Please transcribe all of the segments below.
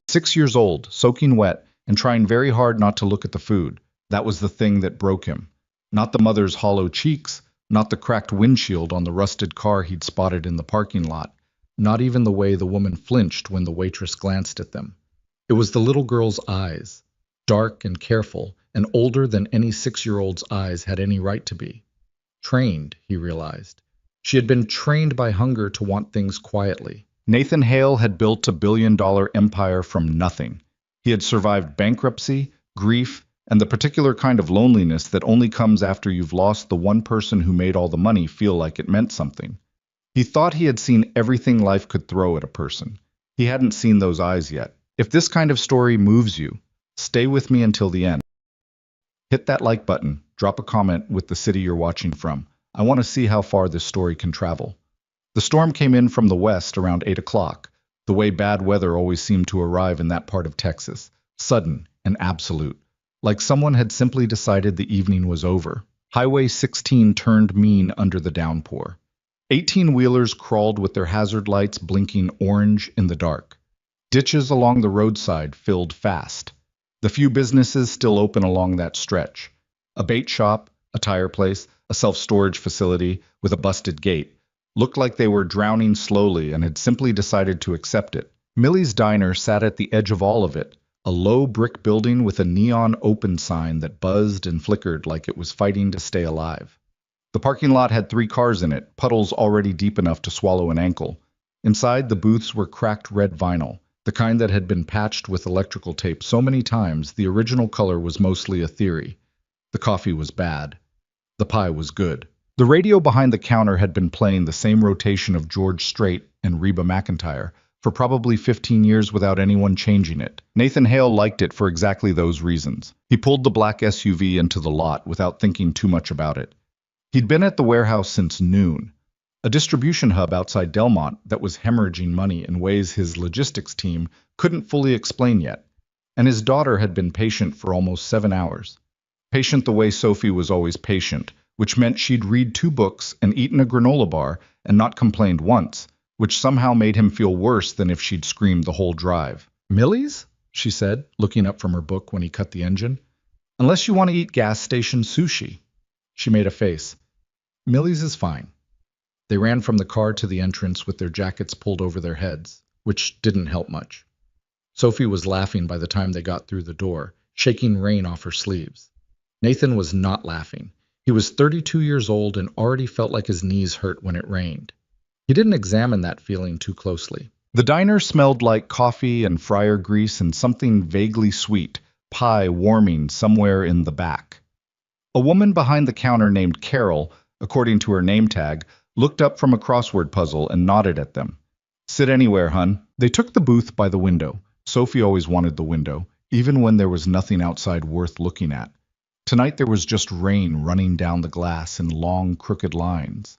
6 years old, soaking wet, and trying very hard not to look at the food. That was the thing that broke him. Not the mother's hollow cheeks, not the cracked windshield on the rusted car he'd spotted in the parking lot, not even the way the woman flinched when the waitress glanced at them. It was the little girl's eyes, dark and careful, and older than any 6-year-old's eyes had any right to be. Trained, he realized. She had been trained by hunger to want things quietly. Nathan Hale had built a billion-dollar empire from nothing. He had survived bankruptcy, grief, and the particular kind of loneliness that only comes after you've lost the one person who made all the money feel like it meant something. He thought he had seen everything life could throw at a person. He hadn't seen those eyes yet. If this kind of story moves you, stay with me until the end. Hit that like button, drop a comment with the city you're watching from. I want to see how far this story can travel. The storm came in from the west around 8 o'clock, the way bad weather always seemed to arrive in that part of Texas. Sudden and absolute. Like someone had simply decided the evening was over. Highway 16 turned mean under the downpour. 18-wheelers crawled with their hazard lights blinking orange in the dark. Ditches along the roadside filled fast. The few businesses still open along that stretch. A bait shop, a tire place, a self-storage facility with a busted gate looked like they were drowning slowly and had simply decided to accept it. Millie's Diner sat at the edge of all of it, a low brick building with a neon open sign that buzzed and flickered like it was fighting to stay alive. The parking lot had 3 cars in it, puddles already deep enough to swallow an ankle. Inside, the booths were cracked red vinyl, the kind that had been patched with electrical tape so many times the original color was mostly a theory. The coffee was bad. The pie was good. The radio behind the counter had been playing the same rotation of George Strait and Reba McEntire for probably 15 years without anyone changing it. Nathan Hale liked it for exactly those reasons. He pulled the black SUV into the lot without thinking too much about it. He'd been at the warehouse since noon, a distribution hub outside Delmont that was hemorrhaging money in ways his logistics team couldn't fully explain yet, and his daughter had been patient for almost 7 hours. Patient the way Sophie was always patient, which meant she'd read 2 books and eaten a granola bar and not complained once, which somehow made him feel worse than if she'd screamed the whole drive. "Millie's?" she said, looking up from her book when he cut the engine. "Unless you want to eat gas station sushi." She made a face. "Millie's is fine." They ran from the car to the entrance with their jackets pulled over their heads, which didn't help much. Sophie was laughing by the time they got through the door, shaking rain off her sleeves. Nathan was not laughing. He was 32 years old and already felt like his knees hurt when it rained. He didn't examine that feeling too closely. The diner smelled like coffee and fryer grease and something vaguely sweet, pie warming somewhere in the back. A woman behind the counter named Carol, according to her name tag, looked up from a crossword puzzle and nodded at them. "Sit anywhere, hun." They took the booth by the window. Sophie always wanted the window, even when there was nothing outside worth looking at. Tonight there was just rain running down the glass in long, crooked lines.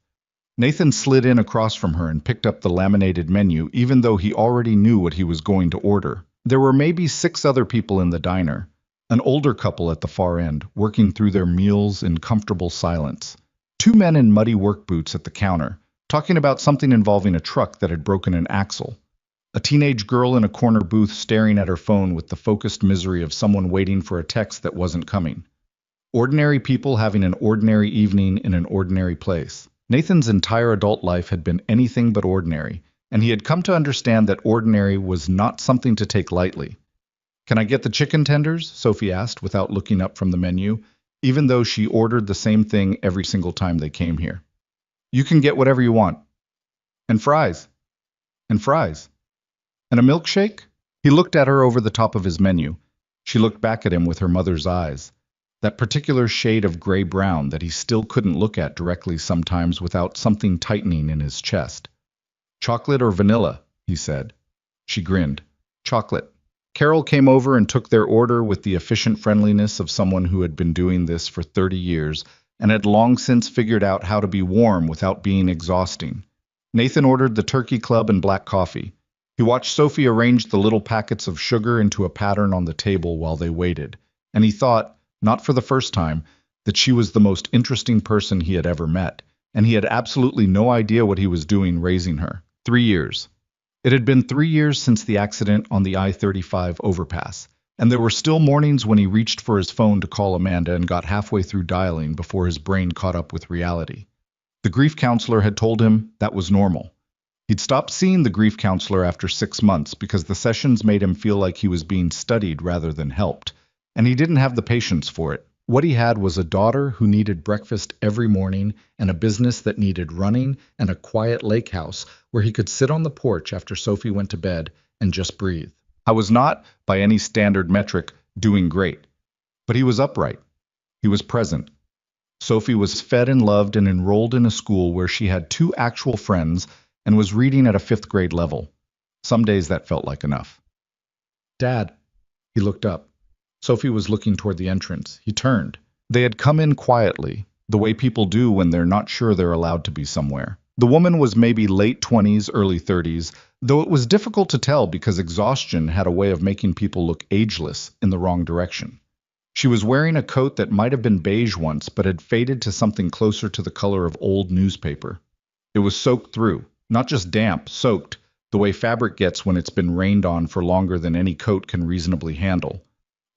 Nathan slid in across from her and picked up the laminated menu, even though he already knew what he was going to order. There were maybe 6 other people in the diner, an older couple at the far end, working through their meals in comfortable silence. 2 men in muddy work boots at the counter, talking about something involving a truck that had broken an axle. A teenage girl in a corner booth staring at her phone with the focused misery of someone waiting for a text that wasn't coming. Ordinary people having an ordinary evening in an ordinary place. Nathan's entire adult life had been anything but ordinary, and he had come to understand that ordinary was not something to take lightly. "Can I get the chicken tenders?" Sophie asked without looking up from the menu, even though she ordered the same thing every single time they came here. "You can get whatever you want." "And fries." "And fries." "And a milkshake?" He looked at her over the top of his menu. She looked back at him with her mother's eyes. That particular shade of gray-brown that he still couldn't look at directly sometimes without something tightening in his chest. "Chocolate or vanilla?" he said. She grinned. "Chocolate." Carol came over and took their order with the efficient friendliness of someone who had been doing this for 30 years and had long since figured out how to be warm without being exhausting. Nathan ordered the turkey club and black coffee. He watched Sophie arrange the little packets of sugar into a pattern on the table while they waited, and he thought, not for the first time, that she was the most interesting person he had ever met, and he had absolutely no idea what he was doing raising her. 3 years. It had been 3 years since the accident on the I-35 overpass, and there were still mornings when he reached for his phone to call Amanda and got halfway through dialing before his brain caught up with reality. The grief counselor had told him that was normal. He'd stopped seeing the grief counselor after 6 months because the sessions made him feel like he was being studied rather than helped, and he didn't have the patience for it. What he had was a daughter who needed breakfast every morning, and a business that needed running, and a quiet lake house where he could sit on the porch after Sophie went to bed and just breathe. I was not, by any standard metric, doing great, but he was upright. He was present. Sophie was fed and loved and enrolled in a school where she had 2 actual friends and was reading at a 5th grade level. Some days that felt like enough. Dad, he looked up. Sophie was looking toward the entrance. He turned. They had come in quietly, the way people do when they're not sure they're allowed to be somewhere. The woman was maybe late 20s, early 30s, though it was difficult to tell because exhaustion had a way of making people look ageless in the wrong direction. She was wearing a coat that might have been beige once, but had faded to something closer to the color of old newspaper. It was soaked through, not just damp, soaked, the way fabric gets when it's been rained on for longer than any coat can reasonably handle.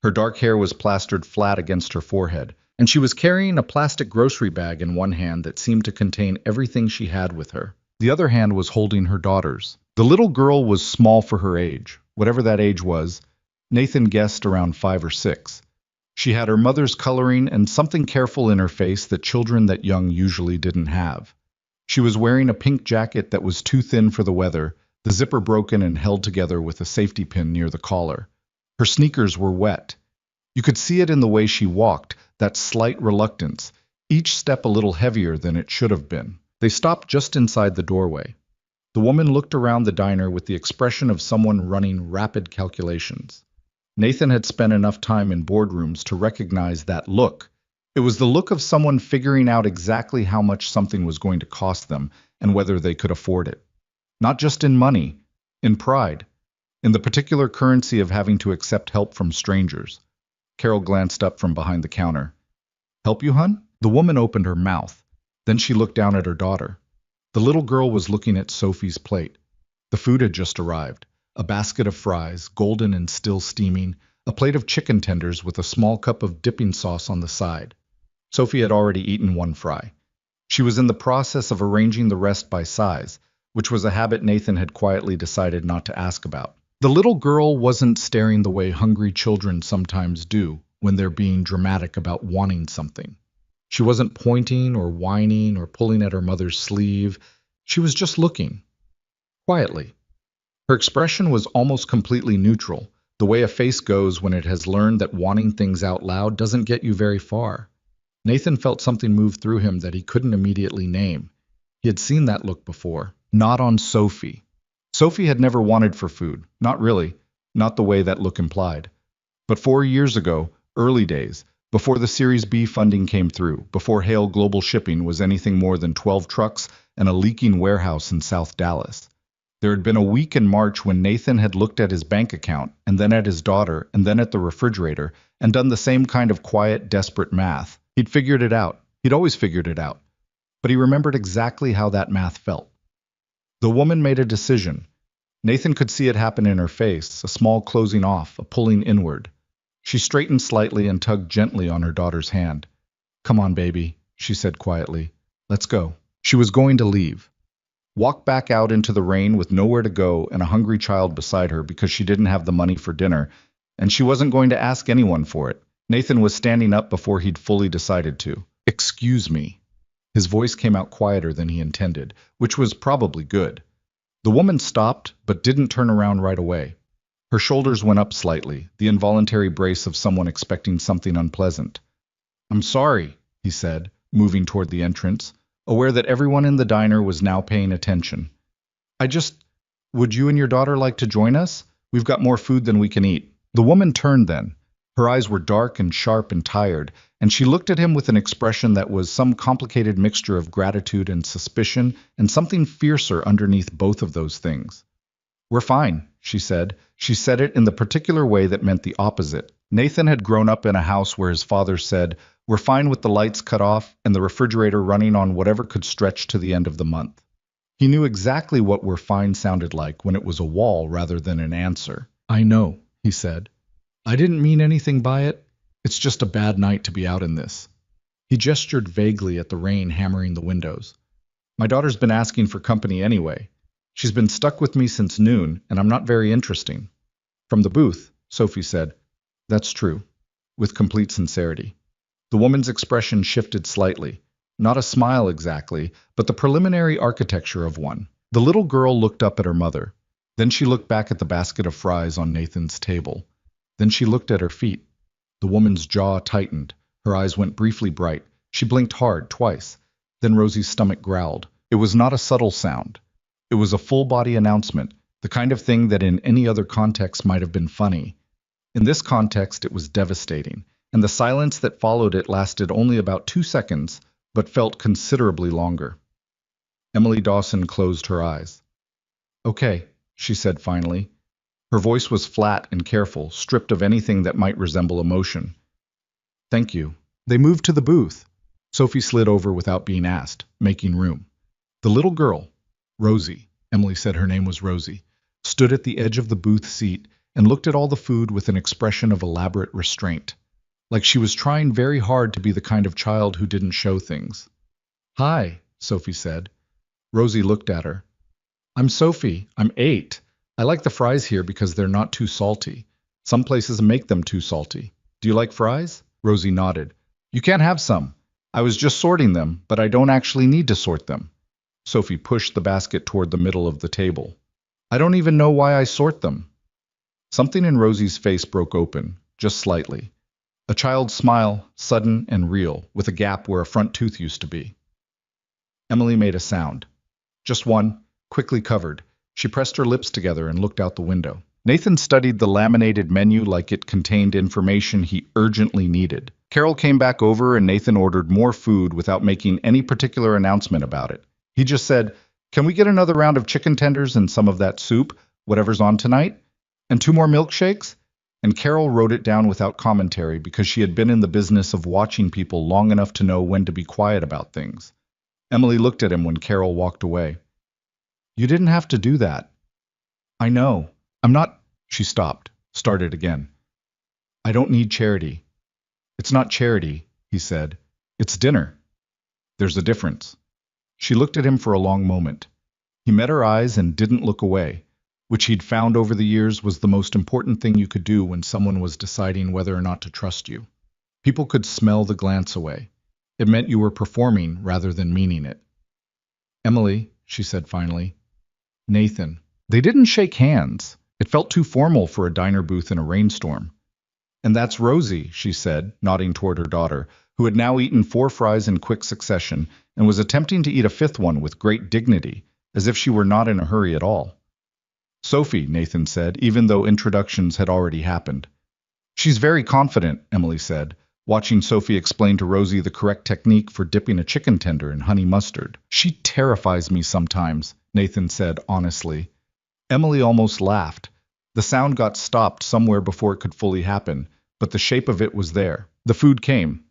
Her dark hair was plastered flat against her forehead, and she was carrying a plastic grocery bag in one hand that seemed to contain everything she had with her. The other hand was holding her daughter's. The little girl was small for her age, whatever that age was. Nathan guessed around 5 or 6. She had her mother's coloring and something careful in her face that children that young usually didn't have. She was wearing a pink jacket that was too thin for the weather, the zipper broken and held together with a safety pin near the collar. Her sneakers were wet. You could see it in the way she walked, that slight reluctance, each step a little heavier than it should have been. They stopped just inside the doorway. The woman looked around the diner with the expression of someone running rapid calculations. Nathan had spent enough time in boardrooms to recognize that look. It was the look of someone figuring out exactly how much something was going to cost them and whether they could afford it. Not just in money, in pride, in the particular currency of having to accept help from strangers. Carol glanced up from behind the counter. "Help you, hun?" The woman opened her mouth. Then she looked down at her daughter. The little girl was looking at Sophie's plate. The food had just arrived. A basket of fries, golden and still steaming, a plate of chicken tenders with a small cup of dipping sauce on the side. Sophie had already eaten 1 fry. She was in the process of arranging the rest by size, which was a habit Nathan had quietly decided not to ask about. The little girl wasn't staring the way hungry children sometimes do when they're being dramatic about wanting something. She wasn't pointing or whining or pulling at her mother's sleeve. She was just looking, quietly. Her expression was almost completely neutral, the way a face goes when it has learned that wanting things out loud doesn't get you very far. Nathan felt something move through him that he couldn't immediately name. He had seen that look before, not on Sophie. Sophie had never wanted for food, not really, not the way that look implied. But 4 years ago, early days, before the Series B funding came through, before Hale Global Shipping was anything more than 12 trucks and a leaking warehouse in South Dallas. There had been a week in March when Nathan had looked at his bank account, and then at his daughter, and then at the refrigerator, and done the same kind of quiet, desperate math. He'd figured it out. He'd always figured it out. But he remembered exactly how that math felt. The woman made a decision. Nathan could see it happen in her face, a small closing off, a pulling inward. She straightened slightly and tugged gently on her daughter's hand. "Come on, baby," she said quietly. "Let's go." She was going to leave. Walk back out into the rain with nowhere to go and a hungry child beside her because she didn't have the money for dinner, and she wasn't going to ask anyone for it. Nathan was standing up before he'd fully decided to. "Excuse me." His voice came out quieter than he intended, which was probably good. The woman stopped, but didn't turn around right away. Her shoulders went up slightly, the involuntary brace of someone expecting something unpleasant. "I'm sorry," he said, moving toward the entrance, aware that everyone in the diner was now paying attention. Would you and your daughter like to join us? We've got more food than we can eat." The woman turned then. Her eyes were dark and sharp and tired, and she looked at him with an expression that was some complicated mixture of gratitude and suspicion and something fiercer underneath both of those things. "We're fine," she said. She said it in the particular way that meant the opposite. Nathan had grown up in a house where his father said, "We're fine with the lights cut off and the refrigerator running on whatever could stretch to the end of the month." He knew exactly what "we're fine" sounded like when it was a wall rather than an answer. "I know," he said. "I didn't mean anything by it. It's just a bad night to be out in this." He gestured vaguely at the rain hammering the windows. "My daughter's been asking for company anyway. She's been stuck with me since noon, and I'm not very interesting." From the booth, Sophie said, "That's true," with complete sincerity. The woman's expression shifted slightly. Not a smile exactly, but the preliminary architecture of one. The little girl looked up at her mother. Then she looked back at the basket of fries on Nathan's table. Then she looked at her feet. The woman's jaw tightened. Her eyes went briefly bright. She blinked hard, twice. Then Rosie's stomach growled. It was not a subtle sound. It was a full-body announcement, the kind of thing that in any other context might have been funny. In this context, it was devastating, and the silence that followed it lasted only about 2 seconds, but felt considerably longer. Emily Dawson closed her eyes. "Okay," she said finally. Her voice was flat and careful, stripped of anything that might resemble emotion. "Thank you." They moved to the booth. Sophie slid over without being asked, making room. The little girl, Rosie, Emily said her name was Rosie, stood at the edge of the booth seat and looked at all the food with an expression of elaborate restraint, like she was trying very hard to be the kind of child who didn't show things. "Hi," Sophie said. Rosie looked at her. "I'm Sophie. I'm 8. I like the fries here because they're not too salty. Some places make them too salty. Do you like fries?" Rosie nodded. "You can't have some. I was just sorting them, but I don't actually need to sort them." Sophie pushed the basket toward the middle of the table. "I don't even know why I sort them." Something in Rosie's face broke open, just slightly. A child's smile, sudden and real, with a gap where a front tooth used to be. Emily made a sound. Just one, quickly covered. She pressed her lips together and looked out the window. Nathan studied the laminated menu like it contained information he urgently needed. Carol came back over and Nathan ordered more food without making any particular announcement about it. He just said, "Can we get another round of chicken tenders and some of that soup, whatever's on tonight? And 2 more milkshakes?" And Carol wrote it down without commentary because she had been in the business of watching people long enough to know when to be quiet about things. Emily looked at him when Carol walked away. "You didn't have to do that." "I know. I'm not—" She stopped, started again. "I don't need charity." "It's not charity," he said. "It's dinner. There's a difference." She looked at him for a long moment. He met her eyes and didn't look away, which he'd found over the years was the most important thing you could do when someone was deciding whether or not to trust you. People could smell the glance away. It meant you were performing rather than meaning it. "Emily," she said finally. "Nathan." They didn't shake hands. It felt too formal for a diner booth in a rainstorm. "And that's Rosie," she said, nodding toward her daughter, who had now eaten 4 fries in quick succession and was attempting to eat a 5th one with great dignity, as if she were not in a hurry at all. "Sophie," Nathan said, even though introductions had already happened. "She's very confident," Emily said, watching Sophie explain to Rosie the correct technique for dipping a chicken tender in honey mustard. "She terrifies me sometimes," Nathan said honestly. Emily almost laughed. The sound got stopped somewhere before it could fully happen, but the shape of it was there. The food came.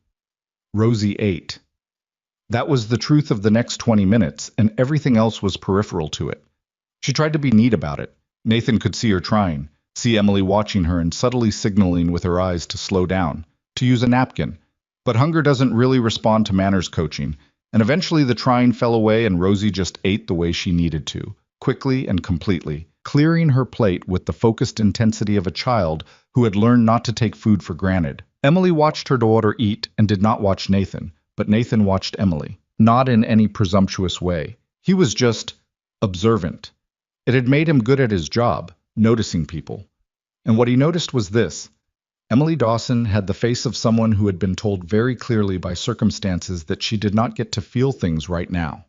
Rosie ate. That was the truth of the next 20 minutes, and everything else was peripheral to it. She tried to be neat about it. Nathan could see her trying, see Emily watching her and subtly signaling with her eyes to slow down, to use a napkin. But hunger doesn't really respond to manners coaching, and eventually the trying fell away and Rosie just ate the way she needed to, quickly and completely, clearing her plate with the focused intensity of a child who had learned not to take food for granted. Emily watched her daughter eat and did not watch Nathan, but Nathan watched Emily, not in any presumptuous way. He was just observant. It had made him good at his job, noticing people. And what he noticed was this. Emily Dawson had the face of someone who had been told very clearly by circumstances that she did not get to feel things right now.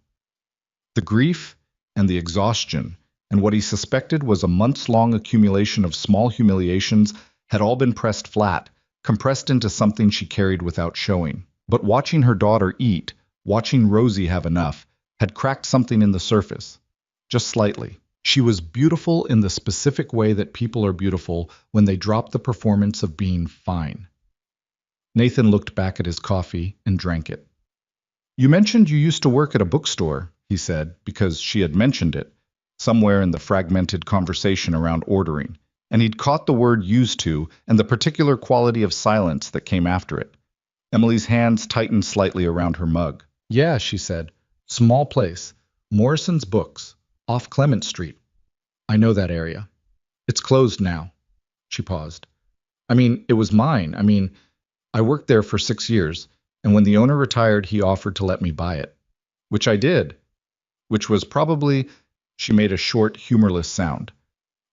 The grief and the exhaustion and what he suspected was a months-long accumulation of small humiliations had all been pressed flat, compressed into something she carried without showing. But watching her daughter eat, watching Rosie have enough, had cracked something in the surface, just slightly. She was beautiful in the specific way that people are beautiful when they drop the performance of being fine. Nathan looked back at his coffee and drank it. "You mentioned you used to work at a bookstore. he said, because she had mentioned it, somewhere in the fragmented conversation around ordering, and he'd caught the word used to and the particular quality of silence that came after it. Emily's hands tightened slightly around her mug. Yeah, she said. Small place. Morrison's Books, off Clement Street. I know that area. It's closed now. She paused. I mean, it was mine. I worked there for 6 years, and when the owner retired, he offered to let me buy it. Which I did. Which was probably, she made a short, humorless sound.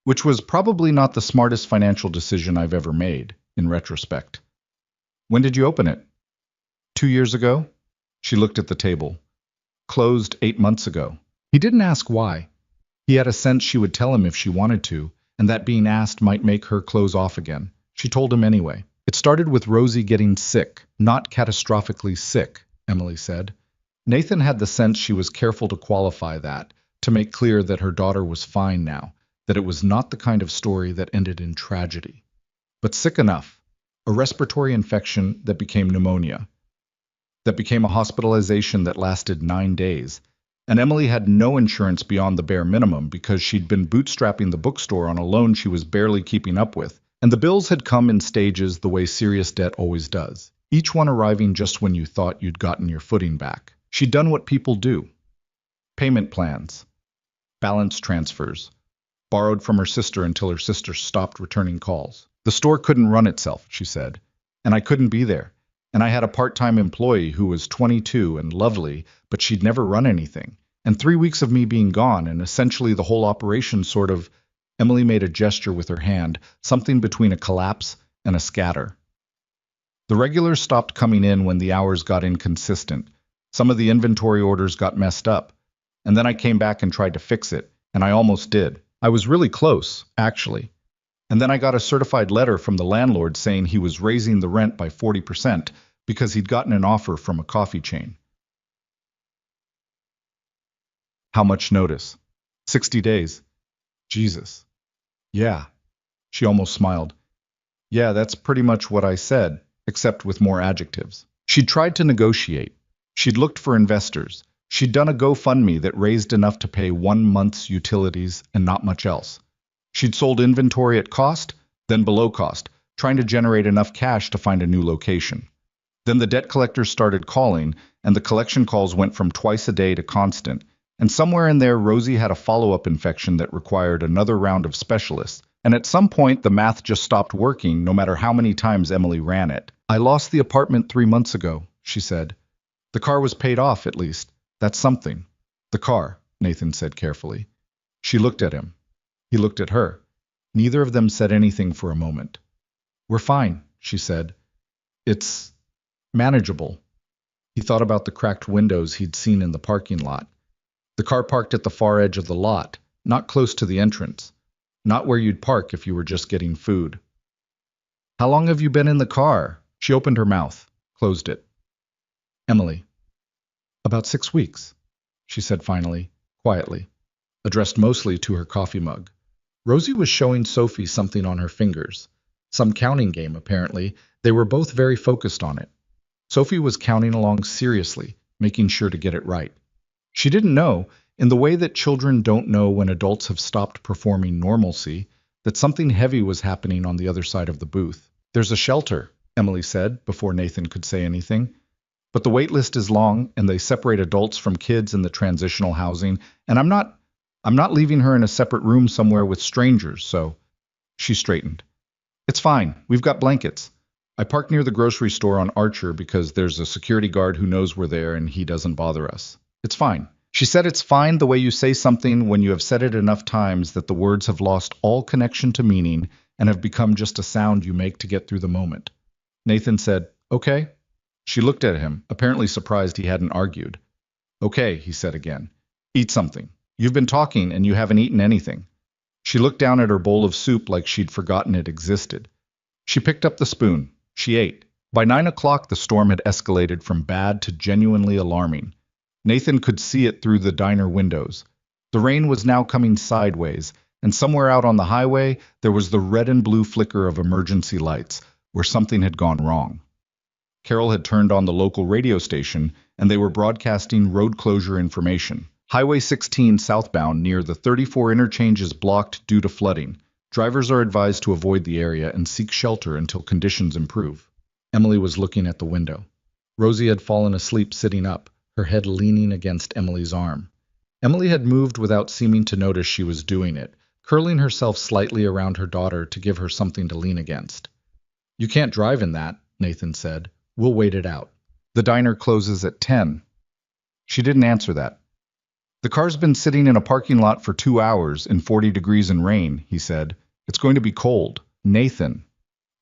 Which was probably not the smartest financial decision I've ever made, in retrospect. When did you open it? 2 years ago? She looked at the table. Closed 8 months ago. He didn't ask why. He had a sense she would tell him if she wanted to, and that being asked might make her close off again. She told him anyway. It started with Rosie getting sick, not catastrophically sick, Emily said. Nathan had the sense she was careful to qualify that, to make clear that her daughter was fine now, that it was not the kind of story that ended in tragedy. But sick enough. A respiratory infection that became pneumonia. That became a hospitalization that lasted 9 days. And Emily had no insurance beyond the bare minimum because she'd been bootstrapping the bookstore on a loan she was barely keeping up with, and the bills had come in stages the way serious debt always does, each one arriving just when you thought you'd gotten your footing back. She'd done what people do. Payment plans. Balance transfers. Borrowed from her sister until her sister stopped returning calls. The store couldn't run itself, she said, and I couldn't be there. And I had a part-time employee who was 22 and lovely, but she'd never run anything. And 3 weeks of me being gone, and essentially the whole operation sort of... Emily made a gesture with her hand, something between a collapse and a scatter. The regulars stopped coming in when the hours got inconsistent. Some of the inventory orders got messed up. And then I came back and tried to fix it, and I almost did. I was really close, actually. And then I got a certified letter from the landlord saying he was raising the rent by 40% because he'd gotten an offer from a coffee chain. How much notice? 60 days. Jesus. Yeah. She almost smiled. Yeah, that's pretty much what I said, except with more adjectives. She'd tried to negotiate. She'd looked for investors. She'd done a GoFundMe that raised enough to pay 1 month's utilities and not much else. She'd sold inventory at cost, then below cost, trying to generate enough cash to find a new location. Then the debt collectors started calling, and the collection calls went from twice a day to constant. And somewhere in there, Rosie had a follow-up infection that required another round of specialists. And at some point, the math just stopped working, no matter how many times Emily ran it. I lost the apartment 3 months ago, she said. The car was paid off, at least. That's something. The car, Nathan said carefully. She looked at him. He looked at her. Neither of them said anything for a moment. We're fine, she said. It's manageable. He thought about the cracked windows he'd seen in the parking lot. The car parked at the far edge of the lot, not close to the entrance. Not where you'd park if you were just getting food. How long have you been in the car? She opened her mouth, closed it. Emily. About 6 weeks, she said finally, quietly, addressed mostly to her coffee mug. Rosie was showing Sophie something on her fingers. Some counting game, apparently. They were both very focused on it. Sophie was counting along seriously, making sure to get it right. She didn't know, in the way that children don't know when adults have stopped performing normalcy, that something heavy was happening on the other side of the booth. There's a shelter, Emily said, before Nathan could say anything. But the wait list is long, and they separate adults from kids in the transitional housing, and I'm not leaving her in a separate room somewhere with strangers, so... She straightened. It's fine. We've got blankets. I parked near the grocery store on Archer because there's a security guard who knows we're there and he doesn't bother us. It's fine. She said it's fine the way you say something when you have said it enough times that the words have lost all connection to meaning and have become just a sound you make to get through the moment. Nathan said, okay. She looked at him, apparently surprised he hadn't argued. Okay, he said again. Eat something. You've been talking and you haven't eaten anything. She looked down at her bowl of soup like she'd forgotten it existed. She picked up the spoon. She ate. By 9 o'clock, the storm had escalated from bad to genuinely alarming. Nathan could see it through the diner windows. The rain was now coming sideways, and somewhere out on the highway, there was the red and blue flicker of emergency lights, where something had gone wrong. Carol had turned on the local radio station, and they were broadcasting road closure information. Highway 16 southbound near the 34 interchange is blocked due to flooding. Drivers are advised to avoid the area and seek shelter until conditions improve. Emily was looking at the window. Rosie had fallen asleep sitting up, her head leaning against Emily's arm. Emily had moved without seeming to notice she was doing it, curling herself slightly around her daughter to give her something to lean against. "You can't drive in that," Nathan said. "We'll wait it out. The diner closes at 10. She didn't answer that. "The car's been sitting in a parking lot for 2 hours in 40 degrees and rain," he said. "It's going to be cold." "Nathan."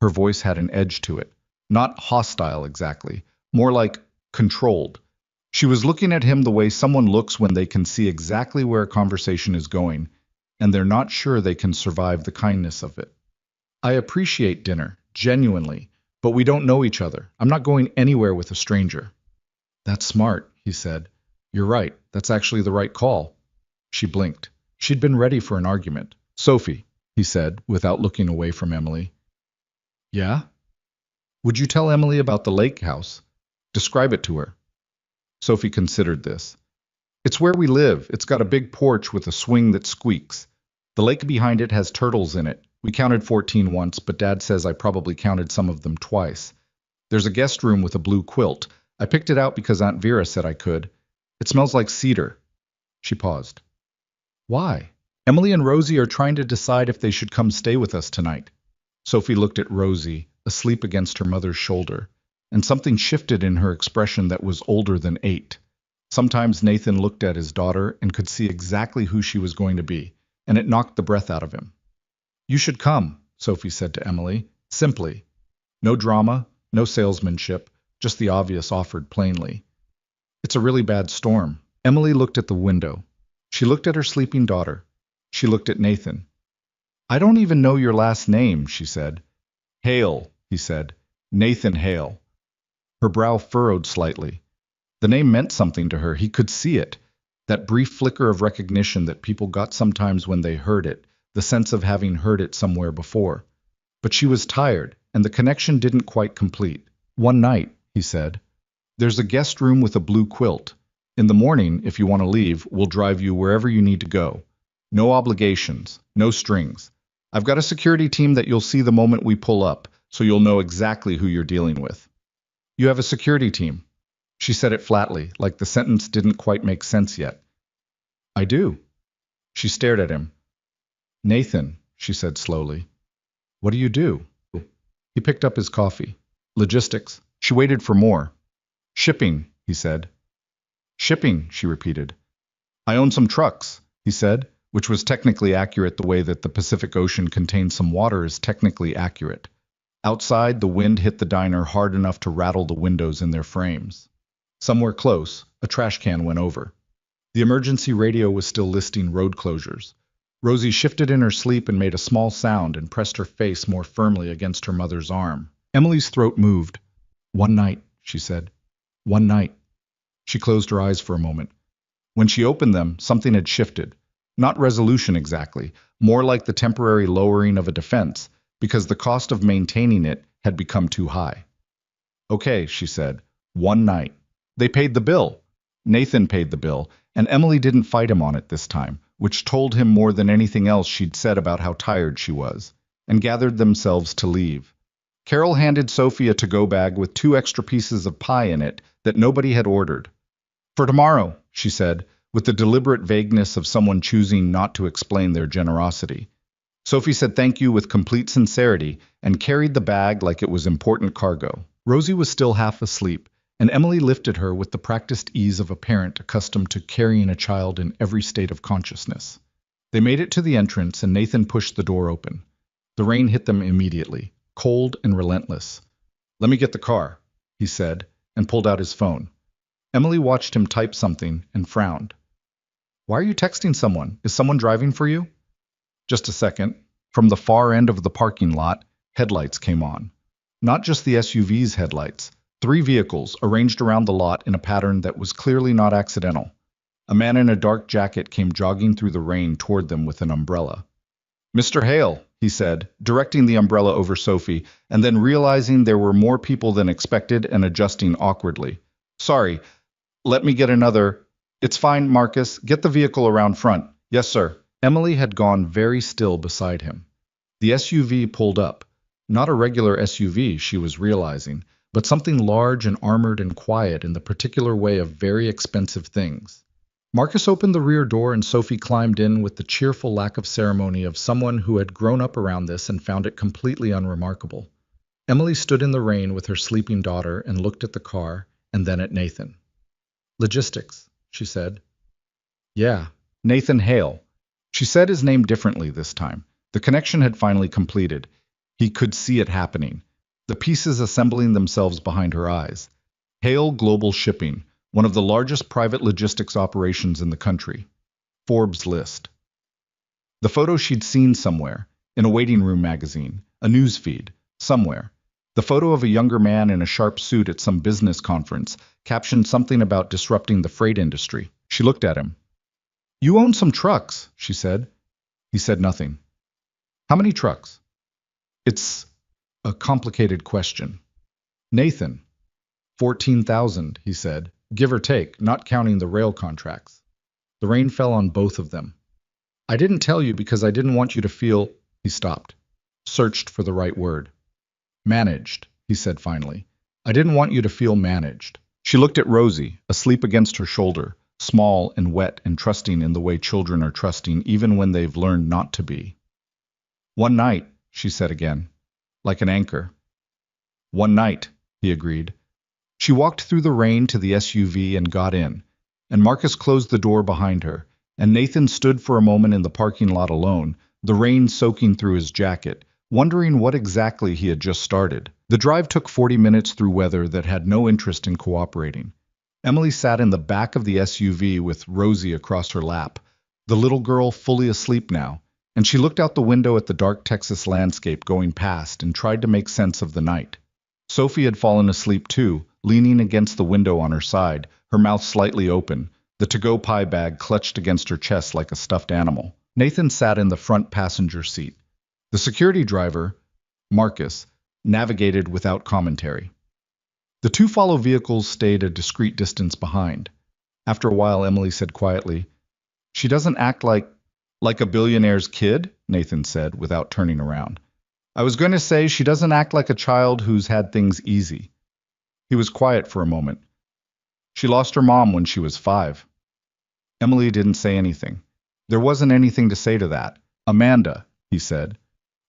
Her voice had an edge to it. Not hostile exactly, more like controlled. She was looking at him the way someone looks when they can see exactly where a conversation is going, and they're not sure they can survive the kindness of it. "I appreciate dinner, genuinely, but we don't know each other. I'm not going anywhere with a stranger." "That's smart," he said. "You're right. That's actually the right call." She blinked. She'd been ready for an argument. "Sophie," he said, without looking away from Emily. "Yeah?" "Would you tell Emily about the lake house? Describe it to her." Sophie considered this. "It's where we live. It's got a big porch with a swing that squeaks. The lake behind it has turtles in it. We counted 14 once, but Dad says I probably counted some of them twice. There's a guest room with a blue quilt. I picked it out because Aunt Vera said I could. It smells like cedar." She paused. "Why?" "Emily and Rosie are trying to decide if they should come stay with us tonight." Sophie looked at Rosie, asleep against her mother's shoulder, and something shifted in her expression that was older than 8. Sometimes Nathan looked at his daughter and could see exactly who she was going to be, and it knocked the breath out of him. "You should come," Sophie said to Emily, simply. No drama, no salesmanship, just the obvious offered plainly. "It's a really bad storm." Emily looked at the window. She looked at her sleeping daughter. She looked at Nathan. "I don't even know your last name," she said. "Hale," he said. "Nathan Hale." Her brow furrowed slightly. The name meant something to her. He could see it. That brief flicker of recognition that people got sometimes when they heard it, the sense of having heard it somewhere before. But she was tired, and the connection didn't quite complete. "One night," he said. "There's a guest room with a blue quilt. In the morning, if you want to leave, we'll drive you wherever you need to go. No obligations, no strings. I've got a security team that you'll see the moment we pull up, so you'll know exactly who you're dealing with." "You have a security team?" She said it flatly, like the sentence didn't quite make sense yet. "I do." She stared at him. "Nathan," she said slowly. "What do you do?" He picked up his coffee. "Logistics." She waited for more. "Shipping," he said. "Shipping," she repeated. "I own some trucks," he said, which was technically accurate the way that the Pacific Ocean contains some water is technically accurate. Outside, the wind hit the diner hard enough to rattle the windows in their frames. Somewhere close, a trash can went over. The emergency radio was still listing road closures. Rosie shifted in her sleep and made a small sound and pressed her face more firmly against her mother's arm. Emily's throat moved. "One night," she said. "One night." She closed her eyes for a moment. When she opened them, something had shifted. Not resolution exactly, more like the temporary lowering of a defense, because the cost of maintaining it had become too high. "Okay," she said. "One night." They paid the bill. Nathan paid the bill, and Emily didn't fight him on it this time, which told him more than anything else she'd said about how tired she was, and gathered themselves to leave. Carol handed Sophie a to-go bag with 2 extra pieces of pie in it that nobody had ordered. "For tomorrow," she said, with the deliberate vagueness of someone choosing not to explain their generosity. Sophie said thank you with complete sincerity and carried the bag like it was important cargo. Rosie was still half asleep, and Emily lifted her with the practiced ease of a parent accustomed to carrying a child in every state of consciousness. They made it to the entrance, and Nathan pushed the door open. The rain hit them immediately, cold and relentless. "Let me get the car," he said, and pulled out his phone. Emily watched him type something and frowned. "Why are you texting someone? Is someone driving for you?" Just a second. From the far end of the parking lot, headlights came on. Not just the SUV's headlights. 3 vehicles arranged around the lot in a pattern that was clearly not accidental. A man in a dark jacket came jogging through the rain toward them with an umbrella. "Mr. Hale," he said, directing the umbrella over Sophie, and then realizing there were more people than expected and adjusting awkwardly. "Sorry, let me get another." It's fine, Marcus. Get the vehicle around front. Yes, sir. Emily had gone very still beside him. The SUV pulled up. Not a regular SUV, she was realizing, but something large and armored and quiet in the particular way of very expensive things. Marcus opened the rear door and Sophie climbed in with the cheerful lack of ceremony of someone who had grown up around this and found it completely unremarkable. Emily stood in the rain with her sleeping daughter and looked at the car and then at Nathan. Logistics, she said. Yeah, Nathan Hale. She said his name differently this time. The connection had finally completed. He could see it happening. The pieces assembling themselves behind her eyes. Hale Global Shipping, one of the largest private logistics operations in the country. Forbes list. The photo she'd seen somewhere, in a waiting room magazine, a news feed, somewhere. The photo of a younger man in a sharp suit at some business conference, captioned something about disrupting the freight industry. She looked at him. You own some trucks, she said. He said nothing. How many trucks? It's a complicated question. Nathan. 14,000, he said, give or take, not counting the rail contracts. The rain fell on both of them. I didn't tell you because I didn't want you to feel... He stopped, searched for the right word. Managed, he said finally. I didn't want you to feel managed. She looked at Rosie, asleep against her shoulder, small and wet and trusting in the way children are trusting even when they've learned not to be. One night, she said again, like an anchor. One night, he agreed. She walked through the rain to the SUV and got in, and Marcus closed the door behind her, and Nathan stood for a moment in the parking lot alone, the rain soaking through his jacket, wondering what exactly he had just started. The drive took 40 minutes through weather that had no interest in cooperating. Emily sat in the back of the SUV with Rosie across her lap, the little girl fully asleep now, and she looked out the window at the dark Texas landscape going past and tried to make sense of the night. Sophie had fallen asleep too, leaning against the window on her side, her mouth slightly open, the to-go pie bag clutched against her chest like a stuffed animal. Nathan sat in the front passenger seat. The security driver, Marcus, navigated without commentary. The two follow vehicles stayed a discreet distance behind. After a while, Emily said quietly, She doesn't act like a billionaire's kid, Nathan said, without turning around. I was going to say she doesn't act like a child who's had things easy. He was quiet for a moment. She lost her mom when she was 5. Emily didn't say anything. There wasn't anything to say to that. Amanda, he said.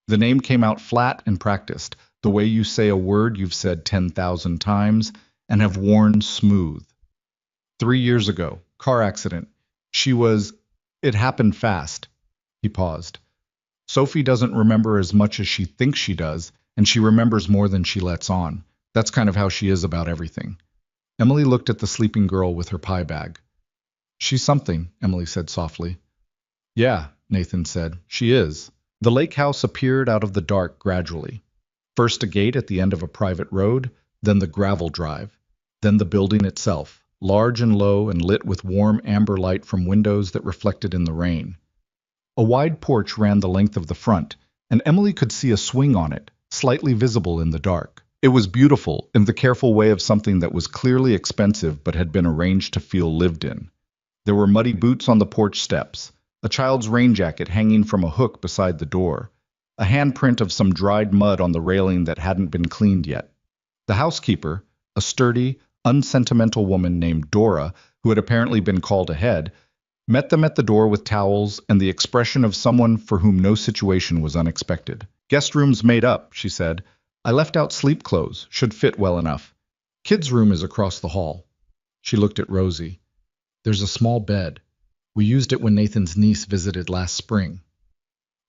The name came out flat and practiced, the way you say a word you've said 10,000 times and have worn smooth. 3 years ago, car accident. It happened fast. He paused. Sophie doesn't remember as much as she thinks she does, and she remembers more than she lets on. That's kind of how she is about everything. Emily looked at the sleeping girl with her pie bag. She's something, Emily said softly. Yeah, Nathan said, she is. The lake house appeared out of the dark gradually. First a gate at the end of a private road, then the gravel drive, then the building itself, large and low and lit with warm amber light from windows that reflected in the rain. A wide porch ran the length of the front, and Emily could see a swing on it, slightly visible in the dark. It was beautiful, in the careful way of something that was clearly expensive but had been arranged to feel lived in. There were muddy boots on the porch steps, a child's rain jacket hanging from a hook beside the door, a handprint of some dried mud on the railing that hadn't been cleaned yet. The housekeeper, a sturdy, unsentimental woman named Dora, who had apparently been called ahead, met them at the door with towels and the expression of someone for whom no situation was unexpected. Guest room's made up, she said. I left out sleep clothes, should fit well enough. Kids' room is across the hall. She looked at Rosie. There's a small bed. We used it when Nathan's niece visited last spring.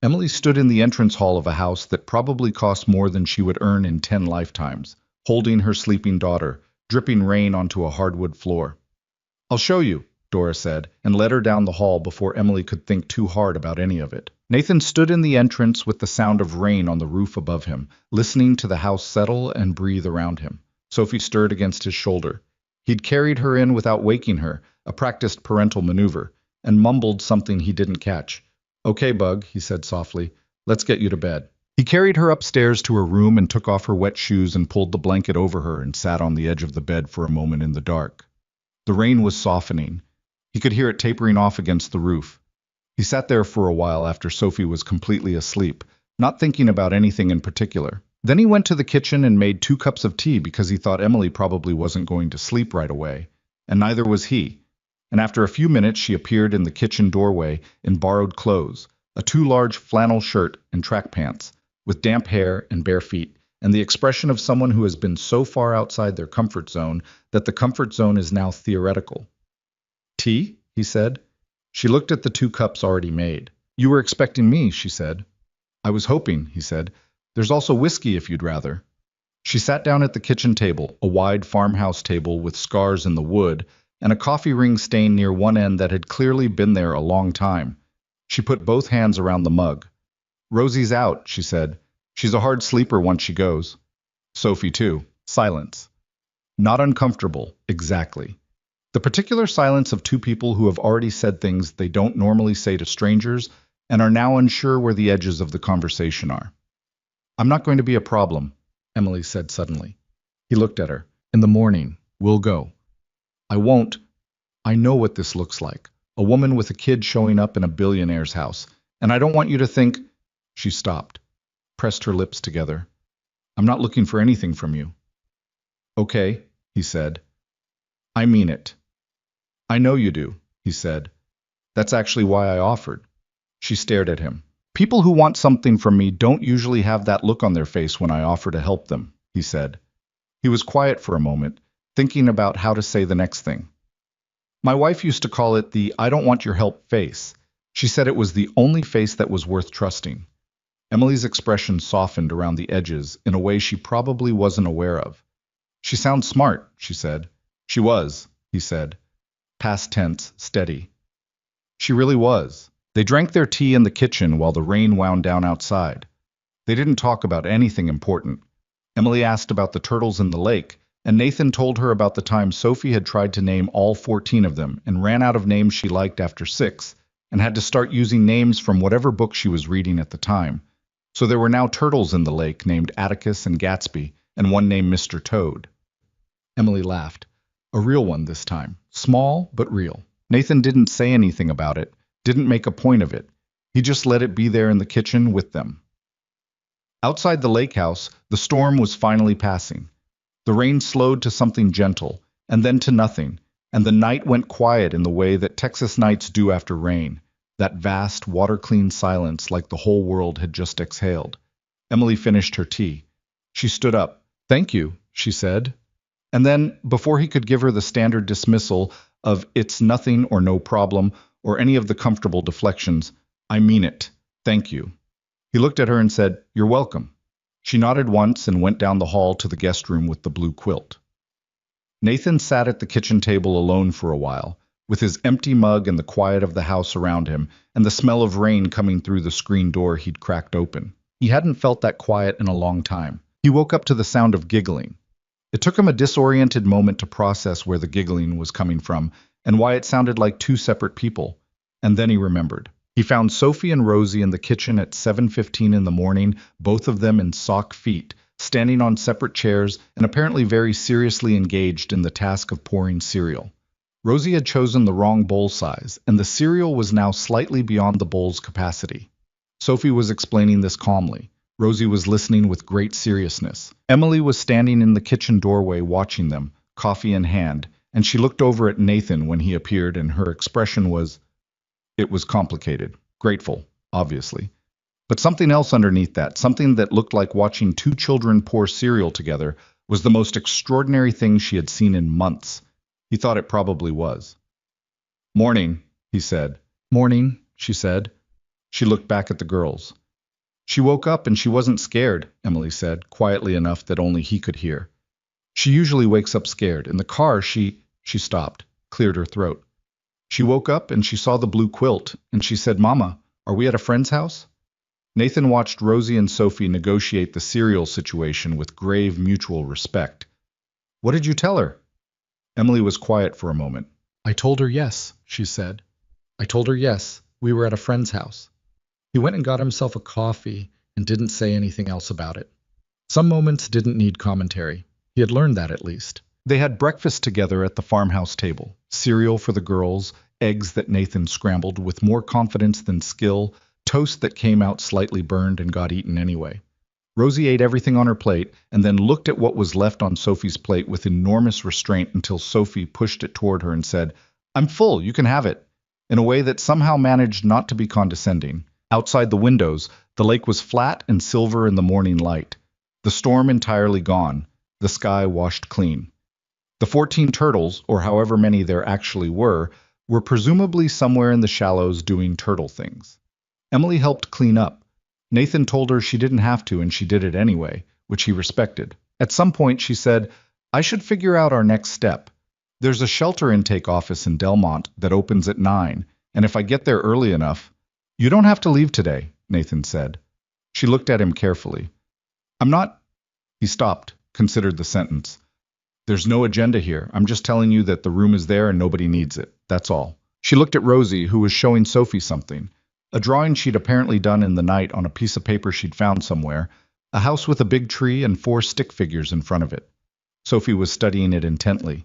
Emily stood in the entrance hall of a house that probably cost more than she would earn in 10 lifetimes, holding her sleeping daughter, dripping rain onto a hardwood floor. I'll show you, Dora said, and led her down the hall before Emily could think too hard about any of it. Nathan stood in the entrance with the sound of rain on the roof above him, listening to the house settle and breathe around him. Sophie stirred against his shoulder. He'd carried her in without waking her, a practiced parental maneuver, and mumbled something he didn't catch. Okay, Bug, he said softly. Let's get you to bed. He carried her upstairs to her room and took off her wet shoes and pulled the blanket over her and sat on the edge of the bed for a moment in the dark. The rain was softening. He could hear it tapering off against the roof. He sat there for a while after Sophie was completely asleep, not thinking about anything in particular. Then he went to the kitchen and made 2 cups of tea because he thought Emily probably wasn't going to sleep right away, and neither was he. And after a few minutes she appeared in the kitchen doorway in borrowed clothes, a too large flannel shirt and track pants, with damp hair and bare feet, and the expression of someone who has been so far outside their comfort zone that the comfort zone is now theoretical. "Tea?" he said. She looked at the 2 cups already made. "You were expecting me," she said. "I was hoping," he said. "There's also whiskey if you'd rather." She sat down at the kitchen table, a wide farmhouse table with scars in the wood, and a coffee ring stain near one end that had clearly been there a long time. She put both hands around the mug. "Rosie's out," she said. "She's a hard sleeper once she goes." Sophie, too. Silence. Not uncomfortable, exactly. The particular silence of 2 people who have already said things they don't normally say to strangers and are now unsure where the edges of the conversation are. "I'm not going to be a problem," Emily said suddenly. He looked at her. "In the morning, we'll go." "I won't. I know what this looks like. A woman with a kid showing up in a billionaire's house. And I don't want you to think—" She stopped, pressed her lips together. "I'm not looking for anything from you." "Okay," he said. "I mean it." "I know you do," he said. "That's actually why I offered." She stared at him. "People who want something from me don't usually have that look on their face when I offer to help them," he said. He was quiet for a moment, thinking about how to say the next thing. "My wife used to call it the 'I don't want your help' face. She said it was the only face that was worth trusting." Emily's expression softened around the edges in a way she probably wasn't aware of. "She sounds smart," she said. "She was," he said. Past tense, steady. She really was. They drank their tea in the kitchen while the rain wound down outside. They didn't talk about anything important. Emily asked about the turtles in the lake, and Nathan told her about the time Sophie had tried to name all 14 of them and ran out of names she liked after 6, and had to start using names from whatever book she was reading at the time. So there were now turtles in the lake named Atticus and Gatsby, and one named Mr. Toad. Emily laughed. A real one this time. Small, but real. Nathan didn't say anything about it, didn't make a point of it. He just let it be there in the kitchen with them. Outside the lake house, the storm was finally passing. The rain slowed to something gentle, and then to nothing, and the night went quiet in the way that Texas nights do after rain, that vast, water-clean silence like the whole world had just exhaled. Emily finished her tea. She stood up. "Thank you," she said. And then, before he could give her the standard dismissal of "it's nothing" or "no problem," or any of the comfortable deflections, "I mean it. Thank you." He looked at her and said, "You're welcome." She nodded once and went down the hall to the guest room with the blue quilt. Nathan sat at the kitchen table alone for a while, with his empty mug and the quiet of the house around him, and the smell of rain coming through the screen door he'd cracked open. He hadn't felt that quiet in a long time. He woke up to the sound of giggling. It took him a disoriented moment to process where the giggling was coming from, and why it sounded like 2 separate people. And then he remembered. He found Sophie and Rosie in the kitchen at 7:15 in the morning, both of them in sock feet, standing on separate chairs and apparently very seriously engaged in the task of pouring cereal. Rosie had chosen the wrong bowl size, and the cereal was now slightly beyond the bowl's capacity. Sophie was explaining this calmly. Rosie was listening with great seriousness. Emily was standing in the kitchen doorway watching them, coffee in hand, and she looked over at Nathan when he appeared, and her expression was... It was complicated. Grateful, obviously. But something else underneath that, something that looked like watching 2 children pour cereal together, was the most extraordinary thing she had seen in months. He thought it probably was. "Morning," he said. "Morning," she said. She looked back at the girls. "She woke up and she wasn't scared," Emily said, quietly enough that only he could hear. "She usually wakes up scared. In the car, she stopped, cleared her throat. "She woke up and she saw the blue quilt, and she said, 'Mama, are we at a friend's house?'" Nathan watched Rosie and Sophie negotiate the cereal situation with grave mutual respect. "What did you tell her?" Emily was quiet for a moment. "I told her yes," she said. "I told her yes, we were at a friend's house." He went and got himself a coffee and didn't say anything else about it. Some moments didn't need commentary. He had learned that at least. They had breakfast together at the farmhouse table. cereal for the girls, eggs that Nathan scrambled with more confidence than skill, toast that came out slightly burned and got eaten anyway. Rosie ate everything on her plate and then looked at what was left on Sophie's plate with enormous restraint until Sophie pushed it toward her and said, "I'm full, you can have it," in a way that somehow managed not to be condescending. Outside the windows, the lake was flat and silver in the morning light. The storm entirely gone, the sky washed clean. The 14 turtles, or however many there actually were presumably somewhere in the shallows doing turtle things. Emily helped clean up. Nathan told her she didn't have to, and she did it anyway, which he respected. At some point, she said, "I should figure out our next step. There's a shelter intake office in Delmont that opens at 9, and if I get there early enough—" "You don't have to leave today," Nathan said. She looked at him carefully. "I'm not—" He stopped, considered the sentence. "There's no agenda here. I'm just telling you that the room is there and nobody needs it. That's all." She looked at Rosie, who was showing Sophie something. A drawing she'd apparently done in the night on a piece of paper she'd found somewhere, a house with a big tree and 4 stick figures in front of it. Sophie was studying it intently.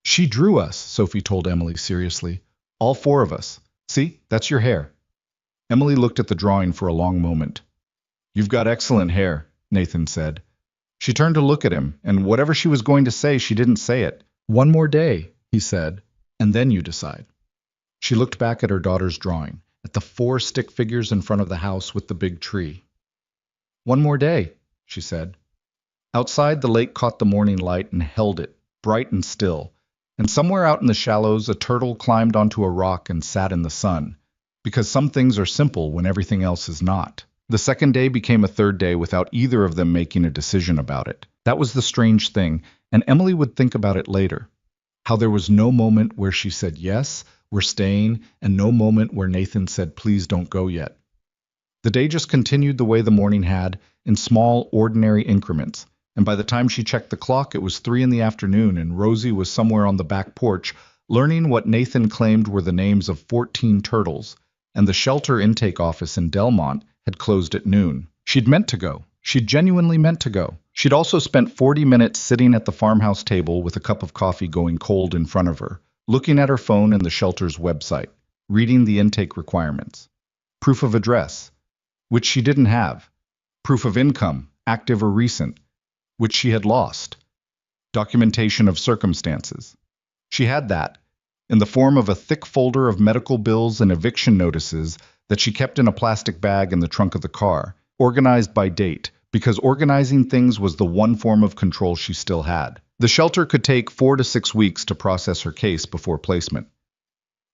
"She drew us," Sophie told Emily seriously. "All 4 of us. See, that's your hair." Emily looked at the drawing for a long moment. "You've got excellent hair," Nathan said. She turned to look at him, and whatever she was going to say, she didn't say it. "One more day," he said, "and then you decide." She looked back at her daughter's drawing, at the 4 stick figures in front of the house with the big tree. "One more day," she said. Outside, the lake caught the morning light and held it, bright and still, and somewhere out in the shallows a turtle climbed onto a rock and sat in the sun, because some things are simple when everything else is not. The second day became a third day without either of them making a decision about it. That was the strange thing, and Emily would think about it later. How there was no moment where she said, "Yes, we're staying," and no moment where Nathan said, "Please don't go yet." The day just continued the way the morning had, in small, ordinary increments, and by the time she checked the clock, it was 3 in the afternoon, and Rosie was somewhere on the back porch, learning what Nathan claimed were the names of 14 turtles, and the shelter intake office in Delmont had closed at noon. She'd meant to go. She'd genuinely meant to go. She'd also spent 40 minutes sitting at the farmhouse table with a cup of coffee going cold in front of her, looking at her phone and the shelter's website, reading the intake requirements. Proof of address, which she didn't have. Proof of income, active or recent, which she had lost. Documentation of circumstances. She had that, in the form of a thick folder of medical bills and eviction notices that she kept in a plastic bag in the trunk of the car, organized by date, because organizing things was the one form of control she still had. The shelter could take 4 to 6 weeks to process her case before placement.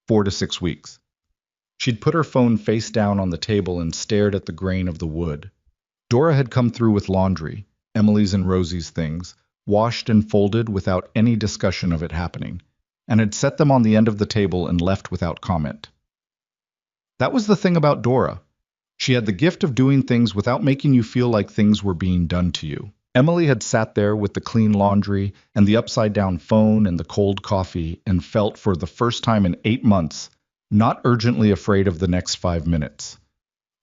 4 to 6 weeks. She'd put her phone face down on the table and stared at the grain of the wood. Dora had come through with laundry, Emily's and Rosie's things, washed and folded without any discussion of it happening, and had set them on the end of the table and left without comment. That was the thing about Dora. She had the gift of doing things without making you feel like things were being done to you. Emily had sat there with the clean laundry and the upside-down phone and the cold coffee and felt for the first time in 8 months not urgently afraid of the next 5 minutes.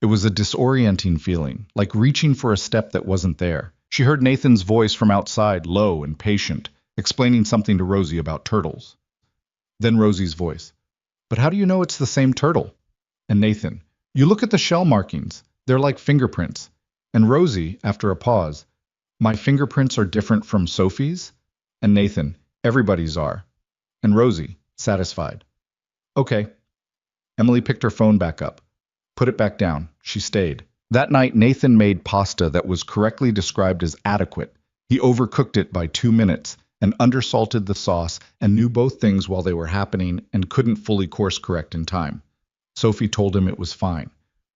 It was a disorienting feeling, like reaching for a step that wasn't there. She heard Nathan's voice from outside, low and patient, explaining something to Rosie about turtles. Then Rosie's voice. "But how do you know it's the same turtle?" And Nathan, "You look at the shell markings. They're like fingerprints." And Rosie, after a pause, "My fingerprints are different from Sophie's?" And Nathan, "Everybody's are." And Rosie, satisfied. "Okay." Emily picked her phone back up. Put it back down. She stayed. That night, Nathan made pasta that was correctly described as adequate. He overcooked it by 2 minutes and undersalted the sauce and knew both things while they were happening and couldn't fully course correct in time. Sophie told him it was fine.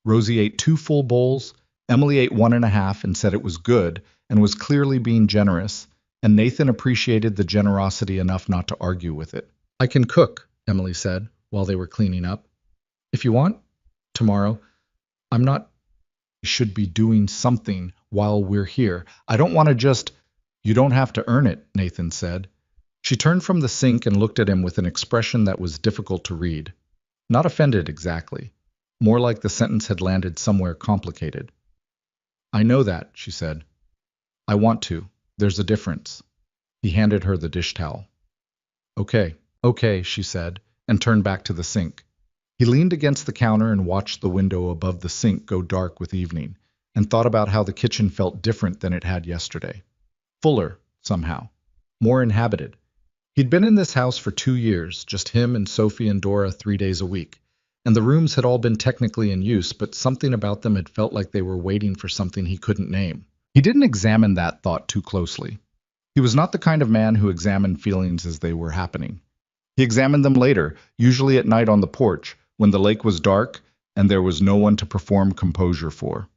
Rosie ate 2 full bowls. Emily ate 1.5 and said it was good and was clearly being generous, and Nathan appreciated the generosity enough not to argue with it. "I can cook," Emily said while they were cleaning up. "If you want, tomorrow. I'm not should be doing something while we're here. I don't want to just—" "You don't have to earn it," Nathan said. She turned from the sink and looked at him with an expression that was difficult to read. Not offended exactly. More like the sentence had landed somewhere complicated. "I know that," she said. "I want to. There's a difference." He handed her the dish towel. "Okay." Okay, she said, and turned back to the sink. He leaned against the counter and watched the window above the sink go dark with evening, and thought about how the kitchen felt different than it had yesterday. Fuller, somehow. More inhabited. He'd been in this house for 2 years, just him and Sophie and Dora 3 days a week, and the rooms had all been technically in use, but something about them had felt like they were waiting for something he couldn't name. He didn't examine that thought too closely. He was not the kind of man who examined feelings as they were happening. He examined them later, usually at night on the porch, when the lake was dark and there was no one to perform composure for.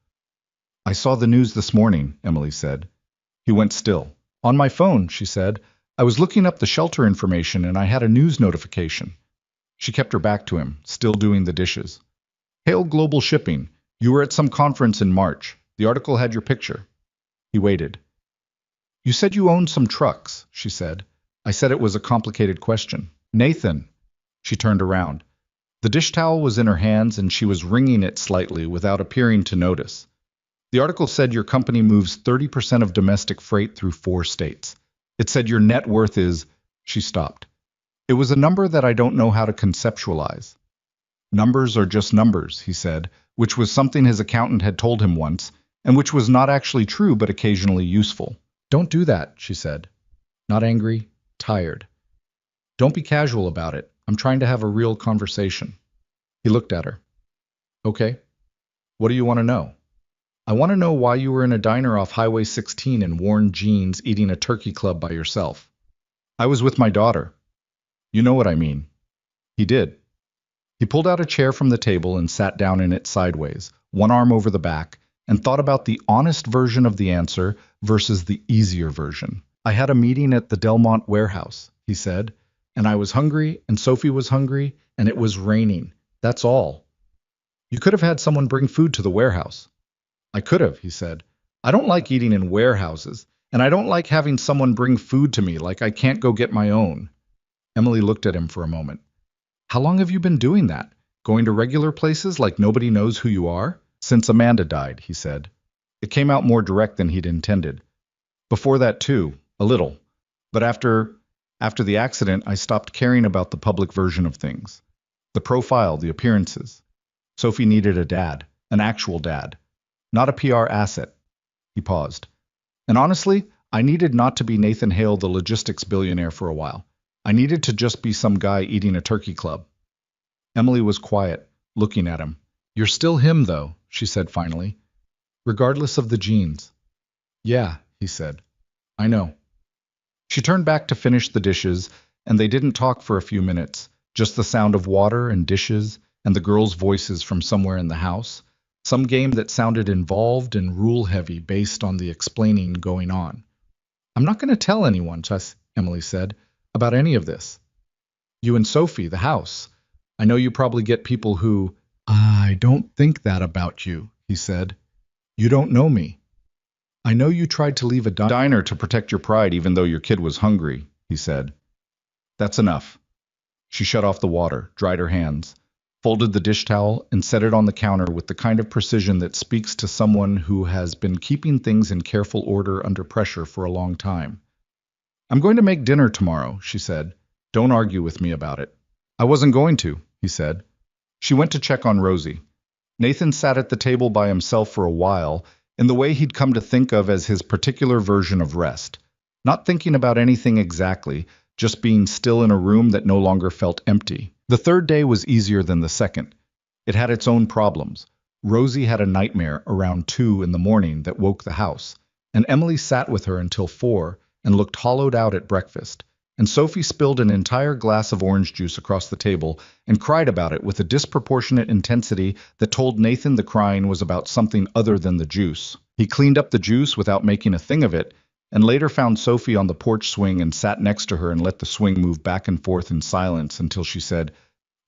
I saw the news this morning, Emily said. He went still. On my phone, she said. I was looking up the shelter information and I had a news notification. She kept her back to him, still doing the dishes. Hail Global Shipping. You were at some conference in March. The article had your picture. He waited. You said you owned some trucks, she said. I said it was a complicated question. Nathan. She turned around. The dish towel was in her hands and she was wringing it slightly without appearing to notice. The article said your company moves 30% of domestic freight through 4 states. It said your net worth is... She stopped. It was a number that I don't know how to conceptualize. Numbers are just numbers, he said, which was something his accountant had told him once, and which was not actually true but occasionally useful. Don't do that, she said. Not angry, tired. Don't be casual about it. I'm trying to have a real conversation. He looked at her. Okay. What do you want to know? I want to know why you were in a diner off Highway 16 in worn jeans eating a turkey club by yourself. I was with my daughter. You know what I mean. He did. He pulled out a chair from the table and sat down in it sideways, one arm over the back, and thought about the honest version of the answer versus the easier version. I had a meeting at the Delmont warehouse, he said, and I was hungry, and Sophie was hungry, and it was raining. That's all. You could have had someone bring food to the warehouse. I could have, he said. I don't like eating in warehouses, and I don't like having someone bring food to me like I can't go get my own. Emily looked at him for a moment. How long have you been doing that? Going to regular places like nobody knows who you are? Since Amanda died, he said. It came out more direct than he'd intended. Before that too, a little. But after the accident, I stopped caring about the public version of things. The profile, the appearances. Sophie needed a dad, an actual dad. Not a PR asset. He paused. And honestly, I needed not to be Nathan Hale, the logistics billionaire, for a while. I needed to just be some guy eating a turkey club. Emily was quiet, looking at him. You're still him, though, she said finally. Regardless of the genes. Yeah, he said. I know. She turned back to finish the dishes, and they didn't talk for a few minutes, just the sound of water and dishes and the girls' voices from somewhere in the house. Some game that sounded involved and rule-heavy based on the explaining going on. I'm not going to tell anyone, Emily said, about any of this. You and Sophie, the house. I know you probably get people who... I don't think that about you, he said. You don't know me. I know you tried to leave a diner to protect your pride even though your kid was hungry, he said. That's enough. She shut off the water, dried her hands, folded the dish towel, and set it on the counter with the kind of precision that speaks to someone who has been keeping things in careful order under pressure for a long time. I'm going to make dinner tomorrow, she said. Don't argue with me about it. I wasn't going to, he said. She went to check on Rosie. Nathan sat at the table by himself for a while, in the way he'd come to think of as his particular version of rest. Not thinking about anything exactly, just being still in a room that no longer felt empty. The third day was easier than the second. It had its own problems. Rosie had a nightmare around 2 in the morning that woke the house, and Emily sat with her until 4 and looked hollowed out at breakfast, and Sophie spilled an entire glass of orange juice across the table and cried about it with a disproportionate intensity that told Nathan the crying was about something other than the juice. He cleaned up the juice without making a thing of it, and later found Sophie on the porch swing and sat next to her and let the swing move back and forth in silence until she said,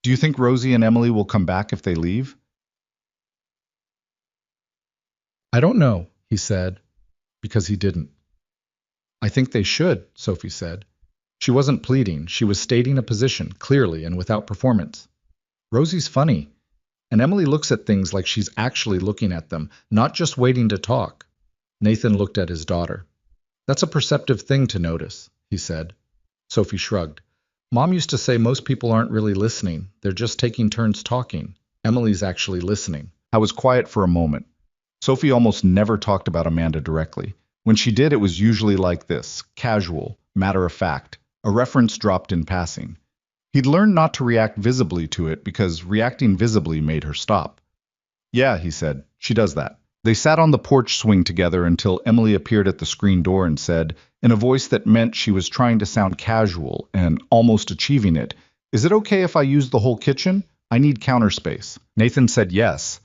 Do you think Rosie and Emily will come back if they leave? I don't know, he said, because he didn't. I think they should, Sophie said. She wasn't pleading, she was stating a position, clearly and without performance. Rosie's funny, and Emily looks at things like she's actually looking at them, not just waiting to talk. Nathan looked at his daughter. That's a perceptive thing to notice, he said. Sophie shrugged. Mom used to say most people aren't really listening. They're just taking turns talking. Emily's actually listening. I was quiet for a moment. Sophie almost never talked about Amanda directly. When she did, it was usually like this, casual, matter of fact, a reference dropped in passing. He'd learned not to react visibly to it because reacting visibly made her stop. Yeah, he said, she does that. They sat on the porch swing together until Emily appeared at the screen door and said, in a voice that meant she was trying to sound casual and almost achieving it, "Is it okay if I use the whole kitchen? I need counter space." Nathan said yes,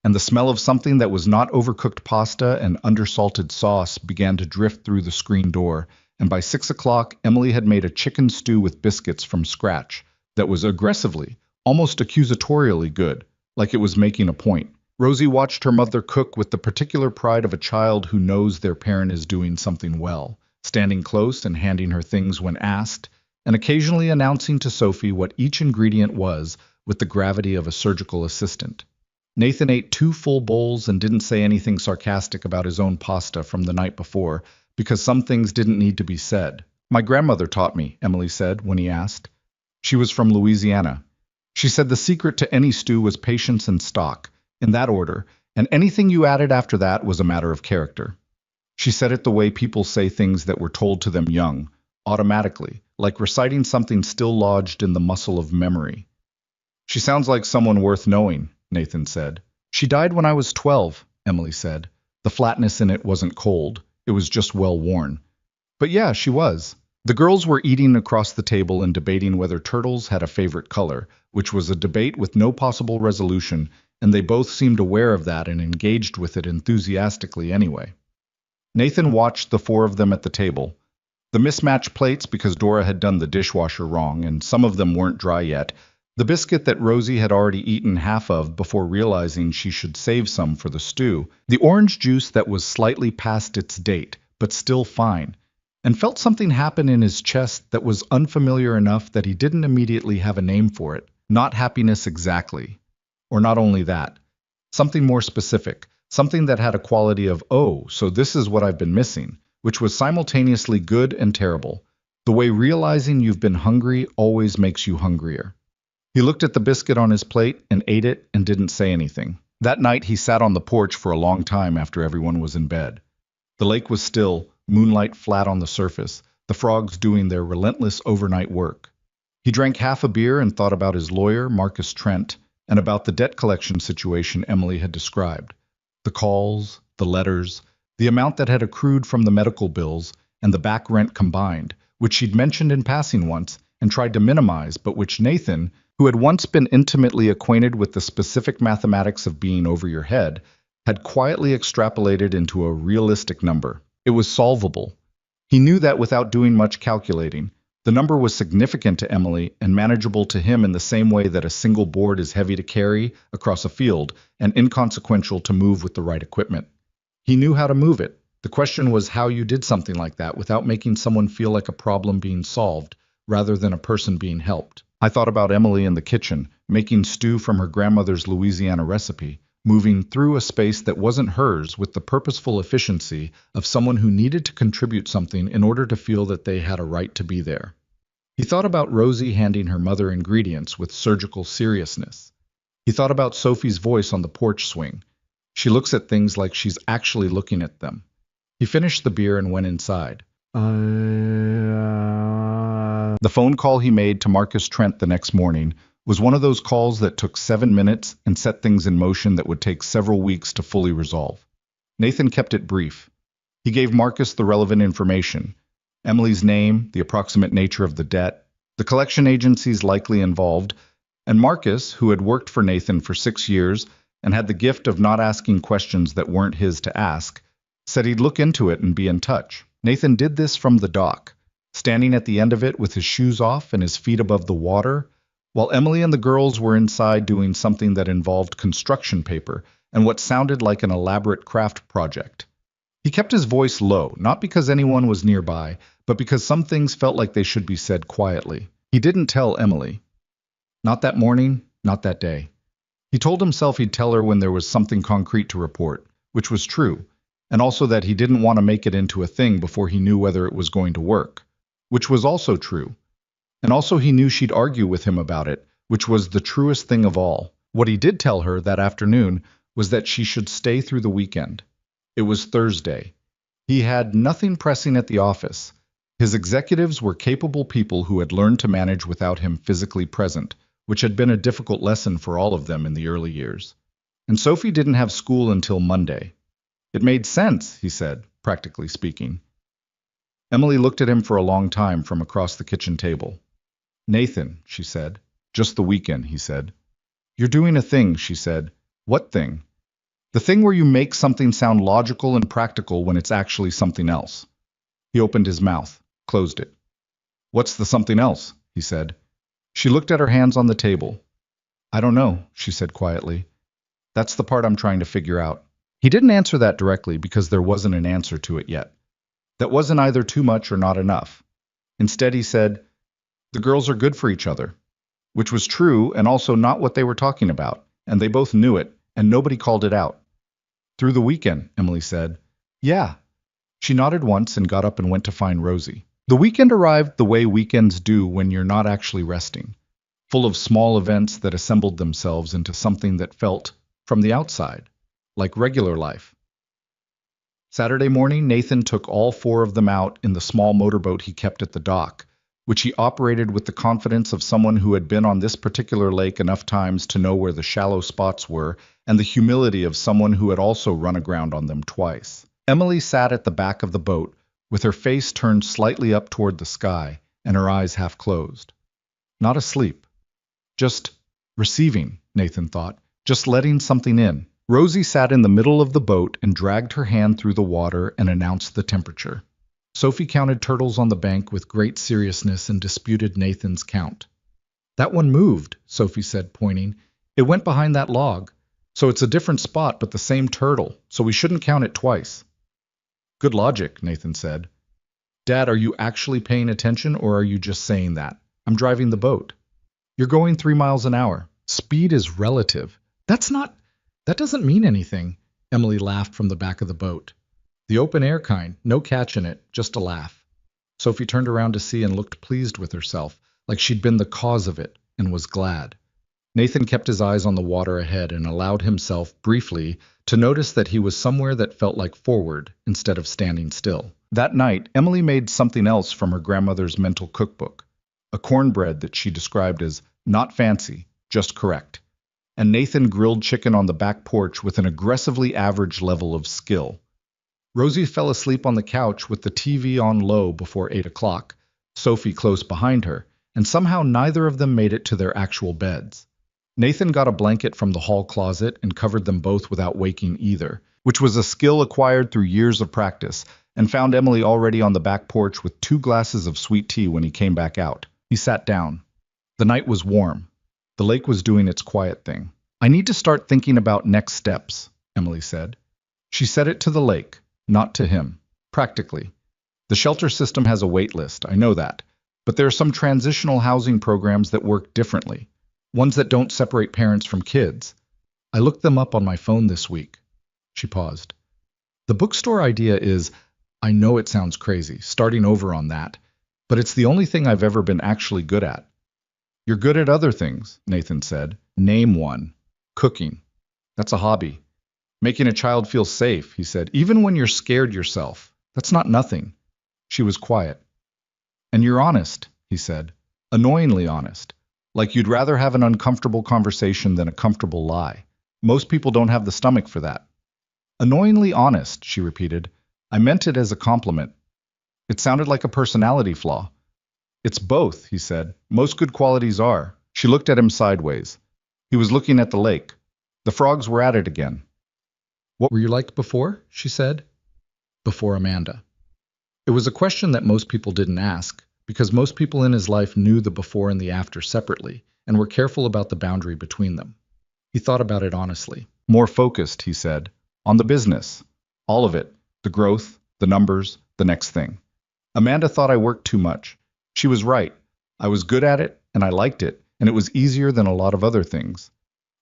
and the smell of something that was not overcooked pasta and undersalted sauce began to drift through the screen door, and by 6 o'clock, Emily had made a chicken stew with biscuits from scratch that was aggressively, almost accusatorially good, like it was making a point. Rosie watched her mother cook with the particular pride of a child who knows their parent is doing something well, standing close and handing her things when asked, and occasionally announcing to Sophie what each ingredient was with the gravity of a surgical assistant. Nathan ate 2 full bowls and didn't say anything sarcastic about his own pasta from the night before, because some things didn't need to be said. My grandmother taught me, Emily said when he asked. She was from Louisiana. She said the secret to any stew was patience and stock, in that order, and anything you added after that was a matter of character. She said it the way people say things that were told to them young, automatically, like reciting something still lodged in the muscle of memory. She sounds like someone worth knowing, Nathan said. She died when I was 12, Emily said. The flatness in it wasn't cold, it was just well worn. But yeah, she was. The girls were eating across the table and debating whether turtles had a favorite color, which was a debate with no possible resolution, and they both seemed aware of that and engaged with it enthusiastically anyway. Nathan watched the 4 of them at the table. The mismatched plates because Dora had done the dishwasher wrong, and some of them weren't dry yet. The biscuit that Rosie had already eaten half of before realizing she should save some for the stew. The orange juice that was slightly past its date, but still fine. And felt something happen in his chest that was unfamiliar enough that he didn't immediately have a name for it. Not happiness exactly. Or not only that. Something more specific. Something that had a quality of, oh, so this is what I've been missing, which was simultaneously good and terrible. The way realizing you've been hungry always makes you hungrier. He looked at the biscuit on his plate and ate it and didn't say anything. That night he sat on the porch for a long time after everyone was in bed. The lake was still, moonlight flat on the surface, the frogs doing their relentless overnight work. He drank half a beer and thought about his lawyer, Marcus Trent, and about the debt collection situation Emily had described. The calls, the letters, the amount that had accrued from the medical bills, and the back rent combined, which she'd mentioned in passing once and tried to minimize, but which Nathan, who had once been intimately acquainted with the specific mathematics of being over your head, had quietly extrapolated into a realistic number. It was solvable. He knew that without doing much calculating. The number was significant to Emily and manageable to him in the same way that a single board is heavy to carry across a field and inconsequential to move with the right equipment. He knew how to move it. The question was how you did something like that without making someone feel like a problem being solved, rather than a person being helped. I thought about Emily in the kitchen, making stew from her grandmother's Louisiana recipe, moving through a space that wasn't hers with the purposeful efficiency of someone who needed to contribute something in order to feel that they had a right to be there. He thought about Rosie handing her mother ingredients with surgical seriousness. He thought about Sophie's voice on the porch swing. She looks at things like she's actually looking at them. He finished the beer and went inside. The phone call he made to Marcus Trent the next morning was one of those calls that took 7 minutes and set things in motion that would take several weeks to fully resolve. Nathan kept it brief. He gave Marcus the relevant information: Emily's name, the approximate nature of the debt, the collection agencies likely involved, and Marcus, who had worked for Nathan for 6 years and had the gift of not asking questions that weren't his to ask, said he'd look into it and be in touch. Nathan did this from the dock, standing at the end of it with his shoes off and his feet above the water, while Emily and the girls were inside doing something that involved construction paper and what sounded like an elaborate craft project. He kept his voice low, not because anyone was nearby, but because some things felt like they should be said quietly. He didn't tell Emily. Not that morning, not that day. He told himself he'd tell her when there was something concrete to report, which was true, and also that he didn't want to make it into a thing before he knew whether it was going to work, which was also true. And also he knew she'd argue with him about it, which was the truest thing of all. What he did tell her that afternoon was that she should stay through the weekend. It was Thursday. He had nothing pressing at the office. His executives were capable people who had learned to manage without him physically present, which had been a difficult lesson for all of them in the early years. And Sophie didn't have school until Monday. It made sense, he said, practically speaking. Emily looked at him for a long time from across the kitchen table. Nathan, she said. Just the weekend, he said. You're doing a thing, she said. What thing? The thing where you make something sound logical and practical when it's actually something else. He opened his mouth, closed it. What's the something else? He said. She looked at her hands on the table. I don't know, she said quietly. That's the part I'm trying to figure out. He didn't answer that directly because there wasn't an answer to it yet. That wasn't either too much or not enough. Instead, he said, the girls are good for each other, which was true and also not what they were talking about, and they both knew it, and nobody called it out. Through the weekend, Emily said. Yeah. She nodded once and got up and went to find Rosie. The weekend arrived the way weekends do when you're not actually resting, full of small events that assembled themselves into something that felt, from the outside, like regular life. Saturday morning, Nathan took all 4 of them out in the small motorboat he kept at the dock, which he operated with the confidence of someone who had been on this particular lake enough times to know where the shallow spots were, and the humility of someone who had also run aground on them twice. Emily sat at the back of the boat, with her face turned slightly up toward the sky and her eyes half closed. Not asleep. Just receiving, Nathan thought. Just letting something in. Rosie sat in the middle of the boat and dragged her hand through the water and announced the temperature. Sophie counted turtles on the bank with great seriousness and disputed Nathan's count. That one moved, Sophie said, pointing. It went behind that log. So it's a different spot, but the same turtle, so we shouldn't count it twice. Good logic, Nathan said. Dad, are you actually paying attention, or are you just saying that? I'm driving the boat. You're going 3 miles an hour. Speed is relative. That doesn't mean anything, Emily laughed from the back of the boat. The open-air kind, no catch in it, just a laugh. Sophie turned around to see and looked pleased with herself, like she'd been the cause of it, and was glad. Nathan kept his eyes on the water ahead and allowed himself, briefly, to notice that he was somewhere that felt like forward instead of standing still. That night, Emily made something else from her grandmother's mental cookbook, a cornbread that she described as not fancy, just correct. And Nathan grilled chicken on the back porch with an aggressively average level of skill. Rosie fell asleep on the couch with the TV on low before 8 o'clock, Sophie close behind her, and somehow neither of them made it to their actual beds. Nathan got a blanket from the hall closet and covered them both without waking either, which was a skill acquired through years of practice, and found Emily already on the back porch with 2 glasses of sweet tea when he came back out. He sat down. The night was warm. The lake was doing its quiet thing. I need to start thinking about next steps, Emily said. She said it to the lake, not to him, practically. The shelter system has a wait list, I know that, but there are some transitional housing programs that work differently, ones that don't separate parents from kids. I looked them up on my phone this week. She paused. The bookstore idea is, I know it sounds crazy, starting over on that, but it's the only thing I've ever been actually good at. You're good at other things, Nathan said. Name one. Cooking. That's a hobby. Making a child feel safe, he said, even when you're scared yourself. That's not nothing. She was quiet. And you're honest, he said. Annoyingly honest. Like you'd rather have an uncomfortable conversation than a comfortable lie. Most people don't have the stomach for that. Annoyingly honest, she repeated. I meant it as a compliment. It sounded like a personality flaw. It's both, he said. Most good qualities are. She looked at him sideways. He was looking at the lake. The frogs were at it again. What were you like before? She said. Before Amanda. It was a question that most people didn't ask, because most people in his life knew the before and the after separately, and were careful about the boundary between them. He thought about it honestly. More focused, he said, on the business. All of it. The growth, the numbers, the next thing. Amanda thought I worked too much. She was right. I was good at it, and I liked it, and it was easier than a lot of other things.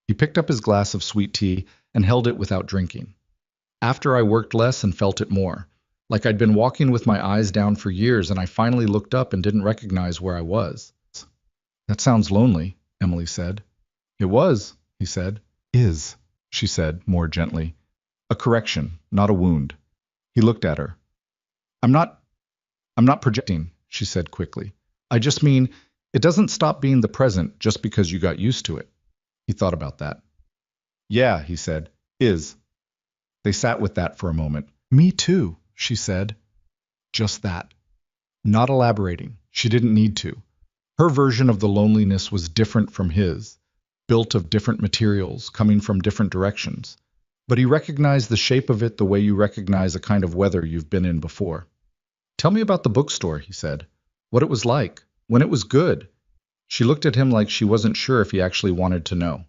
He picked up his glass of sweet tea and held it without drinking. After I worked less and felt it more, like I'd been walking with my eyes down for years and I finally looked up and didn't recognize where I was. That sounds lonely, Emily said. It was, he said. Is, she said, more gently. A correction, not a wound. He looked at her. I'm not projecting, she said quickly. I just mean, it doesn't stop being the present just because you got used to it. He thought about that. Yeah, he said, is. They sat with that for a moment. Me too, she said. Just that. Not elaborating. She didn't need to. Her version of the loneliness was different from his, built of different materials, coming from different directions. But he recognized the shape of it the way you recognize a kind of weather you've been in before. Tell me about the bookstore, he said. What it was like, when it was good. She looked at him like she wasn't sure if he actually wanted to know.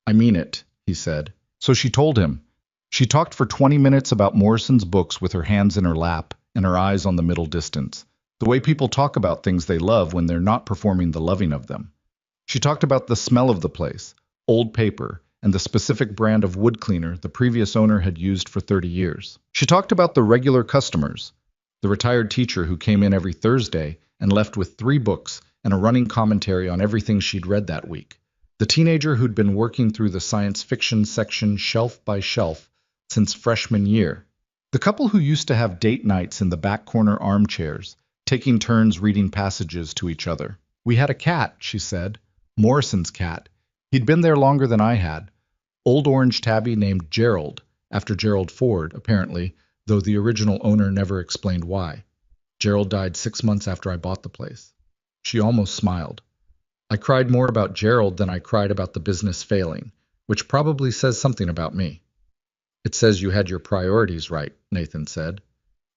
I mean it, he said. So she told him. She talked for 20 minutes about Morrison's books with her hands in her lap and her eyes on the middle distance, the way people talk about things they love when they're not performing the loving of them. She talked about the smell of the place, old paper, and the specific brand of wood cleaner the previous owner had used for 30 years. She talked about the regular customers, the retired teacher who came in every Thursday and left with 3 books and a running commentary on everything she'd read that week, the teenager who'd been working through the science fiction section shelf by shelf since freshman year, the couple who used to have date nights in the back corner armchairs, taking turns reading passages to each other. We had a cat, she said. Morrison's cat. He'd been there longer than I had. Old orange tabby named Gerald, after Gerald Ford, apparently, though the original owner never explained why. Gerald died 6 months after I bought the place. She almost smiled. I cried more about Gerald than I cried about the business failing, which probably says something about me. It says you had your priorities right, Nathan said.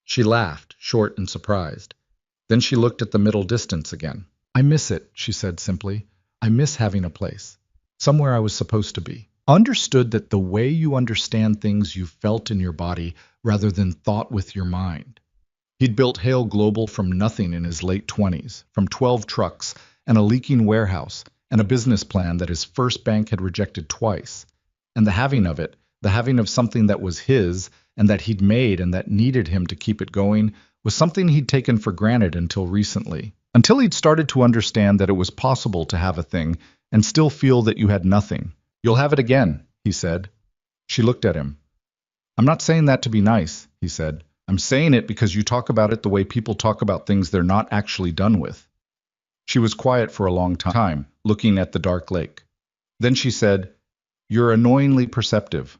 She laughed, short and surprised. Then she looked at the middle distance again. I miss it, she said simply. I miss having a place, somewhere I was supposed to be. Understood that the way you understand things you felt in your body rather than thought with your mind. He'd built Hale Global from nothing in his late 20s, from 12 trucks and a leaking warehouse and a business plan that his first bank had rejected twice. And the having of it, the having of something that was his and that he'd made and that needed him to keep it going, was something he'd taken for granted until recently. Until he'd started to understand that it was possible to have a thing and still feel that you had nothing. You'll have it again, he said. She looked at him. I'm not saying that to be nice, he said. I'm saying it because you talk about it the way people talk about things they're not actually done with. She was quiet for a long time, looking at the dark lake. Then she said, You're annoyingly perceptive.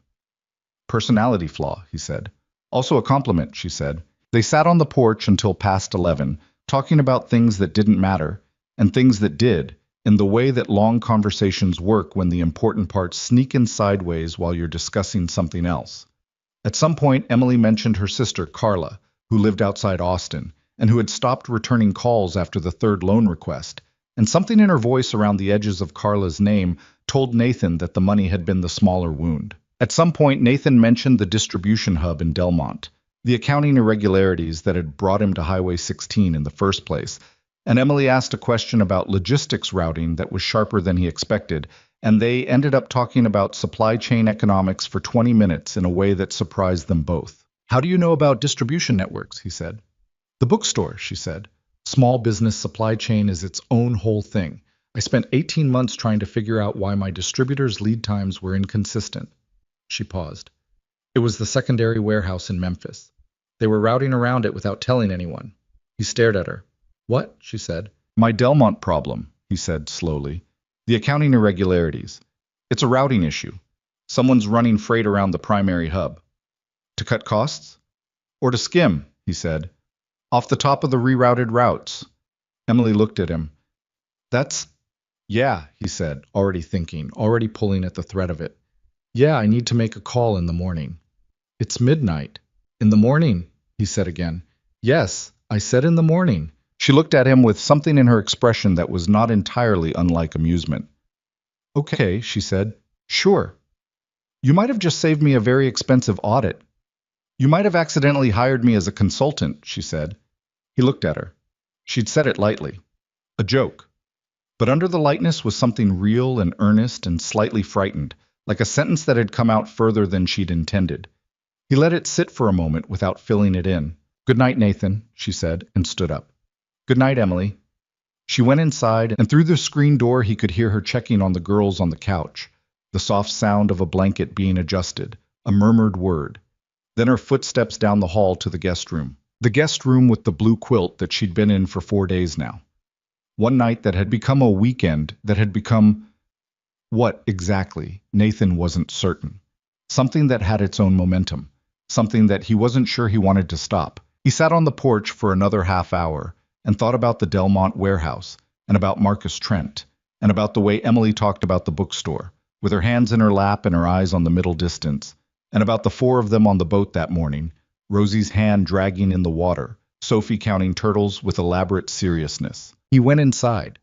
Personality flaw, he said. Also a compliment, she said. They sat on the porch until past 11, talking about things that didn't matter, and things that did, in the way that long conversations work when the important parts sneak in sideways while you're discussing something else. At some point, Emily mentioned her sister, Carla, who lived outside Austin, and who had stopped returning calls after the 3rd loan request, and something in her voice around the edges of Carla's name told Nathan that the money had been the smaller wound. At some point, Nathan mentioned the distribution hub in Delmont, the accounting irregularities that had brought him to Highway 16 in the first place, and Emily asked a question about logistics routing that was sharper than he expected, and they ended up talking about supply chain economics for 20 minutes in a way that surprised them both. How do you know about distribution networks? He said. The bookstore, she said. Small business supply chain is its own whole thing. I spent 18 months trying to figure out why my distributors' lead times were inconsistent. She paused. It was the secondary warehouse in Memphis. They were routing around it without telling anyone. He stared at her. What? She said. My Delmont problem, he said slowly. The accounting irregularities. It's a routing issue. Someone's running freight around the primary hub. To cut costs? Or to skim, he said. Off the top of the rerouted routes. Emily looked at him. Yeah, he said, already thinking, already pulling at the thread of it. Yeah, I need to make a call in the morning. It's midnight. In the morning, he said again. Yes, I said in the morning. She looked at him with something in her expression that was not entirely unlike amusement. Okay, she said. Sure. You might have just saved me a very expensive audit. You might have accidentally hired me as a consultant, she said. He looked at her. She'd said it lightly. A joke. But under the lightness was something real and earnest and slightly frightened, like a sentence that had come out further than she'd intended. He let it sit for a moment without filling it in. Good night, Nathan, she said, and stood up. Good night, Emily. She went inside, and through the screen door he could hear her checking on the girls on the couch, the soft sound of a blanket being adjusted, a murmured word. Then her footsteps down the hall to the guest room. The guest room with the blue quilt that she'd been in for 4 days now. One night that had become a weekend, that had become what exactly? Nathan wasn't certain. Something that had its own momentum. Something that he wasn't sure he wanted to stop. He sat on the porch for another half hour and thought about the Delmont warehouse, and about Marcus Trent, and about the way Emily talked about the bookstore, with her hands in her lap and her eyes on the middle distance, and about the four of them on the boat that morning, Rosie's hand dragging in the water, Sophie counting turtles with elaborate seriousness. He went inside.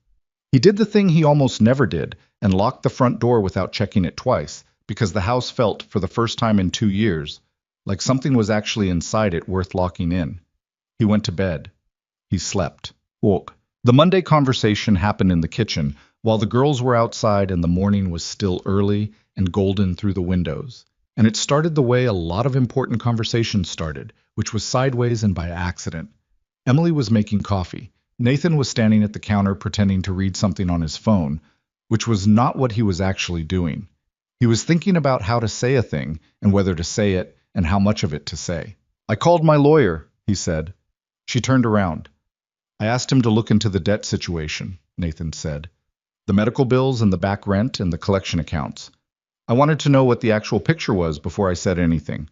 He did the thing he almost never did, and locked the front door without checking it twice, because the house felt, for the first time in 2 years, like something was actually inside it worth locking in. He went to bed. He slept. Woke. The Monday conversation happened in the kitchen, while the girls were outside and the morning was still early and golden through the windows. And it started the way a lot of important conversations started, which was sideways and by accident. Emily was making coffee. Nathan was standing at the counter pretending to read something on his phone, which was not what he was actually doing. He was thinking about how to say a thing and whether to say it and how much of it to say. "I called my lawyer," he said. She turned around. "I asked him to look into the debt situation," Nathan said. "The medical bills and the back rent and the collection accounts. I wanted to know what the actual picture was before I said anything."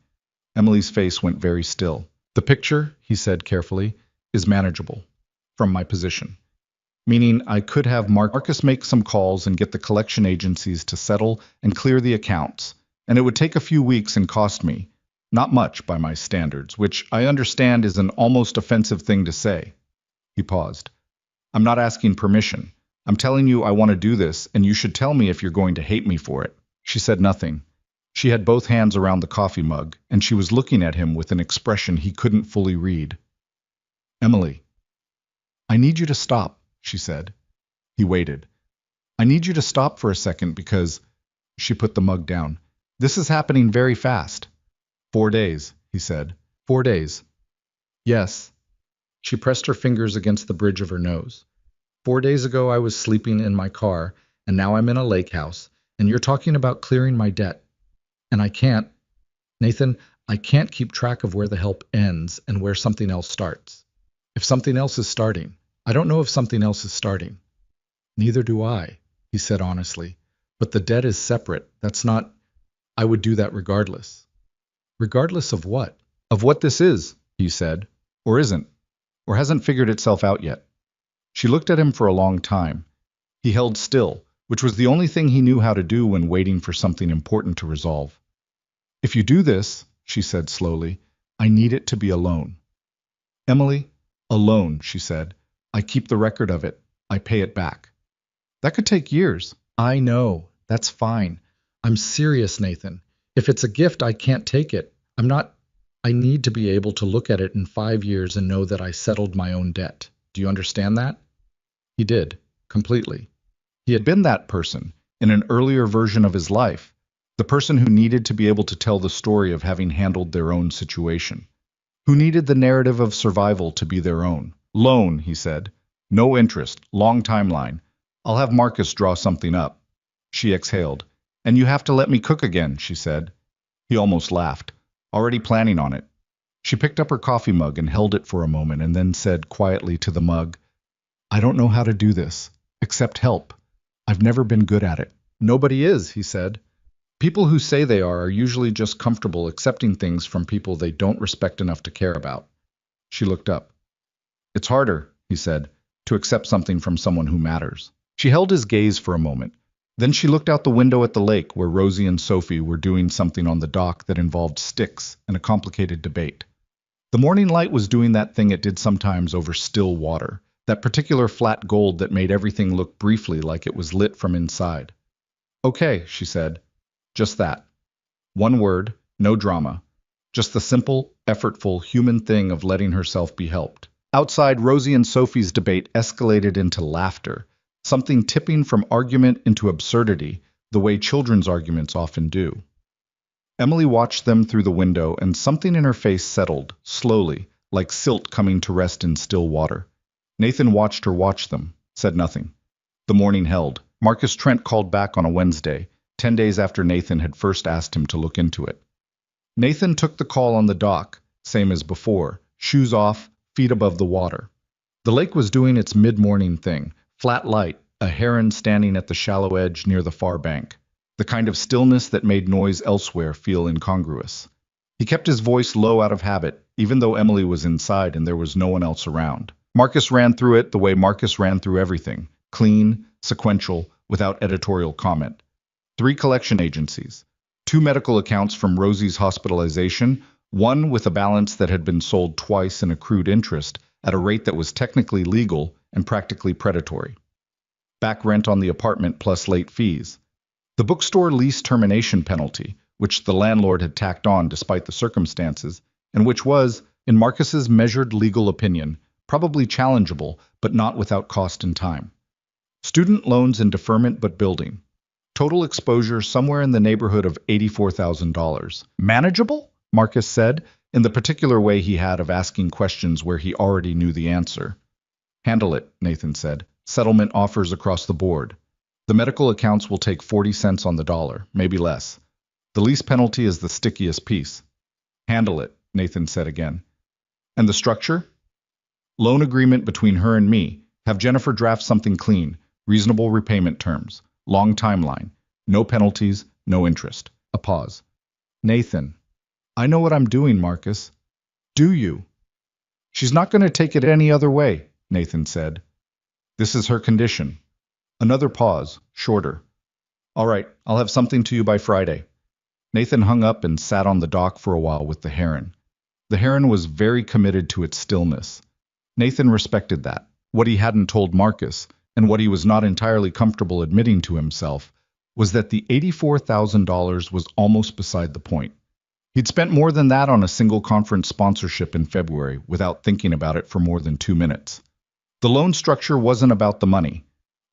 Emily's face went very still. "The picture," he said carefully, "is manageable. From my position. Meaning I could have Marcus make some calls and get the collection agencies to settle and clear the accounts, and it would take a few weeks and cost me. Not much by my standards, which I understand is an almost offensive thing to say." He paused. "I'm not asking permission. I'm telling you I want to do this, and you should tell me if you're going to hate me for it." She said nothing. She had both hands around the coffee mug, and she was looking at him with an expression he couldn't fully read. "Emily, I need you to stop," she said. He waited. "I need you to stop for a second because—" She put the mug down. "This is happening very fast." 4 days, he said. 4 days. Yes. She pressed her fingers against the bridge of her nose. 4 days ago I was sleeping in my car, and now I'm in a lake house, and you're talking about clearing my debt. And I can't. Nathan, I can't keep track of where the help ends and where something else starts. If something else is starting. I don't know if something else is starting. Neither do I, he said honestly. But the debt is separate. That's not... I would do that regardless. Regardless of what? Of what this is, he said. Or isn't. Or hasn't figured itself out yet. She looked at him for a long time. He held still, which was the only thing he knew how to do when waiting for something important to resolve. "If you do this," she said slowly, "I need it to be alone." "Emily, alone," she said. "I keep the record of it. I pay it back." "That could take years." "I know. That's fine. I'm serious, Nathan. If it's a gift, I can't take it. I'm not... I need to be able to look at it in 5 years and know that I settled my own debt. Do you understand that?" He did, completely. He had been that person, in an earlier version of his life, the person who needed to be able to tell the story of having handled their own situation, who needed the narrative of survival to be their own. "Loan," he said. "No interest, long timeline. I'll have Marcus draw something up." She exhaled. "And you have to let me cook again," she said. He almost laughed. "Already planning on it." She picked up her coffee mug and held it for a moment and then said quietly to the mug, "I don't know how to do this. Accept help. I've never been good at it." "Nobody is," he said. "People who say they are usually just comfortable accepting things from people they don't respect enough to care about." She looked up. "It's harder," he said, "to accept something from someone who matters." She held his gaze for a moment. Then she looked out the window at the lake where Rosie and Sophie were doing something on the dock that involved sticks and a complicated debate. The morning light was doing that thing it did sometimes over still water, that particular flat gold that made everything look briefly like it was lit from inside. "Okay," she said. Just that. One word, no drama. Just the simple, effortful, human thing of letting herself be helped. Outside, Rosie and Sophie's debate escalated into laughter, something tipping from argument into absurdity, the way children's arguments often do. Emily watched them through the window, and something in her face settled, slowly, like silt coming to rest in still water. Nathan watched her watch them. said nothing. The morning held. Marcus Trent called back on a Wednesday, 10 days after Nathan had first asked him to look into it. Nathan took the call on the dock, same as before, shoes off, feet above the water. The lake was doing its mid-morning thing, flat light, a heron standing at the shallow edge near the far bank, the kind of stillness that made noise elsewhere feel incongruous. He kept his voice low out of habit, even though Emily was inside and there was no one else around. Marcus ran through it the way Marcus ran through everything, clean, sequential, without editorial comment. 3 collection agencies, 2 medical accounts from Rosie's hospitalization, one with a balance that had been sold twice in accrued interest at a rate that was technically legal and practically predatory. Back rent on the apartment plus late fees. The bookstore lease termination penalty, which the landlord had tacked on despite the circumstances, and which was, in Marcus's measured legal opinion, probably challengeable, but not without cost and time. Student loans and deferment but building. Total exposure somewhere in the neighborhood of $84,000. Manageable? Marcus said, in the particular way he had of asking questions where he already knew the answer. Handle it, Nathan said. Settlement offers across the board. The medical accounts will take 40 cents on the dollar, maybe less. The lease penalty is the stickiest piece. Handle it, Nathan said again. And the structure? Loan agreement between her and me. Have Jennifer draft something clean, reasonable repayment terms, long timeline, no penalties, no interest. A pause. Nathan. I know what I'm doing, Marcus. Do you? She's not going to take it any other way, Nathan said. This is her condition. Another pause, shorter. All right, I'll have something to you by Friday. Nathan hung up and sat on the dock for a while with the heron. The heron was very committed to its stillness. Nathan respected that. What he hadn't told Marcus, and what he was not entirely comfortable admitting to himself, was that the $84,000 was almost beside the point. He'd spent more than that on a single conference sponsorship in February without thinking about it for more than 2 minutes. The loan structure wasn't about the money.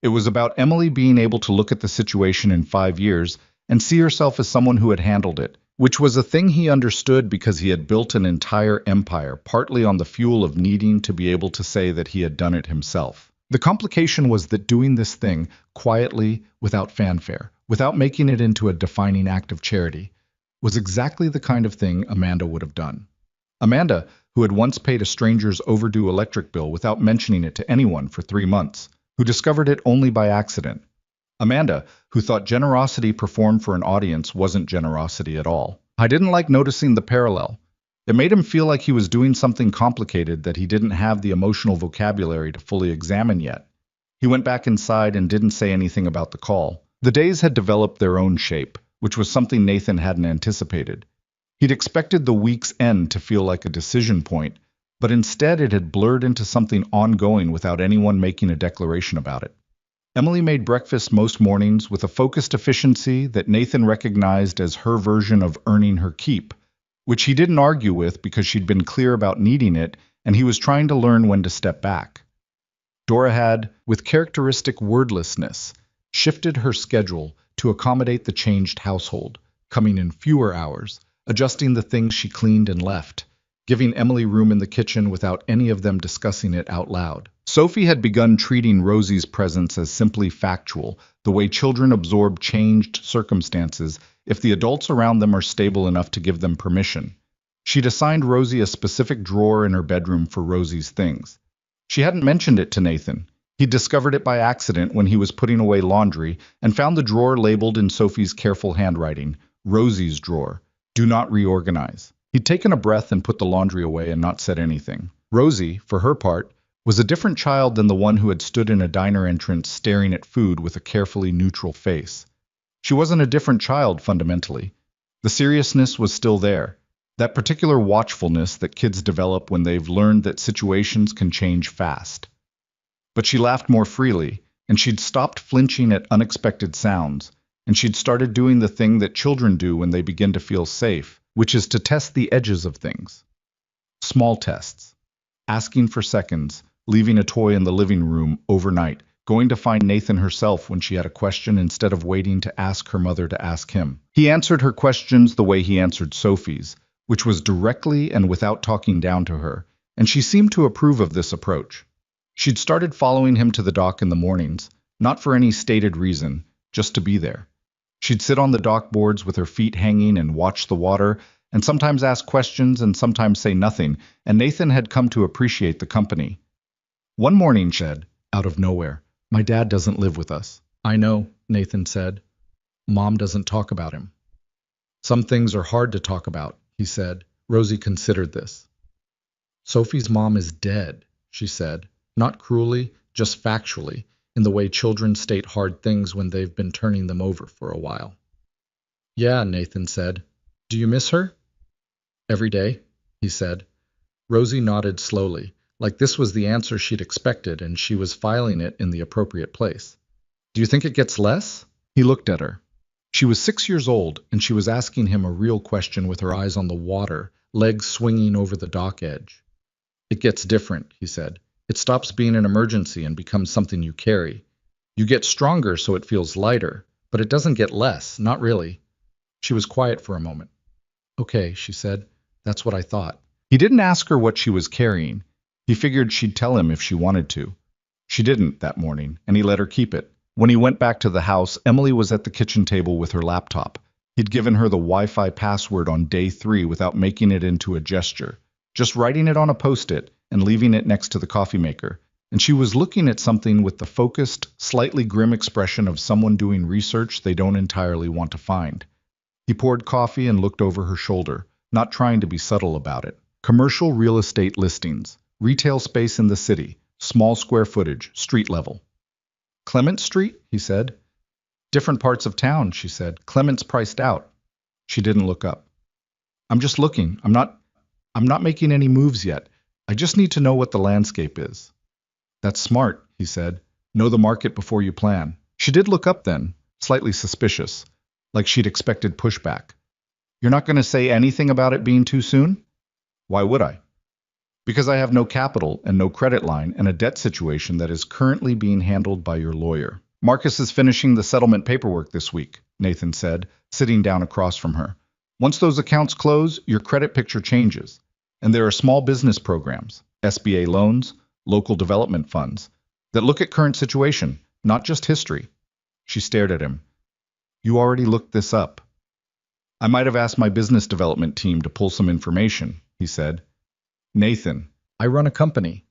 It was about Emily being able to look at the situation in 5 years and see herself as someone who had handled it, which was a thing he understood because he had built an entire empire, partly on the fuel of needing to be able to say that he had done it himself. The complication was that doing this thing quietly, without fanfare, without making it into a defining act of charity, was exactly the kind of thing Amanda would have done. Amanda, who had once paid a stranger's overdue electric bill without mentioning it to anyone for 3 months, who discovered it only by accident. Amanda, who thought generosity performed for an audience wasn't generosity at all. I didn't like noticing the parallel. It made him feel like he was doing something complicated that he didn't have the emotional vocabulary to fully examine yet. He went back inside and didn't say anything about the call. The days had developed their own shape, which was something Nathan hadn't anticipated. He'd expected the week's end to feel like a decision point, but instead it had blurred into something ongoing without anyone making a declaration about it. Emily made breakfast most mornings with a focused efficiency that Nathan recognized as her version of earning her keep, which he didn't argue with because she'd been clear about needing it and he was trying to learn when to step back. Dora had, with characteristic wordlessness, shifted her schedule to accommodate the changed household, coming in fewer hours, adjusting the things she cleaned and left, giving Emily room in the kitchen without any of them discussing it out loud. Sophie had begun treating Rosie's presence as simply factual, the way children absorb changed circumstances if the adults around them are stable enough to give them permission. She'd assigned Rosie a specific drawer in her bedroom for Rosie's things. She hadn't mentioned it to Nathan. He discovered it by accident when he was putting away laundry and found the drawer labeled in Sophie's careful handwriting, Rosie's drawer. Do not reorganize. He'd taken a breath and put the laundry away and not said anything. Rosie, for her part, was a different child than the one who had stood in a diner entrance staring at food with a carefully neutral face. She wasn't a different child fundamentally. The seriousness was still there, that particular watchfulness that kids develop when they've learned that situations can change fast. But she laughed more freely, and she'd stopped flinching at unexpected sounds, and she'd started doing the thing that children do when they begin to feel safe, which is to test the edges of things. Small tests. Asking for seconds, leaving a toy in the living room overnight, going to find Nathan herself when she had a question instead of waiting to ask her mother to ask him. He answered her questions the way he answered Sophie's, which was directly and without talking down to her, and she seemed to approve of this approach. She'd started following him to the dock in the mornings, not for any stated reason, just to be there. She'd sit on the dock boards with her feet hanging and watch the water, and sometimes ask questions and sometimes say nothing, and Nathan had come to appreciate the company. One morning, she said, out of nowhere, "My dad doesn't live with us." "I know," Nathan said. "Mom doesn't talk about him." "Some things are hard to talk about," he said. Rosie considered this. "Sophie's mom is dead," she said, not cruelly, just factually, in the way children state hard things when they've been turning them over for a while. "Yeah," Nathan said. "Do you miss her?" "Every day," he said. Rosie nodded slowly, like this was the answer she'd expected and she was filing it in the appropriate place. "Do you think it gets less?" He looked at her. She was 6 years old, and she was asking him a real question with her eyes on the water, legs swinging over the dock edge. "It gets different," he said. "It stops being an emergency and becomes something you carry. You get stronger so it feels lighter, but it doesn't get less, not really." She was quiet for a moment. "Okay," she said. "That's what I thought." He didn't ask her what she was carrying. He figured she'd tell him if she wanted to. She didn't that morning, and he let her keep it. When he went back to the house, Emily was at the kitchen table with her laptop. He'd given her the Wi-Fi password on day 3 without making it into a gesture, just writing it on a post-it and leaving it next to the coffee maker. And she was looking at something with the focused, slightly grim expression of someone doing research they don't entirely want to find. He poured coffee and looked over her shoulder, not trying to be subtle about it. Commercial real estate listings, retail space in the city, small square footage, street level. "Clement Street?" he said. "Different parts of town," she said. "Clement's priced out." She didn't look up. "I'm just looking. I'm not making any moves yet. I just need to know what the landscape is." "That's smart," he said. "Know the market before you plan." She did look up then, slightly suspicious, like she'd expected pushback. "You're not going to say anything about it being too soon?" "Why would I?" "Because I have no capital and no credit line and a debt situation that is currently being handled by your lawyer." "Marcus is finishing the settlement paperwork this week," Nathan said, sitting down across from her. "Once those accounts close, your credit picture changes. And there are small business programs, SBA loans, local development funds, that look at current situation, not just history." She stared at him. "You already looked this up." "I might have asked my business development team to pull some information," he said. "Nathan, I run a company.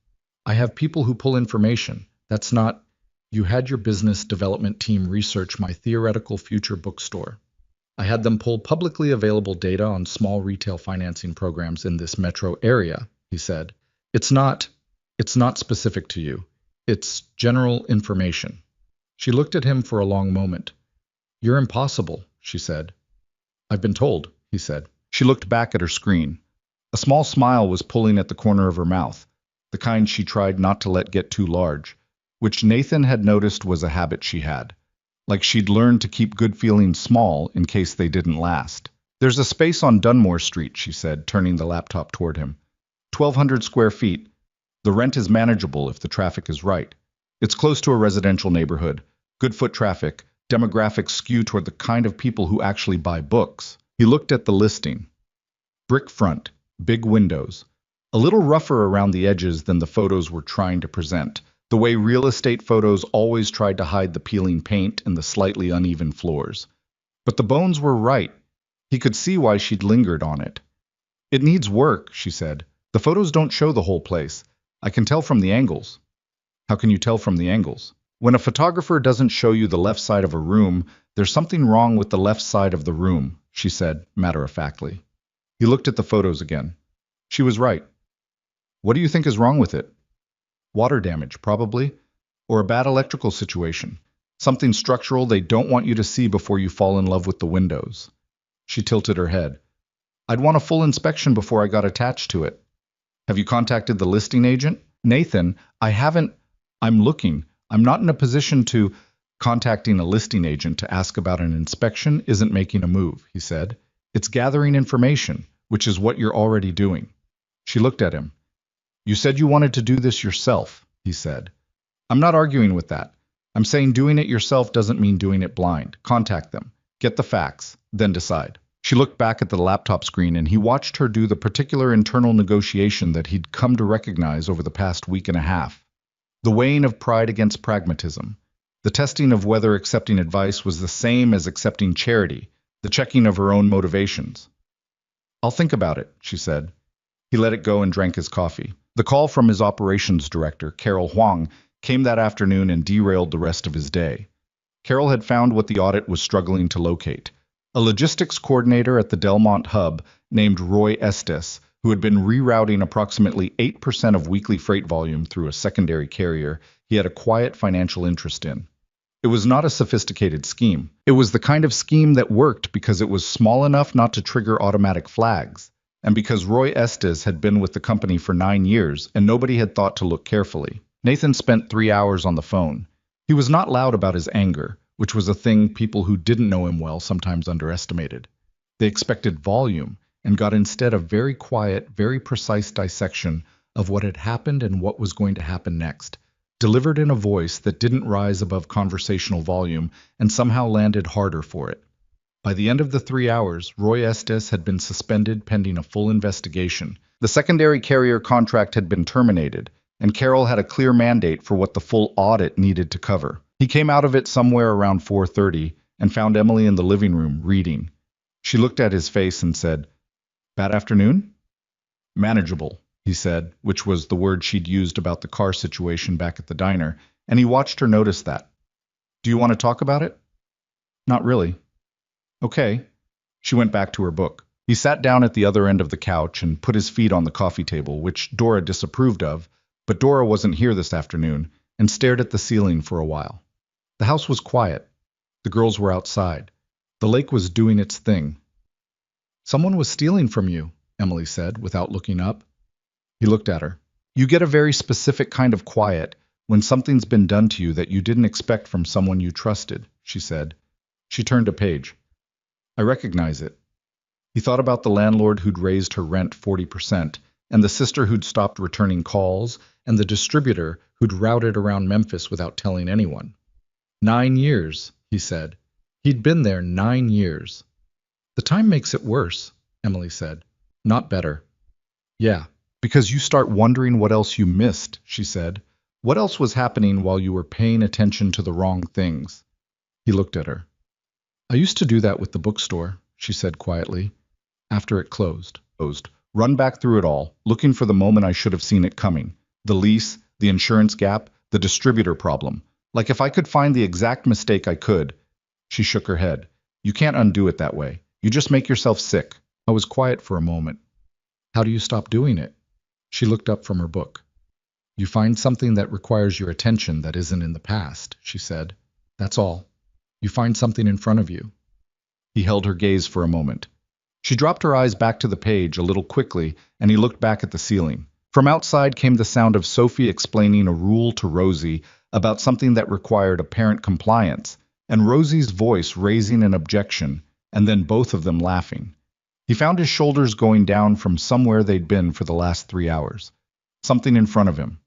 I have people who pull information. That's not—" "You had your business development team research my theoretical future bookstore. I had them pull publicly available data on small retail financing programs in this metro area," he said. It's not specific to you. It's general information." She looked at him for a long moment. "You're impossible," she said. "I've been told," he said. She looked back at her screen. A small smile was pulling at the corner of her mouth, the kind she tried not to let get too large, which Nathan had noticed was a habit she had. Like she'd learned to keep good feelings small in case they didn't last. "There's a space on Dunmore Street," she said, turning the laptop toward him. 1,200 square feet. The rent is manageable if the traffic is right. It's close to a residential neighborhood, good foot traffic, demographics skew toward the kind of people who actually buy books. He looked at the listing. Brick front, big windows. A little rougher around the edges than the photos were trying to present, the way real estate photos always tried to hide the peeling paint and the slightly uneven floors. But the bones were right. He could see why she'd lingered on it. "It needs work," she said. "The photos don't show the whole place. I can tell from the angles." "How can you tell from the angles?" "When a photographer doesn't show you the left side of a room, there's something wrong with the left side of the room," she said, matter-of-factly. He looked at the photos again. She was right. "What do you think is wrong with it?" "Water damage, probably. Or a bad electrical situation. Something structural they don't want you to see before you fall in love with the windows." She tilted her head. "I'd want a full inspection before I got attached to it." "Have you contacted the listing agent?" "Nathan, I haven't. I'm looking. I'm not in a position to—" "Contacting a listing agent to ask about an inspection isn't making a move," he said. "It's gathering information, which is what you're already doing." She looked at him. "You said you wanted to do this yourself," he said. "I'm not arguing with that. I'm saying doing it yourself doesn't mean doing it blind. Contact them. Get the facts. Then decide." She looked back at the laptop screen and he watched her do the particular internal negotiation that he'd come to recognize over the past week and a half. The weighing of pride against pragmatism. The testing of whether accepting advice was the same as accepting charity, the checking of her own motivations. I'll think about it, she said. He let it go and drank his coffee. The call from his operations director, Carol Huang, came that afternoon and derailed the rest of his day. Carol had found what the audit was struggling to locate. A logistics coordinator at the Delmont hub named Roy Estes, who had been rerouting approximately 8% of weekly freight volume through a secondary carrier he had a quiet financial interest in. It was not a sophisticated scheme. It was the kind of scheme that worked because it was small enough not to trigger automatic flags, and because Roy Estes had been with the company for 9 years and nobody had thought to look carefully. Nathan spent 3 hours on the phone. He was not loud about his anger, which was a thing people who didn't know him well sometimes underestimated. They expected volume and got instead a very quiet, very precise dissection of what had happened and what was going to happen next, delivered in a voice that didn't rise above conversational volume and somehow landed harder for it. By the end of the 3 hours, Roy Estes had been suspended pending a full investigation. The secondary carrier contract had been terminated, and Carol had a clear mandate for what the full audit needed to cover. He came out of it somewhere around 4:30 and found Emily in the living room, reading. She looked at his face and said, "Bad afternoon?" "Manageable," he said, which was the word she'd used about the car situation back at the diner, and he watched her notice that. "Do you want to talk about it?" "Not really." "Okay." She went back to her book. He sat down at the other end of the couch and put his feet on the coffee table, which Dora disapproved of, but Dora wasn't here this afternoon, and stared at the ceiling for a while. The house was quiet. The girls were outside. The lake was doing its thing. "Someone was stealing from you," Emily said, without looking up. He looked at her. "You get a very specific kind of quiet when something's been done to you that you didn't expect from someone you trusted," she said. She turned a page. "I recognize it." He thought about the landlord who'd raised her rent 40%, and the sister who'd stopped returning calls, and the distributor who'd routed around Memphis without telling anyone. 9 years, he said. He'd been there 9 years. "The time makes it worse," Emily said. "Not better." "Yeah, because you start wondering what else you missed," she said. "What else was happening while you were paying attention to the wrong things?" He looked at her. "I used to do that with the bookstore," she said quietly. "After it closed. Run back through it all, looking for the moment I should have seen it coming. The lease, the insurance gap, the distributor problem. Like if I could find the exact mistake I could." She shook her head. "You can't undo it that way. You just make yourself sick." I was quiet for a moment. "How do you stop doing it?" She looked up from her book. "You find something that requires your attention that isn't in the past," she said. "That's all. You find something in front of you." He held her gaze for a moment. She dropped her eyes back to the page a little quickly, and he looked back at the ceiling. From outside came the sound of Sophie explaining a rule to Rosie about something that required apparent compliance, and Rosie's voice raising an objection, and then both of them laughing. He found his shoulders going down from somewhere they'd been for the last 3 hours. Something in front of him.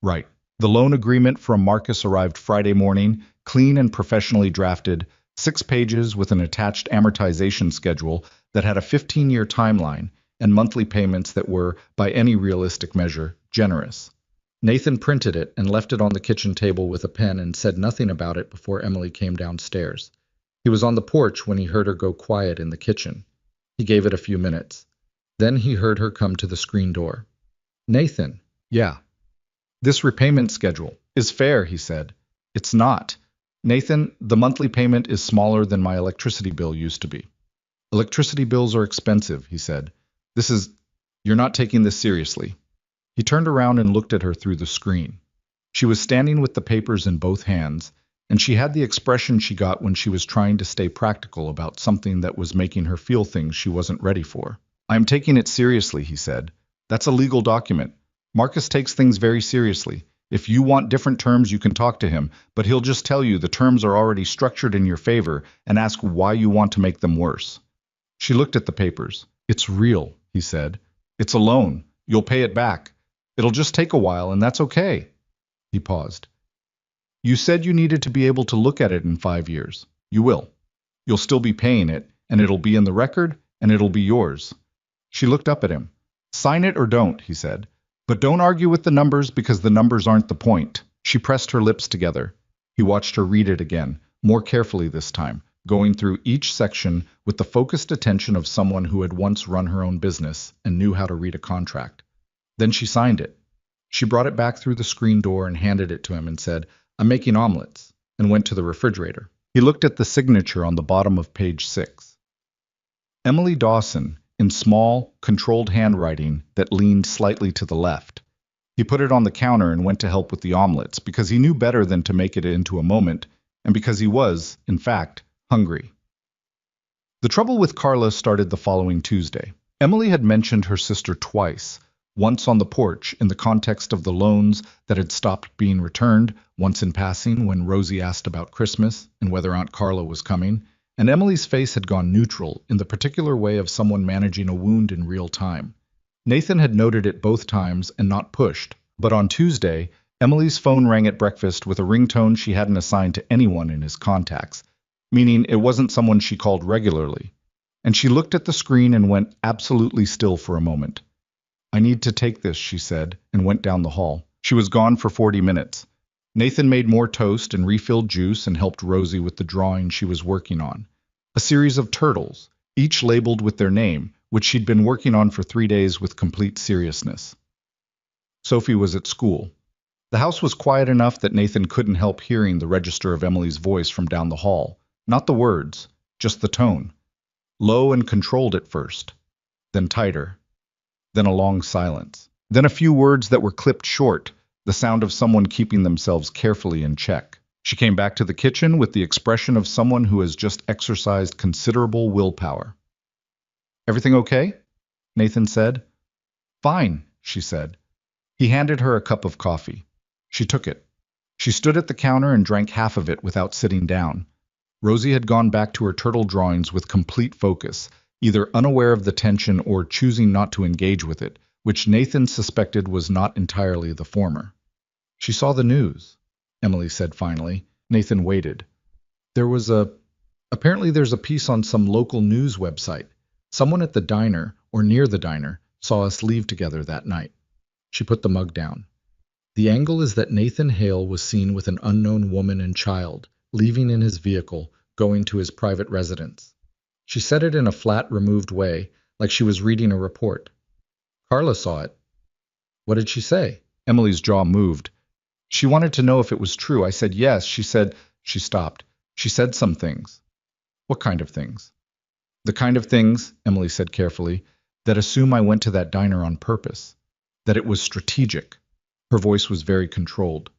Right. The loan agreement from Marcus arrived Friday morning, clean and professionally drafted, 6 pages with an attached amortization schedule that had a 15-year timeline and monthly payments that were, by any realistic measure, generous. Nathan printed it and left it on the kitchen table with a pen and said nothing about it before Emily came downstairs. He was on the porch when he heard her go quiet in the kitchen. He gave it a few minutes. Then he heard her come to the screen door. "Nathan." "Yeah." "This repayment schedule is fair," he said. "It's not. Nathan, the monthly payment is smaller than my electricity bill used to be." "Electricity bills are expensive," he said. You're not taking this seriously." He turned around and looked at her through the screen. She was standing with the papers in both hands, and she had the expression she got when she was trying to stay practical about something that was making her feel things she wasn't ready for. "I am taking it seriously," he said. "That's a legal document. Marcus takes things very seriously. If you want different terms, you can talk to him, but he'll just tell you the terms are already structured in your favor and ask why you want to make them worse." She looked at the papers. "It's real," he said. "It's a loan. You'll pay it back. It'll just take a while, and that's okay." He paused. "You said you needed to be able to look at it in 5 years. You will. You'll still be paying it, and it'll be in the record, and it'll be yours." She looked up at him. "Sign it or don't," he said. "But don't argue with the numbers because the numbers aren't the point." She pressed her lips together. He watched her read it again, more carefully this time, going through each section with the focused attention of someone who had once run her own business and knew how to read a contract. Then she signed it. She brought it back through the screen door and handed it to him and said, "I'm making omelets," and went to the refrigerator. He looked at the signature on the bottom of page 6. Emily Dawson, in small, controlled handwriting that leaned slightly to the left. He put it on the counter and went to help with the omelets because he knew better than to make it into a moment, and because he was, in fact, hungry. The trouble with Carla started the following Tuesday. Emily had mentioned her sister twice, once on the porch in the context of the loans that had stopped being returned, once in passing when Rosie asked about Christmas and whether Aunt Carla was coming, and Emily's face had gone neutral in the particular way of someone managing a wound in real time. Nathan had noted it both times and not pushed, but on Tuesday, Emily's phone rang at breakfast with a ringtone she hadn't assigned to anyone in his contacts, meaning it wasn't someone she called regularly. And she looked at the screen and went absolutely still for a moment. "I need to take this," she said, and went down the hall. She was gone for 40 minutes. Nathan made more toast and refilled juice and helped Rosie with the drawing she was working on. A series of turtles, each labeled with their name, which she'd been working on for 3 days with complete seriousness. Sophie was at school. The house was quiet enough that Nathan couldn't help hearing the register of Emily's voice from down the hall. Not the words, just the tone. Low and controlled at first, then tighter, then a long silence, then a few words that were clipped short, the sound of someone keeping themselves carefully in check. She came back to the kitchen with the expression of someone who has just exercised considerable willpower. "Everything okay?" Nathan said. "Fine," she said. He handed her a cup of coffee. She took it. She stood at the counter and drank half of it without sitting down. Rosie had gone back to her turtle drawings with complete focus, either unaware of the tension or choosing not to engage with it, which Nathan suspected was not entirely the former. "She saw the news," Emily said finally. Nathan waited. Apparently there's a piece on some local news website. Someone at the diner, or near the diner, saw us leave together that night." She put the mug down. "The angle is that Nathan Hale was seen with an unknown woman and child, leaving in his vehicle, going to his private residence." She said it in a flat, removed way, like she was reading a report. "Carla saw it." "What did she say?" Emily's jaw moved. "She wanted to know if it was true. I said yes." She said. She stopped. "She said some things." "What kind of things?" "The kind of things," Emily said carefully, "that assume I went to that diner on purpose. That it was strategic." Her voice was very controlled.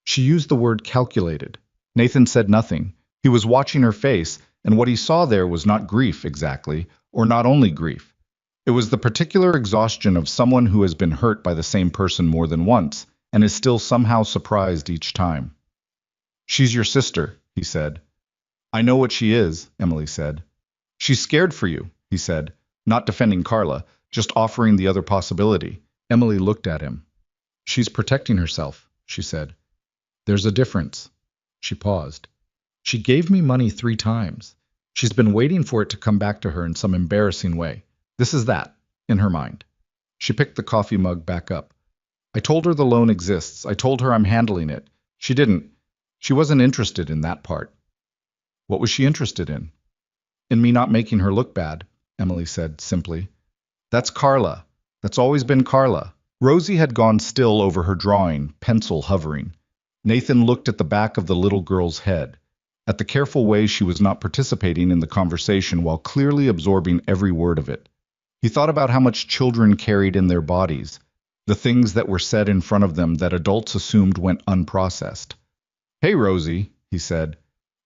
She used the word calculated. Nathan said nothing. He was watching her face, and what he saw there was not grief exactly, or not only grief. It was the particular exhaustion of someone who has been hurt by the same person more than once, and is still somehow surprised each time. "She's your sister," he said. "I know what she is," Emily said. "She's scared for you," he said, not defending Carla, just offering the other possibility. Emily looked at him. "She's protecting herself," she said. "There's a difference." She paused. "She gave me money 3 times. She's been waiting for it to come back to her in some embarrassing way. This is that, in her mind." She picked the coffee mug back up. "I told her the loan exists. I told her I'm handling it. She didn't. She wasn't interested in that part." "What was she interested in?" "In me not making her look bad," Emily said simply. "That's Carla. That's always been Carla." Rosie had gone still over her drawing, pencil hovering. Nathan looked at the back of the little girl's head, at the careful way she was not participating in the conversation while clearly absorbing every word of it. He thought about how much children carried in their bodies, the things that were said in front of them that adults assumed went unprocessed. "Hey, Rosie," he said.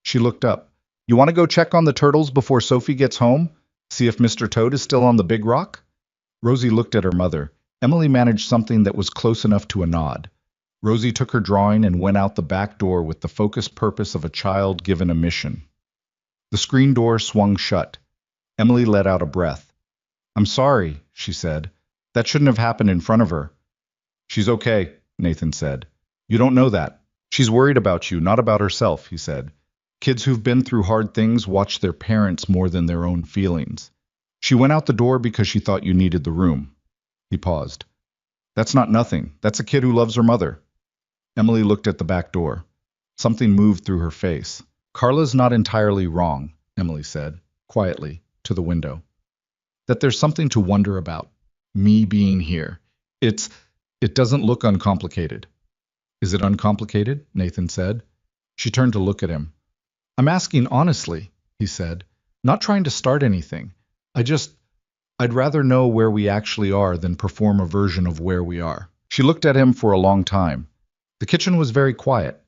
She looked up. "You want to go check on the turtles before Sophie gets home? See if Mr. Toad is still on the big rock?" Rosie looked at her mother. Emily managed something that was close enough to a nod. Rosie took her drawing and went out the back door with the focused purpose of a child given a mission. The screen door swung shut. Emily let out a breath. "I'm sorry," she said. "That shouldn't have happened in front of her." "She's okay," Nathan said. "You don't know that. She's worried about you, not about herself," he said. "Kids who've been through hard things watch their parents more than their own feelings. She went out the door because she thought you needed the room." He paused. "That's not nothing. That's a kid who loves her mother." Emily looked at the back door. Something moved through her face. Carla's not entirely wrong, Emily said, quietly, to the window. That there's something to wonder about. Me being here. It doesn't look uncomplicated. Is it uncomplicated? Nathan said. She turned to look at him. I'm asking honestly, he said, not trying to start anything. I'd rather know where we actually are than perform a version of where we are. She looked at him for a long time. The kitchen was very quiet.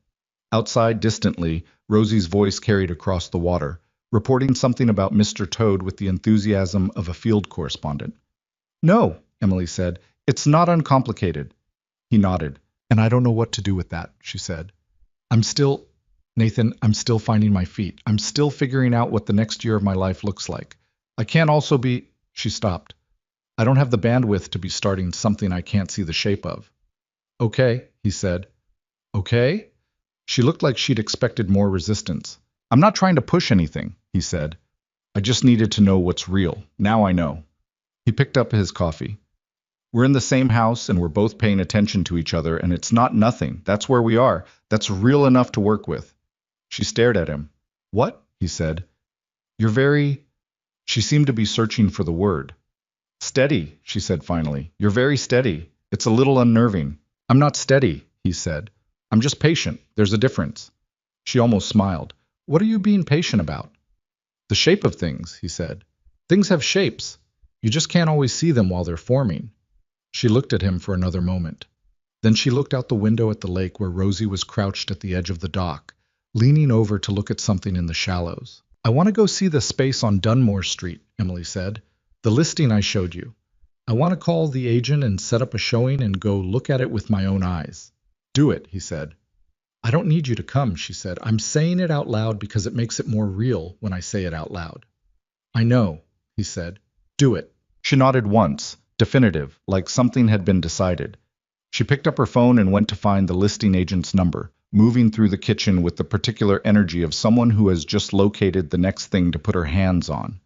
Outside, distantly, Rosie's voice carried across the water, reporting something about Mr. Toad with the enthusiasm of a field correspondent. No, Emily said, it's not uncomplicated. He nodded. And I don't know what to do with that, she said. Nathan, I'm still finding my feet. I'm still figuring out what the next year of my life looks like. I can't also be... She stopped. I don't have the bandwidth to be starting something I can't see the shape of. Okay, he said. Okay? She looked like she'd expected more resistance. I'm not trying to push anything, he said. I just needed to know what's real. Now I know. He picked up his coffee. We're in the same house and we're both paying attention to each other, and it's not nothing. That's where we are. That's real enough to work with. She stared at him. What? He said. You're very... She seemed to be searching for the word. Steady, she said finally. You're very steady. It's a little unnerving. I'm not steady, he said. I'm just patient. There's a difference. She almost smiled. What are you being patient about? The shape of things, he said. Things have shapes. You just can't always see them while they're forming. She looked at him for another moment. Then she looked out the window at the lake where Rosie was crouched at the edge of the dock, leaning over to look at something in the shallows. I want to go see the space on Dunmore Street, Emily said. The listing I showed you. I want to call the agent and set up a showing and go look at it with my own eyes. Do it, he said. I don't need you to come, she said. I'm saying it out loud because it makes it more real when I say it out loud. I know, he said. Do it. She nodded once, definitive, like something had been decided. She picked up her phone and went to find the listing agent's number, moving through the kitchen with the particular energy of someone who has just located the next thing to put her hands on.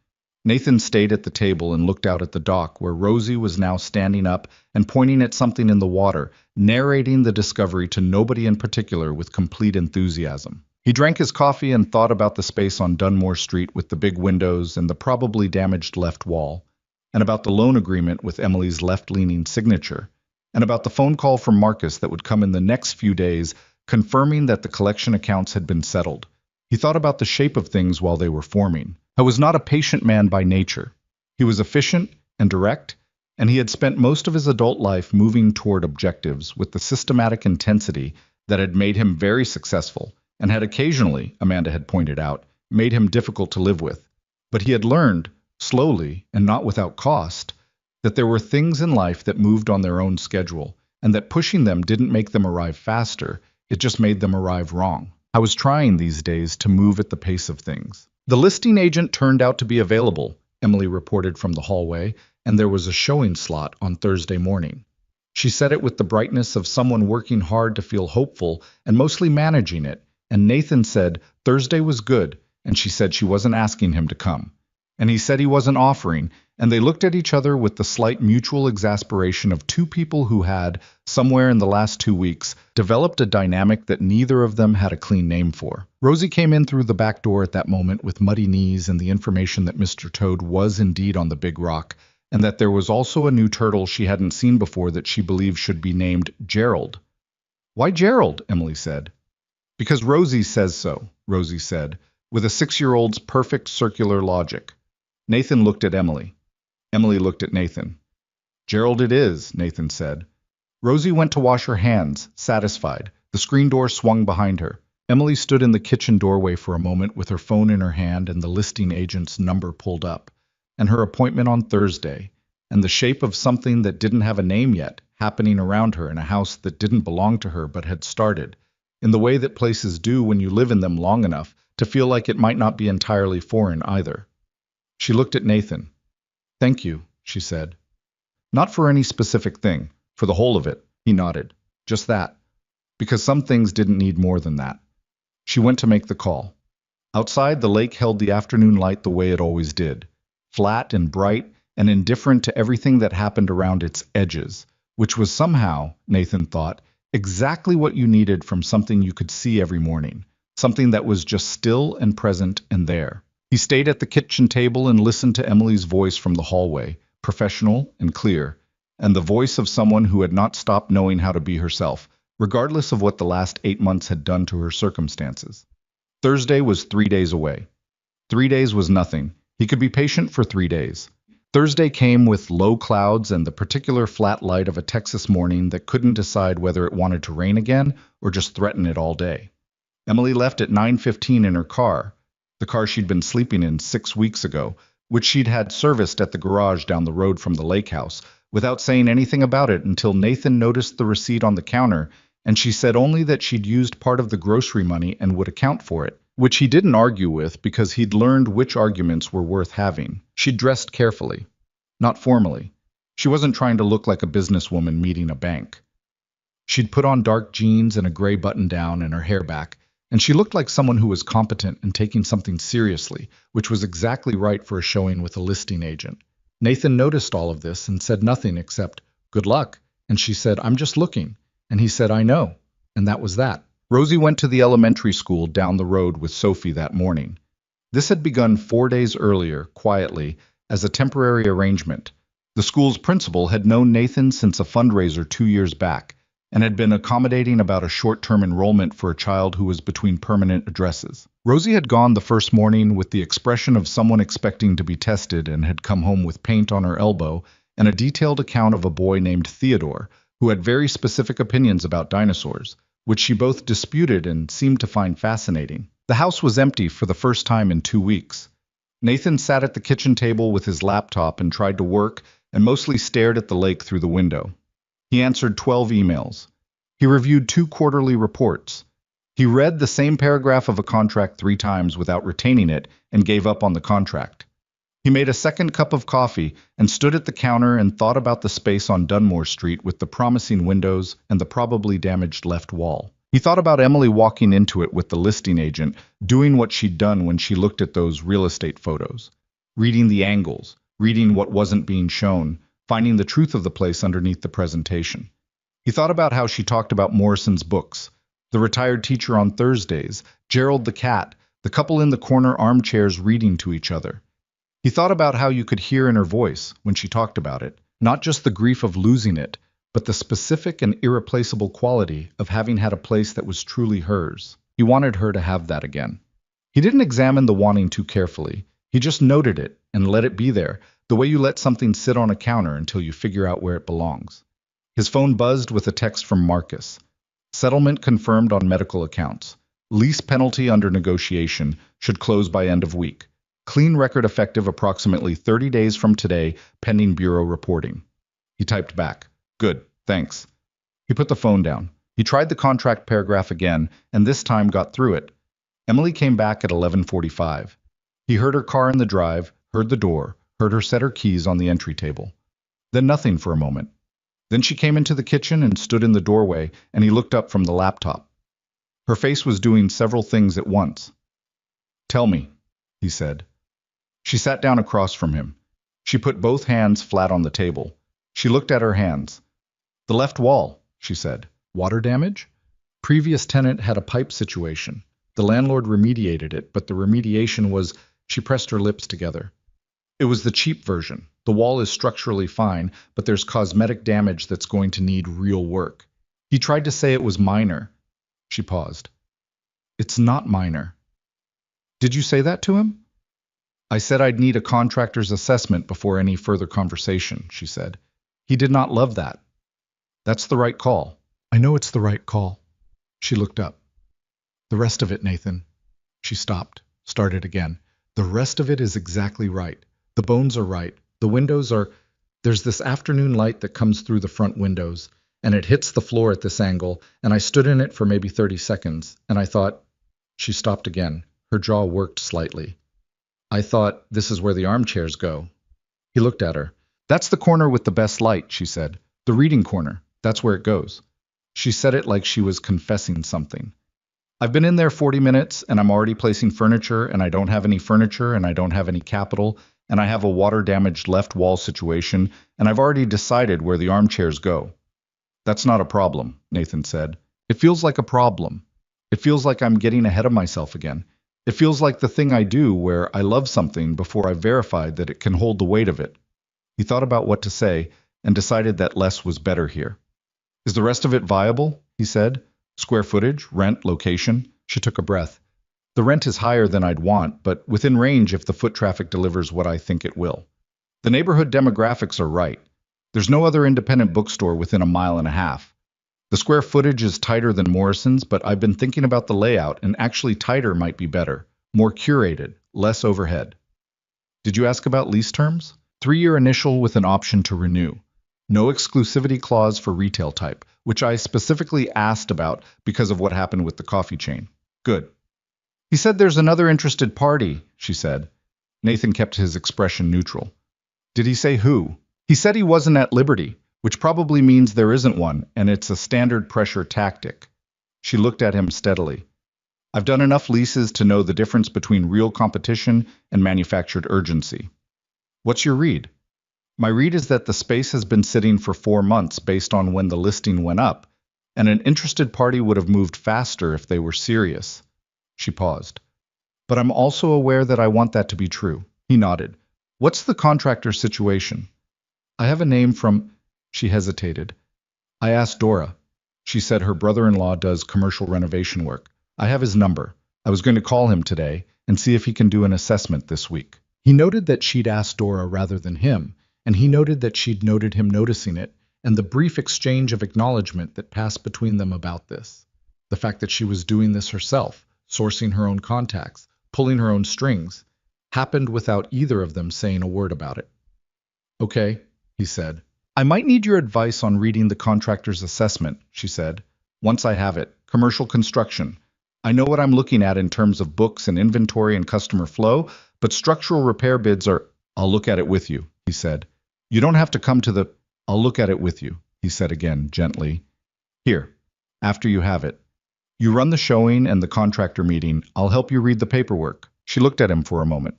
Nathan stayed at the table and looked out at the dock, where Rosie was now standing up and pointing at something in the water, narrating the discovery to nobody in particular with complete enthusiasm. He drank his coffee and thought about the space on Dunmore Street with the big windows and the probably damaged left wall, and about the loan agreement with Emily's left-leaning signature, and about the phone call from Marcus that would come in the next few days confirming that the collection accounts had been settled. He thought about the shape of things while they were forming. I was not a patient man by nature. He was efficient and direct, and he had spent most of his adult life moving toward objectives with the systematic intensity that had made him very successful and had occasionally, Amanda had pointed out, made him difficult to live with. But he had learned, slowly and not without cost, that there were things in life that moved on their own schedule, and that pushing them didn't make them arrive faster, it just made them arrive wrong. I was trying these days to move at the pace of things. The listing agent turned out to be available, Emily reported from the hallway, and there was a showing slot on Thursday morning. She said it with the brightness of someone working hard to feel hopeful and mostly managing it, and Nathan said Thursday was good, and she said she wasn't asking him to come. And he said he wasn't offering, and they looked at each other with the slight mutual exasperation of two people who had, somewhere in the last 2 weeks, developed a dynamic that neither of them had a clean name for. Rosie came in through the back door at that moment with muddy knees and the information that Mr. Toad was indeed on the big rock, and that there was also a new turtle she hadn't seen before that she believed should be named Gerald. Why Gerald? Emily said. Because Rosie says so, Rosie said, with a 6-year-old's perfect circular logic. Nathan looked at Emily. Emily looked at Nathan. Gerald it is, Nathan said. Rosie went to wash her hands, satisfied. The screen door swung behind her. Emily stood in the kitchen doorway for a moment with her phone in her hand and the listing agent's number pulled up, and her appointment on Thursday, and the shape of something that didn't have a name yet, happening around her in a house that didn't belong to her but had started, in the way that places do when you live in them long enough to feel like it might not be entirely foreign either. She looked at Nathan. Thank you, she said. Not for any specific thing, for the whole of it, he nodded. Just that. Because some things didn't need more than that. She went to make the call. Outside, the lake held the afternoon light the way it always did, flat and bright and indifferent to everything that happened around its edges, which was somehow, Nathan thought, Exactly what you needed from something you could see every morning, something that was just still and present and there. He stayed at the kitchen table and listened to Emily's voice from the hallway, professional and clear, and the voice of someone who had not stopped knowing how to be herself, regardless of what the last 8 months had done to her circumstances. Thursday was 3 days away. 3 days was nothing. He could be patient for 3 days. Thursday came with low clouds and the particular flat light of a Texas morning that couldn't decide whether it wanted to rain again or just threaten it all day. Emily left at 9:15 in her car, the car she'd been sleeping in 6 weeks ago, which she'd had serviced at the garage down the road from the lake house, without saying anything about it until Nathan noticed the receipt on the counter, and she said only that she'd used part of the grocery money and would account for it, which he didn't argue with because he'd learned which arguments were worth having. She dressed carefully, not formally. She wasn't trying to look like a businesswoman meeting a bank. She'd put on dark jeans and a gray button-down and her hair back, and she looked like someone who was competent and taking something seriously, which was exactly right for a showing with a listing agent. Nathan noticed all of this and said nothing except, "Good luck," and she said, "I'm just looking," and he said, "I know," and that was that. Rosie went to the elementary school down the road with Sophie that morning. This had begun 4 days earlier, quietly, as a temporary arrangement. The school's principal had known Nathan since a fundraiser 2 years back, and had been accommodating about a short-term enrollment for a child who was between permanent addresses. Rosie had gone the first morning with the expression of someone expecting to be tested and had come home with paint on her elbow and a detailed account of a boy named Theodore, who had very specific opinions about dinosaurs, which she both disputed and seemed to find fascinating. The house was empty for the first time in 2 weeks. Nathan sat at the kitchen table with his laptop and tried to work and mostly stared at the lake through the window. He answered 12 emails. He reviewed 2 quarterly reports. He read the same paragraph of a contract 3 times without retaining it and gave up on the contract. He made a second cup of coffee and stood at the counter and thought about the space on Dunmore Street with the promising windows and the probably damaged left wall. He thought about Emily walking into it with the listing agent, doing what she'd done when she looked at those real estate photos, reading the angles, reading what wasn't being shown, finding the truth of the place underneath the presentation. He thought about how she talked about Morrison's books, the retired teacher on Thursdays, Gerald the cat, the couple in the corner armchairs reading to each other. He thought about how you could hear in her voice, when she talked about it, not just the grief of losing it, but the specific and irreplaceable quality of having had a place that was truly hers. He wanted her to have that again. He didn't examine the wanting too carefully. He just noted it and let it be there, the way you let something sit on a counter until you figure out where it belongs. His phone buzzed with a text from Marcus. Settlement confirmed on medical accounts. Lease penalty under negotiation, should close by end of week. Clean record effective approximately 30 days from today, pending bureau reporting. He typed back, "Good, thanks." He put the phone down. He tried the contract paragraph again, and this time got through it. Emily came back at 11:45. He heard her car in the drive, heard the door, heard her set her keys on the entry table. Then nothing for a moment. Then she came into the kitchen and stood in the doorway, and he looked up from the laptop. Her face was doing several things at once. "Tell me," he said. She sat down across from him. She put both hands flat on the table. She looked at her hands. "The left wall," she said. "Water damage?" Previous tenant had a pipe situation. The landlord remediated it, but the remediation was, she pressed her lips together. It was the cheap version. The wall is structurally fine, but there's cosmetic damage that's going to need real work. He tried to say it was minor. She paused. "It's not minor." "Did you say that to him?" "I said I'd need a contractor's assessment before any further conversation," she said. "He did not love that." "That's the right call." "I know it's the right call." She looked up. "The rest of it, Nathan." She stopped, started again. "The rest of it is exactly right. The bones are right. The windows are... There's this afternoon light that comes through the front windows, and it hits the floor at this angle, and I stood in it for maybe 30 seconds, and I thought..." She stopped again. Her jaw worked slightly. "I thought, this is where the armchairs go." He looked at her. "That's the corner with the best light," she said. "The reading corner. That's where it goes." She said it like she was confessing something. "I've been in there 40 minutes, and I'm already placing furniture, and I don't have any furniture, and I don't have any capital, and I have a water-damaged left wall situation, and I've already decided where the armchairs go." That's not a problem, Nathan said. It feels like a problem. It feels like I'm getting ahead of myself again. It feels like the thing I do where I love something before I've verified that it can hold the weight of it. He thought about what to say and decided that less was better here. Is the rest of it viable? He said. Square footage, rent, location? She took a breath. The rent is higher than I'd want, but within range if the foot traffic delivers what I think it will. The neighborhood demographics are right. There's no other independent bookstore within a mile and a half. The square footage is tighter than Morrison's, but I've been thinking about the layout, and actually tighter might be better. More curated, less overhead. Did you ask about lease terms? 3-year initial with an option to renew. No exclusivity clause for retail type, which I specifically asked about because of what happened with the coffee chain. Good. He said there's another interested party, she said. Nathan kept his expression neutral. Did he say who? He said he wasn't at liberty, which probably means there isn't one, and it's a standard pressure tactic. She looked at him steadily. I've done enough leases to know the difference between real competition and manufactured urgency. What's your read? My read is that the space has been sitting for 4 months based on when the listing went up, and an interested party would have moved faster if they were serious. She paused. But I'm also aware that I want that to be true. He nodded. What's the contractor situation? I have a name from... She hesitated. I asked Dora. She said her brother-in-law does commercial renovation work. I have his number. I was going to call him today and see if he can do an assessment this week. He noted that she'd asked Dora rather than him, and he noted that she'd noted him noticing it, and the brief exchange of acknowledgement that passed between them about this. The fact that she was doing this herself, sourcing her own contacts, pulling her own strings, happened without either of them saying a word about it. Okay, he said. I might need your advice on reading the contractor's assessment, she said. Once I have it, commercial construction. I know what I'm looking at in terms of books and inventory and customer flow, but structural repair bids are... I'll look at it with you, he said. You don't have to come to the... I'll look at it with you, he said again, gently. Here, after you have it. You run the showing and the contractor meeting. I'll help you read the paperwork. She looked at him for a moment.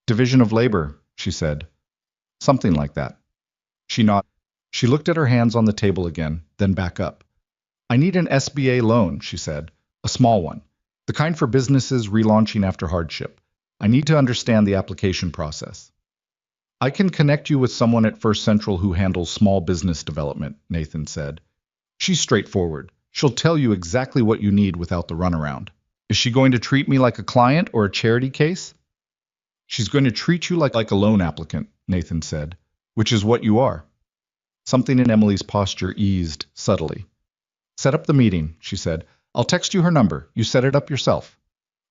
Division of labor, she said. Something like that. She nodded. She looked at her hands on the table again, then back up. I need an SBA loan, she said. A small one. The kind for businesses relaunching after hardship. I need to understand the application process. I can connect you with someone at First Central who handles small business development, Nathan said. She's straightforward. She'll tell you exactly what you need without the runaround. Is she going to treat me like a client or a charity case? She's going to treat you like a loan applicant, Nathan said, which is what you are. Something in Emily's posture eased subtly. Set up the meeting, she said. I'll text you her number. You set it up yourself.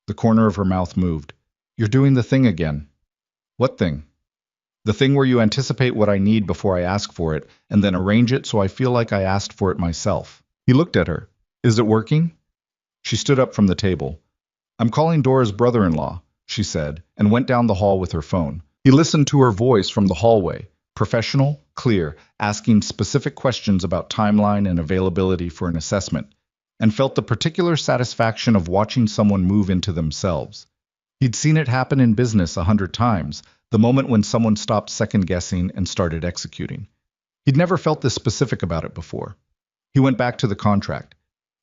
The corner of her mouth moved. You're doing the thing again. What thing? The thing where you anticipate what I need before I ask for it, and then arrange it so I feel like I asked for it myself. He looked at her. Is it working? She stood up from the table. I'm calling Dora's brother-in-law, she said, and went down the hall with her phone. He listened to her voice from the hallway, professional, clear, asking specific questions about timeline and availability for an assessment, and felt the particular satisfaction of watching someone move into themselves. He'd seen it happen in business 100 times, the moment when someone stopped second-guessing and started executing. He'd never felt this specific about it before. He went back to the contract.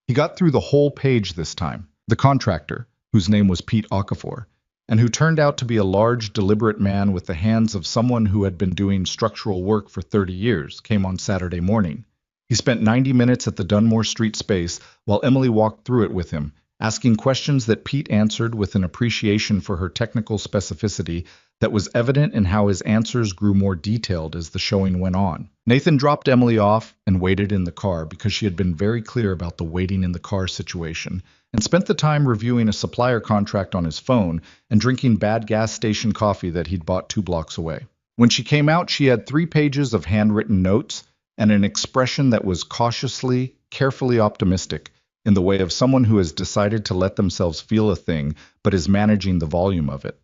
He got through the whole page this time. The contractor, whose name was Pete Okafor, and who turned out to be a large, deliberate man with the hands of someone who had been doing structural work for 30 years, came on Saturday morning. He spent 90 minutes at the Dunmore Street space while Emily walked through it with him, asking questions that Pete answered with an appreciation for her technical specificity that was evident in how his answers grew more detailed as the showing went on. Nathan dropped Emily off and waited in the car because she had been very clear about the waiting in the car situation, and spent the time reviewing a supplier contract on his phone and drinking bad gas station coffee that he'd bought 2 blocks away. When she came out, she had 3 pages of handwritten notes and an expression that was cautiously, carefully optimistic, in the way of someone who has decided to let themselves feel a thing but is managing the volume of it.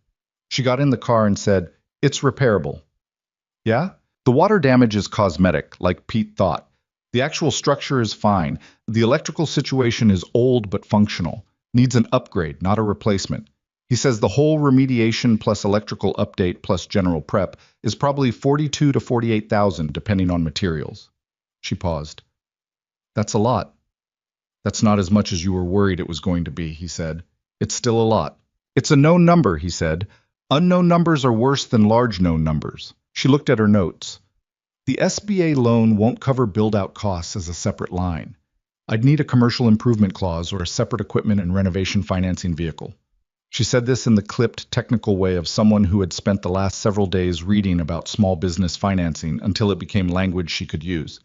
She got in the car and said, "It's repairable." Yeah? The water damage is cosmetic, like Pete thought. The actual structure is fine. The electrical situation is old but functional. Needs an upgrade, not a replacement. He says the whole remediation plus electrical update plus general prep is probably 42 to 48,000 depending on materials. She paused. That's a lot. That's not as much as you were worried it was going to be, he said. It's still a lot. It's a known number, he said. Unknown numbers are worse than large known numbers. She looked at her notes. The SBA loan won't cover build-out costs as a separate line. I'd need a commercial improvement clause or a separate equipment and renovation financing vehicle. She said this in the clipped, technical way of someone who had spent the last several days reading about small business financing until it became language she could use.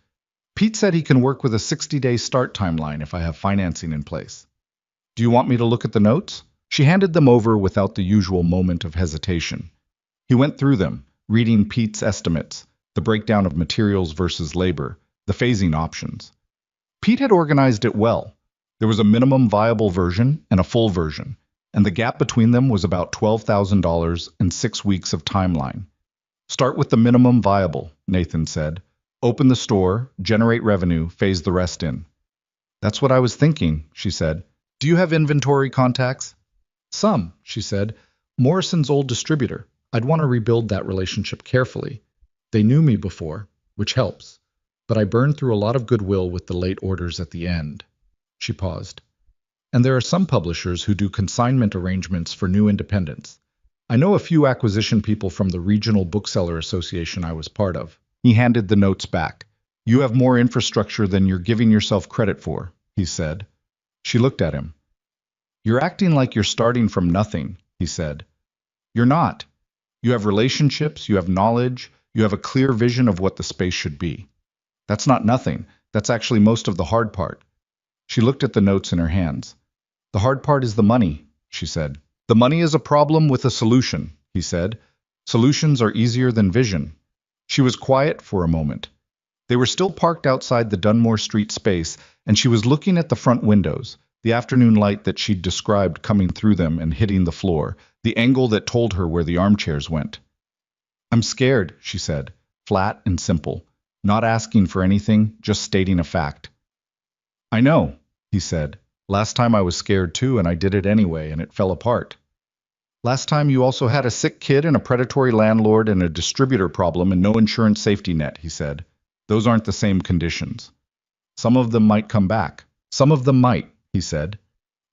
Pete said he can work with a 60-day start timeline if I have financing in place. Do you want me to look at the notes? She handed them over without the usual moment of hesitation. He went through them, reading Pete's estimates, the breakdown of materials versus labor, the phasing options. Pete had organized it well. There was a minimum viable version and a full version, and the gap between them was about $12,000 and 6 weeks of timeline. Start with the minimum viable, Nathan said. Open the store, generate revenue, phase the rest in. That's what I was thinking, she said. Do you have inventory contacts? Some, she said. Morrison's old distributor. I'd want to rebuild that relationship carefully. They knew me before, which helps, but I burned through a lot of goodwill with the late orders at the end. She paused. And there are some publishers who do consignment arrangements for new independents. I know a few acquisition people from the Regional Bookseller Association I was part of. He handed the notes back. You have more infrastructure than you're giving yourself credit for, he said. She looked at him. You're acting like you're starting from nothing, he said. You're not. You have relationships, you have knowledge, you have a clear vision of what the space should be. That's not nothing. That's actually most of the hard part. She looked at the notes in her hands. The hard part is the money, she said. The money is a problem with a solution, he said. Solutions are easier than vision. She was quiet for a moment. They were still parked outside the Dunmore Street space, and she was looking at the front windows, the afternoon light that she'd described coming through them and hitting the floor, the angle that told her where the armchairs went. I'm scared, she said, flat and simple, not asking for anything, just stating a fact. I know, he said. Last time I was scared too, and I did it anyway, and it fell apart. Last time you also had a sick kid and a predatory landlord and a distributor problem and no insurance safety net, he said. Those aren't the same conditions. Some of them might come back. Some of them might, he said.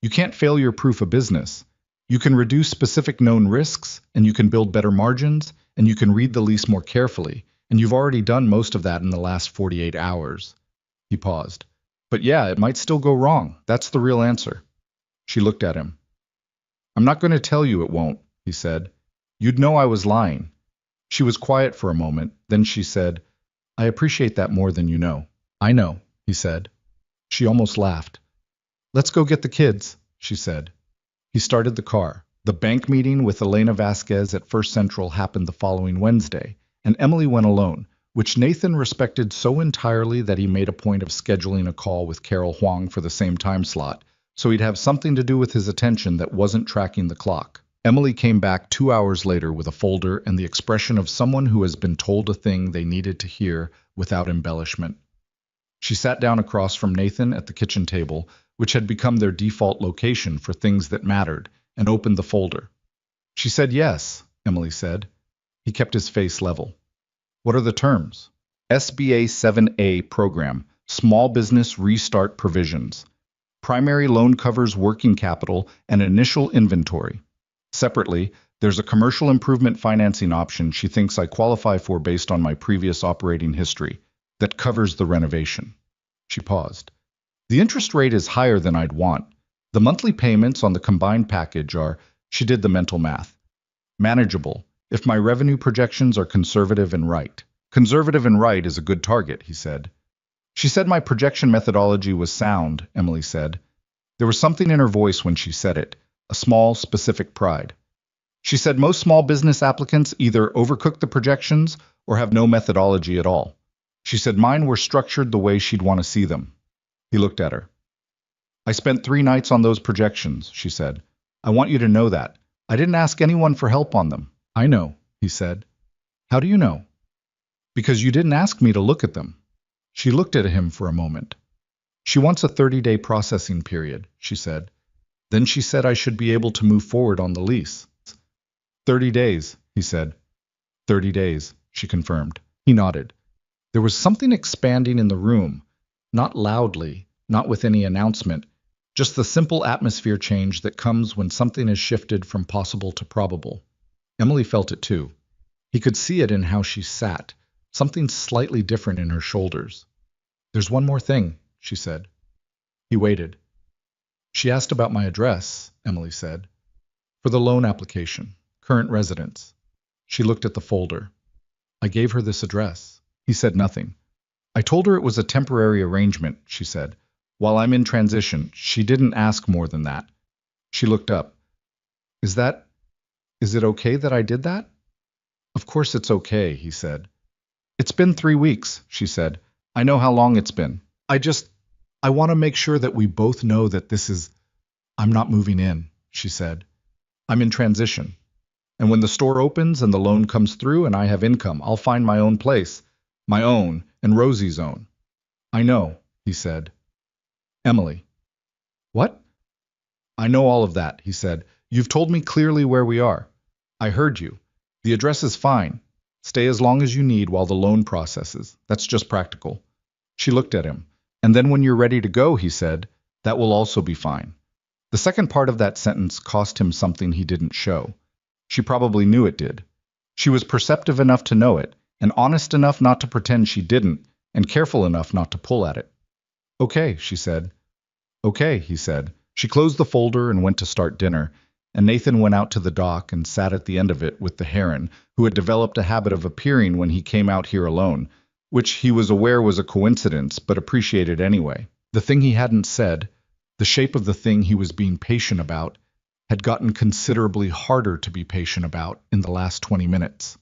You can't failure-proof a business. You can reduce specific known risks, and you can build better margins, and you can read the lease more carefully, and you've already done most of that in the last 48 hours. He paused. But yeah, it might still go wrong. That's the real answer. She looked at him. I'm not going to tell you it won't, he said. You'd know I was lying. She was quiet for a moment, then she said, I appreciate that more than you know. I know, he said. She almost laughed. Let's go get the kids, she said. He started the car. The bank meeting with Elena Vasquez at First Central happened the following Wednesday, and Emily went alone, which Nathan respected so entirely that he made a point of scheduling a call with Carol Huang for the same time slot, so he'd have something to do with his attention that wasn't tracking the clock. Emily came back 2 hours later with a folder and the expression of someone who has been told a thing they needed to hear without embellishment. She sat down across from Nathan at the kitchen table, which had become their default location for things that mattered, and opened the folder. She said yes, Emily said. He kept his face level. What are the terms? SBA 7A program, Small Business Restart Provisions. Primary loan covers working capital and initial inventory. Separately, there's a commercial improvement financing option she thinks I qualify for based on my previous operating history that covers the renovation. She paused. The interest rate is higher than I'd want. The monthly payments on the combined package are, she did the mental math, manageable if my revenue projections are conservative and right. Conservative and right is a good target, he said. She said my projection methodology was sound, Emily said. There was something in her voice when she said it, a small, specific pride. She said most small business applicants either overcook the projections or have no methodology at all. She said mine were structured the way she'd want to see them. He looked at her. I spent 3 nights on those projections, she said. I want you to know that. I didn't ask anyone for help on them. I know, he said. How do you know? Because you didn't ask me to look at them. She looked at him for a moment. She wants a 30-day processing period, she said. Then she said I should be able to move forward on the lease. 30 days, he said. 30 days, she confirmed. He nodded. There was something expanding in the room, Not loudly, not with any announcement, just the simple atmosphere change that comes when something is shifted from possible to probable. Emily felt it too. He could see it in how she sat, something slightly different in her shoulders. "There's one more thing," she said. He waited. "She asked about my address," Emily said. "For the loan application, current residence." She looked at the folder. "I gave her this address." He said nothing. "I told her it was a temporary arrangement," she said. "While I'm in transition." She didn't ask more than that. She looked up. Is it okay that I did that?" "Of course it's okay," he said. "It's been 3 weeks," she said. "I know how long it's been. I want to make sure that we both know that I'm not moving in," she said. "I'm in transition. And when the store opens and the loan comes through and I have income, I'll find my own place. My own and Rosie's own." "I know," he said. "Emily." "What?" "I know all of that," he said. "You've told me clearly where we are. I heard you. The address is fine. Stay as long as you need while the loan processes. That's just practical." She looked at him. "And then when you're ready to go," he said, "that will also be fine." The second part of that sentence cost him something he didn't show. She probably knew it did. She was perceptive enough to know it, and honest enough not to pretend she didn't, and careful enough not to pull at it. "Okay," she said. "Okay," he said. She closed the folder and went to start dinner, and Nathan went out to the dock and sat at the end of it with the heron, who had developed a habit of appearing when he came out here alone, which he was aware was a coincidence, but appreciated anyway. The thing he hadn't said, the shape of the thing he was being patient about, had gotten considerably harder to be patient about in the last 20 minutes.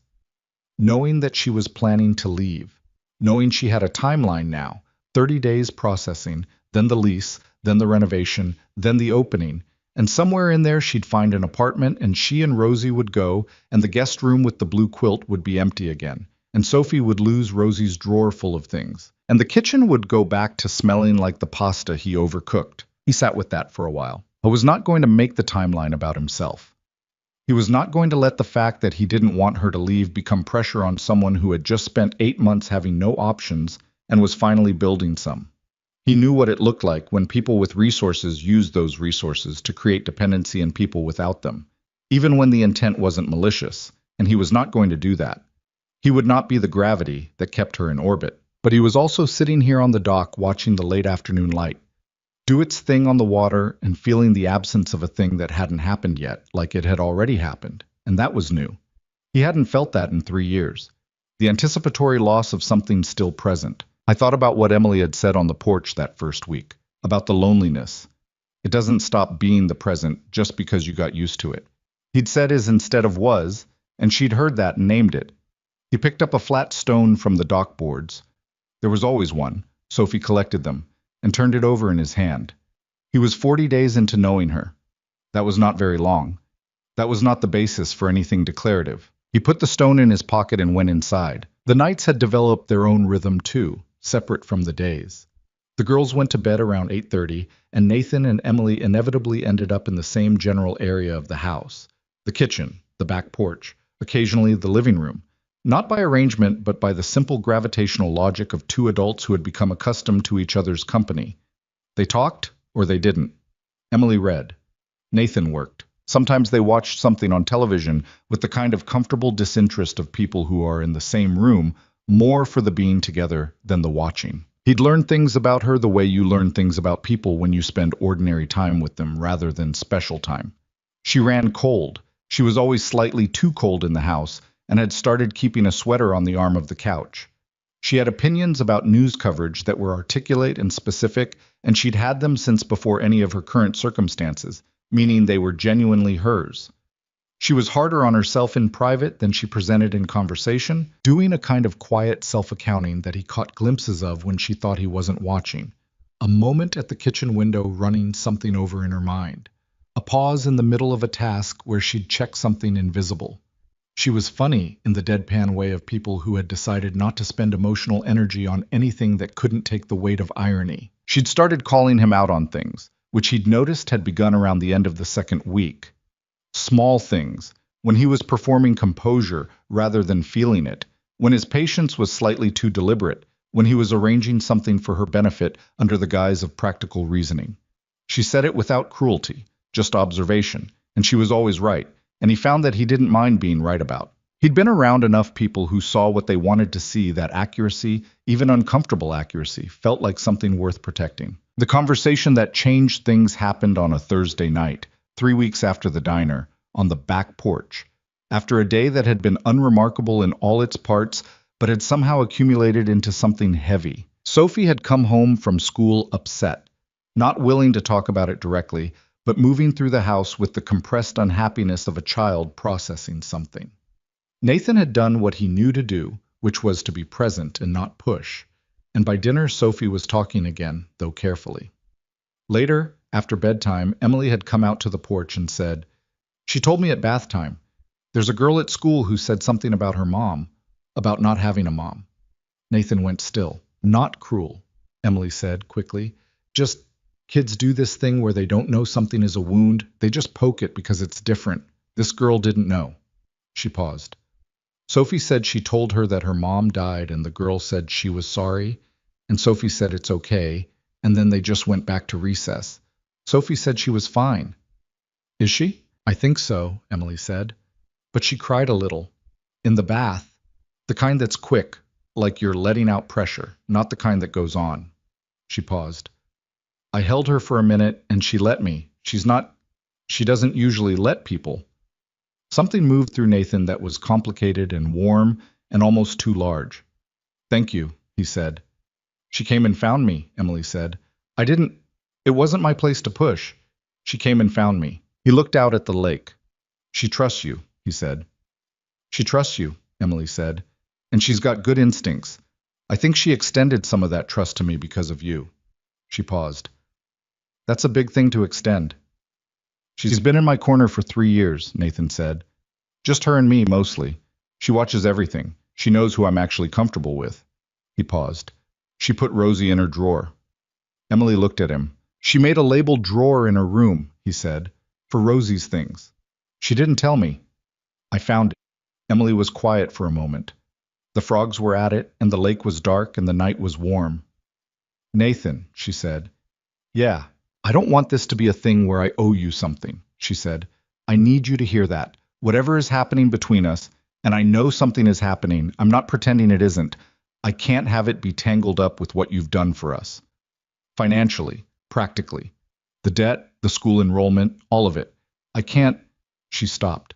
Knowing that she was planning to leave, knowing she had a timeline now, 30 days processing, then the lease, then the renovation, then the opening, and somewhere in there she'd find an apartment and she and Rosie would go, and the guest room with the blue quilt would be empty again, and Sophie would lose Rosie's drawer full of things, and the kitchen would go back to smelling like the pasta he overcooked. He sat with that for a while. He was not going to make the timeline about himself. He was not going to let the fact that he didn't want her to leave become pressure on someone who had just spent 8 months having no options and was finally building some. He knew what it looked like when people with resources used those resources to create dependency in people without them, even when the intent wasn't malicious, and he was not going to do that. He would not be the gravity that kept her in orbit. But he was also sitting here on the dock watching the late afternoon light do its thing on the water and feeling the absence of a thing that hadn't happened yet, like it had already happened, and that was new. He hadn't felt that in 3 years. The anticipatory loss of something still present. I thought about what Emily had said on the porch that first week, about the loneliness. It doesn't stop being the present just because you got used to it. He'd said is instead of was, and she'd heard that and named it. He picked up a flat stone from the dock boards. There was always one. Sophie collected them and turned it over in his hand. He was 40 days into knowing her. That was not very long. That was not the basis for anything declarative. He put the stone in his pocket and went inside. The nights had developed their own rhythm too, separate from the days. The girls went to bed around 8:30, and Nathan and Emily inevitably ended up in the same general area of the house. The kitchen, the back porch, occasionally the living room. Not by arrangement, but by the simple gravitational logic of two adults who had become accustomed to each other's company. They talked, or they didn't. Emily read. Nathan worked. Sometimes they watched something on television with the kind of comfortable disinterest of people who are in the same room, more for the being together than the watching. He'd learned things about her the way you learn things about people when you spend ordinary time with them rather than special time. She ran cold. She was always slightly too cold in the house, and had started keeping a sweater on the arm of the couch. She had opinions about news coverage that were articulate and specific, and she'd had them since before any of her current circumstances, meaning they were genuinely hers. She was harder on herself in private than she presented in conversation, doing a kind of quiet self-accounting that he caught glimpses of when she thought he wasn't watching. A moment at the kitchen window running something over in her mind. A pause in the middle of a task where she'd check something invisible. She was funny in the deadpan way of people who had decided not to spend emotional energy on anything that couldn't take the weight of irony. She'd started calling him out on things, which he'd noticed had begun around the end of the second week. Small things, when he was performing composure rather than feeling it, when his patience was slightly too deliberate, when he was arranging something for her benefit under the guise of practical reasoning. She said it without cruelty, just observation, and she was always right, and he found that he didn't mind being right about. He'd been around enough people who saw what they wanted to see, that accuracy, even uncomfortable accuracy, felt like something worth protecting. The conversation that changed things happened on a Thursday night, 3 weeks after the diner, on the back porch. After a day that had been unremarkable in all its parts, but had somehow accumulated into something heavy. Sophie had come home from school upset, not willing to talk about it directly, but moving through the house with the compressed unhappiness of a child processing something. Nathan had done what he knew to do, which was to be present and not push, and by dinner Sophie was talking again, though carefully. Later, after bedtime, Emily had come out to the porch and said, "She told me at bath time. There's a girl at school who said something about her mom, about not having a mom." Nathan went still. "Not cruel," Emily said quickly. "Just kids do this thing where they don't know something is a wound. They just poke it because it's different. This girl didn't know." She paused. Sophie said she told her that her mom died and the girl said she was sorry, and Sophie said it's okay, and then they just went back to recess. Sophie said she was fine. "Is she?" "I think so," Emily said. "But she cried a little. In the bath. The kind that's quick, like you're letting out pressure, not the kind that goes on." She paused. "I held her for a minute and she let me. She doesn't usually let people." Something moved through Nathan that was complicated and warm and almost too large. "Thank you," he said. "She came and found me," Emily said. It wasn't my place to push. She came and found me." He looked out at the lake. "She trusts you," he said. "She trusts you," Emily said, "and she's got good instincts. I think she extended some of that trust to me because of you." She paused. "That's a big thing to extend." "She's been in my corner for 3 years, Nathan said. "Just her and me, mostly. She watches everything. She knows who I'm actually comfortable with." He paused. "She put Rosie in her drawer." Emily looked at him. "She made a labeled drawer in her room," he said, "for Rosie's things. She didn't tell me. I found it." Emily was quiet for a moment. The frogs were at it, and the lake was dark, and the night was warm. "Nathan," she said. "Yeah. I don't want this to be a thing where I owe you something," she said. "I need you to hear that. Whatever is happening between us, and I know something is happening, I'm not pretending it isn't, I can't have it be tangled up with what you've done for us. Financially, practically. The debt, the school enrollment, all of it. I can't." She stopped.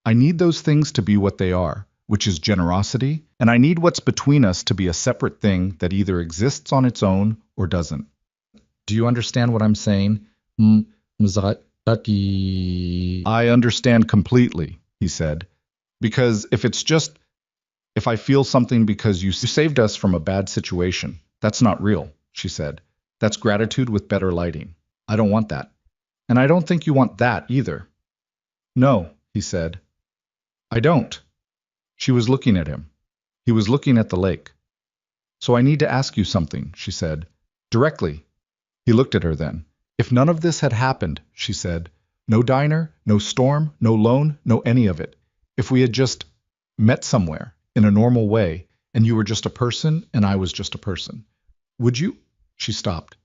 "I need those things to be what they are, which is generosity, and I need what's between us to be a separate thing that either exists on its own or doesn't. Do you understand what I'm saying?" "I understand completely," he said. "Because if I feel something because you saved us from a bad situation, that's not real," she said. "That's gratitude with better lighting. I don't want that. And I don't think you want that either." "No," he said. "I don't." She was looking at him. He was looking at the lake. "So I need to ask you something," she said. "Directly." He looked at her then. "If none of this had happened," she said, "no diner, no storm, no loan, no any of it. If we had just met somewhere in a normal way, and you were just a person and I was just a person, would you?" She stopped.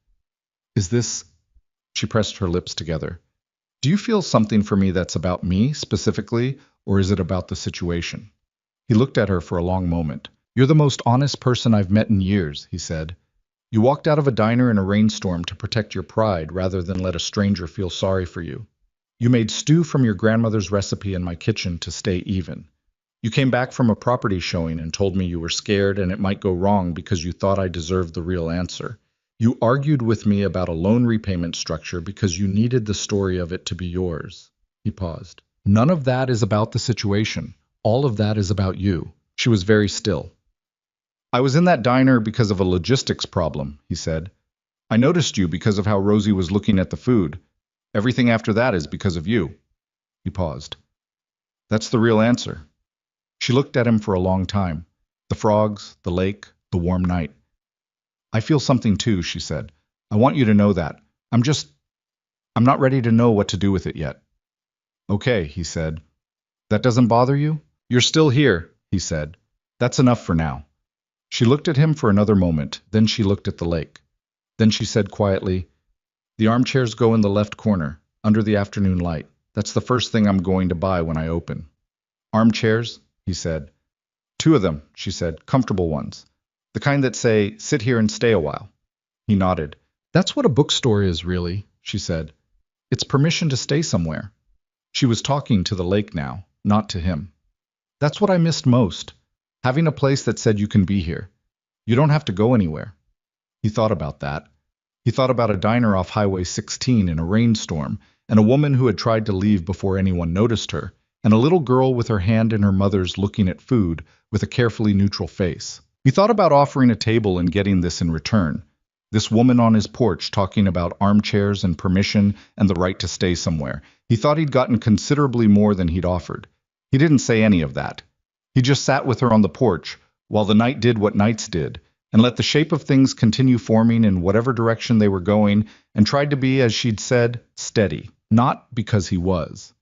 "Is this?" She pressed her lips together. "Do you feel something for me that's about me, specifically, or is it about the situation?" He looked at her for a long moment. "You're the most honest person I've met in years," he said. "You walked out of a diner in a rainstorm to protect your pride rather than let a stranger feel sorry for you. You made stew from your grandmother's recipe in my kitchen to stay even. You came back from a property showing and told me you were scared and it might go wrong because you thought I deserved the real answer. You argued with me about a loan repayment structure because you needed the story of it to be yours." He paused. "None of that is about the situation. All of that is about you." She was very still. "I was in that diner because of a logistics problem," he said. "I noticed you because of how Rosie was looking at the food. Everything after that is because of you." He paused. "That's the real answer." She looked at him for a long time. The frogs, the lake, the warm night. "I feel something too," she said. "I want you to know that. I'm not ready to know what to do with it yet." "Okay," he said. "That doesn't bother you?" "You're still here," he said. "That's enough for now." She looked at him for another moment, then she looked at the lake. Then she said quietly, "The armchairs go in the left corner, under the afternoon light. That's the first thing I'm going to buy when I open." "Armchairs?" he said. "Two of them," she said, "comfortable ones. The kind that say, 'Sit here and stay a while.'" He nodded. "That's what a bookstore is, really," she said. "It's permission to stay somewhere." She was talking to the lake now, not to him. "That's what I missed most. Having a place that said you can be here. You don't have to go anywhere." He thought about that. He thought about a diner off Highway 16 in a rainstorm, and a woman who had tried to leave before anyone noticed her, and a little girl with her hand in her mother's looking at food with a carefully neutral face. He thought about offering a table and getting this in return. This woman on his porch talking about armchairs and permission and the right to stay somewhere. He thought he'd gotten considerably more than he'd offered. He didn't say any of that. He just sat with her on the porch, while the night did what nights did, and let the shape of things continue forming in whatever direction they were going, and tried to be, as she'd said, steady. Not because he was,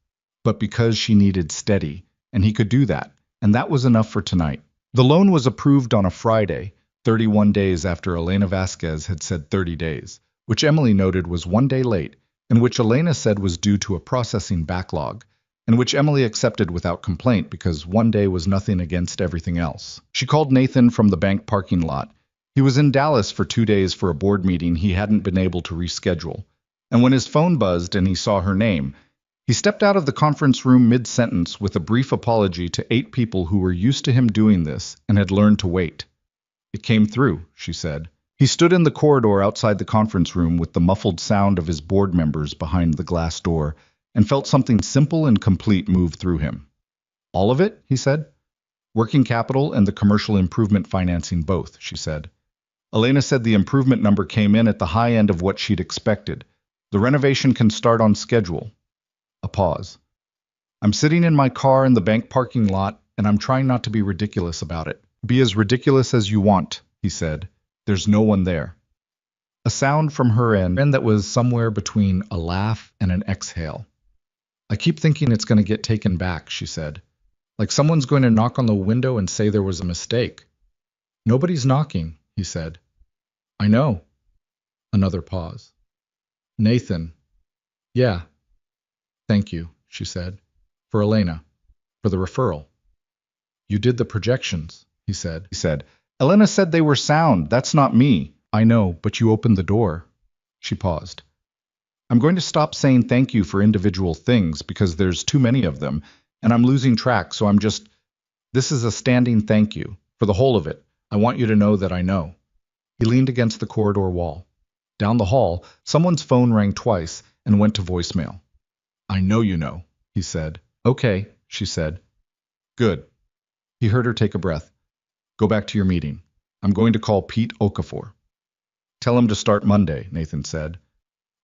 but because she needed steady, and he could do that, and that was enough for tonight. The loan was approved on a Friday, 31 days after Elena Vasquez had said 30 days, which Emily noted was 1 day late, and which Elena said was due to a processing backlog, and which Emily accepted without complaint because 1 day was nothing against everything else. She called Nathan from the bank parking lot. He was in Dallas for 2 days for a board meeting he hadn't been able to reschedule, and when his phone buzzed and he saw her name, he stepped out of the conference room mid-sentence with a brief apology to 8 people who were used to him doing this and had learned to wait. "It came through," she said. He stood in the corridor outside the conference room with the muffled sound of his board members behind the glass door, and felt something simple and complete move through him. "All of it?" he said. "Working capital and the commercial improvement financing both," she said. Elena said the improvement number came in at the high end of what she'd expected. "The renovation can start on schedule." A pause. "I'm sitting in my car in the bank parking lot, and I'm trying not to be ridiculous about it." "Be as ridiculous as you want," he said. "There's no one there." A sound from her end that was somewhere between a laugh and an exhale. "I keep thinking it's going to get taken back," she said. "Like someone's going to knock on the window and say there was a mistake." "Nobody's knocking," he said. "I know." Another pause. "Nathan." "Yeah. Thank you," she said. "For Elena. For the referral." "You did the projections," he said. "Elena said they were sound. That's not me." "I know, but you opened the door." She paused. "I'm going to stop saying thank you for individual things because there's too many of them, and I'm losing track, so this is a standing thank you. For the whole of it. I want you to know that I know." He leaned against the corridor wall. Down the hall, someone's phone rang twice and went to voicemail. "I know you know," he said. "Okay," she said. "Good." He heard her take a breath. "Go back to your meeting. I'm going to call Pete Okafor." "Tell him to start Monday," Nathan said.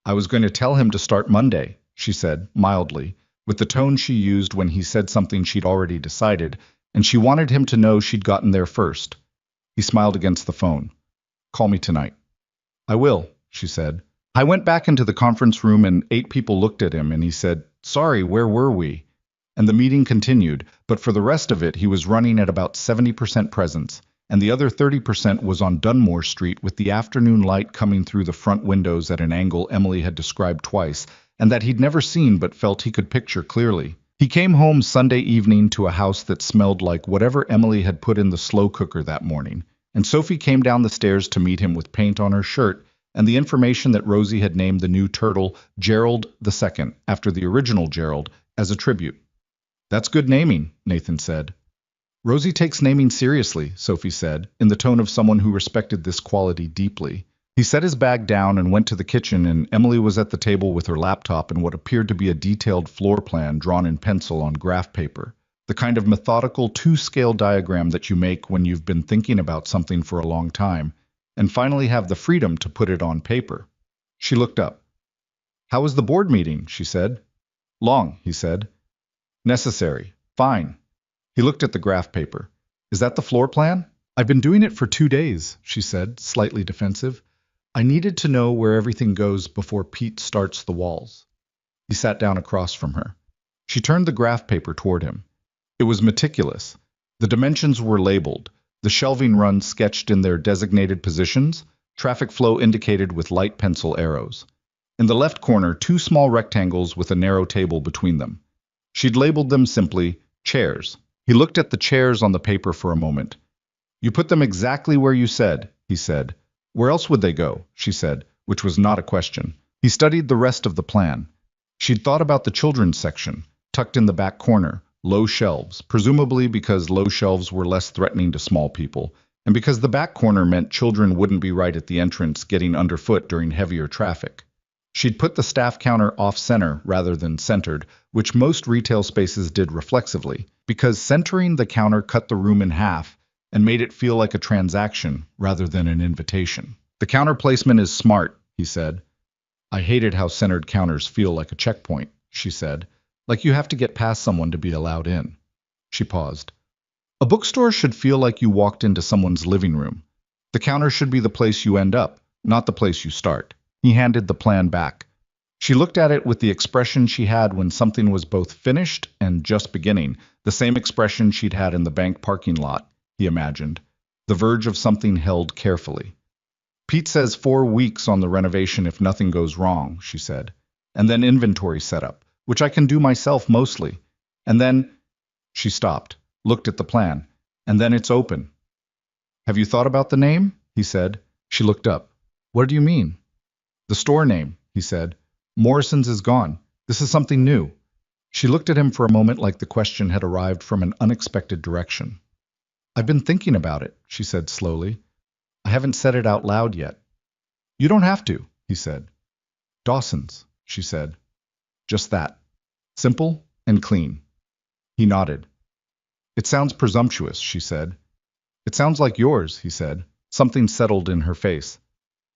"I was going to tell him to start Monday," she said, mildly, with the tone she used when he said something she'd already decided, and she wanted him to know she'd gotten there first. He smiled against the phone. "Call me tonight." "I will," she said. I went back into the conference room and 8 people looked at him and he said, "Sorry, where were we?" And the meeting continued, but for the rest of it he was running at about 70% presence, and the other 30% was on Dunmore Street with the afternoon light coming through the front windows at an angle Emily had described twice, and that he'd never seen but felt he could picture clearly. He came home Sunday evening to a house that smelled like whatever Emily had put in the slow cooker that morning, and Sophie came down the stairs to meet him with paint on her shirt and the information that Rosie had named the new turtle Gerald II, after the original Gerald, as a tribute. "That's good naming," Nathan said. "Rosie takes naming seriously," Sophie said, in the tone of someone who respected this quality deeply. He set his bag down and went to the kitchen, and Emily was at the table with her laptop and what appeared to be a detailed floor plan drawn in pencil on graph paper, the kind of methodical 2-scale diagram that you make when you've been thinking about something for a long time, and finally have the freedom to put it on paper. She looked up. "How was the board meeting?" she said. "Long," he said. "Necessary. Fine." He looked at the graph paper. "Is that the floor plan?" "I've been doing it for 2 days," she said, slightly defensive. "I needed to know where everything goes before Pete starts the walls." He sat down across from her. She turned the graph paper toward him. It was meticulous. The dimensions were labeled. the shelving runs sketched in their designated positions, traffic flow indicated with light pencil arrows. In the left corner, two small rectangles with a narrow table between them. She'd labeled them simply chairs. He looked at the chairs on the paper for a moment. You put them exactly where you said, he said. Where else would they go? She said, which was not a question. He studied the rest of the plan. She'd thought about the children's section, tucked in the back corner, low shelves, presumably because low shelves were less threatening to small people, and because the back corner meant children wouldn't be right at the entrance getting underfoot during heavier traffic. She'd put the staff counter off-center rather than centered, which most retail spaces did reflexively, because centering the counter cut the room in half and made it feel like a transaction rather than an invitation. The counter placement is smart, he said. I hated how centered counters feel like a checkpoint, she said, like you have to get past someone to be allowed in. She paused. A bookstore should feel like you walked into someone's living room. The counter should be the place you end up, not the place you start. He handed the plan back. She looked at it with the expression she had when something was both finished and just beginning, the same expression she'd had in the bank parking lot, he imagined, the verge of something held carefully. Pete says 4 weeks on the renovation if nothing goes wrong, she said, and then inventory setup, which I can do myself mostly. And then, she stopped, looked at the plan, and then it's open. Have you thought about the name? He said. She looked up. What do you mean? The store name, he said. Morrison's is gone. This is something new. She looked at him for a moment like the question had arrived from an unexpected direction. I've been thinking about it, she said slowly. I haven't said it out loud yet. You don't have to, he said. Dawson's, she said. Just that. Simple and clean. He nodded. It sounds presumptuous, she said. It sounds like yours, he said. Something settled in her face.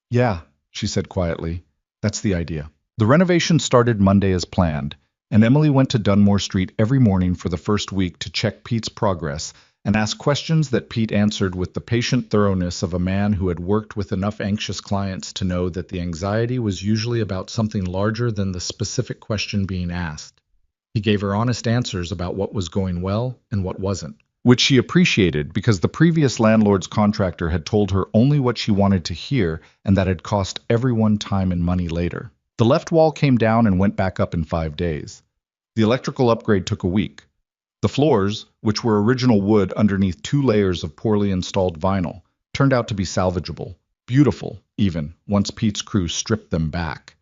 Yeah, she said quietly. That's the idea. The renovation started Monday as planned, and Emily went to Dunmore Street every morning for the first week to check Pete's progress and ask questions that Pete answered with the patient thoroughness of a man who had worked with enough anxious clients to know that the anxiety was usually about something larger than the specific question being asked. He gave her honest answers about what was going well and what wasn't, which she appreciated because the previous landlord's contractor had told her only what she wanted to hear, and that had cost everyone time and money later. The left wall came down and went back up in 5 days. The electrical upgrade took a week. The floors, which were original wood underneath 2 layers of poorly installed vinyl, turned out to be salvageable, beautiful even, once Pete's crew stripped them back.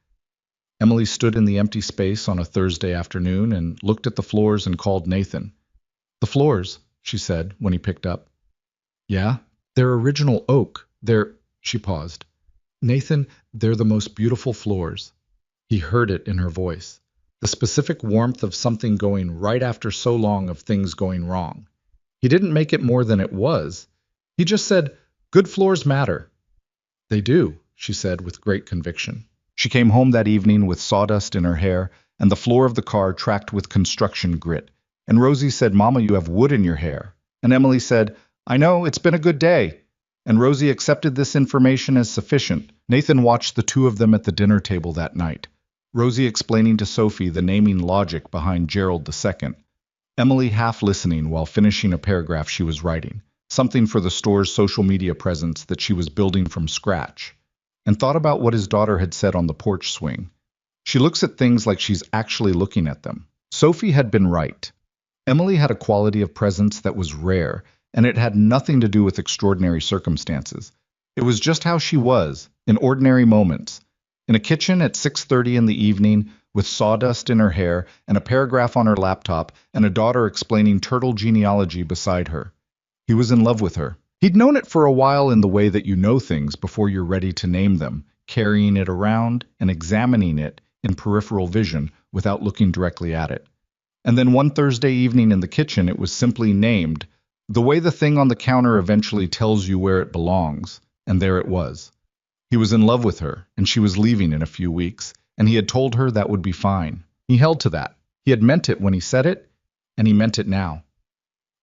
Emily stood in the empty space on a Thursday afternoon and looked at the floors and called Nathan. The floors, she said when he picked up. Yeah, they're original oak. She paused. Nathan, they're the most beautiful floors. He heard it in her voice. The specific warmth of something going right after so long of things going wrong. He didn't make it more than it was. He just said, good floors matter. They do, she said with great conviction. She came home that evening with sawdust in her hair and the floor of the car tracked with construction grit. And Rosie said, Mama, you have wood in your hair. And Emily said, I know, it's been a good day. And Rosie accepted this information as sufficient. Nathan watched the two of them at the dinner table that night. Rosie explaining to Sophie the naming logic behind Gerald II. Emily half listening while finishing a paragraph she was writing, something for the store's social media presence that she was building from scratch, and thought about what his daughter had said on the porch swing. She looks at things like she's actually looking at them. Sophie had been right. Emily had a quality of presence that was rare, and it had nothing to do with extraordinary circumstances. It was just how she was, in ordinary moments. In a kitchen at 6:30 in the evening, with sawdust in her hair and a paragraph on her laptop and a daughter explaining turtle genealogy beside her. He was in love with her. He'd known it for a while in the way that you know things before you're ready to name them, carrying it around and examining it in peripheral vision without looking directly at it. And then one Thursday evening in the kitchen, it was simply named, the way the thing on the counter eventually tells you where it belongs, and there it was. He was in love with her, and she was leaving in a few weeks, and he had told her that would be fine. He held to that. He had meant it when he said it, and he meant it now.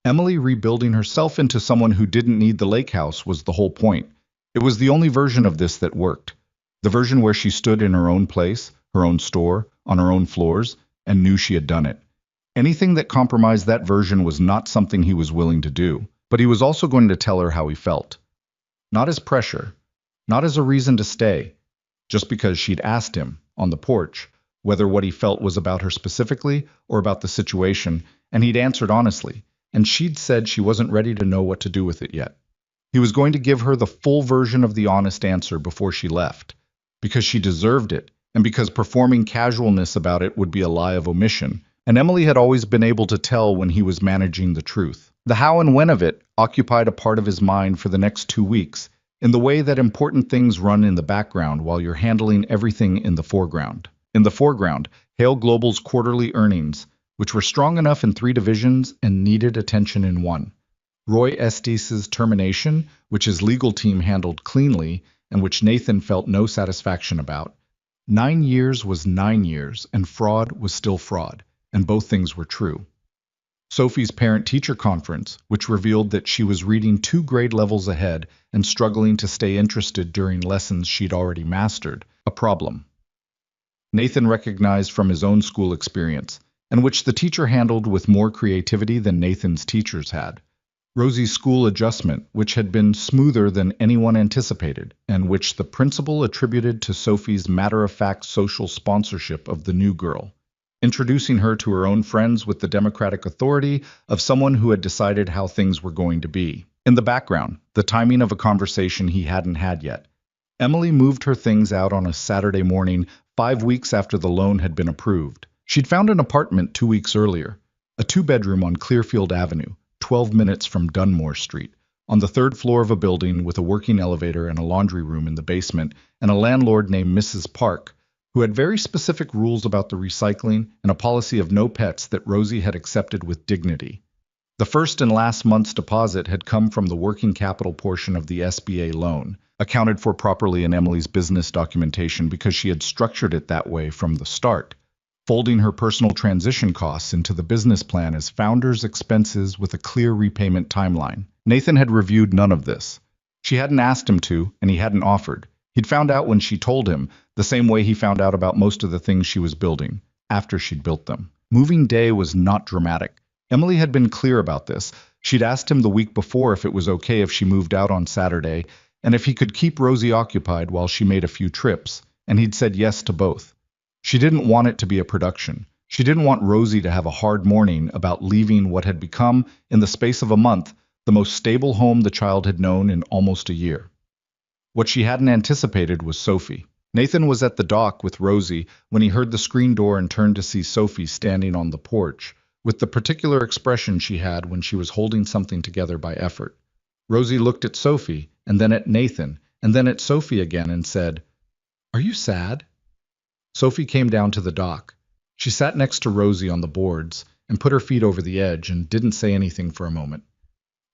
Emily rebuilding herself into someone who didn't need the lake house was the whole point. It was the only version of this that worked. The version where she stood in her own place, her own store, on her own floors, and knew she had done it. Anything that compromised that version was not something he was willing to do. But he was also going to tell her how he felt. Not as pressure, not as a reason to stay, just because she'd asked him, on the porch, whether what he felt was about her specifically or about the situation, and he'd answered honestly, and she'd said she wasn't ready to know what to do with it yet. He was going to give her the full version of the honest answer before she left, because she deserved it, and because performing casualness about it would be a lie of omission, and Emily had always been able to tell when he was managing the truth. The how and when of it occupied a part of his mind for the next 2 weeks, in the way that important things run in the background while you're handling everything in the foreground. In the foreground, Hale Global's quarterly earnings, which were strong enough in 3 divisions and needed attention in 1. Roy Estes's termination, which his legal team handled cleanly and which Nathan felt no satisfaction about. 9 years was 9 years, and fraud was still fraud, and both things were true. Sophie's parent-teacher conference, which revealed that she was reading 2 grade levels ahead and struggling to stay interested during lessons she'd already mastered, a problem. Nathan recognized from his own school experience, and which the teacher handled with more creativity than Nathan's teachers had. Rosie's school adjustment, which had been smoother than anyone anticipated, and which the principal attributed to Sophie's matter-of-fact social sponsorship of the new girl, introducing her to her own friends with the democratic authority of someone who had decided how things were going to be. In the background, the timing of a conversation he hadn't had yet. Emily moved her things out on a Saturday morning, 5 weeks after the loan had been approved. She'd found an apartment 2 weeks earlier, a 2-bedroom on Clearfield Avenue, 12 minutes from Dunmore Street, on the 3rd floor of a building with a working elevator and a laundry room in the basement, and a landlord named Mrs. Park, who had very specific rules about the recycling and a policy of no pets that Rosie had accepted with dignity. The first and last month's deposit had come from the working capital portion of the SBA loan, accounted for properly in Emily's business documentation because she had structured it that way from the start, folding her personal transition costs into the business plan as founders' expenses with a clear repayment timeline. Nathan had reviewed none of this. She hadn't asked him to, and he hadn't offered. He'd found out when she told him, the same way he found out about most of the things she was building, after she'd built them. Moving day was not dramatic. Emily had been clear about this. She'd asked him the week before if it was okay if she moved out on Saturday, and if he could keep Rosie occupied while she made a few trips, and he'd said yes to both. She didn't want it to be a production. She didn't want Rosie to have a hard morning about leaving what had become, in the space of a month, the most stable home the child had known in almost a year. What she hadn't anticipated was Sophie. Nathan was at the dock with Rosie when he heard the screen door and turned to see Sophie standing on the porch, with the particular expression she had when she was holding something together by effort. Rosie looked at Sophie, and then at Nathan, and then at Sophie again and said, "Are you sad?" Sophie came down to the dock. She sat next to Rosie on the boards and put her feet over the edge and didn't say anything for a moment.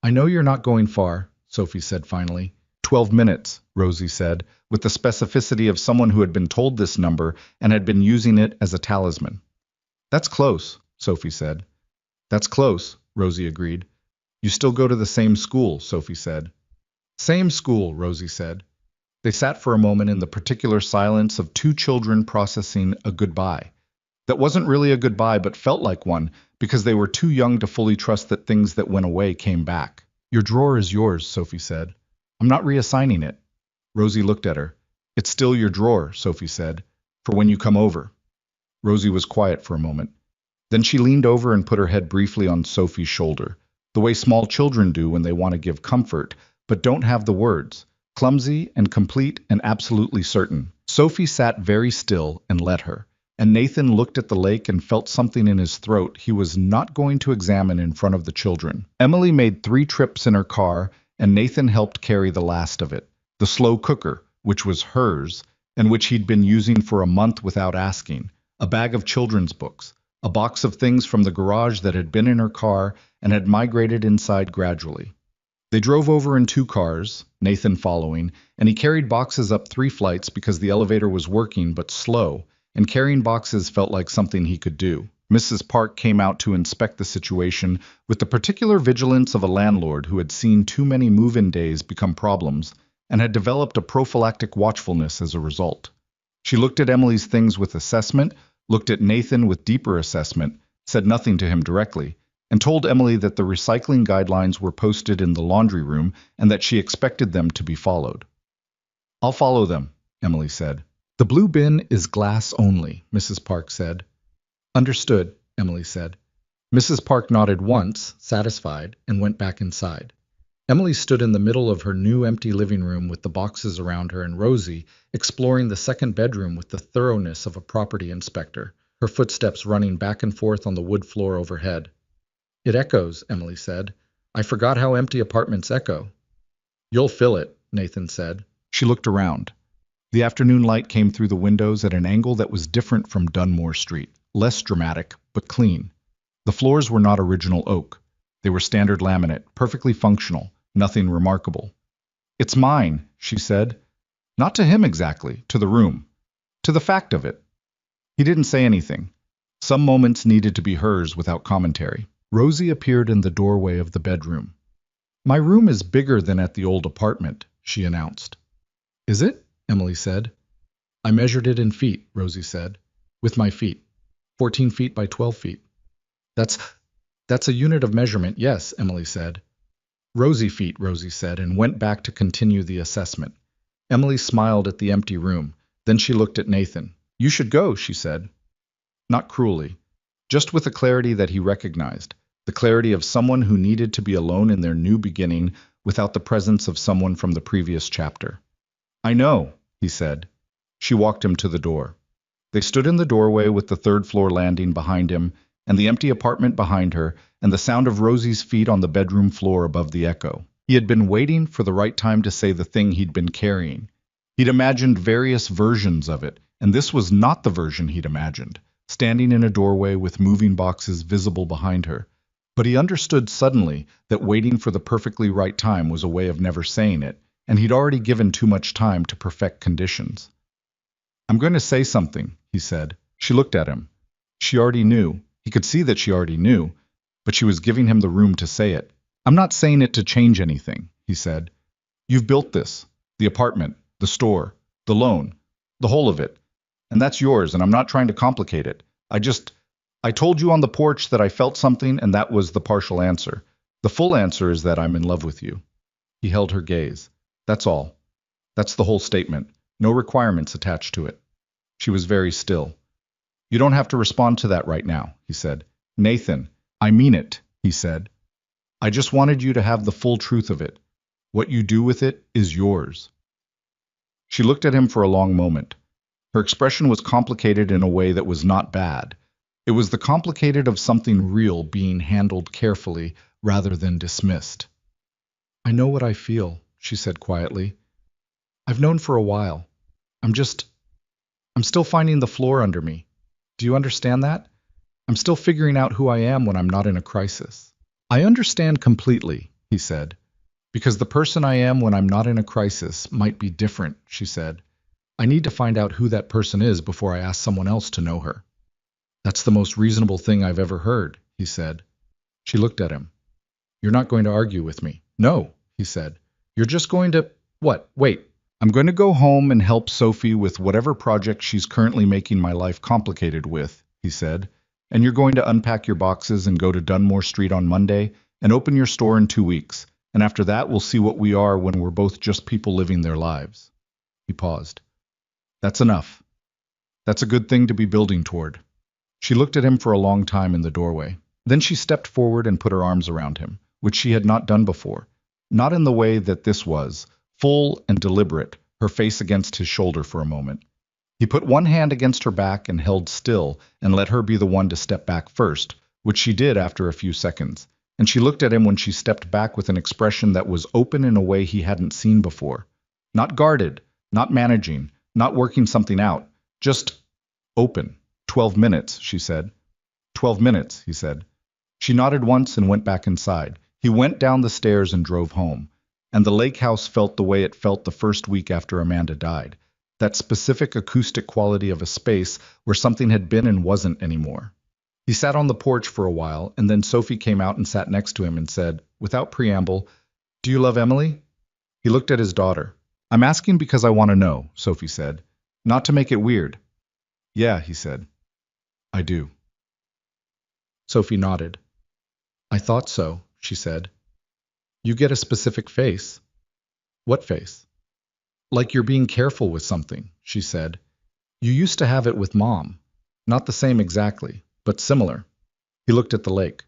"I know you're not going far," Sophie said finally. 12 minutes, Rosie said, with the specificity of someone who had been told this number and had been using it as a talisman. "That's close," Sophie said. "That's close," Rosie agreed. "You still go to the same school," Sophie said. "Same school," Rosie said. They sat for a moment in the particular silence of 2 children processing a goodbye. That wasn't really a goodbye but felt like one because they were too young to fully trust that things that went away came back. "Your drawer is yours," Sophie said. "I'm not reassigning it." Rosie looked at her. "It's still your drawer," Sophie said, "for when you come over." Rosie was quiet for a moment. Then she leaned over and put her head briefly on Sophie's shoulder, the way small children do when they want to give comfort, but don't have the words. Clumsy and complete and absolutely certain. Sophie sat very still and let her, and Nathan looked at the lake and felt something in his throat he was not going to examine in front of the children. Emily made 3 trips in her car, and Nathan helped carry the last of it. The slow cooker, which was hers, and which he'd been using for a month without asking, a bag of children's books, a box of things from the garage that had been in her car and had migrated inside gradually. They drove over in 2 cars, Nathan following, and he carried boxes up 3 flights because the elevator was working but slow, and carrying boxes felt like something he could do. Mrs. Park came out to inspect the situation with the particular vigilance of a landlord who had seen too many move-in days become problems and had developed a prophylactic watchfulness as a result. She looked at Emily's things with assessment, looked at Nathan with deeper assessment, said nothing to him directly, and told Emily that the recycling guidelines were posted in the laundry room and that she expected them to be followed. "I'll follow them," Emily said. "The blue bin is glass only," Mrs. Park said. "Understood," Emily said. Mrs. Park nodded once, satisfied, and went back inside. Emily stood in the middle of her new empty living room with the boxes around her and Rosie exploring the second bedroom with the thoroughness of a property inspector, her footsteps running back and forth on the wood floor overhead. "It echoes," Emily said. "I forgot how empty apartments echo." "You'll fill it," Nathan said. She looked around. The afternoon light came through the windows at an angle that was different from Dunmore Street, less dramatic, but clean. The floors were not original oak. They were standard laminate, perfectly functional, nothing remarkable. "It's mine," she said. Not to him exactly, to the room. To the fact of it. He didn't say anything. Some moments needed to be hers without commentary. Rosie appeared in the doorway of the bedroom. "My room is bigger than at the old apartment," she announced. "Is it?" Emily said. "I measured it in feet," Rosie said. "With my feet. 14 feet by 12 feet. That's a unit of measurement, yes," Emily said. "Rosie feet," Rosie said, and went back to continue the assessment. Emily smiled at the empty room. Then she looked at Nathan. "You should go," she said. Not cruelly, just with a clarity that he recognized, the clarity of someone who needed to be alone in their new beginning without the presence of someone from the previous chapter. "I know," he said. She walked him to the door. They stood in the doorway with the third-floor landing behind him and the empty apartment behind her and the sound of Rosie's feet on the bedroom floor above the echo. He had been waiting for the right time to say the thing he'd been carrying. He'd imagined various versions of it, and this was not the version he'd imagined, standing in a doorway with moving boxes visible behind her. But he understood suddenly that waiting for the perfectly right time was a way of never saying it, and he'd already given too much time to perfect conditions. "I'm going to say something," he said. She looked at him. She already knew. He could see that she already knew, but she was giving him the room to say it. "I'm not saying it to change anything," he said. "You've built this, the apartment, the store, the loan, the whole of it, and that's yours, and I'm not trying to complicate it. I told you on the porch that I felt something, and that was the partial answer. The full answer is that I'm in love with you." He held her gaze. "That's all. That's the whole statement. No requirements attached to it." She was very still. "You don't have to respond to that right now," he said. "Nathan, I mean it," he said. "I just wanted you to have the full truth of it. What you do with it is yours." She looked at him for a long moment. Her expression was complicated in a way that was not bad. It was the complicated of something real being handled carefully rather than dismissed. "I know what I feel," she said quietly. "I've known for a while. I'm still finding the floor under me. Do you understand that? I'm still figuring out who I am when I'm not in a crisis." "I understand completely," he said. "Because the person I am when I'm not in a crisis might be different," she said. "I need to find out who that person is before I ask someone else to know her." "That's the most reasonable thing I've ever heard," he said. She looked at him. "You're not going to argue with me." "No," he said. "You're just going to—" "What? Wait. I'm going to go home and help Sophie with whatever project she's currently making my life complicated with," he said. "And you're going to unpack your boxes and go to Dunmore Street on Monday and open your store in 2 weeks. And after that, we'll see what we are when we're both just people living their lives." He paused. "That's enough. That's a good thing to be building toward." She looked at him for a long time in the doorway. Then she stepped forward and put her arms around him, which she had not done before. Not in the way that this was, full and deliberate, her face against his shoulder for a moment. He put one hand against her back and held still and let her be the one to step back first, which she did after a few seconds. And she looked at him when she stepped back with an expression that was open in a way he hadn't seen before. Not guarded, not managing, not working something out, just open. 12 minutes, she said. 12 minutes, he said. She nodded once and went back inside. He went down the stairs and drove home. And the lake house felt the way it felt the first week after Amanda died. That specific acoustic quality of a space where something had been and wasn't anymore. He sat on the porch for a while, and then Sophie came out and sat next to him and said, without preamble, "Do you love Emily?" He looked at his daughter. "I'm asking because I want to know," Sophie said. "Not to make it weird." "Yeah," he said. "I do." Sophie nodded. I thought so, she said. You get a specific face. What face? Like you're being careful with something, she said. You used to have it with Mom. Not the same exactly, but similar. He looked at the lake.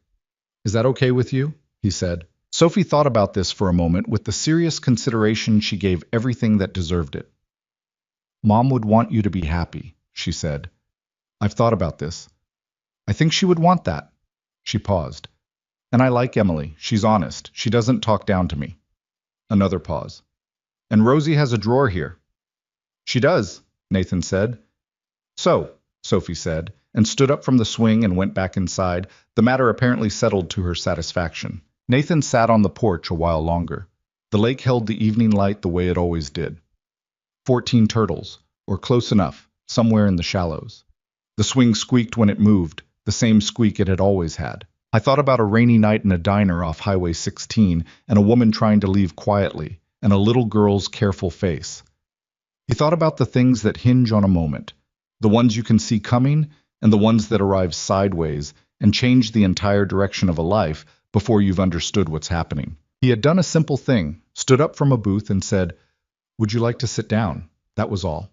Is that okay with you? He said. Sophie thought about this for a moment with the serious consideration she gave everything that deserved it. Mom would want you to be happy, she said. I've thought about this. I think she would want that. She paused. And I like Emily. She's honest. She doesn't talk down to me. Another pause. And Rosie has a drawer here. She does, Nathan said. So, Sophie said, and stood up from the swing and went back inside, the matter apparently settled to her satisfaction. Nathan sat on the porch a while longer. The lake held the evening light the way it always did. 14 turtles, or close enough, somewhere in the shallows. The swing squeaked when it moved, the same squeak it had always had. I thought about a rainy night in a diner off Highway 16 and a woman trying to leave quietly, and a little girl's careful face. He thought about the things that hinge on a moment, the ones you can see coming and the ones that arrive sideways and change the entire direction of a life before you've understood what's happening. He had done a simple thing, stood up from a booth and said, "Would you like to sit down?" That was all.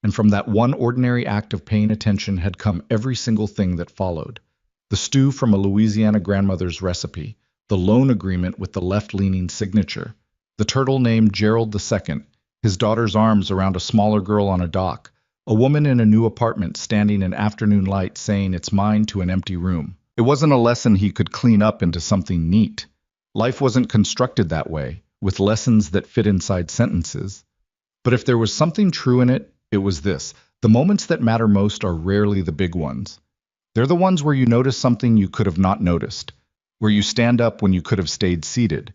And from that one ordinary act of paying attention had come every single thing that followed. The stew from a Louisiana grandmother's recipe, the loan agreement with the left-leaning signature, the turtle named Gerald II, his daughter's arms around a smaller girl on a dock, a woman in a new apartment standing in afternoon light saying it's mine to an empty room. It wasn't a lesson he could clean up into something neat. Life wasn't constructed that way, with lessons that fit inside sentences. But if there was something true in it, it was this. The moments that matter most are rarely the big ones. They're the ones where you notice something you could have not noticed, where you stand up when you could have stayed seated,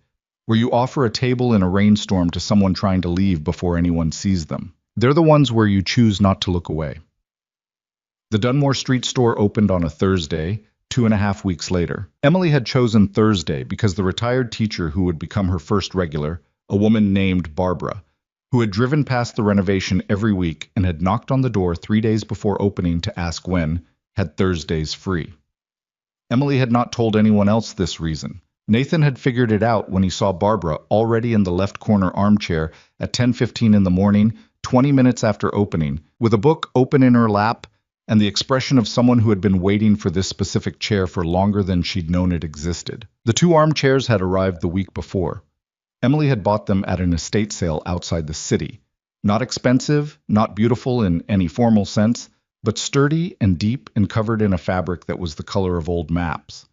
where you offer a table in a rainstorm to someone trying to leave before anyone sees them. They're the ones where you choose not to look away. The Dunmore Street store opened on a Thursday, 2.5 weeks later. Emily had chosen Thursday because the retired teacher who would become her first regular, a woman named Barbara, who had driven past the renovation every week and had knocked on the door 3 days before opening to ask when, had Thursdays free. Emily had not told anyone else this reason. Nathan had figured it out when he saw Barbara already in the left corner armchair at 10:15 in the morning, 20 minutes after opening, with a book open in her lap and the expression of someone who had been waiting for this specific chair for longer than she'd known it existed. The 2 armchairs had arrived the week before. Emily had bought them at an estate sale outside the city. Not expensive, not beautiful in any formal sense, but sturdy and deep and covered in a fabric that was the color of old maps.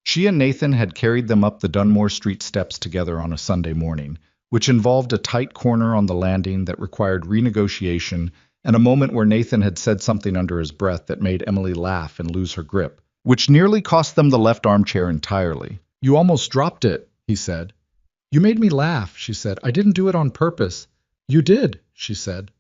She and Nathan had carried them up the Dunmore Street steps together on a Sunday morning, which involved a tight corner on the landing that required renegotiation and a moment where Nathan had said something under his breath that made Emily laugh and lose her grip, which nearly cost them the left armchair entirely. "You almost dropped it," he said. "You made me laugh," she said. "I didn't do it on purpose." "You did," she said.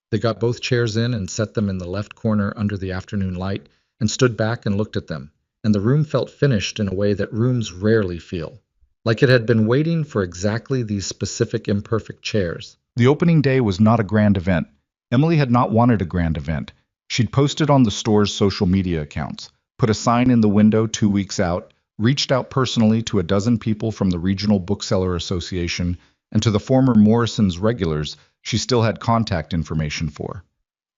They got both chairs in and set them in the left corner under the afternoon light and stood back and looked at them, and the room felt finished in a way that rooms rarely feel, like it had been waiting for exactly these specific imperfect chairs. The opening day was not a grand event. Emily had not wanted a grand event. She'd posted on the store's social media accounts, put a sign in the window 2 weeks out, reached out personally to a dozen people from the Regional Bookseller Association, and to the former Morrison's regulars she still had contact information for.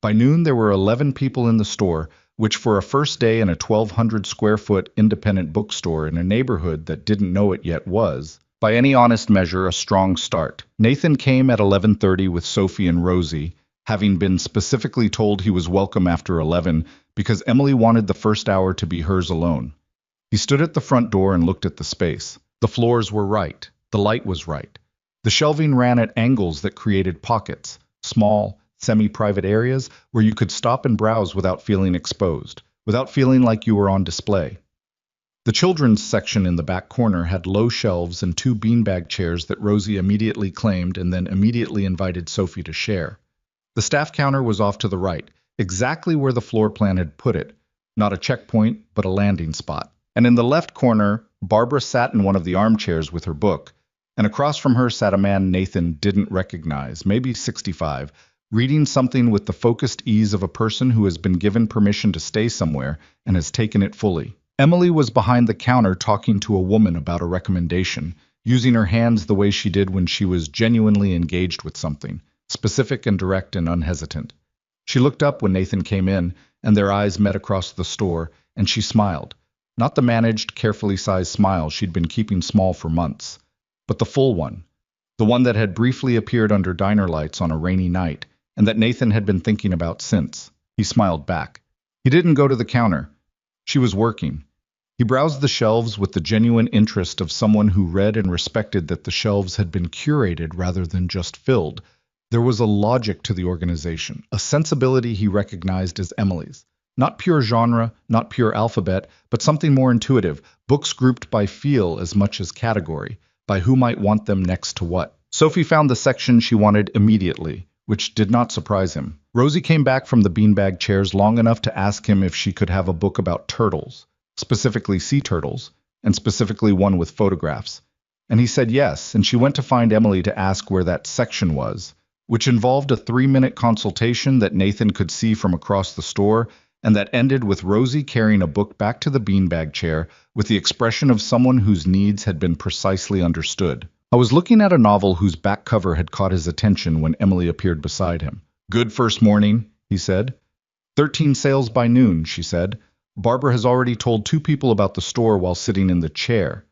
By noon there were 11 people in the store, which for a first day in a 1,200-square-foot independent bookstore in a neighborhood that didn't know it yet was, by any honest measure, a strong start. Nathan came at 11:30 with Sophie and Rosie, having been specifically told he was welcome after 11 because Emily wanted the first hour to be hers alone. He stood at the front door and looked at the space. The floors were right. The light was right. The shelving ran at angles that created pockets, small, semi-private areas where you could stop and browse without feeling exposed, without feeling like you were on display. The children's section in the back corner had low shelves and 2 beanbag chairs that Rosie immediately claimed and then immediately invited Sophie to share. The staff counter was off to the right, exactly where the floor plan had put it, not a checkpoint, but a landing spot. And in the left corner, Barbara sat in one of the armchairs with her book, and across from her sat a man Nathan didn't recognize, maybe 65, reading something with the focused ease of a person who has been given permission to stay somewhere and has taken it fully. Emily was behind the counter talking to a woman about a recommendation, using her hands the way she did when she was genuinely engaged with something, specific and direct and unhesitant. She looked up when Nathan came in, and their eyes met across the store, and she smiled. Not the managed, carefully sized smile she'd been keeping small for months, but the full one, the one that had briefly appeared under diner lights on a rainy night, and that Nathan had been thinking about since. He smiled back. He didn't go to the counter. She was working. He browsed the shelves with the genuine interest of someone who read and respected that the shelves had been curated rather than just filled. There was a logic to the organization, a sensibility he recognized as Emily's. Not pure genre, not pure alphabet, but something more intuitive, books grouped by feel as much as category, by who might want them next to what. Sophie found the section she wanted immediately, which did not surprise him. Rosie came back from the beanbag chairs long enough to ask him if she could have a book about turtles, specifically sea turtles, and specifically one with photographs. And he said yes, and she went to find Emily to ask where that section was, which involved a 3-minute consultation that Nathan could see from across the store, and that ended with Rosie carrying a book back to the beanbag chair with the expression of someone whose needs had been precisely understood. I was looking at a novel whose back cover had caught his attention when Emily appeared beside him. Good first morning, he said. 13 sales by noon, she said. Barbara has already told 2 people about the store while sitting in the chair.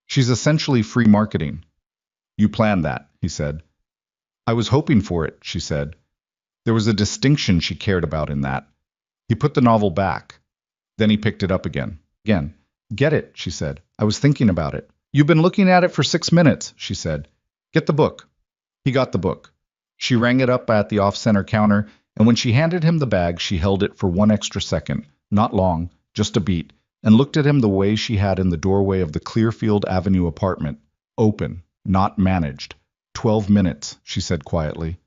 She's essentially free marketing. You planned that, he said. I was hoping for it, she said. There was a distinction she cared about in that. He put the novel back. Then he picked it up again. Get it, she said. I was thinking about it. You've been looking at it for 6 minutes, she said. Get the book. He got the book. She rang it up at the off-center counter, and when she handed him the bag, she held it for 1 extra second, not long, just a beat, and looked at him the way she had in the doorway of the Clearfield Avenue apartment. Open, not managed. 12 minutes, she said quietly.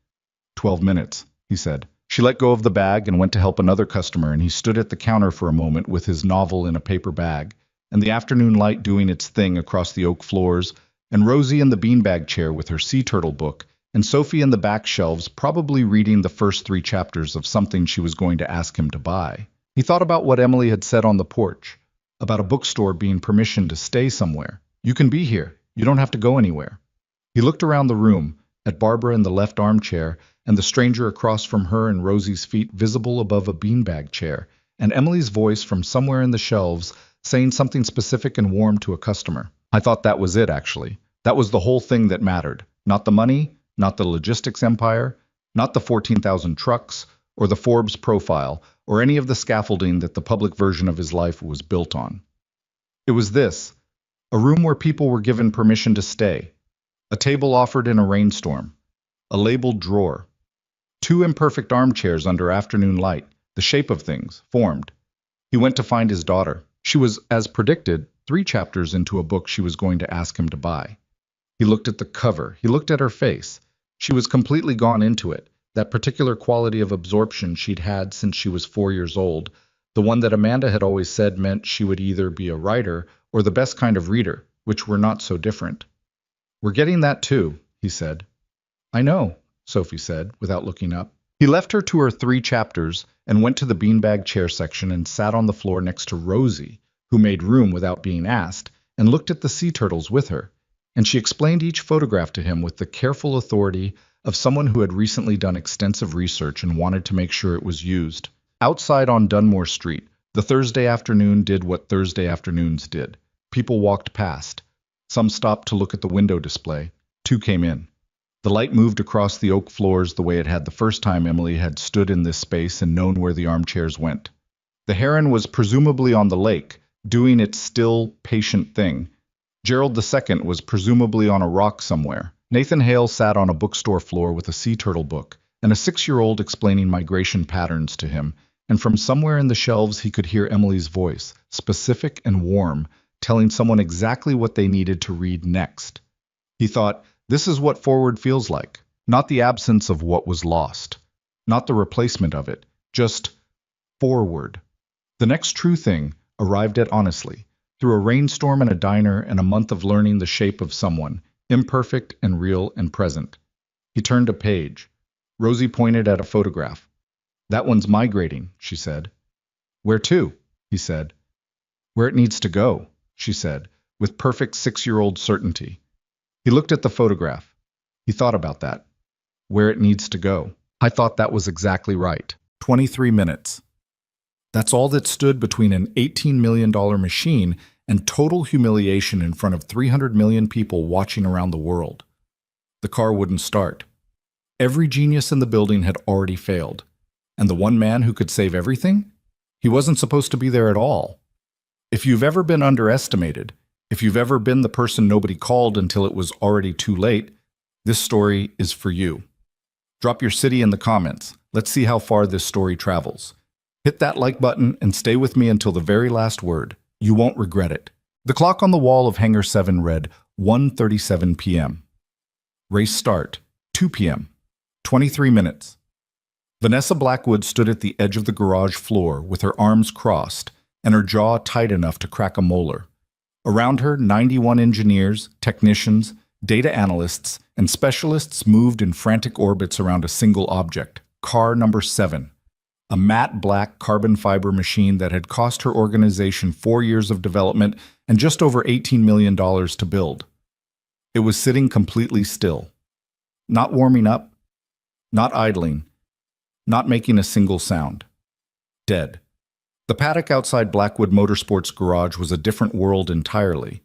12 minutes, he said. She let go of the bag and went to help another customer, and he stood at the counter for a moment with his novel in a paper bag, and the afternoon light doing its thing across the oak floors, and Rosie in the beanbag chair with her sea turtle book, and Sophie in the back shelves probably reading the first 3 chapters of something she was going to ask him to buy. He thought about what Emily had said on the porch, about a bookstore being permission to stay somewhere. You can be here. You don't have to go anywhere. He looked around the room, at Barbara in the left armchair, and the stranger across from her and Rosie's feet visible above a beanbag chair, and Emily's voice from somewhere in the shelves saying something specific and warm to a customer. I thought that was it, actually. That was the whole thing that mattered. Not the money, not the logistics empire, not the 14,000 trucks, or the Forbes profile, or any of the scaffolding that the public version of his life was built on. It was this, a room where people were given permission to stay, a table offered in a rainstorm, a labeled drawer, 2 imperfect armchairs under afternoon light, the shape of things, formed. He went to find his daughter. She was, as predicted, 3 chapters into a book she was going to ask him to buy. He looked at the cover. He looked at her face. She was completely gone into it, that particular quality of absorption she'd had since she was 4 years old, the one that Amanda had always said meant she would either be a writer or the best kind of reader, which were not so different. We're getting that too, he said. I know, Sophie said, without looking up. He left her to her 3 chapters and went to the beanbag chair section and sat on the floor next to Rosie, who made room without being asked, and looked at the sea turtles with her. And she explained each photograph to him with the careful authority of someone who had recently done extensive research and wanted to make sure it was used. Outside on Dunmore Street, the Thursday afternoon did what Thursday afternoons did. People walked past. Some stopped to look at the window display. 2 came in. The light moved across the oak floors the way it had the first time Emily had stood in this space and known where the armchairs went. The heron was presumably on the lake, doing its still, patient thing. Gerald II was presumably on a rock somewhere. Nathan Hale sat on a bookstore floor with a sea turtle book, and a 6-year-old explaining migration patterns to him, and from somewhere in the shelves he could hear Emily's voice, specific and warm, telling someone exactly what they needed to read next. He thought, this is what forward feels like, not the absence of what was lost, not the replacement of it, just forward. The next true thing arrived at honestly, through a rainstorm and a diner and a month of learning the shape of someone, imperfect and real and present. He turned a page. Rosie pointed at a photograph. That one's migrating, she said. Where to? He said. Where it needs to go, she said, with perfect six-year-old certainty. He looked at the photograph. He thought about that. Where it needs to go. I thought that was exactly right. 23 minutes. That's all that stood between an $18 million machine and total humiliation in front of 300 million people watching around the world. The car wouldn't start. Every genius in the building had already failed. And the one man who could save everything? He wasn't supposed to be there at all. If you've ever been underestimated, if you've ever been the person nobody called until it was already too late, this story is for you. Drop your city in the comments. Let's see how far this story travels. Hit that like button and stay with me until the very last word. You won't regret it. The clock on the wall of Hangar 7 read 1:37 p.m. Race start, 2 p.m. 23 minutes. Vanessa Blackwood stood at the edge of the garage floor with her arms crossed and her jaw tight enough to crack a molar. Around her, 91 engineers, technicians, data analysts, and specialists moved in frantic orbits around a single object, car number 7, a matte black carbon fiber machine that had cost her organization 4 years of development and just over $18 million to build. It was sitting completely still, not warming up, not idling, not making a single sound. Dead. The paddock outside Blackwood Motorsports' garage was a different world entirely.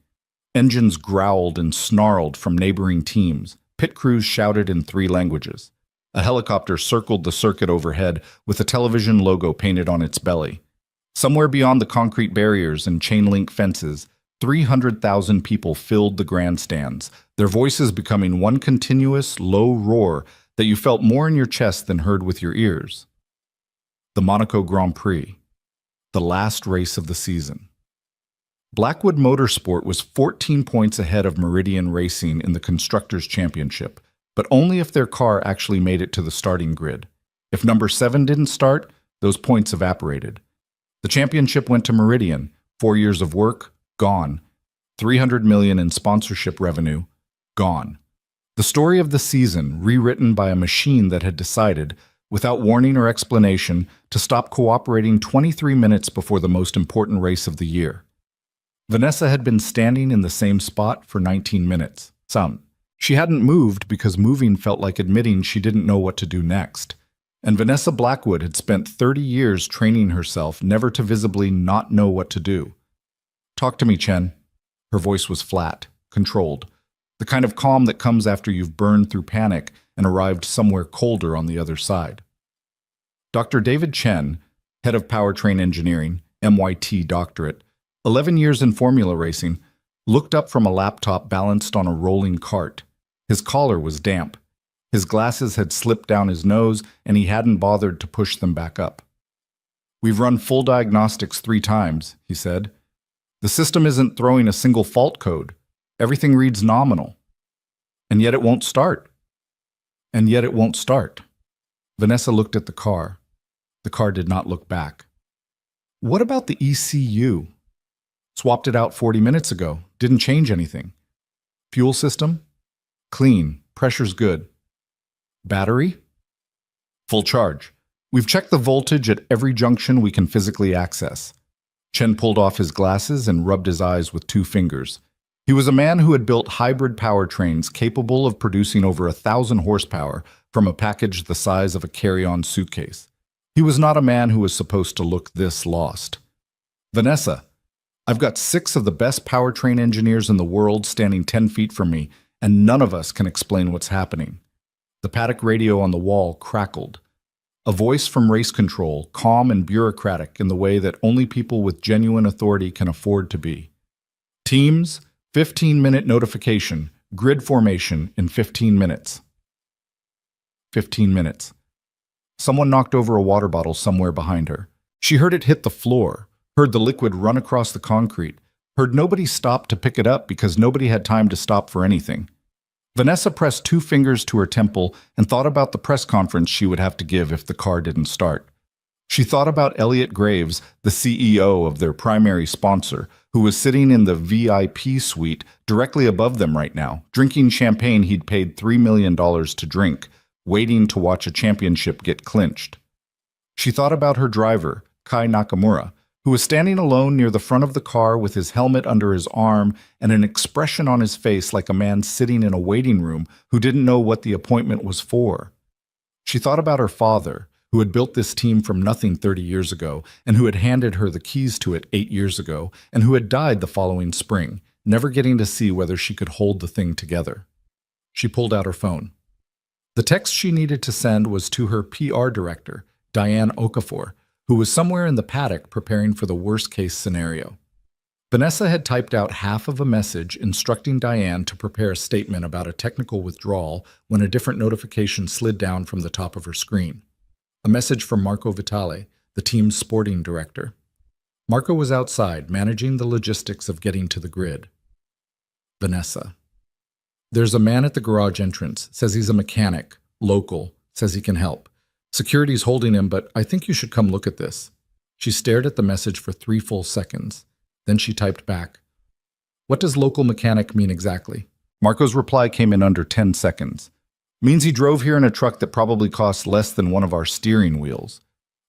Engines growled and snarled from neighboring teams. Pit crews shouted in 3 languages. A helicopter circled the circuit overhead with a television logo painted on its belly. Somewhere beyond the concrete barriers and chain-link fences, 300,000 people filled the grandstands, their voices becoming one continuous, low roar that you felt more in your chest than heard with your ears. The Monaco Grand Prix. The last race of the season. Blackwood Motorsport was 14 points ahead of Meridian Racing in the Constructors' Championship, but only if their car actually made it to the starting grid. If number 7 didn't start, those points evaporated. The championship went to Meridian, 4 years of work, gone. 300 million in sponsorship revenue, gone. The story of the season, rewritten by a machine that had decided, without warning or explanation, to stop cooperating 23 minutes before the most important race of the year. Vanessa had been standing in the same spot for 19 minutes. She hadn't moved because moving felt like admitting she didn't know what to do next. And Vanessa Blackwood had spent 30 years training herself never to visibly not know what to do. Talk to me, Chen. Her voice was flat, controlled, the kind of calm that comes after you've burned through panic and arrived somewhere colder on the other side. Dr. David Chen, head of powertrain engineering, MYT doctorate, 11 years in formula racing, looked up from a laptop balanced on a rolling cart. His collar was damp. His glasses had slipped down his nose, and he hadn't bothered to push them back up. "We've run full diagnostics 3 times, he said. "The system isn't throwing a single fault code. Everything reads nominal. And yet it won't start. And yet it won't start." Vanessa looked at the car. The car did not look back. "What about the ECU? Swapped it out 40 minutes ago. Didn't change anything. Fuel system? Clean. Pressure's good. Battery? Full charge. We've checked the voltage at every junction we can physically access." Chen pulled off his glasses and rubbed his eyes with 2 fingers. He was a man who had built hybrid powertrains capable of producing over 1,000 horsepower from a package the size of a carry-on suitcase. He was not a man who was supposed to look this lost. "Vanessa, I've got 6 of the best powertrain engineers in the world standing 10 feet from me, and none of us can explain what's happening." The paddock radio on the wall crackled. A voice from race control, calm and bureaucratic in the way that only people with genuine authority can afford to be. "Teams, 15-minute notification, grid formation in 15 minutes. 15 minutes. Someone knocked over a water bottle somewhere behind her. She heard it hit the floor, heard the liquid run across the concrete, heard nobody stop to pick it up because nobody had time to stop for anything. Vanessa pressed 2 fingers to her temple and thought about the press conference she would have to give if the car didn't start. She thought about Elliot Graves, the CEO of their primary sponsor, who was sitting in the VIP suite directly above them right now, drinking champagne he'd paid $3 million to drink, waiting to watch a championship get clinched. She thought about her driver, Kai Nakamura, who was standing alone near the front of the car with his helmet under his arm and an expression on his face like a man sitting in a waiting room who didn't know what the appointment was for. She thought about her father, who had built this team from nothing 30 years ago, and who had handed her the keys to it 8 years ago, and who had died the following spring, never getting to see whether she could hold the thing together. She pulled out her phone. The text she needed to send was to her PR director, Diane Okafor, who was somewhere in the paddock preparing for the worst-case scenario. Vanessa had typed out half of a message instructing Diane to prepare a statement about a technical withdrawal when a different notification slid down from the top of her screen. A message from Marco Vitale, the team's sporting director. Marco was outside, managing the logistics of getting to the grid. Vanessa. There's a man at the garage entrance, says he's a mechanic, local, says he can help. Security's holding him, but I think you should come look at this. She stared at the message for 3 full seconds. Then she typed back, "What does local mechanic mean exactly?" Marco's reply came in under 10 seconds. "Means he drove here in a truck that probably costs less than one of our steering wheels.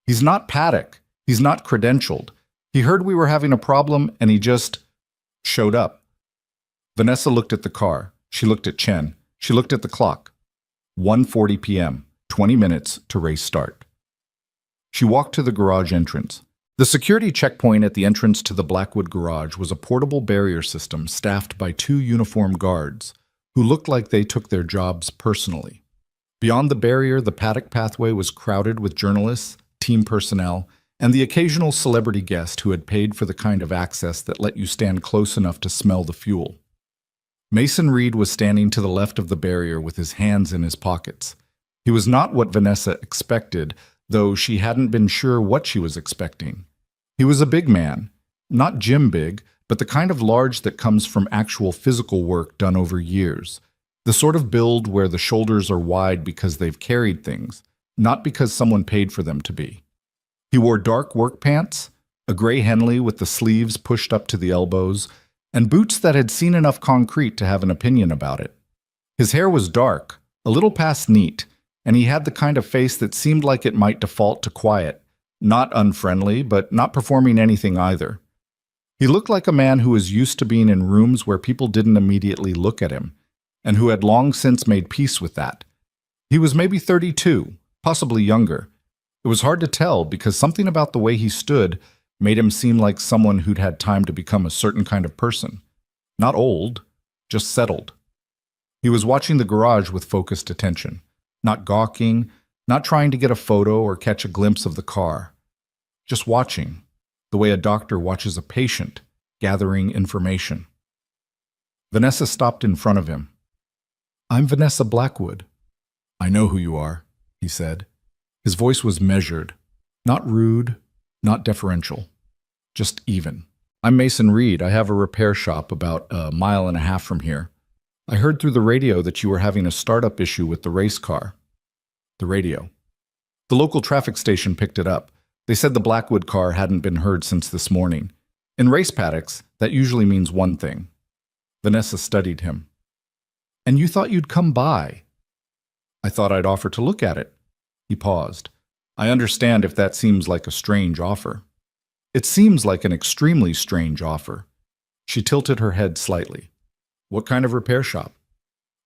He's not paddock. He's not credentialed. He heard we were having a problem and he just showed up." Vanessa looked at the car. She looked at Chen. She looked at the clock. 1:40 p.m., 20 minutes to race start. She walked to the garage entrance. The security checkpoint at the entrance to the Blackwood garage was a portable barrier system staffed by 2 uniformed guards who looked like they took their jobs personally. Beyond the barrier, the paddock pathway was crowded with journalists, team personnel, and the occasional celebrity guest who had paid for the kind of access that let you stand close enough to smell the fuel. Mason Reed was standing to the left of the barrier with his hands in his pockets. He was not what Vanessa expected, though she hadn't been sure what she was expecting. He was a big man, not gym big, but the kind of large that comes from actual physical work done over years. The sort of build where the shoulders are wide because they've carried things, not because someone paid for them to be. He wore dark work pants, a gray Henley with the sleeves pushed up to the elbows, and boots that had seen enough concrete to have an opinion about it. His hair was dark, a little past neat, and he had the kind of face that seemed like it might default to quiet, not unfriendly, but not performing anything either. He looked like a man who was used to being in rooms where people didn't immediately look at him, and who had long since made peace with that. He was maybe 32, possibly younger. It was hard to tell because something about the way he stood made him seem like someone who'd had time to become a certain kind of person. Not old, just settled. He was watching the garage with focused attention, not gawking, not trying to get a photo or catch a glimpse of the car. Just watching, the way a doctor watches a patient, gathering information. Vanessa stopped in front of him. "I'm Vanessa Blackwood." "I know who you are," he said. His voice was measured, not rude, not deferential, just even. "I'm Mason Reed. I have a repair shop about 1.5 miles from here. I heard through the radio that you were having a startup issue with the race car." The radio. The local traffic station picked it up. They said the Blackwood car hadn't been heard since this morning. In race paddocks, that usually means one thing. Vanessa studied him. "And you thought you'd come by?" "I thought I'd offer to look at it." He paused. "I understand if that seems like a strange offer." "It seems like an extremely strange offer." She tilted her head slightly. "What kind of repair shop?"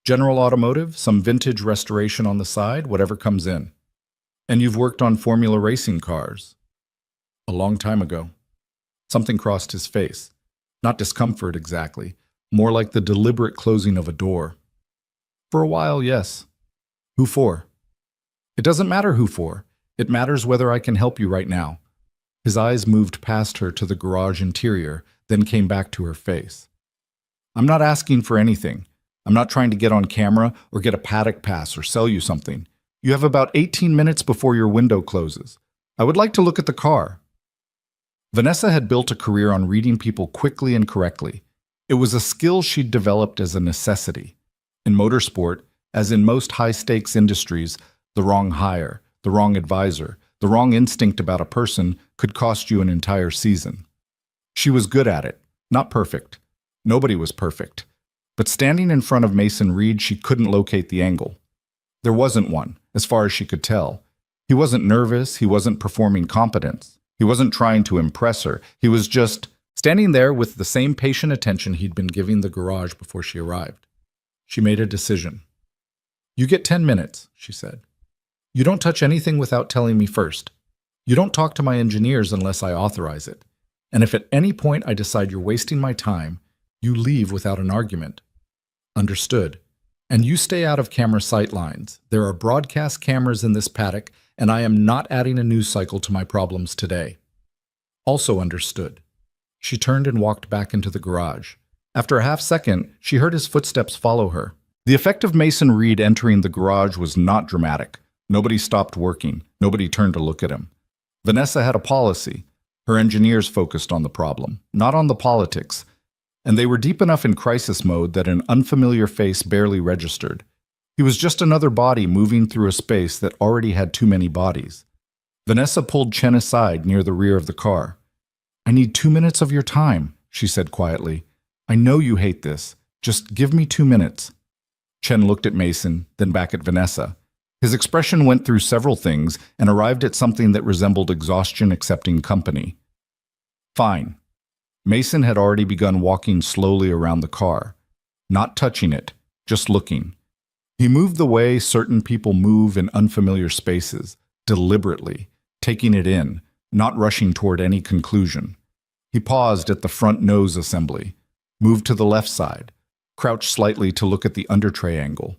"General automotive, some vintage restoration on the side, whatever comes in." "And you've worked on Formula racing cars?" "A long time ago." Something crossed his face. Not discomfort exactly, more like the deliberate closing of a door. "For a while, yes." "Who for?" "It doesn't matter who for. It matters whether I can help you right now." His eyes moved past her to the garage interior, then came back to her face. "I'm not asking for anything. I'm not trying to get on camera or get a paddock pass or sell you something. You have about 18 minutes before your window closes. I would like to look at the car." Vanessa had built a career on reading people quickly and correctly. It was a skill she'd developed as a necessity. In motorsport, as in most high-stakes industries, the wrong hire, the wrong advisor, the wrong instinct about a person could cost you an entire season. She was good at it, not perfect. Nobody was perfect. But standing in front of Mason Reed, she couldn't locate the angle. There wasn't one, as far as she could tell. He wasn't nervous, he wasn't performing competence. He wasn't trying to impress her. He was just standing there with the same patient attention he'd been giving the garage before she arrived. She made a decision. "You get 10 minutes," she said. "You don't touch anything without telling me first. You don't talk to my engineers unless I authorize it. And if at any point I decide you're wasting my time, you leave without an argument." "Understood. And you stay out of camera sight lines. There are broadcast cameras in this paddock, and I am not adding a news cycle to my problems today." "Also understood." She turned and walked back into the garage. After a half-second, she heard his footsteps follow her. The effect of Mason Reed entering the garage was not dramatic. Nobody stopped working. Nobody turned to look at him. Vanessa had a policy. Her engineers focused on the problem, not on the politics. And they were deep enough in crisis mode that an unfamiliar face barely registered. He was just another body moving through a space that already had too many bodies. Vanessa pulled Chen aside near the rear of the car. "I need 2 minutes of your time," she said quietly. "I know you hate this. Just give me 2 minutes." Chen looked at Mason, then back at Vanessa. His expression went through several things and arrived at something that resembled exhaustion accepting company. "Fine." Mason had already begun walking slowly around the car, not touching it, just looking. He moved the way certain people move in unfamiliar spaces, deliberately, taking it in, not rushing toward any conclusion. He paused at the front nose assembly, moved to the left side, crouched slightly to look at the undertray angle,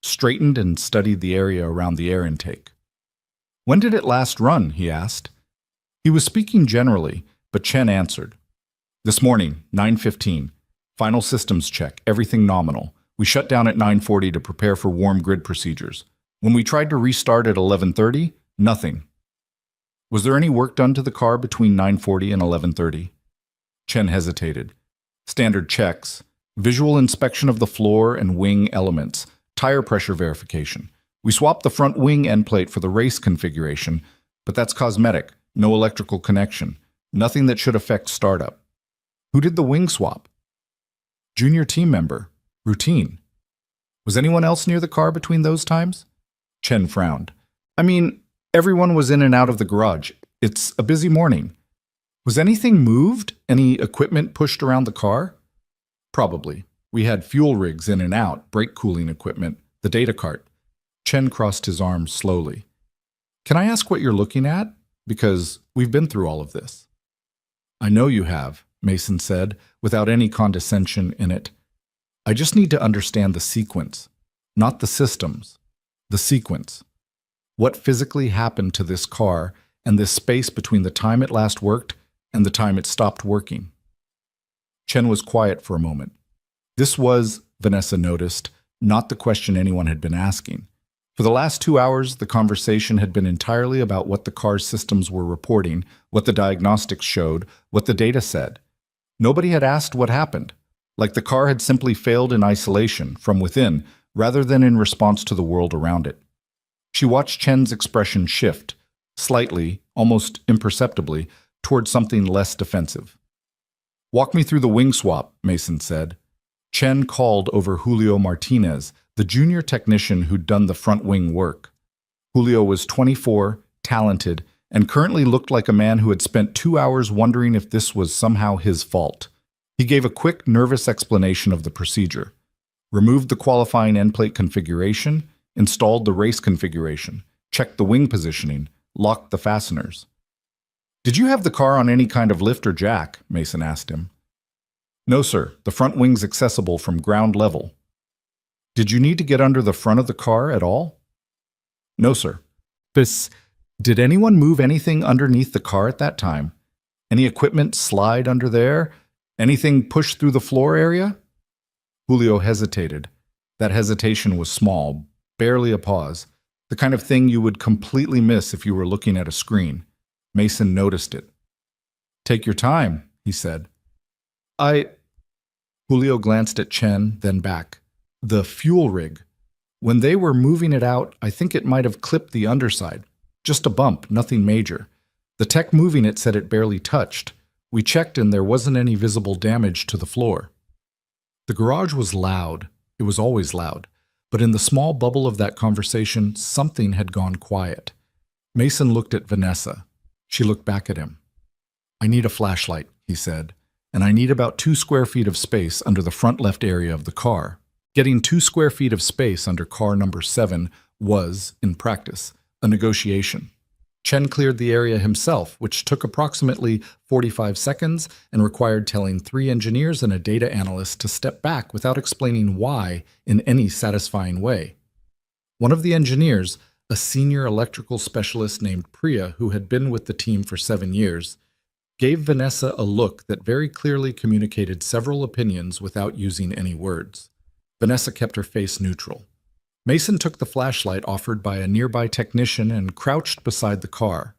straightened and studied the area around the air intake. "When did it last run?" he asked. He was speaking generally, but Chen answered. "This morning, 9:15. Final systems check, everything nominal. We shut down at 9:40 to prepare for warm grid procedures. When we tried to restart at 11:30, nothing." "Was there any work done to the car between 9:40 and 11:30? Chen hesitated. "Standard checks. Visual inspection of the floor and wing elements. Tire pressure verification. We swapped the front wing end plate for the race configuration, but that's cosmetic, no electrical connection. Nothing that should affect startup." "Who did the wing swap?" "Junior team member. Routine." "Was anyone else near the car between those times?" Chen frowned. "I mean, everyone was in and out of the garage. It's a busy morning." "Was anything moved? Any equipment pushed around the car?" "Probably. We had fuel rigs in and out, brake cooling equipment, the data cart." Chen crossed his arms slowly. "Can I ask what you're looking at? Because we've been through all of this." "I know you have," Mason said, without any condescension in it. "I just need to understand the sequence, not the systems. The sequence. What physically happened to this car and this space between the time it last worked and the time it stopped working." Chen was quiet for a moment. This was, Vanessa noticed, not the question anyone had been asking. For the last 2 hours, the conversation had been entirely about what the car's systems were reporting, what the diagnostics showed, what the data said. Nobody had asked what happened, like the car had simply failed in isolation, from within, rather than in response to the world around it. She watched Chen's expression shift, slightly, almost imperceptibly, toward something less defensive. "Walk me through the wing swap," Mason said. Chen called over Julio Martinez, the junior technician who'd done the front wing work. Julio was 24, talented, and currently looked like a man who had spent 2 hours wondering if this was somehow his fault. He gave a quick, nervous explanation of the procedure. Removed the qualifying end plate configuration, installed the race configuration, checked the wing positioning, locked the fasteners. "Did you have the car on any kind of lift or jack?" Mason asked him. "No, sir. The front wing's accessible from ground level." "Did you need to get under the front of the car at all?" "No, sir." Did anyone move anything underneath the car at that time? Any equipment slide under there? Anything push through the floor area?" Julio hesitated. That hesitation was small, barely a pause, the kind of thing you would completely miss if you were looking at a screen. Mason noticed it. "Take your time," he said. Julio glanced at Chen, then back. "The fuel rig. When they were moving it out, I think it might have clipped the underside. Just a bump, nothing major. The tech moving it said it barely touched. We checked and there wasn't any visible damage to the floor." The garage was loud. It was always loud. But in the small bubble of that conversation, something had gone quiet. Mason looked at Vanessa. She looked back at him. I need a flashlight, he said, and I need about 2 square feet of space under the front left area of the car. Getting 2 square feet of space under car number 7 was, in practice, a negotiation. Chen cleared the area himself, which took approximately 45 seconds and required telling 3 engineers and a data analyst to step back without explaining why in any satisfying way. One of the engineers, a senior electrical specialist named Priya, who had been with the team for 7 years, gave Vanessa a look that very clearly communicated several opinions without using any words. Vanessa kept her face neutral. Mason took the flashlight offered by a nearby technician and crouched beside the car.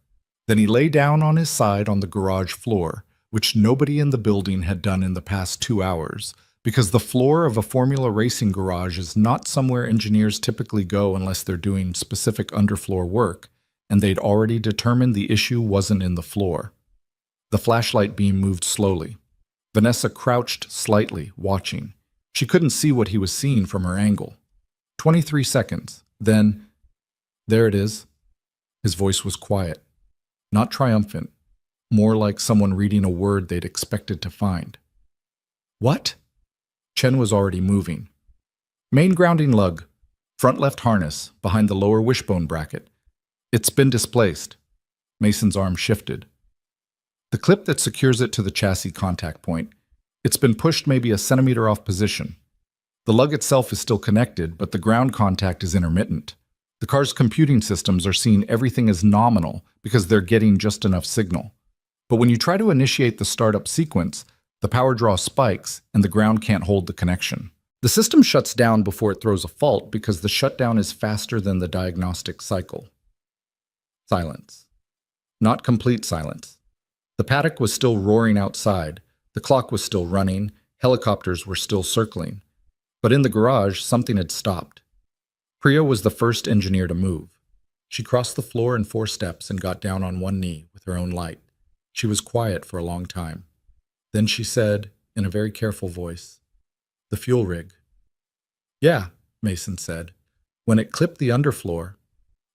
Then he lay down on his side on the garage floor, which nobody in the building had done in the past 2 hours, because the floor of a Formula racing garage is not somewhere engineers typically go unless they're doing specific underfloor work, and they'd already determined the issue wasn't in the floor. The flashlight beam moved slowly. Vanessa crouched slightly, watching. She couldn't see what he was seeing from her angle. 23 seconds. Then, there it is. His voice was quiet, not triumphant, more like someone reading a word they'd expected to find. What? Chen was already moving. Main grounding lug, front left harness, behind the lower wishbone bracket. It's been displaced. Mason's arm shifted. The clip that secures it to the chassis contact point. It's been pushed maybe a centimeter off position. The lug itself is still connected, but the ground contact is intermittent. The car's computing systems are seeing everything as nominal because they're getting just enough signal. But when you try to initiate the startup sequence, the power draw spikes and the ground can't hold the connection. The system shuts down before it throws a fault because the shutdown is faster than the diagnostic cycle. Silence. Not complete silence. The paddock was still roaring outside, the clock was still running, helicopters were still circling. But in the garage, something had stopped. Priya was the first engineer to move. She crossed the floor in 4 steps and got down on one knee with her own light. She was quiet for a long time. Then she said, in a very careful voice, "The fuel rig." "Yeah," Mason said. When it clipped the underfloor,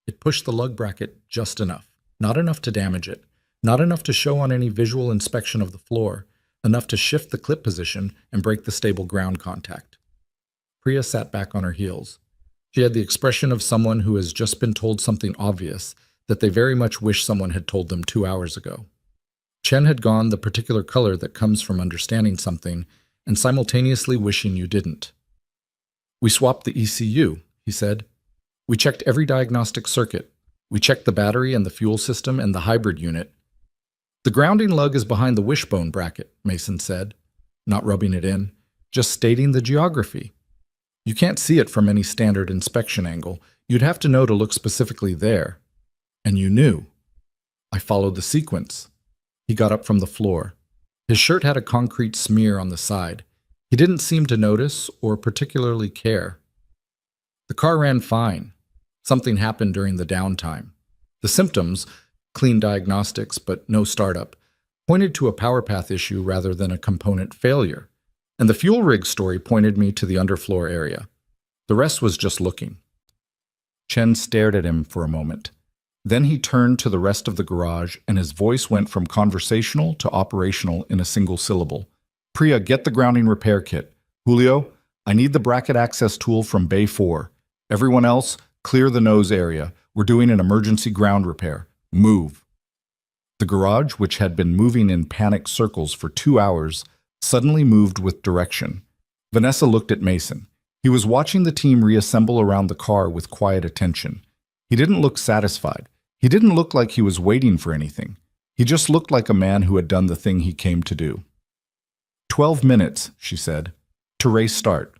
it pushed the lug bracket just enough. Not enough to damage it. Not enough to show on any visual inspection of the floor. Enough to shift the clip position and break the stable ground contact. Priya sat back on her heels. She had the expression of someone who has just been told something obvious that they very much wish someone had told them 2 hours ago. Chen had gone the particular color that comes from understanding something and simultaneously wishing you didn't. "We swapped the ECU," he said. "We checked every diagnostic circuit. We checked the battery and the fuel system and the hybrid unit." "The grounding lug is behind the wishbone bracket," Mason said, not rubbing it in, just stating the geography. "You can't see it from any standard inspection angle. You'd have to know to look specifically there. And you knew." "I followed the sequence." He got up from the floor. His shirt had a concrete smear on the side. He didn't seem to notice or particularly care. "The car ran fine. Something happened during the downtime. The symptoms, clean diagnostics but no startup, pointed to a power path issue rather than a component failure. And the fuel rig story pointed me to the underfloor area. The rest was just looking." Chen stared at him for a moment. Then he turned to the rest of the garage, and his voice went from conversational to operational in a single syllable. "Priya, get the grounding repair kit. Julio, I need the bracket access tool from Bay 4. Everyone else, clear the nose area. We're doing an emergency ground repair. Move." The garage, which had been moving in panic circles for 2 hours, suddenly moved with direction. Vanessa looked at Mason. He was watching the team reassemble around the car with quiet attention. He didn't look satisfied. He didn't look like he was waiting for anything. He just looked like a man who had done the thing he came to do. 12 minutes, she said, to race start.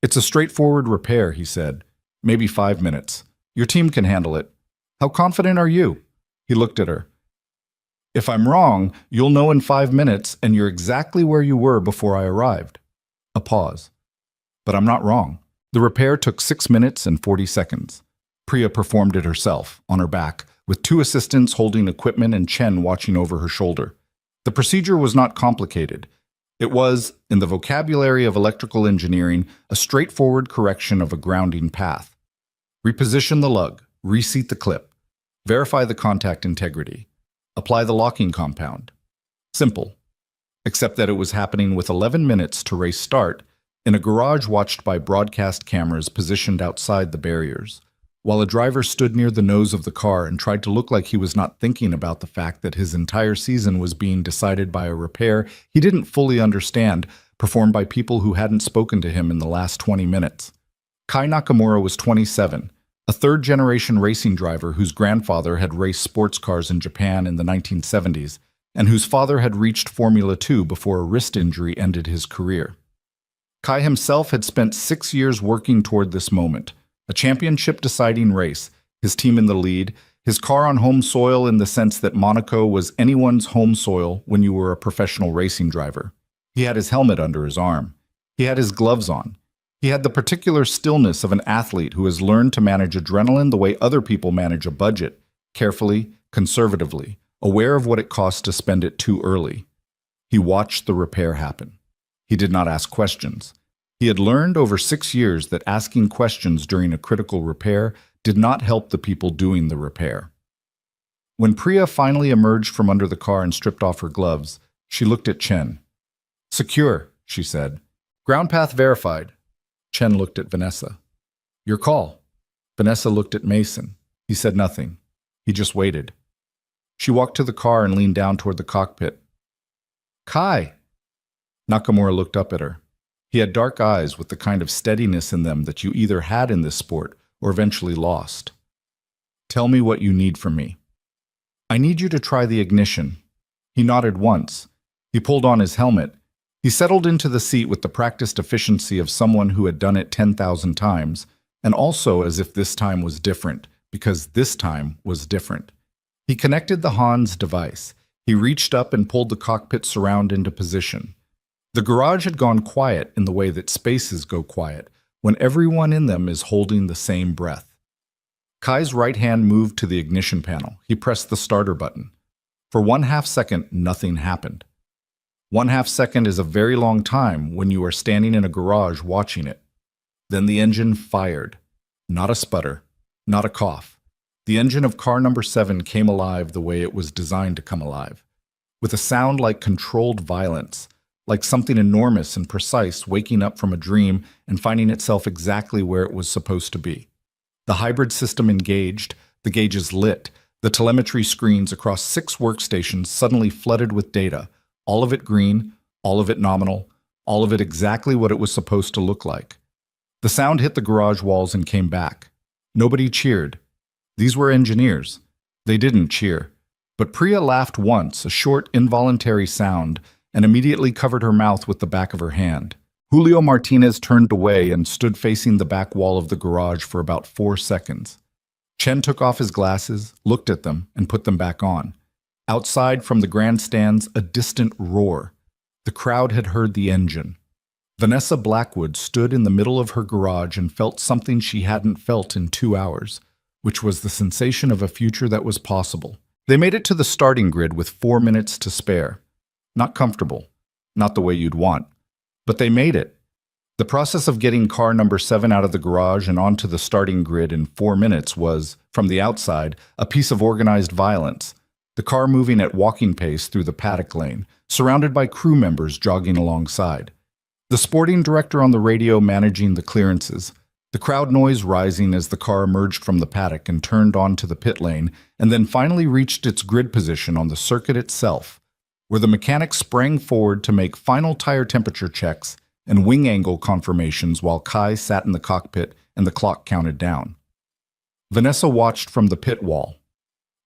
"It's a straightforward repair," he said. "Maybe 5 minutes. Your team can handle it. How confident are you?" He looked at her. "If I'm wrong, you'll know in 5 minutes, and you're exactly where you were before I arrived." A pause. "But I'm not wrong." The repair took 6 minutes and 40 seconds. Priya performed it herself, on her back, with 2 assistants holding equipment and Chen watching over her shoulder. The procedure was not complicated. It was, in the vocabulary of electrical engineering, a straightforward correction of a grounding path. Reposition the lug, reseat the clip, verify the contact integrity, apply the locking compound, Simple. Except that it was happening with 11 minutes to race start in a garage watched by broadcast cameras positioned outside the barriers, while a driver stood near the nose of the car and tried to look like he was not thinking about the fact that his entire season was being decided by a repair he didn't fully understand, performed by people who hadn't spoken to him in the last 20 minutes. Kai Nakamura was 27, a third-generation racing driver whose grandfather had raced sports cars in Japan in the 1970s, and whose father had reached Formula 2 before a wrist injury ended his career. Kai himself had spent 6 years working toward this moment, a championship-deciding race, his team in the lead, his car on home soil in the sense that Monaco was anyone's home soil when you were a professional racing driver. He had his helmet under his arm. He had his gloves on. He had the particular stillness of an athlete who has learned to manage adrenaline the way other people manage a budget, carefully, conservatively, aware of what it costs to spend it too early. He watched the repair happen. He did not ask questions. He had learned over 6 years that asking questions during a critical repair did not help the people doing the repair. When Priya finally emerged from under the car and stripped off her gloves, she looked at Chen. "Secure," she said. "Ground path verified." Chen looked at Vanessa. "Your call." Vanessa looked at Mason. He said nothing. He just waited. She walked to the car and leaned down toward the cockpit. "Kai!" Nakamura looked up at her. He had dark eyes with the kind of steadiness in them that you either had in this sport or eventually lost. "Tell me what you need from me." "I need you to try the ignition." He nodded once. He pulled on his helmet. He settled into the seat with the practiced efficiency of someone who had done it 10,000 times, and also as if this time was different, because this time was different. He connected the Hans device. He reached up and pulled the cockpit surround into position. The garage had gone quiet in the way that spaces go quiet, when everyone in them is holding the same breath. Kai's right hand moved to the ignition panel. He pressed the starter button. For 1/2 second, nothing happened. 1/2 second is a very long time when you are standing in a garage watching it. Then the engine fired. Not a sputter, not a cough. The engine of car number 7 came alive the way it was designed to come alive, with a sound like controlled violence, like something enormous and precise waking up from a dream and finding itself exactly where it was supposed to be. The hybrid system engaged, the gauges lit, the telemetry screens across 6 workstations suddenly flooded with data, all of it green, all of it nominal, all of it exactly what it was supposed to look like. The sound hit the garage walls and came back. Nobody cheered. These were engineers. They didn't cheer. But Priya laughed once, a short, involuntary sound, and immediately covered her mouth with the back of her hand. Julio Martinez turned away and stood facing the back wall of the garage for about 4 seconds. Chen took off his glasses, looked at them, and put them back on. Outside from the grandstands, a distant roar. The crowd had heard the engine. Vanessa Blackwood stood in the middle of her garage and felt something she hadn't felt in 2 hours, which was the sensation of a future that was possible. They made it to the starting grid with 4 minutes to spare. Not comfortable, not the way you'd want, but they made it. The process of getting car number 7 out of the garage and onto the starting grid in 4 minutes was, from the outside, a piece of organized violence. The car moving at walking pace through the paddock lane, surrounded by crew members jogging alongside. The sporting director on the radio managing the clearances. The crowd noise rising as the car emerged from the paddock and turned onto the pit lane, and then finally reached its grid position on the circuit itself, where the mechanics sprang forward to make final tire temperature checks and wing angle confirmations while Kai sat in the cockpit and the clock counted down. Vanessa watched from the pit wall.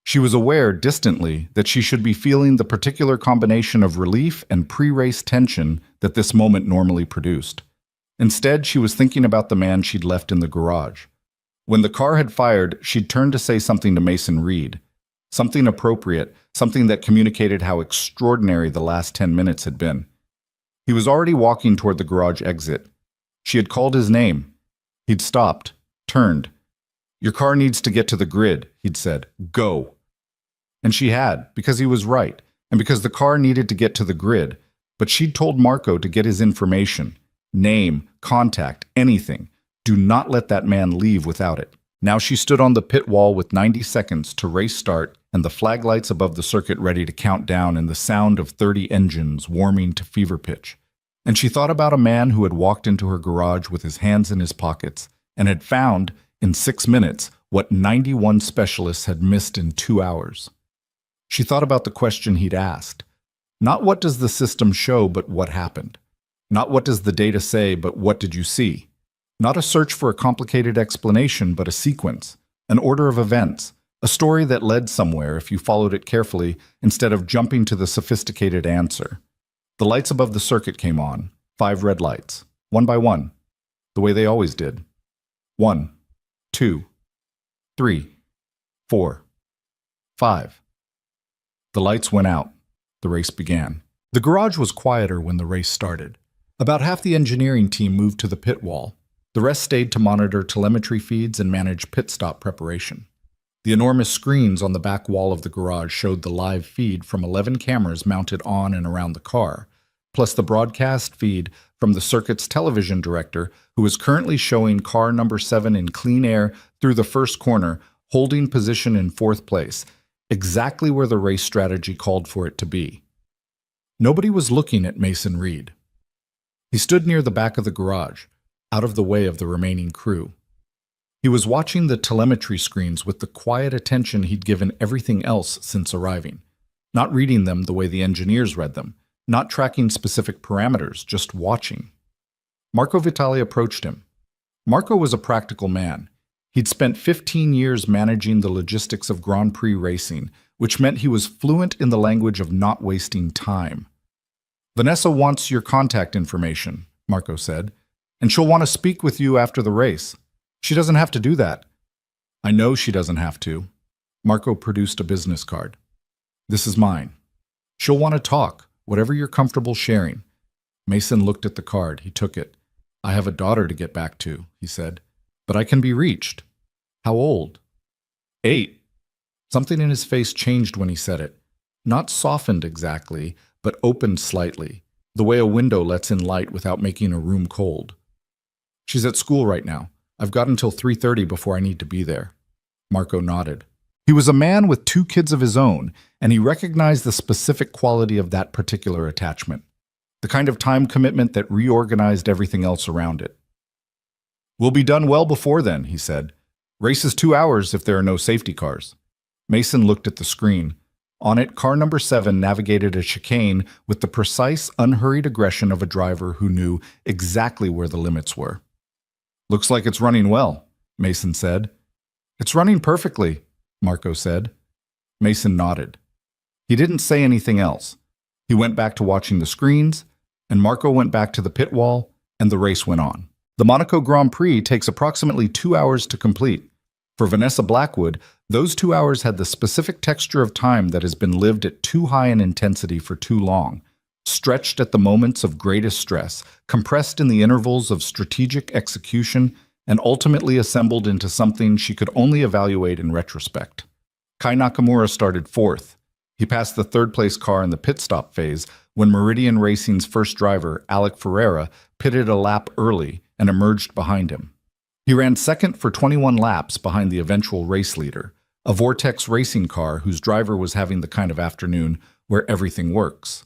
She was aware, distantly, that she should be feeling the particular combination of relief and pre-race tension that this moment normally produced. Instead, she was thinking about the man she'd left in the garage. When the car had fired, she'd turned to say something to Mason Reed. Something appropriate, something that communicated how extraordinary the last 10 minutes had been. He was already walking toward the garage exit. She had called his name. He'd stopped, turned. "Your car needs to get to the grid," he'd said. "Go." And she had, because he was right, and because the car needed to get to the grid, but she'd told Marco to get his information. Name, contact, anything. Do not let that man leave without it. Now she stood on the pit wall with 90 seconds to race start and the flag lights above the circuit ready to count down and the sound of 30 engines warming to fever pitch. And she thought about a man who had walked into her garage with his hands in his pockets and had found, in 6 minutes, what 91 specialists had missed in 2 hours. She thought about the question he'd asked. Not what does the system show, but what happened. Not what does the data say, but what did you see. Not a search for a complicated explanation, but a sequence, an order of events, a story that led somewhere if you followed it carefully instead of jumping to the sophisticated answer. The lights above the circuit came on, 5 red lights, one by one, the way they always did. 1, 2, 3, 4, 5. The lights went out. The race began. The garage was quieter when the race started. About half the engineering team moved to the pit wall. The rest stayed to monitor telemetry feeds and manage pit stop preparation. The enormous screens on the back wall of the garage showed the live feed from 11 cameras mounted on and around the car, plus the broadcast feed from the circuit's television director, who is currently showing car number 7 in clean air through the first corner, holding position in 4th place, exactly where the race strategy called for it to be. Nobody was looking at Mason Reed. He stood near the back of the garage, out of the way of the remaining crew. He was watching the telemetry screens with the quiet attention he'd given everything else since arriving, not reading them the way the engineers read them, not tracking specific parameters, just watching. Marco Vitali approached him. Marco was a practical man. He'd spent 15 years managing the logistics of Grand Prix racing, which meant he was fluent in the language of not wasting time. "Vanessa wants your contact information," Marco said, "and she'll want to speak with you after the race. She doesn't have to do that." "I know she doesn't have to." Marco produced a business card. "This is mine. She'll want to talk, whatever you're comfortable sharing." Mason looked at the card. He took it. "I have a daughter to get back to," he said, "but I can be reached." "How old?" 8. Something in his face changed when he said it. Not softened exactly, but opened slightly, the way a window lets in light without making a room cold. "She's at school right now. I've got until 3:30 before I need to be there." Marco nodded. He was a man with 2 kids of his own, and he recognized the specific quality of that particular attachment, the kind of time commitment that reorganized everything else around it. "We'll be done well before then," he said. "Race is 2 hours if there are no safety cars." Mason looked at the screen. On it, car number 7 navigated a chicane with the precise, unhurried aggression of a driver who knew exactly where the limits were. "Looks like it's running well," Mason said. "It's running perfectly," Marco said. Mason nodded. He didn't say anything else. He went back to watching the screens, and Marco went back to the pit wall, and the race went on. The Monaco Grand Prix takes approximately 2 hours to complete. For Vanessa Blackwood, those 2 hours had the specific texture of time that has been lived at too high an intensity for too long, stretched at the moments of greatest stress, compressed in the intervals of strategic execution, and ultimately assembled into something she could only evaluate in retrospect. Kai Nakamura started 4th. He passed the 3rd-place car in the pit stop phase when Meridian Racing's first driver, Alec Ferreira, pitted a lap early and emerged behind him. He ran 2nd for 21 laps behind the eventual race leader, a Vortex racing car whose driver was having the kind of afternoon where everything works.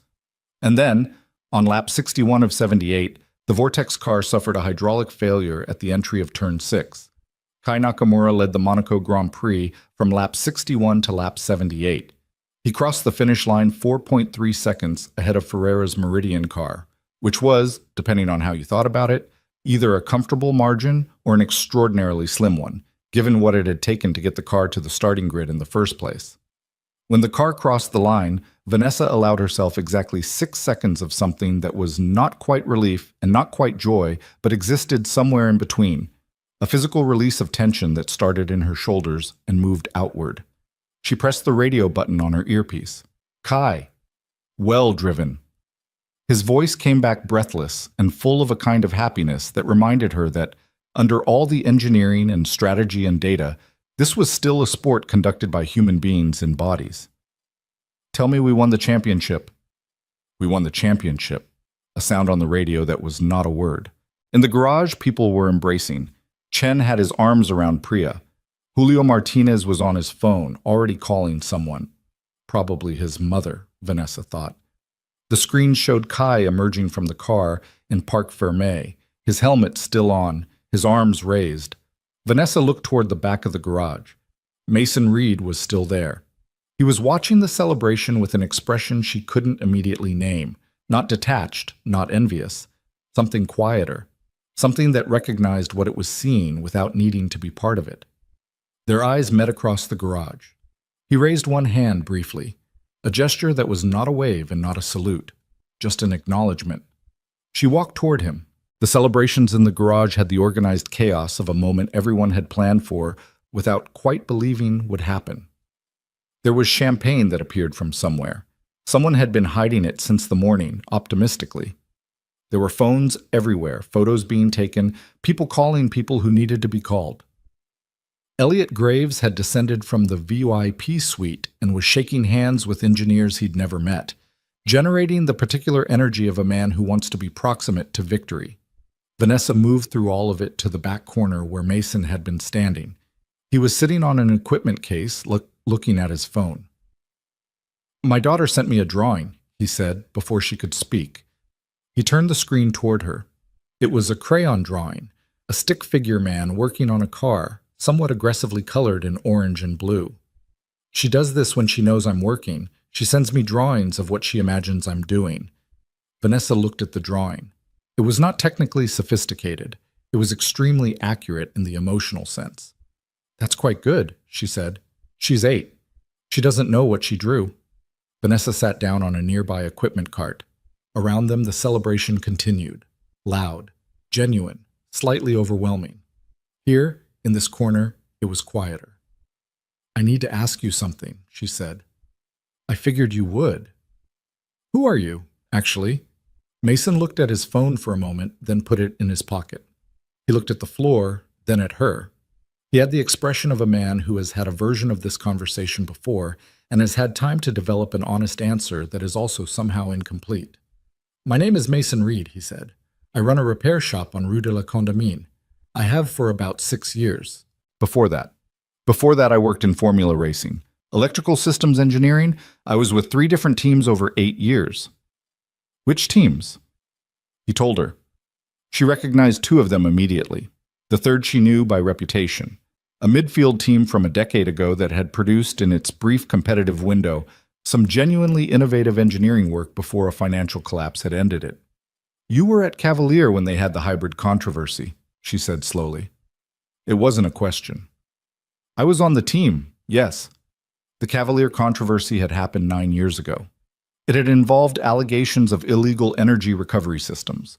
And then, on lap 61 of 78, the Vortex car suffered a hydraulic failure at the entry of turn 6. Kai Nakamura led the Monaco Grand Prix from lap 61 to lap 78. He crossed the finish line 4.3 seconds ahead of Ferreira's Meridian car, which was, depending on how you thought about it, either a comfortable margin or an extraordinarily slim one, given what it had taken to get the car to the starting grid in the first place. When the car crossed the line, Vanessa allowed herself exactly 6 seconds of something that was not quite relief and not quite joy, but existed somewhere in between, a physical release of tension that started in her shoulders and moved outward. She pressed the radio button on her earpiece. "Kai." "Well driven." His voice came back breathless and full of a kind of happiness that reminded her that, under all the engineering and strategy and data, this was still a sport conducted by human beings in bodies. "Tell me we won the championship." "We won the championship," a sound on the radio that was not a word. In the garage, people were embracing. Chen had his arms around Priya. Julio Martinez was on his phone, already calling someone. Probably his mother, Vanessa thought. The screen showed Kai emerging from the car in Parc Fermé, his helmet still on, his arms raised. Vanessa looked toward the back of the garage. Mason Reed was still there. He was watching the celebration with an expression she couldn't immediately name, not detached, not envious, something quieter, something that recognized what it was seeing without needing to be part of it. Their eyes met across the garage. He raised one hand briefly, a gesture that was not a wave and not a salute, just an acknowledgement. She walked toward him. The celebrations in the garage had the organized chaos of a moment everyone had planned for without quite believing would happen. There was champagne that appeared from somewhere. Someone had been hiding it since the morning, optimistically. There were phones everywhere, photos being taken, people calling people who needed to be called. Elliot Graves had descended from the VIP suite and was shaking hands with engineers he'd never met, generating the particular energy of a man who wants to be proximate to victory. Vanessa moved through all of it to the back corner where Mason had been standing. He was sitting on an equipment case, looking at his phone. "My daughter sent me a drawing," he said, before she could speak. He turned the screen toward her. It was a crayon drawing, a stick figure man working on a car, somewhat aggressively colored in orange and blue. "She does this when she knows I'm working. She sends me drawings of what she imagines I'm doing." Vanessa looked at the drawing. It was not technically sophisticated. It was extremely accurate in the emotional sense. "That's quite good," she said. "She's 8. She doesn't know what she drew." Vanessa sat down on a nearby equipment cart. Around them, the celebration continued. Loud, genuine, slightly overwhelming. Here, in this corner, it was quieter. "I need to ask you something," she said. "I figured you would." "Who are you, actually?" Mason looked at his phone for a moment, then put it in his pocket. He looked at the floor, then at her. He had the expression of a man who has had a version of this conversation before and has had time to develop an honest answer that is also somehow incomplete. "My name is Mason Reed," he said. "I run a repair shop on Rue de la Condamine. I have for about 6 years. Before that, I worked in formula racing. Electrical systems engineering, I was with 3 different teams over 8 years. "Which teams?" He told her. She recognized 2 of them immediately. The third she knew by reputation. A midfield team from a decade ago that had produced, in its brief competitive window, some genuinely innovative engineering work before a financial collapse had ended it. "You were at Cavalier when they had the hybrid controversy," she said slowly. It wasn't a question. "I was on the team, yes." The Cavalier controversy had happened 9 years ago. It had involved allegations of illegal energy recovery systems.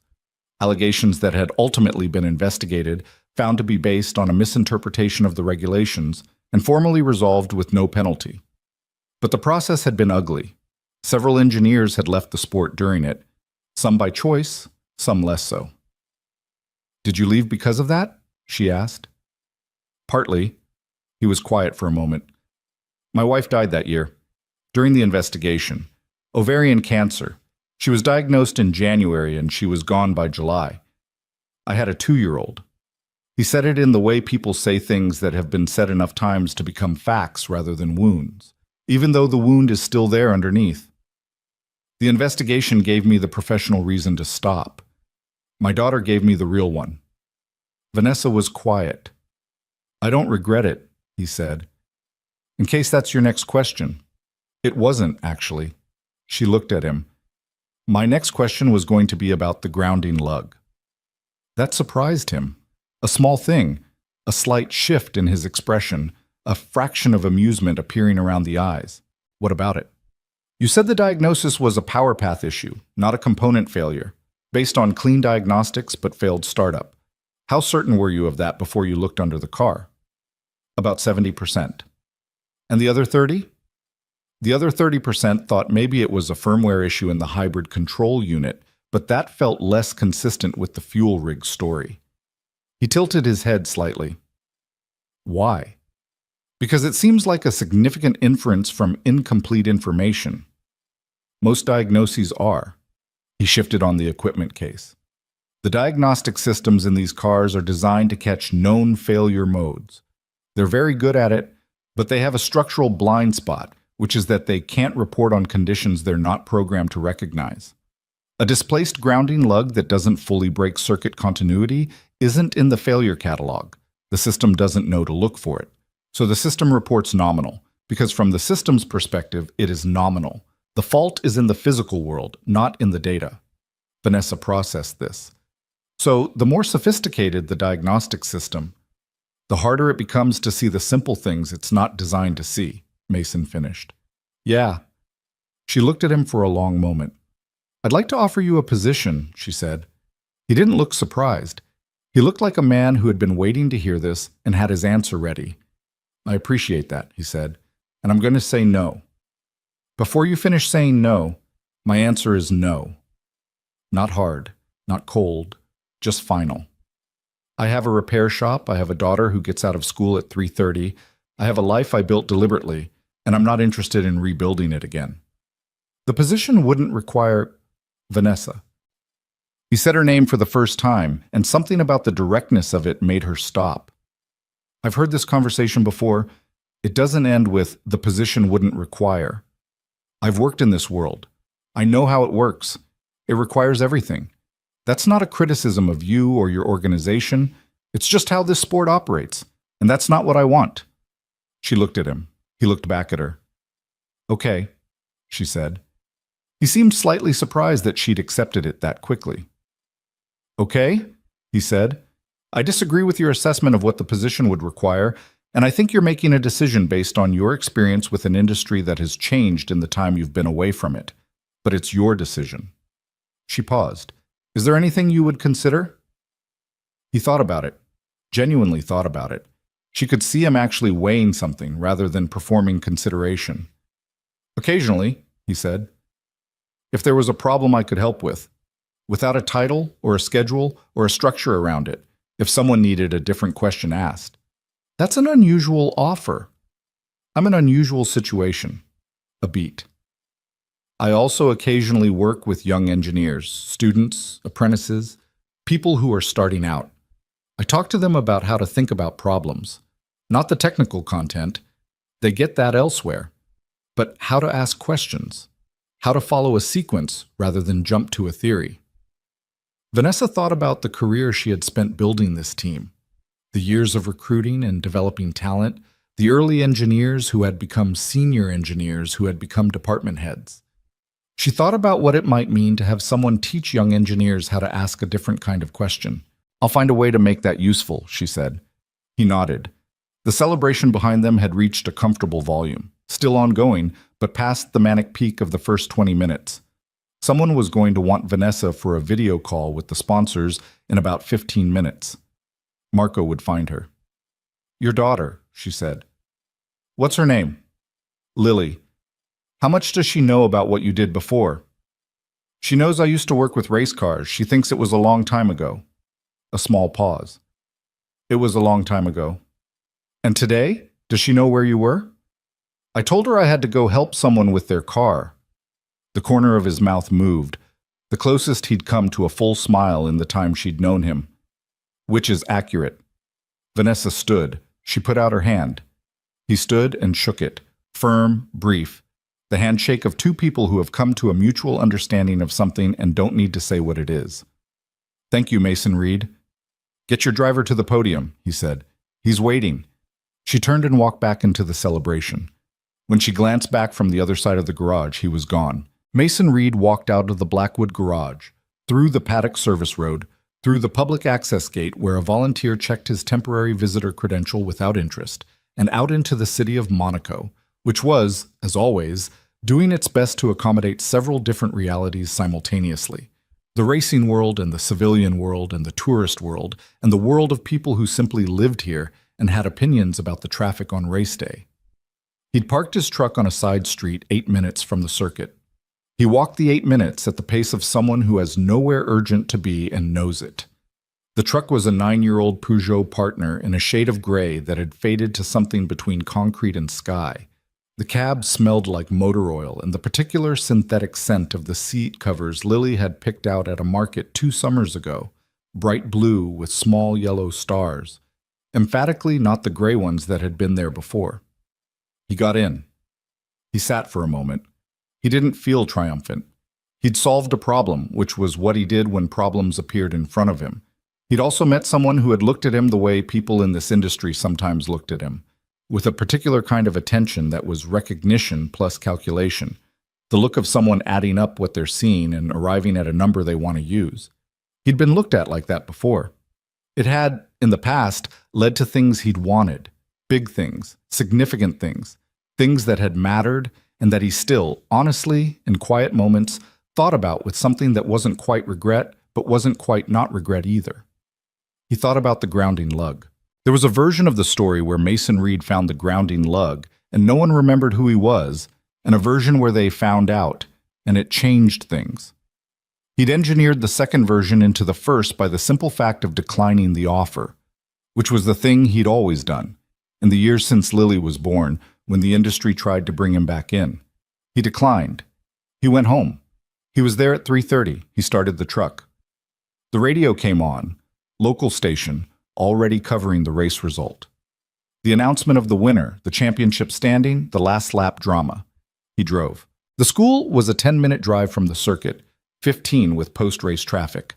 Allegations that had ultimately been investigated, found to be based on a misinterpretation of the regulations, and formally resolved with no penalty. But the process had been ugly. Several engineers had left the sport during it, some by choice, some less so. "Did you leave because of that?" she asked. "Partly." He was quiet for a moment. "My wife died that year, during the investigation. Ovarian cancer. She was diagnosed in January and she was gone by July. I had a 2-year-old. He said it in the way people say things that have been said enough times to become facts rather than wounds, even though the wound is still there underneath. The investigation gave me the professional reason to stop. My daughter gave me the real one." Vanessa was quiet. "I don't regret it," he said. "In case that's your next question." It wasn't, actually. She looked at him. "My next question was going to be about the grounding lug." That surprised him. A small thing, a slight shift in his expression, a fraction of amusement appearing around the eyes. "What about it?" "You said the diagnosis was a power path issue, not a component failure, based on clean diagnostics but failed startup. How certain were you of that before you looked under the car?" "About 70%. "And the other 30? "The other 30% thought maybe it was a firmware issue in the hybrid control unit, but that felt less consistent with the fuel rig story." He tilted his head slightly. "Why?" "Because it seems like a significant inference from incomplete information. Most diagnoses are." He shifted on the equipment case. "The diagnostic systems in these cars are designed to catch known failure modes. They're very good at it, but they have a structural blind spot, which is that they can't report on conditions they're not programmed to recognize. A displaced grounding lug that doesn't fully break circuit continuity isn't in the failure catalog. The system doesn't know to look for it. So the system reports nominal, because from the system's perspective, it is nominal. The fault is in the physical world, not in the data. Vanessa processed this. So the more sophisticated the diagnostic system, the harder it becomes to see the simple things it's not designed to see, Mason finished. Yeah. She looked at him for a long moment. I'd like to offer you a position, she said. He didn't look surprised. He looked like a man who had been waiting to hear this and had his answer ready. I appreciate that, he said, and I'm going to say no. Before you finish saying no, my answer is no. Not hard, not cold, just final. I have a repair shop, I have a daughter who gets out of school at 3:30, I have a life I built deliberately, and I'm not interested in rebuilding it again. The position wouldn't require Vanessa. He said her name for the first time, and something about the directness of it made her stop. I've heard this conversation before. It doesn't end with the position wouldn't require. I've worked in this world. I know how it works. It requires everything. That's not a criticism of you or your organization. It's just how this sport operates, and that's not what I want. She looked at him. He looked back at her. Okay, she said. He seemed slightly surprised that she'd accepted it that quickly. Okay, he said. I disagree with your assessment of what the position would require, and I think you're making a decision based on your experience with an industry that has changed in the time you've been away from it. But it's your decision. She paused. Is there anything you would consider? He thought about it, genuinely thought about it. She could see him actually weighing something rather than performing consideration. Occasionally, he said, if there was a problem I could help with, without a title or a schedule or a structure around it, if someone needed a different question asked. That's an unusual offer. I'm an unusual situation. A beat. I also occasionally work with young engineers, students, apprentices, people who are starting out. I talk to them about how to think about problems. Not the technical content. They get that elsewhere. But how to ask questions. How to follow a sequence rather than jump to a theory. Vanessa thought about the career she had spent building this team. The years of recruiting and developing talent. The early engineers who had become senior engineers who had become department heads. She thought about what it might mean to have someone teach young engineers how to ask a different kind of question. I'll find a way to make that useful, she said. He nodded. The celebration behind them had reached a comfortable volume, still ongoing, but past the manic peak of the first 20 minutes. Someone was going to want Vanessa for a video call with the sponsors in about 15 minutes. Marco would find her. Your daughter, she said. What's her name? Lily. How much does she know about what you did before? She knows I used to work with race cars. She thinks it was a long time ago. A small pause. It was a long time ago. And today? Does she know where you were? I told her I had to go help someone with their car. The corner of his mouth moved, the closest he'd come to a full smile in the time she'd known him. Which is accurate. Vanessa stood. She put out her hand. He stood and shook it, firm, brief. The handshake of two people who have come to a mutual understanding of something and don't need to say what it is. Thank you, Mason Reed. Get your driver to the podium, he said. He's waiting. She turned and walked back into the celebration. When she glanced back from the other side of the garage, he was gone. Mason Reed walked out of the Blackwood garage, through the paddock service road, through the public access gate where a volunteer checked his temporary visitor credential without interest, and out into the city of Monaco, which was, as always, doing its best to accommodate several different realities simultaneously. The racing world and the civilian world and the tourist world and the world of people who simply lived here and had opinions about the traffic on race day. He'd parked his truck on a side street 8 minutes from the circuit. He walked the 8 minutes at the pace of someone who has nowhere urgent to be and knows it. The truck was a 9-year-old Peugeot Partner in a shade of gray that had faded to something between concrete and sky. The cab smelled like motor oil and the particular synthetic scent of the seat covers Lily had picked out at a market 2 summers ago, bright blue with small yellow stars. emphatically not the gray ones that had been there before. He got in. He sat for a moment. He didn't feel triumphant. He'd solved a problem, which was what he did when problems appeared in front of him. He'd also met someone who had looked at him the way people in this industry sometimes looked at him, with a particular kind of attention that was recognition plus calculation, the look of someone adding up what they're seeing and arriving at a number they want to use. He'd been looked at like that before. It had, in the past, led to things he'd wanted, big things, significant things, things that had mattered and that he still, honestly, in quiet moments, thought about with something that wasn't quite regret, but wasn't quite not regret either. He thought about the grounding lug. There was a version of the story where Mason Reed found the grounding lug, and no one remembered who he was, and a version where they found out, and it changed things. He'd engineered the second version into the first by the simple fact of declining the offer, which was the thing he'd always done, in the years since Lily was born, when the industry tried to bring him back in. He declined. He went home. He was there at 3:30. He started the truck. The radio came on, local station, already covering the race result. The announcement of the winner, the championship standing, the last lap drama. He drove. The school was a 10-minute drive from the circuit, 15 with post-race traffic.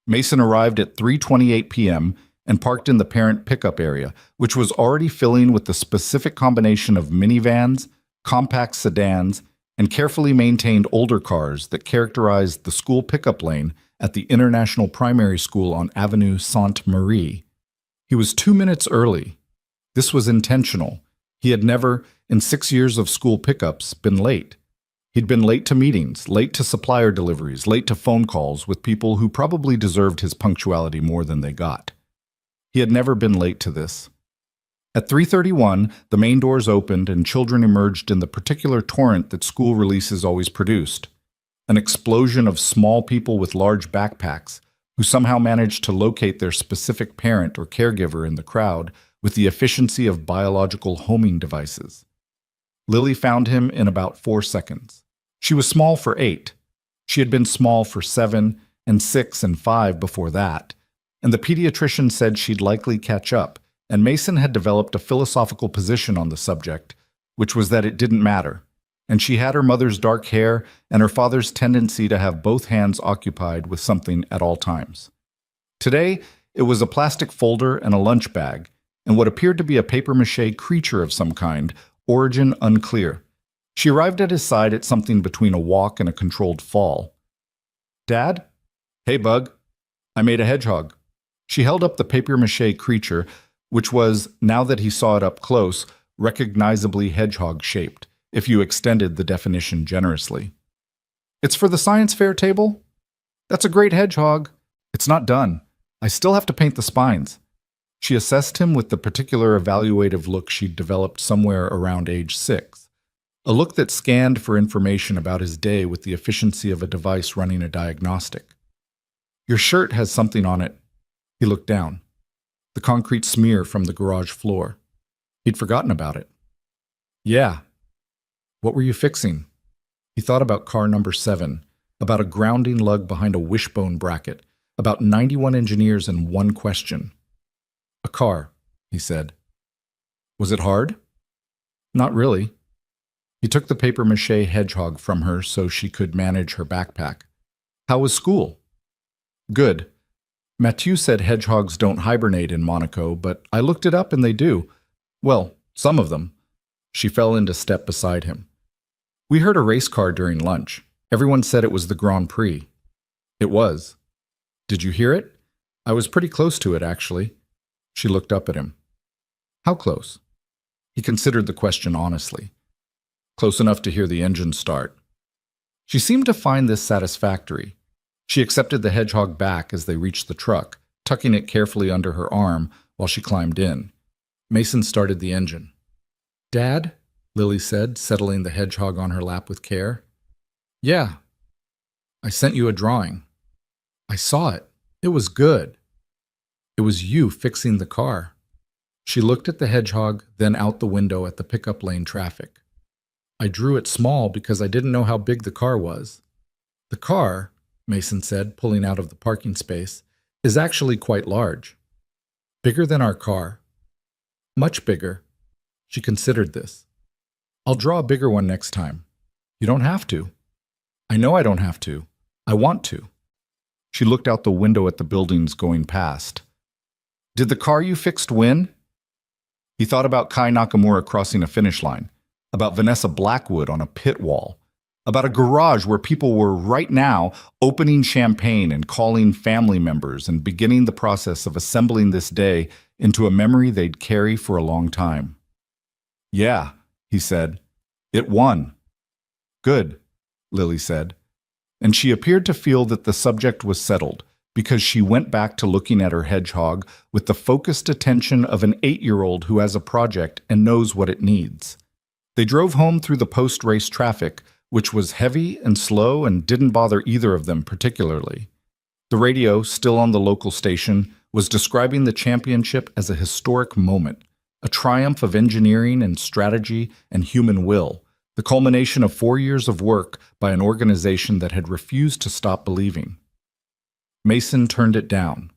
Mason arrived at 3:28 p.m. and parked in the parent pickup area, which was already filling with the specific combination of minivans, compact sedans, and carefully maintained older cars that characterized the school pickup lane at the International Primary School on Avenue Sainte-Marie. He was 2 minutes early. This was intentional. He had never, in 6 years of school pickups, been late. He'd been late to meetings, late to supplier deliveries, late to phone calls with people who probably deserved his punctuality more than they got. He had never been late to this. At 3:31, the main doors opened and children emerged in the particular torrent that school releases always produced. An explosion of small people with large backpacks who somehow managed to locate their specific parent or caregiver in the crowd with the efficiency of biological homing devices. Lily found him in about 4 seconds. She was small for 8. She had been small for 7 and 6 and 5 before that, and the pediatrician said she'd likely catch up, and Mason had developed a philosophical position on the subject, which was that it didn't matter, and she had her mother's dark hair and her father's tendency to have both hands occupied with something at all times. Today, it was a plastic folder and a lunch bag, and what appeared to be a papier-mâché creature of some kind, origin unclear. She arrived at his side at something between a walk and a controlled fall. "Dad? Hey, Bug. I made a hedgehog." She held up the papier-mâché creature, which was, now that he saw it up close, recognizably hedgehog-shaped, if you extended the definition generously. "It's for the science fair table? That's a great hedgehog. It's not done. I still have to paint the spines." She assessed him with the particular evaluative look she'd developed somewhere around age 6, a look that scanned for information about his day with the efficiency of a device running a diagnostic. "Your shirt has something on it." He looked down. The concrete smear from the garage floor. He'd forgotten about it. "Yeah. What were you fixing?" He thought about car number 7, about a grounding lug behind a wishbone bracket, about 91 engineers and one question. "A car," he said. "Was it hard?" "Not really." He took the papier-mâché hedgehog from her so she could manage her backpack. "How was school?" "Good. Mathieu said hedgehogs don't hibernate in Monaco, but I looked it up and they do. Well, some of them." She fell into step beside him. "We heard a race car during lunch. Everyone said it was the Grand Prix." "It was." "Did you hear it?" "I was pretty close to it, actually." She looked up at him. "How close?" He considered the question honestly. "Close enough to hear the engine start." She seemed to find this satisfactory. She accepted the hedgehog back as they reached the truck, tucking it carefully under her arm while she climbed in. Mason started the engine. "Dad?" Lily said, settling the hedgehog on her lap with care. "Yeah. I sent you a drawing." "I saw it. It was good." "It was you fixing the car." She looked at the hedgehog, then out the window at the pickup lane traffic. "I drew it small because I didn't know how big the car was." "The car," Mason said, pulling out of the parking space, "is actually quite large. Bigger than our car. Much bigger. She considered this. I'll draw a bigger one next time. You don't have to. I know I don't have to. I want to. She looked out the window at the buildings going past. Did the car you fixed win? He thought about Kai Nakamura crossing a finish line, about Vanessa Blackwood on a pit wall, about a garage where people were right now opening champagne and calling family members and beginning the process of assembling this day into a memory they'd carry for a long time. Yeah, he said. It won. Good, Lily said. And she appeared to feel that the subject was settled, because she went back to looking at her hedgehog with the focused attention of an 8-year-old who has a project and knows what it needs. They drove home through the post-race traffic, which was heavy and slow and didn't bother either of them particularly. The radio, still on the local station, was describing the championship as a historic moment, a triumph of engineering and strategy and human will, the culmination of 4 years of work by an organization that had refused to stop believing. Mason turned it down.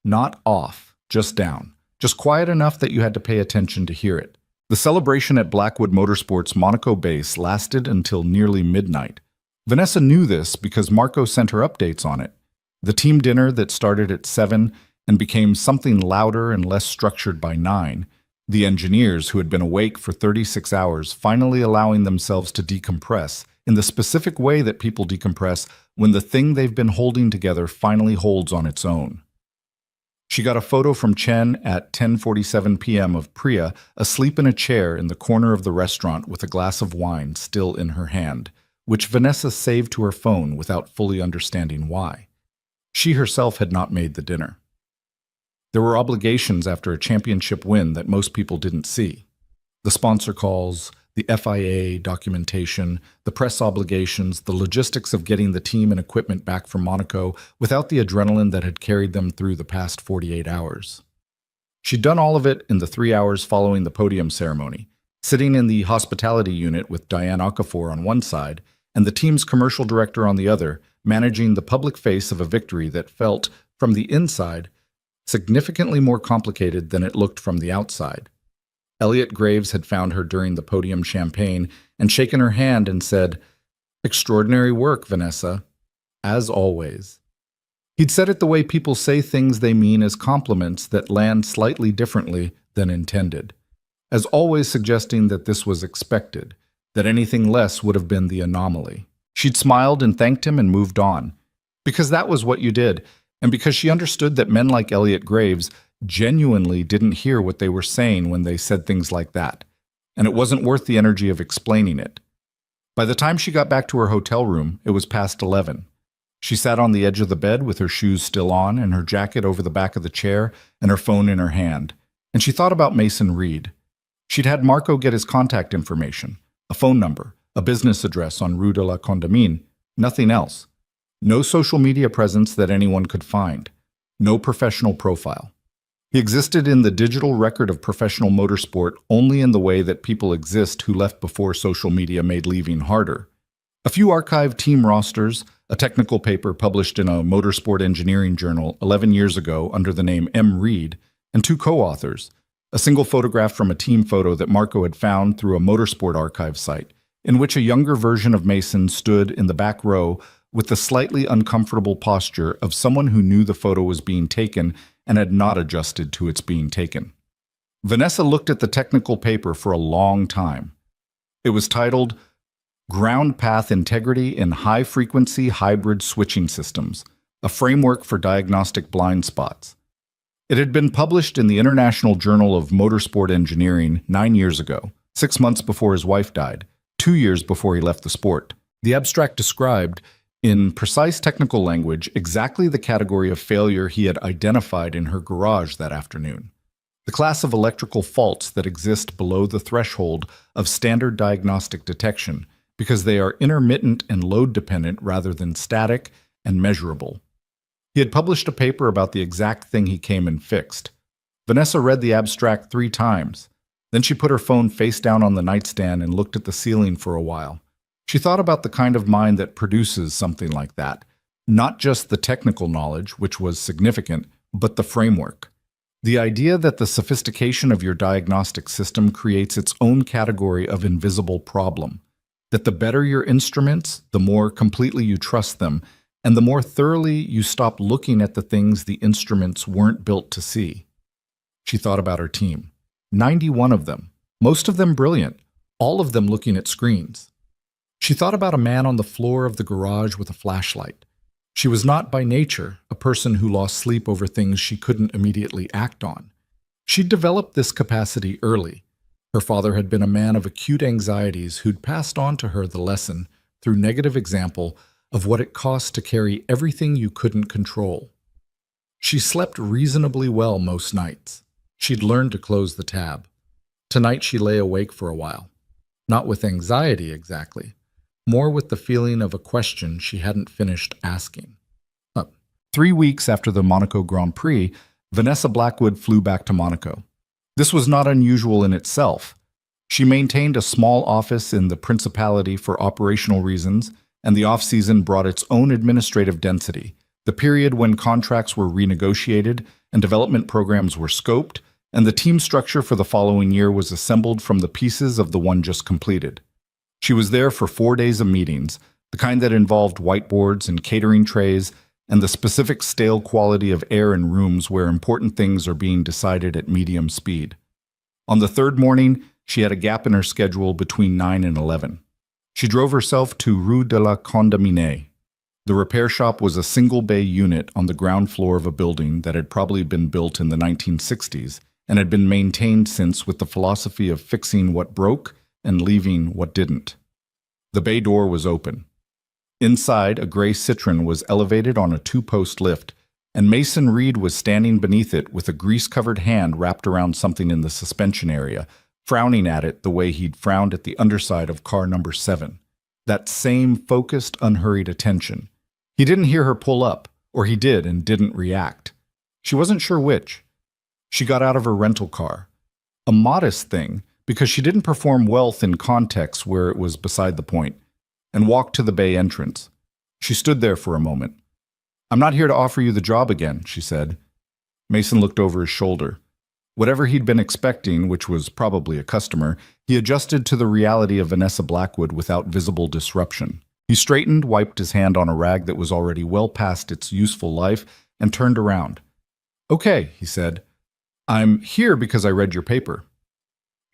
Not off, just down. Just quiet enough that you had to pay attention to hear it. The celebration at Blackwood Motorsports Monaco base lasted until nearly midnight. Vanessa knew this because Marco sent her updates on it. The team dinner that started at 7 and became something louder and less structured by 9. The engineers, who had been awake for 36 hours, finally allowing themselves to decompress in the specific way that people decompress when the thing they've been holding together finally holds on its own. She got a photo from Chen at 10:47 p.m. of Priya asleep in a chair in the corner of the restaurant with a glass of wine still in her hand, which Vanessa saved to her phone without fully understanding why. She herself had not made the dinner. There were obligations after a championship win that most people didn't see. The sponsor calls, the FIA documentation, the press obligations, the logistics of getting the team and equipment back from Monaco without the adrenaline that had carried them through the past 48 hours. She'd done all of it in the 3 hours following the podium ceremony, sitting in the hospitality unit with Diane Okafor on one side and the team's commercial director on the other, managing the public face of a victory that felt, from the inside, significantly more complicated than it looked from the outside. Elliot Graves had found her during the podium champagne and shaken her hand and said, "Extraordinary work, Vanessa, as always." He'd said it the way people say things they mean as compliments that land slightly differently than intended, as always suggesting that this was expected, that anything less would have been the anomaly. She'd smiled and thanked him and moved on, because that was what you did, and because she understood that men like Elliot Graves genuinely didn't hear what they were saying when they said things like that, and it wasn't worth the energy of explaining it. By the time she got back to her hotel room, it was past 11. She sat on the edge of the bed with her shoes still on and her jacket over the back of the chair and her phone in her hand, and she thought about Mason Reed. She'd had Marco get his contact information, a phone number, a business address on Rue de la Condamine, nothing else. No social media presence that anyone could find. No professional profile. He existed in the digital record of professional motorsport only in the way that people exist who left before social media made leaving harder. A few archived team rosters, a technical paper published in a motorsport engineering journal 11 years ago under the name M. Reed, and 2 co-authors, a single photograph from a team photo that Marco had found through a motorsport archive site, in which a younger version of Mason stood in the back row with the slightly uncomfortable posture of someone who knew the photo was being taken and had not adjusted to its being taken. Vanessa looked at the technical paper for a long time. It was titled Ground Path Integrity in High-Frequency Hybrid Switching Systems, a Framework for Diagnostic Blind Spots. It had been published in the International Journal of Motorsport Engineering 9 years ago, 6 months before his wife died, 2 years before he left the sport. The abstract described, in precise technical language, exactly the category of failure he had identified in her garage that afternoon. The class of electrical faults that exist below the threshold of standard diagnostic detection because they are intermittent and load-dependent rather than static and measurable. He had published a paper about the exact thing he came and fixed. Vanessa read the abstract 3 times. Then she put her phone face down on the nightstand and looked at the ceiling for a while. She thought about the kind of mind that produces something like that, not just the technical knowledge, which was significant, but the framework. The idea that the sophistication of your diagnostic system creates its own category of invisible problem, that the better your instruments, the more completely you trust them, and the more thoroughly you stop looking at the things the instruments weren't built to see. She thought about her team. 91 of them, most of them brilliant, all of them looking at screens. She thought about a man on the floor of the garage with a flashlight. She was not by nature a person who lost sleep over things she couldn't immediately act on. She'd developed this capacity early. Her father had been a man of acute anxieties who'd passed on to her the lesson, through negative example, of what it costs to carry everything you couldn't control. She slept reasonably well most nights. She'd learned to close the tab. Tonight she lay awake for a while. Not with anxiety exactly, more with the feeling of a question she hadn't finished asking. 3 weeks after the Monaco Grand Prix, Vanessa Blackwood flew back to Monaco. This was not unusual in itself. She maintained a small office in the Principality for operational reasons, and the off-season brought its own administrative density, the period when contracts were renegotiated and development programs were scoped, and the team structure for the following year was assembled from the pieces of the one just completed. She was there for 4 days of meetings, the kind that involved whiteboards and catering trays, and the specific stale quality of air in rooms where important things are being decided at medium speed. On the third morning, she had a gap in her schedule between 9 and 11. She drove herself to Rue de la Condamine. The repair shop was a single-bay unit on the ground floor of a building that had probably been built in the 1960s and had been maintained since with the philosophy of fixing what broke and leaving what didn't. The bay door was open. Inside, a gray Citroen was elevated on a 2-post lift, and Mason Reed was standing beneath it with a grease-covered hand wrapped around something in the suspension area, frowning at it the way he'd frowned at the underside of car number 7. That same focused, unhurried attention. He didn't hear her pull up, or he did and didn't react. She wasn't sure which. She got out of her rental car. A modest thing, because she didn't perform wealth in contexts where it was beside the point, and walked to the bay entrance. She stood there for a moment. "I'm not here to offer you the job again," she said. Mason looked over his shoulder. Whatever he'd been expecting, which was probably a customer, he adjusted to the reality of Vanessa Blackwood without visible disruption. He straightened, wiped his hand on a rag that was already well past its useful life, and turned around. "Okay," he said. "I'm here because I read your paper."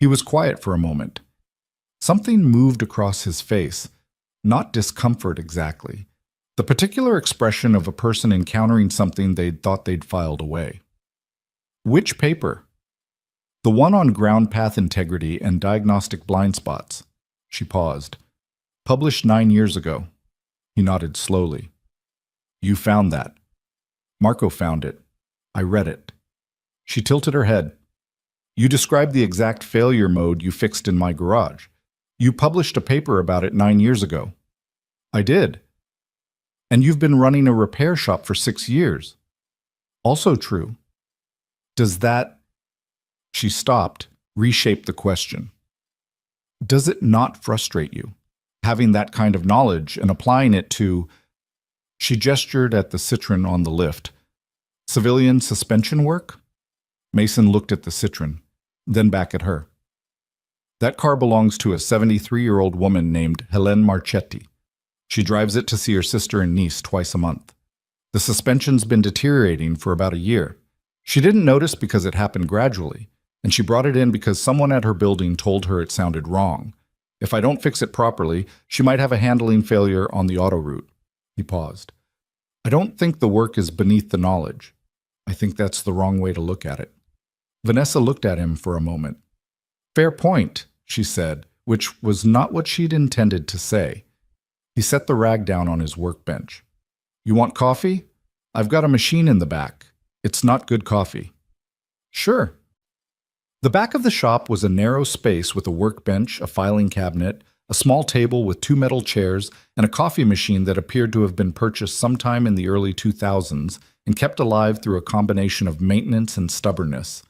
He was quiet for a moment. Something moved across his face. Not discomfort exactly. The particular expression of a person encountering something they'd thought they'd filed away. "Which paper?" "The one on ground path integrity and diagnostic blind spots." She paused. "Published 9 years ago." He nodded slowly. "You found that." "Marco found it. I read it." She tilted her head. "You described the exact failure mode you fixed in my garage. You published a paper about it 9 years ago." "I did." "And you've been running a repair shop for 6 years." "Also true." "Does that—" She stopped, reshaped the question. "Does it not frustrate you, having that kind of knowledge and applying it to—" She gestured at the Citroen on the lift. "Civilian suspension work?" Mason looked at the Citroen, then back at her. "That car belongs to a 73-year-old woman named Hélène Marchetti. She drives it to see her sister and niece twice a month. The suspension's been deteriorating for about a year. She didn't notice because it happened gradually, and she brought it in because someone at her building told her it sounded wrong. If I don't fix it properly, she might have a handling failure on the auto route." He paused. "I don't think the work is beneath the knowledge. I think that's the wrong way to look at it." Vanessa looked at him for a moment. "Fair point," she said, which was not what she'd intended to say. He set the rag down on his workbench. "You want coffee? I've got a machine in the back. It's not good coffee." "Sure." The back of the shop was a narrow space with a workbench, a filing cabinet, a small table with 2 metal chairs, and a coffee machine that appeared to have been purchased sometime in the early 2000s and kept alive through a combination of maintenance and stubbornness.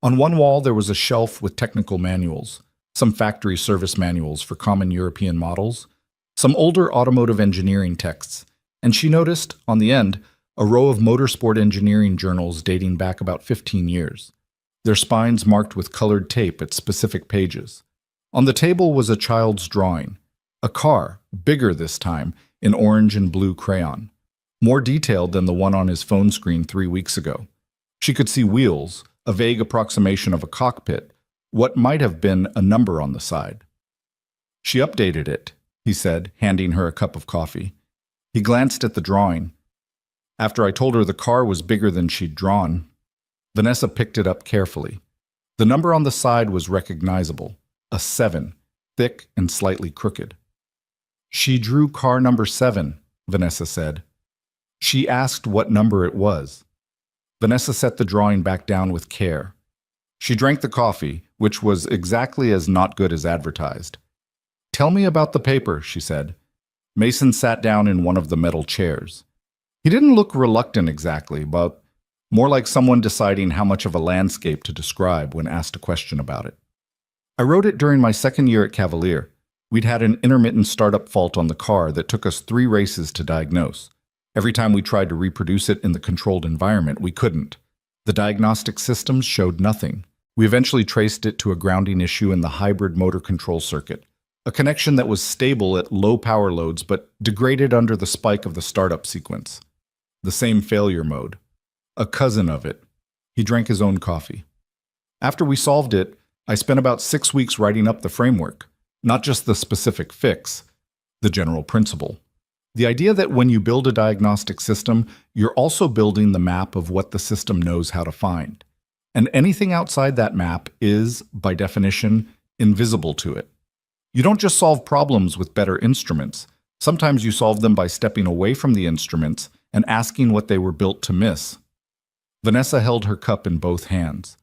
On one wall there was a shelf with technical manuals, some factory service manuals for common European models, some older automotive engineering texts, and she noticed, on the end, a row of motorsport engineering journals dating back about 15 years, their spines marked with colored tape at specific pages. On the table was a child's drawing, a car, bigger this time, in orange and blue crayon, more detailed than the one on his phone screen 3 weeks ago. She could see wheels, a vague approximation of a cockpit, what might have been a number on the side. She updated it, he said, handing her a cup of coffee. He glanced at the drawing. After I told her the car was bigger than she'd drawn, Vanessa picked it up carefully. The number on the side was recognizable, a 7, thick and slightly crooked. She drew car number 7, Vanessa said. She asked what number it was. Vanessa set the drawing back down with care. She drank the coffee, which was exactly as not good as advertised. Tell me about the paper, she said. Mason sat down in one of the metal chairs. He didn't look reluctant exactly, but more like someone deciding how much of a landscape to describe when asked a question about it. I wrote it during my second year at Cavalier. We'd had an intermittent startup fault on the car that took us 3 races to diagnose. Every time we tried to reproduce it in the controlled environment, we couldn't. The diagnostic systems showed nothing. We eventually traced it to a grounding issue in the hybrid motor control circuit, a connection that was stable at low power loads but degraded under the spike of the startup sequence. The same failure mode. A cousin of it. He drank his own coffee. After we solved it, I spent about 6 weeks writing up the framework, not just the specific fix, the general principle. The idea that when you build a diagnostic system, you're also building the map of what the system knows how to find. And anything outside that map is, by definition, invisible to it. You don't just solve problems with better instruments. Sometimes you solve them by stepping away from the instruments and asking what they were built to miss. Vanessa held her cup in both hands.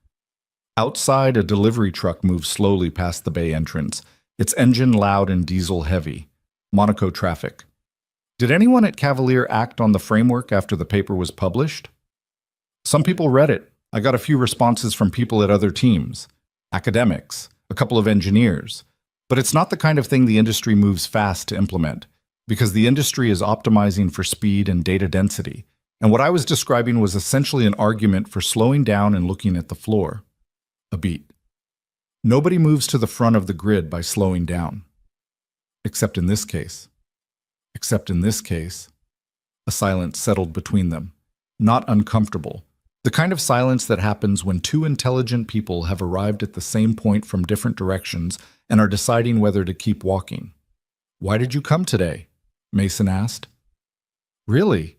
Outside, a delivery truck moved slowly past the bay entrance, its engine loud and diesel heavy. Monaco traffic. Did anyone at Cavalier act on the framework after the paper was published? Some people read it. I got a few responses from people at other teams, academics, a couple of engineers. But it's not the kind of thing the industry moves fast to implement, because the industry is optimizing for speed and data density. And what I was describing was essentially an argument for slowing down and looking at the floor. A beat. Nobody moves to the front of the grid by slowing down. Except in this case. Except in this case. A silence settled between them. Not uncomfortable. The kind of silence that happens when 2 intelligent people have arrived at the same point from different directions and are deciding whether to keep walking. Why did you come today? Mason asked. Really?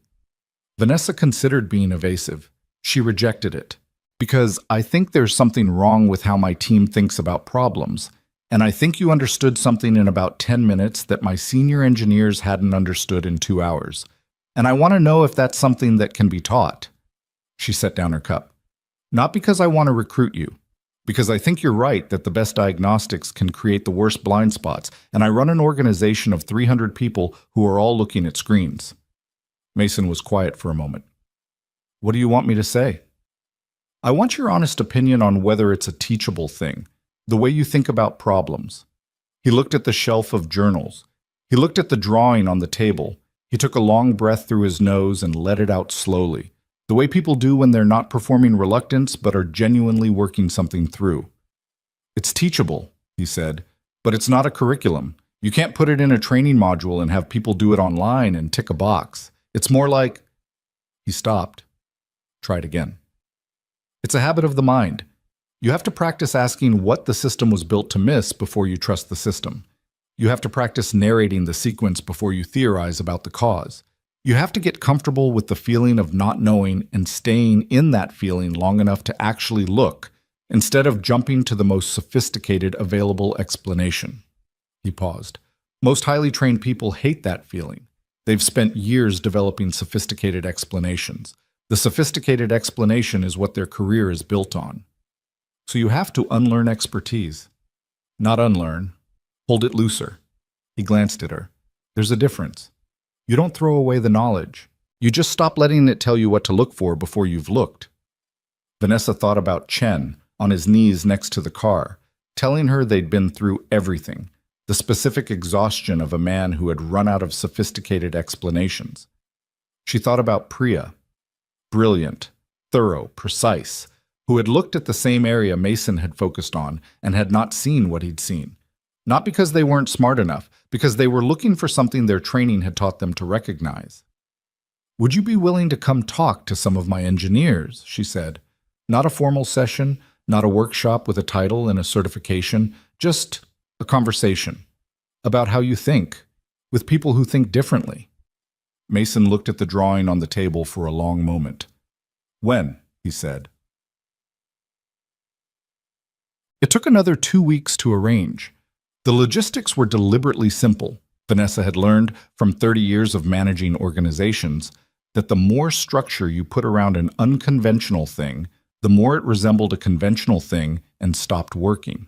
Vanessa considered being evasive. She rejected it. Because I think there's something wrong with how my team thinks about problems, and I think you understood something in about 10 minutes that my senior engineers hadn't understood in 2 hours. And I want to know if that's something that can be taught. She set down her cup. Not because I want to recruit you, because I think you're right that the best diagnostics can create the worst blind spots, and I run an organization of 300 people who are all looking at screens. Mason was quiet for a moment. What do you want me to say? I want your honest opinion on whether it's a teachable thing, the way you think about problems. He looked at the shelf of journals. He looked at the drawing on the table. He took a long breath through his nose and let it out slowly, the way people do when they're not performing reluctance but are genuinely working something through. It's teachable, he said, but it's not a curriculum. You can't put it in a training module and have people do it online and tick a box. It's more like... He stopped. Tried again. It's a habit of the mind. You have to practice asking what the system was built to miss before you trust the system. You have to practice narrating the sequence before you theorize about the cause. You have to get comfortable with the feeling of not knowing and staying in that feeling long enough to actually look, instead of jumping to the most sophisticated available explanation. He paused. Most highly trained people hate that feeling. They've spent years developing sophisticated explanations. The sophisticated explanation is what their career is built on. So you have to unlearn expertise. Not unlearn. Hold it looser. He glanced at her. There's a difference. You don't throw away the knowledge. You just stop letting it tell you what to look for before you've looked. Vanessa thought about Chen, on his knees next to the car, telling her they'd been through everything, the specific exhaustion of a man who had run out of sophisticated explanations. She thought about Priya, brilliant, thorough, precise, who had looked at the same area Mason had focused on and had not seen what he'd seen. Not because they weren't smart enough, because they were looking for something their training had taught them to recognize. "Would you be willing to come talk to some of my engineers?" she said. "Not a formal session, not a workshop with a title and a certification, just a conversation about how you think, with people who think differently." Mason looked at the drawing on the table for a long moment. "When?" he said. It took another 2 weeks to arrange. The logistics were deliberately simple. Vanessa had learned from 30 years of managing organizations that the more structure you put around an unconventional thing, the more it resembled a conventional thing and stopped working.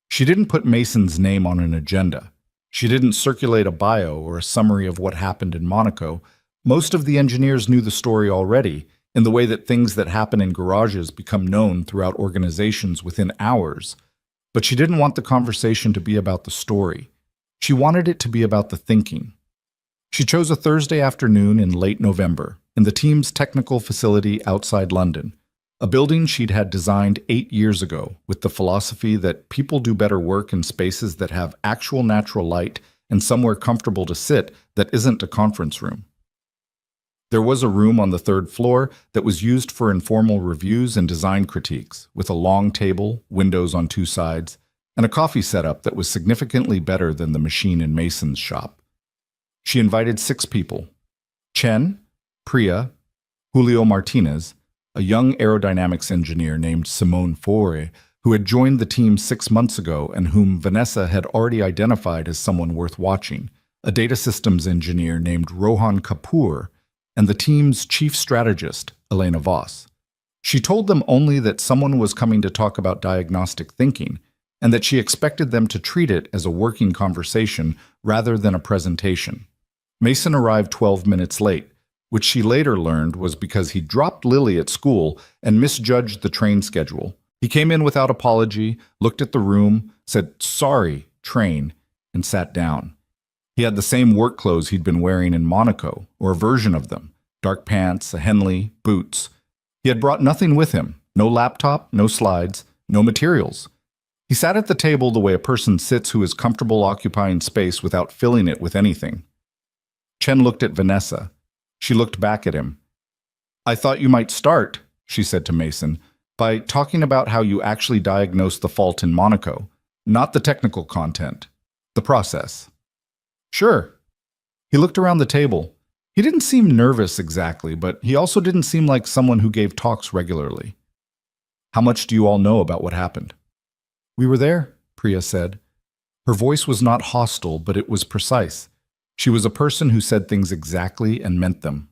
She didn't put Mason's name on an agenda. She didn't circulate a bio or a summary of what happened in Monaco. Most of the engineers knew the story already, in the way that things that happen in garages become known throughout organizations within hours. But she didn't want the conversation to be about the story. She wanted it to be about the thinking. She chose a Thursday afternoon in late November, in the team's technical facility outside London, a building she'd had designed 8 years ago with the philosophy that people do better work in spaces that have actual natural light and somewhere comfortable to sit that isn't a conference room. There was a room on the 3rd floor that was used for informal reviews and design critiques, with a long table, windows on 2 sides, and a coffee setup that was significantly better than the machine in Mason's shop. She invited 6 people: Chen, Priya, Julio Martinez, a young aerodynamics engineer named Simone Faure, who had joined the team 6 months ago and whom Vanessa had already identified as someone worth watching, a data systems engineer named Rohan Kapoor, and the team's chief strategist, Elena Voss. She told them only that someone was coming to talk about diagnostic thinking, and that she expected them to treat it as a working conversation rather than a presentation. Mason arrived 12 minutes late, which she later learned was because he dropped Lily at school and misjudged the train schedule. He came in without apology, looked at the room, said, "Sorry, train," and sat down. He had the same work clothes he'd been wearing in Monaco, or a version of them: dark pants, a Henley, boots. He had brought nothing with him: no laptop, no slides, no materials. He sat at the table the way a person sits who is comfortable occupying space without filling it with anything. Chen looked at Vanessa. She looked back at him. "I thought you might start," she said to Mason, "by talking about how you actually diagnosed the fault in Monaco, not the technical content, the process." "Sure." He looked around the table. He didn't seem nervous exactly, but he also didn't seem like someone who gave talks regularly. "How much do you all know about what happened?" "We were there," Priya said. Her voice was not hostile, but it was precise. She was a person who said things exactly and meant them.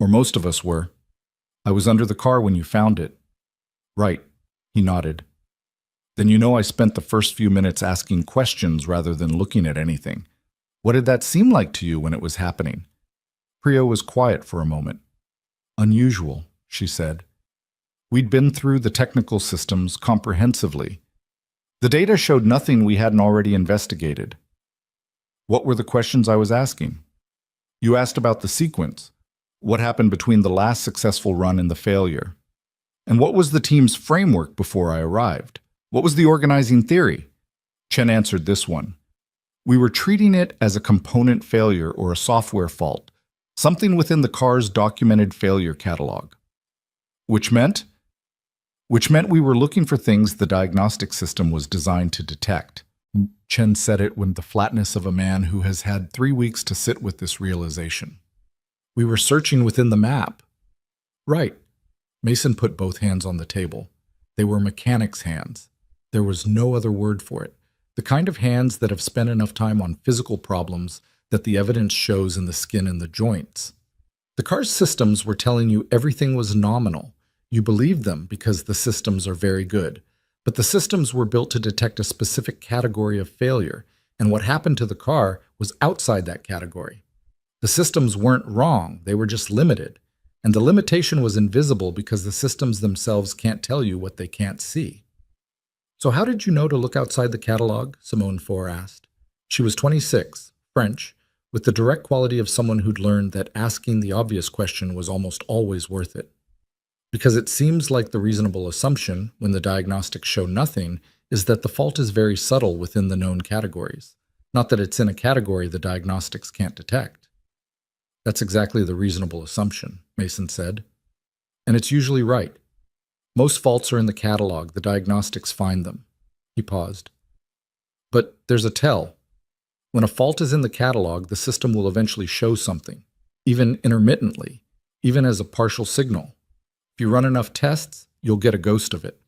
"Or most of us were. I was under the car when you found it." "Right," he nodded. "Then you know I spent the first few minutes asking questions rather than looking at anything. What did that seem like to you when it was happening?" Priya was quiet for a moment. "Unusual," she said. "We'd been through the technical systems comprehensively. The data showed nothing we hadn't already investigated." "What were the questions I was asking?" "You asked about the sequence. What happened between the last successful run and the failure? And what was the team's framework before I arrived? What was the organizing theory?" Chen answered this one. "We were treating it as a component failure or a software fault, something within the car's documented failure catalog." Which meant we were looking for things the diagnostic system was designed to detect. Chen said it with the flatness of a man who has had 3 weeks to sit with this realization. "We were searching within the map." "Right." Mason put both hands on the table. They were mechanic's hands. There was no other word for it. The kind of hands that have spent enough time on physical problems that the evidence shows in the skin and the joints. The car's systems were telling you everything was nominal. You believed them because the systems are very good. But the systems were built to detect a specific category of failure, and what happened to the car was outside that category. The systems weren't wrong, they were just limited. And the limitation was invisible because the systems themselves can't tell you what they can't see. "So how did you know to look outside the catalog?" Simone Faure asked. She was 26, French, with the direct quality of someone who'd learned that asking the obvious question was almost always worth it. Because it seems like the reasonable assumption, when the diagnostics show nothing, is that the fault is very subtle within the known categories, not that it's in a category the diagnostics can't detect. That's exactly the reasonable assumption, Mason said. And it's usually right. Most faults are in the catalog, the diagnostics find them. He paused. But there's a tell. When a fault is in the catalog, the system will eventually show something, even intermittently, even as a partial signal. If you run enough tests, you'll get a ghost of it.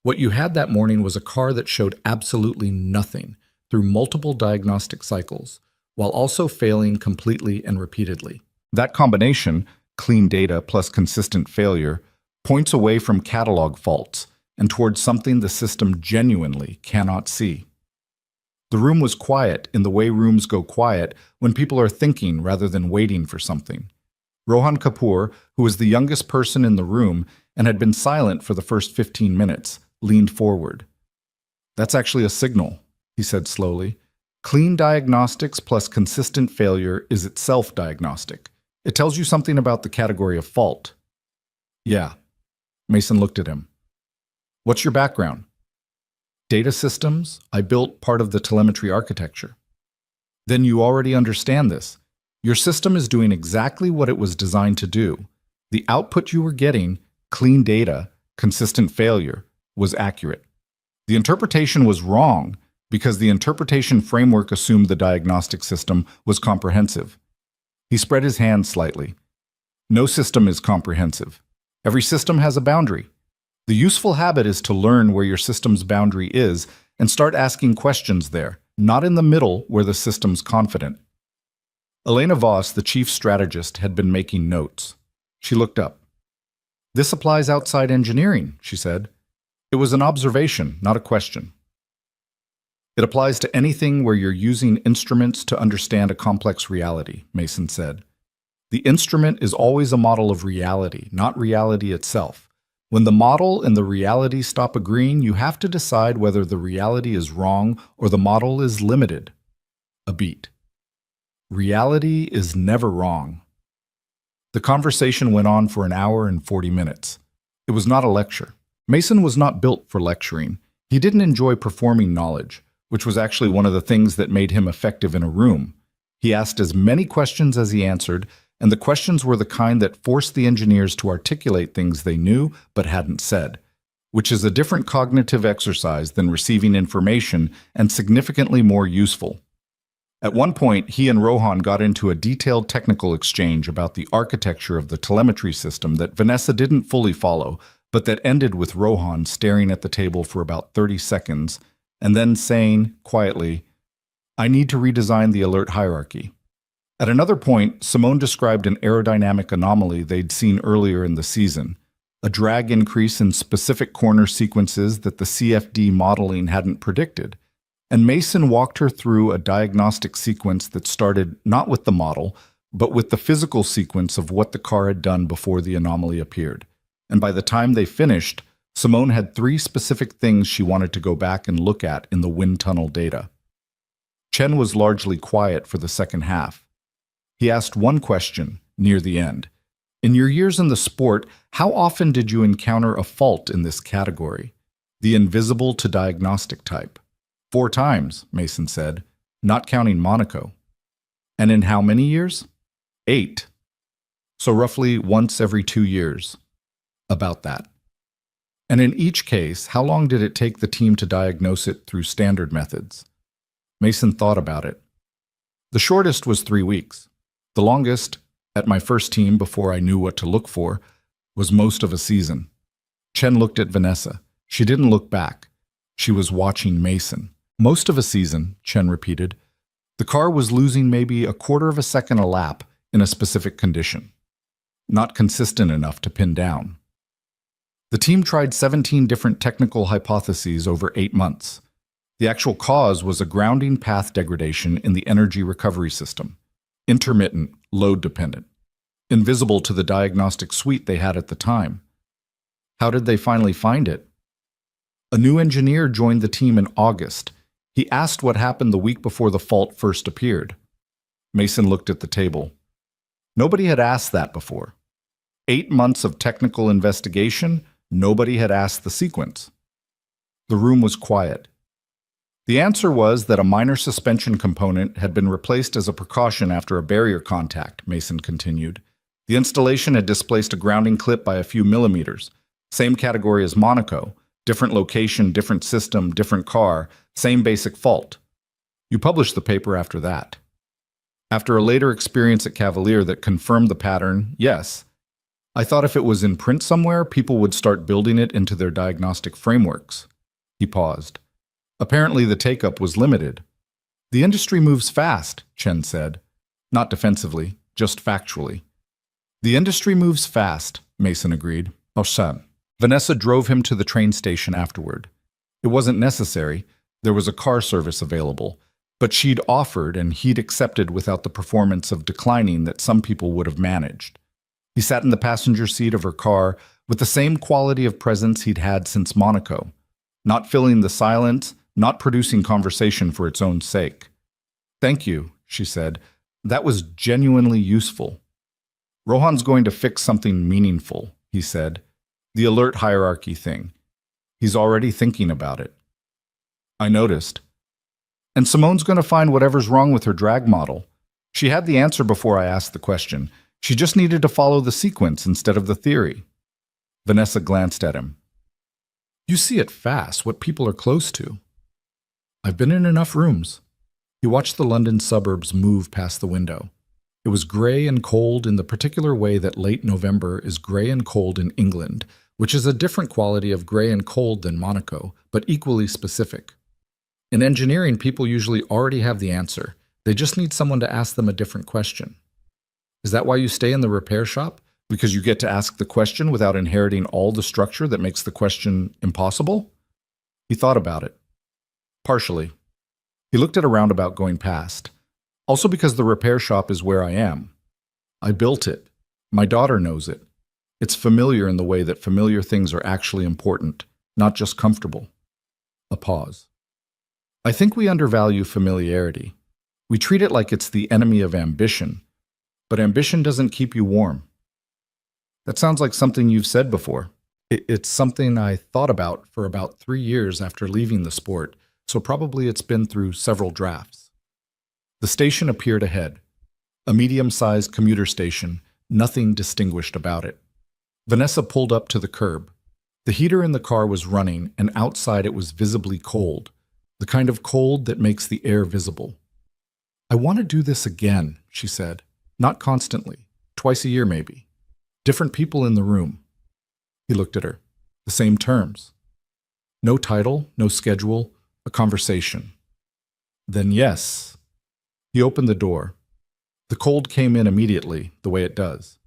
What you had that morning was a car that showed absolutely nothing through multiple diagnostic cycles, while also failing completely and repeatedly. That combination, clean data plus consistent failure, points away from catalog faults and towards something the system genuinely cannot see. The room was quiet in the way rooms go quiet when people are thinking rather than waiting for something. Rohan Kapoor, who was the youngest person in the room and had been silent for the first 15 minutes, leaned forward. "That's actually a signal," he said slowly. "Clean diagnostics plus consistent failure is itself diagnostic. It tells you something about the category of fault." "Yeah." Mason looked at him. "What's your background?" "Data systems. I built part of the telemetry architecture." "Then you already understand this. Your system is doing exactly what it was designed to do. The output you were getting, clean data, consistent failure, was accurate. The interpretation was wrong because the interpretation framework assumed the diagnostic system was comprehensive." He spread his hands slightly. "No system is comprehensive. Every system has a boundary. The useful habit is to learn where your system's boundary is and start asking questions there, not in the middle where the system's confident." Elena Voss, the chief strategist, had been making notes. She looked up. "This applies outside engineering," she said. It was an observation, not a question. "It applies to anything where you're using instruments to understand a complex reality," Mason said. "The instrument is always a model of reality, not reality itself. When the model and the reality stop agreeing, you have to decide whether the reality is wrong or the model is limited." A beat. "Reality is never wrong." The conversation went on for an hour and 40 minutes. It was not a lecture. Mason was not built for lecturing. He didn't enjoy performing knowledge, which was actually one of the things that made him effective in a room. He asked as many questions as he answered, and the questions were the kind that forced the engineers to articulate things they knew but hadn't said, which is a different cognitive exercise than receiving information and significantly more useful. At one point, he and Rohan got into a detailed technical exchange about the architecture of the telemetry system that Vanessa didn't fully follow, but that ended with Rohan staring at the table for about 30 seconds and then saying, quietly, "I need to redesign the alert hierarchy." At another point, Simone described an aerodynamic anomaly they'd seen earlier in the season, a drag increase in specific corner sequences that the CFD modeling hadn't predicted. And Mason walked her through a diagnostic sequence that started not with the model, but with the physical sequence of what the car had done before the anomaly appeared. And by the time they finished, Simone had 3 specific things she wanted to go back and look at in the wind tunnel data. Chen was largely quiet for the second half. He asked one question near the end. "In your years in the sport, how often did you encounter a fault in this category, the invisible to diagnostic type?" 4 times, Mason said, not counting Monaco. "And in how many years?" 8. So roughly once every 2 years. About that. "And in each case, how long did it take the team to diagnose it through standard methods?" Mason thought about it. "The shortest was 3 weeks. The longest, at my first team before I knew what to look for, was most of a season." Chen looked at Vanessa. She didn't look back. She was watching Mason. "Most of a season," Chen repeated. "The car was losing maybe a quarter of a second a lap in a specific condition. Not consistent enough to pin down." The team tried 17 different technical hypotheses over 8 months. The actual cause was a grounding path degradation in the energy recovery system. Intermittent, load-dependent. Invisible to the diagnostic suite they had at the time. How did they finally find it? A new engineer joined the team in August. He asked what happened the week before the fault first appeared. Mason looked at the table. Nobody had asked that before. 8 months of technical investigation, nobody had asked the sequence. The room was quiet. The answer was that a minor suspension component had been replaced as a precaution after a barrier contact, Mason continued. The installation had displaced a grounding clip by a few millimeters. Same category as Monaco. Different location, different system, different car, same basic fault. You published the paper after that. After a later experience at Cavalier that confirmed the pattern, yes. I thought if it was in print somewhere, people would start building it into their diagnostic frameworks. He paused. Apparently the take-up was limited. The industry moves fast, Chen said. Not defensively, just factually. The industry moves fast, Mason agreed. Wholesome. Vanessa drove him to the train station afterward. It wasn't necessary. There was a car service available. But she'd offered and he'd accepted without the performance of declining that some people would have managed. He sat in the passenger seat of her car with the same quality of presence he'd had since Monaco. Not filling the silence, not producing conversation for its own sake. Thank you, she said. That was genuinely useful. Rohan's going to fix something meaningful, he said. The alert hierarchy thing. He's already thinking about it. I noticed. And Simone's going to find whatever's wrong with her drag model. She had the answer before I asked the question. She just needed to follow the sequence instead of the theory. Vanessa glanced at him. You see it fast, what people are close to. I've been in enough rooms. He watched the London suburbs move past the window. It was gray and cold in the particular way that late November is gray and cold in England, which is a different quality of gray and cold than Monaco, but equally specific. In engineering, people usually already have the answer. They just need someone to ask them a different question. Is that why you stay in the repair shop? Because you get to ask the question without inheriting all the structure that makes the question impossible? He thought about it. Partially. He looked at a roundabout going past. Also because the repair shop is where I am. I built it. My daughter knows it. It's familiar in the way that familiar things are actually important, not just comfortable. A pause. I think we undervalue familiarity. We treat it like it's the enemy of ambition, but ambition doesn't keep you warm. That sounds like something you've said before. It's something I thought about for about 3 years after leaving the sport, so probably it's been through several drafts. The station appeared ahead. A medium-sized commuter station, nothing distinguished about it. Vanessa pulled up to the curb. The heater in the car was running, and outside it was visibly cold, the kind of cold that makes the air visible. I want to do this again, she said. Not constantly. Twice a year, maybe. Different people in the room. He looked at her. The same terms. No title, no schedule, a conversation. Then yes. He opened the door. The cold came in immediately, the way it does.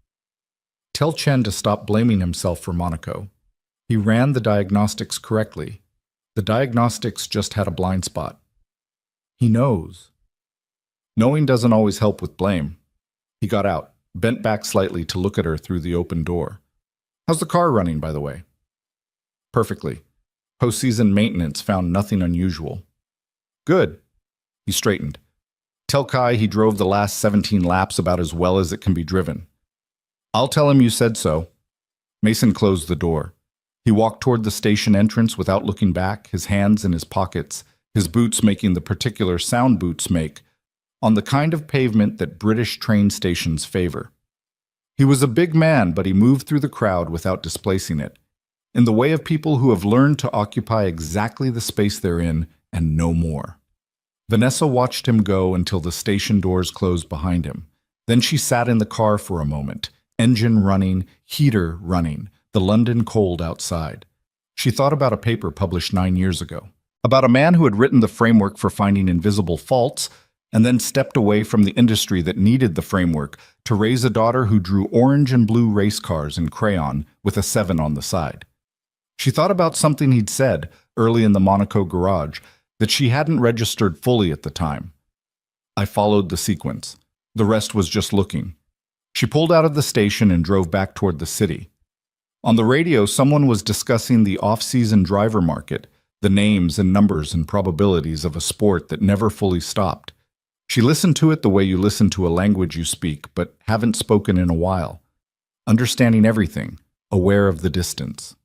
Tell Chen to stop blaming himself for Monaco. He ran the diagnostics correctly. The diagnostics just had a blind spot. He knows. Knowing doesn't always help with blame. He got out, bent back slightly to look at her through the open door. How's the car running, by the way? Perfectly. Postseason maintenance found nothing unusual. Good. He straightened. Tell Kai he drove the last 17 laps about as well as it can be driven. I'll tell him you said so. Mason closed the door. He walked toward the station entrance without looking back, his hands in his pockets, his boots making the particular sound boots make, on the kind of pavement that British train stations favor. He was a big man, but he moved through the crowd without displacing it, in the way of people who have learned to occupy exactly the space they're in and no more. Vanessa watched him go until the station doors closed behind him. Then she sat in the car for a moment, engine running, heater running, the London cold outside. She thought about a paper published 9 years ago, about a man who had written the framework for finding invisible faults and then stepped away from the industry that needed the framework to raise a daughter who drew orange and blue race cars in crayon with a 7 on the side. She thought about something he'd said early in the Monaco garage that she hadn't registered fully at the time. I followed the sequence. The rest was just looking. She pulled out of the station and drove back toward the city. On the radio, someone was discussing the off-season driver market, the names and numbers and probabilities of a sport that never fully stopped. She listened to it the way you listen to a language you speak but haven't spoken in a while, understanding everything, aware of the distance.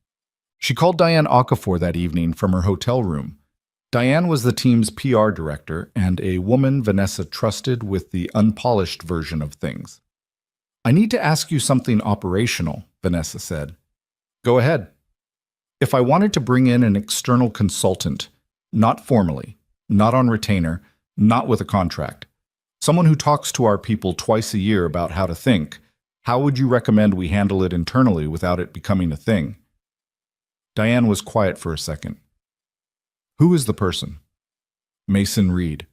She called Diane Okafor that evening from her hotel room. Diane was the team's PR director and a woman Vanessa trusted with the unpolished version of things. "I need to ask you something operational," Vanessa said. "Go ahead." "If I wanted to bring in an external consultant, not formally, not on retainer, not with a contract, someone who talks to our people twice a year about how to think, how would you recommend we handle it internally without it becoming a thing?" Diane was quiet for a second. "Who is the person?" "Mason Reed."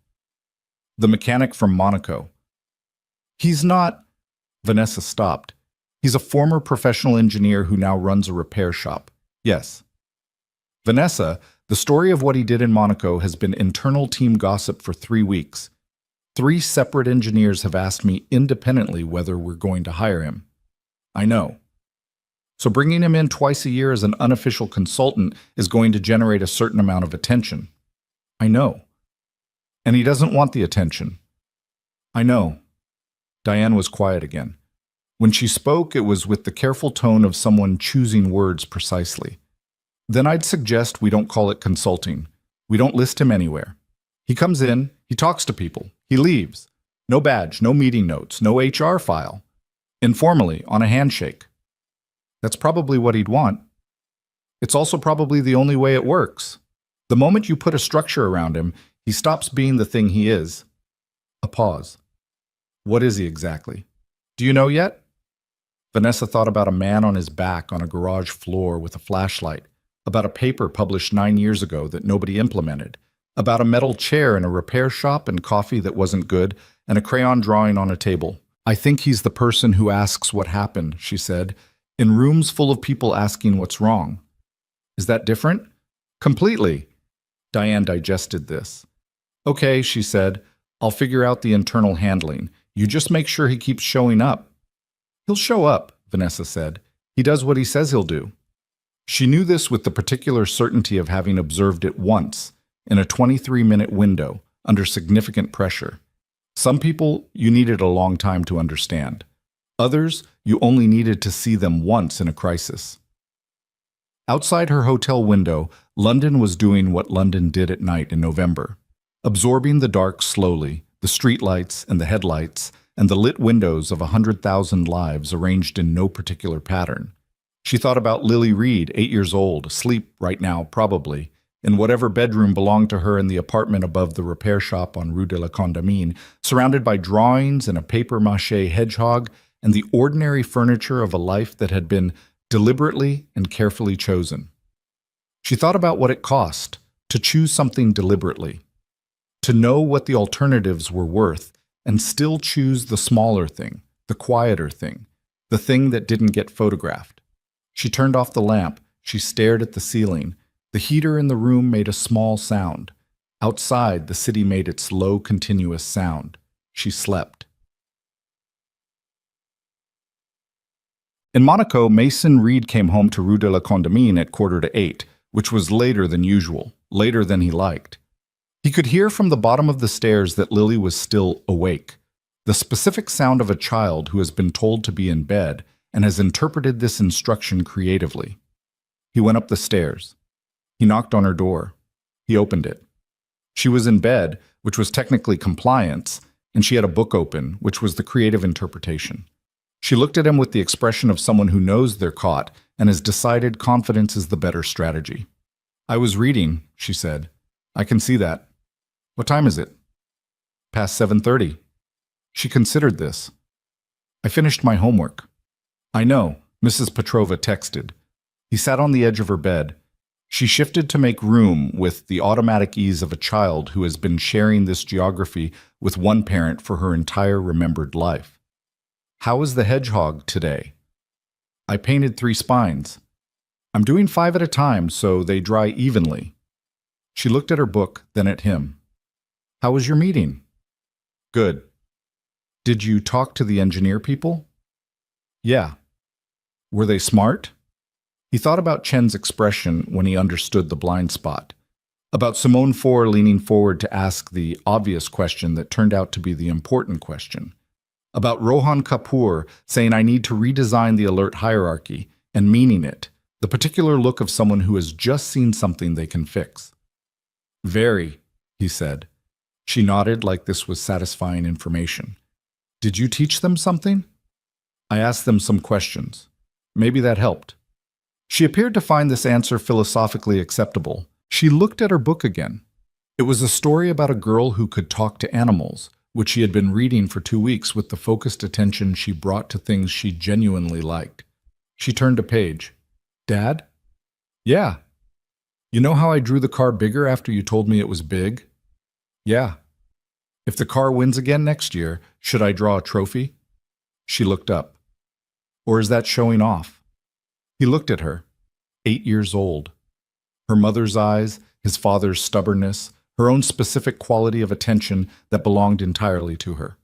"The mechanic from Monaco." "He's not—" Vanessa stopped. "He's a former professional engineer who now runs a repair shop." "Yes." "Vanessa, the story of what he did in Monaco has been internal team gossip for 3 weeks. 3 separate engineers have asked me independently whether we're going to hire him." "I know." "So bringing him in twice a year as an unofficial consultant is going to generate a certain amount of attention." "I know." "And he doesn't want the attention." "I know." Diane was quiet again. When she spoke, it was with the careful tone of someone choosing words precisely. "Then I'd suggest we don't call it consulting. We don't list him anywhere. He comes in, he talks to people, he leaves. No badge, no meeting notes, no HR file. Informally, on a handshake. That's probably what he'd want. It's also probably the only way it works. The moment you put a structure around him, he stops being the thing he is." A pause. "What is he exactly? Do you know yet?" Vanessa thought about a man on his back on a garage floor with a flashlight, about a paper published 9 years ago that nobody implemented, about a metal chair in a repair shop and coffee that wasn't good, and a crayon drawing on a table. "I think he's the person who asks what happened," she said, "in rooms full of people asking what's wrong." "Is that different?" "Completely." Diane digested this. "Okay," she said, "I'll figure out the internal handling. You just make sure he keeps showing up." "He'll show up," Vanessa said. "He does what he says he'll do." She knew this with the particular certainty of having observed it once, in a 23-minute window, under significant pressure. Some people you needed a long time to understand. Others, you only needed to see them once in a crisis. Outside her hotel window, London was doing what London did at night in November, absorbing the dark slowly, the streetlights and the headlights, and the lit windows of 100,000 lives arranged in no particular pattern. She thought about Lily Reed, 8 years old, asleep right now probably, in whatever bedroom belonged to her in the apartment above the repair shop on Rue de la Condamine, surrounded by drawings and a papier-mâché hedgehog and the ordinary furniture of a life that had been deliberately and carefully chosen. She thought about what it cost to choose something deliberately, to know what the alternatives were worth and still choose the smaller thing, the quieter thing, the thing that didn't get photographed. She turned off the lamp. She stared at the ceiling. The heater in the room made a small sound. Outside, the city made its low, continuous sound. She slept. In Monaco, Mason Reed came home to Rue de la Condamine at 7:45, which was later than usual, later than he liked. He could hear from the bottom of the stairs that Lily was still awake, the specific sound of a child who has been told to be in bed and has interpreted this instruction creatively. He went up the stairs. He knocked on her door. He opened it. She was in bed, which was technically compliance, and she had a book open, which was the creative interpretation. She looked at him with the expression of someone who knows they're caught and has decided confidence is the better strategy. "I was reading," she said. "I can see that. What time is it?" "Past 7:30. She considered this. "I finished my homework." "I know," Mrs. Petrova texted. He sat on the edge of her bed. She shifted to make room with the automatic ease of a child who has been sharing this geography with one parent for her entire remembered life. "How is the hedgehog today?" "I painted 3 spines. I'm doing 5 at a time so they dry evenly." She looked at her book, then at him. "How was your meeting?" "Good." "Did you talk to the engineer people?" "Yeah." "Were they smart?" He thought about Chen's expression when he understood the blind spot. About Simone Four leaning forward to ask the obvious question that turned out to be the important question. About Rohan Kapoor saying, "I need to redesign the alert hierarchy," and meaning it, the particular look of someone who has just seen something they can fix. "Very," he said. She nodded like this was satisfying information. "Did you teach them something?" "I asked them some questions. Maybe that helped." She appeared to find this answer philosophically acceptable. She looked at her book again. It was a story about a girl who could talk to animals, which she had been reading for 2 weeks with the focused attention she brought to things she genuinely liked. She turned a page. "Dad?" "Yeah." "You know how I drew the car bigger after you told me it was big?" "Yeah." "If the car wins again next year, should I draw a trophy?" She looked up. "Or is that showing off?" He looked at her. 8 years old. Her mother's eyes, his father's stubbornness, her own specific quality of attention that belonged entirely to her.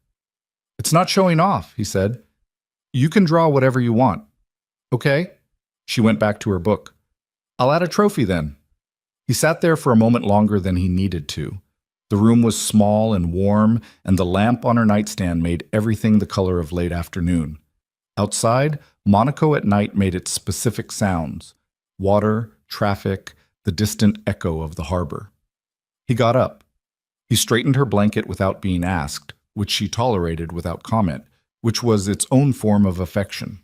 "It's not showing off," he said. "You can draw whatever you want." "Okay." She went back to her book. "I'll add a trophy then." He sat there for a moment longer than he needed to. The room was small and warm, and the lamp on her nightstand made everything the color of late afternoon. Outside, Monaco at night made its specific sounds: water, traffic, the distant echo of the harbor. He got up. He straightened her blanket without being asked, which she tolerated without comment, which was its own form of affection.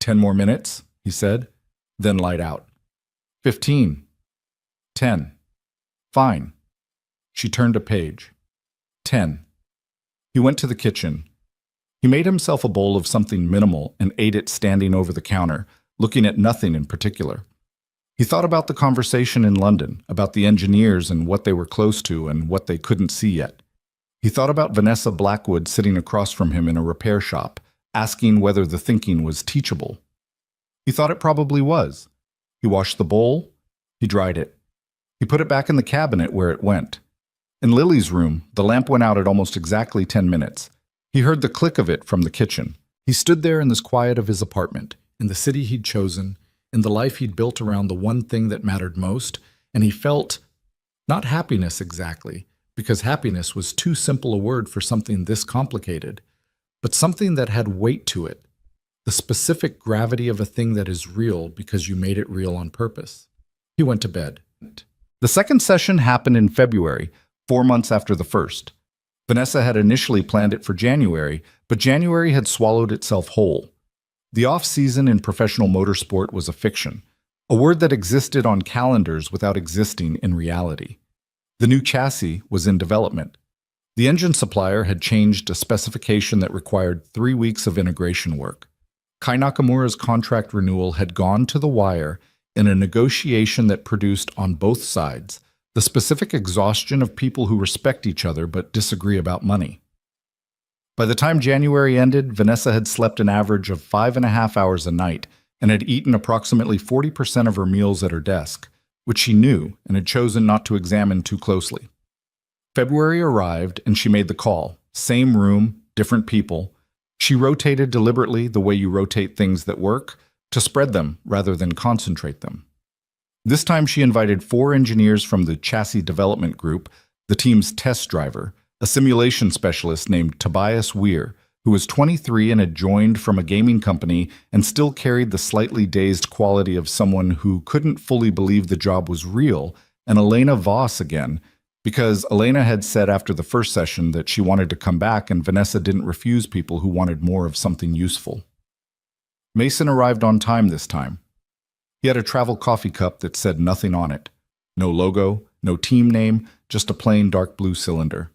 10 more minutes, he said, then light out. 15. 10. Fine. She turned a page. 10. He went to the kitchen. He made himself a bowl of something minimal and ate it standing over the counter, looking at nothing in particular. He thought about the conversation in London, about the engineers and what they were close to and what they couldn't see yet. He thought about Vanessa Blackwood sitting across from him in a repair shop, asking whether the thinking was teachable. He thought it probably was. He washed the bowl. He dried it. He put it back in the cabinet where it went. In Lily's room, the lamp went out at almost exactly 10 minutes. He heard the click of it from the kitchen. He stood there in this quiet of his apartment, in the city he'd chosen, in the life he'd built around the one thing that mattered most, and he felt, not happiness exactly, because happiness was too simple a word for something this complicated, but something that had weight to it, the specific gravity of a thing that is real because you made it real on purpose. He went to bed. The second session happened in February, 4 months after the first. Vanessa had initially planned it for January, but January had swallowed itself whole. The off-season in professional motorsport was a fiction, a word that existed on calendars without existing in reality. The new chassis was in development. The engine supplier had changed a specification that required 3 weeks of integration work. Kai Nakamura's contract renewal had gone to the wire in a negotiation that produced on both sides the specific exhaustion of people who respect each other but disagree about money. By the time January ended, Vanessa had slept an average of 5.5 hours a night and had eaten approximately 40% of her meals at her desk, which she knew and had chosen not to examine too closely. February arrived and she made the call. Same room, different people. She rotated deliberately the way you rotate things that work, to spread them rather than concentrate them. This time she invited 4 engineers from the chassis development group, the team's test driver, a simulation specialist named Tobias Weir, who was 23 and had joined from a gaming company and still carried the slightly dazed quality of someone who couldn't fully believe the job was real, and Elena Voss again, because Elena had said after the first session that she wanted to come back and Vanessa didn't refuse people who wanted more of something useful. Mason arrived on time this time. He had a travel coffee cup that said nothing on it. No logo, no team name, just a plain dark blue cylinder.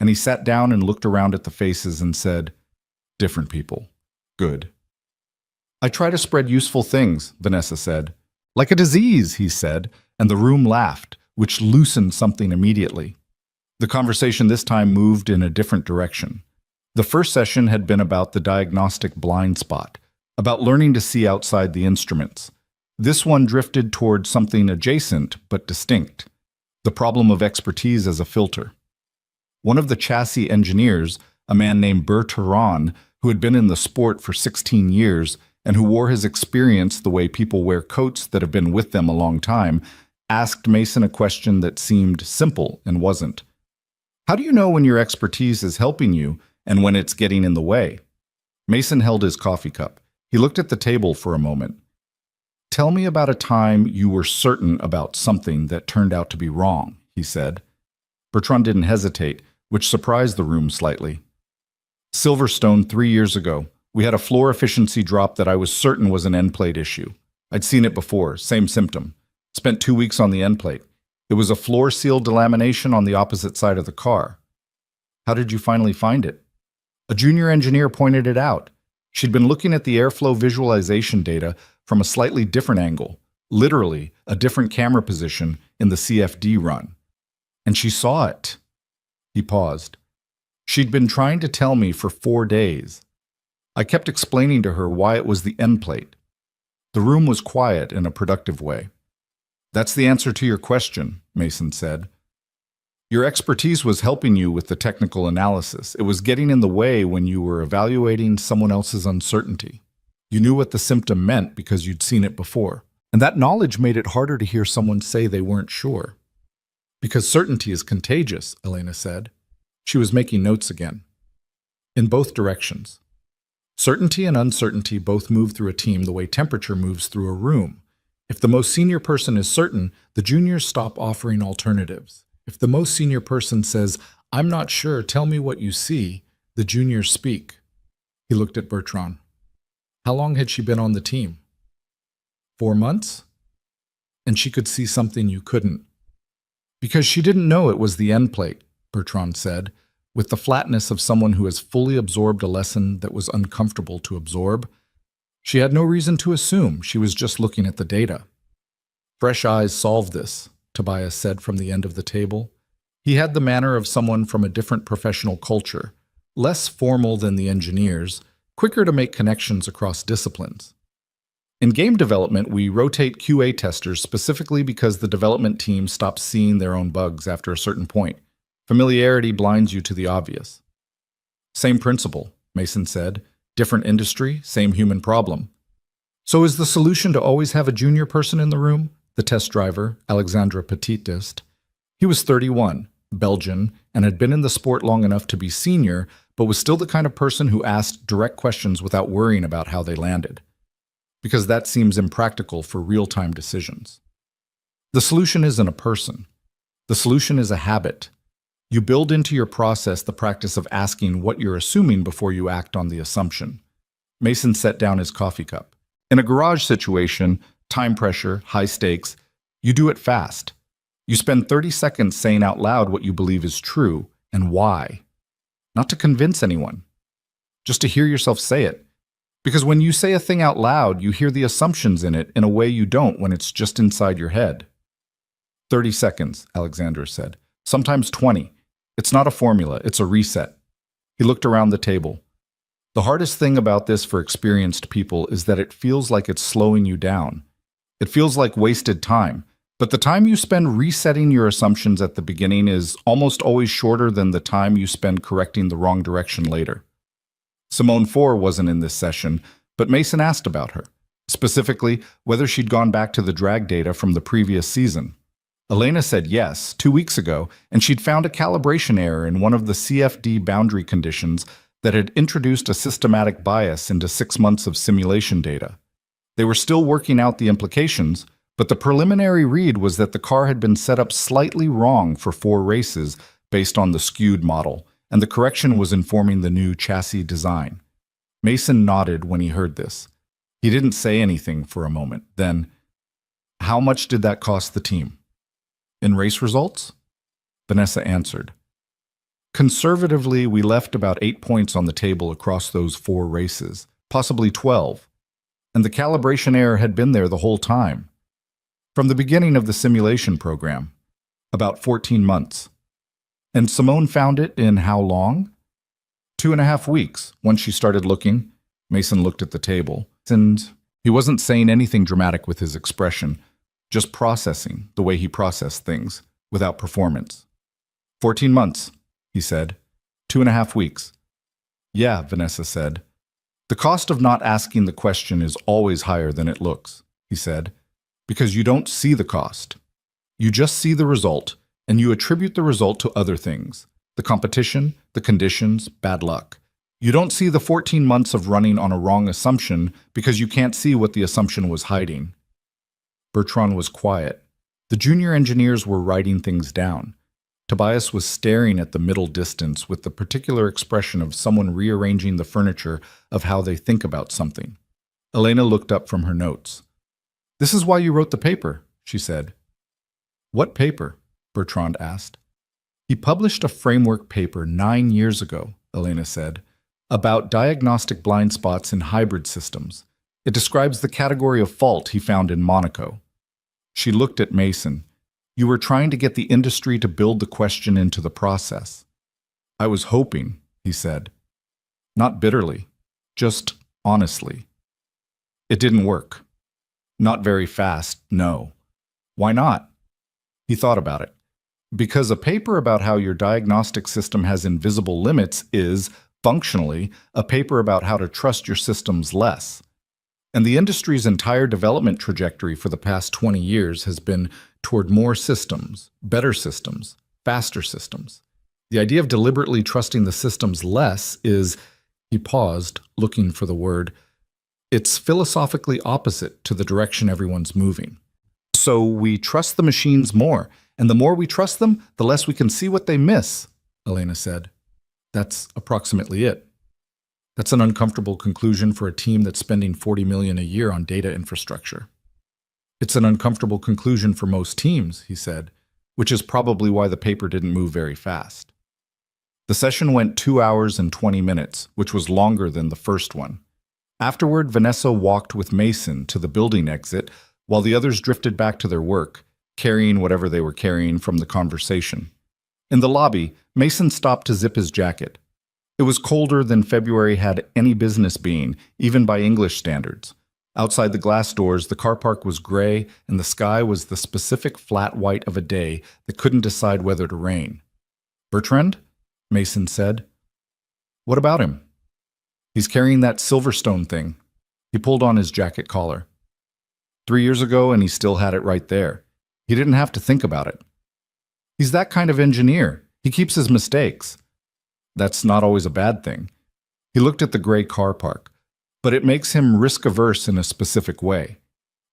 And he sat down and looked around at the faces and said, "Different people. Good." "I try to spread useful things," Vanessa said. "Like a disease," he said, and the room laughed, which loosened something immediately. The conversation this time moved in a different direction. The first session had been about the diagnostic blind spot, about learning to see outside the instruments. This one drifted toward something adjacent but distinct, the problem of expertise as a filter. One of the chassis engineers, a man named Bertrand, who had been in the sport for 16 years and who wore his experience the way people wear coats that have been with them a long time, asked Mason a question that seemed simple and wasn't. How do you know when your expertise is helping you and when it's getting in the way? Mason held his coffee cup. He looked at the table for a moment. Tell me about a time you were certain about something that turned out to be wrong, he said. Bertrand didn't hesitate, which surprised the room slightly. Silverstone 3 years ago. We had a floor efficiency drop that I was certain was an end plate issue. I'd seen it before, same symptom. Spent 2 weeks on the end plate. It was a floor seal delamination on the opposite side of the car. How did you finally find it? A junior engineer pointed it out. She'd been looking at the airflow visualization data from a slightly different angle, literally a different camera position in the CFD run. And she saw it. He paused. She'd been trying to tell me for 4 days. I kept explaining to her why it was the end plate. The room was quiet in a productive way. That's the answer to your question, Mason said. Your expertise was helping you with the technical analysis. It was getting in the way when you were evaluating someone else's uncertainty. You knew what the symptom meant because you'd seen it before. And that knowledge made it harder to hear someone say they weren't sure. Because certainty is contagious, Elena said. She was making notes again. In both directions. Certainty and uncertainty both move through a team the way temperature moves through a room. If the most senior person is certain, the juniors stop offering alternatives. If the most senior person says, "I'm not sure, tell me what you see," the juniors speak. He looked at Bertrand. How long had she been on the team? 4 months? And she could see something you couldn't. Because she didn't know it was the end plate, Bertrand said, with the flatness of someone who has fully absorbed a lesson that was uncomfortable to absorb. She had no reason to assume, she was just looking at the data. Fresh eyes solved this, Tobias said from the end of the table. He had the manner of someone from a different professional culture, less formal than the engineers, quicker to make connections across disciplines. In game development, we rotate QA testers specifically because the development team stops seeing their own bugs after a certain point. Familiarity blinds you to the obvious. Same principle, Mason said. Different industry, same human problem. So is the solution to always have a junior person in the room? The test driver, Alexandre Petitist. He was 31, Belgian, and had been in the sport long enough to be senior, but was still the kind of person who asked direct questions without worrying about how they landed. Because that seems impractical for real-time decisions. The solution isn't a person. The solution is a habit. You build into your process the practice of asking what you're assuming before you act on the assumption. Mason set down his coffee cup. In a garage situation, time pressure, high stakes, you do it fast. You spend 30 seconds saying out loud what you believe is true and why. Not to convince anyone, just to hear yourself say it. Because when you say a thing out loud, you hear the assumptions in it in a way you don't when it's just inside your head. 30 seconds, Alexander said. Sometimes 20. It's not a formula, it's a reset. He looked around the table. The hardest thing about this for experienced people is that it feels like it's slowing you down. It feels like wasted time. But the time you spend resetting your assumptions at the beginning is almost always shorter than the time you spend correcting the wrong direction later. Simone Four wasn't in this session, but Mason asked about her, specifically whether she'd gone back to the drag data from the previous season. Elena said yes, 2 weeks ago, and she'd found a calibration error in one of the CFD boundary conditions that had introduced a systematic bias into 6 months of simulation data. They were still working out the implications, but the preliminary read was that the car had been set up slightly wrong for 4 races based on the skewed model, and the correction was informing the new chassis design. Mason nodded when he heard this. He didn't say anything for a moment. Then, how much did that cost the team? In race results? Vanessa answered. Conservatively, we left about 8 points on the table across those 4 races, possibly 12. And the calibration error had been there the whole time. From the beginning of the simulation program, about 14 months. And Simone found it in how long? 2.5 weeks, once she started looking. Mason looked at the table, and he wasn't saying anything dramatic with his expression, just processing the way he processed things, without performance. 14 months, he said. 2.5 weeks. Yeah, Vanessa said. The cost of not asking the question is always higher than it looks, he said, because you don't see the cost. You just see the result, and you attribute the result to other things. The competition, the conditions, bad luck. You don't see the 14 months of running on a wrong assumption because you can't see what the assumption was hiding. Bertrand was quiet. The junior engineers were writing things down. Tobias was staring at the middle distance with the particular expression of someone rearranging the furniture of how they think about something. Elena looked up from her notes. "This is why you wrote the paper," she said. "What paper?" Bertrand asked. "He published a framework paper 9 years ago," Elena said, "about diagnostic blind spots in hybrid systems. It describes the category of fault he found in Monaco." She looked at Mason. "You were trying to get the industry to build the question into the process." "I was hoping," he said. Not bitterly, just honestly. "It didn't work." "Not very fast, no." "Why not?" He thought about it. "Because a paper about how your diagnostic system has invisible limits is, functionally, a paper about how to trust your systems less. And the industry's entire development trajectory for the past 20 years has been toward more systems, better systems, faster systems. The idea of deliberately trusting the systems less is," he paused, looking for the word, "it's philosophically opposite to the direction everyone's moving. So we trust the machines more, and the more we trust them, the less we can see what they miss," Elena said. "That's approximately it. That's an uncomfortable conclusion for a team that's spending $40 million a year on data infrastructure." "It's an uncomfortable conclusion for most teams," he said, "which is probably why the paper didn't move very fast." The session went 2 hours and 20 minutes, which was longer than the first one. Afterward, Vanessa walked with Mason to the building exit, while the others drifted back to their work, carrying whatever they were carrying from the conversation. In the lobby, Mason stopped to zip his jacket. It was colder than February had any business being, even by English standards. Outside the glass doors, the car park was gray, and the sky was the specific flat white of a day that couldn't decide whether to rain. "Bertrand?" Mason said. "What about him?" "He's carrying that Silverstone thing." He pulled on his jacket collar. 3 years ago, and he still had it right there. He didn't have to think about it. He's that kind of engineer. He keeps his mistakes. That's not always a bad thing. He looked at the gray car park, but it makes him risk-averse in a specific way.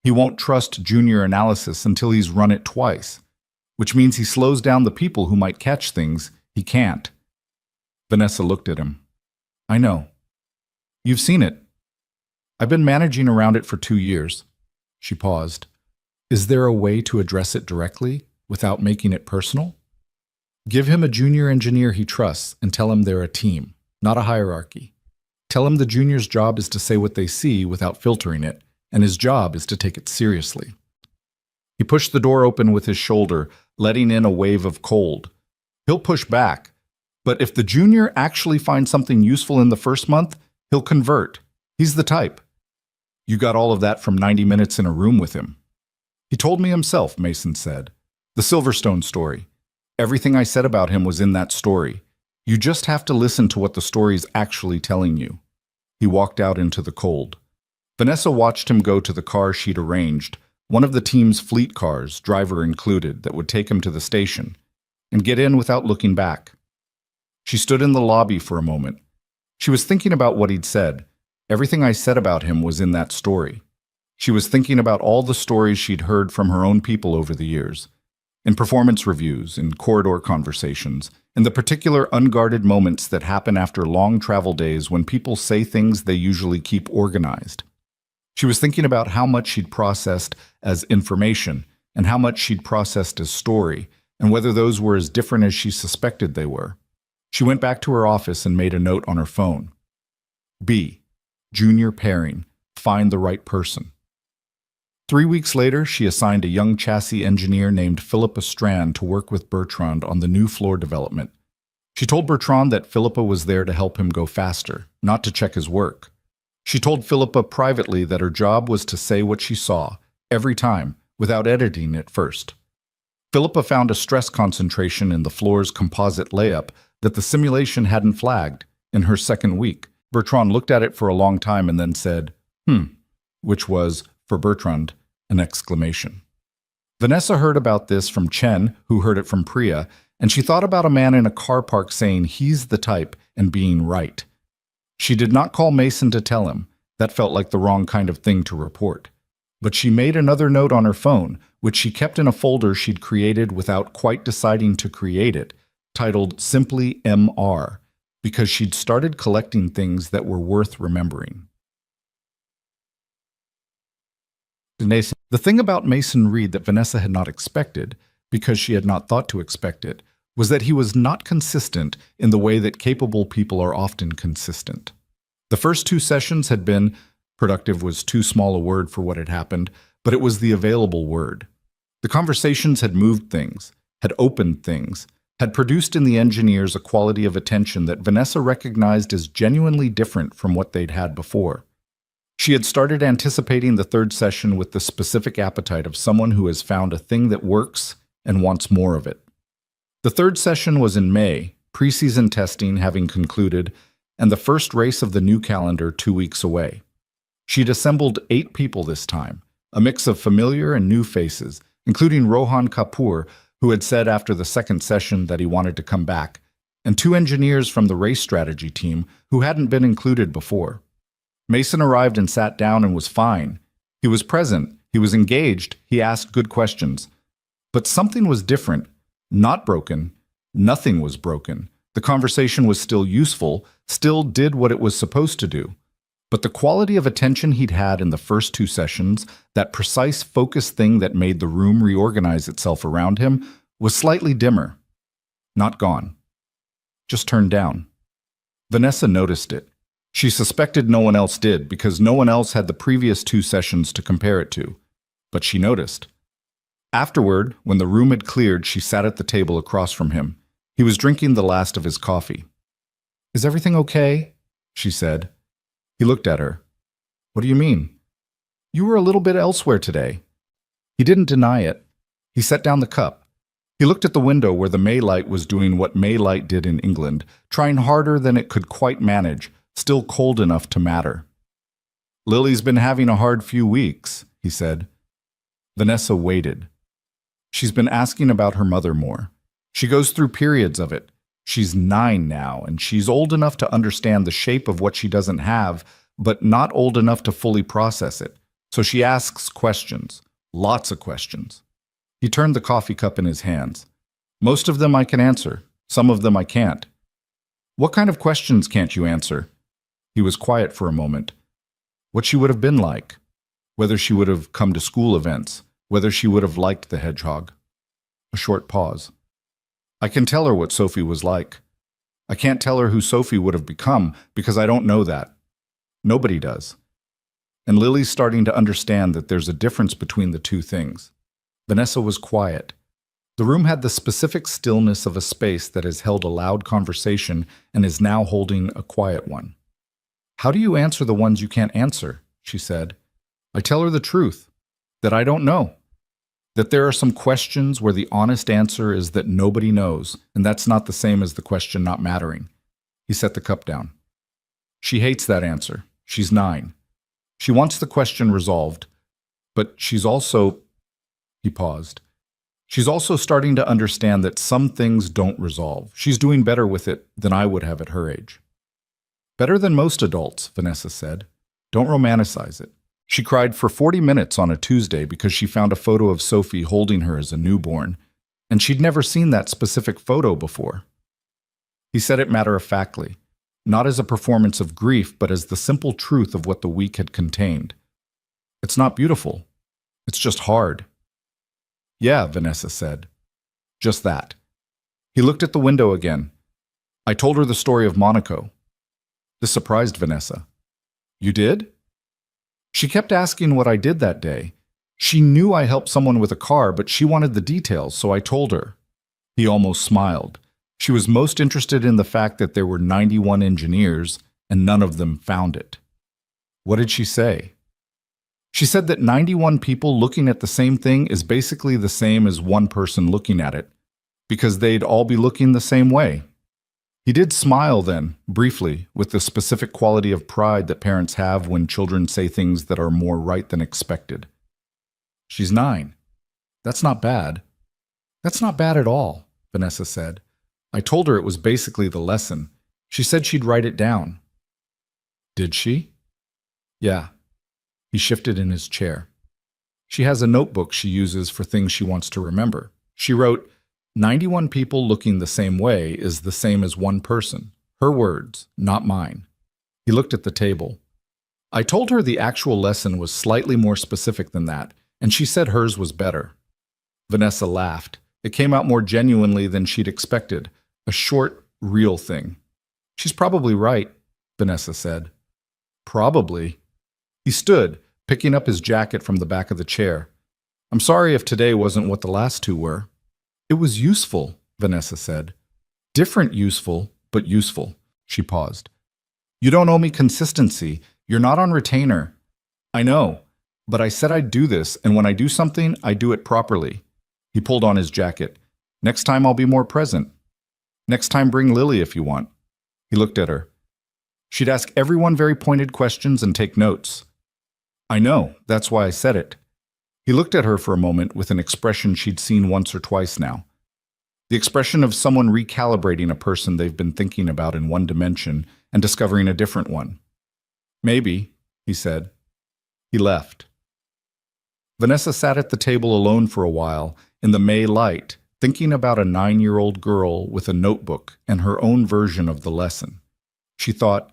He won't trust junior analysis until he's run it twice, which means he slows down the people who might catch things he can't. Vanessa looked at him. "I know. You've seen it. I've been managing around it for 2 years. She paused. "Is there a way to address it directly, without making it personal?" "Give him a junior engineer he trusts and tell him they're a team, not a hierarchy. Tell him the junior's job is to say what they see without filtering it, and his job is to take it seriously." He pushed the door open with his shoulder, letting in a wave of cold. He'll push back, but if the junior actually finds something useful in the first month, he'll convert. He's the type. You got all of that from 90 minutes in a room with him. He told me himself, Mason said. The Silverstone story. Everything I said about him was in that story. You just have to listen to what the story's actually telling you. He walked out into the cold. Vanessa watched him go to the car she'd arranged, one of the team's fleet cars, driver included, that would take him to the station, and get in without looking back. She stood in the lobby for a moment. She was thinking about what he'd said. Everything I said about him was in that story. She was thinking about all the stories she'd heard from her own people over the years, in performance reviews, in corridor conversations, in the particular unguarded moments that happen after long travel days when people say things they usually keep organized. She was thinking about how much she'd processed as information and how much she'd processed as story, and whether those were as different as she suspected they were. She went back to her office and made a note on her phone. B. Junior pairing. Find the right person. 3 weeks later, she assigned a young chassis engineer named Philippa Strand to work with Bertrand on the new floor development. She told Bertrand that Philippa was there to help him go faster, not to check his work. She told Philippa privately that her job was to say what she saw, every time, without editing it first. Philippa found a stress concentration in the floor's composite layup that the simulation hadn't flagged. In her second week, Bertrand looked at it for a long time and then said, which was, for Bertrand, an exclamation. Vanessa heard about this from Chen, who heard it from Priya, and she thought about a man in a car park saying he's the type and being right. She did not call Mason to tell him. That felt like the wrong kind of thing to report. But she made another note on her phone, which she kept in a folder she'd created without quite deciding to create it, titled simply MR, because she'd started collecting things that were worth remembering. The thing about Mason Reed that Vanessa had not expected, because she had not thought to expect it, was that he was not consistent in the way that capable people are often consistent. The first 2 sessions had been, productive was too small a word for what had happened, but it was the available word. The conversations had moved things, had opened things, had produced in the engineers a quality of attention that Vanessa recognized as genuinely different from what they'd had before. She had started anticipating the 3rd session with the specific appetite of someone who has found a thing that works and wants more of it. The 3rd session was in May, preseason testing having concluded, and the first race of the new calendar 2 weeks away. She'd assembled 8 people this time, a mix of familiar and new faces, including Rohan Kapoor, who had said after the 2nd session that he wanted to come back, and 2 engineers from the race strategy team who hadn't been included before. Mason arrived and sat down and was fine. He was present, he was engaged, he asked good questions. But something was different, not broken. Nothing was broken. The conversation was still useful, still did what it was supposed to do. But the quality of attention he'd had in the first 2 sessions, that precise focused thing that made the room reorganize itself around him, was slightly dimmer. Not gone. Just turned down. Vanessa noticed it. She suspected no one else did because no one else had the previous 2 sessions to compare it to. But she noticed. Afterward, when the room had cleared, she sat at the table across from him. He was drinking the last of his coffee. "Is everything okay?" she said. He looked at her. "What do you mean?" "You were a little bit elsewhere today." He didn't deny it. He set down the cup. He looked at the window where the May light was doing what May light did in England, trying harder than it could quite manage, still cold enough to matter. "Lily's been having a hard few weeks," he said. Vanessa waited. She's been asking about her mother more. She goes through periods of it. She's 9 now, and she's old enough to understand the shape of what she doesn't have, but not old enough to fully process it. So she asks questions, lots of questions. He turned the coffee cup in his hands. "Most of them I can answer. Some of them I can't." "What kind of questions can't you answer?" He was quiet for a moment. What she would have been like. Whether she would have come to school events. Whether she would have liked the hedgehog. A short pause. "I can tell her what Sophie was like. I can't tell her who Sophie would have become because I don't know that. Nobody does. And Lily's starting to understand that there's a difference between the 2 things." Vanessa was quiet. The room had the specific stillness of a space that has held a loud conversation and is now holding a quiet one. "How do you answer the ones you can't answer?" she said. "I tell her the truth, that I don't know. That there are some questions where the honest answer is that nobody knows, and that's not the same as the question not mattering." He set the cup down. "She hates that answer. She's 9. She wants the question resolved, but she's also..." He paused. "She's also starting to understand that some things don't resolve. She's doing better with it than I would have at her age." "Better than most adults," Vanessa said. "Don't romanticize it." She cried for 40 minutes on a Tuesday because she found a photo of Sophie holding her as a newborn, and she'd never seen that specific photo before. He said it matter-of-factly, not as a performance of grief, but as the simple truth of what the week had contained. "It's not beautiful. It's just hard." "Yeah," Vanessa said. "Just that." He looked at the window again. "I told her the story of Monaco." This surprised Vanessa. "You did?" She kept asking what I did that day. She knew I helped someone with a car, but she wanted the details, so I told her. He almost smiled. She was most interested in the fact that there were 91 engineers, and none of them found it. What did she say? She said that 91 people looking at the same thing is basically the same as one person looking at it, because they'd all be looking the same way. He did smile then, briefly, with the specific quality of pride that parents have when children say things that are more right than expected. "She's 9. That's not bad. That's not bad at all, Vanessa said. I told her it was basically the lesson. She said she'd write it down. Did she? Yeah. He shifted in his chair. She has a notebook she uses for things she wants to remember. She wrote, 91 people looking the same way is the same as one person. Her words, not mine. He looked at the table. I told her the actual lesson was slightly more specific than that, and she said hers was better. Vanessa laughed. It came out more genuinely than she'd expected. A short, real thing. She's probably right, Vanessa said. Probably. He stood, picking up his jacket from the back of the chair. I'm sorry if today wasn't what the last two were. It was useful, Vanessa said. Different useful, but useful. She paused. You don't owe me consistency. You're not on retainer. I know, but I said I'd do this, and when I do something, I do it properly. He pulled on his jacket. Next time I'll be more present. Next time bring Lily if you want. He looked at her. She'd ask everyone very pointed questions and take notes. I know, that's why I said it. He looked at her for a moment with an expression she'd seen once or twice now. The expression of someone recalibrating a person they've been thinking about in one dimension and discovering a different one. Maybe, he said. He left. Vanessa sat at the table alone for a while, in the May light, thinking about a 9-year-old girl with a notebook and her own version of the lesson. She thought,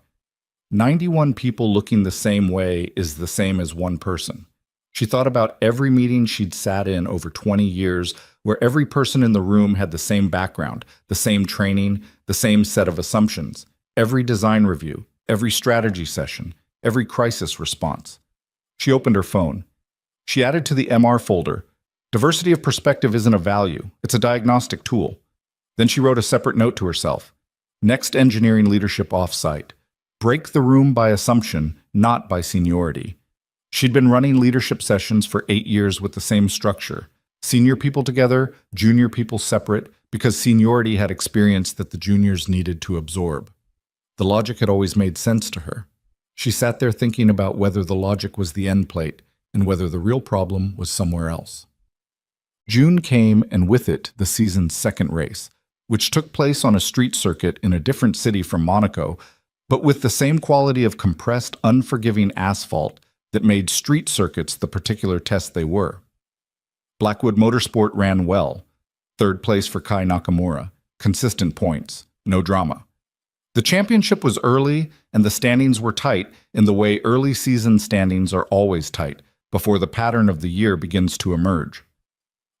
91 people looking the same way is the same as one person. She thought about every meeting she'd sat in over 20 years, where every person in the room had the same background, the same training, the same set of assumptions, every design review, every strategy session, every crisis response. She opened her phone. She added to the MR folder, diversity of perspective isn't a value, it's a diagnostic tool. Then she wrote a separate note to herself. Next engineering leadership offsite. Break the room by assumption, not by seniority. She'd been running leadership sessions for 8 years with the same structure. Senior people together, junior people separate, because seniority had experience that the juniors needed to absorb. The logic had always made sense to her. She sat there thinking about whether the logic was the end plate and whether the real problem was somewhere else. June came, and with it, the season's second race, which took place on a street circuit in a different city from Monaco, but with the same quality of compressed, unforgiving asphalt that made street circuits the particular test they were. Blackwood Motorsport ran well. 3rd place for Kai Nakamura. Consistent points. No drama. The championship was early, and the standings were tight in the way early season standings are always tight, before the pattern of the year begins to emerge.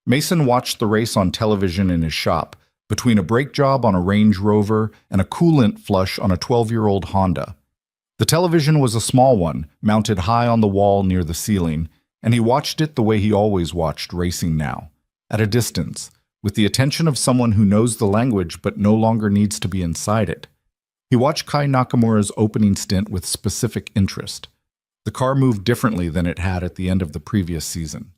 Mason watched the race on television in his shop, between a brake job on a Range Rover and a coolant flush on a 12-year-old Honda. The television was a small one, mounted high on the wall near the ceiling, and he watched it the way he always watched racing now, at a distance, with the attention of someone who knows the language but no longer needs to be inside it. He watched Kai Nakamura's opening stint with specific interest. The car moved differently than it had at the end of the previous season.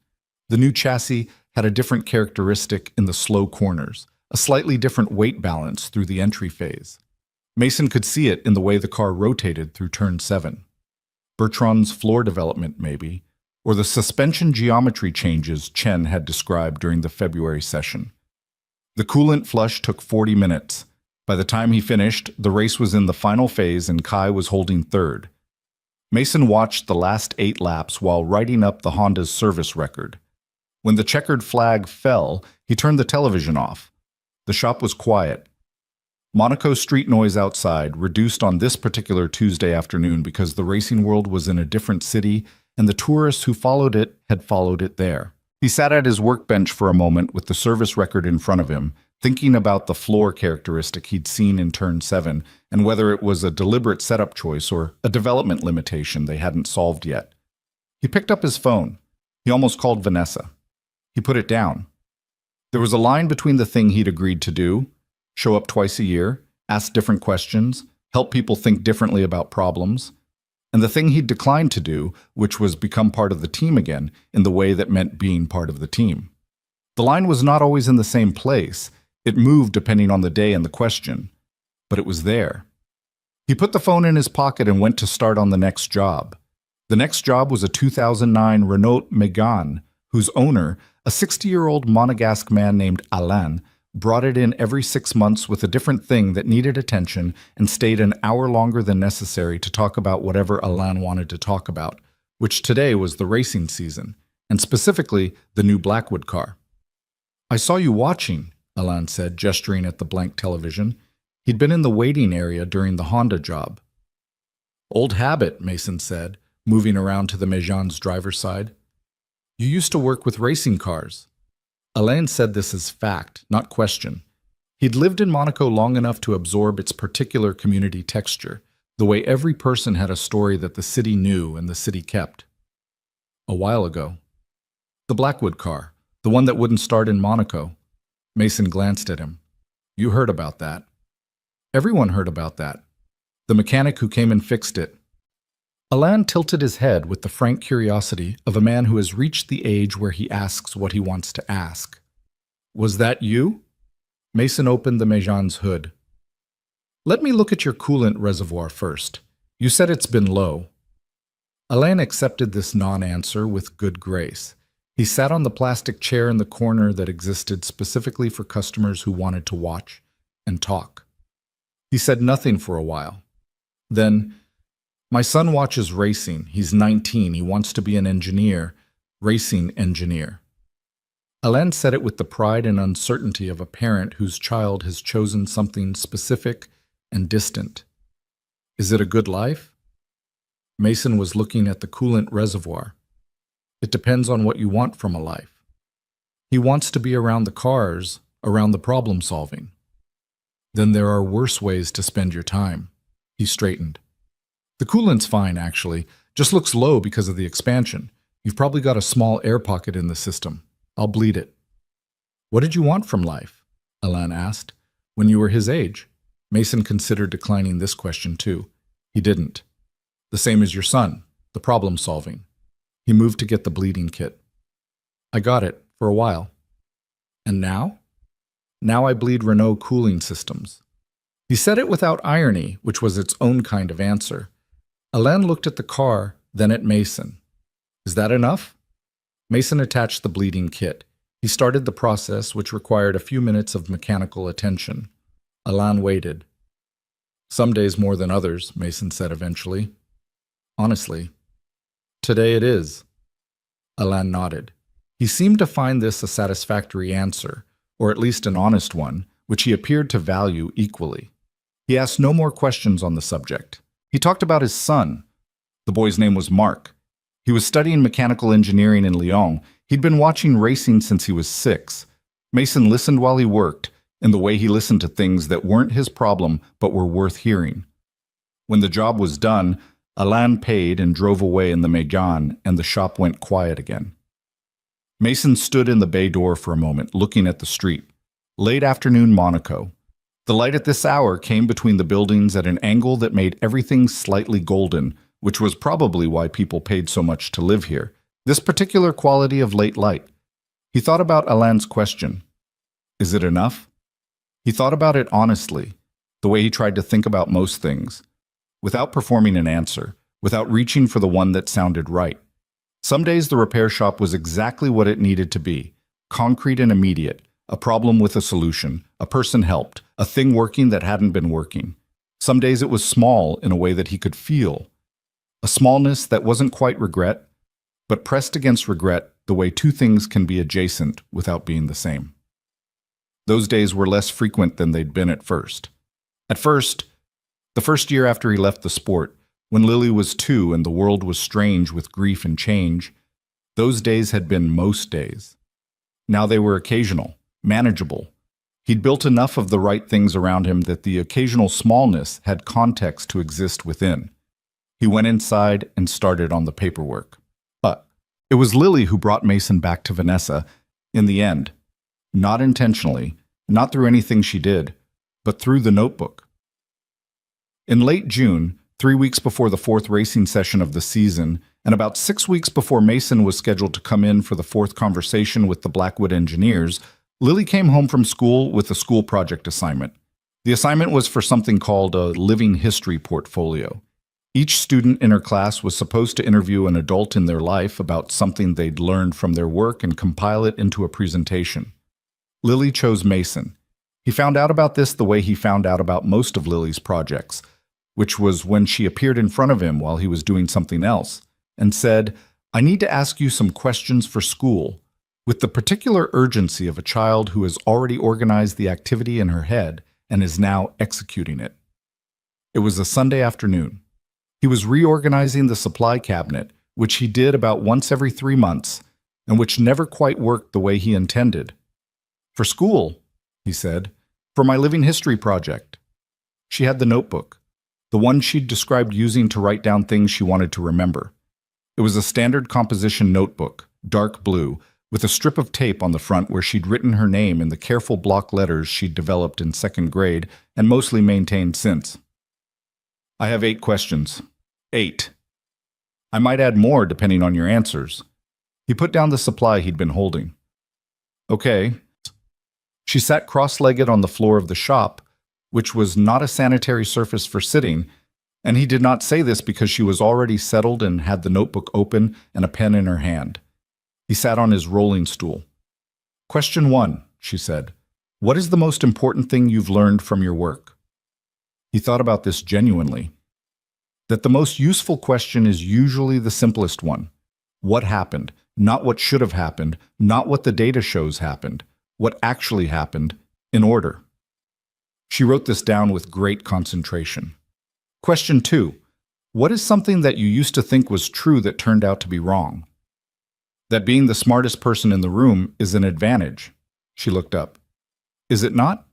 The new chassis had a different characteristic in the slow corners, a slightly different weight balance through the entry phase. Mason could see it in the way the car rotated through turn 7. Bertrand's floor development, maybe, or the suspension geometry changes Chen had described during the February session. The coolant flush took 40 minutes. By the time he finished, the race was in the final phase and Kai was holding 3rd. Mason watched the last 8 laps while writing up the Honda's service record. When the checkered flag fell, he turned the television off. The shop was quiet. Monaco's street noise outside reduced on this particular Tuesday afternoon because the racing world was in a different city and the tourists who followed it had followed it there. He sat at his workbench for a moment with the service record in front of him, thinking about the floor characteristic he'd seen in turn 7 and whether it was a deliberate setup choice or a development limitation they hadn't solved yet. He picked up his phone. He almost called Vanessa. He put it down. There was a line between the thing he'd agreed to do, show up twice a year, ask different questions, help people think differently about problems, and the thing he'd declined to do, which was become part of the team again in the way that meant being part of the team. The line was not always in the same place. It moved depending on the day and the question, but it was there. He put the phone in his pocket and went to start on the next job. The next job was a 2009 Renault Megane, whose owner, a 60-year-old Monegasque man named Alain, brought it in every 6 months with a different thing that needed attention and stayed an hour longer than necessary to talk about whatever Alain wanted to talk about, which today was the racing season, and specifically the new Blackwood car. "I saw you watching," Alain said, gesturing at the blank television. He'd been in the waiting area during the Honda job. "Old habit," Mason said, moving around to the Méjean's driver's side. "You used to work with racing cars." Alain said this as fact, not question. He'd lived in Monaco long enough to absorb its particular community texture, the way every person had a story that the city knew and the city kept. "A while ago." "The Blackwood car, the one that wouldn't start in Monaco." Mason glanced at him. "You heard about that." "Everyone heard about that. The mechanic who came and fixed it." Alain tilted his head with the frank curiosity of a man who has reached the age where he asks what he wants to ask. "Was that you?" Mason opened the Méjean's hood. "Let me look at your coolant reservoir first. You said it's been low." Alain accepted this non-answer with good grace. He sat on the plastic chair in the corner that existed specifically for customers who wanted to watch and talk. He said nothing for a while. Then, "My son watches racing. He's 19. He wants to be an engineer, racing engineer." Alain said it with the pride and uncertainty of a parent whose child has chosen something specific and distant. "Is it a good life?" Mason was looking at the coolant reservoir. "It depends on what you want from a life." He wants to be around the cars, around the problem solving. "Then there are worse ways to spend your time." He straightened. "The coolant's fine, actually. Just looks low because of the expansion. You've probably got a small air pocket in the system. I'll bleed it." "What did you want from life?" Alain asked. "When you were his age?" Mason considered declining this question too. He didn't. "The same as your son, the problem solving." He moved to get the bleeding kit. "I got it, for a while." "And now?" "Now I bleed Renault cooling systems." He said it without irony, which was its own kind of answer. Alain looked at the car, then at Mason. "Is that enough?" Mason attached the bleeding kit. He started the process, which required a few minutes of mechanical attention. Alain waited. "Some days more than others," Mason said eventually. "Honestly." "Today it is." Alain nodded. He seemed to find this a satisfactory answer, or at least an honest one, which he appeared to value equally. He asked no more questions on the subject. He talked about his son. The boy's name was Marc. He was studying mechanical engineering in Lyon. He'd been watching racing since he was 6. Mason listened while he worked, in the way he listened to things that weren't his problem but were worth hearing. When the job was done, Alain paid and drove away in the Méjean, and the shop went quiet again. Mason stood in the bay door for a moment, looking at the street. Late afternoon Monaco. The light at this hour came between the buildings at an angle that made everything slightly golden, which was probably why people paid so much to live here. This particular quality of late light. He thought about Alain's question. Is it enough? He thought about it honestly, the way he tried to think about most things, without performing an answer, without reaching for the one that sounded right. Some days the repair shop was exactly what it needed to be, concrete and immediate, a problem with a solution, a person helped, a thing working that hadn't been working. Some days it was small in a way that he could feel, a smallness that wasn't quite regret, but pressed against regret the way two things can be adjacent without being the same. Those days were less frequent than they'd been at first. At first, the first year after he left the sport, when Lily was 2 and the world was strange with grief and change, those days had been most days. Now they were occasional, manageable. He'd built enough of the right things around him that the occasional smallness had context to exist within. He went inside and started on the paperwork. But it was Lily who brought Mason back to Vanessa in the end. Not intentionally, not through anything she did, but through the notebook. In late June, 3 weeks before the 4th racing session of the season, and about 6 weeks before Mason was scheduled to come in for the 4th conversation with the Blackwood engineers, Lily came home from school with a school project assignment. The assignment was for something called a living history portfolio. Each student in her class was supposed to interview an adult in their life about something they'd learned from their work and compile it into a presentation. Lily chose Mason. He found out about this the way he found out about most of Lily's projects, which was when she appeared in front of him while he was doing something else, and said, "I need to ask you some questions for school," with the particular urgency of a child who has already organized the activity in her head and is now executing it. It was a Sunday afternoon. He was reorganizing the supply cabinet, which he did about once every 3 months, and which never quite worked the way he intended. "For school," he said, "for my living history project." She had the notebook, the one she'd described using to write down things she wanted to remember. It was a standard composition notebook, dark blue, with a strip of tape on the front where she'd written her name in the careful block letters she'd developed in 2nd grade and mostly maintained since. "I have 8 questions. 8. I might add more depending on your answers." He put down the supply he'd been holding. "Okay." She sat cross-legged on the floor of the shop, which was not a sanitary surface for sitting, and he did not say this because she was already settled and had the notebook open and a pen in her hand. He sat on his rolling stool. "Question 1, she said. What is the most important thing you've learned from your work?" He thought about this genuinely. That the most useful question is usually the simplest one. What happened? Not what should have happened, not what the data shows happened, what actually happened, in order. She wrote this down with great concentration. Question 2. What is something that you used to think was true that turned out to be wrong? That being the smartest person in the room is an advantage. She looked up. Is it not?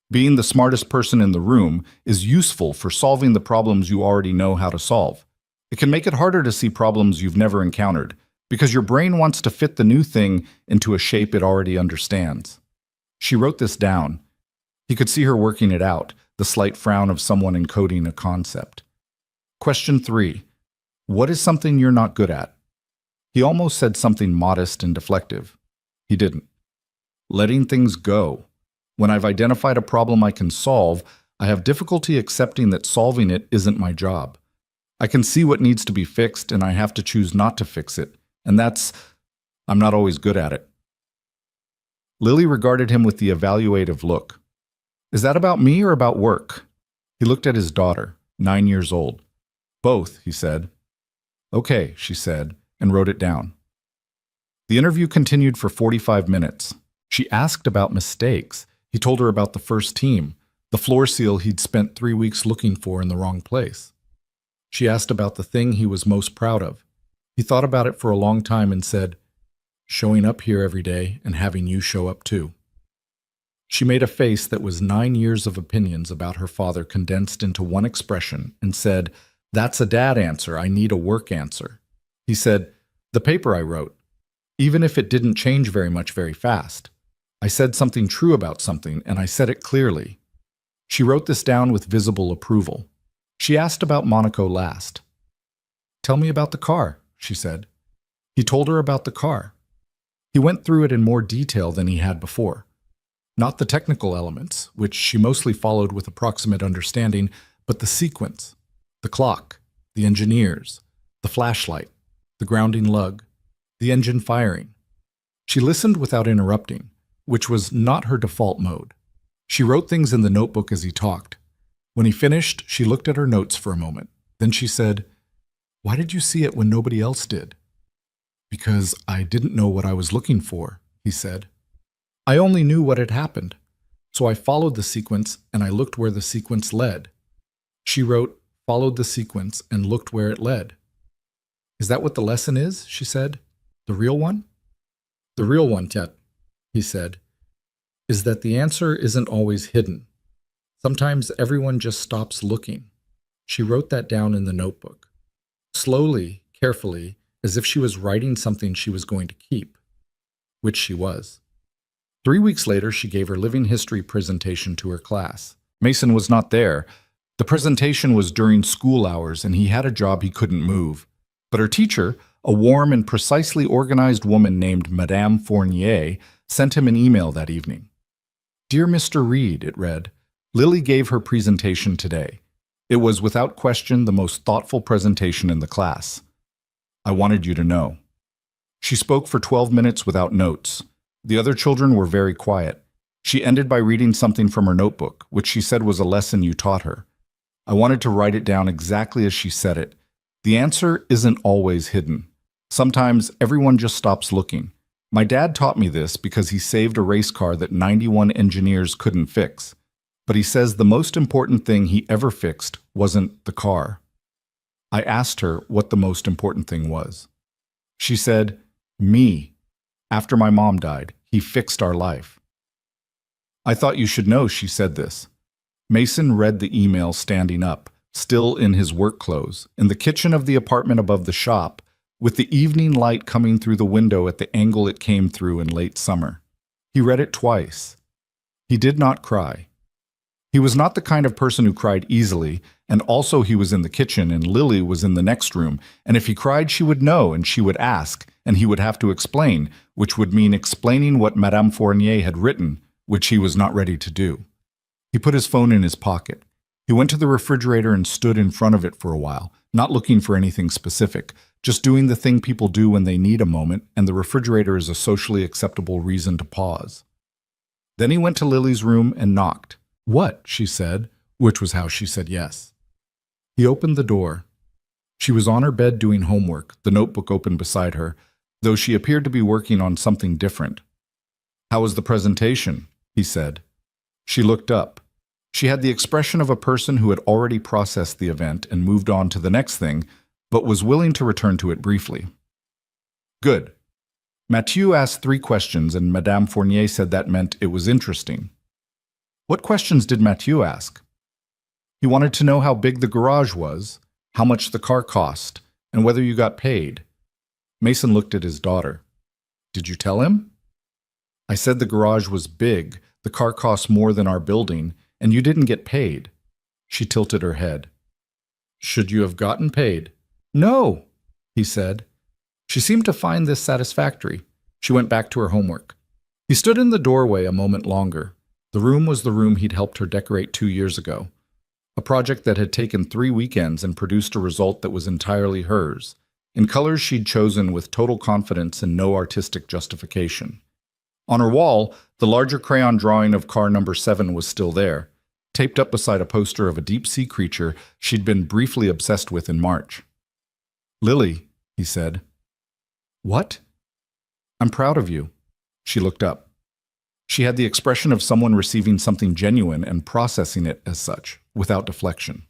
Being the smartest person in the room is useful for solving the problems you already know how to solve. It can make it harder to see problems you've never encountered, because your brain wants to fit the new thing into a shape it already understands. She wrote this down. He could see her working it out, the slight frown of someone encoding a concept. Question 3. What is something you're not good at? He almost said something modest and deflective. He didn't. Letting things go. When I've identified a problem I can solve, I have difficulty accepting that solving it isn't my job. I can see what needs to be fixed, and I have to choose not to fix it. And I'm not always good at it. Lily regarded him with the evaluative look. Is that about me or about work? He looked at his daughter, 9 years old. Both, he said. Okay, she said, and wrote it down. The interview continued for 45 minutes. She asked about mistakes. He told her about the first team, the floor seal he'd spent 3 weeks looking for in the wrong place. She asked about the thing he was most proud of. He thought about it for a long time and said, showing up here every day and having you show up too. She made a face that was 9 years of opinions about her father condensed into one expression and said, that's a dad answer, I need a work answer. He said, the paper I wrote, even if it didn't change very much very fast. I said something true about something, and I said it clearly. She wrote this down with visible approval. She asked about Monaco last. Tell me about the car, she said. He told her about the car. He went through it in more detail than he had before. Not the technical elements, which she mostly followed with approximate understanding, but the sequence, the clock, the engineers, the flashlight, the grounding lug, the engine firing. She listened without interrupting, which was not her default mode. She wrote things in the notebook as he talked. When he finished, she looked at her notes for a moment. Then she said, why did you see it when nobody else did? Because I didn't know what I was looking for, he said. I only knew what had happened. So I followed the sequence and I looked where the sequence led. She wrote, followed the sequence and looked where it led. Is that what the lesson is? She said. The real one? The real one, Tet, he said, is that the answer isn't always hidden. Sometimes everyone just stops looking. She wrote that down in the notebook. Slowly, carefully, as if she was writing something she was going to keep, which she was. 3 weeks later, she gave her living history presentation to her class. Mason was not there. The presentation was during school hours, and he had a job he couldn't move. But her teacher, a warm and precisely organized woman named Madame Fournier, sent him an email that evening. Dear Mr. Reed, it read, Lily gave her presentation today. It was without question the most thoughtful presentation in the class. I wanted you to know. She spoke for 12 minutes without notes. The other children were very quiet. She ended by reading something from her notebook, which she said was a lesson you taught her. I wanted to write it down exactly as she said it. The answer isn't always hidden. Sometimes everyone just stops looking. My dad taught me this because he saved a race car that 91 engineers couldn't fix. But he says the most important thing he ever fixed wasn't the car. I asked her what the most important thing was. She said, me. After my mom died, he fixed our life. I thought you should know she said this. Mason read the email standing up, still in his work clothes, in the kitchen of the apartment above the shop, with the evening light coming through the window at the angle it came through in late summer. He read it twice. He did not cry. He was not the kind of person who cried easily, and also he was in the kitchen and Lily was in the next room, and if he cried she would know and she would ask, and he would have to explain, which would mean explaining what Madame Fournier had written, which he was not ready to do. He put his phone in his pocket. He went to the refrigerator and stood in front of it for a while, not looking for anything specific, just doing the thing people do when they need a moment, and the refrigerator is a socially acceptable reason to pause. Then he went to Lily's room and knocked. What? She said, which was how she said yes. He opened the door. She was on her bed doing homework, the notebook open beside her, though she appeared to be working on something different. How was the presentation? He said. She looked up. She had the expression of a person who had already processed the event and moved on to the next thing, but was willing to return to it briefly. Good. Mathieu asked 3 questions, and Madame Fournier said that meant it was interesting. What questions did Mathieu ask? He wanted to know how big the garage was, how much the car cost, and whether you got paid. Mason looked at his daughter. Did you tell him? I said the garage was big, the car cost more than our building, and you didn't get paid. She tilted her head. Should you have gotten paid? No, he said. She seemed to find this satisfactory. She went back to her homework. He stood in the doorway a moment longer. The room was the room he'd helped her decorate 2 years ago. A project that had taken 3 weekends and produced a result that was entirely hers, in colors she'd chosen with total confidence and no artistic justification. On her wall, the larger crayon drawing of car number 7 was still there, taped up beside a poster of a deep-sea creature she'd been briefly obsessed with in March. Lily, he said. What? I'm proud of you. She looked up. She had the expression of someone receiving something genuine and processing it as such, without deflection.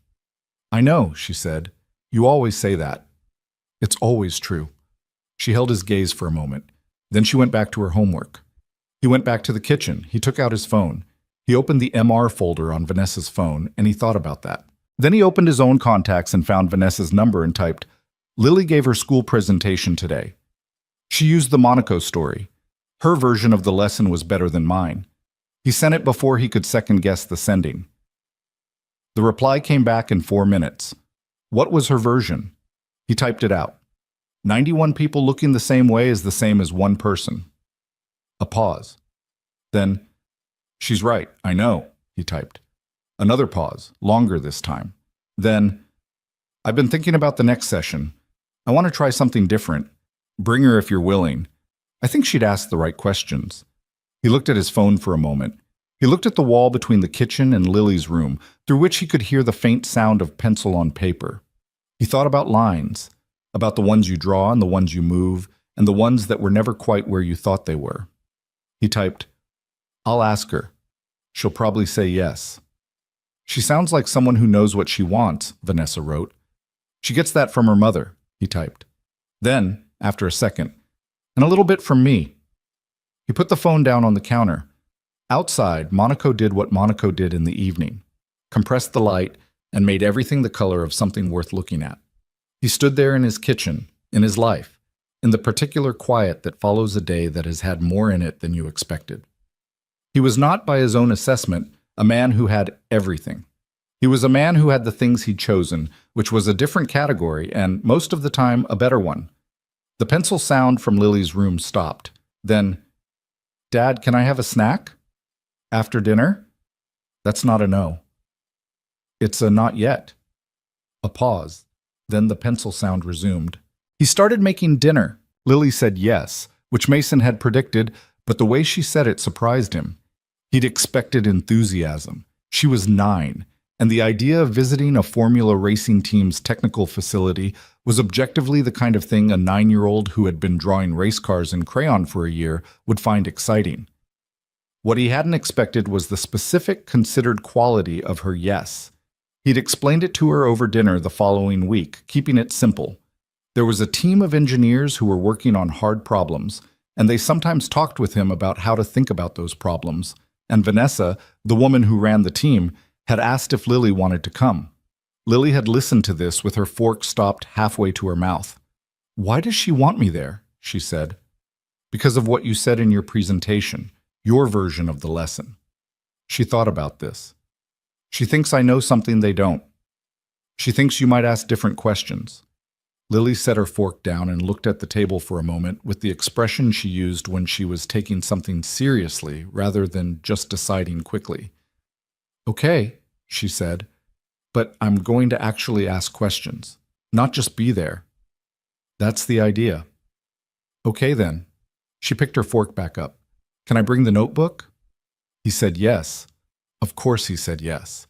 I know, she said. You always say that. It's always true. She held his gaze for a moment. Then she went back to her homework. He went back to the kitchen. He took out his phone. He opened the MR folder on Vanessa's phone, and he thought about that. Then he opened his own contacts and found Vanessa's number and typed, Lily gave her school presentation today. She used the Monaco story. Her version of the lesson was better than mine. He sent it before he could second-guess the sending. The reply came back in 4 minutes. What was her version? He typed it out. 91 people looking the same way is the same as 1 person. A pause. Then, she's right, I know, he typed. Another pause, longer this time. Then, I've been thinking about the next session. I want to try something different. Bring her if you're willing. I think she'd ask the right questions. He looked at his phone for a moment. He looked at the wall between the kitchen and Lily's room, through which he could hear the faint sound of pencil on paper. He thought about lines, about the ones you draw and the ones you move, and the ones that were never quite where you thought they were. He typed, I'll ask her. She'll probably say yes. She sounds like someone who knows what she wants, Vanessa wrote. She gets that from her mother, he typed. Then, after a second, and a little bit from me. He put the phone down on the counter. Outside, Monaco did what Monaco did in the evening, compressed the light, and made everything the color of something worth looking at. He stood there in his kitchen, in his life, in the particular quiet that follows a day that has had more in it than you expected. He was not, by his own assessment, a man who had everything. He was a man who had the things he'd chosen, which was a different category and, most of the time, a better one. The pencil sound from Lily's room stopped. Then, Dad, can I have a snack? After dinner? That's not a no. It's a not yet. A pause. Then the pencil sound resumed. He started making dinner. Lily said yes, which Mason had predicted, but the way she said it surprised him. He'd expected enthusiasm. She was 9, and the idea of visiting a Formula racing team's technical facility was objectively the kind of thing a 9-year-old who had been drawing race cars in crayon for a year would find exciting. What he hadn't expected was the specific, considered quality of her yes. He'd explained it to her over dinner the following week, keeping it simple. There was a team of engineers who were working on hard problems, and they sometimes talked with him about how to think about those problems. And Vanessa, the woman who ran the team, had asked if Lily wanted to come. Lily had listened to this with her fork stopped halfway to her mouth. "Why does she want me there?" she said. "Because of what you said in your presentation, your version of the lesson." She thought about this. "She thinks I know something they don't. She thinks you might ask different questions." Lily set her fork down and looked at the table for a moment with the expression she used when she was taking something seriously rather than just deciding quickly. "Okay," she said, "but I'm going to actually ask questions, not just be there." "That's the idea." "Okay then." She picked her fork back up. "Can I bring the notebook?" He said yes. Of course he said yes.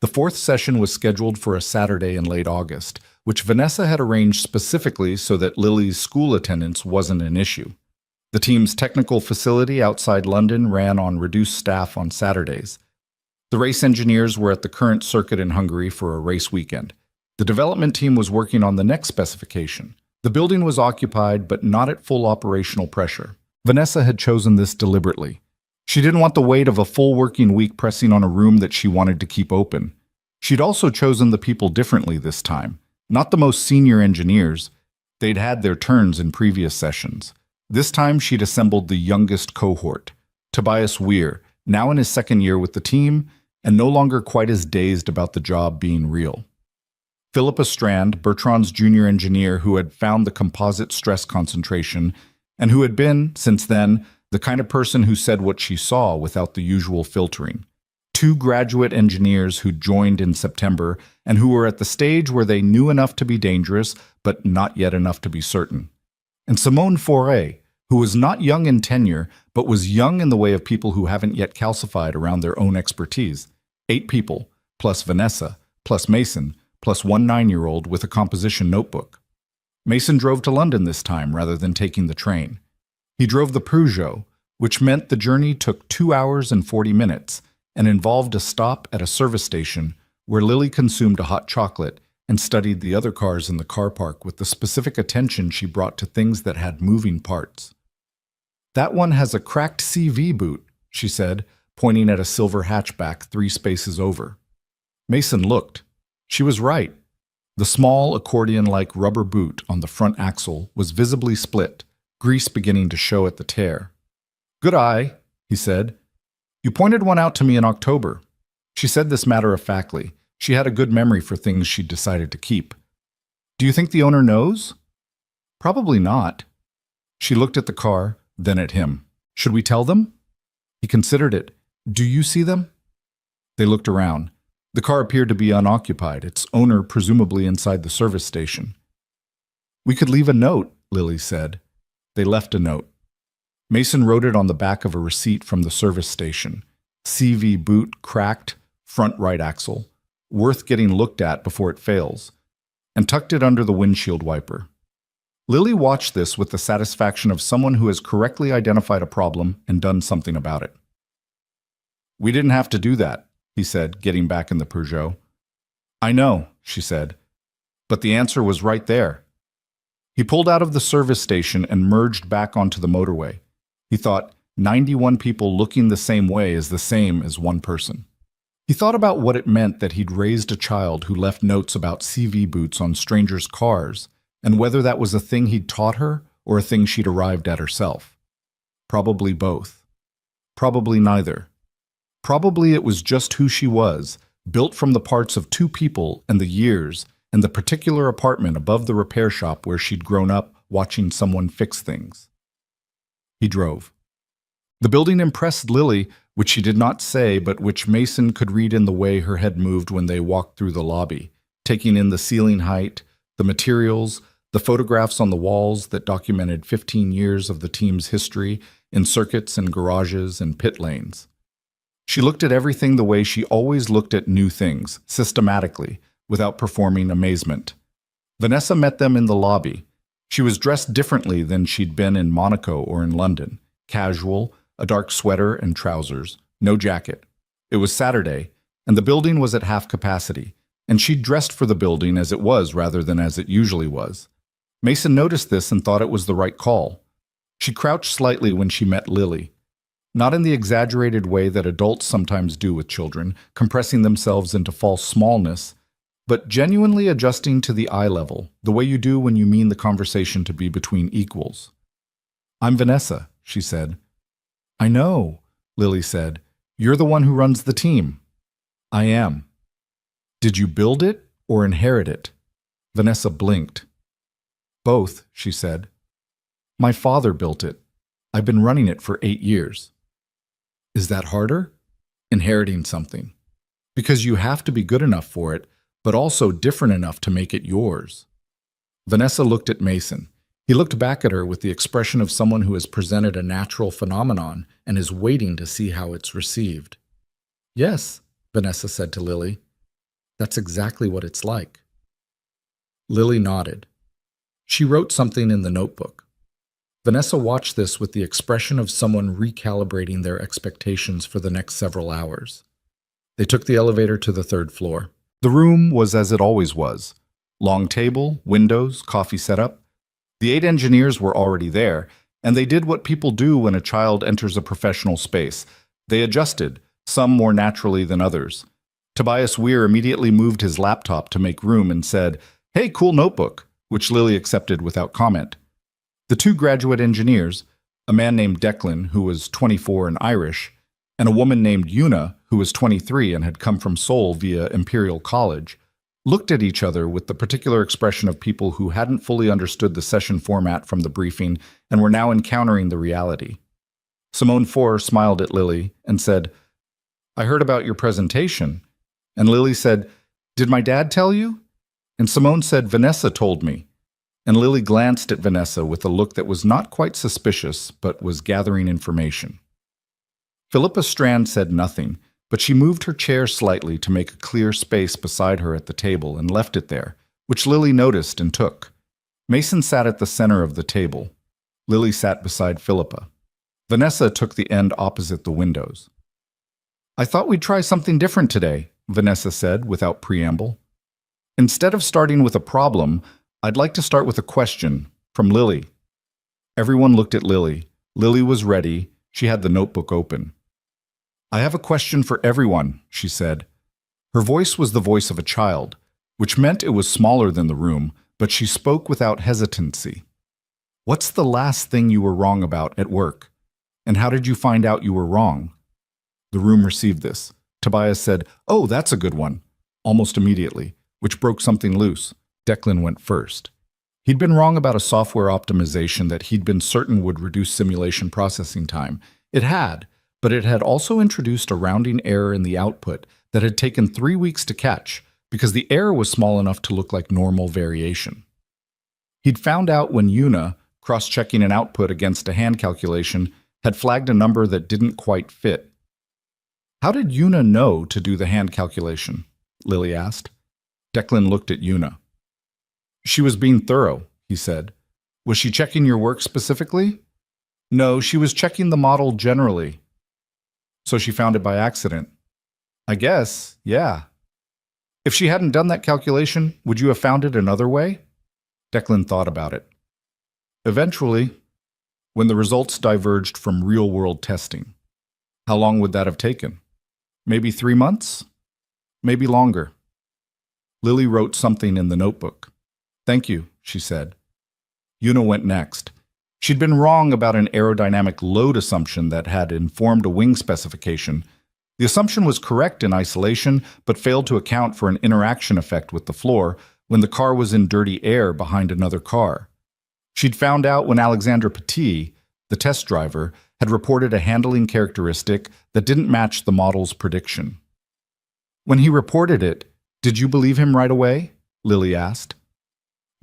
The 4th session was scheduled for a Saturday in late August, which Vanessa had arranged specifically so that Lily's school attendance wasn't an issue. The team's technical facility outside London ran on reduced staff on Saturdays. The race engineers were at the current circuit in Hungary for a race weekend. The development team was working on the next specification. The building was occupied, but not at full operational pressure. Vanessa had chosen this deliberately. She didn't want the weight of a full working week pressing on a room that she wanted to keep open. She'd also chosen the people differently this time. Not the most senior engineers. They'd had their turns in previous sessions. This time she'd assembled the youngest cohort. Tobias Weir, now in his 2nd year with the team, and no longer quite as dazed about the job being real. Philippa Strand, Bertrand's junior engineer who had found the composite stress concentration, and who had been, since then, the kind of person who said what she saw without the usual filtering. 2 graduate engineers who joined in September and who were at the stage where they knew enough to be dangerous, but not yet enough to be certain. And Simone Faure, who was not young in tenure, but was young in the way of people who haven't yet calcified around their own expertise. 8 people, plus Vanessa, plus Mason, plus 1 9-year-old with a composition notebook. Mason drove to London this time rather than taking the train. He drove the Peugeot, which meant the journey took 2 hours and 40 minutes and involved a stop at a service station where Lily consumed a hot chocolate and studied the other cars in the car park with the specific attention she brought to things that had moving parts. "That one has a cracked CV boot," she said, pointing at a silver hatchback 3 spaces over. Mason looked. She was right. The small accordion-like rubber boot on the front axle was visibly split, grease beginning to show at the tear. "Good eye," he said. "You pointed one out to me in October." She said this matter-of-factly. She had a good memory for things she'd decided to keep. "Do you think the owner knows?" "Probably not." She looked at the car, then at him. "Should we tell them?" He considered it. "Do you see them?" They looked around. The car appeared to be unoccupied, its owner presumably inside the service station. "We could leave a note," Lily said. They left a note. Mason wrote it on the back of a receipt from the service station. CV boot cracked, front right axle, worth getting looked at before it fails, and tucked it under the windshield wiper. Lily watched this with the satisfaction of someone who has correctly identified a problem and done something about it. "We didn't have to do that," he said, getting back in the Peugeot. "I know," she said, "but the answer was right there." He pulled out of the service station and merged back onto the motorway. He thought, 91 people looking the same way is the same as one person. He thought about what it meant that he'd raised a child who left notes about CV boots on strangers' cars, and whether that was a thing he'd taught her or a thing she'd arrived at herself. Probably both. Probably neither. Probably it was just who she was, built from the parts of 2 people and the years and the particular apartment above the repair shop where she'd grown up watching someone fix things. He drove. The building impressed Lily, which she did not say, but which Mason could read in the way her head moved when they walked through the lobby. taking in the ceiling height, the materials, the photographs on the walls that documented 15 years of the team's history in circuits and garages and pit lanes. She looked at everything the way she always looked at new things, systematically, without performing amazement. Vanessa met them in the lobby. She was dressed differently than she'd been in Monaco or in London. Casual, a dark sweater and trousers, no jacket. It was Saturday, and the building was at half capacity, and she'd dressed for the building as it was rather than as it usually was. Mason noticed this and thought it was the right call. She crouched slightly when she met Lily. Not in the exaggerated way that adults sometimes do with children, compressing themselves into false smallness, but genuinely adjusting to the eye level, the way you do when you mean the conversation to be between equals. "I'm Vanessa," she said. "I know," Lily said. "You're the one who runs the team." "I am." "Did you build it or inherit it?" Vanessa blinked. "Both," she said. "My father built it. I've been running it for 8 years. Is that harder? Inheriting something. Because you have to be good enough for it, but also different enough to make it yours." Vanessa looked at Mason. He looked back at her with the expression of someone who has presented a natural phenomenon and is waiting to see how it's received. "Yes," Vanessa said to Lily. "That's exactly what it's like." Lily nodded. She wrote something in the notebook. Vanessa watched this with the expression of someone recalibrating their expectations for the next several hours. They took the elevator to the 3rd floor. The room was as it always was. Long table, windows, coffee setup. The 8 engineers were already there, and they did what people do when a child enters a professional space. They adjusted, some more naturally than others. Tobias Weir immediately moved his laptop to make room and said, "Hey, cool notebook," which Lily accepted without comment. The 2 graduate engineers, a man named Declan, who was 24 and Irish, and a woman named Una, who was 23 and had come from Seoul via Imperial College, looked at each other with the particular expression of people who hadn't fully understood the session format from the briefing and were now encountering the reality. Simone Four smiled at Lily and said, "I heard about your presentation." And Lily said, "Did my dad tell you?" And Simone said, "Vanessa told me." And Lily glanced at Vanessa with a look that was not quite suspicious, but was gathering information. Philippa Strand said nothing, but she moved her chair slightly to make a clear space beside her at the table and left it there, which Lily noticed and took. Mason sat at the center of the table. Lily sat beside Philippa. Vanessa took the end opposite the windows. "I thought we'd try something different today," Vanessa said without preamble. "Instead of starting with a problem, I'd like to start with a question from Lily." Everyone looked at Lily. Lily was ready. She had the notebook open. "I have a question for everyone," she said. Her voice was the voice of a child, which meant it was smaller than the room, but she spoke without hesitancy. "What's the last thing you were wrong about at work? And how did you find out you were wrong?" The room received this. Tobias said, "Oh, that's a good one," almost immediately, which broke something loose. Declan went first. He'd been wrong about a software optimization that he'd been certain would reduce simulation processing time. It had, but it had also introduced a rounding error in the output that had taken 3 weeks to catch because the error was small enough to look like normal variation. He'd found out when Una, cross-checking an output against a hand calculation, had flagged a number that didn't quite fit. "How did Una know to do the hand calculation?" Lily asked. Declan looked at Una. "She was being thorough," he said. "Was she checking your work specifically?" "No, she was checking the model generally." "So she found it by accident?" "I guess, yeah." "If she hadn't done that calculation, would you have found it another way?" Declan thought about it. "Eventually, when the results diverged from real-world testing." "How long would that have taken?" "Maybe 3 months? Maybe longer." Lily wrote something in the notebook. "Thank you," she said. Una went next. She'd been wrong about an aerodynamic load assumption that had informed a wing specification. The assumption was correct in isolation, but failed to account for an interaction effect with the floor when the car was in dirty air behind another car. She'd found out when Alexandre Petit, the test driver, had reported a handling characteristic that didn't match the model's prediction. "When he reported it, did you believe him right away?" Lily asked.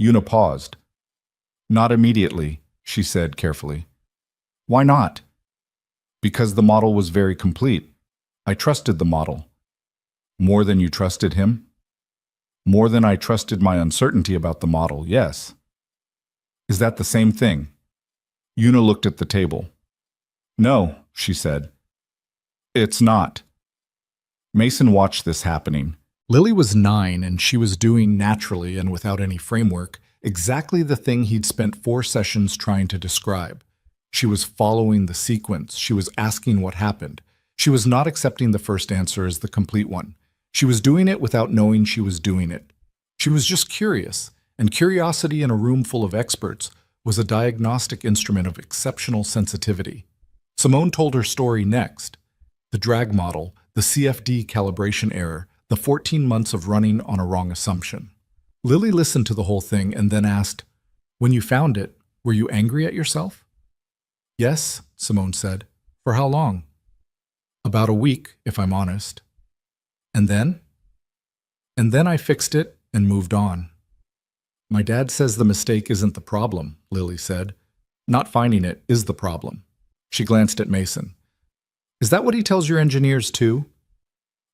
Una paused. Not immediately, she said carefully. Why not? Because the model was very complete. I trusted the model. More than you trusted him? More than I trusted my uncertainty about the model, yes. Is that the same thing? Una looked at the table. No, she said. It's not. Mason watched this happening. Lily was 9 and she was doing naturally and without any framework exactly the thing he'd spent 4 sessions trying to describe. She was following the sequence. She was asking what happened. She was not accepting the first answer as the complete one. She was doing it without knowing she was doing it. She was just curious, and curiosity in a room full of experts was a diagnostic instrument of exceptional sensitivity. Simone told her story next. The drag model, the CFD calibration error, the 14 months of running on a wrong assumption. Lily listened to the whole thing and then asked, "When you found it, were you angry at yourself?" "Yes," Simone said. "For how long?" "About a week, if I'm honest." "And then?" "And then I fixed it and moved on." "My dad says the mistake isn't the problem," Lily said. "Not finding it is the problem." She glanced at Mason. "Is that what he tells your engineers too?"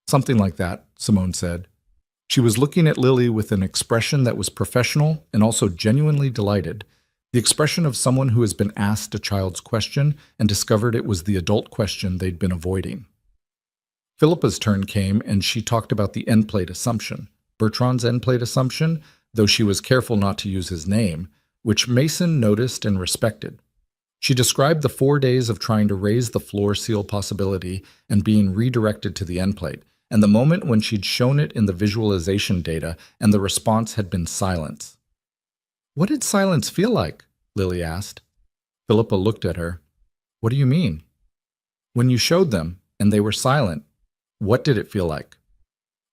"Something like that," Simone said. She was looking at Lily with an expression that was professional and also genuinely delighted, the expression of someone who has been asked a child's question and discovered it was the adult question they'd been avoiding. Philippa's turn came and she talked about the end plate assumption, Bertrand's end plate assumption, though she was careful not to use his name, which Mason noticed and respected. She described the 4 days of trying to raise the floor seal possibility and being redirected to the end plate, and the moment when she'd shown it in the visualization data and the response had been silence. "What did silence feel like?" Lily asked. Philippa looked at her. "What do you mean?" "When you showed them and they were silent, what did it feel like?"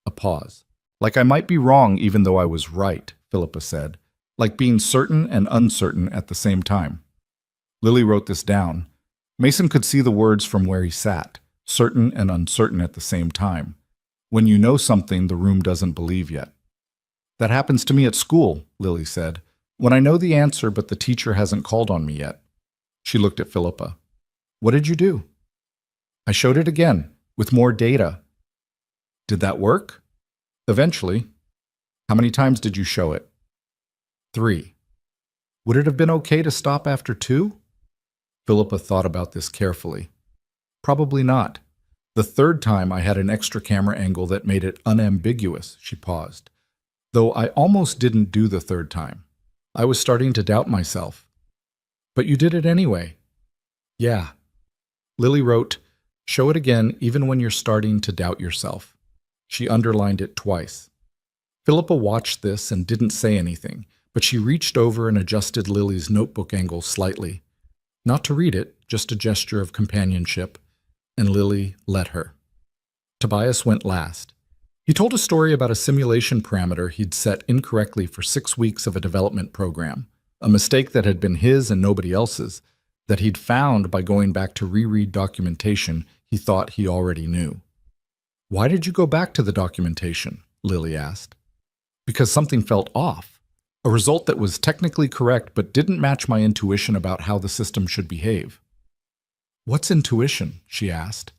A pause. "Like I might be wrong even though I was right," Philippa said. "Like being certain and uncertain at the same time." Lily wrote this down. Mason could see the words from where he sat, certain and uncertain at the same time. When you know something the room doesn't believe yet. "That happens to me at school," Lily said. "When I know the answer but the teacher hasn't called on me yet." She looked at Philippa. "What did you do?" "I showed it again, with more data." "Did that work?" "Eventually." "How many times did you show it?" 3. "Would it have been okay to stop after 2? Philippa thought about this carefully. "Probably not. The 3rd time I had an extra camera angle that made it unambiguous," she paused. "Though I almost didn't do the 3rd time. I was starting to doubt myself." "But you did it anyway." "Yeah." Lily wrote, "Show it again even when you're starting to doubt yourself." She underlined it twice. Philippa watched this and didn't say anything, but she reached over and adjusted Lily's notebook angle slightly. Not to read it, just a gesture of companionship, and Lily let her. Tobias went last. He told a story about a simulation parameter he'd set incorrectly for 6 weeks of a development program, a mistake that had been his and nobody else's, that he'd found by going back to reread documentation he thought he already knew. "Why did you go back to the documentation?" Lily asked. "Because something felt off. A result that was technically correct but didn't match my intuition about how the system should behave." "What's intuition?" she asked.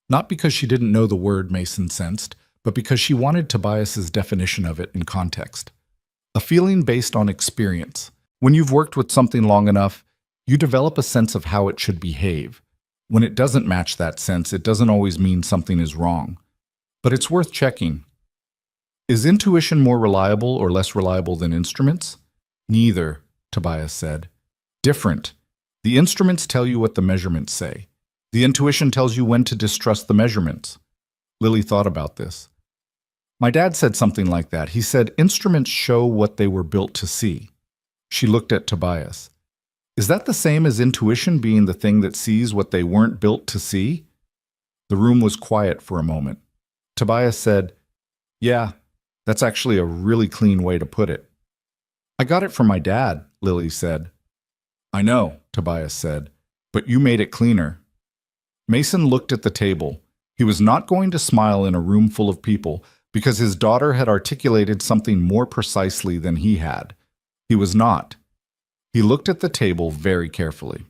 Not because she didn't know the word, Mason sensed, but because she wanted Tobias's definition of it in context. A feeling based on experience. When you've worked with something long enough, you develop a sense of how it should behave. When it doesn't match that sense, it doesn't always mean something is wrong. But it's worth checking. Is intuition more reliable or less reliable than instruments? Neither, Tobias said. Different. The instruments tell you what the measurements say. The intuition tells you when to distrust the measurements. Lily thought about this. My dad said something like that. He said instruments show what they were built to see. She looked at Tobias. Is that the same as intuition being the thing that sees what they weren't built to see? The room was quiet for a moment. Tobias said, Yeah, that's actually a really clean way to put it. I got it from my dad, Lily said. I know, Tobias said, but you made it cleaner. Mason looked at the table. He was not going to smile in a room full of people, because his daughter had articulated something more precisely than he had. He was not. He looked at the table very carefully.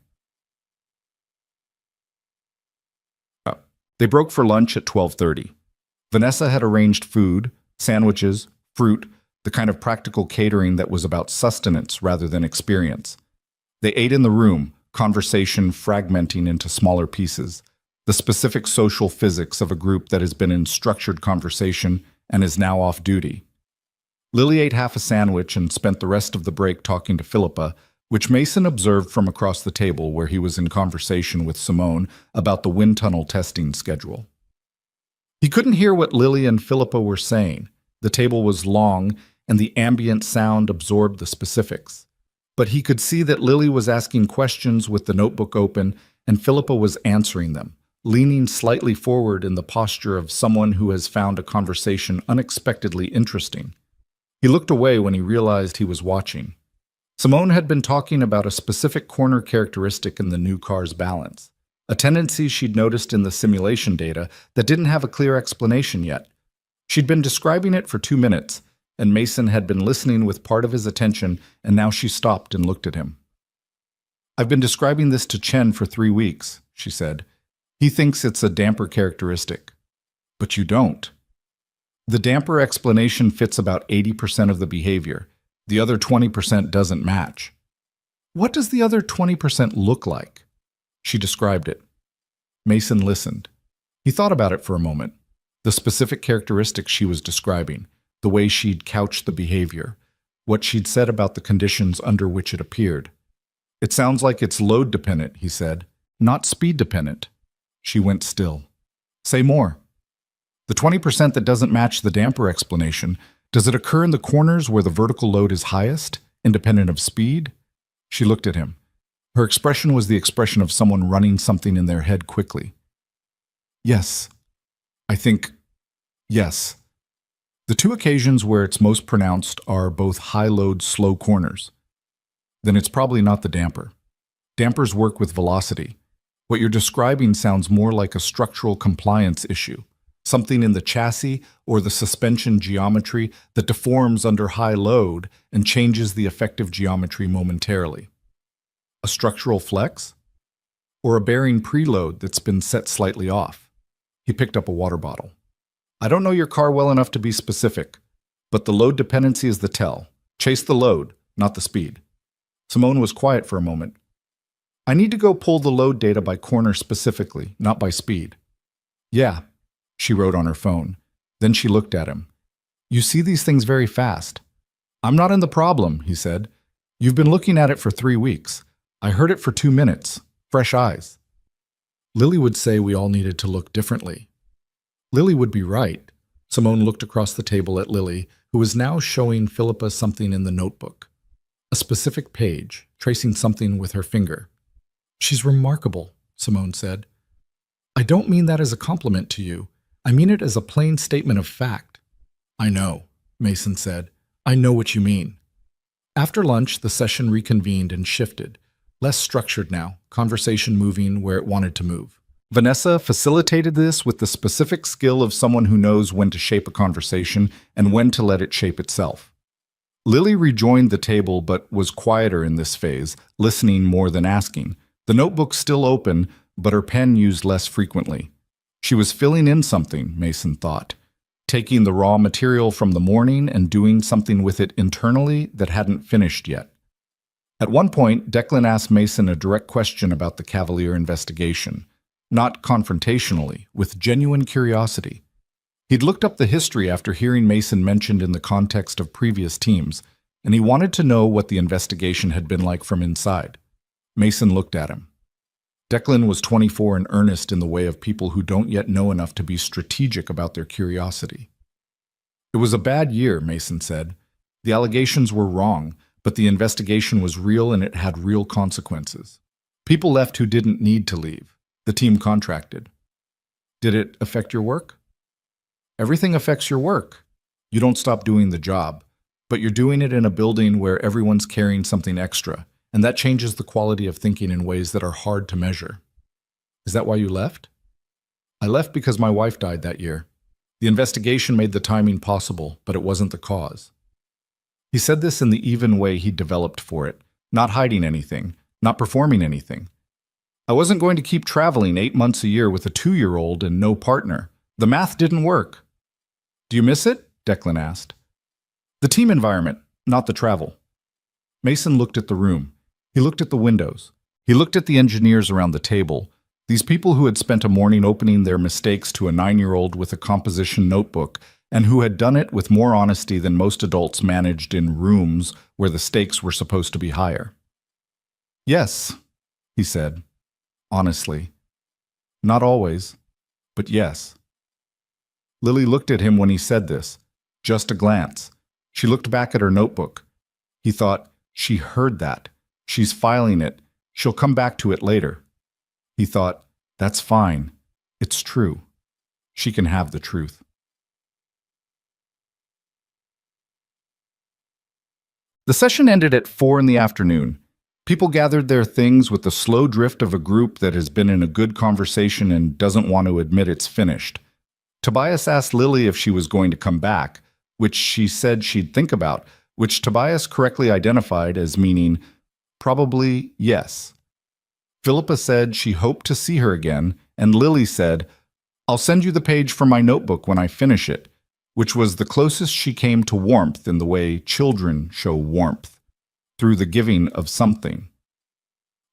They broke for lunch at 12:30. Vanessa had arranged food, sandwiches, fruit, the kind of practical catering that was about sustenance rather than experience. They ate in the room, conversation fragmenting into smaller pieces, the specific social physics of a group that has been in structured conversation and is now off duty. Lily ate half a sandwich and spent the rest of the break talking to Philippa, which Mason observed from across the table where he was in conversation with Simone about the wind tunnel testing schedule. He couldn't hear what Lily and Philippa were saying. The table was long, and the ambient sound absorbed the specifics. But he could see that Lily was asking questions with the notebook open, and Philippa was answering them, leaning slightly forward in the posture of someone who has found a conversation unexpectedly interesting. He looked away when he realized he was watching. Simone had been talking about a specific corner characteristic in the new car's balance, a tendency she'd noticed in the simulation data that didn't have a clear explanation yet. She'd been describing it for 2 minutes, and Mason had been listening with part of his attention, and now she stopped and looked at him. "I've been describing this to Chen for 3 weeks," she said. "He thinks it's a damper characteristic. But you don't. The damper explanation fits about 80% of the behavior. The other 20% doesn't match." "What does the other 20% look like?" She described it. Mason listened. He thought about it for a moment. The specific characteristics she was describing, the way she'd couched the behavior, what she'd said about the conditions under which it appeared. "It sounds like it's load-dependent," he said, "not speed-dependent." She went still. "Say more." "The 20% that doesn't match the damper explanation, does it occur in the corners where the vertical load is highest, independent of speed?" She looked at him. Her expression was the expression of someone running something in their head quickly. "Yes. I think, yes. The 2 occasions where it's most pronounced are both high-load, slow corners. Then it's probably not the damper. Dampers work with velocity. What you're describing sounds more like a structural compliance issue, something in the chassis or the suspension geometry that deforms under high load and changes the effective geometry momentarily. A structural flex? Or a bearing preload that's been set slightly off?" He picked up a water bottle. "I don't know your car well enough to be specific, but the load dependency is the tell. Chase the load, not the speed." Simone was quiet for a moment. "I need to go pull the load data by corner specifically, not by speed." "Yeah," she wrote on her phone. Then she looked at him. "You see these things very fast." "I'm not in the problem," he said. "You've been looking at it for 3 weeks. I heard it for 2 minutes. Fresh eyes." Lily would say we all needed to look differently. Lily would be right. Simone looked across the table at Lily, who was now showing Philippa something in the notebook. A specific page, tracing something with her finger. "She's remarkable," Simone said. "I don't mean that as a compliment to you. I mean it as a plain statement of fact." "I know," Mason said. "I know what you mean." After lunch, the session reconvened and shifted. Less structured now, conversation moving where it wanted to move. Vanessa facilitated this with the specific skill of someone who knows when to shape a conversation and when to let it shape itself. Lily rejoined the table but was quieter in this phase, listening more than asking. The notebook still open, but her pen used less frequently. She was filling in something, Mason thought, taking the raw material from the morning and doing something with it internally that hadn't finished yet. At one point, Declan asked Mason a direct question about the Cavalier investigation, not confrontationally, with genuine curiosity. He'd looked up the history after hearing Mason mentioned in the context of previous teams, and he wanted to know what the investigation had been like from inside. Mason looked at him. Declan was 24 and earnest in the way of people who don't yet know enough to be strategic about their curiosity. "It was a bad year," Mason said. "The allegations were wrong, but the investigation was real and it had real consequences. People left who didn't need to leave. The team contracted." "Did it affect your work?" "Everything affects your work. You don't stop doing the job, but you're doing it in a building where everyone's carrying something extra, and that changes the quality of thinking in ways that are hard to measure." "Is that why you left?" "I left because my wife died that year." The investigation made the timing possible, but it wasn't the cause. He said this in the even way he'd developed for it, not hiding anything, not performing anything. I wasn't going to keep traveling 8 months a year with a 2-year-old and no partner. The math didn't work. Do you miss it? Declan asked. The team environment, not the travel. Mason looked at the room. He looked at the windows. He looked at the engineers around the table, these people who had spent a morning opening their mistakes to a 9-year-old with a composition notebook and who had done it with more honesty than most adults managed in rooms where the stakes were supposed to be higher. Yes, he said, honestly. Not always, but yes. Lily looked at him when he said this, just a glance. She looked back at her notebook. He thought, she heard that. She's filing it. She'll come back to it later. He thought, that's fine. It's true. She can have the truth. The session ended at 4 in the afternoon. People gathered their things with the slow drift of a group that has been in a good conversation and doesn't want to admit it's finished. Tobias asked Lily if she was going to come back, which she said she'd think about, which Tobias correctly identified as meaning, probably yes. Philippa said she hoped to see her again, and Lily said, I'll send you the page from my notebook when I finish it, which was the closest she came to warmth in the way children show warmth, through the giving of something.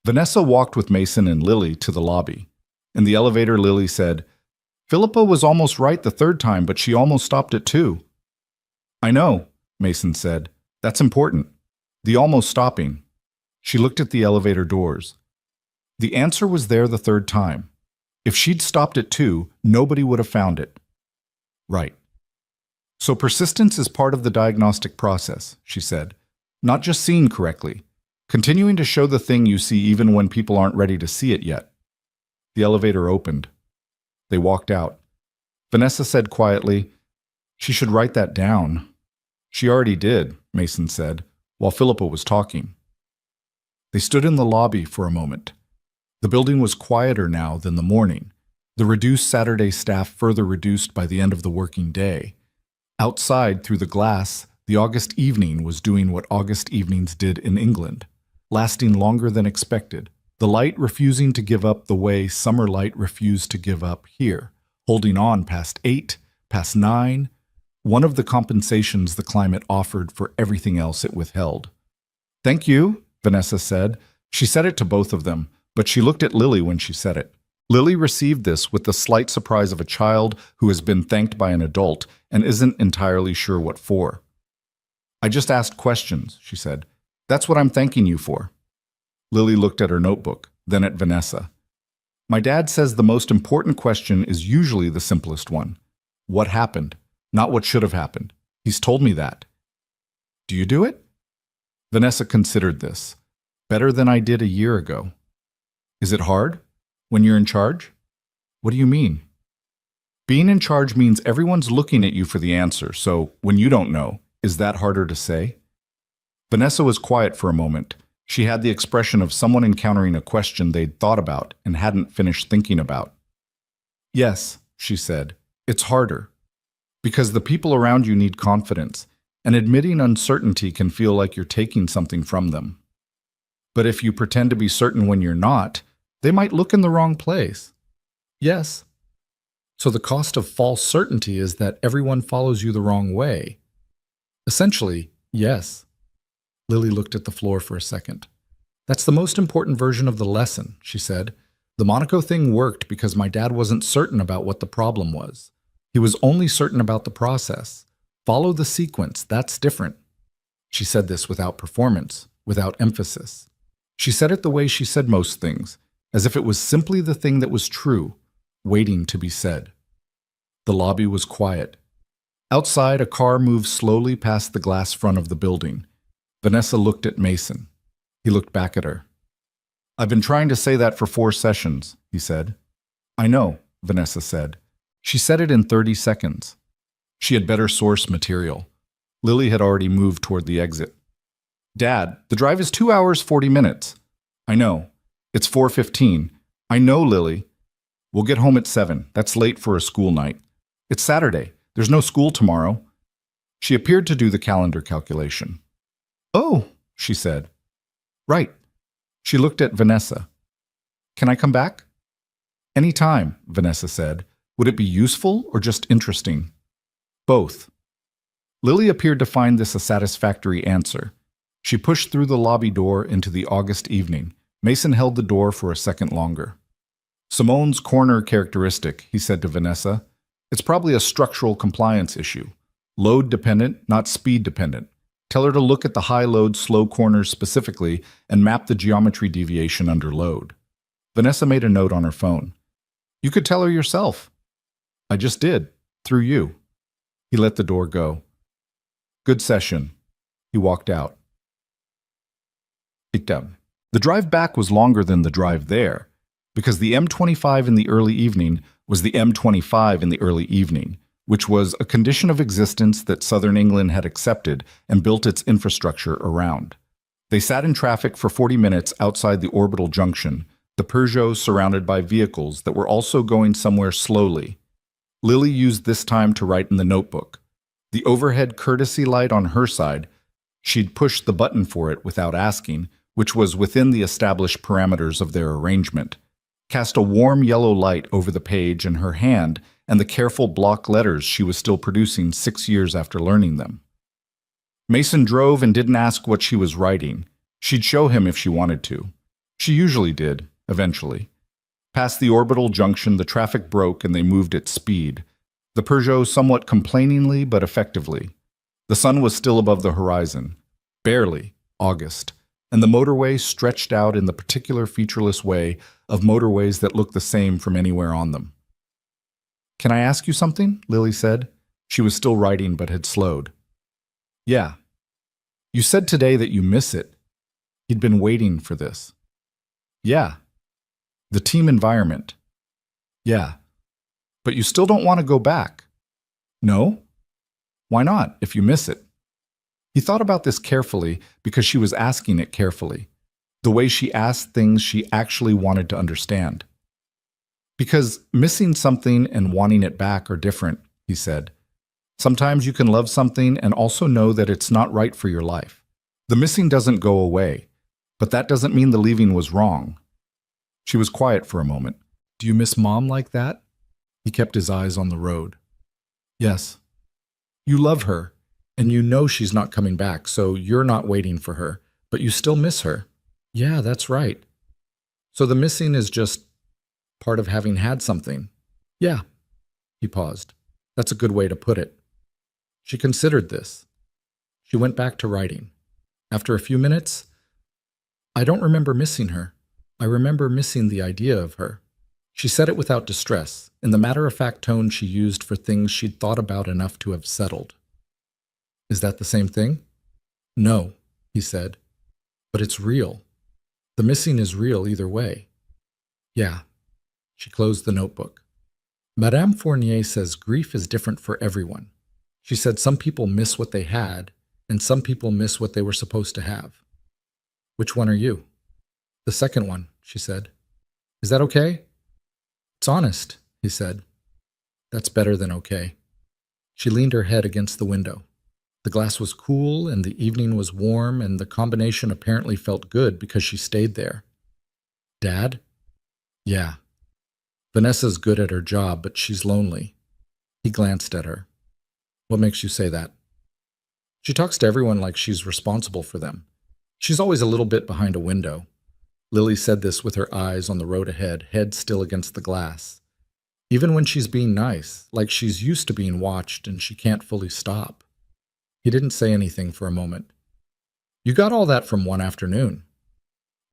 Vanessa walked with Mason and Lily to the lobby. In the elevator, Lily said, Philippa was almost right the third time, but she almost stopped at 2. I know, Mason said. That's important. The almost stopping. She looked at the elevator doors. The answer was there the third time. If she'd stopped at 2, nobody would have found it. Right. So persistence is part of the diagnostic process, she said. Not just seeing correctly. Continuing to show the thing you see even when people aren't ready to see it yet. The elevator opened. They walked out. Vanessa said quietly, she should write that down. She already did, Mason said, while Philippa was talking. They stood in the lobby for a moment. The building was quieter now than the morning, the reduced Saturday staff further reduced by the end of the working day. Outside, through the glass, the August evening was doing what August evenings did in England, lasting longer than expected, the light refusing to give up the way summer light refused to give up here, holding on past 8, past 9, one of the compensations the climate offered for everything else it withheld. Thank you, Vanessa said. She said it to both of them, but she looked at Lily when she said it. Lily received this with the slight surprise of a child who has been thanked by an adult and isn't entirely sure what for. I just asked questions, she said. That's what I'm thanking you for. Lily looked at her notebook, then at Vanessa. My dad says the most important question is usually the simplest one. What happened? Not what should have happened. He's told me that. Do you do it? Vanessa considered this. Better than I did a year ago. Is it hard? When you're in charge? What do you mean? Being in charge means everyone's looking at you for the answer, so when you don't know, is that harder to say? Vanessa was quiet for a moment. She had the expression of someone encountering a question they'd thought about and hadn't finished thinking about. Yes, she said, it's harder. Because the people around you need confidence, and admitting uncertainty can feel like you're taking something from them. But if you pretend to be certain when you're not, they might look in the wrong place. Yes. So the cost of false certainty is that everyone follows you the wrong way. Essentially, yes. Lily looked at the floor for a second. That's the most important version of the lesson, she said. The Monaco thing worked because my dad wasn't certain about what the problem was. He was only certain about the process. Follow the sequence, that's different. She said this without performance, without emphasis. She said it the way she said most things, as if it was simply the thing that was true, waiting to be said. The lobby was quiet. Outside, a car moved slowly past the glass front of the building. Vanessa looked at Mason. He looked back at her. I've been trying to say that for 4 sessions, he said. I know, Vanessa said. She said it in 30 seconds. She had better source material. Lily had already moved toward the exit. Dad, the drive is 2 hours, 40 minutes. I know. It's 4:15. I know, Lily. We'll get home at 7. That's late for a school night. It's Saturday. There's no school tomorrow. She appeared to do the calendar calculation. Oh, she said. Right. She looked at Vanessa. Can I come back? Any time, Vanessa said. Would it be useful or just interesting? Both. Lily appeared to find this a satisfactory answer. She pushed through the lobby door into the August evening. Mason held the door for a second longer. Simone's corner characteristic, he said to Vanessa. It's probably a structural compliance issue. Load dependent, not speed dependent. Tell her to look at the high load slow corners specifically and map the geometry deviation under load. Vanessa made a note on her phone. You could tell her yourself. I just did, through you. He let the door go. Good session. He walked out. The drive back was longer than the drive there, because the M25 in the early evening was the M25 in the early evening, which was a condition of existence that southern England had accepted and built its infrastructure around. They sat in traffic for 40 minutes outside the orbital junction, the Peugeot surrounded by vehicles that were also going somewhere slowly. Lily used this time to write in the notebook. The overhead courtesy light on her side, she'd pushed the button for it without asking, which was within the established parameters of their arrangement, cast a warm yellow light over the page in her hand and the careful block letters she was still producing 6 years after learning them. Mason drove and didn't ask what she was writing. She'd show him if she wanted to. She usually did, eventually. Past the orbital junction, the traffic broke and they moved at speed, the Peugeot somewhat complainingly but effectively. The sun was still above the horizon. Barely, August. And the motorway stretched out in the particular featureless way of motorways that look the same from anywhere on them. Can I ask you something? Lily said. She was still writing but had slowed. Yeah. You said today that you miss it. You'd been waiting for this. Yeah. The team environment. Yeah. But you still don't want to go back. No? Why not, if you miss it? He thought about this carefully because she was asking it carefully, the way she asked things she actually wanted to understand. Because missing something and wanting it back are different, he said. Sometimes you can love something and also know that it's not right for your life. The missing doesn't go away, but that doesn't mean the leaving was wrong. She was quiet for a moment. Do you miss Mom like that? He kept his eyes on the road. Yes. You love her. And you know she's not coming back, so you're not waiting for her, but you still miss her. Yeah, that's right. So the missing is just part of having had something. Yeah. He paused. That's a good way to put it. She considered this. She went back to writing. After a few minutes, I don't remember missing her. I remember missing the idea of her. She said it without distress, in the matter-of-fact tone she used for things she'd thought about enough to have settled. Is that the same thing? No, he said. But it's real. The missing is real either way. Yeah. She closed the notebook. Madame Fournier says grief is different for everyone. She said some people miss what they had, and some people miss what they were supposed to have. Which one are you? The second one, she said. Is that okay? It's honest, he said. That's better than okay. She leaned her head against the window. The glass was cool, and the evening was warm, and the combination apparently felt good because she stayed there. Dad? Yeah. Vanessa's good at her job, but she's lonely. He glanced at her. What makes you say that? She talks to everyone like she's responsible for them. She's always a little bit behind a window. Lily said this with her eyes on the road ahead, head still against the glass. Even when she's being nice, like she's used to being watched and she can't fully stop. He didn't say anything for a moment. You got all that from one afternoon.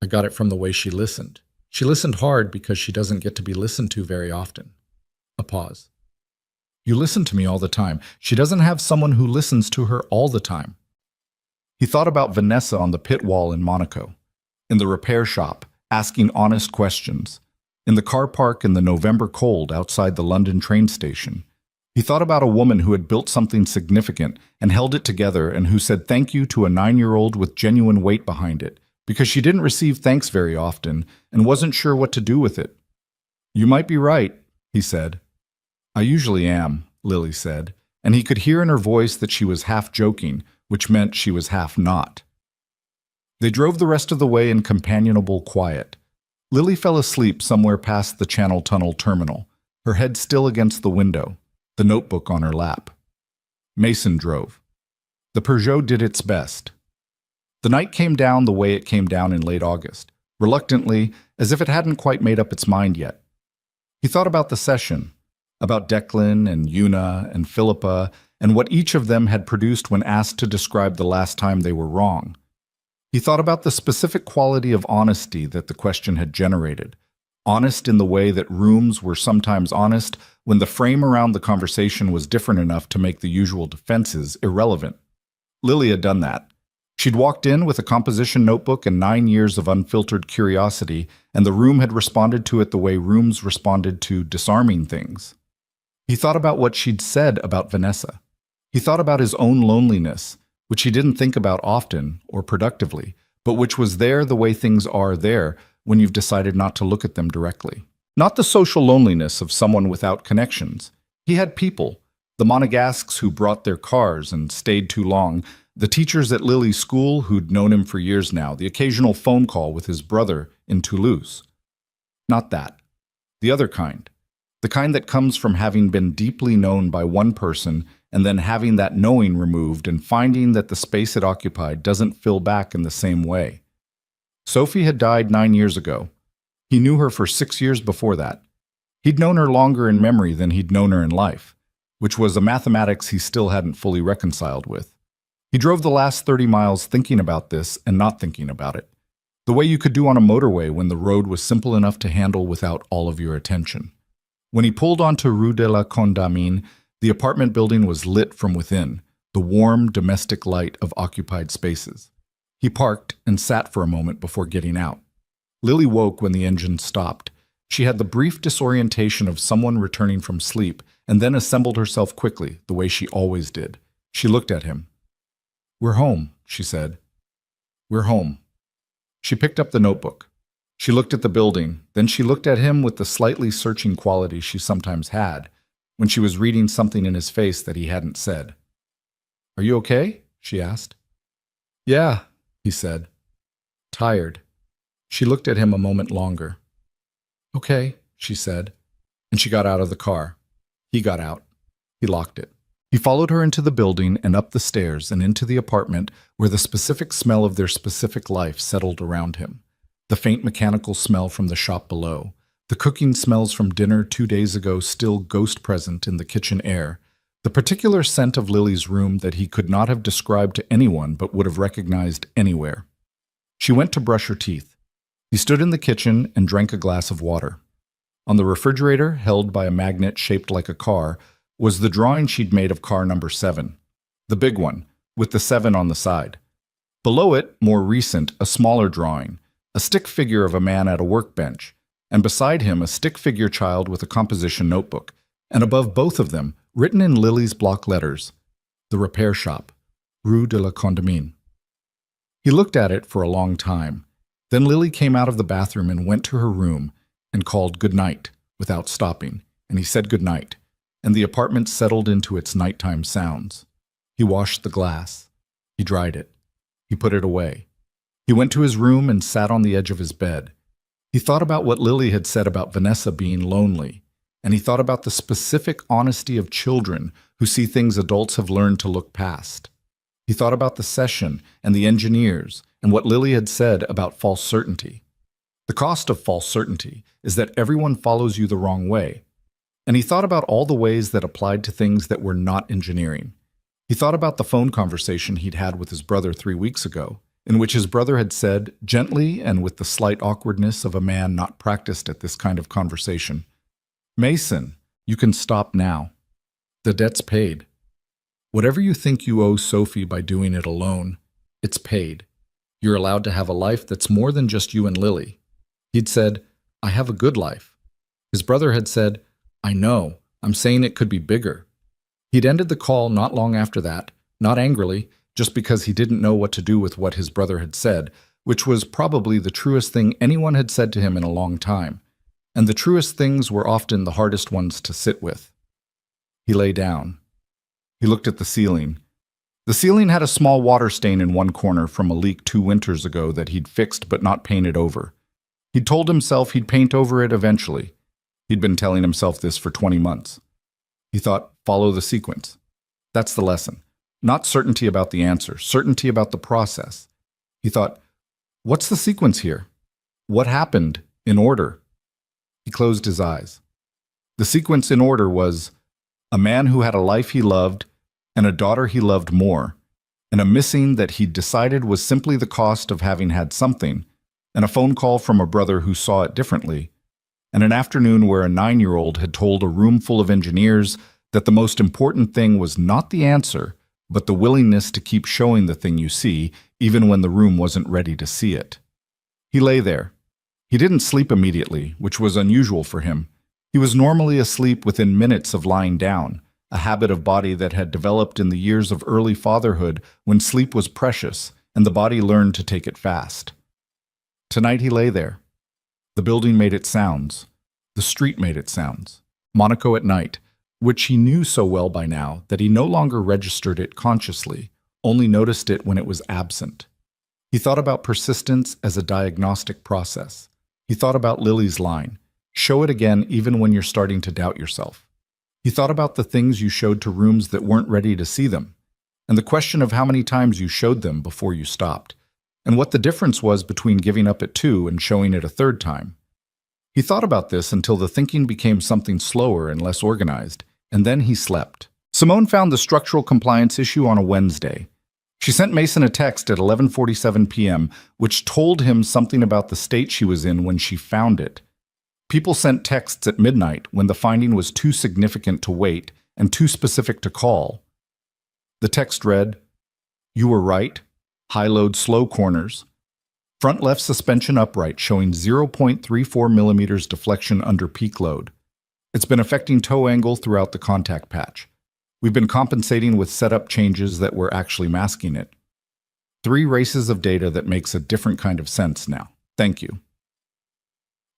I got it from the way she listened. She listened hard because she doesn't get to be listened to very often. A pause. You listen to me all the time. She doesn't have someone who listens to her all the time. He thought about Vanessa on the pit wall in Monaco, in the repair shop, asking honest questions, in the car park in the November cold outside the London train station. He thought about a woman who had built something significant and held it together and who said thank you to a 9-year-old with genuine weight behind it, because she didn't receive thanks very often and wasn't sure what to do with it. You might be right, he said. I usually am, Lily said, and he could hear in her voice that she was half joking, which meant she was half not. They drove the rest of the way in companionable quiet. Lily fell asleep somewhere past the Channel Tunnel terminal, her head still against the window, the notebook on her lap. Mason drove. The Peugeot did its best. The night came down the way it came down in late August, reluctantly, as if it hadn't quite made up its mind yet. He thought about the session, about Declan and Una and Philippa, and what each of them had produced when asked to describe the last time they were wrong. He thought about the specific quality of honesty that the question had generated, honest in the way that rooms were sometimes honest when the frame around the conversation was different enough to make the usual defenses irrelevant. Lily had done that. She'd walked in with a composition notebook and 9 years of unfiltered curiosity, and the room had responded to it the way rooms responded to disarming things. He thought about what she'd said about Vanessa. He thought about his own loneliness, which he didn't think about often or productively, but which was there the way things are there when you've decided not to look at them directly. Not the social loneliness of someone without connections. He had people, the Monegasques who brought their cars and stayed too long, the teachers at Lily's school who'd known him for years now, the occasional phone call with his brother in Toulouse. Not that. The other kind. The kind that comes from having been deeply known by one person and then having that knowing removed and finding that the space it occupied doesn't fill back in the same way. Sophie had died 9 years ago. He knew her for 6 years before that. He'd known her longer in memory than he'd known her in life, which was a mathematics he still hadn't fully reconciled with. He drove the last 30 miles thinking about this and not thinking about it, the way you could do on a motorway when the road was simple enough to handle without all of your attention. When he pulled onto Rue de la Condamine, the apartment building was lit from within, the warm, domestic light of occupied spaces. He parked and sat for a moment before getting out. Lily woke when the engine stopped. She had the brief disorientation of someone returning from sleep and then assembled herself quickly, the way she always did. She looked at him. "We're home," she said. "We're home." She picked up the notebook. She looked at the building, then she looked at him with the slightly searching quality she sometimes had when she was reading something in his face that he hadn't said. "Are you okay?" she asked. "Yeah," he said. "Tired." She looked at him a moment longer. "Okay," she said, and she got out of the car. He got out. He locked it. He followed her into the building and up the stairs and into the apartment where the specific smell of their specific life settled around him. The faint mechanical smell from the shop below, the cooking smells from dinner 2 days ago still ghost present in the kitchen air, the particular scent of Lily's room that he could not have described to anyone but would have recognized anywhere. She went to brush her teeth. He stood in the kitchen and drank a glass of water. On the refrigerator, held by a magnet shaped like a car, was the drawing she'd made of car number 7, the big one, with the 7 on the side. Below it, more recent, a smaller drawing, a stick figure of a man at a workbench, and beside him a stick figure child with a composition notebook, and above both of them, written in Lily's block letters, the repair shop, Rue de la Condamine. He looked at it for a long time. Then Lily came out of the bathroom and went to her room and called good night without stopping, and he said good night, and the apartment settled into its nighttime sounds. He washed the glass. He dried it. He put it away. He went to his room and sat on the edge of his bed. He thought about what Lily had said about Vanessa being lonely, and he thought about the specific honesty of children who see things adults have learned to look past. He thought about the session and the engineers and what Lily had said about false certainty. The cost of false certainty is that everyone follows you the wrong way. And he thought about all the ways that applied to things that were not engineering. He thought about the phone conversation he'd had with his brother 3 weeks ago, in which his brother had said, gently and with the slight awkwardness of a man not practiced at this kind of conversation, "Mason, you can stop now. The debt's paid. Whatever you think you owe Sophie by doing it alone, it's paid. You're allowed to have a life that's more than just you and Lily." He'd said, "I have a good life." His brother had said, "I know, I'm saying it could be bigger." He'd ended the call not long after that, not angrily, just because he didn't know what to do with what his brother had said, which was probably the truest thing anyone had said to him in a long time. And the truest things were often the hardest ones to sit with. He lay down. He looked at the ceiling. The ceiling had a small water stain in one corner from a leak 2 winters ago that he'd fixed but not painted over. He'd told himself he'd paint over it eventually. He'd been telling himself this for 20 months. He thought, follow the sequence. That's the lesson. Not certainty about the answer, certainty about the process. He thought, what's the sequence here? What happened in order? He closed his eyes. The sequence in order was a man who had a life he loved and a daughter he loved more, and a missing that he'd decided was simply the cost of having had something, and a phone call from a brother who saw it differently, and an afternoon where a 9-year-old had told a room full of engineers that the most important thing was not the answer, but the willingness to keep showing the thing you see, even when the room wasn't ready to see it. He lay there. He didn't sleep immediately, which was unusual for him. He was normally asleep within minutes of lying down, a habit of body that had developed in the years of early fatherhood when sleep was precious and the body learned to take it fast. Tonight he lay there. The building made its sounds. The street made its sounds. Monaco at night, which he knew so well by now that he no longer registered it consciously, only noticed it when it was absent. He thought about persistence as a diagnostic process. He thought about Lily's line, show it again even when you're starting to doubt yourself. He thought about the things you showed to rooms that weren't ready to see them, and the question of how many times you showed them before you stopped, and what the difference was between giving up at 2 and showing it a 3rd time. He thought about this until the thinking became something slower and less organized, and then he slept. Simone found the structural compliance issue on a Wednesday. She sent Mason a text at 11:47 p.m., which told him something about the state she was in when she found it. People sent texts at midnight when the finding was too significant to wait and too specific to call. The text read, "You were right. High load, slow corners. Front left suspension upright showing 0.34 millimeters deflection under peak load. It's been affecting toe angle throughout the contact patch. We've been compensating with setup changes that were actually masking it. 3 races of data that makes a different kind of sense now. Thank you."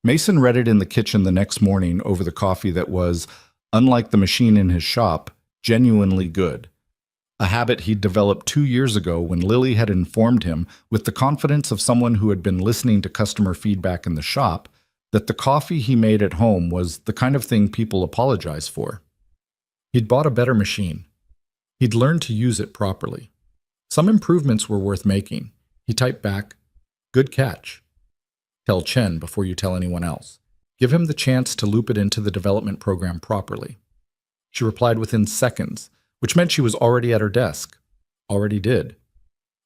Mason read it in the kitchen the next morning over the coffee that was, unlike the machine in his shop, genuinely good. A habit he'd developed 2 years ago when Lily had informed him, with the confidence of someone who had been listening to customer feedback in the shop, that the coffee he made at home was the kind of thing people apologize for. He'd bought a better machine. He'd learned to use it properly. Some improvements were worth making. He typed back, "Good catch. Tell Chen before you tell anyone else. Give him the chance to loop it into the development program properly." She replied within seconds, which meant she was already at her desk. Already did.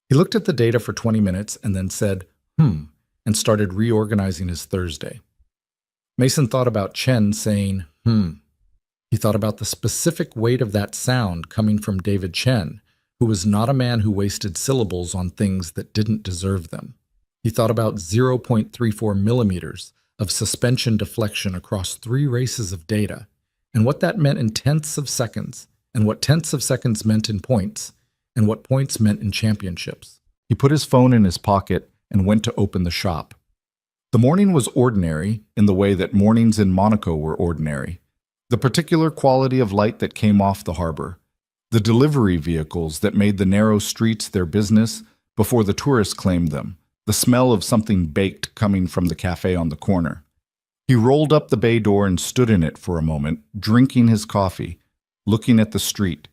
He looked at the data for 20 minutes and then said, and started reorganizing his Thursday. Mason thought about Chen saying, He thought about the specific weight of that sound coming from David Chen, who was not a man who wasted syllables on things that didn't deserve them. He thought about 0.34 millimeters of suspension deflection across 3 races of data, and what that meant in tenths of seconds, and what tenths of seconds meant in points, and what points meant in championships. He put his phone in his pocket and went to open the shop. The morning was ordinary in the way that mornings in Monaco were ordinary. The particular quality of light that came off the harbor, the delivery vehicles that made the narrow streets their business before the tourists claimed them, the smell of something baked coming from the cafe on the corner. He rolled up the bay door and stood in it for a moment, drinking his coffee, looking at the street.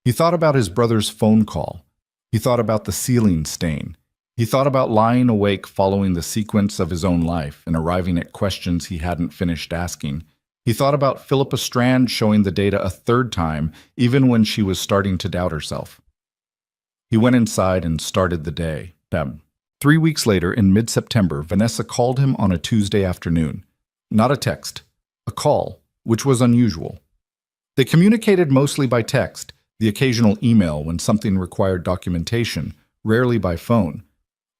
He thought about his brother's phone call. He thought about the ceiling stain. He thought about lying awake following the sequence of his own life and arriving at questions he hadn't finished asking. He thought about Philippa Strand showing the data a 3rd time, even when she was starting to doubt herself. He went inside and started the day. 3 weeks later, in mid-September, Vanessa called him on a Tuesday afternoon. Not a text, a call, which was unusual. They communicated mostly by text, the occasional email when something required documentation, rarely by phone.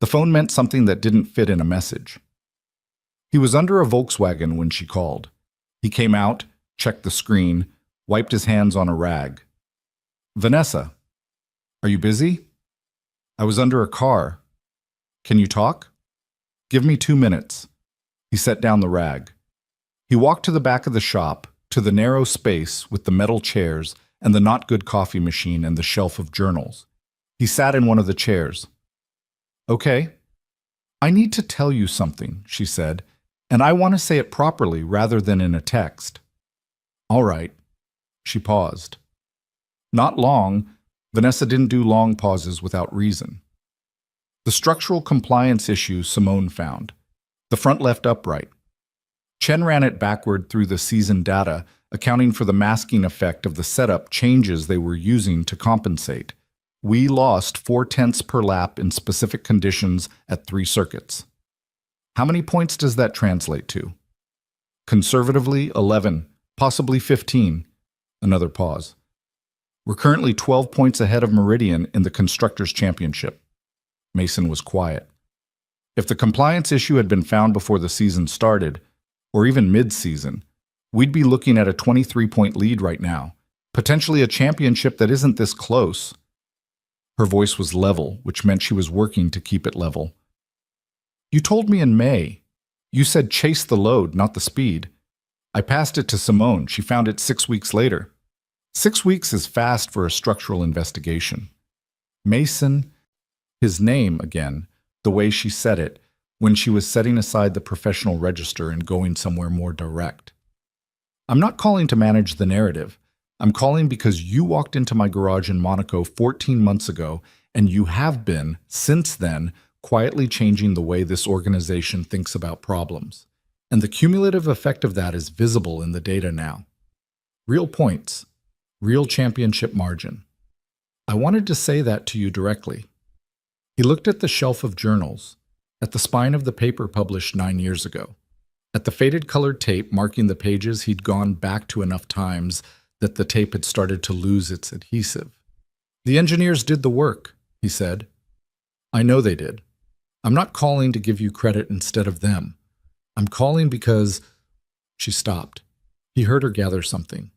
The phone meant something that didn't fit in a message. He was under a Volkswagen when she called. He came out, checked the screen, wiped his hands on a rag. "Vanessa, are you busy? I was under a car. Can you talk? Give me 2 minutes." He set down the rag. He walked to the back of the shop, to the narrow space with the metal chairs and the not good coffee machine and the shelf of journals. He sat in one of the chairs. "Okay. I need to tell you something," she said, "and I want to say it properly rather than in a text." "All right." She paused. Not long. Vanessa didn't do long pauses without reason. The structural compliance issue Simone found. The front left upright. Chen ran it backward through the season data, accounting for the masking effect of the setup changes they were using to compensate. We lost 4/10 per lap in specific conditions at 3 circuits. How many points does that translate to? Conservatively, 11, possibly 15. Another pause. We're currently 12 points ahead of Meridian in the Constructors' Championship. Mason was quiet. If the compliance issue had been found before the season started, or even mid-season, we'd be looking at a 23-point lead right now, potentially a championship that isn't this close. Her voice was level, which meant she was working to keep it level. You told me in May. You said chase the load, not the speed. I passed it to Simone. She found it 6 weeks later. 6 weeks is fast for a structural investigation. Mason, his name again, the way she said it, when she was setting aside the professional register and going somewhere more direct. I'm not calling to manage the narrative. I'm calling because you walked into my garage in Monaco 14 months ago, and you have been, since then, quietly changing the way this organization thinks about problems. And the cumulative effect of that is visible in the data now. Real points. Real championship margin. I wanted to say that to you directly. He looked at the shelf of journals, at the spine of the paper published 9 years ago, at the faded colored tape marking the pages he'd gone back to enough times that the tape had started to lose its adhesive. The engineers did the work, he said. I know they did. I'm not calling to give you credit instead of them. I'm calling because... She stopped. He heard her gather something.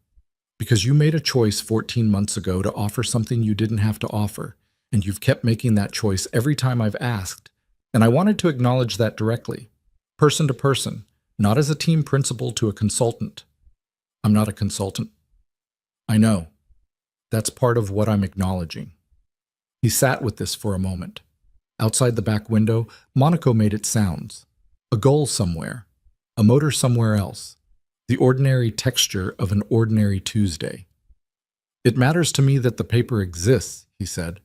Because you made a choice 14 months ago to offer something you didn't have to offer, and you've kept making that choice every time I've asked. And I wanted to acknowledge that directly, person to person, not as a team principal to a consultant. I'm not a consultant. I know. That's part of what I'm acknowledging. He sat with this for a moment. Outside the back window, Monaco made its sounds. A gull somewhere, a motor somewhere else. The ordinary texture of an ordinary Tuesday. It matters to me that the paper exists, he said,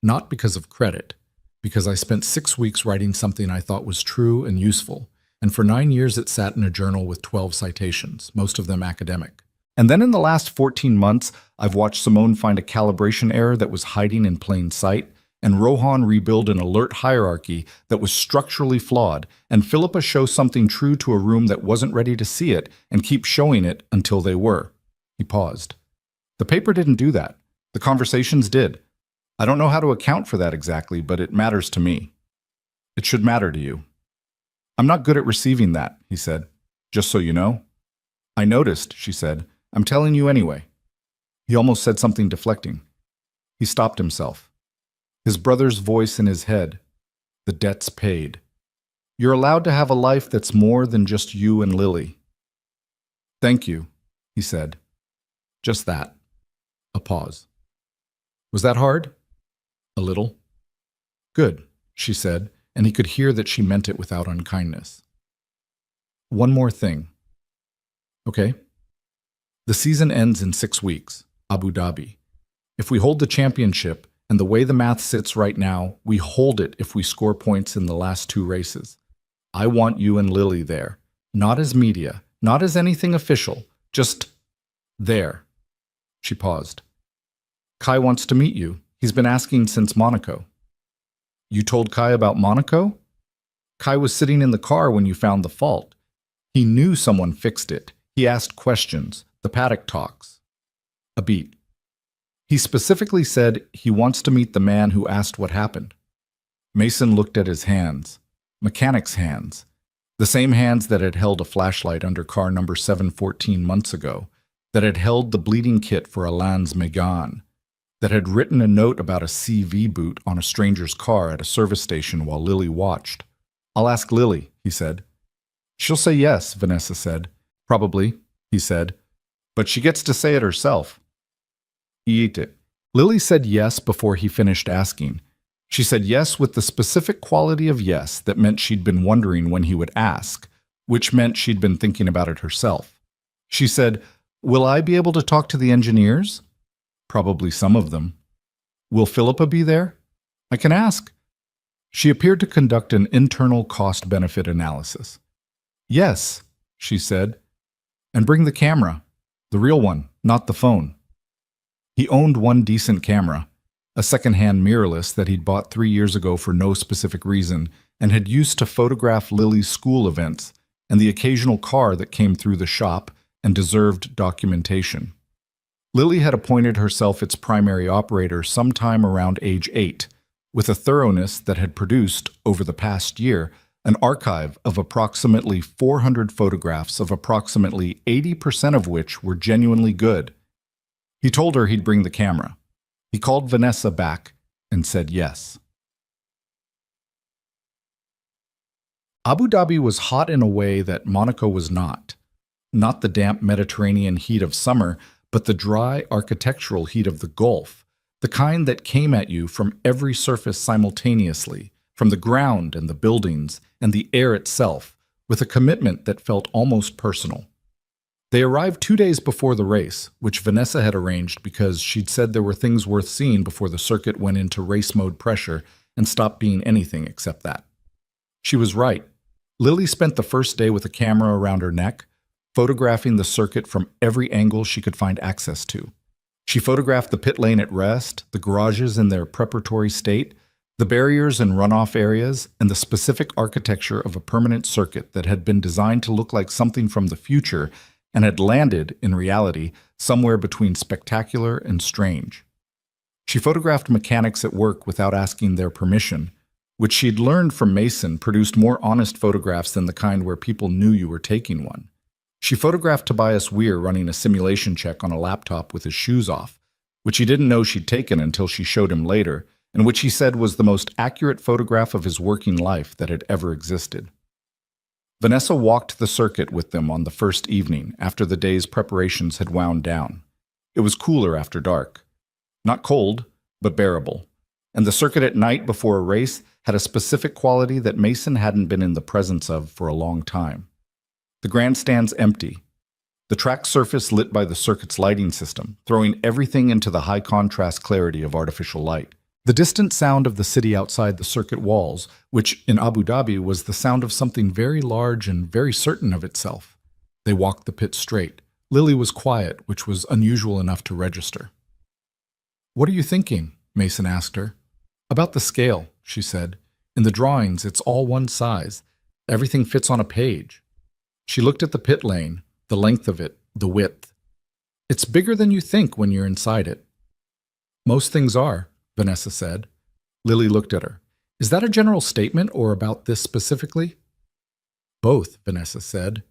not because of credit, because I spent 6 weeks writing something I thought was true and useful, and for 9 years it sat in a journal with 12 citations, most of them academic. And then in the last 14 months, I've watched Simone find a calibration error that was hiding in plain sight, and Rohan rebuild an alert hierarchy that was structurally flawed, and Philippa show something true to a room that wasn't ready to see it and keep showing it until they were. He paused. The paper didn't do that. The conversations did. I don't know how to account for that exactly, but it matters to me. It should matter to you. I'm not good at receiving that, he said. Just so you know. I noticed, she said. I'm telling you anyway. He almost said something deflecting. He stopped himself. His brother's voice in his head. The debt's paid. You're allowed to have a life that's more than just you and Lily. Thank you, he said. Just that. A pause. Was that hard? A little. Good, she said, and he could hear that she meant it without unkindness. One more thing. Okay? The season ends in 6 weeks, Abu Dhabi. If we hold the championship, and the way the math sits right now, we hold it if we score points in the last 2 races. I want you and Lily there. Not as media, not as anything official, just there. She paused. Kai wants to meet you. He's been asking since Monaco. You told Kai about Monaco? Kai was sitting in the car when you found the fault. He knew someone fixed it. He asked questions. The paddock talks. A beat. He specifically said he wants to meet the man who asked what happened. Mason looked at his hands. Mechanic's hands. The same hands that had held a flashlight under car number 714 months ago, that had held the bleeding kit for Alain's Megane, that had written a note about a CV boot on a stranger's car at a service station while Lily watched. I'll ask Lily, he said. She'll say yes, Vanessa said. Probably, he said. But she gets to say it herself. Eat it. Lily said yes before he finished asking. She said yes with the specific quality of yes that meant she'd been wondering when he would ask, which meant she'd been thinking about it herself. She said, "Will I be able to talk to the engineers?" "Probably some of them." "Will Philippa be there?" "I can ask." She appeared to conduct an internal cost-benefit analysis. "Yes," she said, "and bring the camera. The real one, not the phone." He owned one decent camera, a second-hand mirrorless that he'd bought 3 years ago for no specific reason and had used to photograph Lily's school events and the occasional car that came through the shop and deserved documentation. Lily had appointed herself its primary operator sometime around age 8, with a thoroughness that had produced, over the past year, an archive of approximately 400 photographs of approximately 80% of which were genuinely good. He told her he'd bring the camera. He called Vanessa back and said yes. Abu Dhabi was hot in a way that Monaco was not. Not the damp Mediterranean heat of summer, but the dry architectural heat of the Gulf, the kind that came at you from every surface simultaneously, from the ground and the buildings and the air itself, with a commitment that felt almost personal. They arrived 2 days before the race, which Vanessa had arranged because she'd said there were things worth seeing before the circuit went into race mode pressure and stopped being anything except that. She was right. Lily spent the first day with a camera around her neck, photographing the circuit from every angle she could find access to. She photographed the pit lane at rest, the garages in their preparatory state, the barriers and runoff areas, and the specific architecture of a permanent circuit that had been designed to look like something from the future and had landed, in reality, somewhere between spectacular and strange. She photographed mechanics at work without asking their permission, which she'd learned from Mason produced more honest photographs than the kind where people knew you were taking one. She photographed Tobias Weir running a simulation check on a laptop with his shoes off, which he didn't know she'd taken until she showed him later, and which he said was the most accurate photograph of his working life that had ever existed. Vanessa walked the circuit with them on the first evening after the day's preparations had wound down. It was cooler after dark. Not cold, but bearable. And the circuit at night before a race had a specific quality that Mason hadn't been in the presence of for a long time. The grandstand's empty. The track surface lit by the circuit's lighting system, throwing everything into the high-contrast clarity of artificial light. The distant sound of the city outside the circuit walls, which in Abu Dhabi was the sound of something very large and very certain of itself. They walked the pit straight. Lily was quiet, which was unusual enough to register. "What are you thinking?" Mason asked her. "About the scale," she said. "In the drawings, it's all one size. Everything fits on a page." She looked at the pit lane, the length of it, the width. "It's bigger than you think when you're inside it." "Most things are," Vanessa said. Lily looked at her. "Is that a general statement or about this specifically?" "Both," Vanessa said.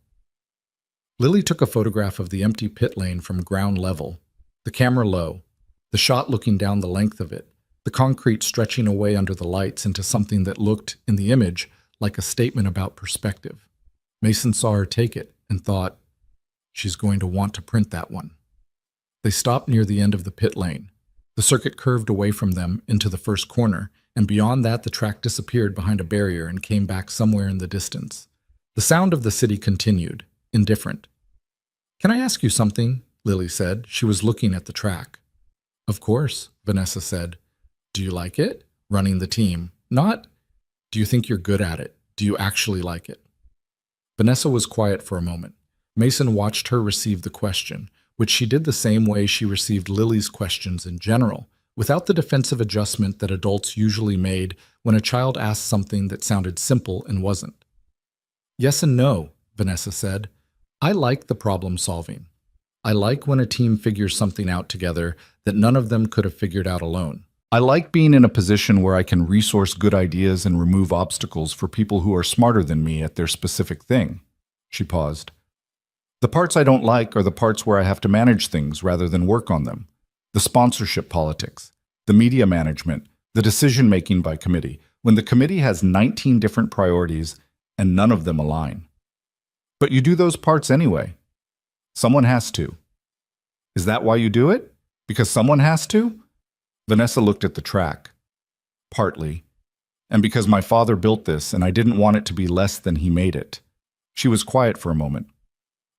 Lily took a photograph of the empty pit lane from ground level, the camera low, the shot looking down the length of it, the concrete stretching away under the lights into something that looked, in the image, like a statement about perspective. Mason saw her take it and thought, she's going to want to print that one. They stopped near the end of the pit lane. The circuit curved away from them into the first corner, and beyond that the track disappeared behind a barrier and came back somewhere in the distance. The sound of the city continued, indifferent. "Can I ask you something?" Lily said. She was looking at the track. "Of course," Vanessa said. "Do you like it? Running the team. Not, do you think you're good at it? Do you actually like it?" Vanessa was quiet for a moment. Mason watched her receive the question, which she did the same way she received Lily's questions in general, without the defensive adjustment that adults usually made when a child asked something that sounded simple and wasn't. "Yes and no," Vanessa said. "I like the problem solving. I like when a team figures something out together that none of them could have figured out alone. I like being in a position where I can resource good ideas and remove obstacles for people who are smarter than me at their specific thing." She paused. "The parts I don't like are the parts where I have to manage things rather than work on them. The sponsorship politics, the media management, the decision-making by committee, when the committee has 19 different priorities and none of them align. But you do those parts anyway. Someone has to. Is that why you do it? Because someone has to? Vanessa looked at the track. Partly. And because my father built this and I didn't want it to be less than he made it. She was quiet for a moment.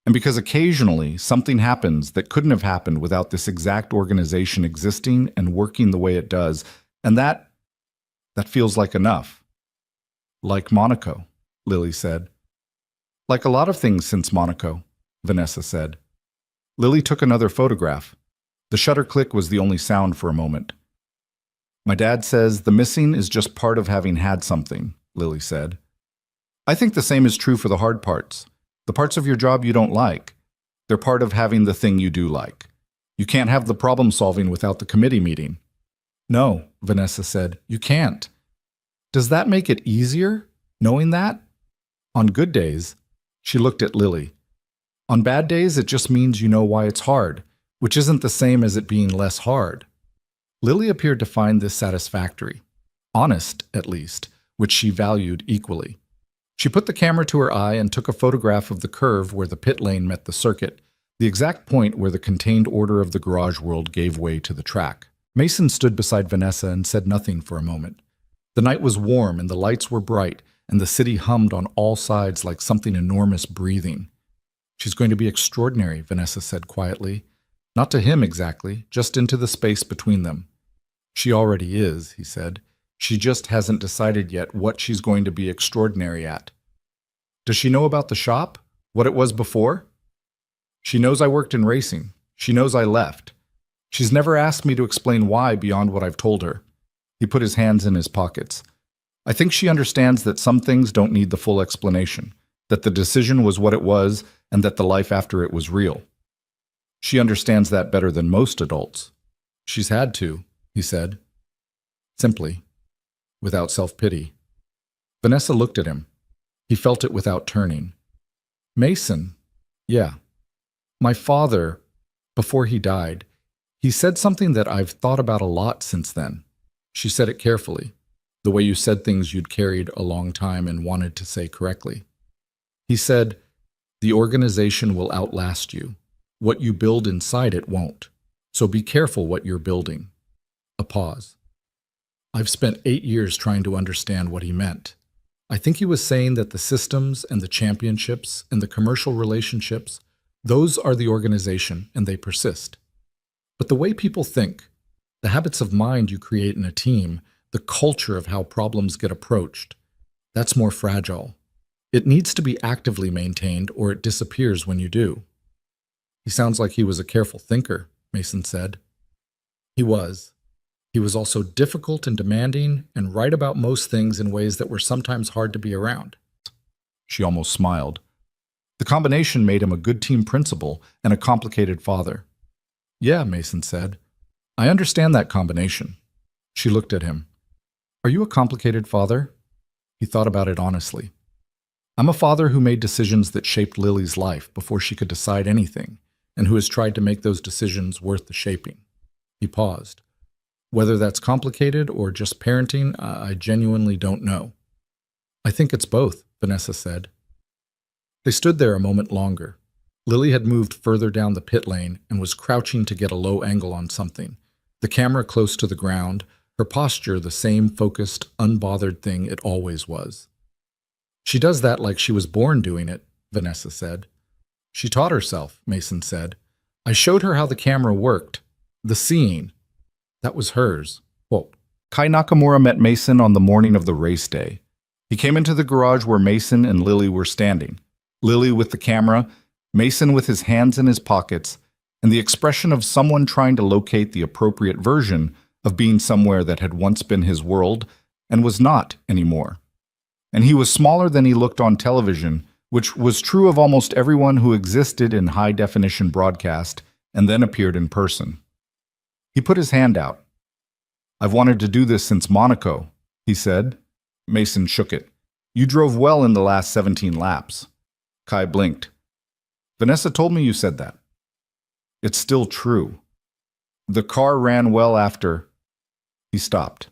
And because occasionally something happens that couldn't have happened without this exact organization existing and working the way it does, and that feels like enough. Like Monaco, Lily said. Like a lot of things since Monaco, Vanessa said. Lily took another photograph. The shutter click was the only sound for a moment. My dad says the missing is just part of having had something, Lily said. I think the same is true for the hard parts. The parts of your job you don't like. They're part of having the thing you do like. You can't have the problem solving without the committee meeting. No, Vanessa said, you can't. Does that make it easier, knowing that? On good days, she looked at Lily. On bad days, it just means you know why it's hard, which isn't the same as it being less hard. Lily appeared to find this satisfactory. Honest, at least, which she valued equally. She put the camera to her eye and took a photograph of the curve where the pit lane met the circuit, the exact point where the contained order of the garage world gave way to the track. Mason stood beside Vanessa and said nothing for a moment. The night was warm and the lights were bright, and the city hummed on all sides like something enormous breathing. She's going to be extraordinary, Vanessa said quietly. Not to him exactly, just into the space between them. She already is, he said. She just hasn't decided yet what she's going to be extraordinary at. Does she know about the shop? What it was before? She knows I worked in racing. She knows I left. She's never asked me to explain why beyond what I've told her. He put his hands in his pockets. I think she understands that some things don't need the full explanation, that the decision was what it was, and that the life after it was real. She understands that better than most adults. She's had to, he said. Simply. Without self-pity. Vanessa looked at him. He felt it without turning. Mason. Yeah. My father, before he died, he said something that I've thought about a lot since then. She said it carefully, the way you said things you'd carried a long time and wanted to say correctly. He said, the organization will outlast you. What you build inside it won't. So be careful what you're building. A pause. I've spent 8 years trying to understand what he meant. I think he was saying that the systems and the championships and the commercial relationships, those are the organization and they persist. But the way people think, the habits of mind you create in a team, the culture of how problems get approached, that's more fragile. It needs to be actively maintained or it disappears when you do. He sounds like he was a careful thinker, Mason said. He was. He was also difficult and demanding and right about most things in ways that were sometimes hard to be around. She almost smiled. The combination made him a good team principal and a complicated father. Yeah, Mason said. I understand that combination. She looked at him. Are you a complicated father? He thought about it honestly. I'm a father who made decisions that shaped Lily's life before she could decide anything, and who has tried to make those decisions worth the shaping. He paused. Whether that's complicated or just parenting, I genuinely don't know. I think it's both, Vanessa said. They stood there a moment longer. Lily had moved further down the pit lane and was crouching to get a low angle on something, the camera close to the ground, her posture the same focused, unbothered thing it always was. She does that like she was born doing it, Vanessa said. She taught herself, Mason said. I showed her how the camera worked. The seeing. That was hers. Quote. Kai Nakamura met Mason on the morning of the race day. He came into the garage where Mason and Lily were standing. Lily with the camera, Mason with his hands in his pockets, and the expression of someone trying to locate the appropriate version of being somewhere that had once been his world and was not anymore. And he was smaller than he looked on television, which was true of almost everyone who existed in high-definition broadcast and then appeared in person. He put his hand out. I've wanted to do this since Monaco, he said. Mason shook it. You drove well in the last 17 laps. Kai blinked. Vanessa told me you said that. It's still true. The car ran well after. He stopped.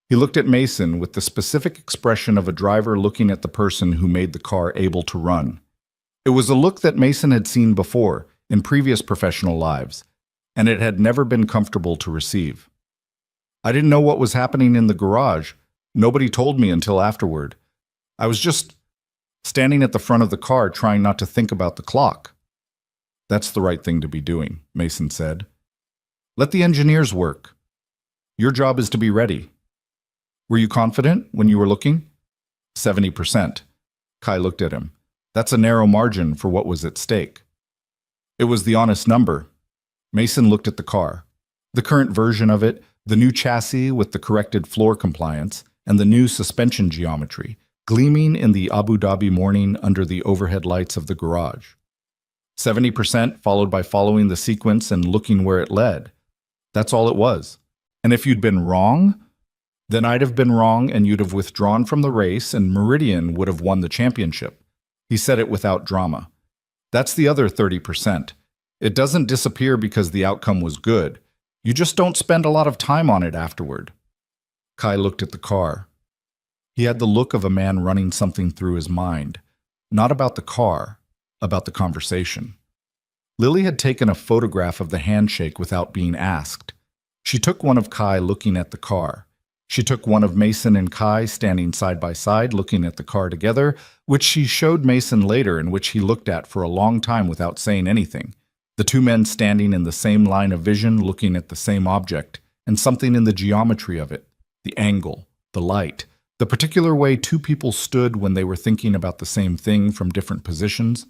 He looked at Mason with the specific expression of a driver looking at the person who made the car able to run. It was a look that Mason had seen before, in previous professional lives, and it had never been comfortable to receive. I didn't know what was happening in the garage. Nobody told me until afterward. I was just standing at the front of the car trying not to think about the clock. That's the right thing to be doing, Mason said. Let the engineers work. Your job is to be ready. Were you confident when you were looking? 70%. Kai looked at him. That's a narrow margin for what was at stake. It was the honest number. Mason looked at the car. The current version of it, the new chassis with the corrected floor compliance, and the new suspension geometry, gleaming in the Abu Dhabi morning under the overhead lights of the garage. 70% followed by following the sequence and looking where it led. That's all it was. And if you'd been wrong, then I'd have been wrong and you'd have withdrawn from the race and Meridian would have won the championship. He said it without drama. That's the other 30%. It doesn't disappear because the outcome was good. You just don't spend a lot of time on it afterward. Kai looked at the car. He had the look of a man running something through his mind, not about the car, about the conversation. Lily had taken a photograph of the handshake without being asked. She took one of Kai looking at the car. She took one of Mason and Kai standing side by side looking at the car together, which she showed Mason later and which he looked at for a long time without saying anything. The two men standing in the same line of vision looking at the same object, and something in the geometry of it, the angle, the light, the particular way two people stood when they were thinking about the same thing from different positions,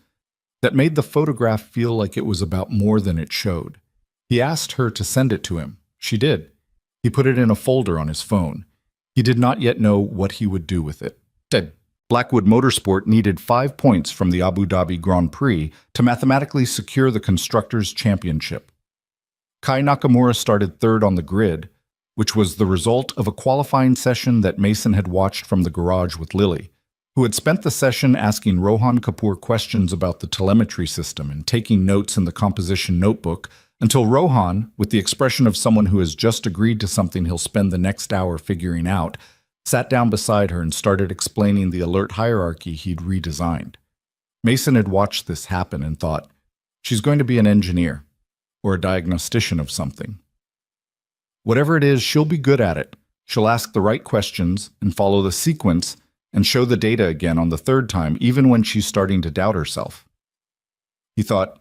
that made the photograph feel like it was about more than it showed. He asked her to send it to him. She did. He put it in a folder on his phone. He did not yet know what he would do with it. Blackwood Motorsport needed 5 points from the Abu Dhabi Grand Prix to mathematically secure the Constructors' Championship. Kai Nakamura started third on the grid, which was the result of a qualifying session that Mason had watched from the garage with Lily, who had spent the session asking Rohan Kapoor questions about the telemetry system and taking notes in the composition notebook until Rohan, with the expression of someone who has just agreed to something he'll spend the next hour figuring out, sat down beside her and started explaining the alert hierarchy he'd redesigned. Mason had watched this happen and thought, she's going to be an engineer, or a diagnostician of something. Whatever it is, she'll be good at it. She'll ask the right questions and follow the sequence and show the data again on the third time, even when she's starting to doubt herself. He thought,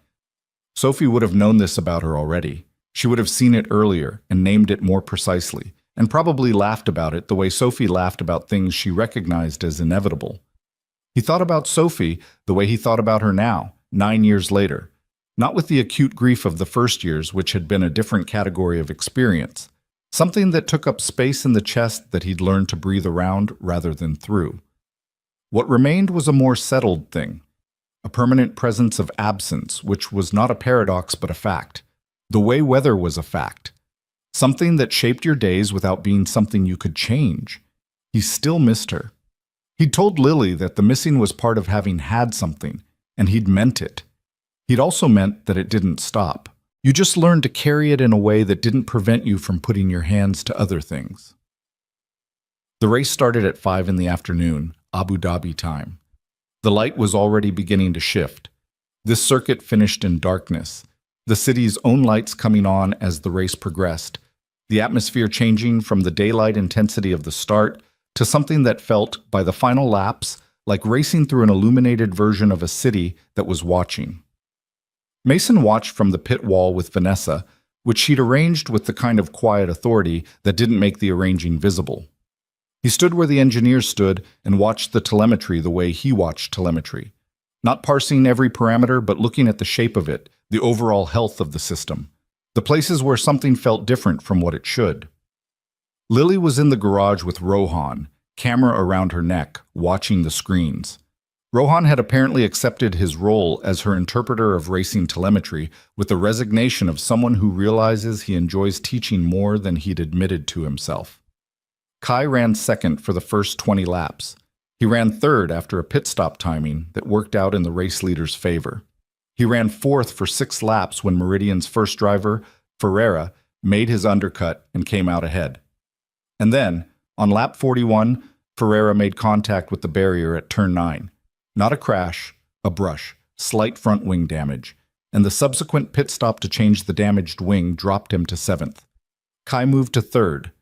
Sophie would have known this about her already. She would have seen it earlier and named it more precisely, and probably laughed about it the way Sophie laughed about things she recognized as inevitable. He thought about Sophie the way he thought about her now, 9 years later, not with the acute grief of the first years, which had been a different category of experience, something that took up space in the chest that he'd learned to breathe around rather than through. What remained was a more settled thing, a permanent presence of absence, which was not a paradox but a fact. The way weather was a fact. Something that shaped your days without being something you could change. He still missed her. He'd told Lily that the missing was part of having had something, and he'd meant it. He'd also meant that it didn't stop. You just learned to carry it in a way that didn't prevent you from putting your hands to other things. The race started at 5 in the afternoon, Abu Dhabi time. The light was already beginning to shift. This circuit finished in darkness, the city's own lights coming on as the race progressed, the atmosphere changing from the daylight intensity of the start to something that felt, by the final laps, like racing through an illuminated version of a city that was watching. Mason watched from the pit wall with Vanessa, which she'd arranged with the kind of quiet authority that didn't make the arranging visible. He stood where the engineers stood and watched the telemetry the way he watched telemetry, not parsing every parameter but looking at the shape of it, the overall health of the system, the places where something felt different from what it should. Lily was in the garage with Rohan, camera around her neck, watching the screens. Rohan had apparently accepted his role as her interpreter of racing telemetry with the resignation of someone who realizes he enjoys teaching more than he'd admitted to himself. Kai ran second for the first 20 laps. He ran third after a pit stop timing that worked out in the race leader's favor. He ran fourth for 6 laps when Meridian's first driver, Ferreira, made his undercut and came out ahead. And then, on lap 41, Ferreira made contact with the barrier at turn 9. Not a crash, a brush, slight front wing damage. and the subsequent pit stop to change the damaged wing dropped him to 7th. Kai moved to 3rd.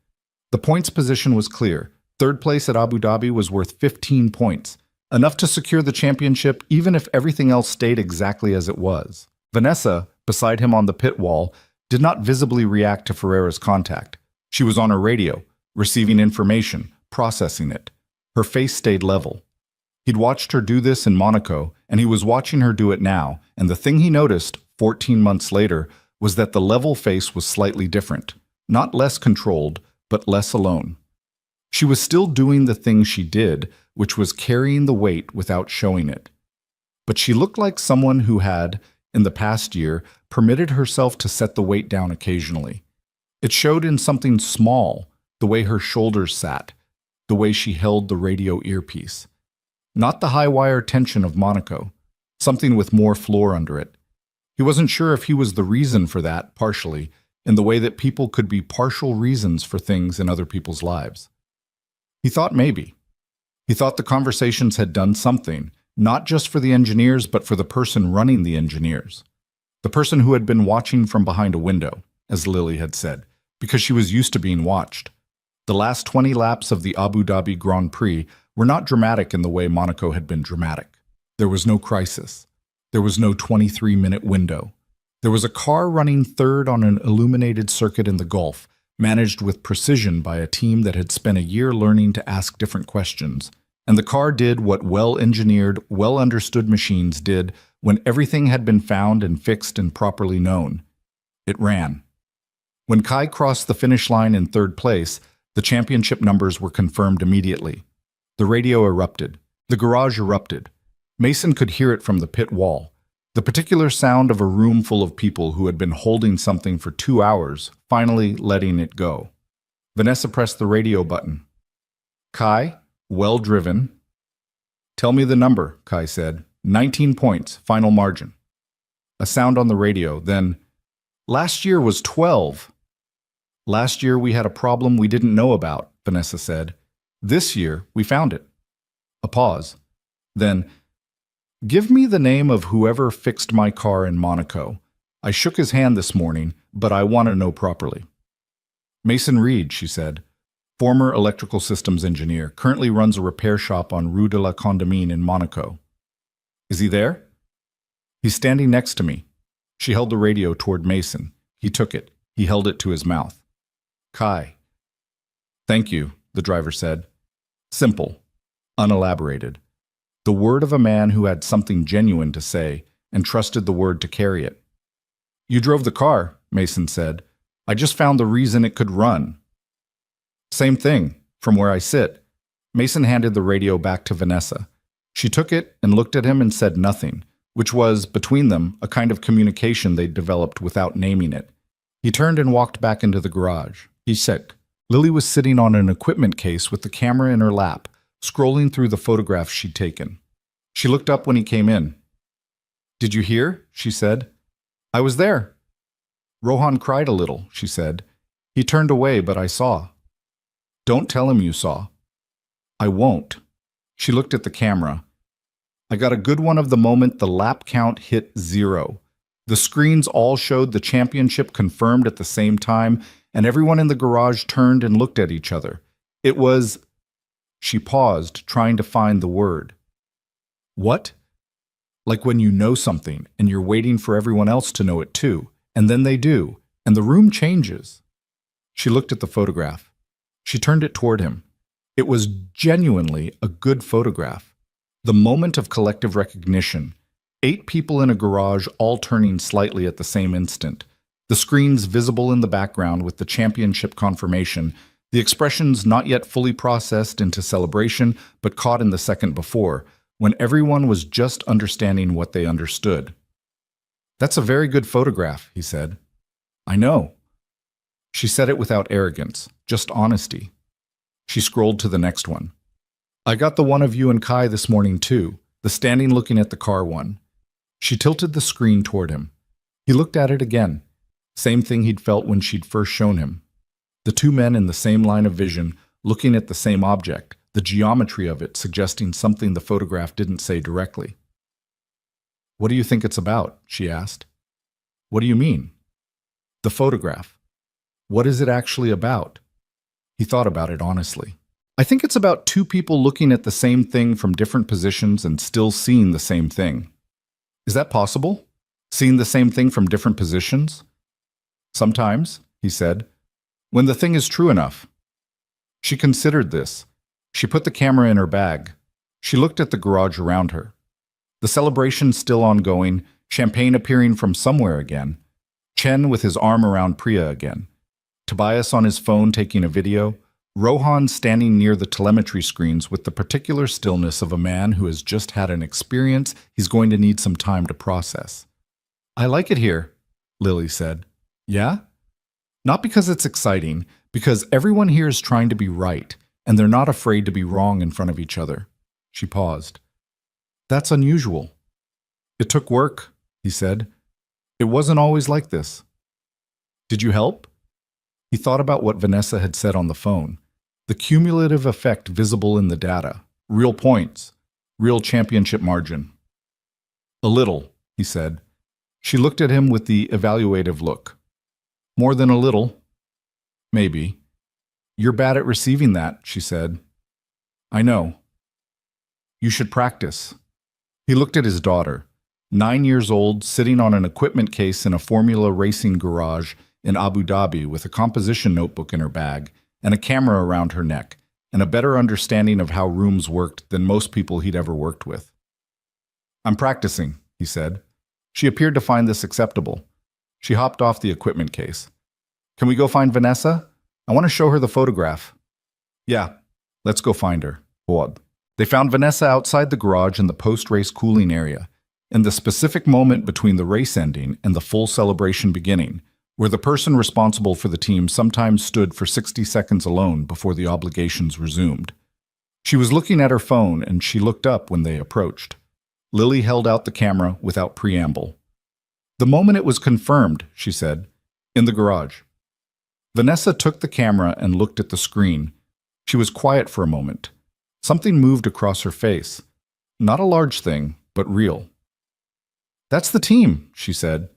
The points position was clear. 3rd place at Abu Dhabi was worth 15 points, enough to secure the championship even if everything else stayed exactly as it was. Vanessa, beside him on the pit wall, did not visibly react to Ferreira's contact. She was on her radio, receiving information, processing it. Her face stayed level. He'd watched her do this in Monaco, and he was watching her do it now, and the thing he noticed, 14 months later, was that the level face was slightly different. Not less controlled, but less alone. She was still doing the thing she did, which was carrying the weight without showing it. But she looked like someone who had, in the past year, permitted herself to set the weight down occasionally. It showed in something small, the way her shoulders sat, the way she held the radio earpiece. Not the high-wire tension of Monaco, something with more floor under it. He wasn't sure if he was the reason for that, partially, in the way that people could be partial reasons for things in other people's lives. He thought maybe. He thought the conversations had done something, not just for the engineers, but for the person running the engineers. The person who had been watching from behind a window, as Lily had said, because she was used to being watched. The last 20 laps of the Abu Dhabi Grand Prix were not dramatic in the way Monaco had been dramatic. There was no crisis. There was no 23-minute window. There was a car running 3rd on an illuminated circuit in the Gulf, managed with precision by a team that had spent a year learning to ask different questions. And the car did what well-engineered, well-understood machines did when everything had been found and fixed and properly known. It ran. When Kai crossed the finish line in 3rd place, the championship numbers were confirmed immediately. The radio erupted. The garage erupted. Mason could hear it from the pit wall. The particular sound of a room full of people who had been holding something for 2 hours, finally letting it go. Vanessa pressed the radio button. Kai, well driven. Tell me the number, Kai said. 19 points, final margin. A sound on the radio, then, last year was 12. Last year we had a problem we didn't know about, Vanessa said. This year we found it. A pause. Then, give me the name of whoever fixed my car in Monaco. I shook his hand this morning, but I want to know properly. Mason Reed, she said. Former electrical systems engineer, currently runs a repair shop on Rue de la Condamine in Monaco. Is he there? He's standing next to me. She held the radio toward Mason. He took it. He held it to his mouth. Kai. Thank you, the driver said. Simple, unelaborated. The word of a man who had something genuine to say and trusted the word to carry it. You drove the car, Mason said. I just found the reason it could run. Same thing, from where I sit. Mason handed the radio back to Vanessa. She took it and looked at him and said nothing, which was, between them, a kind of communication they'd developed without naming it. He turned and walked back into the garage. He said, Lily was sitting on an equipment case with the camera in her lap, scrolling through the photographs she'd taken. She looked up when he came in. Did you hear? She said. I was there. Rohan cried a little, she said. He turned away, but I saw. Don't tell him you saw. I won't. She looked at the camera. I got a good one of the moment the lap count hit 0. The screens all showed the championship confirmed at the same time, and everyone in the garage turned and looked at each other. It was... She paused, trying to find the word. What? Like when you know something, and you're waiting for everyone else to know it too, and then they do, and the room changes. She looked at the photograph. She turned it toward him. It was genuinely a good photograph. The moment of collective recognition. 8 people in a garage all turning slightly at the same instant. The screens visible in the background with the championship confirmation, the expressions not yet fully processed into celebration, but caught in the second before, when everyone was just understanding what they understood. That's a very good photograph, he said. I know. She said it without arrogance, just honesty. She scrolled to the next one. I got the one of you and Kai this morning too, the standing looking at the car one. She tilted the screen toward him. He looked at it again. Same thing he'd felt when she'd first shown him. The 2 men in the same line of vision, looking at the same object, the geometry of it suggesting something the photograph didn't say directly. What do you think it's about? She asked. What do you mean? The photograph. What is it actually about? He thought about it honestly. I think it's about two people looking at the same thing from different positions and still seeing the same thing. Is that possible? Seeing the same thing from different positions? Sometimes, he said, when the thing is true enough. She considered this. She put the camera in her bag. She looked at the garage around her. The celebration still ongoing, champagne appearing from somewhere again, Chen with his arm around Priya again, Tobias on his phone taking a video, Rohan standing near the telemetry screens with the particular stillness of a man who has just had an experience he's going to need some time to process. I like it here, Lily said. Yeah? Not because it's exciting, because everyone here is trying to be right, and they're not afraid to be wrong in front of each other. She paused. That's unusual. It took work, he said. It wasn't always like this. Did you help? He thought about what Vanessa had said on the phone. The cumulative effect visible in the data. Real points. Real championship margin. A little, he said. She looked at him with the evaluative look. More than a little. Maybe. You're bad at receiving that, she said. I know. You should practice. He looked at his daughter, 9 years old, sitting on an equipment case in a Formula racing garage in Abu Dhabi with a composition notebook in her bag and a camera around her neck and a better understanding of how rooms worked than most people he'd ever worked with. I'm practicing, he said. She appeared to find this acceptable. She hopped off the equipment case. Can we go find Vanessa? I want to show her the photograph. Yeah, let's go find her. They found Vanessa outside the garage in the post-race cooling area, in the specific moment between the race ending and the full celebration beginning, where the person responsible for the team sometimes stood for 60 seconds alone before the obligations resumed. She was looking at her phone and she looked up when they approached. Lily held out the camera without preamble. The moment it was confirmed, she said, in the garage. Vanessa took the camera and looked at the screen. She was quiet for a moment. Something moved across her face. Not a large thing, but real. That's the team, she said.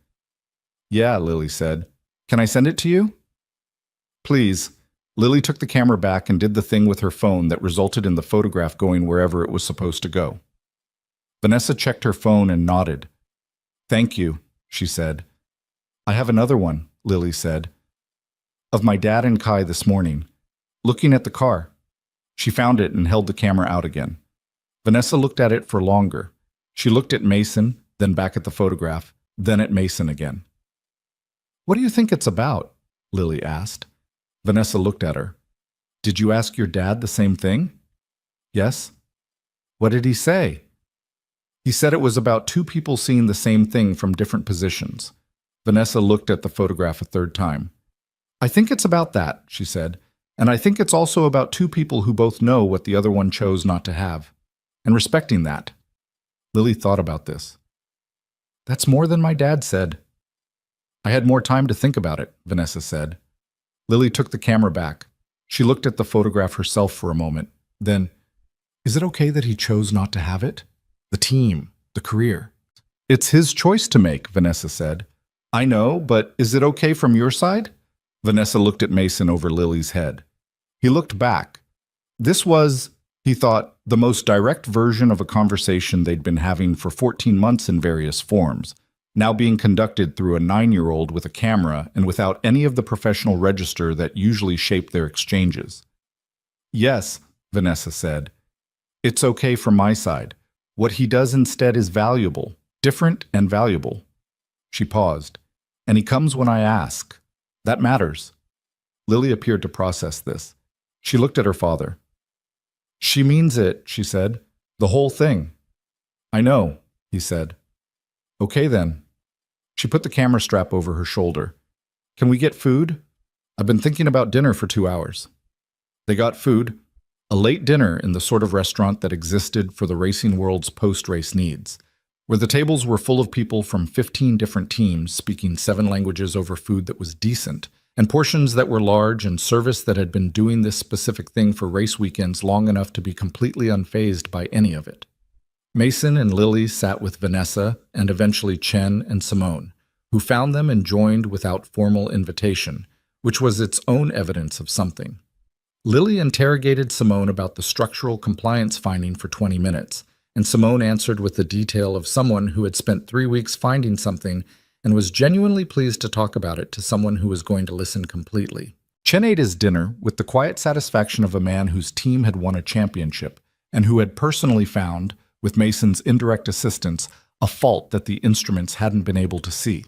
Yeah, Lily said. Can I send it to you? Please. Lily took the camera back and did the thing with her phone that resulted in the photograph going wherever it was supposed to go. Vanessa checked her phone and nodded. Thank you, she said. I have another one, Lily said. Of my dad and Kai this morning, looking at the car. She found it and held the camera out again. Vanessa looked at it for longer. She looked at Mason, then back at the photograph, then at Mason again. What do you think it's about? Lily asked. Vanessa looked at her. Did you ask your dad the same thing? Yes. What did he say? He said it was about two people seeing the same thing from different positions. Vanessa looked at the photograph a third time. I think it's about that, she said, and I think it's also about two people who both know what the other one chose not to have, and respecting that. Lily thought about this. That's more than my dad said. I had more time to think about it, Vanessa said. Lily took the camera back. She looked at the photograph herself for a moment. Then, is it okay that he chose not to have it? The team, the career. It's his choice to make, Vanessa said. I know, but is it okay from your side? Vanessa looked at Mason over Lily's head. He looked back. This was, he thought, the most direct version of a conversation they'd been having for 14 months in various forms, now being conducted through a 9-year-old with a camera and without any of the professional register that usually shaped their exchanges. Yes, Vanessa said. It's okay from my side. What he does instead is valuable, different and valuable. She paused. And he comes when I ask. That matters. Lily appeared to process this. She looked at her father. She means it, she said. The whole thing. I know, he said. Okay then. She put the camera strap over her shoulder. Can we get food? I've been thinking about dinner for 2 hours. They got food. A late dinner in the sort of restaurant that existed for the racing world's post-race needs, where the tables were full of people from 15 different teams speaking 7 languages over food that was decent, and portions that were large and service that had been doing this specific thing for race weekends long enough to be completely unfazed by any of it. Mason and Lily sat with Vanessa and eventually Chen and Simone, who found them and joined without formal invitation, which was its own evidence of something. Lily interrogated Simone about the structural compliance finding for 20 minutes, and Simone answered with the detail of someone who had spent 3 weeks finding something and was genuinely pleased to talk about it to someone who was going to listen completely. Chen ate his dinner with the quiet satisfaction of a man whose team had won a championship and who had personally found, with Mason's indirect assistance, a fault that the instruments hadn't been able to see.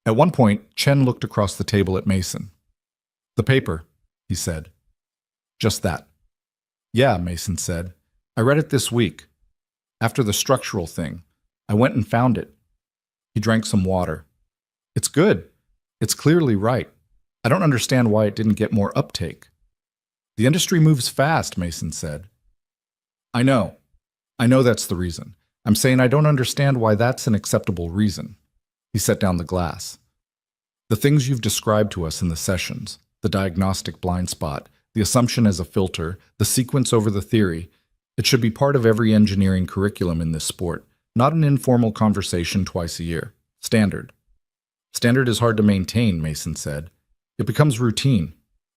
At one point, Chen looked across the table at Mason. "The paper," he said. "Just that." "Yeah," Mason said. "I read it this week. After the structural thing, I went and found it." He drank some water. "It's good. It's clearly right. I don't understand why it didn't get more uptake." "The industry moves fast," Mason said. I know that's the reason. I'm saying I don't understand why that's an acceptable reason." He set down the glass. "The things you've described to us in the sessions, the diagnostic blind spot, the assumption as a filter, the sequence over the theory, it should be part of every engineering curriculum in this sport, not an informal conversation twice a year. Standard." "Standard is hard to maintain," Mason said. "It becomes routine.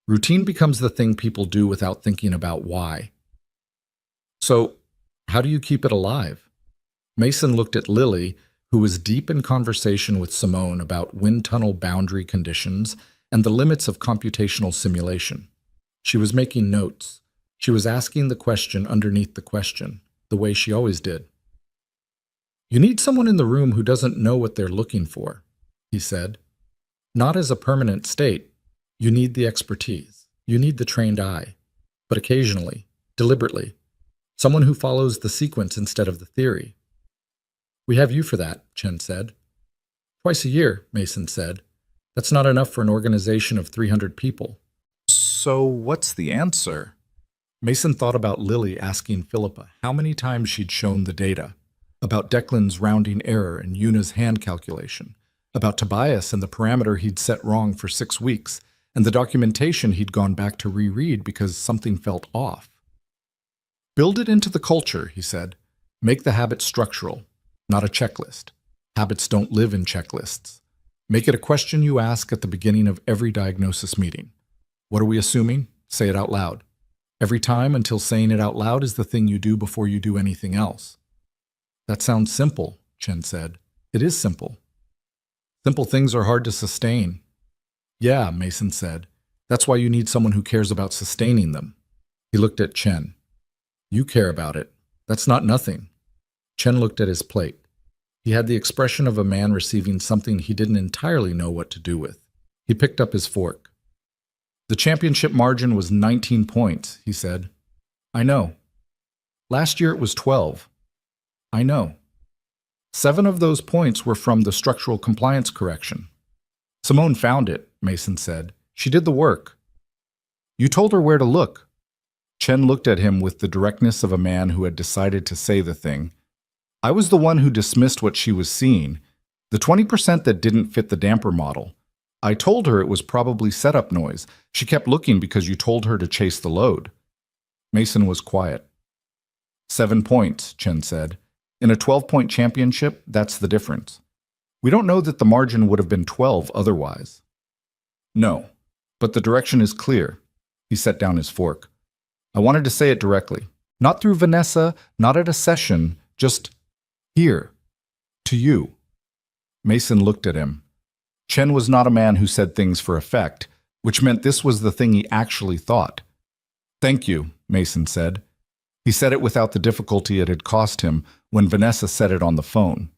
Routine becomes the thing people do without thinking about why." "So, how do you keep it alive?" Mason looked at Lily, who was deep in conversation with Simone about wind tunnel boundary conditions and the limits of computational simulation. She was making notes. She was asking the question underneath the question, the way she always did. "You need someone in the room who doesn't know what they're looking for," he said. "Not as a permanent state. You need the expertise. You need the trained eye. But occasionally, deliberately, someone who follows the sequence instead of the theory." "We have you for that," Chen said. "Twice a year," Mason said. "That's not enough for an organization of 300 people. "So what's the answer?" Mason thought about Lily asking Philippa how many times she'd shown the data, about Declan's rounding error and Yuna's hand calculation, about Tobias and the parameter he'd set wrong for 6 weeks, and the documentation he'd gone back to reread because something felt off. "Build it into the culture," he said. "Make the habit structural, not a checklist. Habits don't live in checklists. Make it a question you ask at the beginning of every diagnosis meeting. What are we assuming? Say it out loud. Every time until saying it out loud is the thing you do before you do anything else." "That sounds simple," Chen said. "It is simple. Simple things are hard to sustain." "Yeah," Mason said. "That's why you need someone who cares about sustaining them." He looked at Chen. "You care about it. That's not nothing." Chen looked at his plate. He had the expression of a man receiving something he didn't entirely know what to do with. He picked up his fork. "The championship margin was 19 points, he said. "I know. Last year it was 12. "I know. 7 of those points were from the structural compliance correction." "Simone found it," Mason said. "She did the work." "You told her where to look." Chen looked at him with the directness of a man who had decided to say the thing. "I was the one who dismissed what she was seeing, the 20% that didn't fit the damper model. I told her it was probably setup noise. She kept looking because you told her to chase the load." Mason was quiet. 7 points, Chen said. "In a 12-point championship, that's the difference. We don't know that the margin would have been 12 otherwise." "No, but the direction is clear." He set down his fork. "I wanted to say it directly. Not through Vanessa, not at a session, just here, to you." Mason looked at him. Chen was not a man who said things for effect, which meant this was the thing he actually thought. "Thank you," Mason said. He said it without the difficulty it had cost him when Vanessa said it on the phone.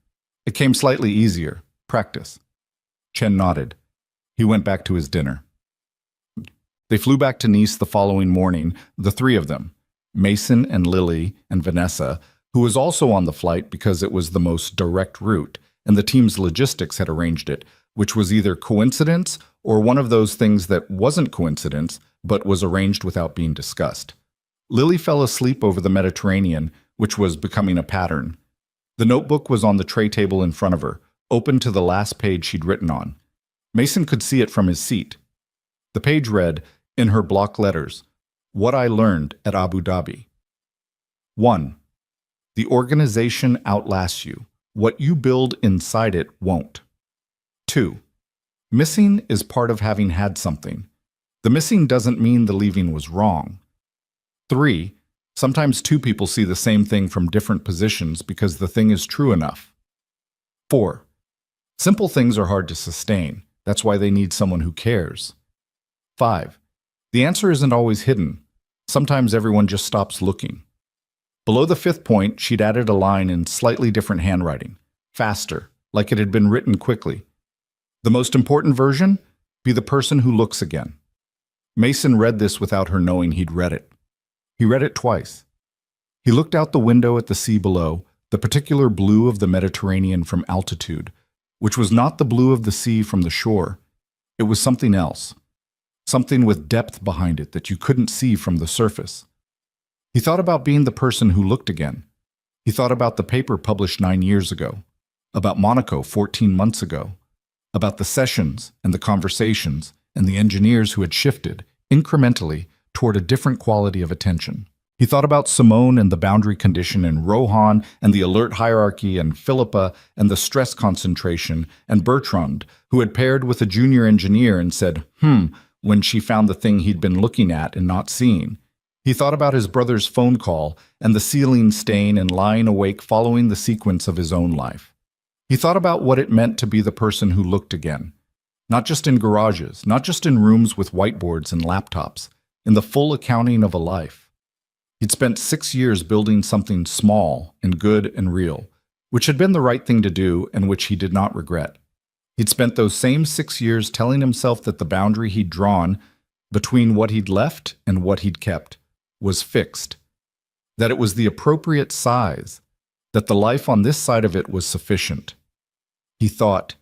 It came slightly easier. Practice. Chen nodded. He went back to his dinner. They flew back to Nice the following morning, the 3 of them, Mason and Lily and Vanessa, who was also on the flight because it was the most direct route, and the team's logistics had arranged it, which was either coincidence or one of those things that wasn't coincidence, but was arranged without being discussed. Lily fell asleep over the Mediterranean, which was becoming a pattern. The notebook was on the tray table in front of her, open to the last page she'd written on. Mason could see it from his seat. The page read, in her block letters, "What I learned at Abu Dhabi." 1. The organization outlasts you. What you build inside it won't. 2. Missing is part of having had something. The missing doesn't mean the leaving was wrong. 3. Sometimes two people see the same thing from different positions because the thing is true enough. 4. Simple things are hard to sustain. That's why they need someone who cares. 5. The answer isn't always hidden. Sometimes everyone just stops looking. Below the 5th point, she'd added a line in slightly different handwriting, faster, like it had been written quickly. The most important version? Be the person who looks again. Mason read this without her knowing he'd read it. He read it twice. He looked out the window at the sea below, the particular blue of the Mediterranean from altitude, which was not the blue of the sea from the shore. It was something else, something with depth behind it that you couldn't see from the surface. He thought about being the person who looked again. He thought about the paper published 9 years ago, about Monaco 14 months ago, about the sessions and the conversations and the engineers who had shifted, incrementally, toward a different quality of attention. He thought about Simone and the boundary condition and Rohan and the alert hierarchy and Philippa and the stress concentration and Bertrand, who had paired with a junior engineer and said, when she found the thing he'd been looking at and not seeing. He thought about his brother's phone call and the ceiling stain and lying awake following the sequence of his own life. He thought about what it meant to be the person who looked again. Not just in garages, not just in rooms with whiteboards and laptops, in the full accounting of a life. He'd spent 6 years building something small and good and real, which had been the right thing to do and which he did not regret. He'd spent those same 6 years telling himself that the boundary he'd drawn between what he'd left and what he'd kept was fixed, that it was the appropriate size, that the life on this side of it was sufficient. He thought,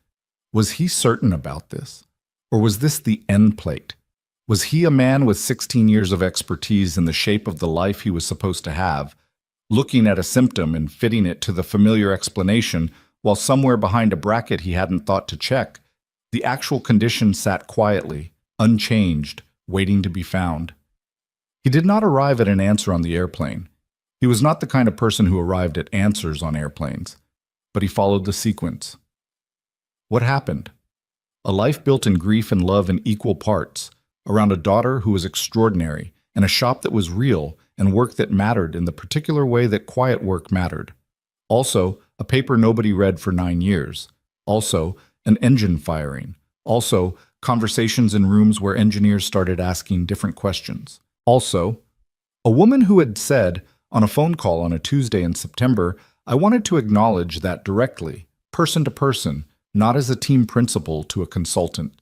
was he certain about this? Or was this the end plate? Was he a man with 16 years of expertise in the shape of the life he was supposed to have, looking at a symptom and fitting it to the familiar explanation, while somewhere behind a bracket he hadn't thought to check, the actual condition sat quietly, unchanged, waiting to be found? He did not arrive at an answer on the airplane. He was not the kind of person who arrived at answers on airplanes, but he followed the sequence. What happened? A life built in grief and love in equal parts, around a daughter who was extraordinary, and a shop that was real, and work that mattered in the particular way that quiet work mattered. Also, a paper nobody read for 9 years. Also, an engine firing. Also, conversations in rooms where engineers started asking different questions. Also, a woman who had said, on a phone call on a Tuesday in September, I wanted to acknowledge that directly, person to person, not as a team principal to a consultant.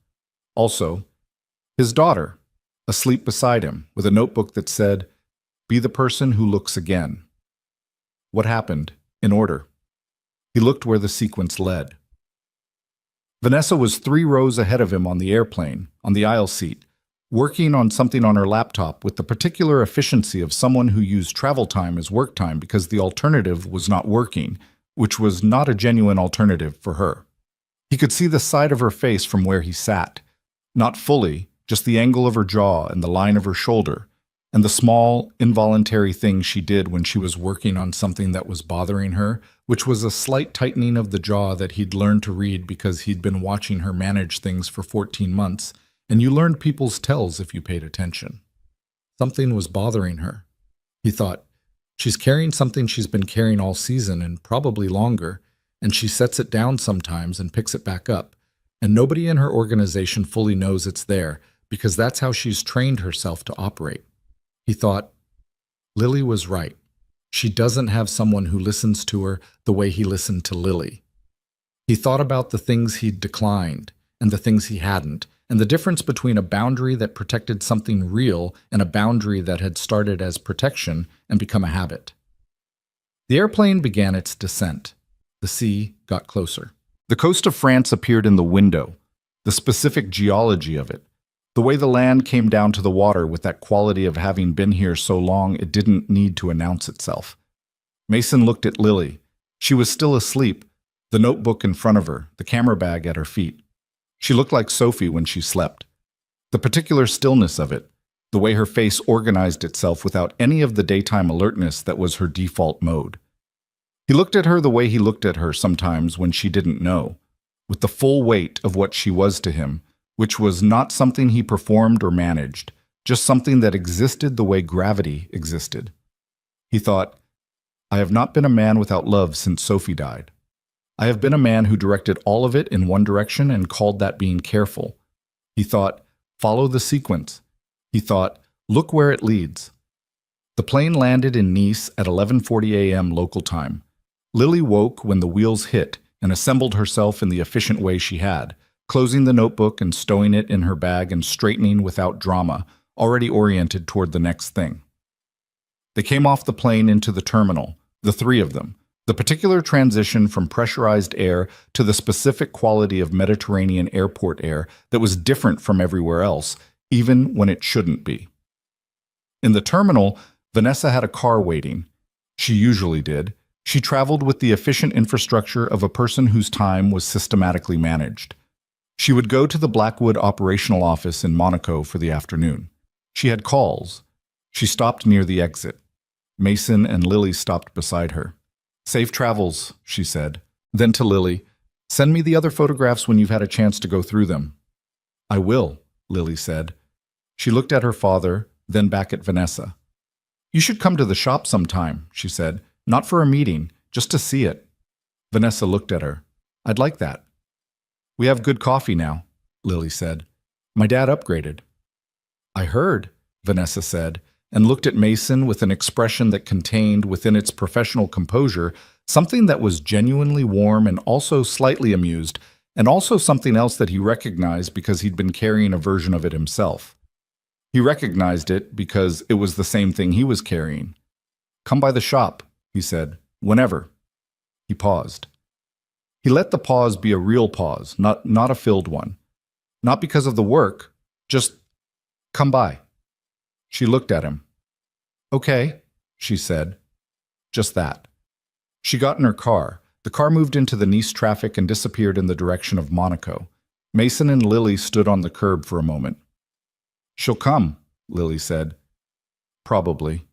Also, his daughter, asleep beside him, with a notebook that said, be the person who looks again. What happened? In order. He looked where the sequence led. Vanessa was 3 rows ahead of him on the airplane, on the aisle seat, working on something on her laptop with the particular efficiency of someone who used travel time as work time because the alternative was not working, which was not a genuine alternative for her. He could see the side of her face from where he sat. Not fully, just the angle of her jaw and the line of her shoulder, and the small, involuntary thing she did when she was working on something that was bothering her, which was a slight tightening of the jaw that he'd learned to read because he'd been watching her manage things for 14 months, and you learned people's tells if you paid attention. Something was bothering her. He thought, she's carrying something she's been carrying all season and probably longer, and she sets it down sometimes and picks it back up, and nobody in her organization fully knows it's there because that's how she's trained herself to operate. He thought, Lily was right. She doesn't have someone who listens to her the way he listened to Lily. He thought about the things he'd declined and the things he hadn't, and the difference between a boundary that protected something real and a boundary that had started as protection and become a habit. The airplane began its descent. The sea got closer. The coast of France appeared in the window, the specific geology of it, the way the land came down to the water with that quality of having been here so long it didn't need to announce itself. Mason looked at Lily. She was still asleep, the notebook in front of her, the camera bag at her feet. She looked like Sophie when she slept. The particular stillness of it, the way her face organized itself without any of the daytime alertness that was her default mode. He looked at her the way he looked at her sometimes when she didn't know, with the full weight of what she was to him, which was not something he performed or managed, just something that existed the way gravity existed. He thought, I have not been a man without love since Sophie died. I have been a man who directed all of it in one direction and called that being careful. He thought, follow the sequence. He thought, look where it leads. The plane landed in Nice at 11:40 a.m. local time. Lily woke when the wheels hit and assembled herself in the efficient way she had, closing the notebook and stowing it in her bag and straightening without drama, already oriented toward the next thing. They came off the plane into the terminal, the three of them, the particular transition from pressurized air to the specific quality of Mediterranean airport air that was different from everywhere else, even when it shouldn't be. In the terminal, Vanessa had a car waiting. She usually did. She traveled with the efficient infrastructure of a person whose time was systematically managed. She would go to the Blackwood operational office in Monaco for the afternoon. She had calls. She stopped near the exit. Mason and Lily stopped beside her. Safe travels, she said. Then to Lily, send me the other photographs when you've had a chance to go through them. I will, Lily said. She looked at her father, then back at Vanessa. You should come to the shop sometime, she said. Not for a meeting, just to see it. Vanessa looked at her. I'd like that. We have good coffee now, Lily said. My dad upgraded. I heard, Vanessa said, and looked at Mason with an expression that contained within its professional composure something that was genuinely warm and also slightly amused, and also something else that he recognized because he'd been carrying a version of it himself. He recognized it because it was the same thing he was carrying. Come by the shop, he said, whenever. He paused. He let the pause be a real pause, not a filled one. Not because of the work, just come by. She looked at him. Okay, she said. Just that. She got in her car. The car moved into the Nice traffic and disappeared in the direction of Monaco. Mason and Lily stood on the curb for a moment. She'll come, Lily said. Probably.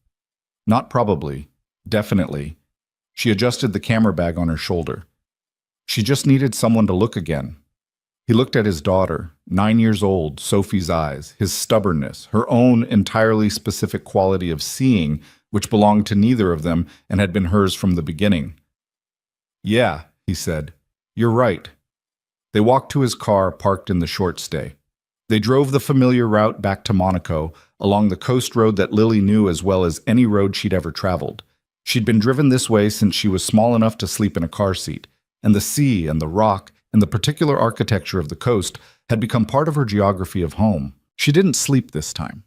Not probably. Definitely. She adjusted the camera bag on her shoulder. She just needed someone to look again. He looked at his daughter, 9 years old, Sophie's eyes, his stubbornness, her own entirely specific quality of seeing, which belonged to neither of them and had been hers from the beginning. Yeah, he said. You're right. They walked to his car parked in the short stay. They drove the familiar route back to Monaco, along the coast road that Lily knew as well as any road she'd ever traveled. She'd been driven this way since she was small enough to sleep in a car seat, and the sea and the rock and the particular architecture of the coast had become part of her geography of home. She didn't sleep this time.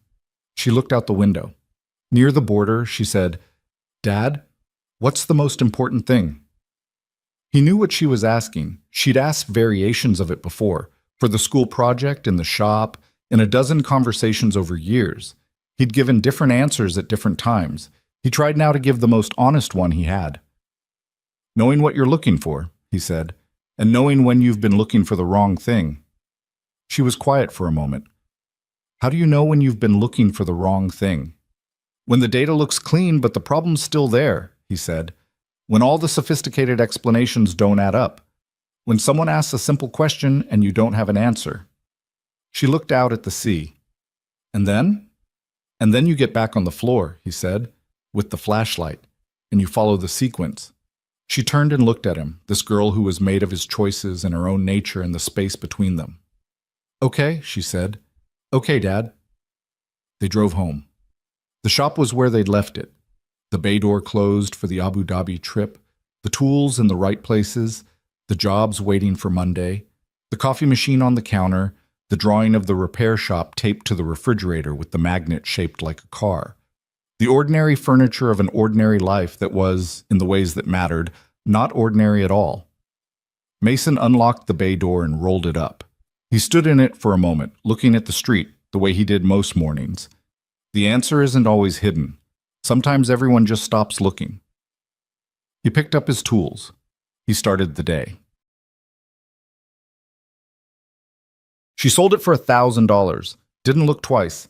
She looked out the window. Near the border, she said, Dad, what's the most important thing? He knew what she was asking. She'd asked variations of it before, for the school project, in the shop, in a dozen conversations over years. He'd given different answers at different times. He tried now to give the most honest one he had. Knowing what you're looking for, he said, and knowing when you've been looking for the wrong thing. She was quiet for a moment. How do you know when you've been looking for the wrong thing? When the data looks clean, but the problem's still there, he said. When all the sophisticated explanations don't add up. When someone asks a simple question and you don't have an answer. She looked out at the sea. And then? And then you get back on the floor, he said, with the flashlight, and you follow the sequence. She turned and looked at him, this girl who was made of his choices and her own nature and the space between them. Okay, she said. Okay, Dad. They drove home. The shop was where they'd left it. The bay door closed for the Abu Dhabi trip, the tools in the right places, the jobs waiting for Monday, the coffee machine on the counter, the drawing of the repair shop taped to the refrigerator with the magnet shaped like a car. The ordinary furniture of an ordinary life that was, in the ways that mattered, not ordinary at all. Mason unlocked the bay door and rolled it up. He stood in it for a moment, looking at the street, the way he did most mornings. The answer isn't always hidden. Sometimes everyone just stops looking. He picked up his tools. He started the day. She sold it for $1,000. Didn't look twice.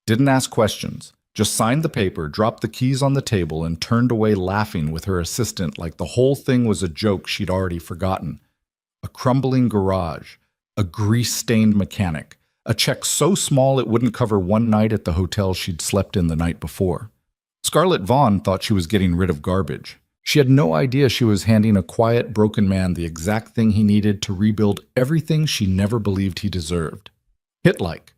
Didn't ask questions. Just signed the paper, dropped the keys on the table, and turned away laughing with her assistant like the whole thing was a joke she'd already forgotten. a crumbling garage, a grease-stained mechanic, a check so small it wouldn't cover one night at the hotel she'd slept in the night before. Scarlett Vaughn thought she was getting rid of garbage. She had no idea she was handing a quiet, broken man the exact thing he needed to rebuild everything she never believed he deserved. Hit like.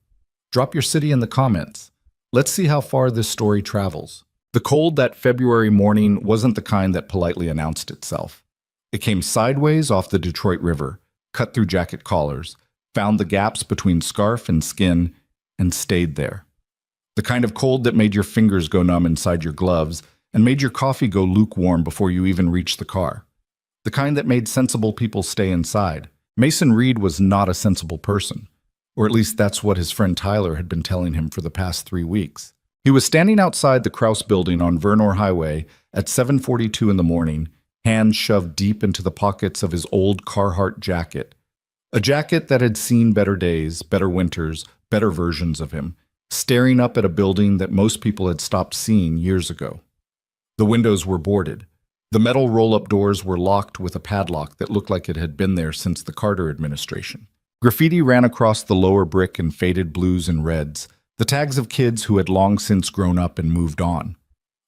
Drop your city in the comments. Let's see how far this story travels. The cold that February morning wasn't the kind that politely announced itself. It came sideways off the Detroit River, cut through jacket collars, found the gaps between scarf and skin, and stayed there. The kind of cold that made your fingers go numb inside your gloves and made your coffee go lukewarm before you even reached the car. The kind that made sensible people stay inside. Mason Reed was not a sensible person, or at least that's what his friend Tyler had been telling him for the past 3 weeks. He was standing outside the Krause building on Vernor Highway at 7:42 in the morning, hands shoved deep into the pockets of his old Carhartt jacket. A jacket that had seen better days, better winters, better versions of him, staring up at a building that most people had stopped seeing years ago. The windows were boarded. The metal roll-up doors were locked with a padlock that looked like it had been there since the Carter administration. Graffiti ran across the lower brick in faded blues and reds, the tags of kids who had long since grown up and moved on.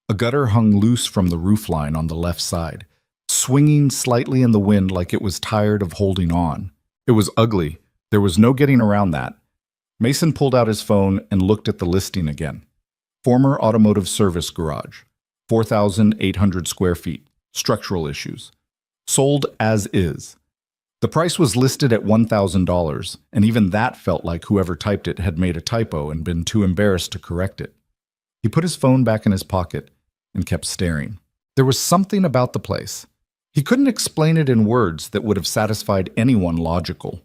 A gutter hung loose from the roofline on the left side, swinging slightly in the wind like it was tired of holding on. It was ugly. There was no getting around that. Mason pulled out his phone and looked at the listing again. Former automotive service garage. 4,800 square feet. Structural issues. Sold as is. The price was listed at $1,000, and even that felt like whoever typed it had made a typo and been too embarrassed to correct it. He put his phone back in his pocket and kept staring. There was something about the place. He couldn't explain it in words that would have satisfied anyone logical.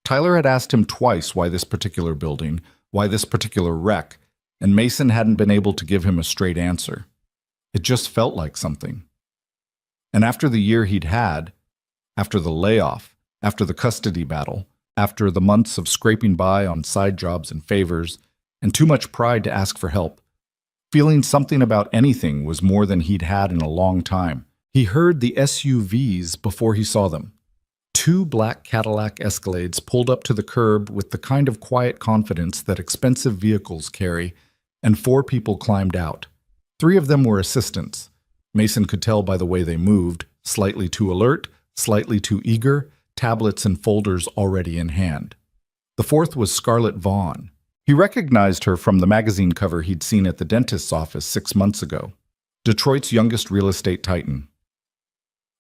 Tyler had asked him twice why this particular building, why this particular wreck, and Mason hadn't been able to give him a straight answer. It just felt like something. And after the year he'd had, after the layoff, after the custody battle, after the months of scraping by on side jobs and favors, and too much pride to ask for help, feeling something about anything was more than he'd had in a long time. He heard the SUVs before he saw them. 2 black Cadillac Escalades pulled up to the curb with the kind of quiet confidence that expensive vehicles carry, and 4 people climbed out. 3 of them were assistants. Mason could tell by the way they moved, slightly too alert, slightly too eager, tablets and folders already in hand. The 4th was Scarlett Vaughn. He recognized her from the magazine cover he'd seen at the dentist's office 6 months ago. Detroit's youngest real estate titan.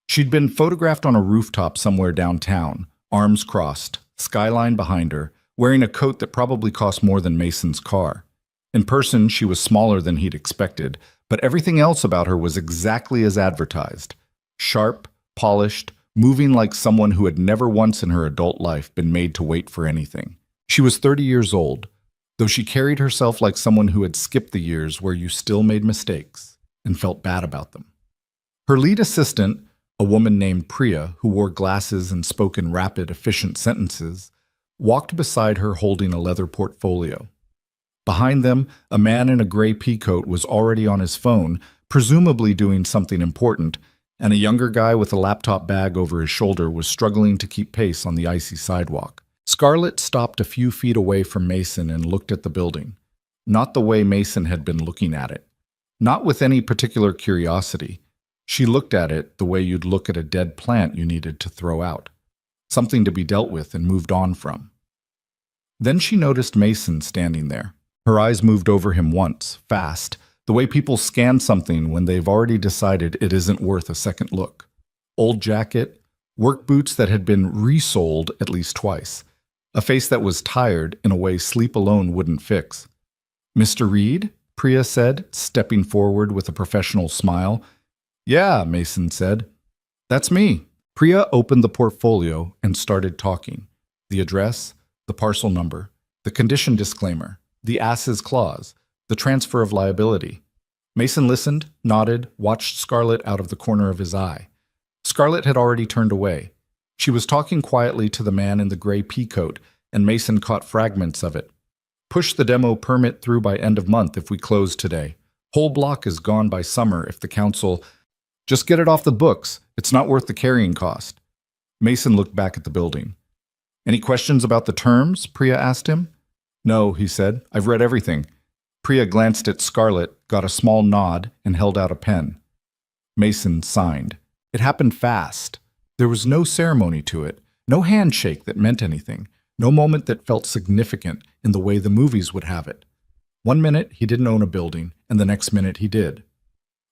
She'd been photographed on a rooftop somewhere downtown, arms crossed, skyline behind her, wearing a coat that probably cost more than Mason's car. In person, she was smaller than he'd expected, but everything else about her was exactly as advertised. Sharp, polished, moving like someone who had never once in her adult life been made to wait for anything. She was 30 years old, though she carried herself like someone who had skipped the years where you still made mistakes and felt bad about them. Her lead assistant, a woman named Priya, who wore glasses and spoke in rapid, efficient sentences, walked beside her holding a leather portfolio. Behind them, a man in a gray peacoat was already on his phone, presumably doing something important, and a younger guy with a laptop bag over his shoulder was struggling to keep pace on the icy sidewalk. Scarlett stopped a few feet away from Mason and looked at the building. Not the way Mason had been looking at it. Not with any particular curiosity. She looked at it the way you'd look at a dead plant you needed to throw out. Something to be dealt with and moved on from. Then she noticed Mason standing there. Her eyes moved over him once, fast, the way people scan something when they've already decided it isn't worth a second look. Old jacket, work boots that had been resoled at least twice, a face that was tired in a way sleep alone wouldn't fix. "Mr. Reed?" Priya said, stepping forward with a professional smile. "Yeah," Mason said. "That's me." Priya opened the portfolio and started talking. The address, the parcel number, the condition disclaimer, the ass's clause, the transfer of liability. Mason listened, nodded, watched Scarlett out of the corner of his eye. Scarlett had already turned away. She was talking quietly to the man in the gray peacoat, and Mason caught fragments of it. "Push the demo permit through by end of month if we close today. Whole block is gone by summer if the council... Just get it off the books. It's not worth the carrying cost." Mason looked back at the building. Any questions about the terms? Priya asked him. No, he said. I've read everything. Priya glanced at Scarlett, got a small nod, and held out a pen. Mason signed. It happened fast. There was no ceremony to it, no handshake that meant anything, no moment that felt significant in the way the movies would have it. 1 minute he didn't own a building, and the next minute he did.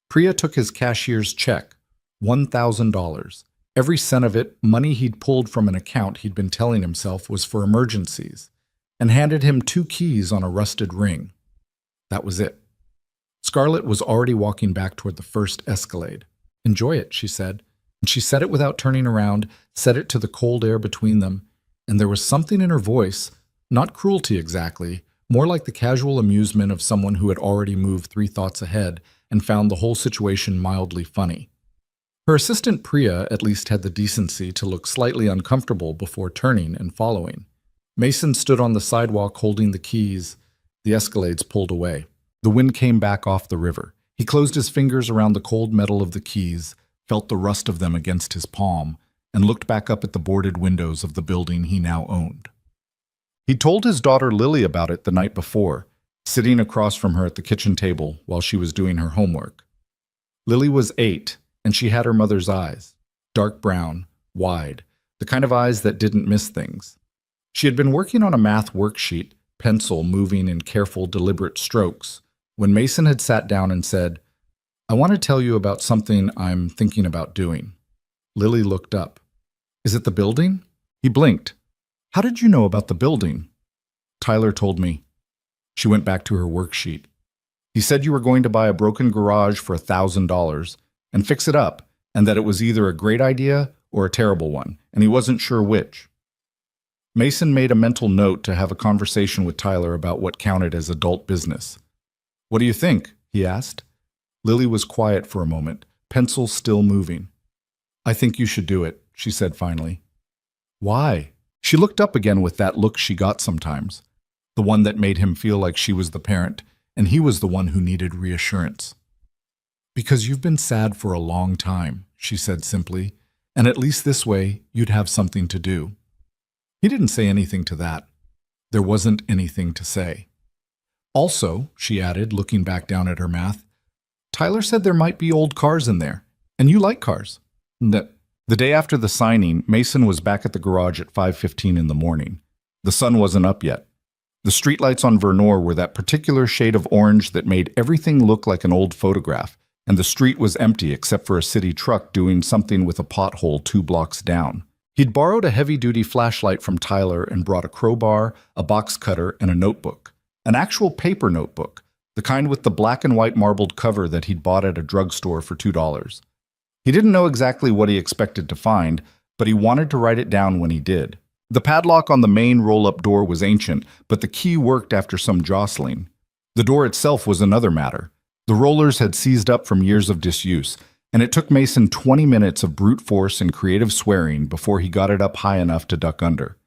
Priya took his cashier's check, $1,000. Every cent of it, money he'd pulled from an account he'd been telling himself was for emergencies, and handed him 2 keys on a rusted ring. That was it. Scarlett was already walking back toward the first escalade. Enjoy it, she said. And she said it without turning around, said it to the cold air between them, and there was something in her voice, not cruelty exactly, more like the casual amusement of someone who had already moved 3 thoughts ahead and found the whole situation mildly funny. Her assistant Priya at least had the decency to look slightly uncomfortable before turning and following. Mason stood on the sidewalk holding the keys. The escalades pulled away. The wind came back off the river. He closed his fingers around the cold metal of the keys, felt the rust of them against his palm, and looked back up at the boarded windows of the building he now owned. He'd told his daughter Lily about it the night before, sitting across from her at the kitchen table while she was doing her homework. Lily was 8, and she had her mother's eyes, dark brown, wide, the kind of eyes that didn't miss things. She had been working on a math worksheet, pencil moving in careful, deliberate strokes, when Mason had sat down and said, I want to tell you about something I'm thinking about doing. Lily looked up. Is it the building? He blinked. How did you know about the building? Tyler told me. She went back to her worksheet. He said you were going to buy a broken garage for $1,000 and fix it up, and that it was either a great idea or a terrible one, and he wasn't sure which. Mason made a mental note to have a conversation with Tyler about what counted as adult business. What do you think? He asked. Lily was quiet for a moment, pencil still moving. I think you should do it, she said finally. Why? She looked up again with that look she got sometimes, the one that made him feel like she was the parent, and he was the one who needed reassurance. Because you've been sad for a long time, she said simply, and at least this way you'd have something to do. He didn't say anything to that. There wasn't anything to say. Also, she added, looking back down at her math, Tyler said there might be old cars in there, and you like cars. The day after the signing, Mason was back at the garage at 5:15 in the morning. The sun wasn't up yet. The streetlights on Vernor were that particular shade of orange that made everything look like an old photograph, and the street was empty except for a city truck doing something with a pothole 2 blocks down. He'd borrowed a heavy-duty flashlight from Tyler and brought a crowbar, a box cutter, and a notebook. An actual paper notebook, the kind with the black and white marbled cover that he'd bought at a drugstore for $2. He didn't know exactly what he expected to find, but he wanted to write it down when he did. The padlock on the main roll-up door was ancient, but the key worked after some jostling. The door itself was another matter. The rollers had seized up from years of disuse, and it took Mason 20 minutes of brute force and creative swearing before he got it up high enough to duck under.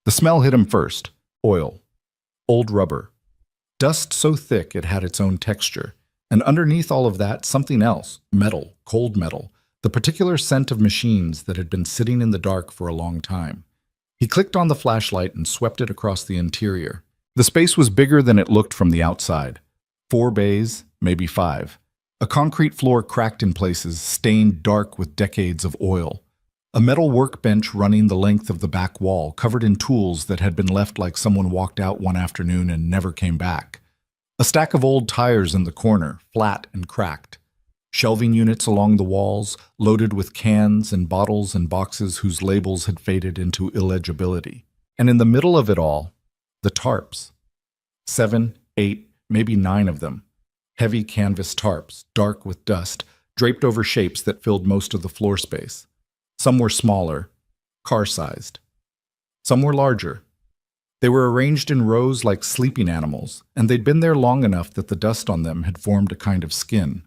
The smell hit him first. Oil. Old rubber. Dust so thick it had its own texture. And underneath all of that, something else. Metal. Cold metal. The particular scent of machines that had been sitting in the dark for a long time. He clicked on the flashlight and swept it across the interior. The space was bigger than it looked from the outside. 4 bays, maybe 5. A concrete floor cracked in places, stained dark with decades of oil. A metal workbench running the length of the back wall, covered in tools that had been left like someone walked out one afternoon and never came back. A stack of old tires in the corner, flat and cracked. Shelving units along the walls, loaded with cans and bottles and boxes whose labels had faded into illegibility. And in the middle of it all, the tarps. 7, 8, maybe 9 of them. Heavy canvas tarps, dark with dust, draped over shapes that filled most of the floor space. Some were smaller, car-sized. Some were larger. They were arranged in rows like sleeping animals, and they'd been there long enough that the dust on them had formed a kind of skin.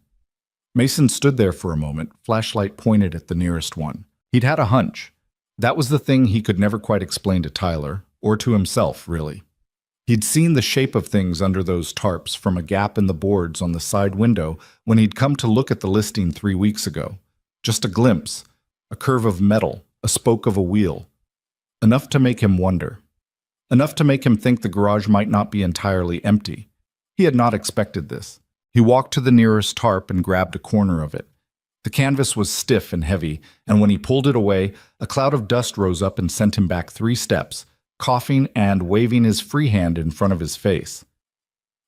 Mason stood there for a moment, flashlight pointed at the nearest one. He'd had a hunch. That was the thing he could never quite explain to Tyler, or to himself, really. He'd seen the shape of things under those tarps from a gap in the boards on the side window when he'd come to look at the listing 3 weeks ago. Just a glimpse, a curve of metal, a spoke of a wheel. Enough to make him wonder. Enough to make him think the garage might not be entirely empty. He had not expected this. He walked to the nearest tarp and grabbed a corner of it. The canvas was stiff and heavy, and when he pulled it away, a cloud of dust rose up and sent him back 3 steps, coughing and waving his free hand in front of his face.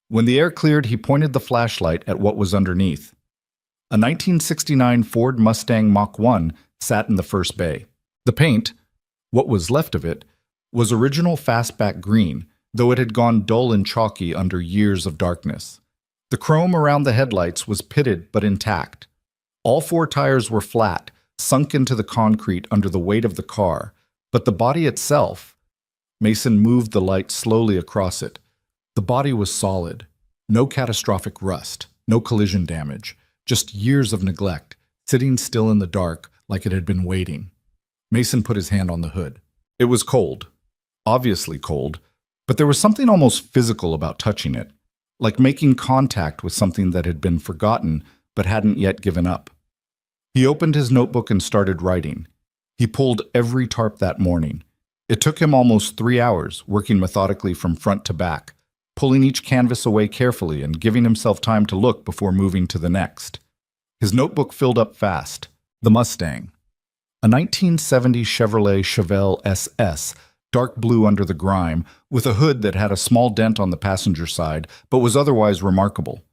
When the air cleared, he pointed the flashlight at what was underneath. A 1969 Ford Mustang Mach 1 sat in the first bay. The paint, what was left of it, was original fastback green, though it had gone dull and chalky under years of darkness. The chrome around the headlights was pitted but intact. All 4 tires were flat, sunk into the concrete under the weight of the car, but the body itself— Mason moved the light slowly across it. The body was solid. No catastrophic rust, no collision damage, just years of neglect, sitting still in the dark like it had been waiting. Mason put his hand on the hood. It was cold. Obviously cold, but there was something almost physical about touching it, like making contact with something that had been forgotten but hadn't yet given up. He opened his notebook and started writing. He pulled every tarp that morning. It took him almost 3 hours, working methodically from front to back, pulling each canvas away carefully and giving himself time to look before moving to the next. His notebook filled up fast. The Mustang. A 1970 Chevrolet Chevelle SS, dark blue under the grime, with a hood that had a small dent on the passenger side, but was otherwise remarkable.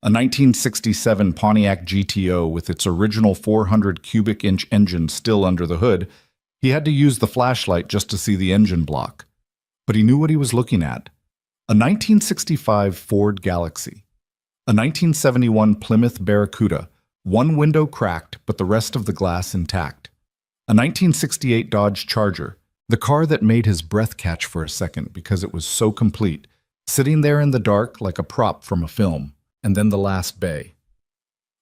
A 1967 Pontiac GTO with its original 400 cubic inch engine still under the hood. He had to use the flashlight just to see the engine block. But he knew what he was looking at. A 1965 Ford Galaxy. A 1971 Plymouth Barracuda, one window cracked but the rest of the glass intact. A 1968 Dodge Charger, the car that made his breath catch for a second because it was so complete, sitting there in the dark like a prop from a film. And then the last bay.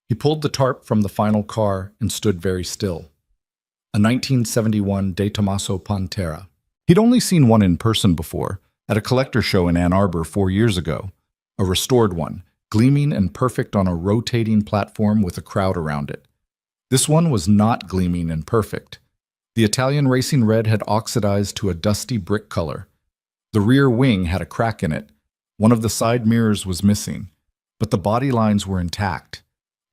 He pulled the tarp from the final car and stood very still. A 1971 De Tomaso Pantera. He'd only seen one in person before, at a collector show in Ann Arbor 4 years ago. A restored one, gleaming and perfect on a rotating platform with a crowd around it. This one was not gleaming and perfect. The Italian racing red had oxidized to a dusty brick color. The rear wing had a crack in it. One of the side mirrors was missing, but the body lines were intact.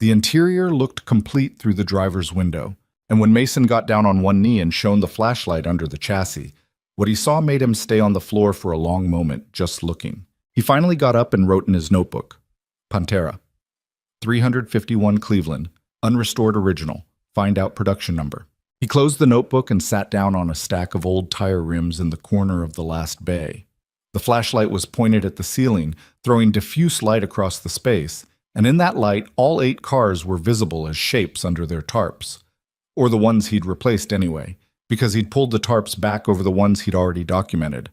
The interior looked complete through the driver's window, and when Mason got down on one knee and shone the flashlight under the chassis, what he saw made him stay on the floor for a long moment, just looking. He finally got up and wrote in his notebook, Pantera, 351 Cleveland, unrestored original, find out production number. He closed the notebook and sat down on a stack of old tire rims in the corner of the last bay. The flashlight was pointed at the ceiling, throwing diffuse light across the space, and in that light, all 8 cars were visible as shapes under their tarps. Or the ones he'd replaced anyway, because he'd pulled the tarps back over the ones he'd already documented.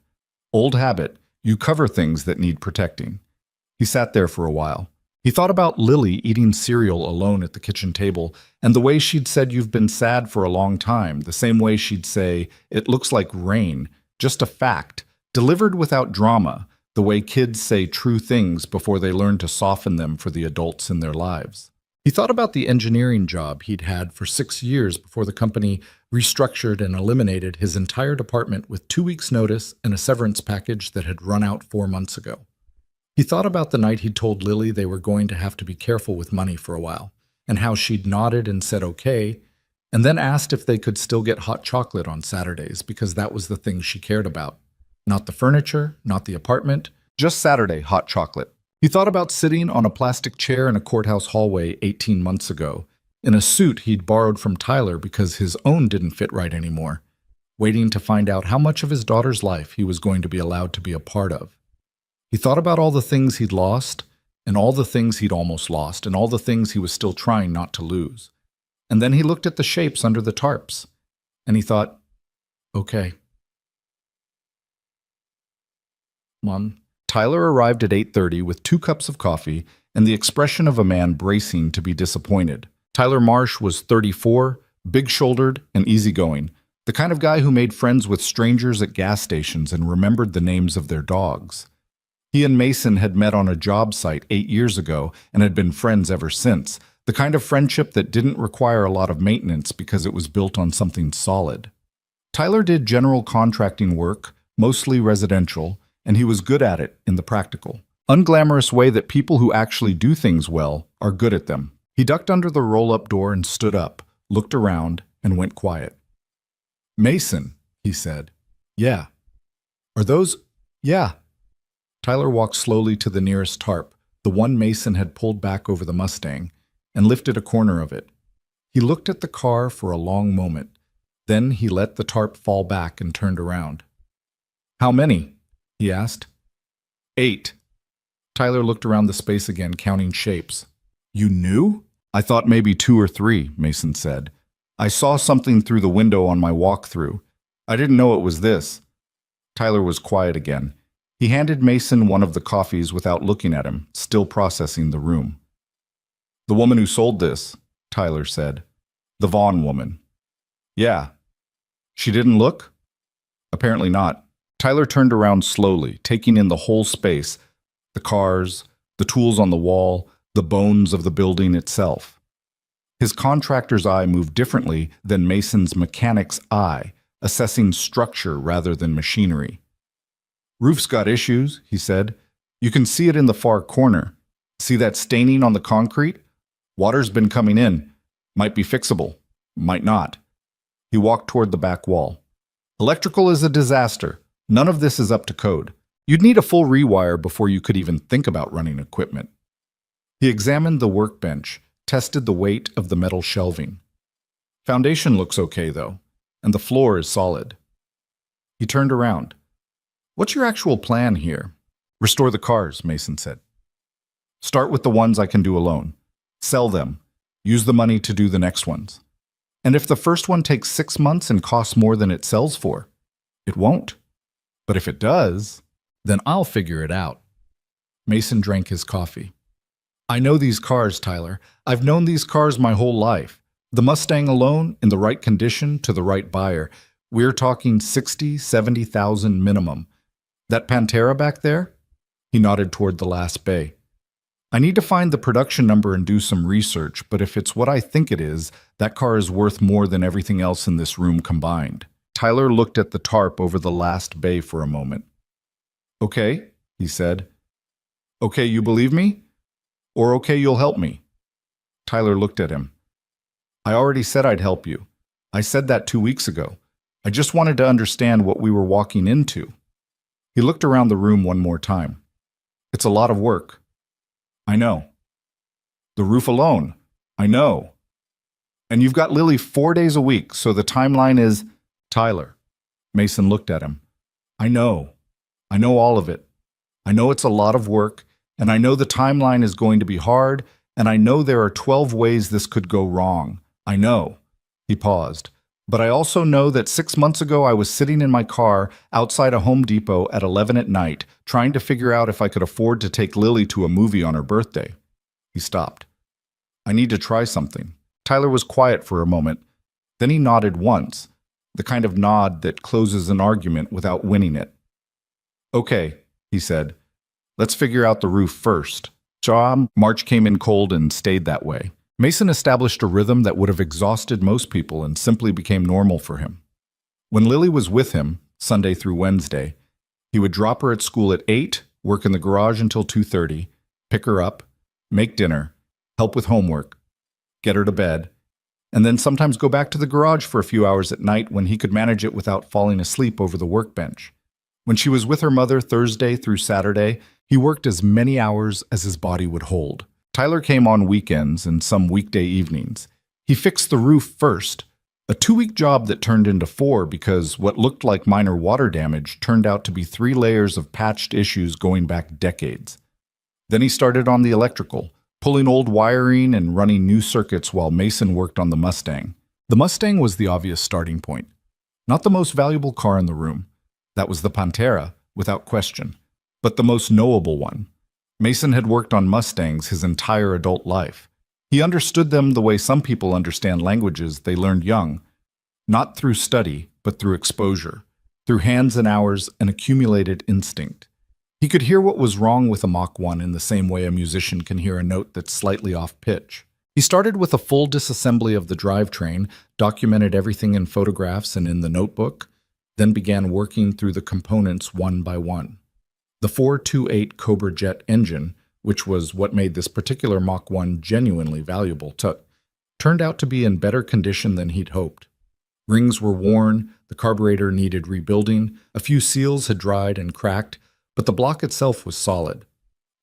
Old habit, you cover things that need protecting. He sat there for a while. He thought about Lily eating cereal alone at the kitchen table, and the way she'd said you've been sad for a long time, the same way she'd say, it looks like rain, just a fact, delivered without drama, the way kids say true things before they learn to soften them for the adults in their lives. He thought about the engineering job he'd had for 6 years before the company restructured and eliminated his entire department with 2 weeks' notice and a severance package that had run out 4 months ago. He thought about the night he'd told Lily they were going to have to be careful with money for a while, and how she'd nodded and said okay, and then asked if they could still get hot chocolate on Saturdays because that was the thing she cared about. Not the furniture, not the apartment, just Saturday hot chocolate. He thought about sitting on a plastic chair in a courthouse hallway 18 months ago, in a suit he'd borrowed from Tyler because his own didn't fit right anymore, waiting to find out how much of his daughter's life he was going to be allowed to be a part of. He thought about all the things he'd lost, and all the things he'd almost lost, and all the things he was still trying not to lose. And then he looked at the shapes under the tarps, and he thought, okay. Mom. Tyler arrived at 8:30 with 2 cups of coffee and the expression of a man bracing to be disappointed. Tyler Marsh was 34, big-shouldered and easygoing, the kind of guy who made friends with strangers at gas stations and remembered the names of their dogs. He and Mason had met on a job site 8 years ago and had been friends ever since, the kind of friendship that didn't require a lot of maintenance because it was built on something solid. Tyler did general contracting work, mostly residential, and he was good at it in the practical, unglamorous way that people who actually do things well are good at them. He ducked under the roll-up door and stood up, looked around, and went quiet. "Mason," he said. "Yeah." "Are those—" "Yeah." Tyler walked slowly to the nearest tarp, the one Mason had pulled back over the Mustang, and lifted a corner of it. He looked at the car for a long moment. Then he let the tarp fall back and turned around. "How many?" he asked. 8. Tyler looked around the space again, counting shapes. "You knew?" "I thought maybe 2 or 3, Mason said. "I saw something through the window on my walk-through. I didn't know it was this." Tyler was quiet again. He handed Mason one of the coffees without looking at him, still processing the room. "The woman who sold this," Tyler said. "The Vaughn woman." "Yeah." "She didn't look?" "Apparently not." Tyler turned around slowly, taking in the whole space, the cars, the tools on the wall, the bones of the building itself. His contractor's eye moved differently than Mason's mechanic's eye, assessing structure rather than machinery. "Roof's got issues," he said. "You can see it in the far corner. See that staining on the concrete? Water's been coming in. Might be fixable. Might not." He walked toward the back wall. "Electrical is a disaster. None of this is up to code. You'd need a full rewire before you could even think about running equipment." He examined the workbench, tested the weight of the metal shelving. "Foundation looks okay, though, and the floor is solid." He turned around. "What's your actual plan here?" "Restore the cars," Mason said. "Start with the ones I can do alone. Sell them. Use the money to do the next ones. And if the first one takes 6 months and costs more than it sells for, it won't. But if it does, then I'll figure it out." Mason drank his coffee. "I know these cars, Tyler. I've known these cars my whole life. The Mustang alone, in the right condition, to the right buyer, we're talking 60, 70,000 minimum. That Pantera back there?" He nodded toward the last bay. "I need to find the production number and do some research, but if it's what I think it is, that car is worth more than everything else in this room combined." Tyler looked at the tarp over the last bay for a moment. "Okay," he said. "Okay, you believe me? Or okay, you'll help me?" Tyler looked at him. "I already said I'd help you. I said that 2 weeks ago. I just wanted to understand what we were walking into." He looked around the room one more time. "It's a lot of work." "I know." "The roof alone." "I know." "And you've got Lily 4 days a week, so the timeline is—" "Tyler." Mason looked at him. "I know. I know all of it. I know it's a lot of work, and I know the timeline is going to be hard, and I know there are 12 ways this could go wrong. I know." He paused. "But I also know that 6 months ago I was sitting in my car outside a Home Depot at 11 at night, trying to figure out if I could afford to take Lily to a movie on her birthday." He stopped. "I need to try something." Tyler was quiet for a moment. Then he nodded once, the kind of nod that closes an argument without winning it. "Okay," he said. "Let's figure out the roof first." March came in cold and stayed that way. Mason established a rhythm that would have exhausted most people and simply became normal for him. When Lily was with him, Sunday through Wednesday, he would drop her at school at 8, work in the garage until 2:30, pick her up, make dinner, help with homework, get her to bed, and then sometimes go back to the garage for a few hours at night when he could manage it without falling asleep over the workbench. When she was with her mother Thursday through Saturday, he worked as many hours as his body would hold. Tyler came on weekends and some weekday evenings. He fixed the roof first, a 2-week job that turned into 4 because what looked like minor water damage turned out to be 3 layers of patched issues going back decades. Then he started on the electrical, pulling old wiring and running new circuits while Mason worked on the Mustang. The Mustang was the obvious starting point. Not the most valuable car in the room. That was the Pantera, without question, but the most knowable one. Mason had worked on Mustangs his entire adult life. He understood them the way some people understand languages they learned young, not through study, but through exposure, through hands and hours and accumulated instinct. He could hear what was wrong with a Mach 1 in the same way a musician can hear a note that's slightly off pitch. He started with a full disassembly of the drivetrain, documented everything in photographs and in the notebook, then began working through the components one by one. The 428 Cobra jet engine, which was what made this particular Mach 1 genuinely valuable, turned out to be in better condition than he'd hoped. Rings were worn, the carburetor needed rebuilding, a few seals had dried and cracked, but the block itself was solid.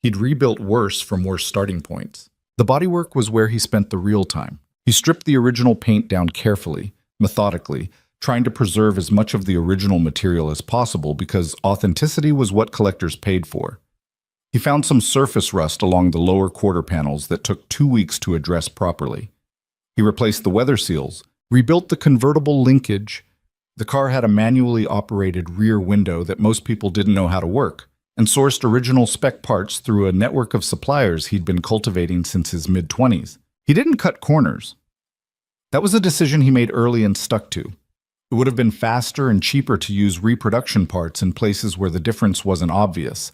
He'd rebuilt worse from worse starting points. The bodywork was where he spent the real time. He stripped the original paint down carefully, methodically, trying to preserve as much of the original material as possible because authenticity was what collectors paid for. He found some surface rust along the lower quarter panels that took 2 weeks to address properly. He replaced the weather seals, rebuilt the convertible linkage. The car had a manually operated rear window that most people didn't know how to work, and sourced original spec parts through a network of suppliers he'd been cultivating since his mid-20s. He didn't cut corners. That was a decision he made early and stuck to. It would have been faster and cheaper to use reproduction parts in places where the difference wasn't obvious.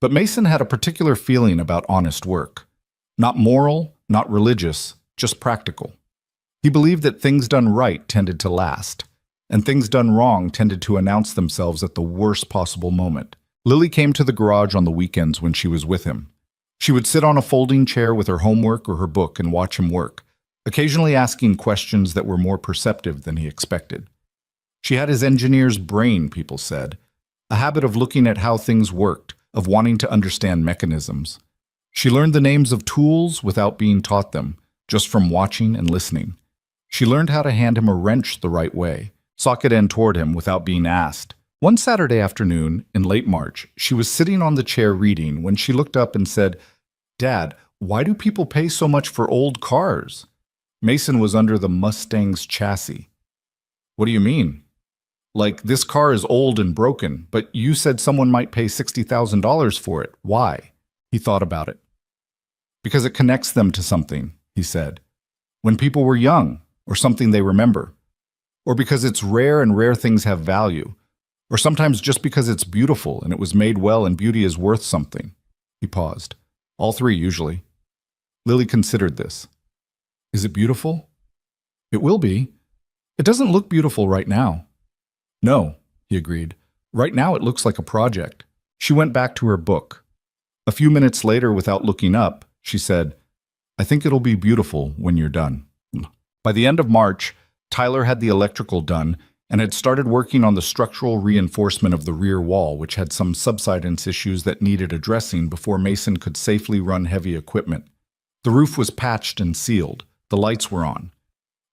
But Mason had a particular feeling about honest work. Not moral, not religious, just practical. He believed that things done right tended to last, and things done wrong tended to announce themselves at the worst possible moment. Lily came to the garage on the weekends when she was with him. She would sit on a folding chair with her homework or her book and watch him work, occasionally asking questions that were more perceptive than he expected. She had his engineer's brain, people said, a habit of looking at how things worked, of wanting to understand mechanisms. She learned the names of tools without being taught them, just from watching and listening. She learned how to hand him a wrench the right way, socket end toward him without being asked. One Saturday afternoon, in late March, she was sitting on the chair reading when she looked up and said, "Dad, why do people pay so much for old cars?" Mason was under the Mustang's chassis. "What do you mean?" "Like, this car is old and broken, but you said someone might pay $60,000 for it. Why?" He thought about it. "Because it connects them to something," he said. "When people were young, or something they remember. Or because it's rare and rare things have value. Or sometimes just because it's beautiful and it was made well and beauty is worth something." He paused. "All three, usually." Lily considered this. "Is it beautiful?" "It will be. It doesn't look beautiful right now." "No," he agreed. "Right now it looks like a project." She went back to her book. A few minutes later, without looking up, she said, "I think it'll be beautiful when you're done." By the end of March, Tyler had the electrical done and had started working on the structural reinforcement of the rear wall, which had some subsidence issues that needed addressing before Mason could safely run heavy equipment. The roof was patched and sealed. The lights were on.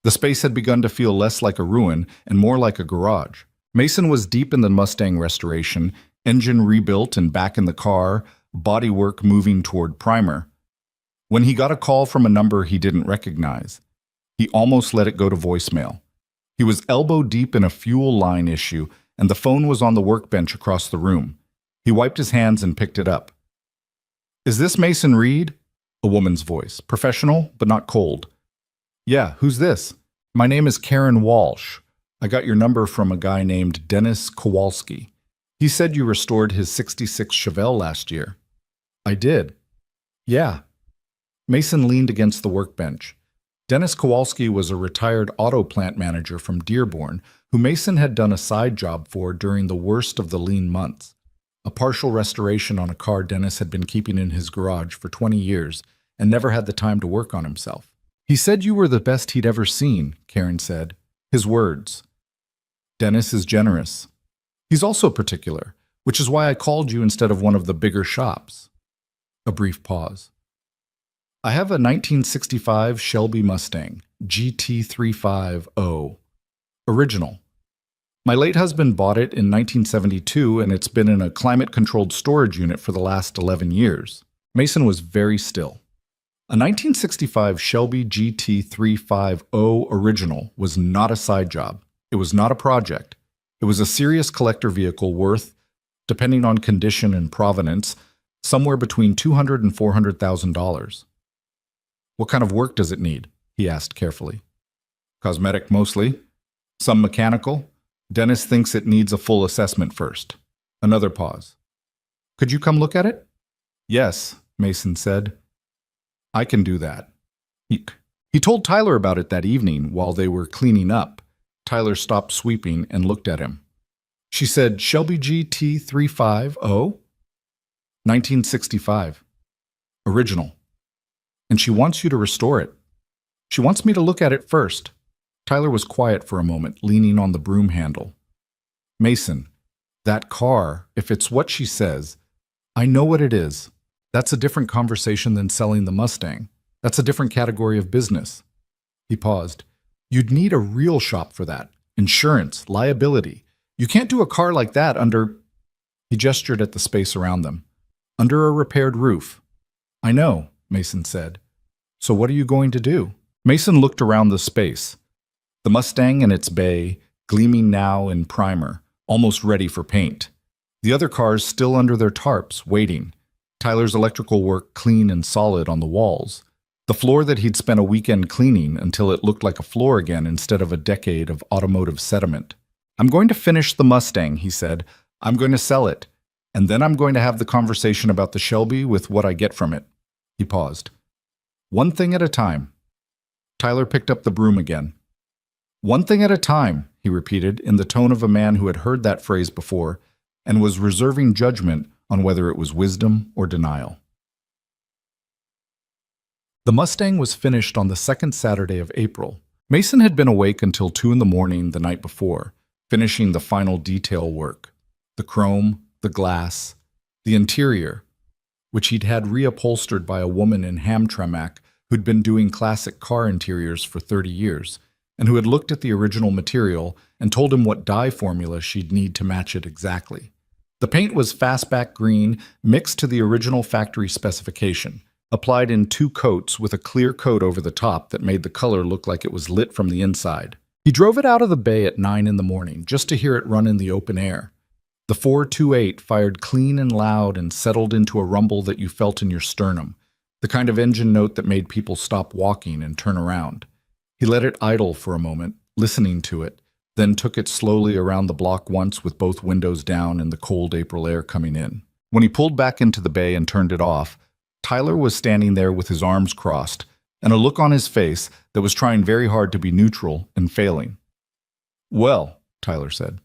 The space had begun to feel less like a ruin and more like a garage. Mason was deep in the Mustang restoration, engine rebuilt and back in the car, bodywork moving toward primer, when he got a call from a number he didn't recognize. He almost let it go to voicemail. He was elbow deep in a fuel line issue, and the phone was on the workbench across the room. He wiped his hands and picked it up. "Is this Mason Reed?" A woman's voice, professional but not cold. "Yeah, who's this?" "My name is Karen Walsh. I got your number from a guy named Dennis Kowalski. He said you restored his '66 Chevelle last year." "I did." "Yeah." Mason leaned against the workbench. Dennis Kowalski was a retired auto plant manager from Dearborn, who Mason had done a side job for during the worst of the lean months. A partial restoration on a car Dennis had been keeping in his garage for 20 years and never had the time to work on himself. "He said you were the best he'd ever seen," Karen said. His words. "Dennis is generous. He's also particular, which is why I called you instead of one of the bigger shops." A brief pause. "I have a 1965 Shelby Mustang, GT350, original. My late husband bought it in 1972, and it's been in a climate-controlled storage unit for the last 11 years. Mason was very still. A 1965 Shelby GT350 original was not a side job. It was not a project. It was a serious collector vehicle worth, depending on condition and provenance, somewhere between $200,000 and $400,000. "What kind of work does it need?" he asked carefully. "Cosmetic mostly. Some mechanical. Dennis thinks it needs a full assessment first." Another pause. "Could you come look at it?" "Yes," Mason said. "I can do that." He told Tyler about it that evening while they were cleaning up. Tyler stopped sweeping and looked at him. She said, Shelby GT 350, 1965. Original. And she wants you to restore it. She wants me to look at it first. Tyler was quiet for a moment, leaning on the broom handle. Mason, that car, if it's what she says, I know what it is. That's a different conversation than selling the Mustang. That's a different category of business. He paused. You'd need a real shop for that. Insurance, liability. You can't do a car like that under... He gestured at the space around them. Under a repaired roof. I know, Mason said. So what are you going to do? Mason looked around the space. The Mustang and its bay, gleaming now in primer, almost ready for paint. The other cars still under their tarps, waiting. Tyler's electrical work clean and solid on the walls. The floor that he'd spent a weekend cleaning until it looked like a floor again instead of a decade of automotive sediment. I'm going to finish the Mustang, he said. I'm going to sell it. And then I'm going to have the conversation about the Shelby with what I get from it. He paused. One thing at a time. Tyler picked up the broom again. One thing at a time, he repeated in the tone of a man who had heard that phrase before and was reserving judgment on whether it was wisdom or denial. The Mustang was finished on the second Saturday of April. Mason had been awake until 2 a.m. the night before, finishing the final detail work. The chrome, the glass, the interior, which he'd had reupholstered by a woman in Hamtramck who'd been doing classic car interiors for 30 years, and who had looked at the original material and told him what dye formula she'd need to match it exactly. The paint was fastback green, mixed to the original factory specification, applied in 2 coats with a clear coat over the top that made the color look like it was lit from the inside. He drove it out of the bay at 9 a.m. just to hear it run in the open air. The 428 fired clean and loud and settled into a rumble that you felt in your sternum, the kind of engine note that made people stop walking and turn around. He let it idle for a moment, listening to it, then took it slowly around the block once with both windows down and the cold April air coming in. When he pulled back into the bay and turned it off, Tyler was standing there with his arms crossed and a look on his face that was trying very hard to be neutral and failing. Well, Tyler said.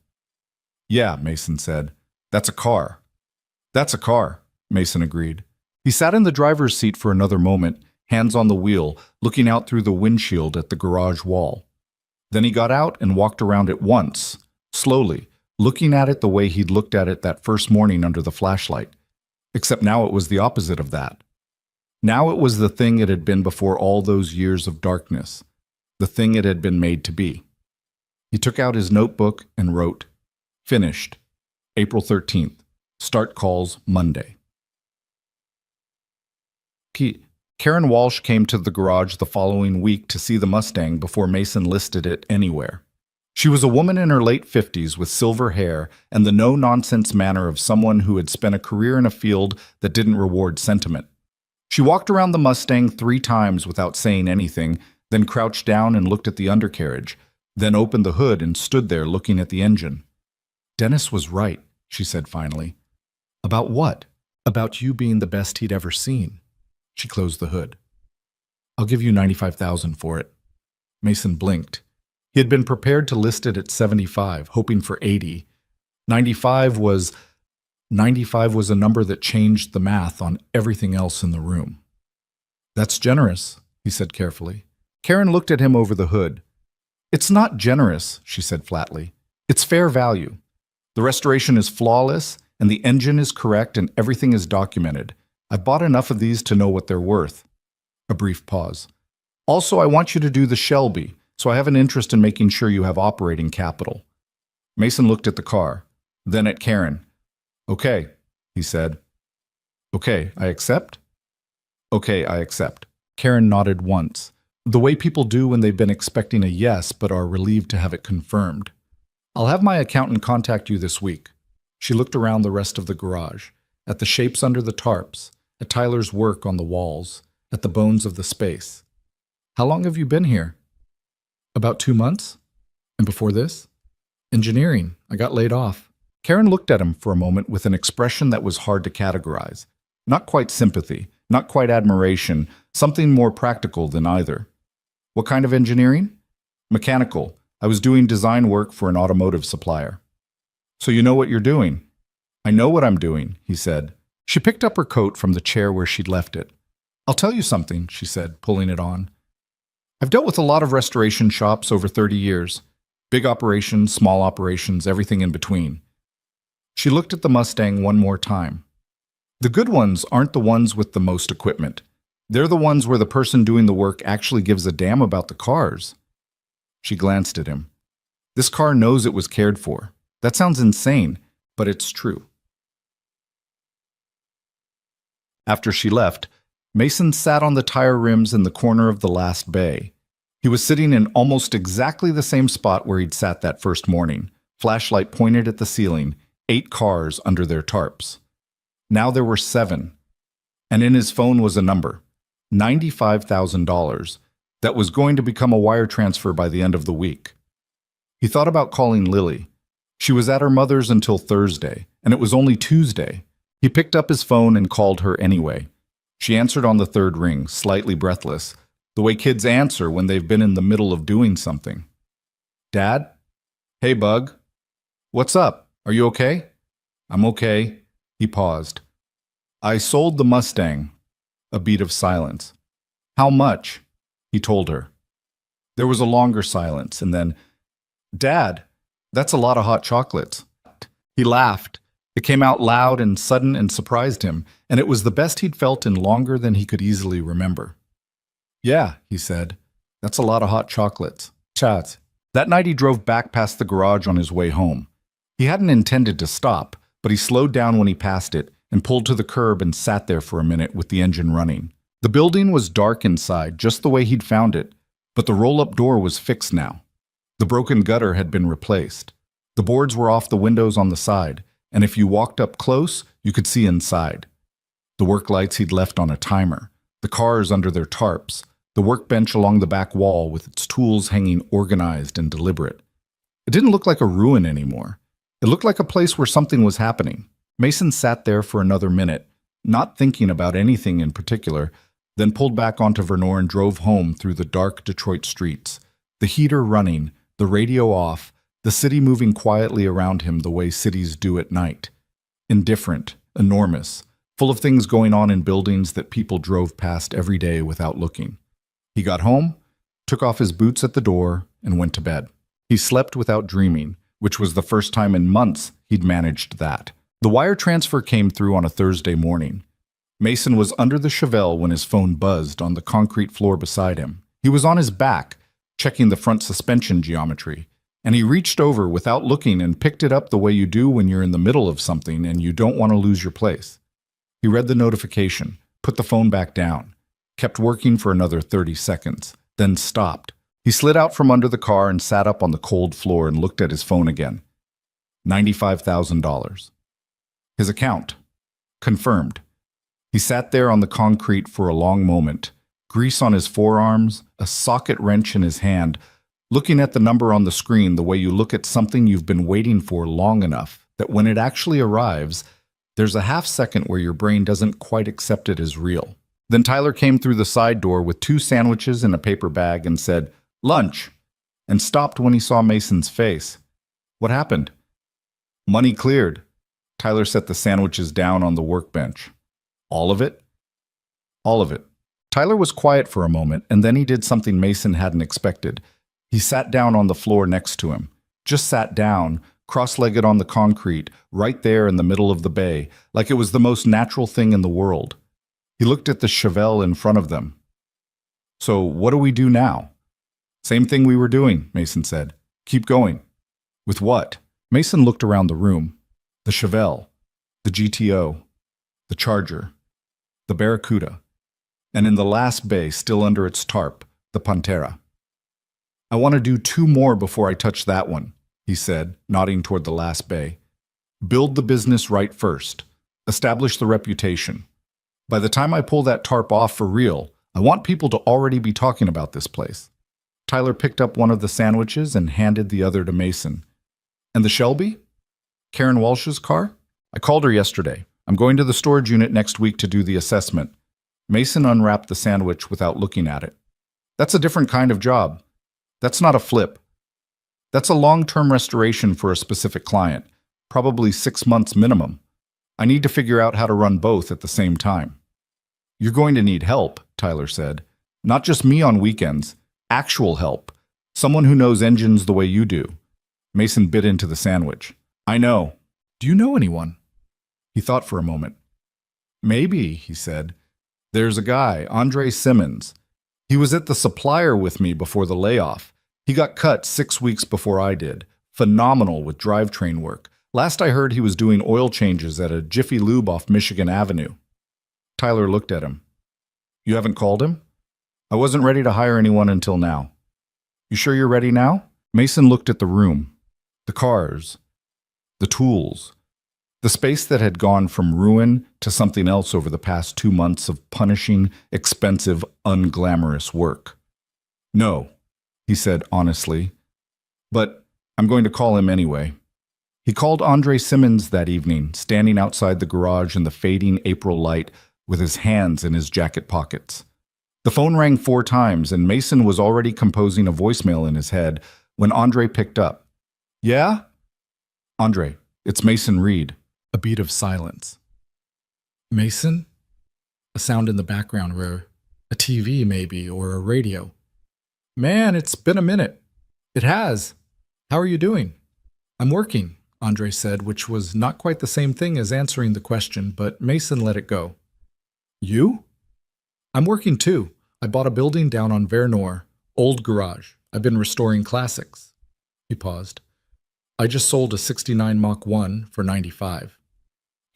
Yeah, Mason said. That's a car. That's a car, Mason agreed. He sat in the driver's seat for another moment, hands on the wheel, looking out through the windshield at the garage wall. Then he got out and walked around it once, slowly, looking at it the way he'd looked at it that first morning under the flashlight. Except now it was the opposite of that. Now it was the thing it had been before all those years of darkness, the thing it had been made to be. He took out his notebook and wrote, Finished, April 13th, start calls Monday. Karen Walsh came to the garage the following week to see the Mustang before Mason listed it anywhere. She was a woman in her late 50s with silver hair and the no-nonsense manner of someone who had spent a career in a field that didn't reward sentiment. She walked around the Mustang 3 times without saying anything, then crouched down and looked at the undercarriage, then opened the hood and stood there looking at the engine. Dennis was right, she said finally. About what? About you being the best he'd ever seen. She closed the hood. I'll give you $95,000 for it. Mason blinked. He had been prepared to list it at 75, hoping for 80. 95 was a number that changed the math on everything else in the room. That's generous, he said carefully. Karen looked at him over the hood. It's not generous, she said flatly. It's fair value. The restoration is flawless, and the engine is correct, and everything is documented. I've bought enough of these to know what they're worth. A brief pause. Also, I want you to do the Shelby, so I have an interest in making sure you have operating capital. Mason looked at the car, then at Karen. Okay, he said. Okay, I accept? Okay, I accept. Karen nodded once, the way people do when they've been expecting a yes but are relieved to have it confirmed. I'll have my accountant contact you this week. She looked around the rest of the garage, at the shapes under the tarps, at Tyler's work on the walls, at the bones of the space. How long have you been here? About 2 months? And before this? Engineering. I got laid off. Karen looked at him for a moment with an expression that was hard to categorize. Not quite sympathy, not quite admiration, something more practical than either. What kind of engineering? Mechanical. I was doing design work for an automotive supplier. So you know what you're doing? I know what I'm doing, he said. She picked up her coat from the chair where she'd left it. I'll tell you something, she said, pulling it on. I've dealt with a lot of restoration shops over 30 years. Big operations, small operations, everything in between. She looked at the Mustang one more time. The good ones aren't the ones with the most equipment. They're the ones where the person doing the work actually gives a damn about the cars. She glanced at him. This car knows it was cared for. That sounds insane, but it's true. After she left, Mason sat on the tire rims in the corner of the last bay. He was sitting in almost exactly the same spot where he'd sat that first morning, flashlight pointed at the ceiling, 8 cars under their tarps. Now there were 7, and in his phone was a number, $95,000, that was going to become a wire transfer by the end of the week. He thought about calling Lily. She was at her mother's until Thursday, and it was only Tuesday. He picked up his phone and called her anyway. She answered on the 3rd ring, slightly breathless, the way kids answer when they've been in the middle of doing something. Dad? Hey, Bug. What's up? Are you okay? I'm okay. He paused. I sold the Mustang. A beat of silence. How much? He told her. There was a longer silence, and then, Dad, that's a lot of hot chocolates. He laughed. It came out loud and sudden and surprised him, and it was the best he'd felt in longer than he could easily remember. Yeah, he said, that's a lot of hot chocolates. Chat. That night he drove back past the garage on his way home. He hadn't intended to stop, but he slowed down when he passed it and pulled to the curb and sat there for a minute with the engine running. The building was dark inside, just the way he'd found it, but the roll-up door was fixed now. The broken gutter had been replaced. The boards were off the windows on the side, and if you walked up close, you could see inside. The work lights he'd left on a timer, the cars under their tarps, the workbench along the back wall with its tools hanging organized and deliberate. It didn't look like a ruin anymore. It looked like a place where something was happening. Mason sat there for another minute, not thinking about anything in particular, then pulled back onto Vernor and drove home through the dark Detroit streets, the heater running, the radio off, the city moving quietly around him the way cities do at night. Indifferent, enormous, full of things going on in buildings that people drove past every day without looking. He got home, took off his boots at the door, and went to bed. He slept without dreaming, which was the first time in months he'd managed that. The wire transfer came through on a Thursday morning. Mason was under the Chevelle when his phone buzzed on the concrete floor beside him. He was on his back, checking the front suspension geometry, and he reached over without looking and picked it up the way you do when you're in the middle of something and you don't want to lose your place. He read the notification, put the phone back down, kept working for another 30 seconds, then stopped. He slid out from under the car and sat up on the cold floor and looked at his phone again. $95,000. His account. Confirmed. He sat there on the concrete for a long moment, grease on his forearms, a socket wrench in his hand, looking at the number on the screen the way you look at something you've been waiting for long enough that when it actually arrives, there's a half second where your brain doesn't quite accept it as real. Then Tyler came through the side door with 2 sandwiches in a paper bag and said, "Lunch," and stopped when he saw Mason's face. What happened? Money cleared. Tyler set the sandwiches down on the workbench. All of it? All of it. Tyler was quiet for a moment, and then he did something Mason hadn't expected. He sat down on the floor next to him. Just sat down, cross-legged on the concrete, right there in the middle of the bay, like it was the most natural thing in the world. He looked at the Chevelle in front of them. So what do we do now? Same thing we were doing, Mason said. Keep going. With what? Mason looked around the room. The Chevelle, the GTO, the Charger, the Barracuda, and in the last bay, still under its tarp, the Pantera. I want to do 2 more before I touch that one, he said, nodding toward the last bay. Build the business right first. Establish the reputation. By the time I pull that tarp off for real, I want people to already be talking about this place. Tyler picked up one of the sandwiches and handed the other to Mason. And the Shelby? Karen Walsh's car? I called her yesterday. I'm going to the storage unit next week to do the assessment. Mason unwrapped the sandwich without looking at it. That's a different kind of job. That's not a flip. That's a long-term restoration for a specific client, probably 6 months minimum. I need to figure out how to run both at the same time. You're going to need help, Tyler said. Not just me on weekends, actual help. Someone who knows engines the way you do. Mason bit into the sandwich. I know. Do you know anyone? He thought for a moment. Maybe, he said. There's a guy, Andre Simmons. He was at the supplier with me before the layoff. He got cut 6 weeks before I did. Phenomenal with drivetrain work. Last I heard he was doing oil changes at a Jiffy Lube off Michigan Avenue. Tyler looked at him. You haven't called him? I wasn't ready to hire anyone until now. You sure you're ready now? Mason looked at the room, the cars, the tools, the space that had gone from ruin to something else over the past 2 months of punishing, expensive, unglamorous work. No, he said honestly, but I'm going to call him anyway. He called Andre Simmons that evening, standing outside the garage in the fading April light with his hands in his jacket pockets. The phone rang 4 times, and Mason was already composing a voicemail in his head when Andre picked up. Yeah? Andre, it's Mason Reed. A beat of silence. Mason? A sound in the background, or a TV maybe, or a radio. Man, it's been a minute. It has. How are you doing? I'm working, Andre said, which was not quite the same thing as answering the question, but Mason let it go. You? I'm working too. I bought a building down on Vernor, old garage. I've been restoring classics. He paused. I just sold a 69 Mach 1 for 95.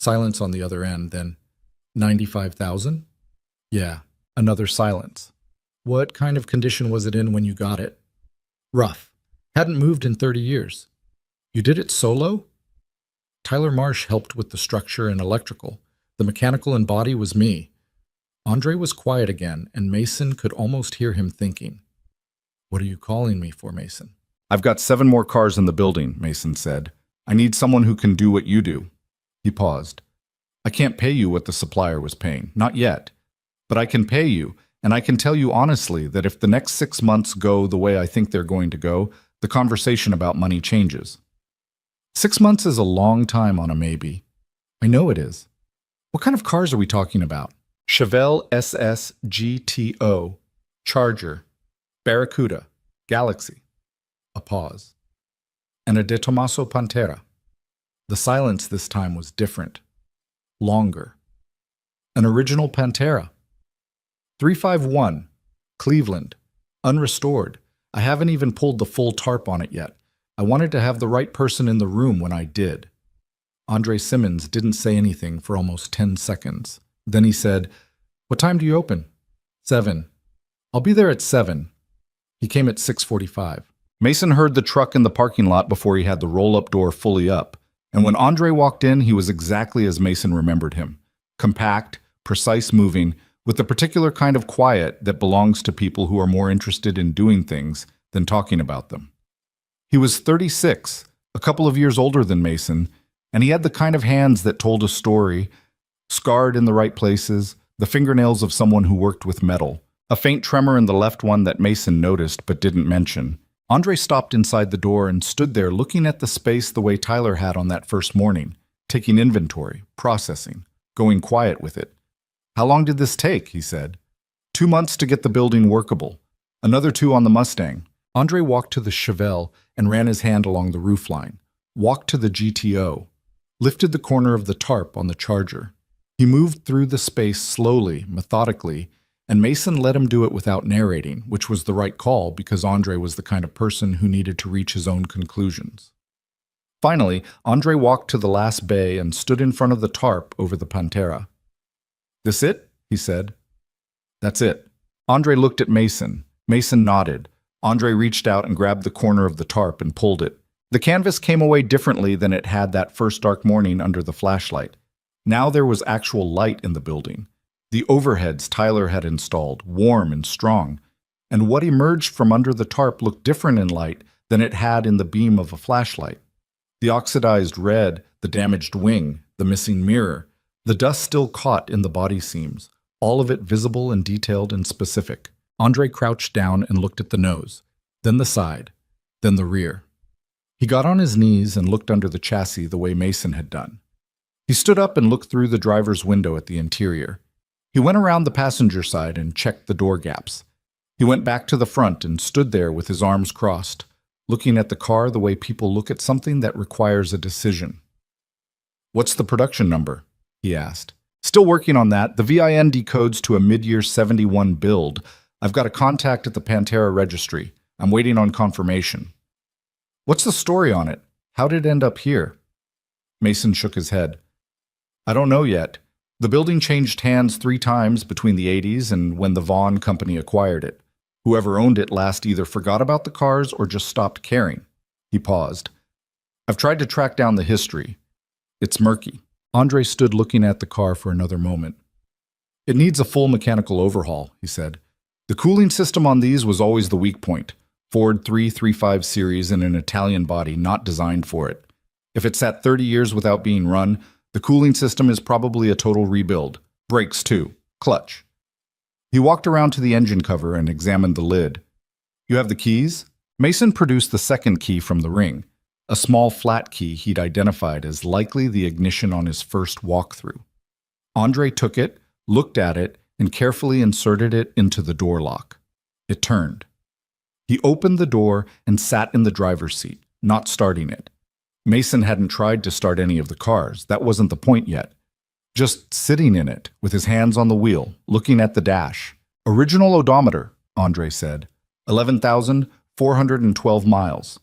Silence on the other end, then 95,000? Yeah, another silence. What kind of condition was it in when you got it? Rough. Hadn't moved in 30 years. You did it solo? Tyler Marsh helped with the structure and electrical. The mechanical and body was me. Andre was quiet again, and Mason could almost hear him thinking. What are you calling me for, Mason? I've got 7 more cars in the building, Mason said. I need someone who can do what you do. He paused. I can't pay you what the supplier was paying, not yet. But I can pay you, and I can tell you honestly that if the next 6 months go the way I think they're going to go, the conversation about money changes. 6 months is a long time on a maybe. I know it is. What kind of cars are we talking about? Chevelle SS GTO, Charger, Barracuda, Galaxy. A pause. And a De Tomaso Pantera. The silence this time was different. Longer. An original Pantera. 351, Cleveland, unrestored. I haven't even pulled the full tarp on it yet. I wanted to have the right person in the room when I did. Andre Simmons didn't say anything for almost 10 seconds. Then he said, What time do you open? 7. I'll be there at 7. He came at 6:45. Mason heard the truck in the parking lot before he had the roll-up door fully up. And when Andre walked in, he was exactly as Mason remembered him. Compact, precise moving, with the particular kind of quiet that belongs to people who are more interested in doing things than talking about them. He was 36, a couple of years older than Mason, and he had the kind of hands that told a story, scarred in the right places, the fingernails of someone who worked with metal, a faint tremor in the left one that Mason noticed but didn't mention. Andre stopped inside the door and stood there looking at the space the way Tyler had on that first morning, taking inventory, processing, going quiet with it. How long did this take, he said. 2 months to get the building workable. Another 2 on the Mustang. Andre walked to the Chevelle and ran his hand along the roofline, walked to the GTO, lifted the corner of the tarp on the Charger. He moved through the space slowly, methodically, and Mason let him do it without narrating, which was the right call because Andre was the kind of person who needed to reach his own conclusions. Finally, Andre walked to the last bay and stood in front of the tarp over the Pantera. This it? He said. That's it. Andre looked at Mason. Mason nodded. Andre reached out and grabbed the corner of the tarp and pulled it. The canvas came away differently than it had that first dark morning under the flashlight. Now there was actual light in the building. The overheads Tyler had installed, warm and strong, and what emerged from under the tarp looked different in light than it had in the beam of a flashlight. The oxidized red, the damaged wing, the missing mirror, the dust still caught in the body seams, all of it visible and detailed and specific. Andre crouched down and looked at the nose, then the side, then the rear. He got on his knees and looked under the chassis the way Mason had done. He stood up and looked through the driver's window at the interior. He went around the passenger side and checked the door gaps. He went back to the front and stood there with his arms crossed, looking at the car the way people look at something that requires a decision. "What's the production number?" he asked. "Still working on that. The VIN decodes to a mid-year 71 build. I've got a contact at the Pantera registry. I'm waiting on confirmation." "What's the story on it? How did it end up here?" Mason shook his head. "I don't know yet. The building changed hands 3 times between the 80s and when the Vaughn Company acquired it. Whoever owned it last either forgot about the cars or just stopped caring." He paused. "I've tried to track down the history. It's murky." Andre stood looking at the car for another moment. "It needs a full mechanical overhaul," he said. "The cooling system on these was always the weak point. Ford 335 series in an Italian body not designed for it. If it sat 30 years without being run, the cooling system is probably a total rebuild. Brakes too. Clutch." He walked around to the engine cover and examined the lid. "You have the keys?" Mason produced the second key from the ring, a small flat key he'd identified as likely the ignition on his first walkthrough. Andre took it, looked at it, and carefully inserted it into the door lock. It turned. He opened the door and sat in the driver's seat, not starting it. Mason hadn't tried to start any of the cars. That wasn't the point yet. Just sitting in it, with his hands on the wheel, looking at the dash. "Original odometer," Andre said. 11,412 miles.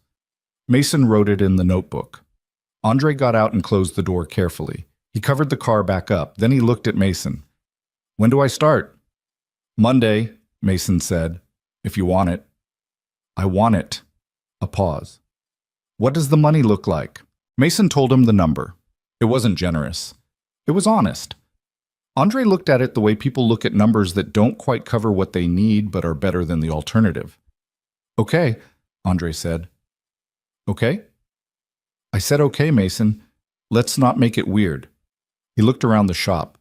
Mason wrote it in the notebook. Andre got out and closed the door carefully. He covered the car back up. Then he looked at Mason. "When do I start?" "Monday," Mason said, "if you want it." "I want it." A pause. "What does the money look like?" Mason told him the number. It wasn't generous. It was honest. Andre looked at it the way people look at numbers that don't quite cover what they need but are better than the alternative. "Okay," Andre said. "Okay?" "I said okay, Mason. Let's not make it weird." He looked around the shop.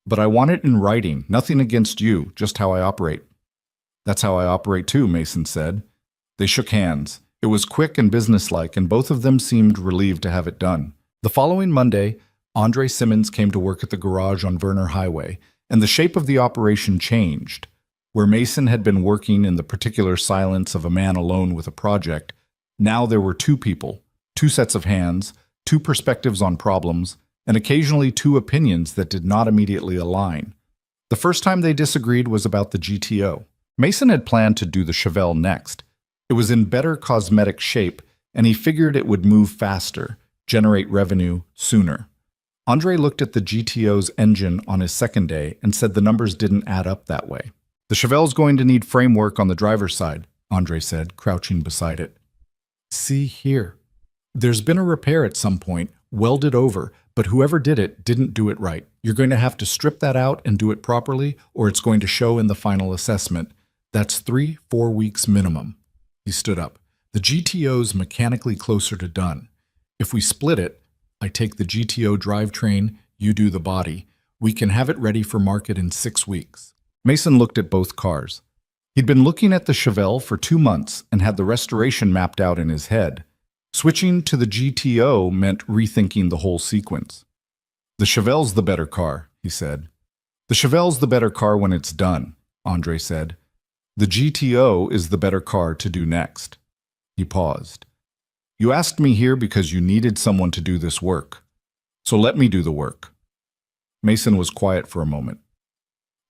"But I want it in writing, nothing against you, just how I operate." "That's how I operate too," Mason said. They shook hands. It was quick and businesslike, and both of them seemed relieved to have it done. The following Monday, Andre Simmons came to work at the garage on Werner Highway, and the shape of the operation changed. Where Mason had been working in the particular silence of a man alone with a project, now there were 2 people, 2 sets of hands, 2 perspectives on problems, and occasionally 2 opinions that did not immediately align. The first time they disagreed was about the GTO. Mason had planned to do the Chevelle next. It was in better cosmetic shape, and he figured it would move faster, generate revenue sooner. Andre looked at the GTO's engine on his second day and said the numbers didn't add up that way. "The Chevelle's going to need framework on the driver's side," Andre said, crouching beside it. "See here. There's been a repair at some point, welded over, but whoever did it didn't do it right. You're going to have to strip that out and do it properly, or it's going to show in the final assessment. That's 3-4 weeks minimum." He stood up. "The GTO's mechanically closer to done. If we split it, I take the GTO drivetrain, you do the body. We can have it ready for market in 6 weeks. Mason looked at both cars. He'd been looking at the Chevelle for 2 months and had the restoration mapped out in his head. Switching to the GTO meant rethinking the whole sequence. "The Chevelle's the better car," he said. "The Chevelle's the better car when it's done," Andre said. "The GTO is the better car to do next." He paused. "You asked me here because you needed someone to do this work. So let me do the work." Mason was quiet for a moment.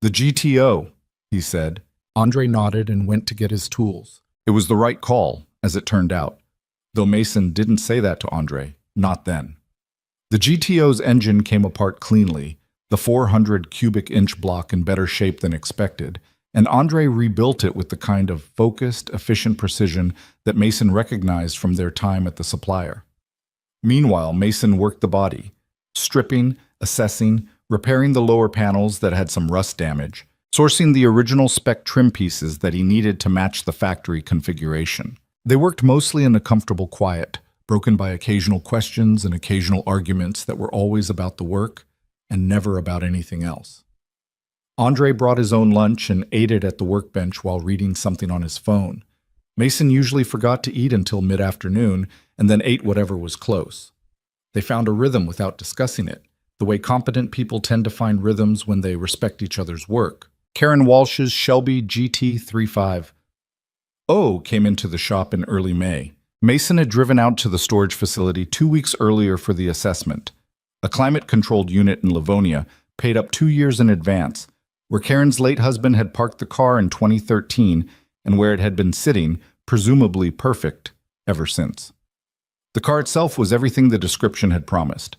"The GTO," he said. Andre nodded and went to get his tools. It was the right call, as it turned out, though Mason didn't say that to Andre, not then. The GTO's engine came apart cleanly, the 400 cubic inch block in better shape than expected, and Andre rebuilt it with the kind of focused, efficient precision that Mason recognized from their time at the supplier. Meanwhile, Mason worked the body, stripping, assessing, repairing the lower panels that had some rust damage, sourcing the original spec trim pieces that he needed to match the factory configuration. They worked mostly in a comfortable quiet, broken by occasional questions and occasional arguments that were always about the work and never about anything else. Andre brought his own lunch and ate it at the workbench while reading something on his phone. Mason usually forgot to eat until mid-afternoon and then ate whatever was close. They found a rhythm without discussing it, the way competent people tend to find rhythms when they respect each other's work. Karen Walsh's Shelby GT35O came into the shop in early May. Mason had driven out to the storage facility 2 weeks earlier for the assessment. A climate-controlled unit in Livonia, paid up 2 years in advance, where Karen's late husband had parked the car in 2013 and where it had been sitting, presumably perfect, ever since. The car itself was everything the description had promised.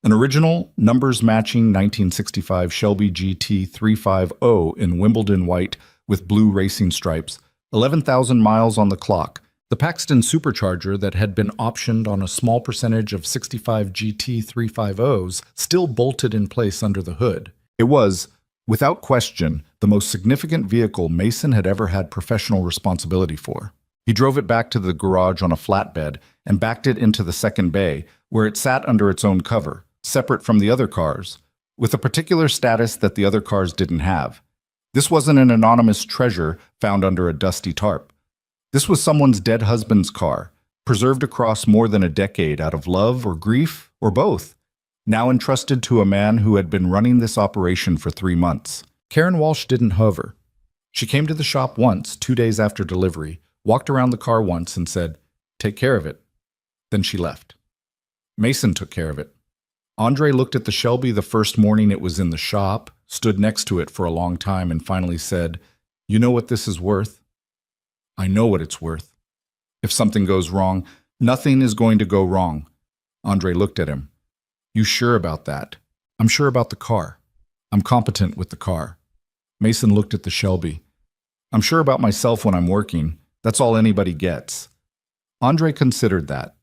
An original, numbers-matching 1965 Shelby GT35O in Wimbledon white with blue racing stripes, 11,000 miles on the clock. The Paxton supercharger that had been optioned on a small percentage of 65 GT35Os still bolted in place under the hood. It was, without question, the most significant vehicle Mason had ever had professional responsibility for. He drove it back to the garage on a flatbed and backed it into the second bay, where it sat under its own cover, separate from the other cars, with a particular status that the other cars didn't have. This wasn't an anonymous treasure found under a dusty tarp. This was someone's dead husband's car, preserved across more than a decade out of love or grief, or both, now entrusted to a man who had been running this operation for 3 months. Karen Walsh didn't hover. She came to the shop once, 2 days after delivery, walked around the car once and said, "Take care of it." Then she left. Mason took care of it. Andre looked at the Shelby the first morning it was in the shop, stood next to it for a long time, and finally said, "You know what this is worth?" "I know what it's worth. If something goes wrong, nothing is going to go wrong." Andre looked at him. "You sure about that?" "I'm sure about the car. I'm competent with the car." Mason looked at the Shelby. "I'm sure about myself when I'm working. That's all anybody gets." Andre considered that.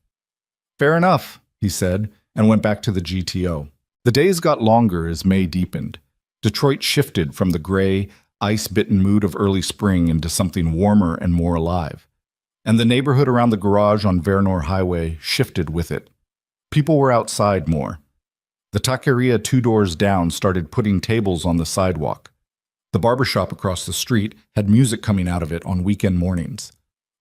"Fair enough," he said, and went back to the GTO. The days got longer as May deepened. Detroit shifted from the gray, ice-bitten mood of early spring into something warmer and more alive. And the neighborhood around the garage on Vernor Highway shifted with it. People were outside more. The taqueria 2 doors down started putting tables on the sidewalk. The barbershop across the street had music coming out of it on weekend mornings.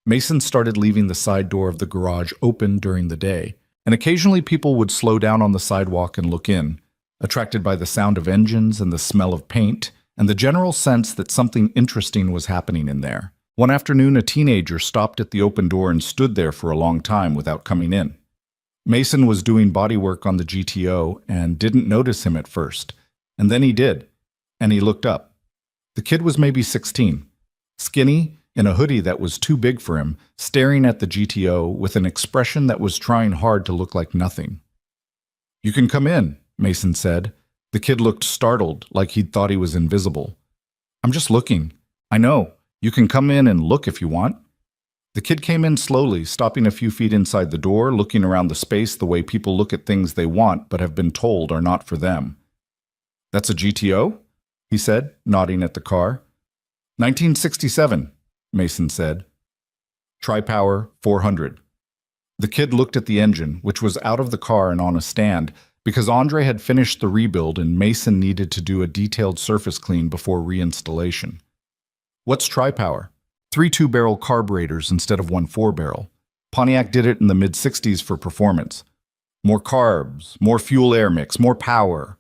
Mason started leaving the side door of the garage open during the day, and occasionally people would slow down on the sidewalk and look in, attracted by the sound of engines and the smell of paint, and the general sense that something interesting was happening in there. One afternoon, a teenager stopped at the open door and stood there for a long time without coming in. Mason was doing bodywork on the GTO and didn't notice him at first, and then he did, and he looked up. The kid was maybe 16, skinny, in a hoodie that was too big for him, staring at the GTO with an expression that was trying hard to look like nothing. "You can come in," Mason said. The kid looked startled, like he'd thought he was invisible. "I'm just looking." "I know. You can come in and look if you want." The kid came in slowly, stopping a few feet inside the door, looking around the space the way people look at things they want but have been told are not for them. "That's a GTO?" he said, nodding at the car. 1967, Mason said. Tri-Power 400. The kid looked at the engine, which was out of the car and on a stand, because Andre had finished the rebuild and Mason needed to do a detailed surface clean before reinstallation. "What's Tri-Power?" 3 2-barrel carburetors instead of 1 4-barrel. Pontiac did it in the mid-60s for performance. More carbs, more fuel-air mix, more power.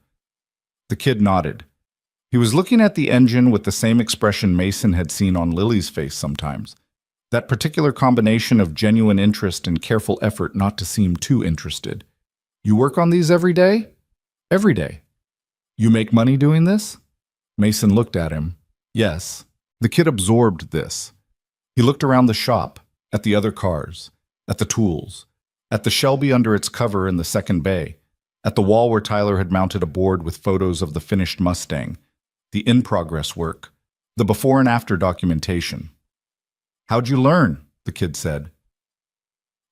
The kid nodded. He was looking at the engine with the same expression Mason had seen on Lily's face sometimes. That particular combination of genuine interest and careful effort not to seem too interested. "You work on these every day?" "Every day." "You make money doing this?" Mason looked at him. Yes. The kid absorbed this. He looked around the shop, at the other cars, at the tools, at the Shelby under its cover in the second bay, at the wall where Tyler had mounted a board with photos of the finished Mustang, the in-progress work, the before and after documentation. "How'd you learn?" the kid said.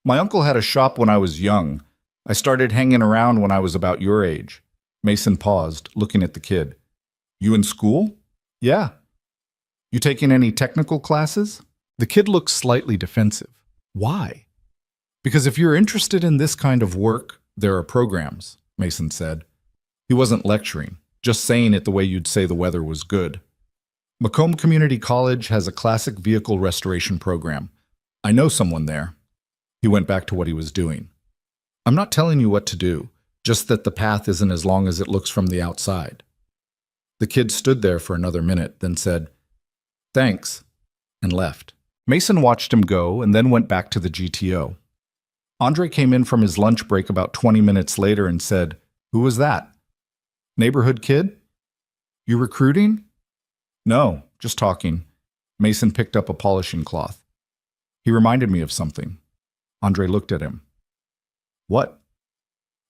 "My uncle had a shop when I was young. I started hanging around when I was about your age." Mason paused, looking at the kid. "You in school?" "Yeah." "You taking any technical classes?" The kid looked slightly defensive. "Why?" "Because if you're interested in this kind of work, there are programs," Mason said. He wasn't lecturing. just saying it the way you'd say the weather was good. Macomb Community College has a classic vehicle restoration program. I know someone there. He went back to what he was doing. I'm not telling you what to do, just that the path isn't as long as it looks from the outside. The kid stood there for another minute, then said, "Thanks," and left. Mason watched him go and then went back to the GTO. Andre came in from his lunch break about 20 minutes later and said, "Who was that? Neighborhood kid? You recruiting?" "No, just talking." Mason picked up a polishing cloth. "He reminded me of something." Andre looked at him. "What?"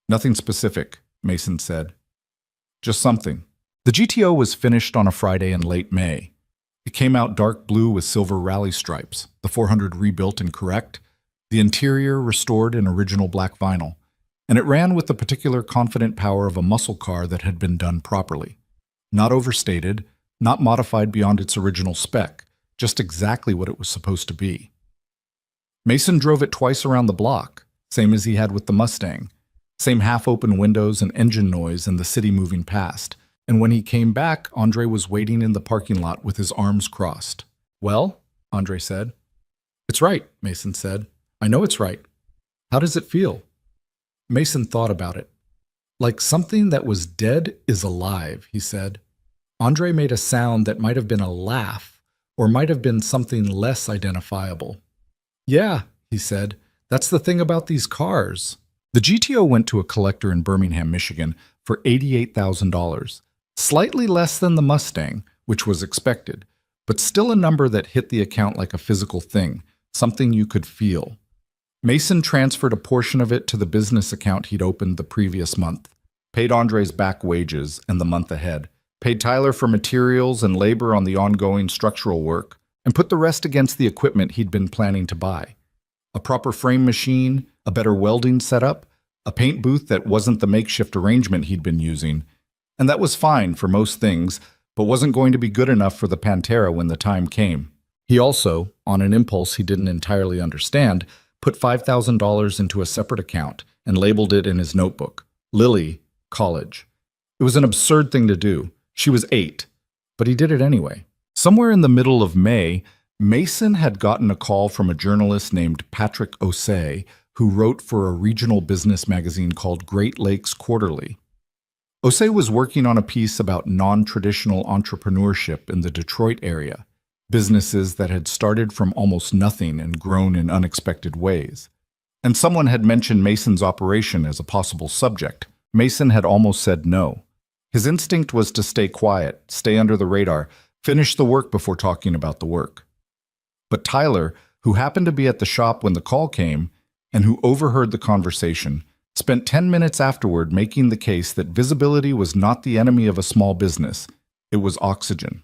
"Nothing specific," Mason said. "Just something." The GTO was finished on a Friday in late May. It came out dark blue with silver rally stripes, the 400 rebuilt and correct, the interior restored in original black vinyl, and it ran with the particular confident power of a muscle car that had been done properly. Not overstated, not modified beyond its original spec, just exactly what it was supposed to be. Mason drove it twice around the block, same as he had with the Mustang, same half-open windows and engine noise and the city moving past. And when he came back, Andre was waiting in the parking lot with his arms crossed. "Well?" Andre said. "It's right," Mason said. "I know it's right. How does it feel?" Mason thought about it. "Like something that was dead is alive," he said. Andre made a sound that might have been a laugh, or might have been something less identifiable. "Yeah," he said, "that's the thing about these cars." The GTO went to a collector in Birmingham, Michigan, for $88,000. Slightly less than the Mustang, which was expected, but still a number that hit the account like a physical thing, something you could feel. Mason transferred a portion of it to the business account he'd opened the previous month, paid Andre's back wages and the month ahead, paid Tyler for materials and labor on the ongoing structural work, and put the rest against the equipment he'd been planning to buy. A proper frame machine, a better welding setup, a paint booth that wasn't the makeshift arrangement he'd been using. And that was fine for most things, but wasn't going to be good enough for the Pantera when the time came. He also, on an impulse he didn't entirely understand, put $5,000 into a separate account and labeled it in his notebook, Lily, College. It was an absurd thing to do. She was 8, but he did it anyway. Somewhere in the middle of May, Mason had gotten a call from a journalist named Patrick Osei, who wrote for a regional business magazine called Great Lakes Quarterly. Osei was working on a piece about non-traditional entrepreneurship in the Detroit area, businesses that had started from almost nothing and grown in unexpected ways. And someone had mentioned Mason's operation as a possible subject. Mason had almost said no. His instinct was to stay quiet, stay under the radar, finish the work before talking about the work. But Tyler, who happened to be at the shop when the call came, and who overheard the conversation, spent 10 minutes afterward making the case that visibility was not the enemy of a small business. It was oxygen.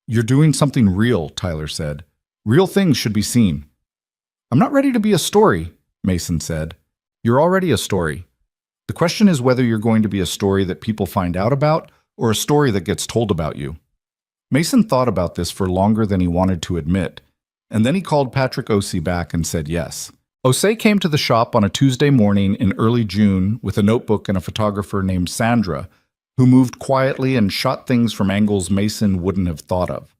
"You're doing something real," Tyler said. "Real things should be seen." "I'm not ready to be a story," Mason said. "You're already a story. The question is whether you're going to be a story that people find out about or a story that gets told about you." Mason thought about this for longer than he wanted to admit, and then he called Patrick Osei back and said yes. Osei came to the shop on a Tuesday morning in early June with a notebook and a photographer named Sandra, who moved quietly and shot things from angles Mason wouldn't have thought of.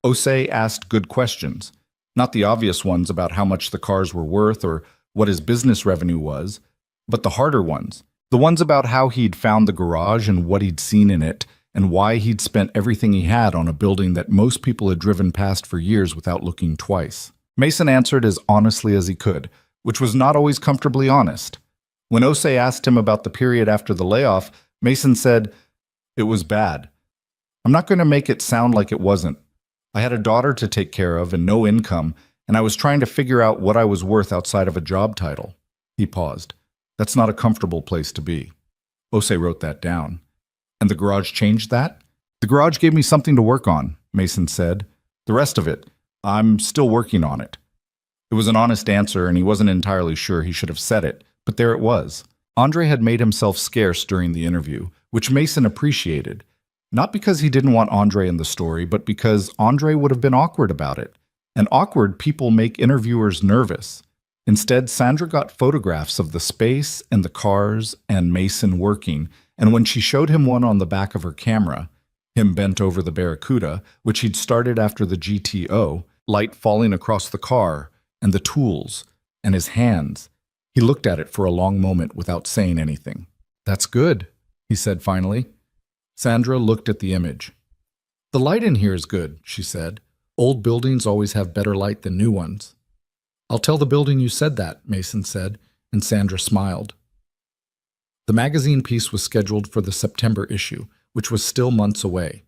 Osei asked good questions, not the obvious ones about how much the cars were worth or what his business revenue was, but the harder ones, the ones about how he'd found the garage and what he'd seen in it, and why he'd spent everything he had on a building that most people had driven past for years without looking twice. Mason answered as honestly as he could, which was not always comfortably honest. When Osei asked him about the period after the layoff, Mason said, "It was bad. I'm not going to make it sound like it wasn't. I had a daughter to take care of and no income, and I was trying to figure out what I was worth outside of a job title." He paused. "That's not a comfortable place to be." Osei wrote that down. "And the garage changed that?" "The garage gave me something to work on," Mason said. "The rest of it, I'm still working on it." It was an honest answer, and he wasn't entirely sure he should have said it, but there it was. Andre had made himself scarce during the interview, which Mason appreciated. Not because he didn't want Andre in the story, but because Andre would have been awkward about it. And awkward people make interviewers nervous. Instead, Sandra got photographs of the space and the cars and Mason working, And when she showed him one on the back of her camera, him bent over the Barracuda, which he'd started after the GTO, light falling across the car, and the tools, and his hands, he looked at it for a long moment without saying anything. "That's good," he said finally. Sandra looked at the image. "The light in here is good," she said. "Old buildings always have better light than new ones." "I'll tell the building you said that," Mason said, and Sandra smiled. The magazine piece was scheduled for the September issue, which was still months away.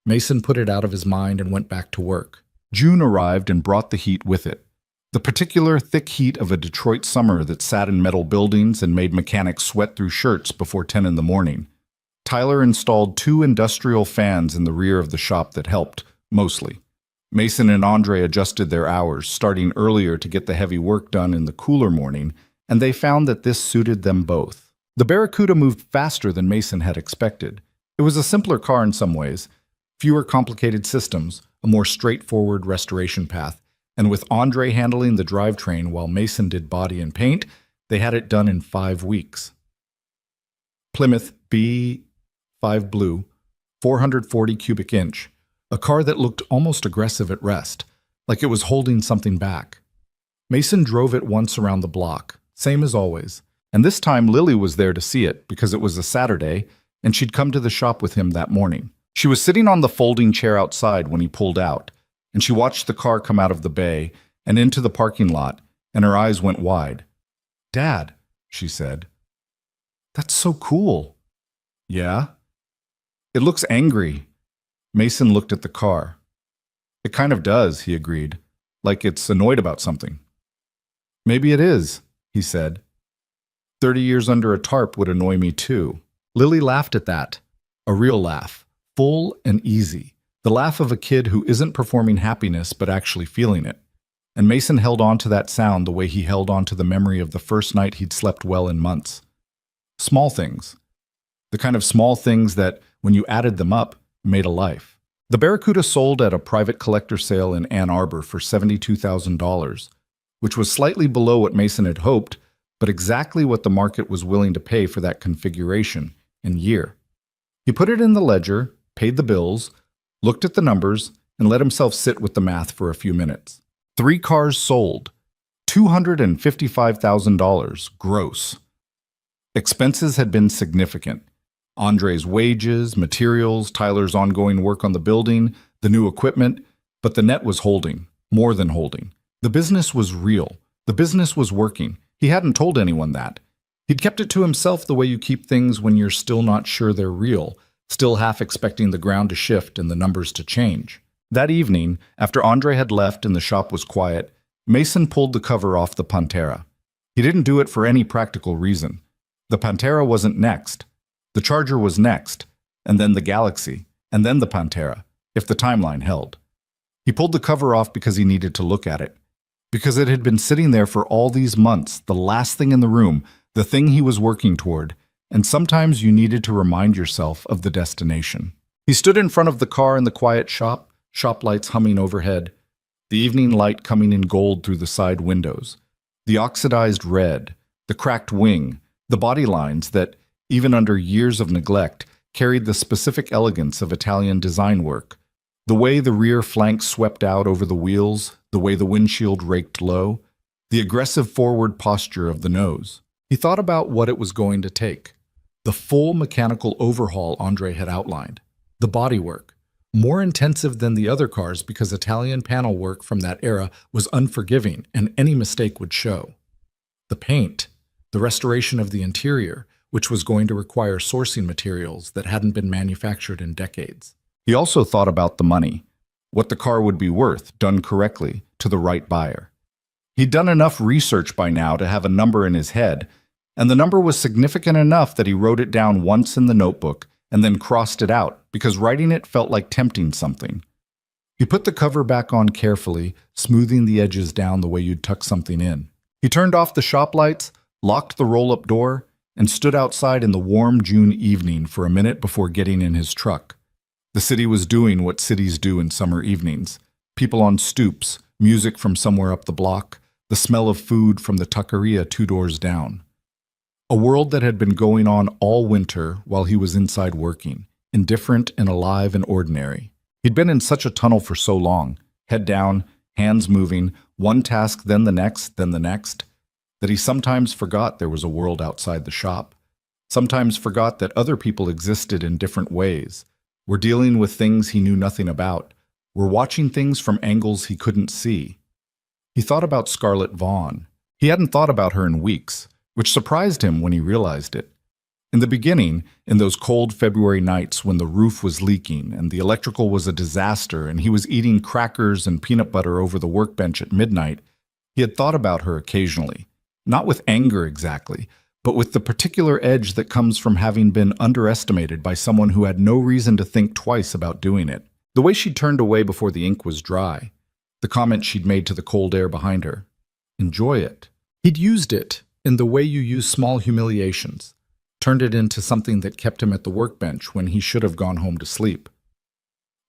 Mason put it out of his mind and went back to work. June arrived and brought the heat with it. The particular thick heat of a Detroit summer that sat in metal buildings and made mechanics sweat through shirts before 10 in the morning. Tyler installed 2 industrial fans in the rear of the shop that helped, mostly. Mason and Andre adjusted their hours, starting earlier to get the heavy work done in the cooler morning, and they found that this suited them both. The Barracuda moved faster than Mason had expected. It was a simpler car in some ways, fewer complicated systems, a more straightforward restoration path, and with Andre handling the drivetrain while Mason did body and paint, they had it done in 5 weeks. Plymouth B5 Blue, 440 cubic inch, a car that looked almost aggressive at rest, like it was holding something back. Mason drove it once around the block, same as always, and this time Lily was there to see it because it was a Saturday and she'd come to the shop with him that morning. She was sitting on the folding chair outside when he pulled out, and she watched the car come out of the bay and into the parking lot, and her eyes went wide. "Dad," she said. "That's so cool." "Yeah?" "It looks angry." Mason looked at the car. "It kind of does," he agreed, "like it's annoyed about something." "Maybe it is," he said. 30 years under a tarp would annoy me too. Lily laughed at that. A real laugh, full and easy. The laugh of a kid who isn't performing happiness but actually feeling it. And Mason held on to that sound the way he held on to the memory of the first night he'd slept well in months. Small things. The kind of small things that, when you added them up, made a life. The Barracuda sold at a private collector sale in Ann Arbor for $72,000, which was slightly below what Mason had hoped, but exactly what the market was willing to pay for that configuration and year. He put it in the ledger, paid the bills, looked at the numbers, and let himself sit with the math for a few minutes. 3 cars sold, $255,000 gross. Expenses had been significant. Andre's wages, materials, Tyler's ongoing work on the building, the new equipment, but the net was holding, more than holding. The business was real. The business was working. He hadn't told anyone that. He'd kept it to himself the way you keep things when you're still not sure they're real, still half expecting the ground to shift and the numbers to change. That evening, after Andre had left and the shop was quiet, Mason pulled the cover off the Pantera. He didn't do it for any practical reason. The Pantera wasn't next. The Charger was next, and then the Galaxy, and then the Pantera, if the timeline held. He pulled the cover off because he needed to look at it. Because it had been sitting there for all these months, the last thing in the room, the thing he was working toward, and sometimes you needed to remind yourself of the destination. He stood in front of the car in the quiet shop, shop lights humming overhead, the evening light coming in gold through the side windows, the oxidized red, the cracked wing, the body lines that, even under years of neglect, carried the specific elegance of Italian design work, the way the rear flanks swept out over the wheels, the way the windshield raked low, the aggressive forward posture of the nose. He thought about what it was going to take. The full mechanical overhaul Andre had outlined. The bodywork, more intensive than the other cars because Italian panel work from that era was unforgiving and any mistake would show. The paint, the restoration of the interior, which was going to require sourcing materials that hadn't been manufactured in decades. He also thought about the money, what the car would be worth, done correctly, to the right buyer. He'd done enough research by now to have a number in his head, and the number was significant enough that he wrote it down once in the notebook and then crossed it out because writing it felt like tempting something. He put the cover back on carefully, smoothing the edges down the way you'd tuck something in. He turned off the shop lights, locked the roll-up door, and stood outside in the warm June evening for a minute before getting in his truck. The city was doing what cities do in summer evenings. People on stoops, music from somewhere up the block, the smell of food from the taqueria 2 doors down. A world that had been going on all winter while he was inside working, indifferent and alive and ordinary. He'd been in such a tunnel for so long, head down, hands moving, one task then the next, that he sometimes forgot there was a world outside the shop, sometimes forgot that other people existed in different ways, were dealing with things he knew nothing about, were watching things from angles he couldn't see. He thought about Scarlett Vaughn. He hadn't thought about her in weeks, which surprised him when he realized it. In the beginning, in those cold February nights when the roof was leaking and the electrical was a disaster and he was eating crackers and peanut butter over the workbench at midnight, he had thought about her occasionally, not with anger exactly, but with the particular edge that comes from having been underestimated by someone who had no reason to think twice about doing it. The way she turned away before the ink was dry, the comment she'd made to the cold air behind her. Enjoy it. He'd used it in the way you use small humiliations, turned it into something that kept him at the workbench when he should have gone home to sleep.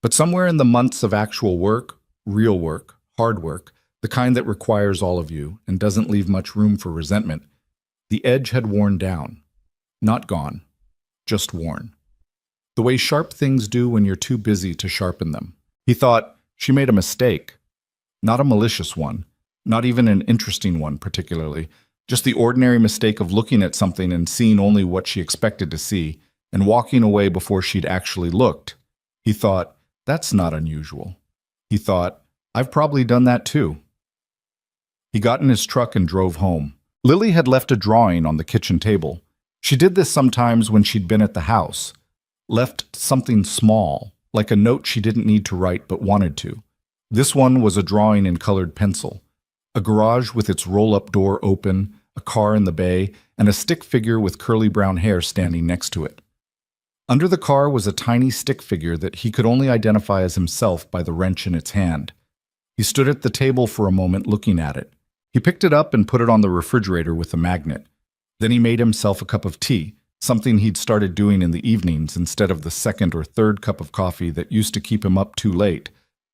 But somewhere in the months of actual work, real work, hard work, the kind that requires all of you and doesn't leave much room for resentment, the edge had worn down. Not gone, just worn. The way sharp things do when you're too busy to sharpen them. He thought, she made a mistake. Not a malicious one, not even an interesting one particularly, just the ordinary mistake of looking at something and seeing only what she expected to see, and walking away before she'd actually looked. He thought, that's not unusual. He thought, I've probably done that too. He got in his truck and drove home. Lily had left a drawing on the kitchen table. She did this sometimes when she'd been at the house. Left something small, like a note she didn't need to write but wanted to. This one was a drawing in colored pencil. A garage with its roll-up door open, a car in the bay, and a stick figure with curly brown hair standing next to it. Under the car was a tiny stick figure that he could only identify as himself by the wrench in its hand. He stood at the table for a moment looking at it. He picked it up and put it on the refrigerator with a magnet. Then he made himself a cup of tea, something he'd started doing in the evenings instead of the second or third cup of coffee that used to keep him up too late,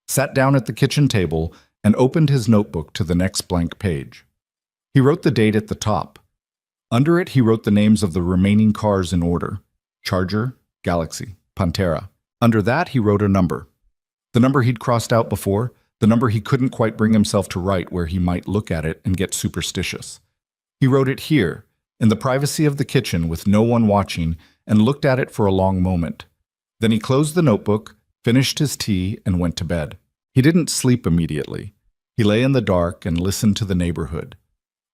sat down at the kitchen table, and opened his notebook to the next blank page. He wrote the date at the top. Under it, he wrote the names of the remaining cars in order: Charger, Galaxy, Pantera. Under that, he wrote a number. The number he'd crossed out before, the number he couldn't quite bring himself to write where he might look at it and get superstitious. He wrote it here, in the privacy of the kitchen with no one watching, and looked at it for a long moment. Then he closed the notebook, finished his tea, and went to bed. He didn't sleep immediately. He lay in the dark and listened to the neighborhood.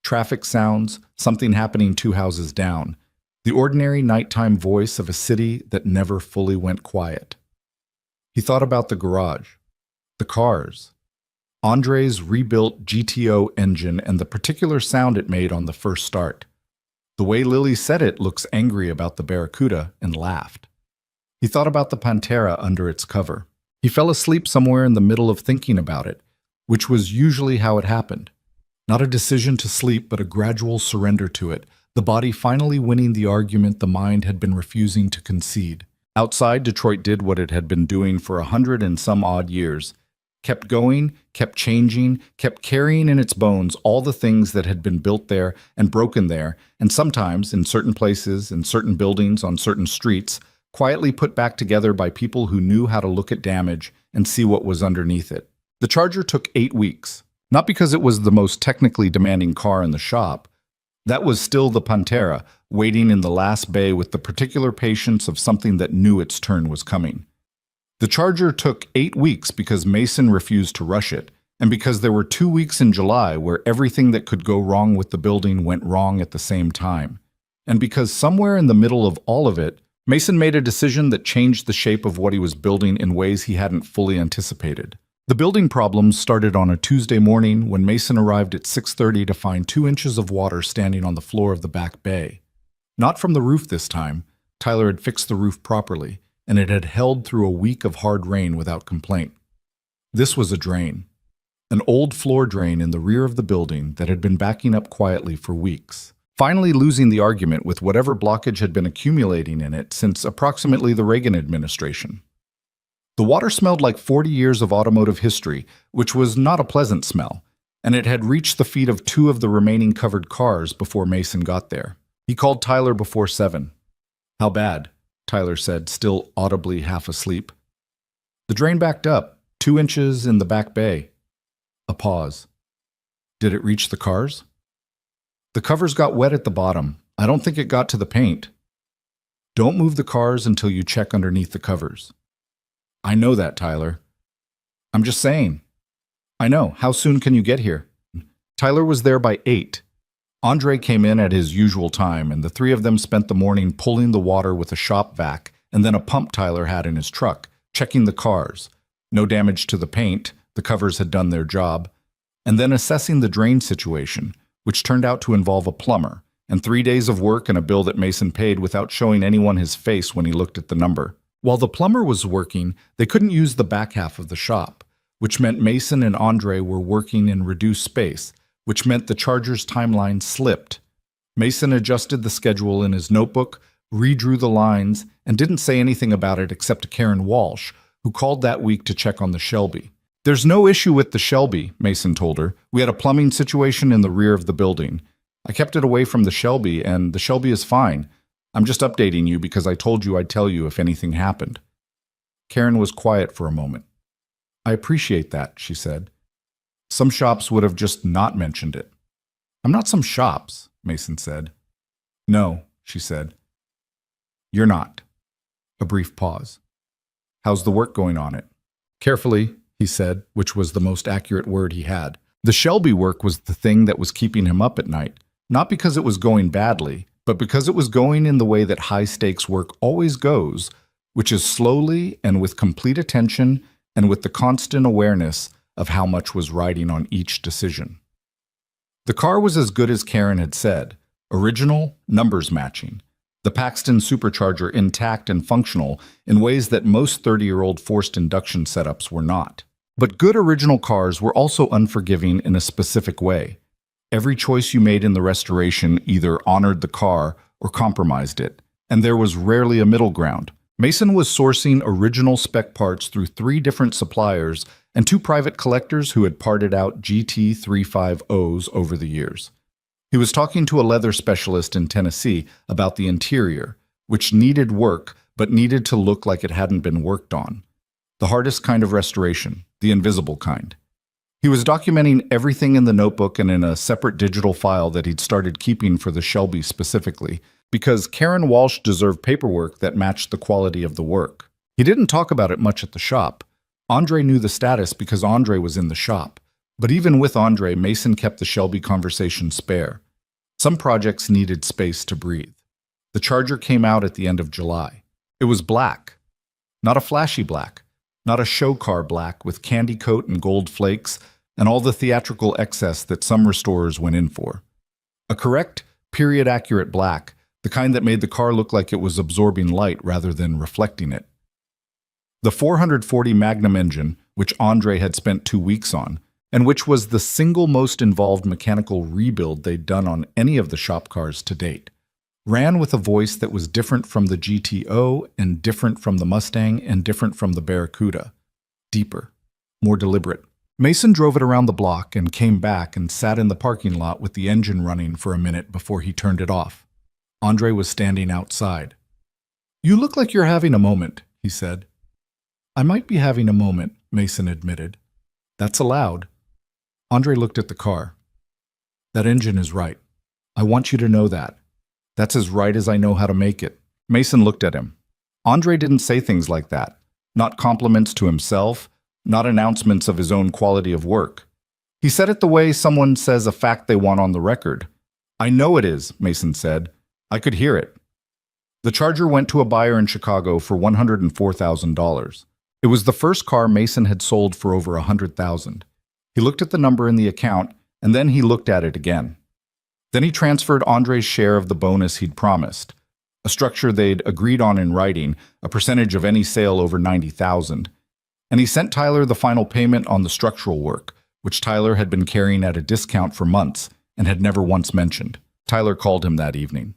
Traffic sounds, something happening 2 houses down, the ordinary nighttime voice of a city that never fully went quiet. He thought about the garage, the cars, Andre's rebuilt GTO engine and the particular sound it made on the first start. The way Lily said it looks angry about the Barracuda, and laughed. He thought about the Pantera under its cover. He fell asleep somewhere in the middle of thinking about it, which was usually how it happened. Not a decision to sleep, but a gradual surrender to it, the body finally winning the argument the mind had been refusing to concede. Outside, Detroit did what it had been doing for 100 and some odd years. Kept going, kept changing, kept carrying in its bones all the things that had been built there and broken there, and sometimes, in certain places, in certain buildings, on certain streets, quietly put back together by people who knew how to look at damage and see what was underneath it. The Charger took 8 weeks, not because it was the most technically demanding car in the shop. That was still the Pantera, waiting in the last bay with the particular patience of something that knew its turn was coming. The Charger took 8 weeks because Mason refused to rush it, and because there were 2 weeks in July where everything that could go wrong with the building went wrong at the same time, and because somewhere in the middle of all of it, Mason made a decision that changed the shape of what he was building in ways he hadn't fully anticipated. The building problems started on a Tuesday morning when Mason arrived at 6:30 to find 2 inches of water standing on the floor of the back bay. Not from the roof this time. Tyler had fixed the roof properly, and it had held through a week of hard rain without complaint. This was a drain. An old floor drain in the rear of the building that had been backing up quietly for weeks, finally losing the argument with whatever blockage had been accumulating in it since approximately the Reagan administration. The water smelled like 40 years of automotive history, which was not a pleasant smell, and it had reached the feet of 2 of the remaining covered cars before Mason got there. He called Tyler before 7. How bad? Tyler said, still audibly half asleep. The drain backed up, 2 inches in the back bay. A pause. Did it reach the cars? The covers got wet at the bottom. I don't think it got to the paint. Don't move the cars until you check underneath the covers. I know that, Tyler. I'm just saying. I know. How soon can you get here? Tyler was there by 8. Andre came in at his usual time, and the 3 of them spent the morning pulling the water with a shop vac and then a pump Tyler had in his truck, checking the cars. No damage to the paint, the covers had done their job, and then assessing the drain situation, which turned out to involve a plumber, and 3 days of work and a bill that Mason paid without showing anyone his face when he looked at the number. While the plumber was working, they couldn't use the back half of the shop, which meant Mason and Andre were working in reduced space, which meant the charger's timeline slipped. Mason adjusted the schedule in his notebook, redrew the lines, and didn't say anything about it except to Karen Walsh, who called that week to check on the Shelby. There's no issue with the Shelby, Mason told her. We had a plumbing situation in the rear of the building. I kept it away from the Shelby, and the Shelby is fine. I'm just updating you because I told you I'd tell you if anything happened. Karen was quiet for a moment. I appreciate that, she said. Some shops would have just not mentioned it. I'm not some shops, Mason said. No, she said. You're not. A brief pause. How's the work going on it? Carefully, he said, which was the most accurate word he had. The Shelby work was the thing that was keeping him up at night, not because it was going badly, but because it was going in the way that high-stakes work always goes, which is slowly and with complete attention and with the constant awareness of how much was riding on each decision. The car was as good as Karen had said, original, numbers matching. The Paxton supercharger intact and functional in ways that most 30-year-old forced induction setups were not. But good original cars were also unforgiving in a specific way. Every choice you made in the restoration either honored the car or compromised it, and there was rarely a middle ground. Mason was sourcing original spec parts through 3 different suppliers and 2 private collectors who had parted out GT350s over the years. He was talking to a leather specialist in Tennessee about the interior, which needed work but needed to look like it hadn't been worked on. The hardest kind of restoration, the invisible kind. He was documenting everything in the notebook and in a separate digital file that he'd started keeping for the Shelby specifically, because Karen Walsh deserved paperwork that matched the quality of the work. He didn't talk about it much at the shop. Andre knew the status because Andre was in the shop. But even with Andre, Mason kept the Shelby conversation spare. Some projects needed space to breathe. The Charger came out at the end of July. It was black. Not a flashy black. Not a show car black with candy coat and gold flakes and all the theatrical excess that some restorers went in for. A correct, period-accurate black, the kind that made the car look like it was absorbing light rather than reflecting it. The 440 Magnum engine, which Andre had spent 2 weeks on, and which was the single most involved mechanical rebuild they'd done on any of the shop cars to date, ran with a voice that was different from the GTO and different from the Mustang and different from the Barracuda. Deeper, more deliberate. Mason drove it around the block and came back and sat in the parking lot with the engine running for a minute before he turned it off. Andre was standing outside. You look like you're having a moment, he said. I might be having a moment, Mason admitted. That's allowed. Andre looked at the car. That engine is right. I want you to know that. That's as right as I know how to make it. Mason looked at him. Andre didn't say things like that. Not compliments to himself, not announcements of his own quality of work. He said it the way someone says a fact they want on the record. I know it is, Mason said. I could hear it. The Charger went to a buyer in Chicago for $104,000. It was the first car Mason had sold for over $100,000. He looked at the number in the account, and then he looked at it again. Then he transferred Andre's share of the bonus he'd promised, a structure they'd agreed on in writing, a percentage of any sale over $90,000. And he sent Tyler the final payment on the structural work, which Tyler had been carrying at a discount for months and had never once mentioned. Tyler called him that evening.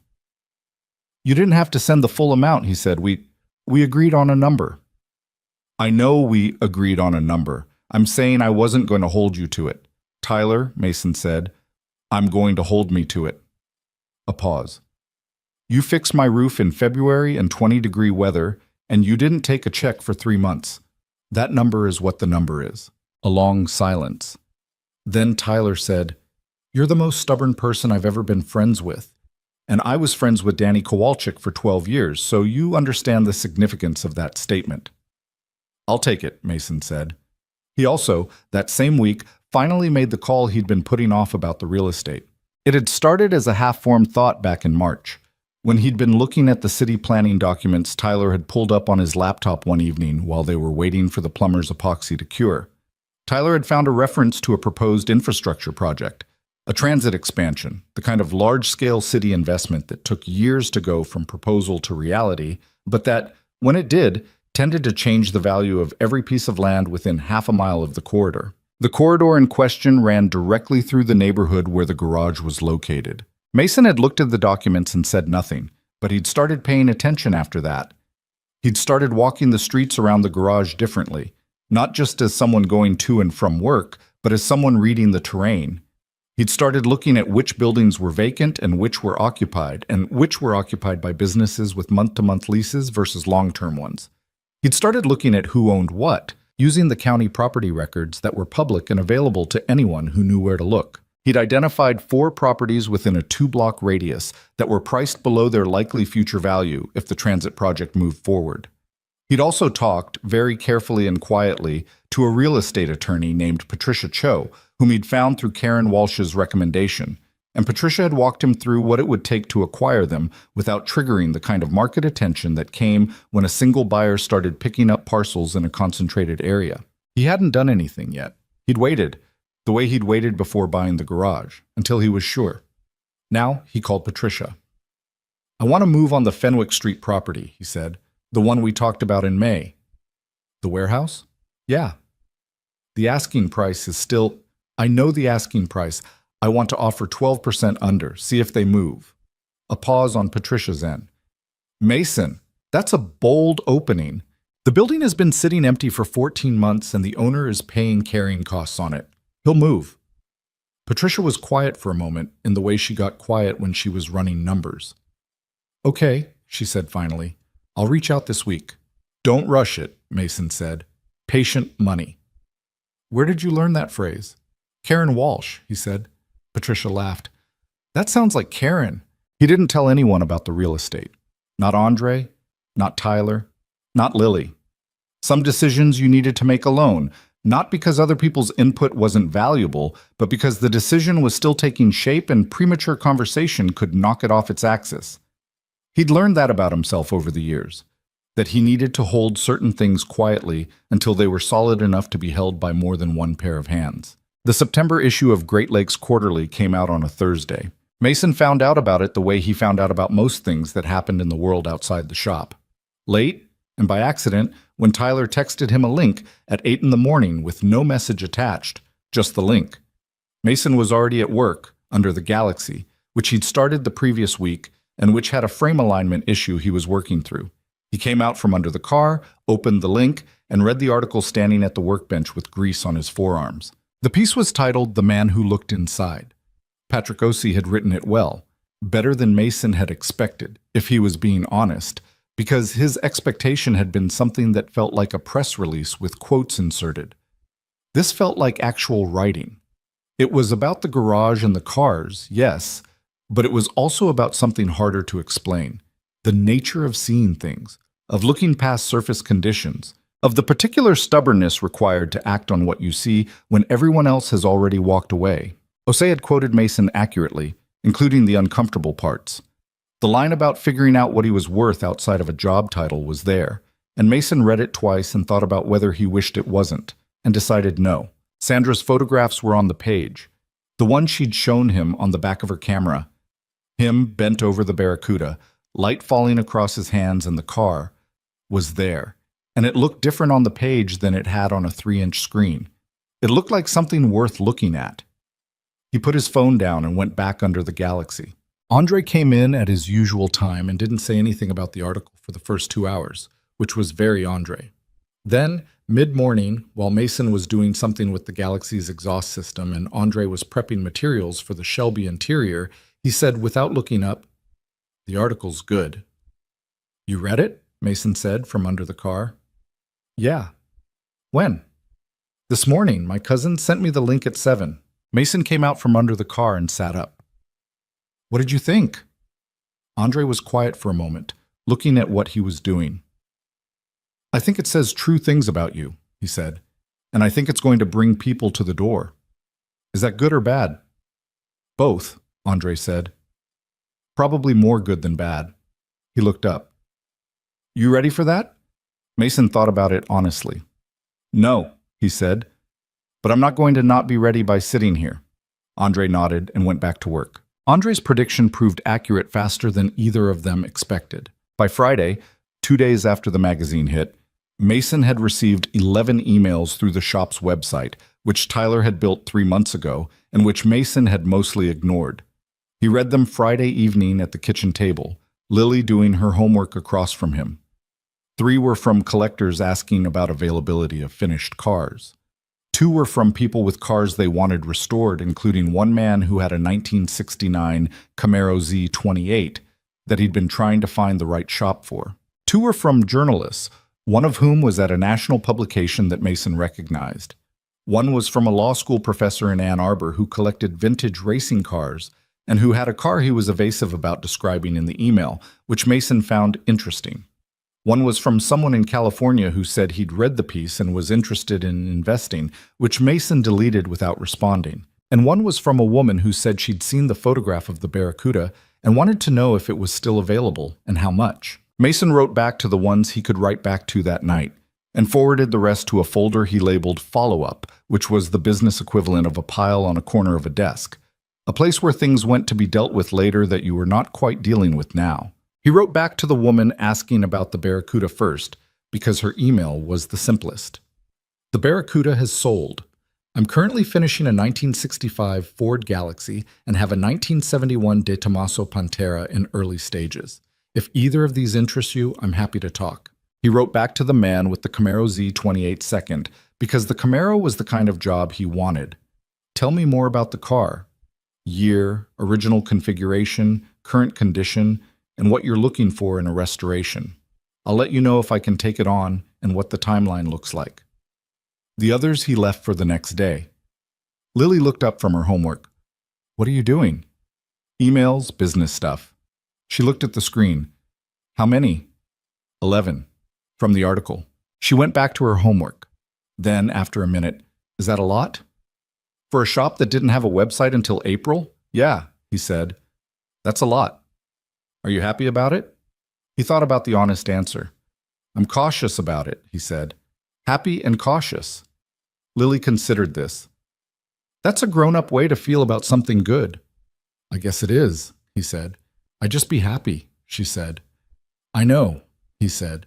You didn't have to send the full amount, he said. We agreed on a number. I know we agreed on a number. I'm saying I wasn't going to hold you to it. Tyler, Mason said, I'm going to hold me to it. A pause. You fixed my roof in February in 20-degree weather, and you didn't take a check for 3 months. That number is what the number is." A long silence. Then Tyler said, "You're the most stubborn person I've ever been friends with. And I was friends with Danny Kowalczyk for 12 years, so you understand the significance of that statement." "I'll take it," Mason said. He also, that same week, finally made the call he'd been putting off about the real estate. It had started as a half-formed thought back in March. When he'd been looking at the city planning documents Tyler had pulled up on his laptop one evening while they were waiting for the plumber's epoxy to cure. Tyler had found a reference to a proposed infrastructure project, a transit expansion, the kind of large-scale city investment that took years to go from proposal to reality, but that, when it did, tended to change the value of every piece of land within half a mile of the corridor. The corridor in question ran directly through the neighborhood where the garage was located. Mason had looked at the documents and said nothing, but he'd started paying attention after that. He'd started walking the streets around the garage differently, not just as someone going to and from work, but as someone reading the terrain. He'd started looking at which buildings were vacant and which were occupied by businesses with month-to-month leases versus long-term ones. He'd started looking at who owned what, using the county property records that were public and available to anyone who knew where to look. He'd identified 4 properties within a 2-block radius that were priced below their likely future value if the transit project moved forward. He'd also talked, very carefully and quietly, to a real estate attorney named Patricia Cho, whom he'd found through Karen Walsh's recommendation, and Patricia had walked him through what it would take to acquire them without triggering the kind of market attention that came when a single buyer started picking up parcels in a concentrated area. He hadn't done anything yet. He'd waited, the way he'd waited before buying the garage, until he was sure. Now he called Patricia. "I want to move on the Fenwick Street property," he said, "the one we talked about in May." "The warehouse?" "Yeah." "The asking price is still—" "I know the asking price. I want to offer 12% under, see if they move." A pause on Patricia's end. "Mason, that's a bold opening. The building has been sitting empty for 14 months and the owner is paying carrying costs on it. He'll move." Patricia was quiet for a moment in the way she got quiet when she was running numbers. "Okay," she said finally. "I'll reach out this week." "Don't rush it," Mason said. "Patient money." "Where did you learn that phrase?" "Karen Walsh," he said. Patricia laughed. "That sounds like Karen." He didn't tell anyone about the real estate. Not Andre, not Tyler, not Lily. Some decisions you needed to make alone, not because other people's input wasn't valuable, but because the decision was still taking shape and premature conversation could knock it off its axis. He'd learned that about himself over the years, that he needed to hold certain things quietly until they were solid enough to be held by more than one pair of hands. The September issue of Great Lakes Quarterly came out on a Thursday. Mason found out about it the way he found out about most things that happened in the world outside the shop. Late, and by accident, when Tyler texted him a link at 8 in the morning with no message attached, just the link. Mason was already at work, under the Galaxy, which he'd started the previous week and which had a frame alignment issue he was working through. He came out from under the car, opened the link, and read the article standing at the workbench with grease on his forearms. The piece was titled "The Man Who Looked Inside." Patrick Ossie had written it well, better than Mason had expected, if he was being honest, because his expectation had been something that felt like a press release with quotes inserted. This felt like actual writing. It was about the garage and the cars, yes, but it was also about something harder to explain. The nature of seeing things, of looking past surface conditions, of the particular stubbornness required to act on what you see when everyone else has already walked away. Ossie had quoted Mason accurately, including the uncomfortable parts. The line about figuring out what he was worth outside of a job title was there, and Mason read it twice and thought about whether he wished it wasn't, and decided no. Sandra's photographs were on the page. The one she'd shown him on the back of her camera. Him bent over the Barracuda, light falling across his hands and the car, was there, and it looked different on the page than it had on a 3-inch screen. It looked like something worth looking at. He put his phone down and went back under the Galaxy. Andre came in at his usual time and didn't say anything about the article for the first 2 hours, which was very Andre. Then, mid-morning, while Mason was doing something with the Galaxy's exhaust system and Andre was prepping materials for the Shelby interior, he said without looking up, The article's good. You read it? Mason said from under the car. Yeah. When? This morning. My cousin sent me the link at 7. Mason came out from under the car and sat up. What did you think? Andre was quiet for a moment, looking at what he was doing. I think it says true things about you, he said, and I think it's going to bring people to the door. Is that good or bad? Both, Andre said. Probably more good than bad. He looked up. You ready for that? Mason thought about it honestly. No, he said, but I'm not going to not be ready by sitting here. Andre nodded and went back to work. Andre's prediction proved accurate faster than either of them expected. By Friday, 2 days after the magazine hit, Mason had received 11 emails through the shop's website, which Tyler had built 3 months ago and which Mason had mostly ignored. He read them Friday evening at the kitchen table, Lily doing her homework across from him. 3 were from collectors asking about availability of finished cars. 2 were from people with cars they wanted restored, including one man who had a 1969 Camaro Z28 that he'd been trying to find the right shop for. 2 were from journalists, one of whom was at a national publication that Mason recognized. 1 was from a law school professor in Ann Arbor who collected vintage racing cars and who had a car he was evasive about describing in the email, which Mason found interesting. 1 was from someone in California who said he'd read the piece and was interested in investing, which Mason deleted without responding. And 1 was from a woman who said she'd seen the photograph of the Barracuda and wanted to know if it was still available and how much. Mason wrote back to the ones he could write back to that night and forwarded the rest to a folder he labeled Follow-Up, which was the business equivalent of a pile on a corner of a desk, a place where things went to be dealt with later that you were not quite dealing with now. He wrote back to the woman asking about the Barracuda first, because her email was the simplest. The Barracuda has sold. I'm currently finishing a 1965 Ford Galaxy and have a 1971 De Tomaso Pantera in early stages. If either of these interests you, I'm happy to talk. He wrote back to the man with the Camaro Z28 second, because the Camaro was the kind of job he wanted. Tell me more about the car. Year, original configuration, current condition, and what you're looking for in a restoration. I'll let you know if I can take it on and what the timeline looks like. The others he left for the next day. Lily looked up from her homework. What are you doing? Emails, business stuff. She looked at the screen. How many? 11. From the article. She went back to her homework. Then, after a minute, is that a lot? For a shop that didn't have a website until April? Yeah, he said. That's a lot. Are you happy about it? He thought about the honest answer. I'm cautious about it, he said. Happy and cautious. Lily considered this. That's a grown-up way to feel about something good. I guess it is, he said. I'd just be happy, she said. I know, he said.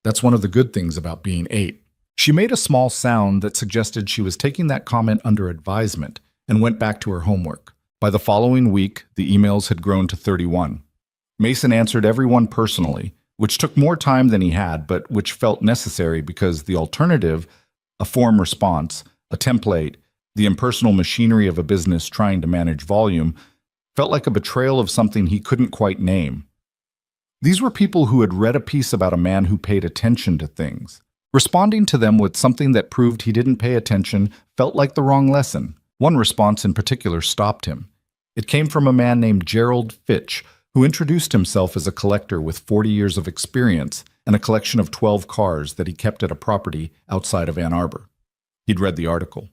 That's one of the good things about being 8. She made a small sound that suggested she was taking that comment under advisement and went back to her homework. By the following week, the emails had grown to 31. Mason answered everyone personally, which took more time than he had, but which felt necessary because the alternative, a form response, a template, the impersonal machinery of a business trying to manage volume, felt like a betrayal of something he couldn't quite name. These were people who had read a piece about a man who paid attention to things. Responding to them with something that proved he didn't pay attention felt like the wrong lesson. One response in particular stopped him. It came from a man named Gerald Fitch, who introduced himself as a collector with 40 years of experience and a collection of 12 cars that he kept at a property outside of Ann Arbor. He'd read the article.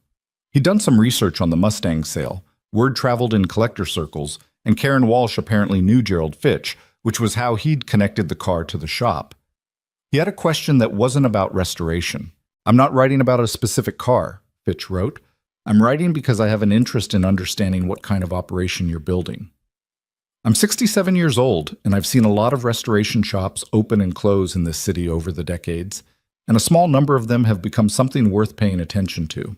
He'd done some research on the Mustang sale. Word traveled in collector circles, and Karen Walsh apparently knew Gerald Fitch, which was how he'd connected the car to the shop. He had a question that wasn't about restoration. I'm not writing about a specific car, Fitch wrote. I'm writing because I have an interest in understanding what kind of operation you're building. I'm 67 years old, and I've seen a lot of restoration shops open and close in this city over the decades, and a small number of them have become something worth paying attention to.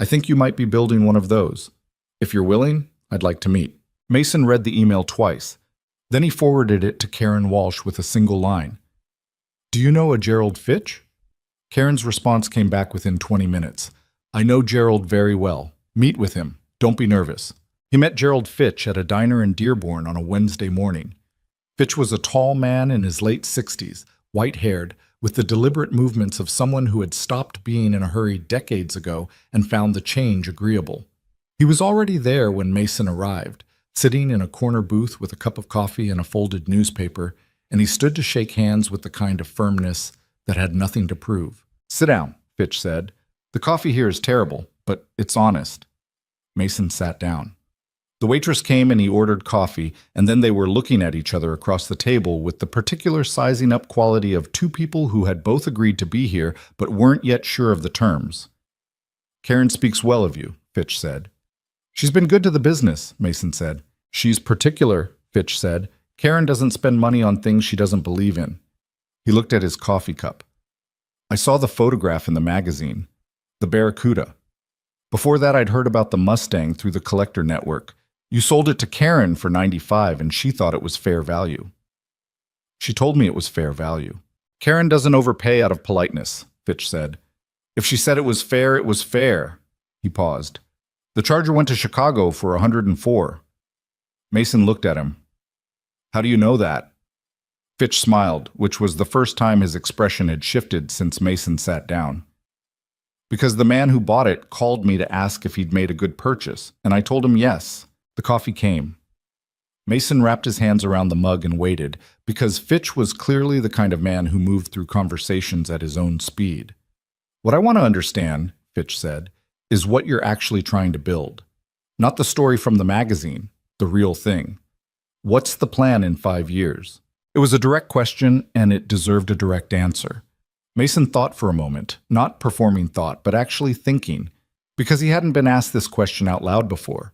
I think you might be building one of those. If you're willing, I'd like to meet. Mason read the email twice. Then he forwarded it to Karen Walsh with a single line. Do you know a Gerald Fitch? Karen's response came back within 20 minutes. I know Gerald very well. Meet with him. Don't be nervous. He met Gerald Fitch at a diner in Dearborn on a Wednesday morning. Fitch was a tall man in his late 60s, white-haired, with the deliberate movements of someone who had stopped being in a hurry decades ago and found the change agreeable. He was already there when Mason arrived, sitting in a corner booth with a cup of coffee and a folded newspaper, and he stood to shake hands with the kind of firmness that had nothing to prove. "Sit down," Fitch said. "The coffee here is terrible, but it's honest." Mason sat down. The waitress came and he ordered coffee, and then they were looking at each other across the table with the particular sizing up quality of two people who had both agreed to be here but weren't yet sure of the terms. "Karen speaks well of you," Fitch said. "She's been good to the business," Mason said. "She's particular," Fitch said. "Karen doesn't spend money on things she doesn't believe in." He looked at his coffee cup. "I saw the photograph in the magazine. The Barracuda. Before that, I'd heard about the Mustang through the collector network. You sold it to Karen for $95, and she thought it was fair value." "She told me it was fair value." "Karen doesn't overpay out of politeness," Fitch said. "If she said it was fair, it was fair." He paused. "The Charger went to Chicago for 104. Mason looked at him. "How do you know that?" Fitch smiled, which was the first time his expression had shifted since Mason sat down. "Because the man who bought it called me to ask if he'd made a good purchase, and I told him yes." The coffee came. Mason wrapped his hands around the mug and waited, because Fitch was clearly the kind of man who moved through conversations at his own speed. "What I want to understand," Fitch said, "is what you're actually trying to build. Not the story from the magazine, the real thing. What's the plan in 5 years?" It was a direct question, and it deserved a direct answer. Mason thought for a moment, not performing thought, but actually thinking, because he hadn't been asked this question out loud before.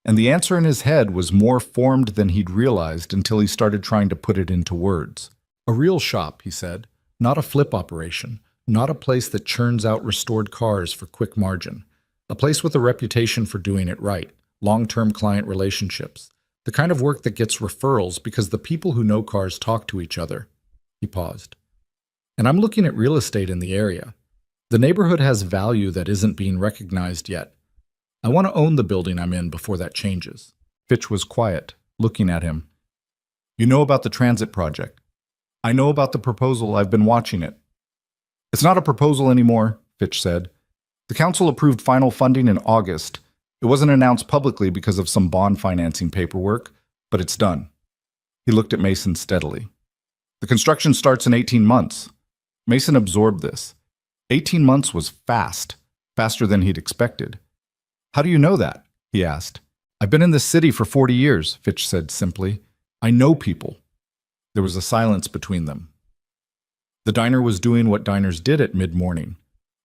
And the answer in his head was more formed than he'd realized until he started trying to put it into words. "A real shop," he said, "not a flip operation, not a place that churns out restored cars for quick margin. A place with a reputation for doing it right, long-term client relationships, the kind of work that gets referrals because the people who know cars talk to each other." He paused. "And I'm looking at real estate in the area. The neighborhood has value that isn't being recognized yet. I want to own the building I'm in before that changes." Fitch was quiet, looking at him. "You know about the transit project?" "I know about the proposal. I've been watching it." "It's not a proposal anymore," Fitch said. "The council approved final funding in August. It wasn't announced publicly because of some bond financing paperwork, but it's done." He looked at Mason steadily. "The construction starts in 18 months. Mason absorbed this. 18 months was fast, faster than he'd expected. "How do you know that?" he asked. "I've been in this city for 40 years, Fitch said simply. "I know people." There was a silence between them. The diner was doing what diners did at mid-morning.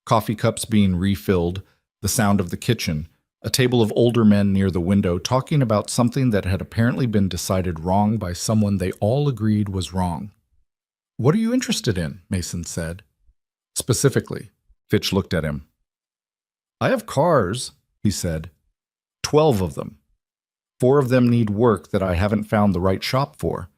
Coffee cups being refilled, the sound of the kitchen, a table of older men near the window talking about something that had apparently been decided wrong by someone they all agreed was wrong. "What are you interested in?" Mason said. "Specifically." Fitch looked at him. "I have cars," he said. 12 of them. 4 of them need work that I haven't found the right shop for.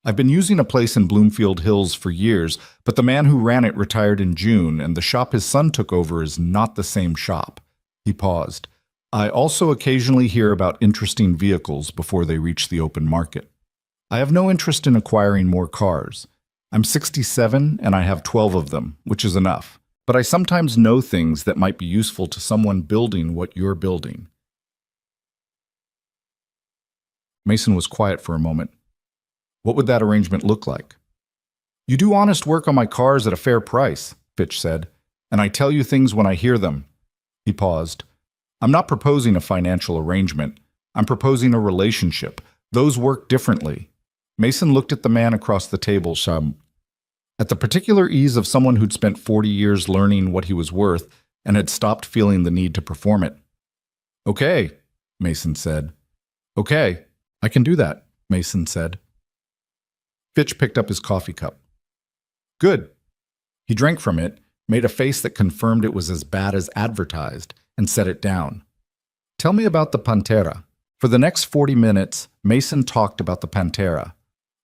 I've been using a place in Bloomfield Hills for years, but the man who ran it retired in June, and the shop his son took over is not the same shop." He paused. "I also occasionally hear about interesting vehicles before they reach the open market. I have no interest in acquiring more cars. I'm 67 and I have 12 of them, which is enough. But I sometimes know things that might be useful to someone building what you're building." Mason was quiet for a moment. "What would that arrangement look like?" "You do honest work on my cars at a fair price," Fitch said, "and I tell you things when I hear them." He paused. "I'm not proposing a financial arrangement. I'm proposing a relationship. Those work differently." Mason looked at the man across the table, at the particular ease of someone who'd spent 40 years learning what he was worth and had stopped feeling the need to perform it. "Okay," Mason said. "Okay, I can do that," Mason said. Fitch picked up his coffee cup. "Good." He drank from it, made a face that confirmed it was as bad as advertised, and set it down. "Tell me about the Pantera." For the next 40 minutes, Mason talked about the Pantera,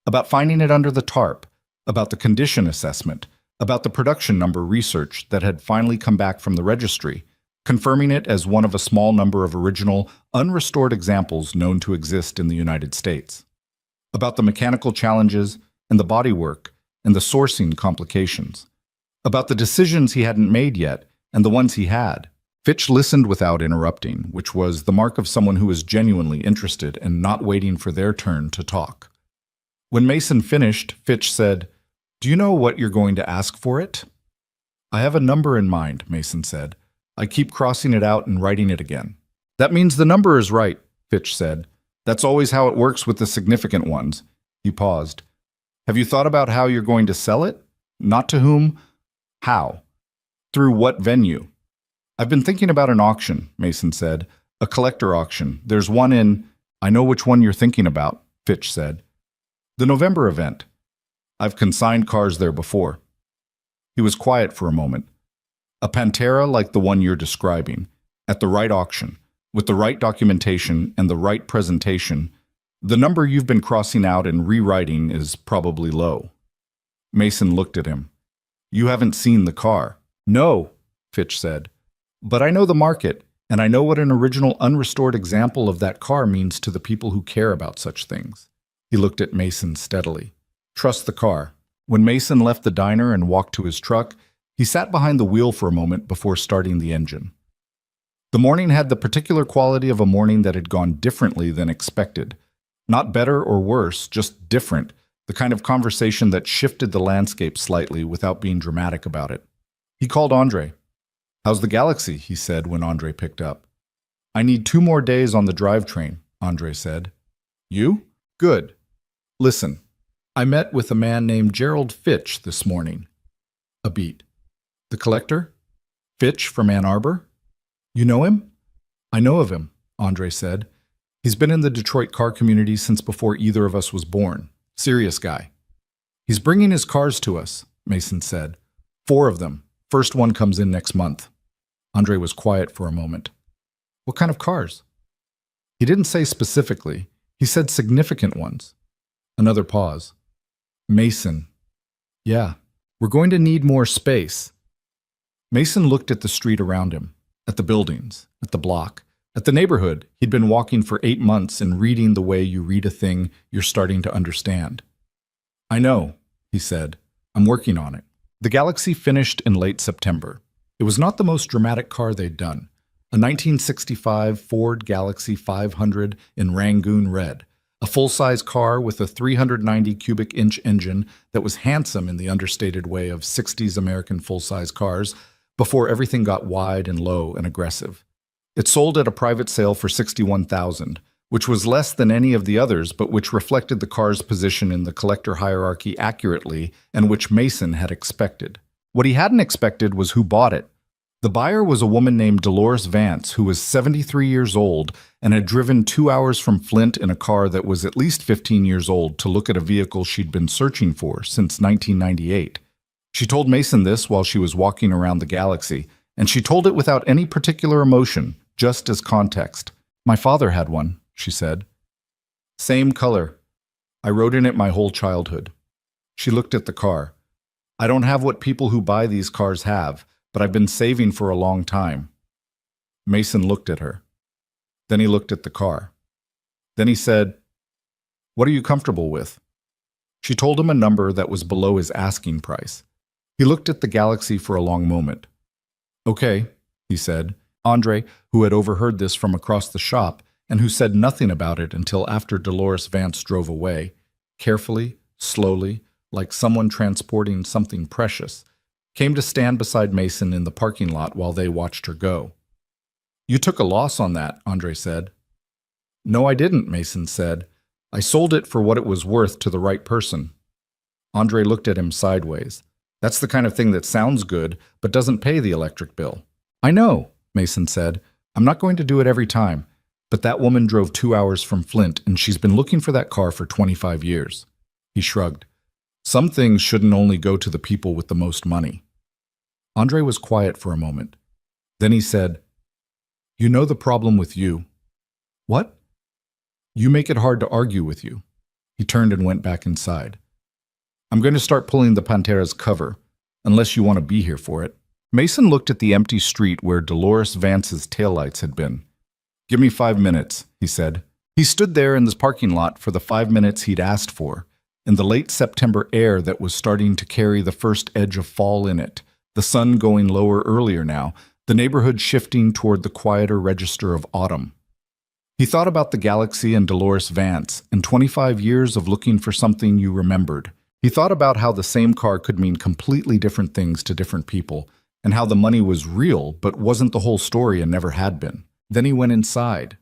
about finding it under the tarp, about the condition assessment, about the production number research that had finally come back from the registry, confirming it as one of a small number of original, unrestored examples known to exist in the United States. about the mechanical challenges and the bodywork and the sourcing complications, about the decisions he hadn't made yet and the ones he had. Fitch listened without interrupting, which was the mark of someone who was genuinely interested and not waiting for their turn to talk. When Mason finished, Fitch said, "Do you know what you're going to ask for it?" "I have a number in mind," Mason said. "I keep crossing it out and writing it again." "That means the number is right," Fitch said. "That's always how it works with the significant ones." He paused. "Have you thought about how you're going to sell it? Not to whom? How? Through what venue?" "I've been thinking about an auction," Mason said. "A collector auction. There's one in—" "I know which one you're thinking about," Fitch said. "The November event. I've consigned cars there before." He was quiet for a moment. "A Pantera like the one you're describing, at the right auction, with the right documentation and the right presentation. The number you've been crossing out and rewriting is probably low." Mason looked at him. "You haven't seen the car." "No," Fitch said. "But I know the market, and I know what an original unrestored example of that car means to the people who care about such things." He looked at Mason steadily. "Trust the car." When Mason left the diner and walked to his truck, he sat behind the wheel for a moment before starting the engine. The morning had the particular quality of a morning that had gone differently than expected. Not better or worse, just different, the kind of conversation that shifted the landscape slightly without being dramatic about it. He called Andre. "How's the Galaxy?" he said when Andre picked up. "I need 2 more days on the drivetrain," Andre said. "You? Good. Listen, I met with a man named Gerald Fitch this morning." A beat. "The collector? Fitch from Ann Arbor? You know him?" "I know of him," Andre said. "He's been in the Detroit car community since before either of us was born. Serious guy." "He's bringing his cars to us," Mason said. 4 of them. First one comes in next month." Andre was quiet for a moment. "What kind of cars?" He didn't say specifically. He said significant ones. Another pause. "Mason. Yeah, we're going to need more space." Mason looked at the street around him, at the buildings, at the block, at the neighborhood he'd been walking for 8 months and reading the way you read a thing you're starting to understand. "I know," he said. "I'm working on it." The Galaxy finished in late September. It was not the most dramatic car they'd done. A 1965 Ford Galaxy 500 in Rangoon red. A full-size car with a 390 cubic inch engine that was handsome in the understated way of 60s American full-size cars before everything got wide and low and aggressive. It sold at a private sale for $61,000, which was less than any of the others, but which reflected the car's position in the collector hierarchy accurately and which Mason had expected. What he hadn't expected was who bought it. The buyer was a woman named Dolores Vance, who was 73 years old and had driven 2 hours from Flint in a car that was at least 15 years old to look at a vehicle she'd been searching for since 1998. She told Mason this while she was walking around the Galaxy, and she told it without any particular emotion, just as context. "My father had one," she said. "Same color. I rode in it my whole childhood." She looked at the car. "I don't have what people who buy these cars have, but I've been saving for a long time." Mason looked at her. Then he looked at the car. Then he said, "What are you comfortable with?" She told him a number that was below his asking price. He looked at the Galaxy for a long moment. "Okay," he said. Andre, who had overheard this from across the shop and who said nothing about it until after Dolores Vance drove away, carefully, slowly, like someone transporting something precious, came to stand beside Mason in the parking lot while they watched her go. "You took a loss on that," Andre said. "No, I didn't," Mason said. "I sold it for what it was worth to the right person." Andre looked at him sideways. "That's the kind of thing that sounds good, but doesn't pay the electric bill." "I know," Mason said. "I'm not going to do it every time, but that woman drove 2 hours from Flint, and she's been looking for that car for 25 years. He shrugged. "Some things shouldn't only go to the people with the most money." Andre was quiet for a moment. Then he said, "You know the problem with you." "What?" "You make it hard to argue with you." He turned and went back inside. "I'm going to start pulling the Pantera's cover, unless you want to be here for it." Mason looked at the empty street where Dolores Vance's taillights had been. "Give me 5 minutes," he said. He stood there in this parking lot for the 5 minutes he'd asked for, in the late September air that was starting to carry the first edge of fall in it, the sun going lower earlier now, the neighborhood shifting toward the quieter register of autumn. He thought about the galaxy and Dolores Vance and 25 years of looking for something you remembered. He thought about how the same car could mean completely different things to different people, and how the money was real but wasn't the whole story and never had been. Then he went inside.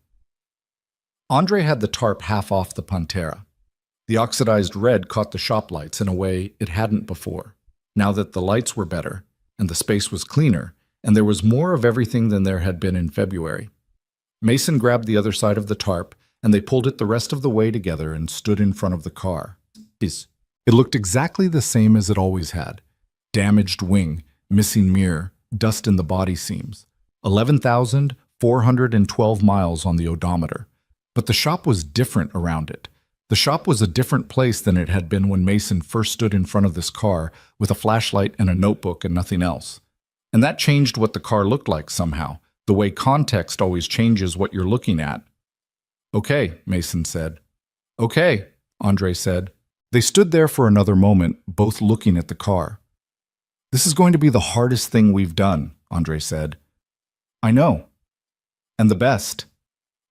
Andre had the tarp half off the Pantera. The oxidized red caught the shop lights in a way it hadn't before. Now that the lights were better, and the space was cleaner, and there was more of everything than there had been in February. Mason grabbed the other side of the tarp, and they pulled it the rest of the way together and stood in front of the car. It looked exactly the same as it always had. Damaged wing, missing mirror, dust in the body seams. 11,412 miles on the odometer. But the shop was different around it. The shop was a different place than it had been when Mason first stood in front of this car with a flashlight and a notebook and nothing else. And that changed what the car looked like somehow, the way context always changes what you're looking at. "Okay," Mason said. "Okay," Andre said. They stood there for another moment, both looking at the car. "This is going to be the hardest thing we've done," Andre said. "I know. And the best."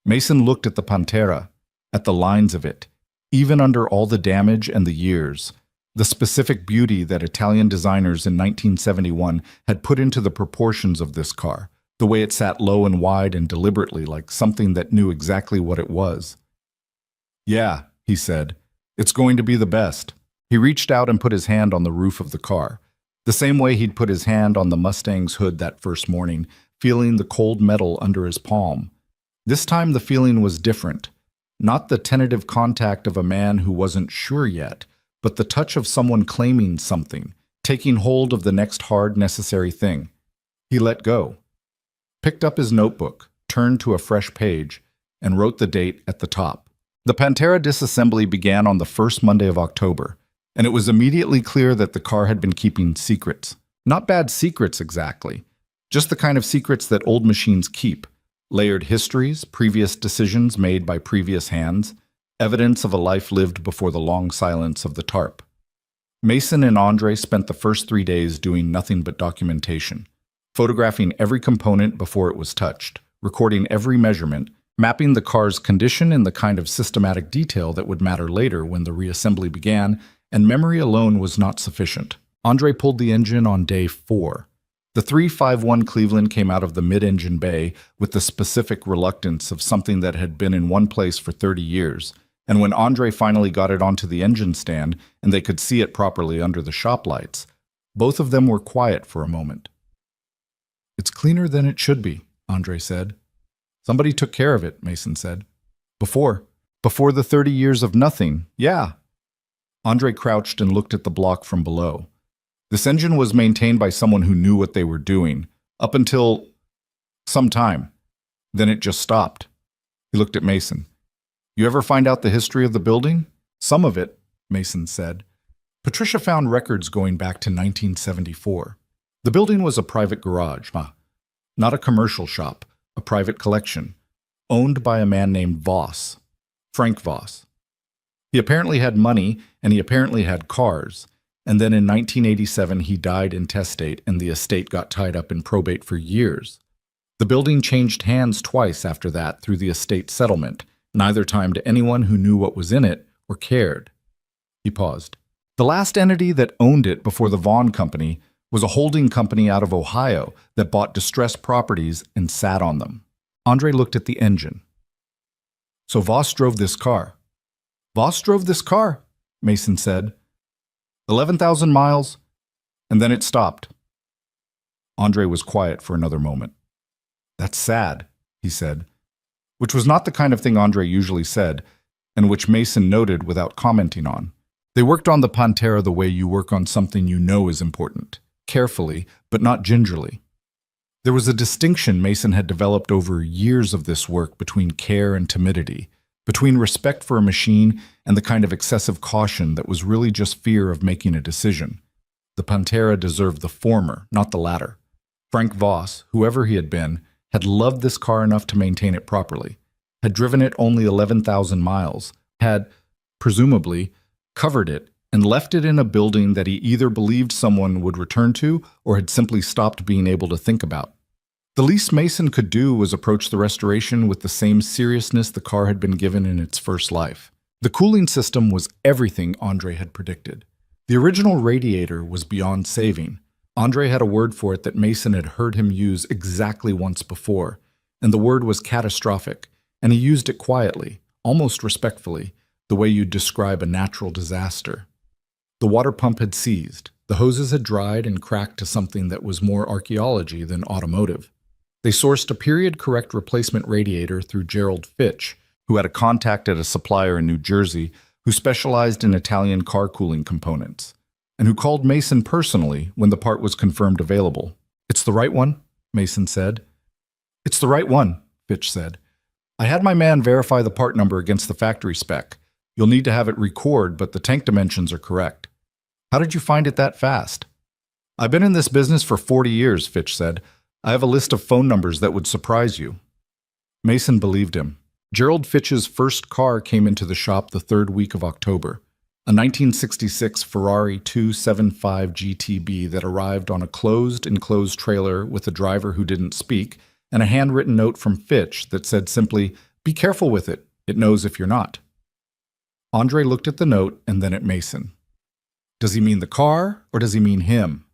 Mason looked at the Pantera, at the lines of it, even under all the damage and the years, the specific beauty that Italian designers in 1971 had put into the proportions of this car, the way it sat low and wide and deliberately like something that knew exactly what it was. "Yeah," he said, "it's going to be the best." He reached out and put his hand on the roof of the car, the same way he'd put his hand on the Mustang's hood that first morning, feeling the cold metal under his palm. This time the feeling was different. Not the tentative contact of a man who wasn't sure yet, but the touch of someone claiming something, taking hold of the next hard, necessary thing. He let go, picked up his notebook, turned to a fresh page, and wrote the date at the top. The Pantera disassembly began on the first Monday of October, and it was immediately clear that the car had been keeping secrets. Not bad secrets exactly, just the kind of secrets that old machines keep. Layered histories, previous decisions made by previous hands, evidence of a life lived before the long silence of the tarp. Mason and Andre spent the first 3 days doing nothing but documentation, photographing every component before it was touched, recording every measurement, mapping the car's condition in the kind of systematic detail that would matter later when the reassembly began, and memory alone was not sufficient. Andre pulled the engine on day 4. The 351 Cleveland came out of the mid-engine bay with the specific reluctance of something that had been in one place for 30 years, and when Andre finally got it onto the engine stand and they could see it properly under the shop lights, both of them were quiet for a moment. "It's cleaner than it should be," Andre said. "Somebody took care of it," Mason said. Before the 30 years of nothing, yeah." Andre crouched and looked at the block from below. This engine was maintained by someone who knew what they were doing, up until some time. Then it just stopped. He looked at Mason. "You ever find out the history of the building?" "Some of it," Mason said. Patricia found records going back to 1974. The building was a private garage, not a commercial shop, a private collection, owned by a man named Voss, Frank Voss. He apparently had money, and he apparently had cars. And then in 1987, he died intestate, and the estate got tied up in probate for years. The building changed hands twice after that through the estate settlement, neither time to anyone who knew what was in it or cared. He paused. The last entity that owned it before the Vaughn Company was a holding company out of Ohio that bought distressed properties and sat on them. Andre looked at the engine. "So Voss drove this car." "Voss drove this car," Mason said. 11,000 miles, and then it stopped. Andre was quiet for another moment. "That's sad," he said, which was not the kind of thing Andre usually said, and which Mason noted without commenting on. They worked on the Pantera the way you work on something you know is important, carefully, but not gingerly. There was a distinction Mason had developed over years of this work between care and timidity, between respect for a machine and the kind of excessive caution that was really just fear of making a decision. The Pantera deserved the former, not the latter. Frank Voss, whoever he had been, had loved this car enough to maintain it properly. had driven it only 11,000 miles, had, presumably, covered it and left it in a building that he either believed someone would return to or had simply stopped being able to think about. The least Mason could do was approach the restoration with the same seriousness the car had been given in its first life. The cooling system was everything Andre had predicted. The original radiator was beyond saving. Andre had a word for it that Mason had heard him use exactly once before, and the word was catastrophic, and he used it quietly, almost respectfully, the way you'd describe a natural disaster. The water pump had seized. The hoses had dried and cracked to something that was more archaeology than automotive. They sourced a period-correct replacement radiator through Gerald Fitch, who had a contact at a supplier in New Jersey who specialized in Italian car cooling components, and who called Mason personally when the part was confirmed available. "It's the right one?" Mason said. "It's the right one," Fitch said. "I had my man verify the part number against the factory spec. You'll need to have it record, but the tank dimensions are correct." "How did you find it that fast?" "I've been in this business for 40 years, Fitch said. "I have a list of phone numbers that would surprise you." Mason believed him. Gerald Fitch's first car came into the shop the third week of October, a 1966 Ferrari 275 GTB that arrived on a closed enclosed trailer with a driver who didn't speak and a handwritten note from Fitch that said simply, "Be careful with it. It knows if you're not." Andre looked at the note and then at Mason. "Does he mean the car, or does he mean him?"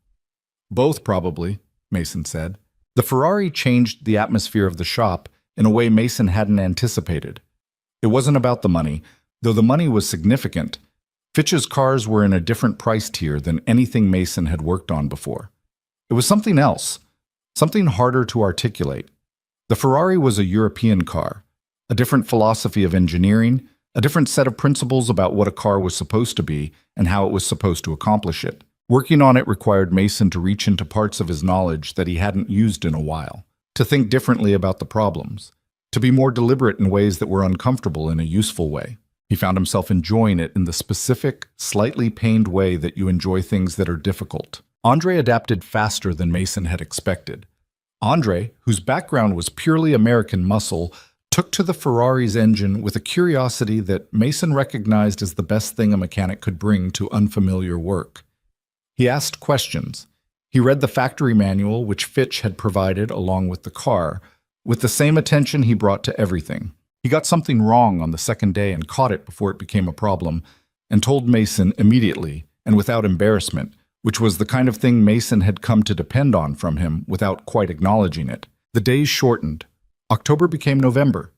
"Both, probably," Mason said. The Ferrari changed the atmosphere of the shop in a way Mason hadn't anticipated. It wasn't about the money, though the money was significant. Fitch's cars were in a different price tier than anything Mason had worked on before. It was something else, something harder to articulate. The Ferrari was a European car, a different philosophy of engineering, a different set of principles about what a car was supposed to be and how it was supposed to accomplish it. Working on it required Mason to reach into parts of his knowledge that he hadn't used in a while, to think differently about the problems, to be more deliberate in ways that were uncomfortable in a useful way. He found himself enjoying it in the specific, slightly pained way that you enjoy things that are difficult. Andre adapted faster than Mason had expected. Andre, whose background was purely American muscle, took to the Ferrari's engine with a curiosity that Mason recognized as the best thing a mechanic could bring to unfamiliar work. He asked questions. He read the factory manual, which Fitch had provided along with the car, with the same attention he brought to everything. He got something wrong on the second day and caught it before it became a problem, and told Mason immediately and without embarrassment, which was the kind of thing Mason had come to depend on from him without quite acknowledging it. The days shortened. October became November.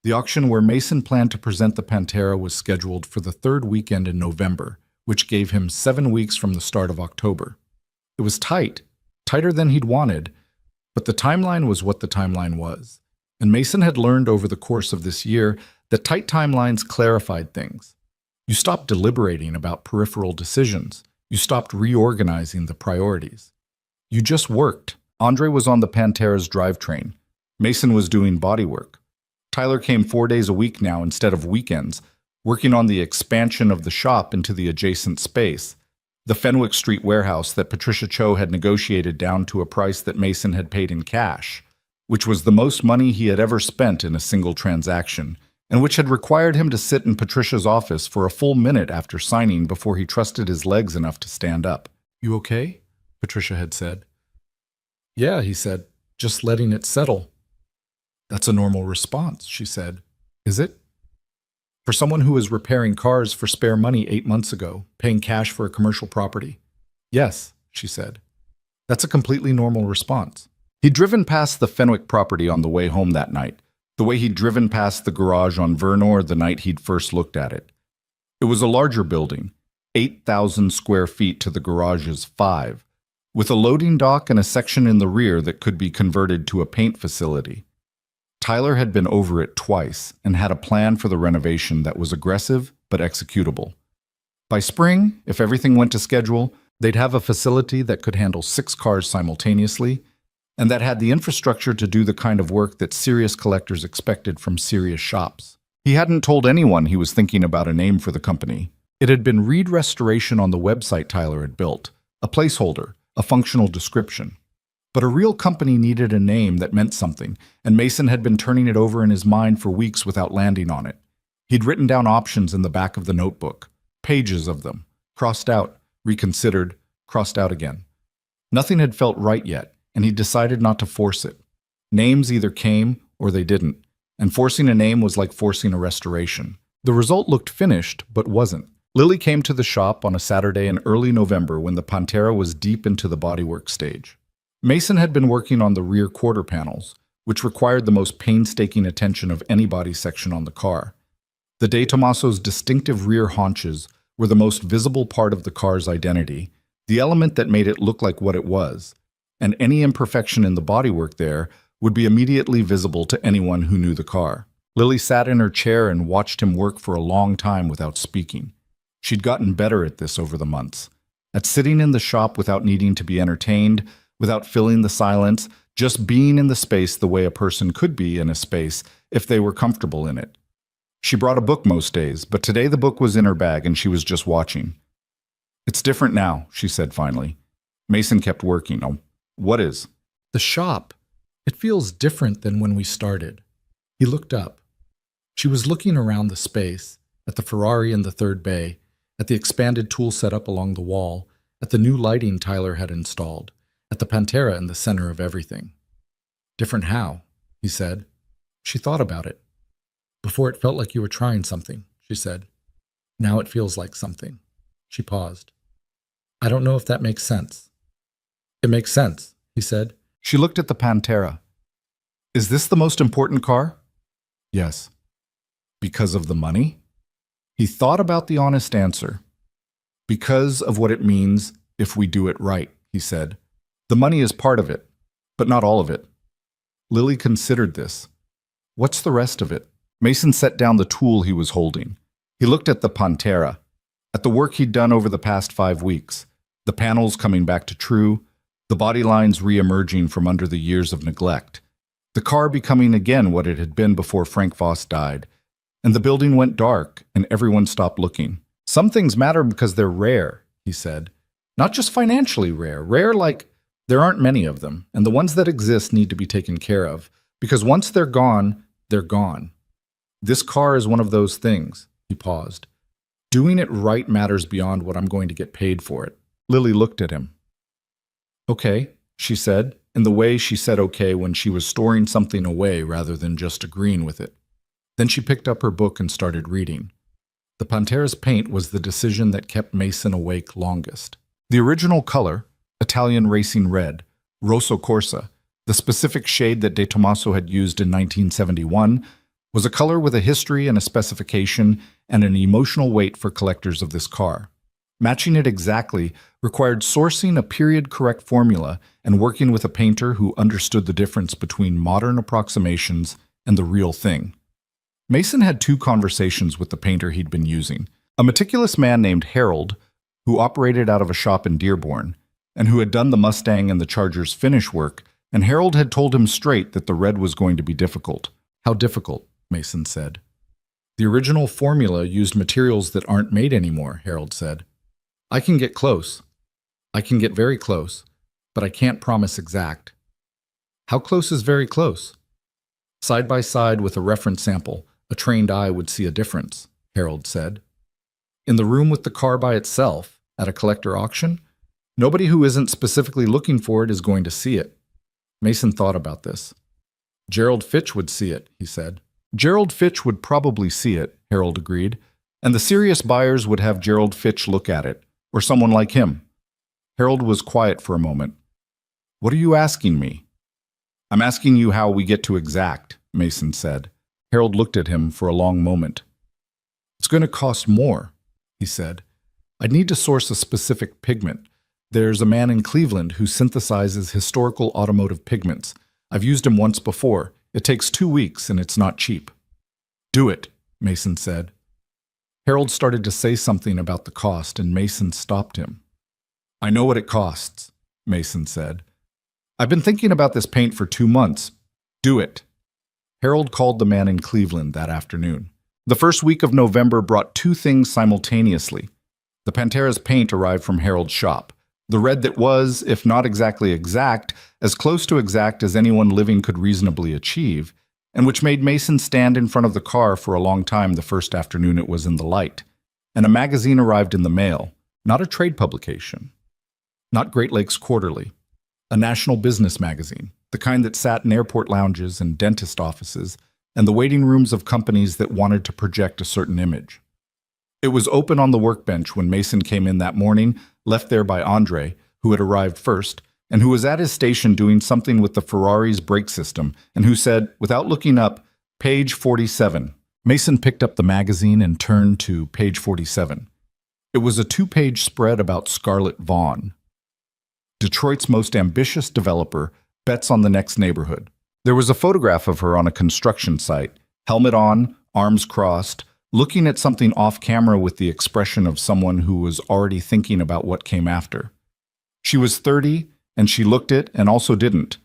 The auction where Mason planned to present the Pantera was scheduled for the third weekend in November, which gave him 7 weeks from the start of October. It was tight, tighter than he'd wanted, but the timeline was what the timeline was. And Mason had learned over the course of this year that tight timelines clarified things. You stopped deliberating about peripheral decisions. You stopped reorganizing the priorities. You just worked. Andre was on the Pantera's drivetrain. Mason was doing bodywork. Tyler came 4 days a week now instead of weekends, working on the expansion of the shop into the adjacent space, the Fenwick Street warehouse that Patricia Cho had negotiated down to a price that Mason had paid in cash, which was the most money he had ever spent in a single transaction, and which had required him to sit in Patricia's office for a full minute after signing before he trusted his legs enough to stand up. "You okay?" Patricia had said. "Yeah," he said, "just letting it settle." "That's a normal response," she said. "Is it?" "For someone who was repairing cars for spare money 8 months ago, paying cash for a commercial property." "Yes," she said. "That's a completely normal response." He'd driven past the Fenwick property on the way home that night, the way he'd driven past the garage on Vernor the night he'd first looked at it. It was a larger building, 8,000 square feet to the garage's 5, with a loading dock and a section in the rear that could be converted to a paint facility. Tyler had been over it twice and had a plan for the renovation that was aggressive but executable. By spring, if everything went to schedule, they'd have a facility that could handle 6 cars simultaneously and that had the infrastructure to do the kind of work that serious collectors expected from serious shops. He hadn't told anyone he was thinking about a name for the company. It had been Reed Restoration on the website Tyler had built, a placeholder, a functional description. But a real company needed a name that meant something, and Mason had been turning it over in his mind for weeks without landing on it. He'd written down options in the back of the notebook, pages of them, crossed out, reconsidered, crossed out again. Nothing had felt right yet, and he decided not to force it. Names either came or they didn't, and forcing a name was like forcing a restoration. The result looked finished, but wasn't. Lily came to the shop on a Saturday in early November when the Pantera was deep into the bodywork stage. Mason had been working on the rear quarter panels, which required the most painstaking attention of any body section on the car. The De Tomaso's distinctive rear haunches were the most visible part of the car's identity, the element that made it look like what it was, and any imperfection in the bodywork there would be immediately visible to anyone who knew the car. Lily sat in her chair and watched him work for a long time without speaking. She'd gotten better at this over the months, at sitting in the shop without needing to be entertained, without filling the silence, just being in the space the way a person could be in a space if they were comfortable in it. She brought a book most days, but today the book was in her bag and she was just watching. "It's different now," she said finally. Mason kept working. "Oh, what is?" The shop. It feels different than when we started. He looked up. She was looking around the space, at the Ferrari in the third bay, at the expanded tool setup along the wall, at the new lighting Tyler had installed, at the Pantera in the center of everything. "Different how?" he said. She thought about it. "Before it felt like you were trying something," she said. "Now it feels like something." She paused. "I don't know if that makes sense." "It makes sense," he said. She looked at the Pantera. "Is this the most important car?" "Yes." "Because of the money?" He thought about the honest answer. "Because of what it means if we do it right," he said. "The money is part of it, but not all of it." Lily considered this. "What's the rest of it?" Mason set down the tool he was holding. He looked at the Pantera, at the work he'd done over the past 5 weeks, the panels coming back to true, the body lines re-emerging from under the years of neglect, the car becoming again what it had been before Frank Voss died, and the building went dark and everyone stopped looking. "Some things matter because they're rare," he said. "Not just financially rare. Rare like there aren't many of them, and the ones that exist need to be taken care of, because once they're gone, they're gone. This car is one of those things." He paused. "Doing it right matters beyond what I'm going to get paid for it." Lily looked at him. "Okay," she said, in the way she said okay when she was storing something away rather than just agreeing with it. Then she picked up her book and started reading. The Pantera's paint was the decision that kept Mason awake longest. The original color, Italian racing red, Rosso Corsa, the specific shade that De Tomaso had used in 1971, was a color with a history and a specification and an emotional weight for collectors of this car. Matching it exactly required sourcing a period-correct formula and working with a painter who understood the difference between modern approximations and the real thing. Mason had 2 conversations with the painter he'd been using, a meticulous man named Harold, who operated out of a shop in Dearborn, and who had done the Mustang and the Charger's finish work, and Harold had told him straight that the red was going to be difficult. "How difficult?" Mason said. "The original formula used materials that aren't made anymore," Harold said. "I can get close. I can get very close, but I can't promise exact." "How close is very close?" "Side by side with a reference sample, a trained eye would see a difference," Harold said. "In the room with the car by itself, at a collector auction, nobody who isn't specifically looking for it is going to see it." Mason thought about this. "Gerald Fitch would see it," he said. "Gerald Fitch would probably see it," Harold agreed, "and the serious buyers would have Gerald Fitch look at it, or someone like him." Harold was quiet for a moment. "What are you asking me?" "I'm asking you how we get to exact," Mason said. Harold looked at him for a long moment. "It's going to cost more," he said. "I'd need to source a specific pigment. There's a man in Cleveland who synthesizes historical automotive pigments. I've used him once before. It takes 2 weeks, and it's not cheap." "Do it," Mason said. Harold started to say something about the cost, and Mason stopped him. "I know what it costs," Mason said. "I've been thinking about this paint for 2 months. Do it." Harold called the man in Cleveland that afternoon. The first week of November brought 2 things simultaneously. The Pantera's paint arrived from Harold's shop. The red that was, if not exactly exact, as close to exact as anyone living could reasonably achieve, and which made Mason stand in front of the car for a long time the first afternoon it was in the light. And a magazine arrived in the mail, not a trade publication, not Great Lakes Quarterly, a national business magazine, the kind that sat in airport lounges and dentist offices and the waiting rooms of companies that wanted to project a certain image. It was open on the workbench when Mason came in that morning, left there by Andre, who had arrived first, and who was at his station doing something with the Ferrari's brake system, and who said, without looking up, page 47. Mason picked up the magazine and turned to page 47. It was a 2-page spread about Scarlett Vaughn, Detroit's most ambitious developer, bets on the next neighborhood. There was a photograph of her on a construction site, helmet on, arms crossed, looking at something off camera with the expression of someone who was already thinking about what came after. She was 30, and she looked it and also didn't.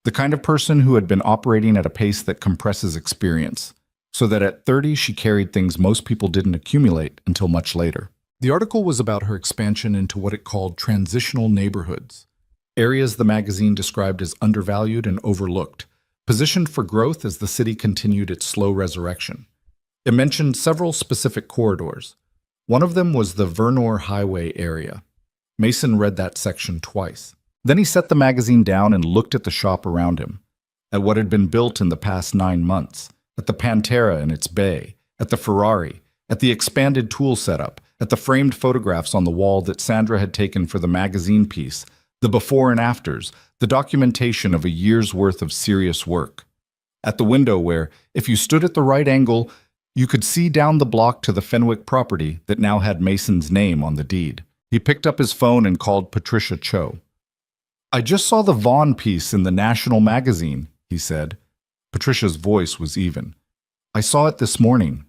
The kind of person who had been operating at a pace that compresses experience, so that at 30 she carried things most people didn't accumulate until much later. The article was about her expansion into what it called transitional neighborhoods, areas the magazine described as undervalued and overlooked, positioned for growth as the city continued its slow resurrection. It mentioned several specific corridors. One of them was the Vernor Highway area. Mason read that section twice. Then he set the magazine down and looked at the shop around him, at what had been built in the past 9 months, at the Pantera in its bay, at the Ferrari, at the expanded tool setup, at the framed photographs on the wall that Sandra had taken for the magazine piece, the before and afters, the documentation of a year's worth of serious work. At the window where, if you stood at the right angle, you could see down the block to the Fenwick property that now had Mason's name on the deed. He picked up his phone and called Patricia Cho. "I just saw the Vaughn piece in the National magazine," he said. Patricia's voice was even. "I saw it this morning.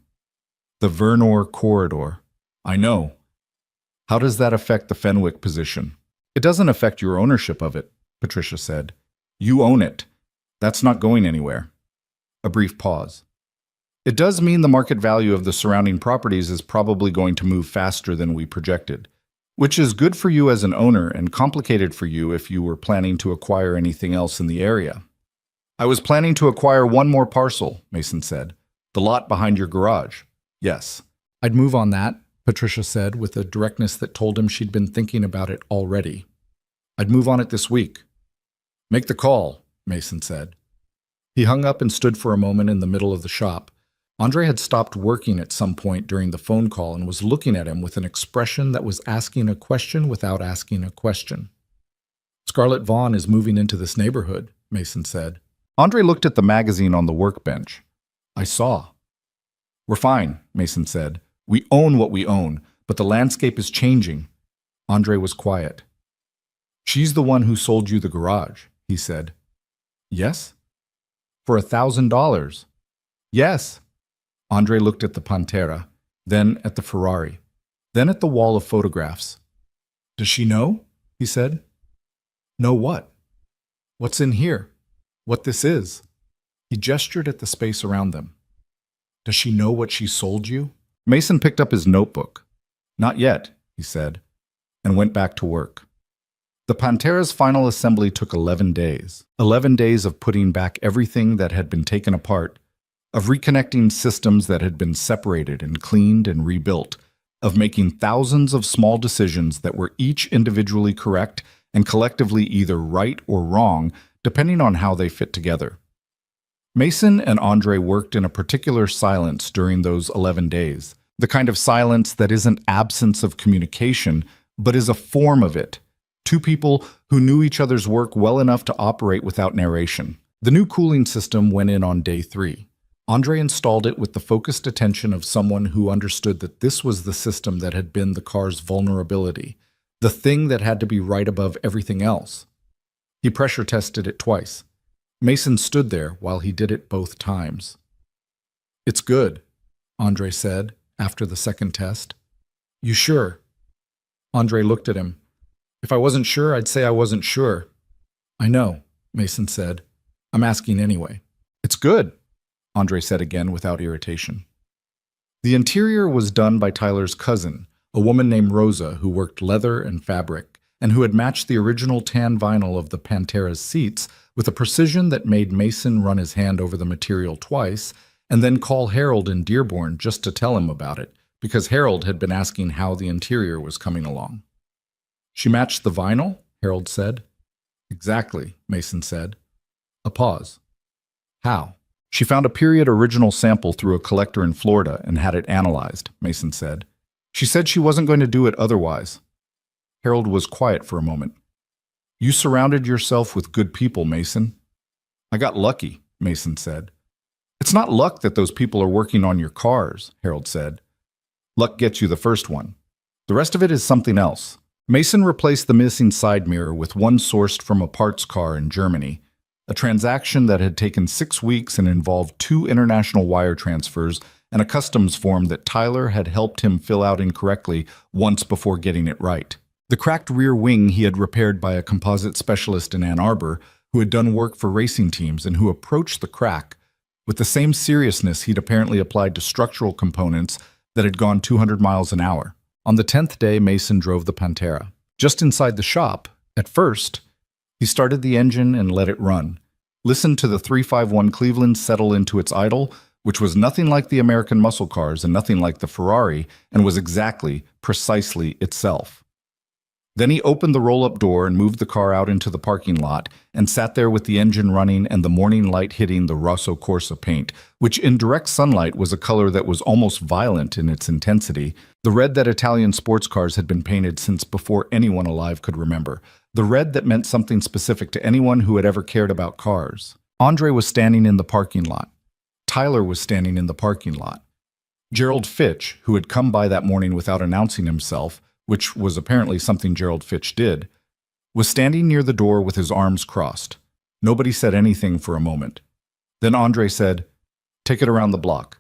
The Vernor corridor. I know. How does that affect the Fenwick position?" "It doesn't affect your ownership of it," Patricia said. "You own it. That's not going anywhere." A brief pause. "It does mean the market value of the surrounding properties is probably going to move faster than we projected, which is good for you as an owner and complicated for you if you were planning to acquire anything else in the area." "I was planning to acquire one more parcel," Mason said. "The lot behind your garage." "Yes." "I'd move on that," Patricia said with a directness that told him she'd been thinking about it already. "I'd move on it this week." "Make the call," Mason said. He hung up and stood for a moment in the middle of the shop. Andre had stopped working at some point during the phone call and was looking at him with an expression that was asking a question without asking a question. "Scarlett Vaughn is moving into this neighborhood," Mason said. Andre looked at the magazine on the workbench. "I saw." "We're fine," Mason said. "We own what we own, but the landscape is changing." Andre was quiet. "She's the one who sold you the garage," he said. "Yes?" "For $1,000. "Yes." Andre looked at the Pantera, then at the Ferrari, then at the wall of photographs. "Does she know?" he said. "Know what?" "What's in here? What this is?" He gestured at the space around them. "Does she know what she sold you?" Mason picked up his notebook. "Not yet," he said, and went back to work. The Pantera's final assembly took 11 days. 11 days of putting back everything that had been taken apart, of reconnecting systems that had been separated and cleaned and rebuilt, of making thousands of small decisions that were each individually correct and collectively either right or wrong, depending on how they fit together. Mason and Andre worked in a particular silence during those 11 days, the kind of silence that isn't absence of communication, but is a form of it. Two people who knew each other's work well enough to operate without narration. The new cooling system went in on day 3. Andre installed it with the focused attention of someone who understood that this was the system that had been the car's vulnerability, the thing that had to be right above everything else. He pressure tested it twice. Mason stood there while he did it both times. "It's good," Andre said after the second test. "You sure?" Andre looked at him. "If I wasn't sure, I'd say I wasn't sure." "I know," Mason said. "I'm asking anyway." "It's good," Andre said again without irritation. The interior was done by Tyler's cousin, a woman named Rosa who worked leather and fabric, and who had matched the original tan vinyl of the Pantera's seats with a precision that made Mason run his hand over the material twice and then call Harold in Dearborn just to tell him about it, because Harold had been asking how the interior was coming along. "She matched the vinyl?" Harold said. "Exactly," Mason said. A pause. "How?" "She found a period original sample through a collector in Florida and had it analyzed," Mason said. "She said she wasn't going to do it otherwise." Harold was quiet for a moment. "You surrounded yourself with good people, Mason." "I got lucky," Mason said. "It's not luck that those people are working on your cars," Harold said. "Luck gets you the first one. The rest of it is something else." Mason replaced the missing side mirror with one sourced from a parts car in Germany, a transaction that had taken 6 weeks and involved 2 international wire transfers and a customs form that Tyler had helped him fill out incorrectly once before getting it right. The cracked rear wing he had repaired by a composite specialist in Ann Arbor who had done work for racing teams and who approached the crack with the same seriousness he'd apparently applied to structural components that had gone 200 miles an hour. On the 10th day, Mason drove the Pantera. Just inside the shop, at first, he started the engine and let it run, listened to the 351 Cleveland settle into its idle, which was nothing like the American muscle cars and nothing like the Ferrari, and was exactly, precisely itself. Then he opened the roll-up door and moved the car out into the parking lot and sat there with the engine running and the morning light hitting the Rosso Corsa paint, which in direct sunlight was a color that was almost violent in its intensity, the red that Italian sports cars had been painted since before anyone alive could remember, the red that meant something specific to anyone who had ever cared about cars. Andre was standing in the parking lot. Tyler was standing in the parking lot. Gerald Fitch, who had come by that morning without announcing himself, which was apparently something Gerald Fitch did, was standing near the door with his arms crossed. Nobody said anything for a moment. Then Andre said, "Take it around the block."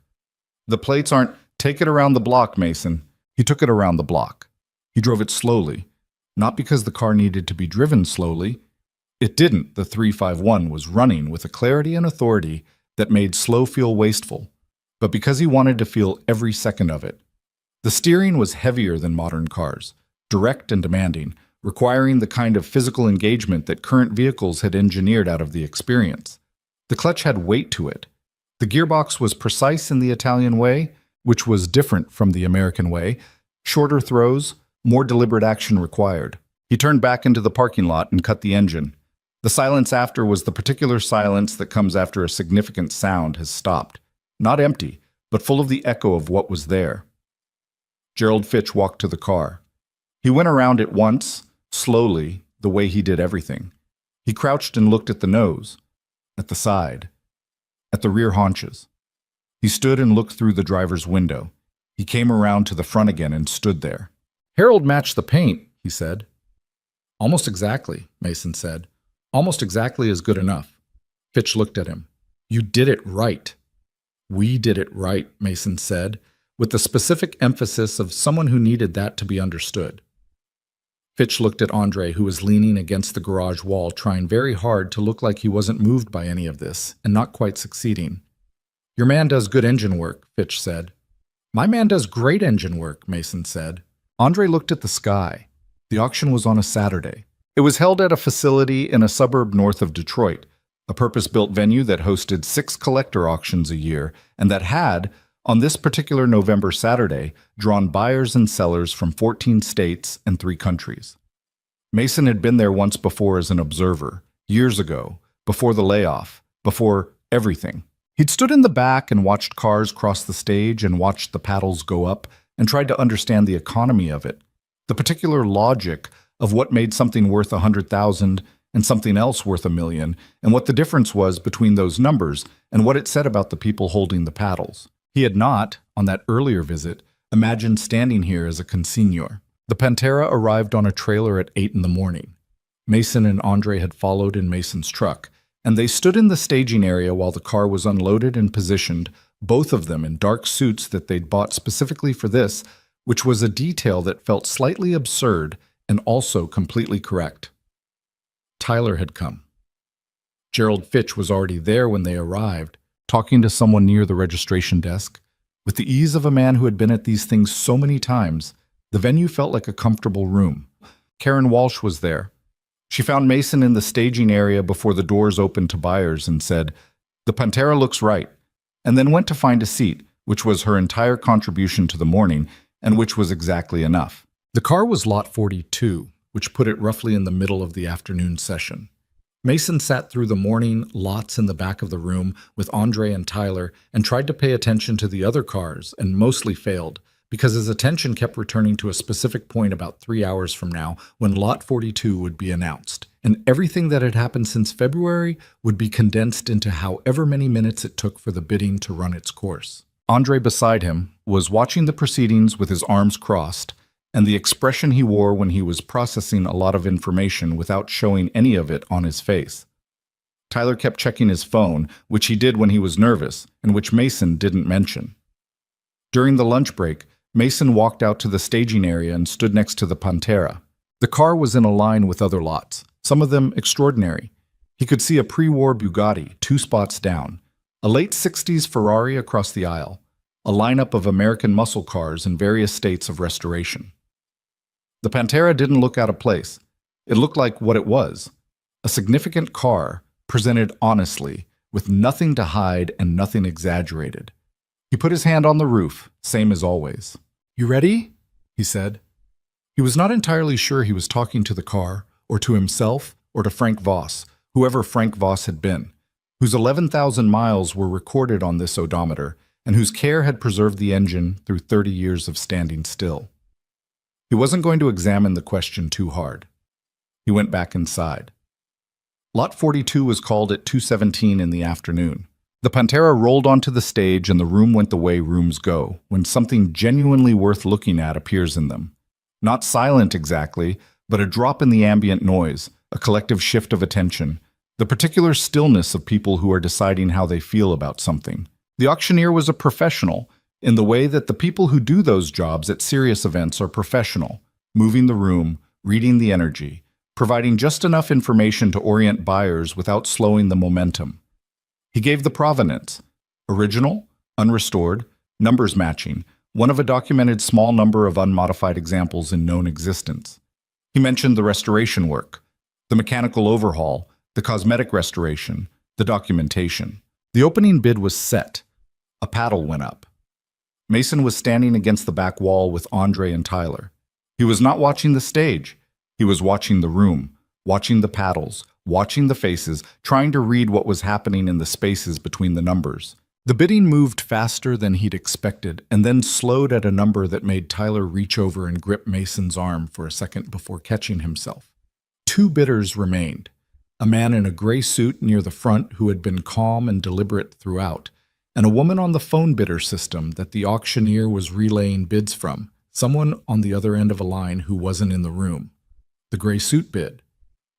"The plates aren't—" "Take it around the block, Mason." He took it around the block. He drove it slowly, not because the car needed to be driven slowly. It didn't. The 351 was running with a clarity and authority that made slow feel wasteful, but because he wanted to feel every second of it. The steering was heavier than modern cars, direct and demanding, requiring the kind of physical engagement that current vehicles had engineered out of the experience. The clutch had weight to it. The gearbox was precise in the Italian way, which was different from the American way, shorter throws, more deliberate action required. He turned back into the parking lot and cut the engine. The silence after was the particular silence that comes after a significant sound has stopped. Not empty, but full of the echo of what was there. Gerald Fitch walked to the car. He went around it once, slowly, the way he did everything. He crouched and looked at the nose, at the side, at the rear haunches. He stood and looked through the driver's window. He came around to the front again and stood there. "Harold matched the paint," he said. "Almost exactly," Mason said. "Almost exactly is good enough." Fitch looked at him. "You did it right." "We did it right," Mason said, with the specific emphasis of someone who needed that to be understood. Fitch looked at Andre, who was leaning against the garage wall, trying very hard to look like he wasn't moved by any of this, and not quite succeeding. "Your man does good engine work," Fitch said. "My man does great engine work," Mason said. Andre looked at the sky. The auction was on a Saturday. It was held at a facility in a suburb north of Detroit, a purpose-built venue that hosted 6 collector auctions a year, and that had, on this particular November Saturday, drawn buyers and sellers from 14 states and 3 countries. Mason had been there once before as an observer, years ago, before the layoff, before everything. He'd stood in the back and watched cars cross the stage and watched the paddles go up and tried to understand the economy of it, the particular logic of what made something worth 100,000 and something else worth $1 million, and what the difference was between those numbers and what it said about the people holding the paddles. He had not, on that earlier visit, imagined standing here as a consignor. The Pantera arrived on a trailer at 8 in the morning. Mason and Andre had followed in Mason's truck, and they stood in the staging area while the car was unloaded and positioned, both of them in dark suits that they'd bought specifically for this, which was a detail that felt slightly absurd and also completely correct. Tyler had come. Gerald Fitch was already there when they arrived, talking to someone near the registration desk. With the ease of a man who had been at these things so many times, the venue felt like a comfortable room. Karen Walsh was there. She found Mason in the staging area before the doors opened to buyers and said, "The Pantera looks right," and then went to find a seat, which was her entire contribution to the morning, and which was exactly enough. The car was lot 42, which put it roughly in the middle of the afternoon session. Mason sat through the morning lots in the back of the room with Andre and Tyler and tried to pay attention to the other cars and mostly failed because his attention kept returning to a specific point about 3 hours from now when Lot 42 would be announced, and everything that had happened since February would be condensed into however many minutes it took for the bidding to run its course. Andre beside him was watching the proceedings with his arms crossed, and the expression he wore when he was processing a lot of information without showing any of it on his face. Tyler kept checking his phone, which he did when he was nervous, and which Mason didn't mention. During the lunch break, Mason walked out to the staging area and stood next to the Pantera. The car was in a line with other lots, some of them extraordinary. He could see a pre-war Bugatti 2 spots down, a late 60s Ferrari across the aisle, a lineup of American muscle cars in various states of restoration. The Pantera didn't look out of place. It looked like what it was, a significant car presented honestly, with nothing to hide and nothing exaggerated. He put his hand on the roof, same as always. "You ready?" he said. He was not entirely sure he was talking to the car, or to himself, or to Frank Voss, whoever Frank Voss had been, whose 11,000 miles were recorded on this odometer, and whose care had preserved the engine through 30 years of standing still. He wasn't going to examine the question too hard. He went back inside. Lot 42 was called at 2:17 in the afternoon. The Pantera rolled onto the stage and the room went the way rooms go, when something genuinely worth looking at appears in them. Not silent exactly, but a drop in the ambient noise, a collective shift of attention, the particular stillness of people who are deciding how they feel about something. The auctioneer was a professional, in the way that the people who do those jobs at serious events are professional, moving the room, reading the energy, providing just enough information to orient buyers without slowing the momentum. He gave the provenance: original, unrestored, numbers matching, one of a documented small number of unmodified examples in known existence. He mentioned the restoration work, the mechanical overhaul, the cosmetic restoration, the documentation. The opening bid was set. A paddle went up. Mason was standing against the back wall with Andre and Tyler. He was not watching the stage. He was watching the room, watching the paddles, watching the faces, trying to read what was happening in the spaces between the numbers. The bidding moved faster than he'd expected, and then slowed at a number that made Tyler reach over and grip Mason's arm for a second before catching himself. 2 bidders remained. A man in a gray suit near the front who had been calm and deliberate throughout, and a woman on the phone bidder system that the auctioneer was relaying bids from, someone on the other end of a line who wasn't in the room. The gray suit bid.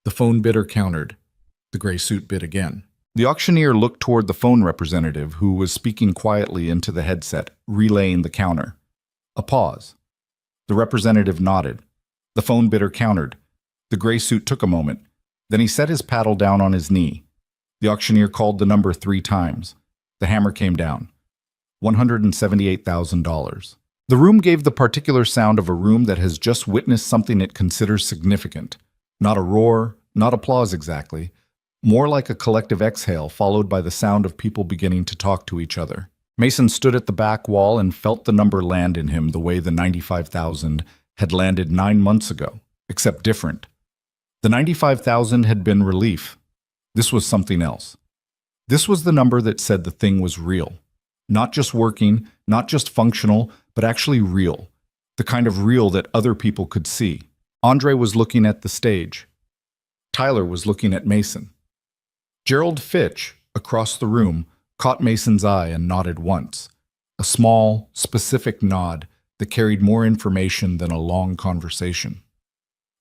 The phone bidder countered. The gray suit bid again. The auctioneer looked toward the phone representative who was speaking quietly into the headset, relaying the counter. A pause. The representative nodded. The phone bidder countered. The gray suit took a moment. Then he set his paddle down on his knee. The auctioneer called the number 3 times. The hammer came down. $178,000. The room gave the particular sound of a room that has just witnessed something it considers significant. Not a roar, not applause exactly. More like a collective exhale followed by the sound of people beginning to talk to each other. Mason stood at the back wall and felt the number land in him the way the 95,000 had landed 9 months ago, except different. The 95,000 had been relief. This was something else. This was the number that said the thing was real. Not just working, not just functional, but actually real. The kind of real that other people could see. Andre was looking at the stage. Tyler was looking at Mason. Gerald Fitch, across the room, caught Mason's eye and nodded once. A small, specific nod that carried more information than a long conversation.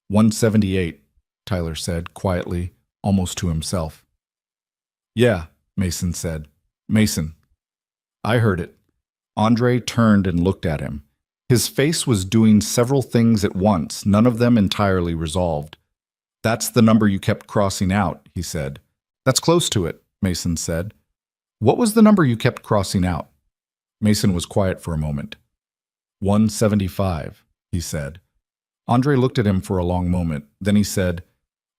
178, Tyler said, quietly, almost to himself. Yeah, Mason said. Mason. I heard it. Andre turned and looked at him. His face was doing several things at once, none of them entirely resolved. That's the number you kept crossing out, he said. That's close to it, Mason said. What was the number you kept crossing out? Mason was quiet for a moment. 175, he said. Andre looked at him for a long moment. Then he said,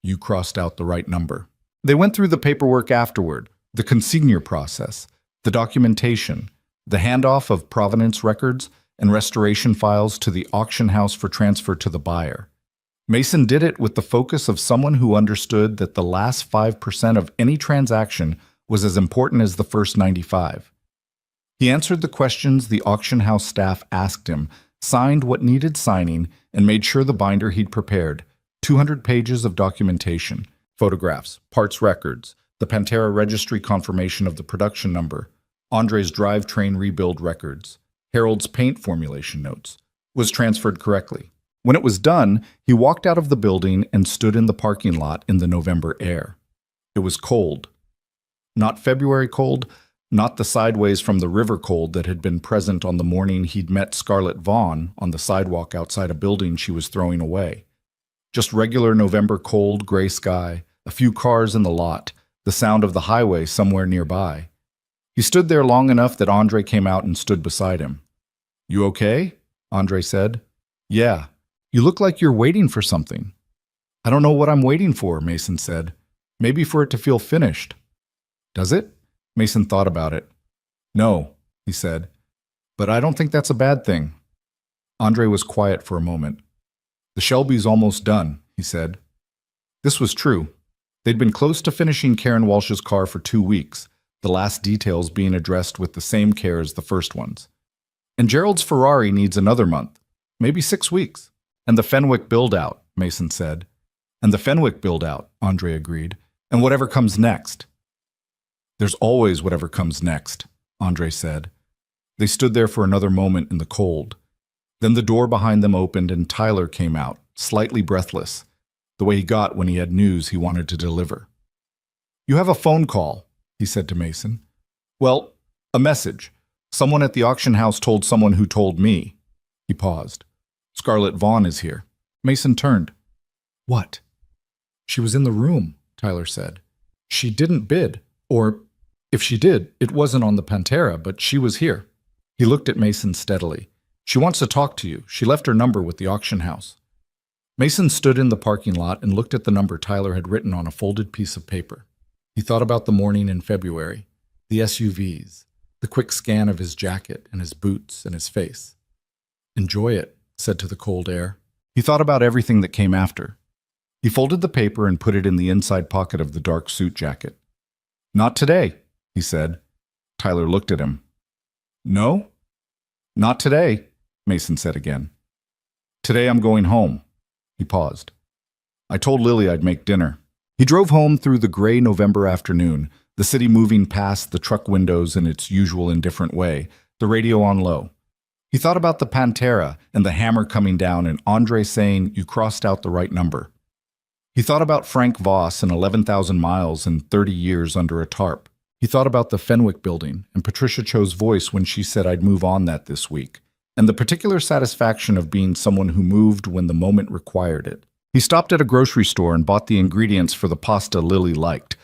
"You crossed out the right number." They went through the paperwork afterward, the consignor process, the documentation, the handoff of provenance records and restoration files to the auction house for transfer to the buyer. Mason did it with the focus of someone who understood that the last 5% of any transaction was as important as the first 95. He answered the questions the auction house staff asked him, signed what needed signing, and made sure the binder he'd prepared, 200 pages of documentation, photographs, parts records, the Pantera registry confirmation of the production number, Andre's drivetrain rebuild records, Harold's paint formulation notes, was transferred correctly. When it was done, he walked out of the building and stood in the parking lot in the November air. It was cold. Not February cold, not the sideways from the river cold that had been present on the morning he'd met Scarlett Vaughn on the sidewalk outside a building she was throwing away. Just regular November cold, gray sky, a few cars in the lot, the sound of the highway somewhere nearby. He stood there long enough that Andre came out and stood beside him. "You okay?" Andre said. "Yeah. You look like you're waiting for something." "I don't know what I'm waiting for," Mason said. "Maybe for it to feel finished." "Does it?" Mason thought about it. "No," he said. "But I don't think that's a bad thing." Andre was quiet for a moment. "The Shelby's almost done," he said. This was true. They'd been close to finishing Karen Walsh's car for 2 weeks, the last details being addressed with the same care as the first ones. "And Gerald's Ferrari needs another month, maybe 6 weeks. And the Fenwick build-out," Mason said. "And the Fenwick build-out," Andre agreed. "And whatever comes next." "There's always whatever comes next," Andre said. They stood there for another moment in the cold. Then the door behind them opened and Tyler came out, slightly breathless, the way he got when he had news he wanted to deliver. "You have a phone call," he said to Mason. "Well, a message. Someone at the auction house told someone who told me." He paused. "Scarlett Vaughn is here." Mason turned. "What?" "She was in the room," Tyler said. "She didn't bid. Or, if she did, it wasn't on the Pantera, but she was here." He looked at Mason steadily. "She wants to talk to you. She left her number with the auction house." Mason stood in the parking lot and looked at the number Tyler had written on a folded piece of paper. He thought about the morning in February, the SUVs, the quick scan of his jacket and his boots and his face. "Enjoy it," said to the cold air. He thought about everything that came after. He folded the paper and put it in the inside pocket of the dark suit jacket. "Not today," he said. Tyler looked at him. "No?" "Not today," Mason said again. "Today I'm going home." He paused. "I told Lily I'd make dinner." He drove home through the gray November afternoon, the city moving past the truck windows in its usual indifferent way, the radio on low. He thought about the Pantera and the hammer coming down and Andre saying, "You crossed out the right number." He thought about Frank Voss and 11,000 miles and 30 years under a tarp. He thought about the Fenwick building and Patricia Cho's voice when she said I'd move on that this week, and the particular satisfaction of being someone who moved when the moment required it. He stopped at a grocery store and bought the ingredients for the pasta Lily liked,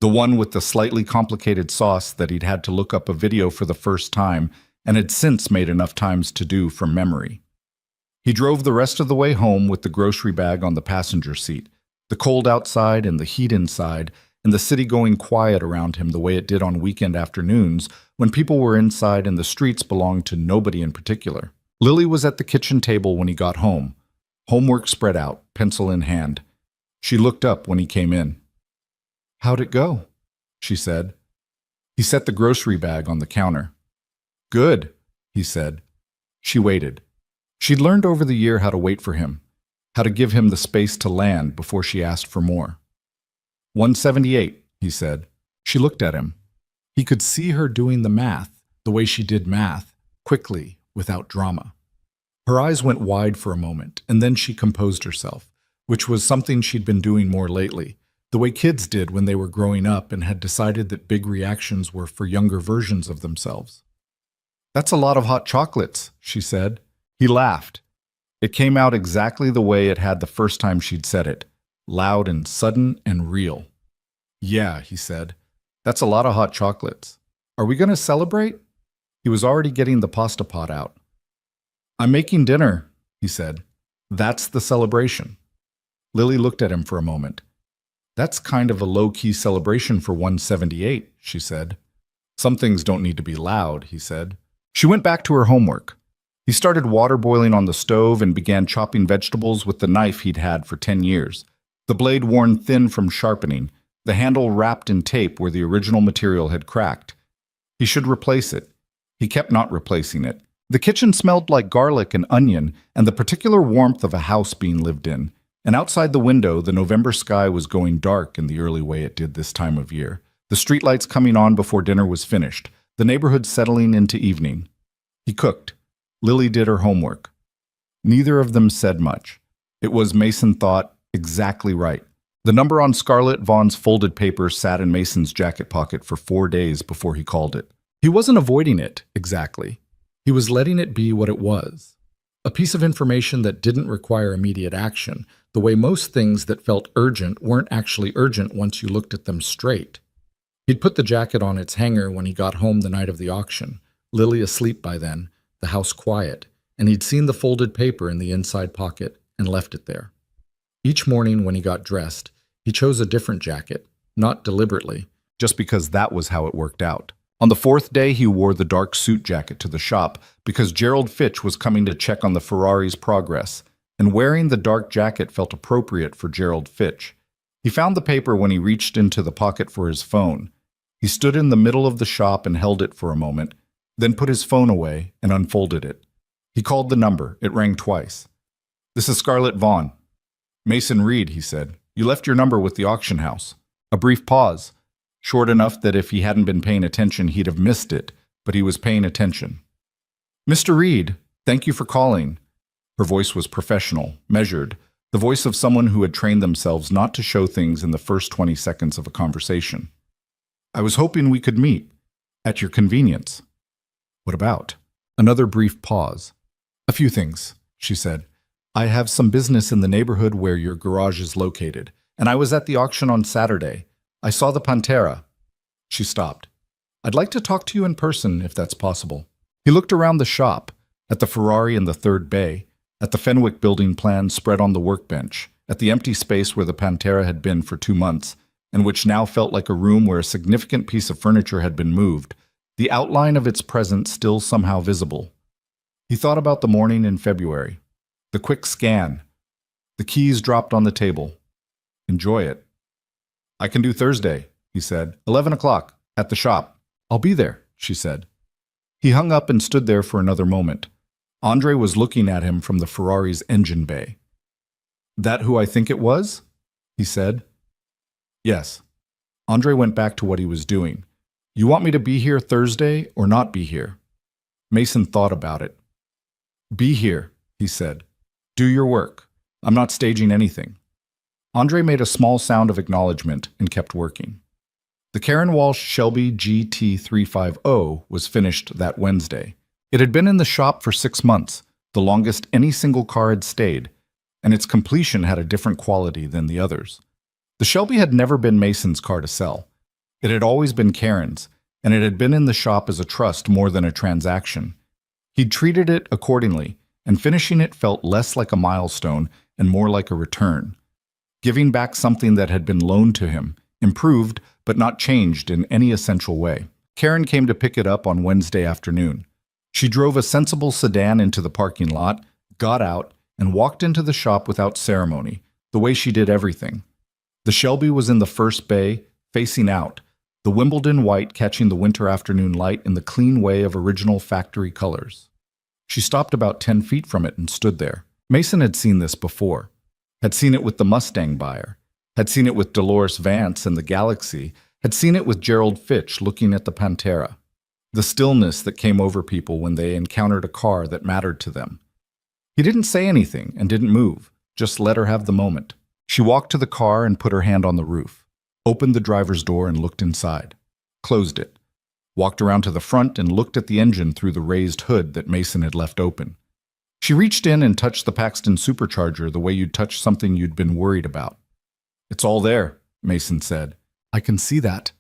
the one with the slightly complicated sauce that he'd had to look up a video for the first time and had since made enough times to do from memory. He drove the rest of the way home with the grocery bag on the passenger seat, the cold outside and the heat inside, and the city going quiet around him the way it did on weekend afternoons when people were inside and the streets belonged to nobody in particular. Lily was at the kitchen table when he got home, homework spread out, pencil in hand. She looked up when he came in. "How'd it go?" she said. He set the grocery bag on the counter. "Good," he said. She waited. She'd learned over the year how to wait for him, how to give him the space to land before she asked for more. 178, he said. She looked at him. He could see her doing the math, the way she did math, quickly, without drama. Her eyes went wide for a moment, and then she composed herself, which was something she'd been doing more lately, the way kids did when they were growing up and had decided that big reactions were for younger versions of themselves. "That's a lot of hot chocolates," she said. He laughed. It came out exactly the way it had the first time she'd said it, loud and sudden and real. "Yeah," he said. "That's a lot of hot chocolates. Are we going to celebrate?" He was already getting the pasta pot out. "I'm making dinner," he said. That's the celebration. Lily looked at him for a moment. That's kind of a low-key celebration for 178, she said. Some things don't need to be loud, he said. She went back to her homework. He started water boiling on the stove and began chopping vegetables with the knife he'd had for 10 years. The blade worn thin from sharpening, the handle wrapped in tape where the original material had cracked. He should replace it. He kept not replacing it. The kitchen smelled like garlic and onion and the particular warmth of a house being lived in. And outside the window, the November sky was going dark in the early way it did this time of year. The streetlights coming on before dinner was finished, the neighborhood settling into evening. He cooked. Lily did her homework. Neither of them said much. It was, Mason thought, exactly right. The number on Scarlett Vaughn's folded paper sat in Mason's jacket pocket for 4 days before he called it. He wasn't avoiding it, exactly. He was letting it be what it was. A piece of information that didn't require immediate action, the way most things that felt urgent weren't actually urgent once you looked at them straight. He'd put the jacket on its hanger when he got home the night of the auction, Lily asleep by then, the house quiet, and he'd seen the folded paper in the inside pocket and left it there. Each morning when he got dressed, he chose a different jacket, not deliberately, just because that was how it worked out. On the 4th day, he wore the dark suit jacket to the shop because Gerald Fitch was coming to check on the Ferrari's progress, and wearing the dark jacket felt appropriate for Gerald Fitch. He found the paper when he reached into the pocket for his phone. He stood in the middle of the shop and held it for a moment, then put his phone away and unfolded it. He called the number. It rang twice. "This is Scarlett Vaughn." "Mason Reed," he said. "You left your number with the auction house." A brief pause, short enough that if he hadn't been paying attention, he'd have missed it, but he was paying attention. "Mr. Reed, thank you for calling." Her voice was professional, measured, the voice of someone who had trained themselves not to show things in the first 20 seconds of a conversation. "I was hoping we could meet. At your convenience." "What about?" Another brief pause. "A few things," she said. "I have some business in the neighborhood where your garage is located, and I was at the auction on Saturday. I saw the Pantera." She stopped. "I'd like to talk to you in person, if that's possible." He looked around the shop, at the Ferrari in the 3rd bay, at the Fenwick building plan spread on the workbench, at the empty space where the Pantera had been for 2 months, and which now felt like a room where a significant piece of furniture had been moved, the outline of its presence still somehow visible. He thought about the morning in February, the quick scan, the keys dropped on the table. Enjoy it. "I can do Thursday," he said. 11 o'clock, at the shop." "I'll be there," she said. He hung up and stood there for another moment. Andre was looking at him from the Ferrari's engine bay. "That who I think it was?" he said. "Yes." Andre went back to what he was doing. "You want me to be here Thursday or not be here?" Mason thought about it. "Be here," he said. "Do your work. I'm not staging anything." Andre made a small sound of acknowledgement and kept working. The Karen Walsh Shelby GT350 was finished that Wednesday. It had been in the shop for 6 months, the longest any single car had stayed, and its completion had a different quality than the others. The Shelby had never been Mason's car to sell. It had always been Karen's, and it had been in the shop as a trust more than a transaction. He'd treated it accordingly, and finishing it felt less like a milestone and more like a return. Giving back something that had been loaned to him, improved but not changed in any essential way. Karen came to pick it up on Wednesday afternoon. She drove a sensible sedan into the parking lot, got out, and walked into the shop without ceremony, the way she did everything. The Shelby was in the 1st bay, facing out, the Wimbledon white catching the winter afternoon light in the clean way of original factory colors. She stopped about 10 feet from it and stood there. Mason had seen this before, had seen it with the Mustang buyer, had seen it with Dolores Vance and the Galaxy, had seen it with Gerald Fitch looking at the Pantera. The stillness that came over people when they encountered a car that mattered to them. He didn't say anything and didn't move, just let her have the moment. She walked to the car and put her hand on the roof, opened the driver's door and looked inside, closed it, walked around to the front and looked at the engine through the raised hood that Mason had left open. She reached in and touched the Paxton supercharger the way you'd touch something you'd been worried about. "It's all there," Mason said. "I can see that."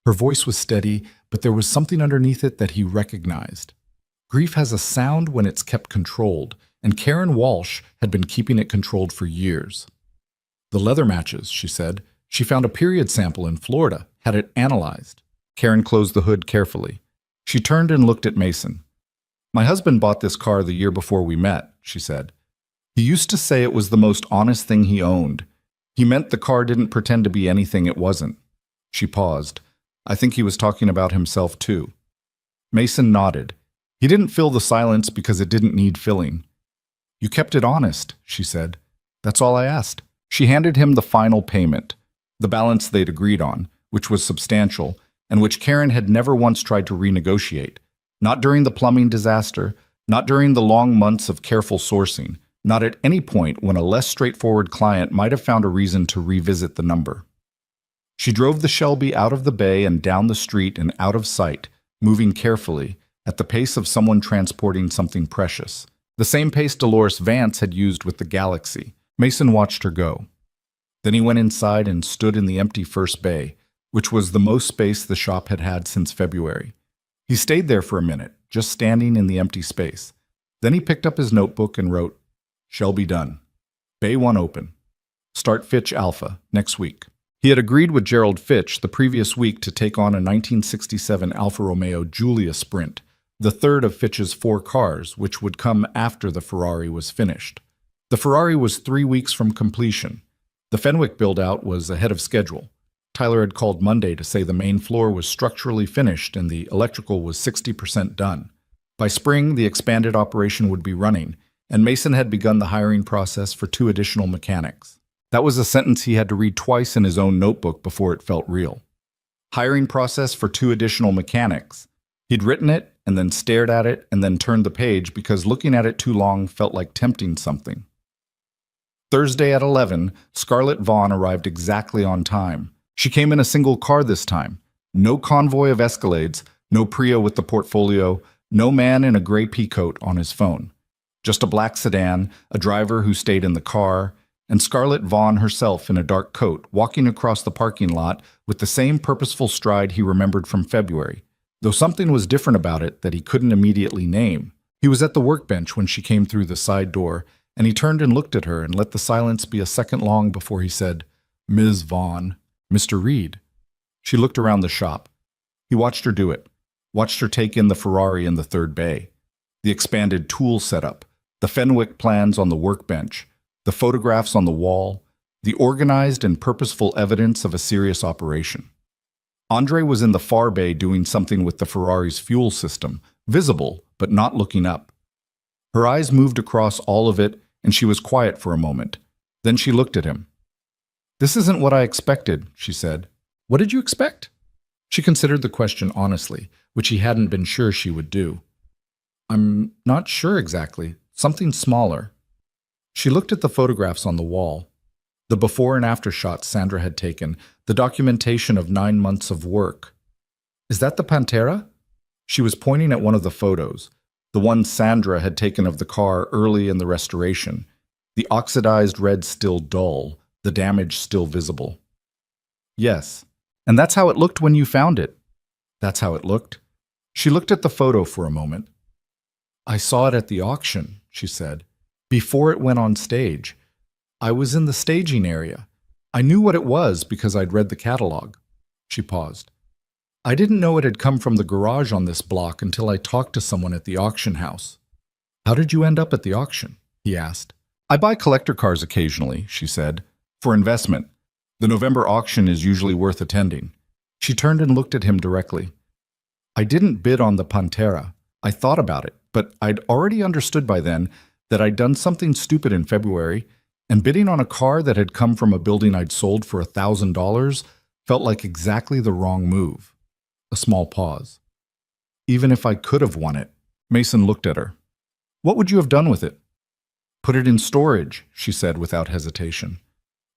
Her voice was steady, but there was something underneath it that he recognized. Grief has a sound when it's kept controlled, and Karen Walsh had been keeping it controlled for years. The leather matches, she said. She found a period sample in Florida, had it analyzed. Karen closed the hood carefully. She turned and looked at Mason. "My husband bought this car the year before we met," she said. "He used to say it was the most honest thing he owned. He meant the car didn't pretend to be anything it wasn't." She paused. I think he was talking about himself too. Mason nodded. He didn't fill the silence because it didn't need filling. "You kept it honest," she said. "That's all I asked." She handed him the final payment, the balance they'd agreed on, which was substantial, and which Karen had never once tried to renegotiate. Not during the plumbing disaster, not during the long months of careful sourcing, not at any point when a less straightforward client might have found a reason to revisit the number. She drove the Shelby out of the bay and down the street and out of sight, moving carefully, at the pace of someone transporting something precious. The same pace Dolores Vance had used with the Galaxy. Mason watched her go. Then he went inside and stood in the empty first bay, which was the most space the shop had had since February. He stayed there for a minute, just standing in the empty space. Then he picked up his notebook and wrote, "Shelby done. Bay 1 open. Start Fitch Alpha next week." He had agreed with Gerald Fitch the previous week to take on a 1967 Alfa Romeo Giulia Sprint, the third of Fitch's 4 cars, which would come after the Ferrari was finished. The Ferrari was 3 weeks from completion. The Fenwick build-out was ahead of schedule. Tyler had called Monday to say the main floor was structurally finished and the electrical was 60% done. By spring, the expanded operation would be running, and Mason had begun the hiring process for 2 additional mechanics. That was a sentence he had to read twice in his own notebook before it felt real. Hiring process for 2 additional mechanics. He'd written it and then stared at it and then turned the page because looking at it too long felt like tempting something. Thursday at 11, Scarlett Vaughn arrived exactly on time. She came in a single car this time. No convoy of Escalades, no Priya with the portfolio, no man in a gray peacoat on his phone. Just a black sedan, a driver who stayed in the car, and Scarlett Vaughn herself in a dark coat, walking across the parking lot with the same purposeful stride he remembered from February, though something was different about it that he couldn't immediately name. He was at the workbench when she came through the side door, and he turned and looked at her and let the silence be a second long before he said, "Ms. Vaughn, Mr. Reed." She looked around the shop. He watched her do it, watched her take in the Ferrari in the third bay, the expanded tool setup, the Fenwick plans on the workbench, the photographs on the wall, the organized and purposeful evidence of a serious operation. Andre was in the far bay doing something with the Ferrari's fuel system, visible but not looking up. Her eyes moved across all of it, and she was quiet for a moment. Then she looked at him. "This isn't what I expected," she said. "What did you expect?" She considered the question honestly, which he hadn't been sure she would do. "I'm not sure exactly. Something smaller." She looked at the photographs on the wall. The before and after shots Sandra had taken, the documentation of 9 months of work. "Is that the Pantera?" She was pointing at one of the photos, the one Sandra had taken of the car early in the restoration, the oxidized red still dull, the damage still visible. "Yes, and that's how it looked when you found it." "That's how it looked?" She looked at the photo for a moment. "I saw it at the auction," she said, "before it went on stage. I was in the staging area. I knew what it was because I'd read the catalog." She paused. "I didn't know it had come from the garage on this block until I talked to someone at the auction house." "How did you end up at the auction?" he asked. "I buy collector cars occasionally," she said, "for investment. The November auction is usually worth attending." She turned and looked at him directly. "I didn't bid on the Pantera. I thought about it, but I'd already understood by then that I'd done something stupid in February, and bidding on a car that had come from a building I'd sold for $1,000 felt like exactly the wrong move." A small pause. "Even if I could have won it," Mason looked at her. "What would you have done with it?" "Put it in storage," she said without hesitation.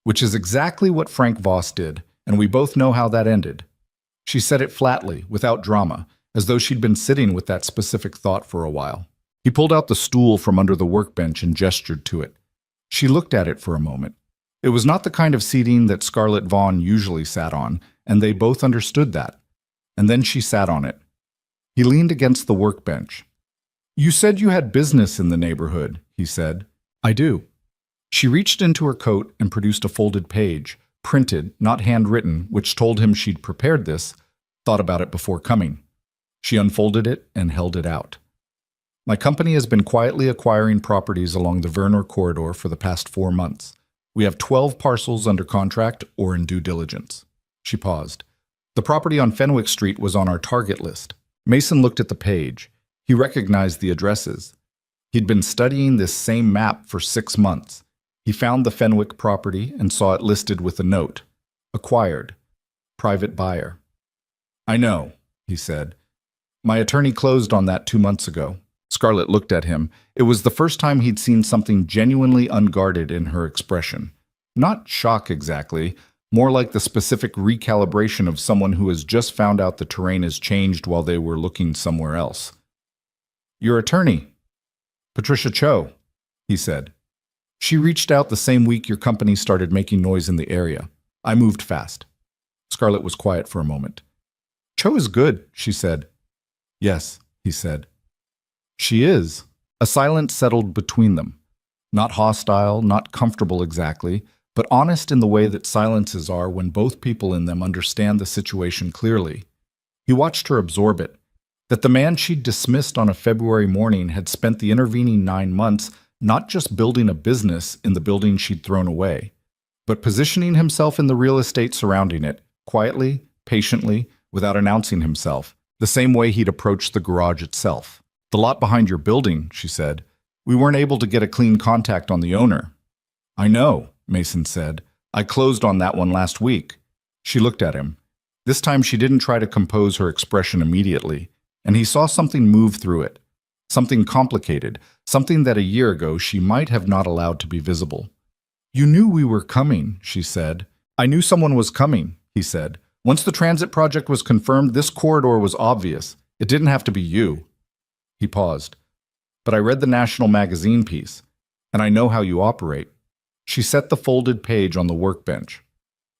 "Which is exactly what Frank Voss did, and we both know how that ended." She said it flatly, without drama, as though she'd been sitting with that specific thought for a while. He pulled out the stool from under the workbench and gestured to it. She looked at it for a moment. It was not the kind of seating that Scarlett Vaughn usually sat on, and they both understood that. And then she sat on it. He leaned against the workbench. You said you had business in the neighborhood, he said. I do. She reached into her coat and produced a folded page, printed, not handwritten, which told him she'd prepared this, thought about it before coming. She unfolded it and held it out. My company has been quietly acquiring properties along the Verner corridor for the past 4 months. We have 12 parcels under contract or in due diligence. She paused. The property on Fenwick Street was on our target list. Mason looked at the page. He recognized the addresses. He'd been studying this same map for 6 months. He found the Fenwick property and saw it listed with a note. Acquired. Private buyer. I know, he said. My attorney closed on that 2 months ago. Scarlett looked at him. It was the first time he'd seen something genuinely unguarded in her expression. Not shock exactly, more like the specific recalibration of someone who has just found out the terrain has changed while they were looking somewhere else. Your attorney. Patricia Cho, he said. She reached out the same week your company started making noise in the area. I moved fast. Scarlett was quiet for a moment. Cho is good, she said. Yes, he said. She is. A silence settled between them. Not hostile, not comfortable exactly, but honest in the way that silences are when both people in them understand the situation clearly. He watched her absorb it. That the man she'd dismissed on a February morning had spent the intervening 9 months not just building a business in the building she'd thrown away, but positioning himself in the real estate surrounding it, quietly, patiently, without announcing himself, the same way he'd approached the garage itself. The lot behind your building, she said. We weren't able to get a clean contact on the owner. I know, Mason said. I closed on that one last week. She looked at him. This time she didn't try to compose her expression immediately, and he saw something move through it. Something complicated, something that a year ago she might have not allowed to be visible. You knew we were coming, she said. I knew someone was coming, he said. Once the transit project was confirmed, this corridor was obvious. It didn't have to be you. He paused. But I read the National magazine piece, and I know how you operate. She set the folded page on the workbench.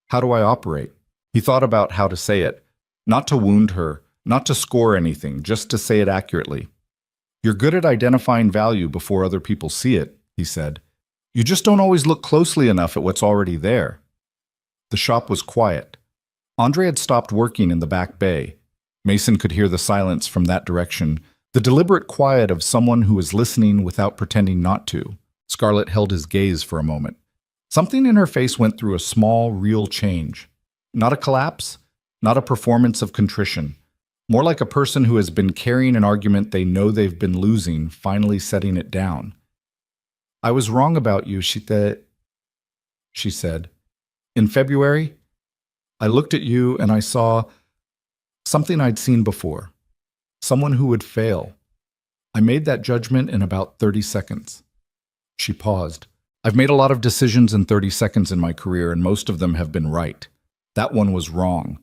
How do I operate? He thought about how to say it. Not to wound her, not to score anything, just to say it accurately. You're good at identifying value before other people see it, he said. You just don't always look closely enough at what's already there. The shop was quiet. Andre had stopped working in the back bay. Mason could hear the silence from that direction, the deliberate quiet of someone who was listening without pretending not to. Scarlett held his gaze for a moment. Something in her face went through a small, real change. Not a collapse, not a performance of contrition. More like a person who has been carrying an argument they know they've been losing, finally setting it down. I was wrong about you, she said. In February, I looked at you and I saw something I'd seen before. Someone who would fail. I made that judgment in about 30 seconds. She paused. I've made a lot of decisions in 30 seconds in my career, and most of them have been right. That one was wrong.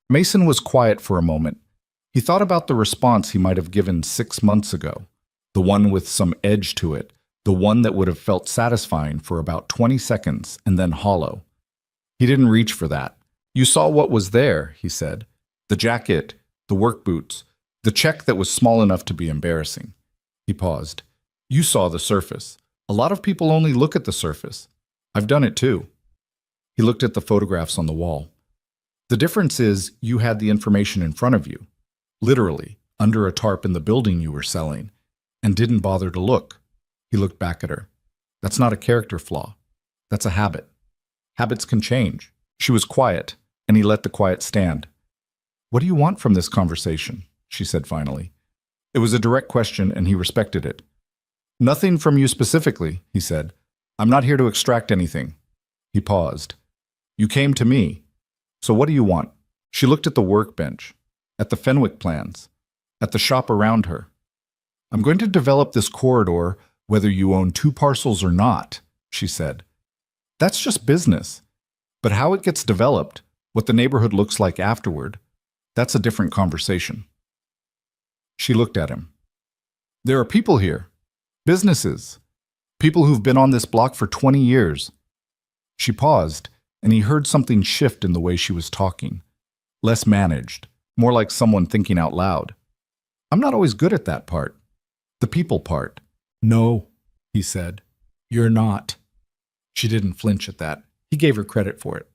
Mason was quiet for a moment. He thought about the response he might have given 6 months ago, the one with some edge to it, the one that would have felt satisfying for about 20 seconds and then hollow. He didn't reach for that. You saw what was there, he said. The jacket, the work boots, the check that was small enough to be embarrassing. He paused. You saw the surface. A lot of people only look at the surface. I've done it too. He looked at the photographs on the wall. The difference is you had the information in front of you, literally, under a tarp in the building you were selling, and didn't bother to look. He looked back at her. That's not a character flaw. That's a habit. Habits can change. She was quiet, and he let the quiet stand. What do you want from this conversation? She said finally. It was a direct question, and he respected it. Nothing from you specifically, he said. I'm not here to extract anything. He paused. You came to me. So what do you want? She looked at the workbench, at the Fenwick plans, at the shop around her. I'm going to develop this corridor whether you own 2 parcels or not, she said. That's just business. But how it gets developed, what the neighborhood looks like afterward, that's a different conversation. She looked at him. There are people here, businesses, people who've been on this block for 20 years. She paused, and he heard something shift in the way she was talking. Less managed, more like someone thinking out loud. I'm not always good at that part. The people part. No, he said. You're not. She didn't flinch at that. He gave her credit for it.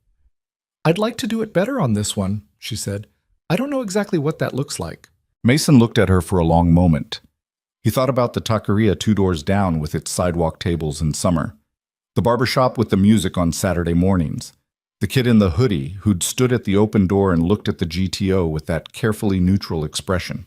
I'd like to do it better on this one, she said. I don't know exactly what that looks like. Mason looked at her for a long moment. He thought about the taqueria 2 doors down with its sidewalk tables in summer, the barber shop with the music on Saturday mornings, the kid in the hoodie who'd stood at the open door and looked at the GTO with that carefully neutral expression.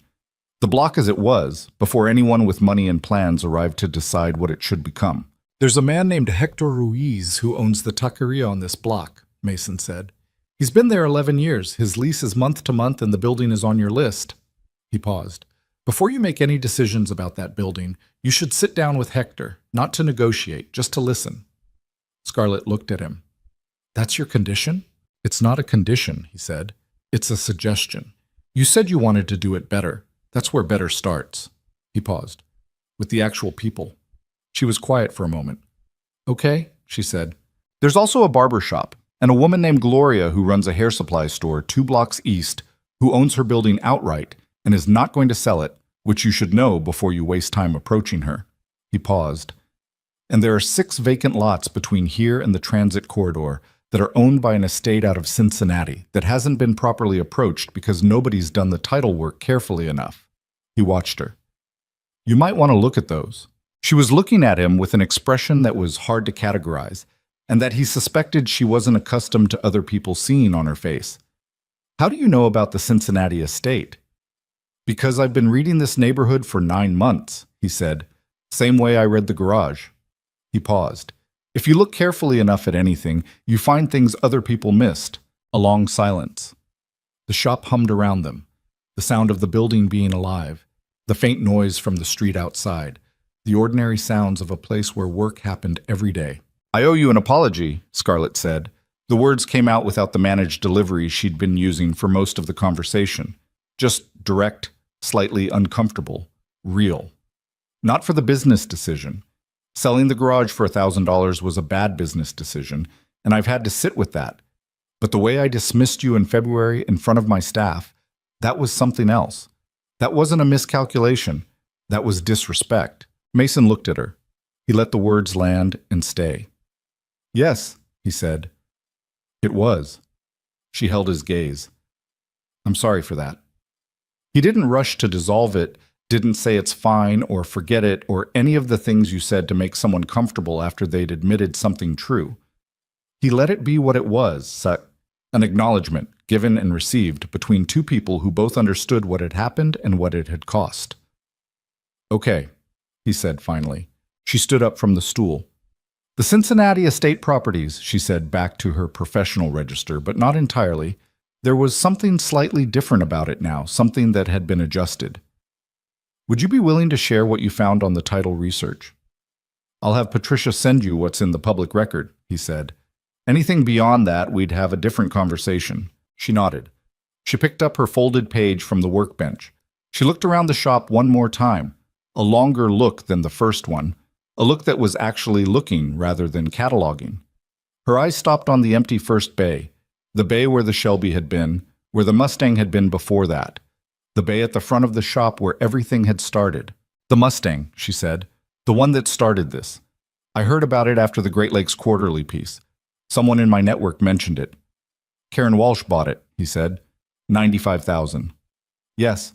The block as it was, before anyone with money and plans arrived to decide what it should become. There's a man named Hector Ruiz who owns the taqueria on this block, Mason said. He's been there 11 years. His lease is month to month and the building is on your list. He paused. Before you make any decisions about that building, you should sit down with Hector, not to negotiate, just to listen. Scarlett looked at him. That's your condition? It's not a condition, he said. It's a suggestion. You said you wanted to do it better. That's where better starts. He paused. With the actual people. She was quiet for a moment. Okay, she said. There's also a barber shop, and a woman named Gloria who runs a hair supply store 2 blocks east, who owns her building outright and is not going to sell it, which you should know before you waste time approaching her. He paused. And there are 6 vacant lots between here and the transit corridor that are owned by an estate out of Cincinnati that hasn't been properly approached because nobody's done the title work carefully enough. He watched her. You might want to look at those. She was looking at him with an expression that was hard to categorize, and that he suspected she wasn't accustomed to other people seeing on her face. How do you know about the Cincinnati estate? Because I've been reading this neighborhood for 9 months, he said, same way I read the garage. He paused. If you look carefully enough at anything, you find things other people missed. A long silence. The shop hummed around them, the sound of the building being alive, the faint noise from the street outside, the ordinary sounds of a place where work happened every day. I owe you an apology, Scarlett said. The words came out without the managed delivery she'd been using for most of the conversation. Just direct, slightly uncomfortable, real. Not for the business decision. Selling the garage for $1,000 was a bad business decision, and I've had to sit with that. But the way I dismissed you in February in front of my staff, that was something else. That wasn't a miscalculation. That was disrespect. Mason looked at her. He let the words land and stay. Yes, he said. It was. She held his gaze. I'm sorry for that. He didn't rush to dissolve it, didn't say it's fine or forget it or any of the things you said to make someone comfortable after they'd admitted something true. He let it be what it was, an acknowledgement given and received between 2 people who both understood what had happened and what it had cost. Okay, he said finally. She stood up from the stool. The Cincinnati estate properties, she said back to her professional register, but not entirely. There was something slightly different about it now, something that had been adjusted. Would you be willing to share what you found on the title research? I'll have Patricia send you what's in the public record, he said. Anything beyond that, we'd have a different conversation. She nodded. She picked up her folded page from the workbench. She looked around the shop one more time, a longer look than the first one, a look that was actually looking rather than cataloging. Her eyes stopped on the empty first bay, the bay where the Shelby had been, where the Mustang had been before that. The bay at the front of the shop where everything had started. The Mustang, she said. The one that started this. I heard about it after the Great Lakes Quarterly piece. Someone in my network mentioned it. Karen Walsh bought it, he said. $95,000. Yes.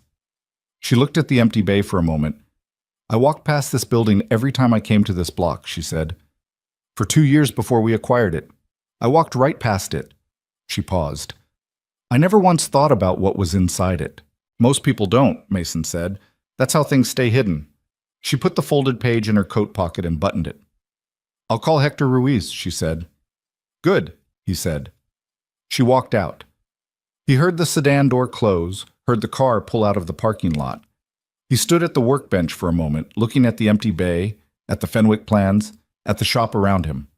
She looked at the empty bay for a moment. I walked past this building every time I came to this block, she said. For 2 years before we acquired it. I walked right past it. She paused. I never once thought about what was inside it. Most people don't, Mason said. That's how things stay hidden. She put the folded page in her coat pocket and buttoned it. I'll call Hector Ruiz, she said. Good, he said. She walked out. He heard the sedan door close, heard the car pull out of the parking lot. He stood at the workbench for a moment, looking at the empty bay, at the Fenwick plans, at the shop around him.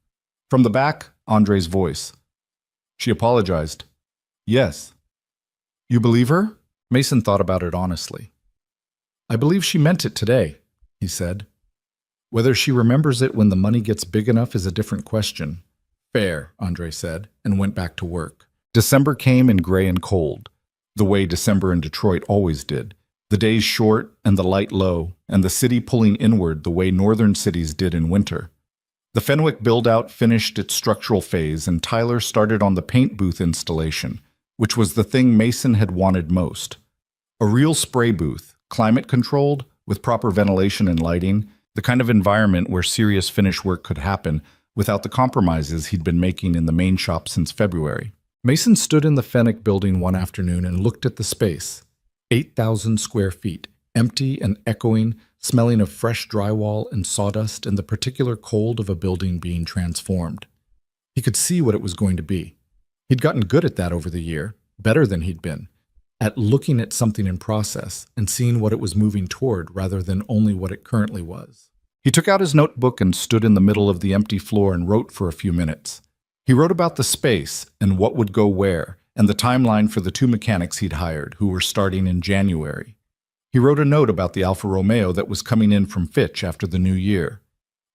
From the back, Andre's voice. She apologized. Yes. You believe her? Mason thought about it honestly. I believe she meant it today, he said. Whether she remembers it when the money gets big enough is a different question. Fair, Andre said, and went back to work. December came in gray and cold, the way December in Detroit always did. The days short and the light low, and the city pulling inward the way northern cities did in winter. The Fenwick build-out finished its structural phase, and Tyler started on the paint booth installation, which was the thing Mason had wanted most. A real spray booth, climate-controlled, with proper ventilation and lighting, the kind of environment where serious finish work could happen without the compromises he'd been making in the main shop since February. Mason stood in the Fenwick building one afternoon and looked at the space. 8,000 square feet, empty and echoing, smelling of fresh drywall and sawdust and the particular cold of a building being transformed. He could see what it was going to be. He'd gotten good at that over the year, better than he'd been, at looking at something in process and seeing what it was moving toward rather than only what it currently was. He took out his notebook and stood in the middle of the empty floor and wrote for a few minutes. He wrote about the space and what would go where, and the timeline for the 2 mechanics he'd hired, who were starting in January. He wrote a note about the Alfa Romeo that was coming in from Fitch after the new year.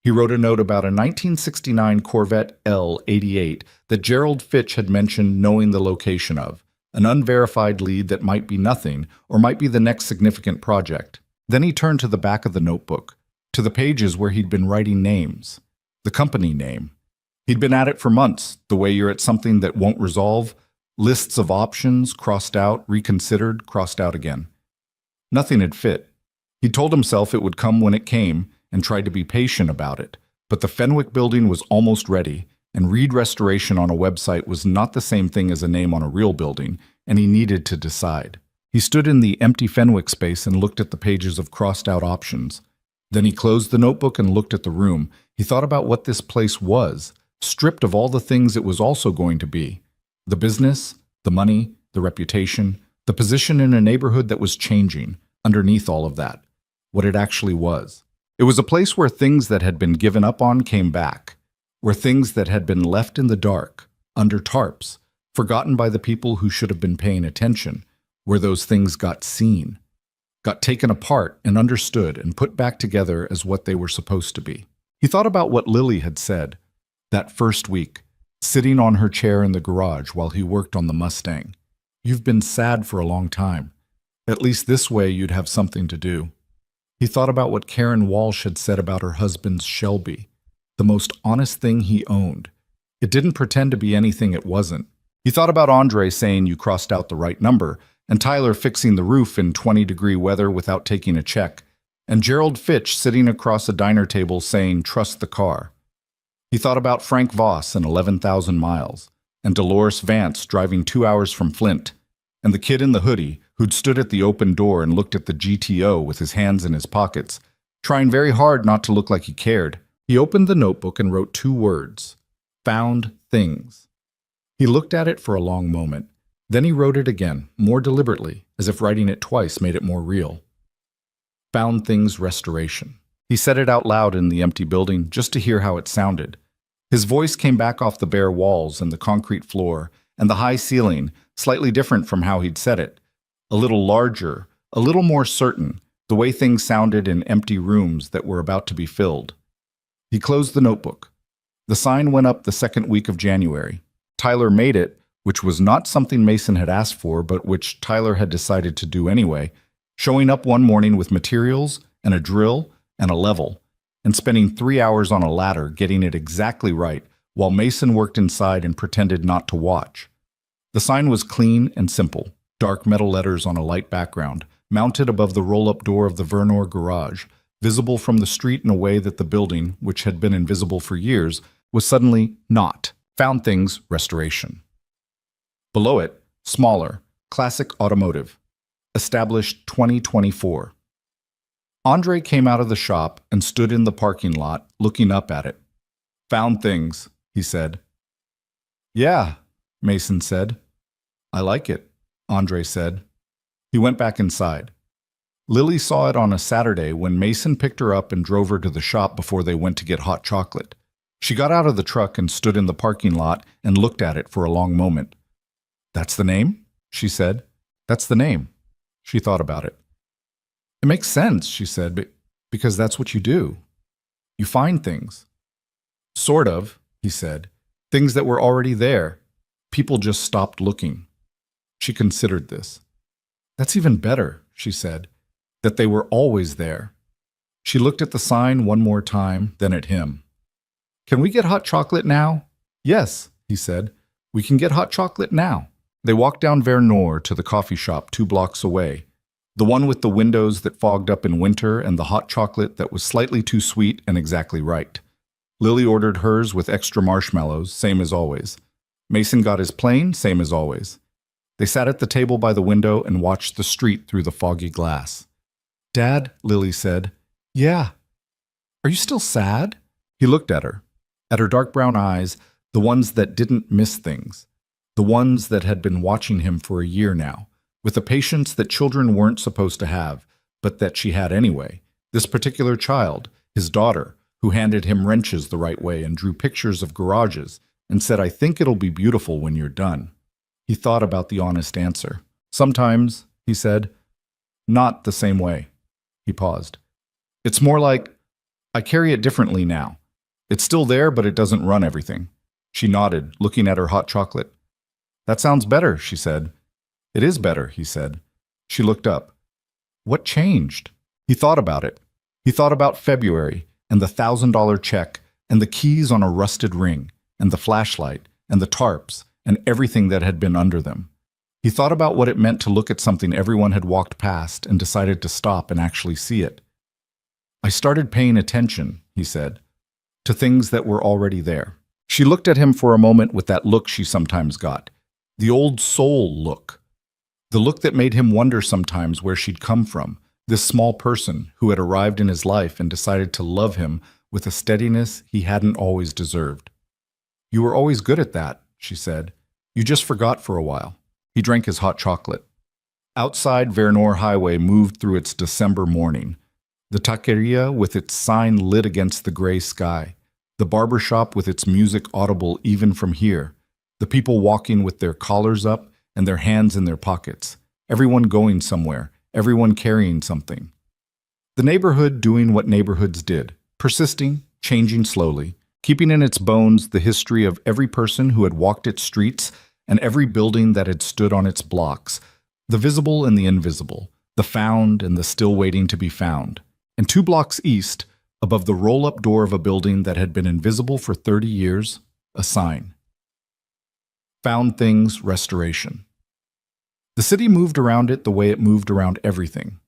He wrote a note about a 1969 Corvette L88 that Gerald Fitch had mentioned knowing the location of, an unverified lead that might be nothing or might be the next significant project. Then he turned to the back of the notebook, to the pages where he'd been writing names, the company name. He'd been at it for months, the way you're at something that won't resolve, lists of options, crossed out, reconsidered, crossed out again. Nothing had fit. He told himself it would come when it came and tried to be patient about it, but the Fenwick building was almost ready, and Reed Restoration on a website was not the same thing as a name on a real building, and he needed to decide. He stood in the empty Fenwick space and looked at the pages of crossed-out options. Then he closed the notebook and looked at the room. He thought about what this place was, stripped of all the things it was also going to be. The business, the money, the reputation, the position in a neighborhood that was changing, underneath all of that, what it actually was. It was a place where things that had been given up on came back, where things that had been left in the dark, under tarps, forgotten by the people who should have been paying attention, where those things got seen, got taken apart and understood and put back together as what they were supposed to be. He thought about what Lily had said that first week, sitting on her chair in the garage while he worked on the Mustang. You've been sad for a long time. At least this way you'd have something to do. He thought about what Karen Walsh had said about her husband's Shelby, the most honest thing he owned. It didn't pretend to be anything it wasn't. He thought about Andre saying you crossed out the right number, and Tyler fixing the roof in 20-degree weather without taking a check, and Gerald Fitch sitting across a diner table saying trust the car. He thought about Frank Voss and 11,000 miles, and Dolores Vance driving 2 hours from Flint, and the kid in the hoodie who'd stood at the open door and looked at the GTO with his hands in his pockets, trying very hard not to look like he cared. He opened the notebook and wrote 2 words, found things. He looked at it for a long moment. Then he wrote it again, more deliberately, as if writing it twice made it more real. Found things restoration. He said it out loud in the empty building just to hear how it sounded. His voice came back off the bare walls and the concrete floor and the high ceiling, slightly different from how he'd said it. A little larger, a little more certain, the way things sounded in empty rooms that were about to be filled. He closed the notebook. The sign went up the second week of January. Tyler made it, which was not something Mason had asked for, but which Tyler had decided to do anyway, showing up one morning with materials and a drill and a level, and spending 3 hours on a ladder getting it exactly right while Mason worked inside and pretended not to watch. The sign was clean and simple, dark metal letters on a light background, mounted above the roll-up door of the Vernor garage, visible from the street in a way that the building, which had been invisible for years, was suddenly not. Found Things Restoration. Below it, smaller, Classic Automotive. Established 2024. Andre came out of the shop and stood in the parking lot, looking up at it. Found things, he said. Yeah, Mason said. I like it, Andre said. He went back inside. Lily saw it on a Saturday when Mason picked her up and drove her to the shop before they went to get hot chocolate. She got out of the truck and stood in the parking lot and looked at it for a long moment. That's the name? She said. That's the name. She thought about it. It makes sense, she said, because that's what you do. You find things. Sort of, he said. Things that were already there. People just stopped looking. She considered this. That's even better, she said. that they were always there. She looked at the sign one more time, then at him. "Can we get hot chocolate now?" "Yes," he said. "We can get hot chocolate now." They walked down Vers Nord to the coffee shop 2 blocks away, the one with the windows that fogged up in winter and the hot chocolate that was slightly too sweet and exactly right. Lily ordered hers with extra marshmallows, same as always. Mason got his plain, same as always. They sat at the table by the window and watched the street through the foggy glass. "Dad," Lily said. "Yeah." "Are you still sad?" He looked at her dark brown eyes, the ones that didn't miss things, the ones that had been watching him for a year now, with a patience that children weren't supposed to have, but that she had anyway. This particular child, his daughter, who handed him wrenches the right way and drew pictures of garages and said, "I think it'll be beautiful when you're done." He thought about the honest answer. "Sometimes," he said, "not the same way." He paused. "It's more like I carry it differently now. It's still there, but it doesn't run everything." She nodded, looking at her hot chocolate. "That sounds better," she said. "It is better," he said. She looked up. What changed? He thought about it. He thought about February and the $1,000 check and the keys on a rusted ring and the flashlight and the tarps and everything that had been under them. He thought about what it meant to look at something everyone had walked past and decided to stop and actually see it. "I started paying attention," he said, "to things that were already there." She looked at him for a moment with that look she sometimes got, the old soul look, the look that made him wonder sometimes where she'd come from, this small person who had arrived in his life and decided to love him with a steadiness he hadn't always deserved. "You were always good at that," she said. "You just forgot for a while." He drank his hot chocolate. Outside, Vers Nord Highway moved through its December morning. The taqueria with its sign lit against the gray sky. The barber shop with its music audible even from here. The people walking with their collars up and their hands in their pockets. Everyone going somewhere. Everyone carrying something. The neighborhood doing what neighborhoods did. Persisting, changing slowly. Keeping in its bones the history of every person who had walked its streets and every building that had stood on its blocks. The visible and the invisible. The found and the still waiting to be found. And 2 blocks east, above the roll-up door of a building that had been invisible for 30 years, a sign. Found Things Restoration. The city moved around it the way it moved around everything.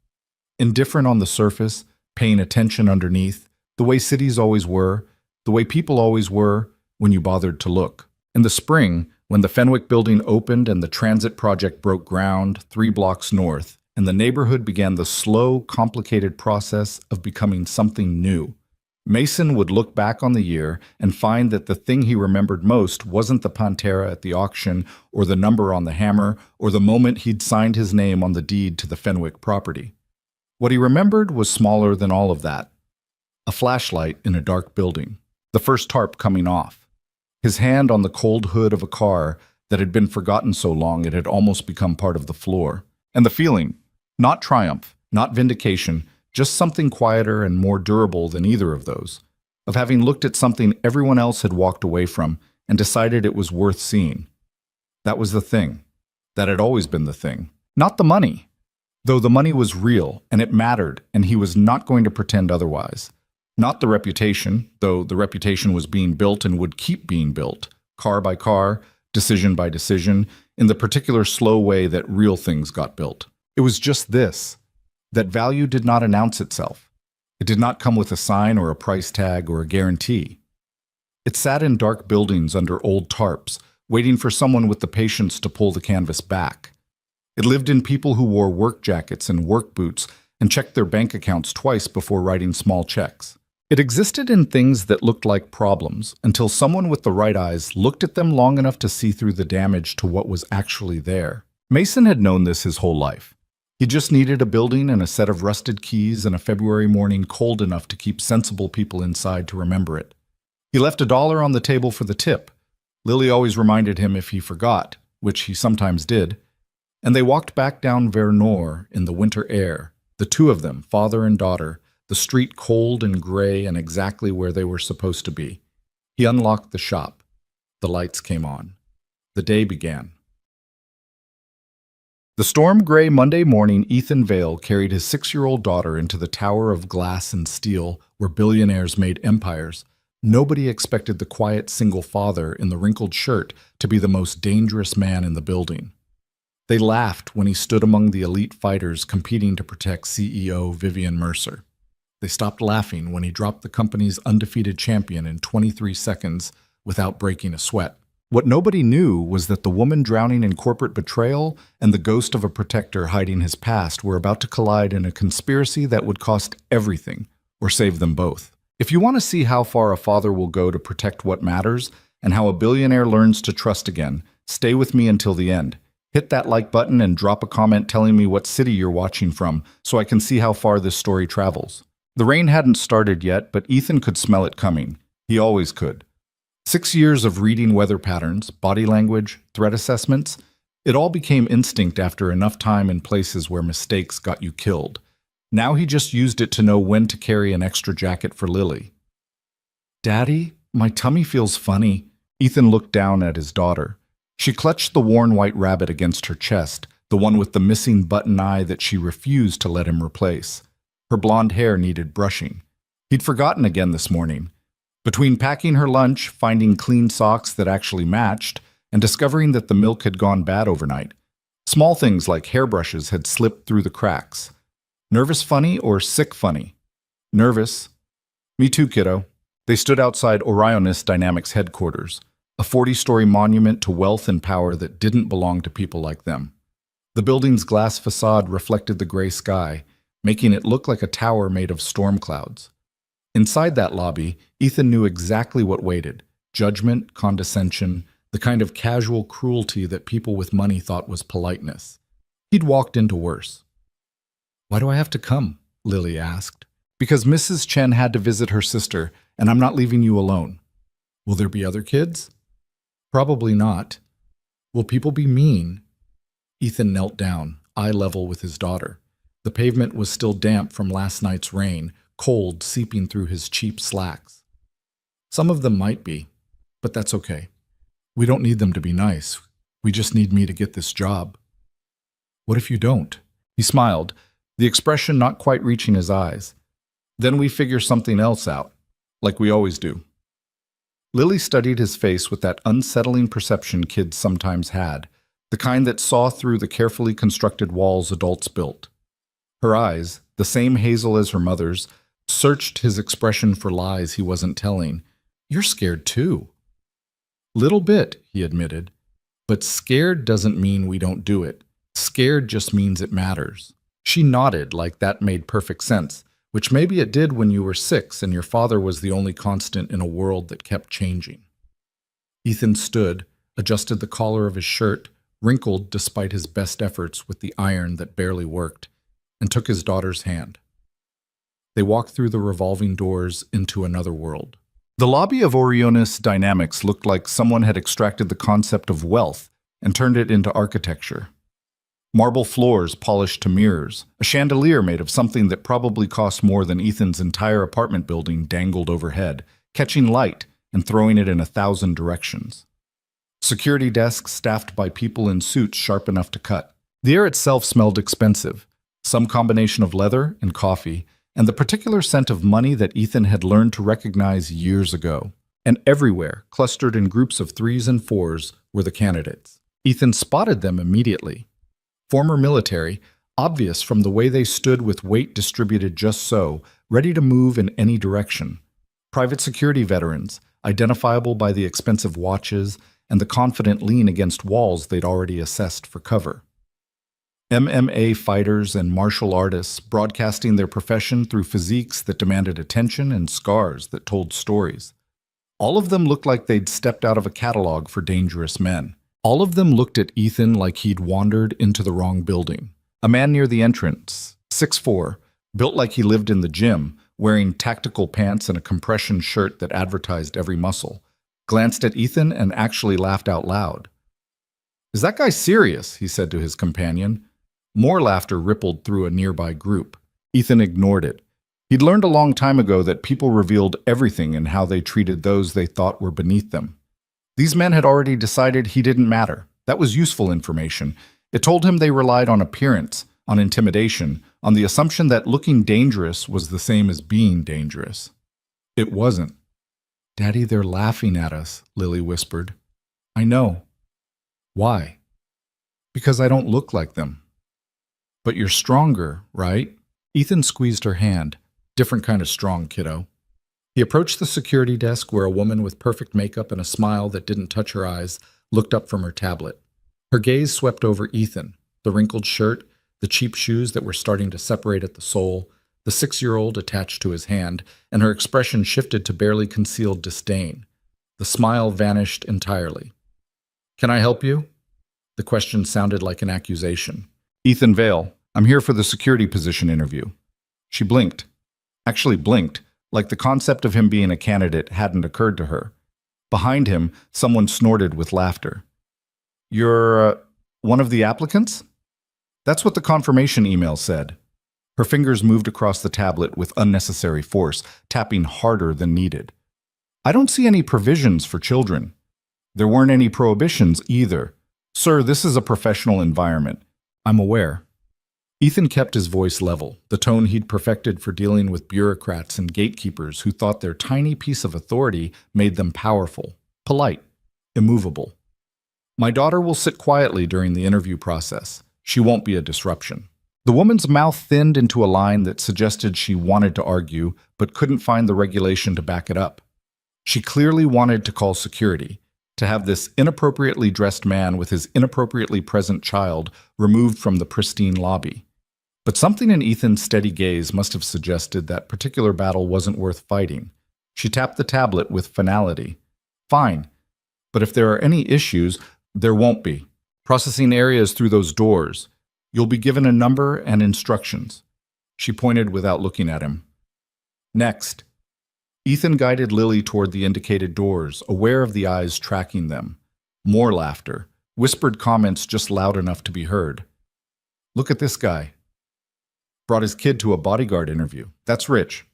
Indifferent on the surface, paying attention underneath, the way cities always were, the way people always were when you bothered to look. In the spring, when the Fenwick building opened and the transit project broke ground 3 blocks north, and the neighborhood began the slow, complicated process of becoming something new. Mason would look back on the year and find that the thing he remembered most wasn't the Pantera at the auction or the number on the hammer or the moment he'd signed his name on the deed to the Fenwick property. What he remembered was smaller than all of that. A flashlight in a dark building, the first tarp coming off, his hand on the cold hood of a car that had been forgotten so long it had almost become part of the floor, and the feeling, not triumph, not vindication, just something quieter and more durable than either of those, of having looked at something everyone else had walked away from and decided it was worth seeing. That was the thing. That had always been the thing. Not the money. Though the money was real and it mattered and he was not going to pretend otherwise. Not the reputation, though the reputation was being built and would keep being built, car by car, decision by decision, in the particular slow way that real things got built. It was just this. That value did not announce itself. It did not come with a sign or a price tag or a guarantee. It sat in dark buildings under old tarps, waiting for someone with the patience to pull the canvas back. It lived in people who wore work jackets and work boots and checked their bank accounts twice before writing small checks. It existed in things that looked like problems until someone with the right eyes looked at them long enough to see through the damage to what was actually there. Mason had known this his whole life. He just needed a building and a set of rusted keys and a February morning cold enough to keep sensible people inside to remember it. He left $1 on the table for the tip. Lily always reminded him if he forgot, which he sometimes did, and they walked back down Vers Nord in the winter air, the two of them, father and daughter, the street cold and gray and exactly where they were supposed to be. He unlocked the shop. The lights came on. The day began. The storm-gray Monday morning, Ethan Vale carried his 6-year-old daughter into the tower of glass and steel where billionaires made empires. Nobody expected the quiet single father in the wrinkled shirt to be the most dangerous man in the building. They laughed when he stood among the elite fighters competing to protect CEO Vivian Mercer. They stopped laughing when he dropped the company's undefeated champion in 23 seconds without breaking a sweat. What nobody knew was that the woman drowning in corporate betrayal and the ghost of a protector hiding his past were about to collide in a conspiracy that would cost everything, or save them both. If you want to see how far a father will go to protect what matters, and how a billionaire learns to trust again, stay with me until the end. Hit that like button and drop a comment telling me what city you're watching from, so I can see how far this story travels. The rain hadn't started yet, but Ethan could smell it coming. He always could. 6 years of reading weather patterns, body language, threat assessments, it all became instinct after enough time in places where mistakes got you killed. Now he just used it to know when to carry an extra jacket for Lily. "Daddy, my tummy feels funny." Ethan looked down at his daughter. She clutched the worn white rabbit against her chest, the one with the missing button eye that she refused to let him replace. Her blonde hair needed brushing. He'd forgotten again this morning. Between packing her lunch, finding clean socks that actually matched, and discovering that the milk had gone bad overnight, small things like hairbrushes had slipped through the cracks. Nervous funny or sick funny? Nervous. Me too, kiddo. They stood outside Orionis Dynamics headquarters, a 40-story monument to wealth and power that didn't belong to people like them. The building's glass facade reflected the gray sky, making it look like a tower made of storm clouds. Inside that lobby, Ethan knew exactly what waited: judgment, condescension, the kind of casual cruelty that people with money thought was politeness. He'd walked into worse. "Why do I have to come?" Lily asked. "Because Mrs. Chen had to visit her sister, and I'm not leaving you alone." "Will there be other kids?" "Probably not." "Will people be mean?" Ethan knelt down, eye level with his daughter. The pavement was still damp from last night's rain, cold seeping through his cheap slacks. "Some of them might be, but that's okay. We don't need them to be nice. We just need me to get this job." "What if you don't?" He smiled, the expression not quite reaching his eyes. "Then we figure something else out, like we always do." Lily studied his face with that unsettling perception kids sometimes had, the kind that saw through the carefully constructed walls adults built. Her eyes, the same hazel as her mother's, searched his expression for lies he wasn't telling. "You're scared too." "Little bit," he admitted. "But scared doesn't mean we don't do it. Scared just means it matters." She nodded like that made perfect sense, which maybe it did when you were 6 and your father was the only constant in a world that kept changing. Ethan stood, adjusted the collar of his shirt, wrinkled despite his best efforts with the iron that barely worked, and took his daughter's hand. They walked through the revolving doors into another world. The lobby of Orionis Dynamics looked like someone had extracted the concept of wealth and turned it into architecture. Marble floors polished to mirrors, a chandelier made of something that probably cost more than Ethan's entire apartment building dangled overhead, catching light and throwing it in 1,000 directions. Security desks staffed by people in suits sharp enough to cut. The air itself smelled expensive, some combination of leather and coffee, and the particular scent of money that Ethan had learned to recognize years ago. And everywhere, clustered in groups of 3s and 4s, were the candidates. Ethan spotted them immediately. Former military, obvious from the way they stood with weight distributed just so, ready to move in any direction. Private security veterans, identifiable by the expensive watches and the confident lean against walls they'd already assessed for cover. MMA fighters and martial artists broadcasting their profession through physiques that demanded attention and scars that told stories. All of them looked like they'd stepped out of a catalog for dangerous men. All of them looked at Ethan like he'd wandered into the wrong building. A man near the entrance, 6'4", built like he lived in the gym, wearing tactical pants and a compression shirt that advertised every muscle, glanced at Ethan and actually laughed out loud. "Is that guy serious?" he said to his companion. More laughter rippled through a nearby group. Ethan ignored it. He'd learned a long time ago that people revealed everything in how they treated those they thought were beneath them. These men had already decided he didn't matter. That was useful information, It told him they relied on appearance, on intimidation, on the assumption that looking dangerous was the same as being dangerous. It wasn't. "Daddy, they're laughing at us," Lily whispered. "I know." "Why?" "Because I don't look like them." "But you're stronger, right?" Ethan squeezed her hand. "Different kind of strong, kiddo." He approached the security desk where a woman with perfect makeup and a smile that didn't touch her eyes looked up from her tablet. Her gaze swept over Ethan, the wrinkled shirt, the cheap shoes that were starting to separate at the sole, the 6-year-old attached to his hand, and her expression shifted to barely concealed disdain. The smile vanished entirely. "Can I help you?" The question sounded like an accusation. "Ethan Vale, I'm here for the security position interview." She blinked. Actually blinked, like the concept of him being a candidate hadn't occurred to her. Behind him, someone snorted with laughter. "You're, one of the applicants?" That's what the confirmation email said. Her fingers moved across the tablet with unnecessary force, tapping harder than needed. "I don't see any provisions for children. There weren't any prohibitions either. Sir, this is a professional environment. I'm aware." Ethan kept his voice level, the tone he'd perfected for dealing with bureaucrats and gatekeepers who thought their tiny piece of authority made them powerful, polite, immovable. "My daughter will sit quietly during the interview process. She won't be a disruption." The woman's mouth thinned into a line that suggested she wanted to argue, but couldn't find the regulation to back it up. She clearly wanted to call security, to have this inappropriately dressed man with his inappropriately present child removed from the pristine lobby. But something in Ethan's steady gaze must have suggested that particular battle wasn't worth fighting. She tapped the tablet with finality. "Fine, but if there are any issues, there won't be. Processing areas through those doors. You'll be given a number and instructions." She pointed without looking at him. "Next." Ethan guided Lily toward the indicated doors, aware of the eyes tracking them. More laughter, whispered comments just loud enough to be heard. "Look at this guy. Brought his kid to a bodyguard interview. That's rich.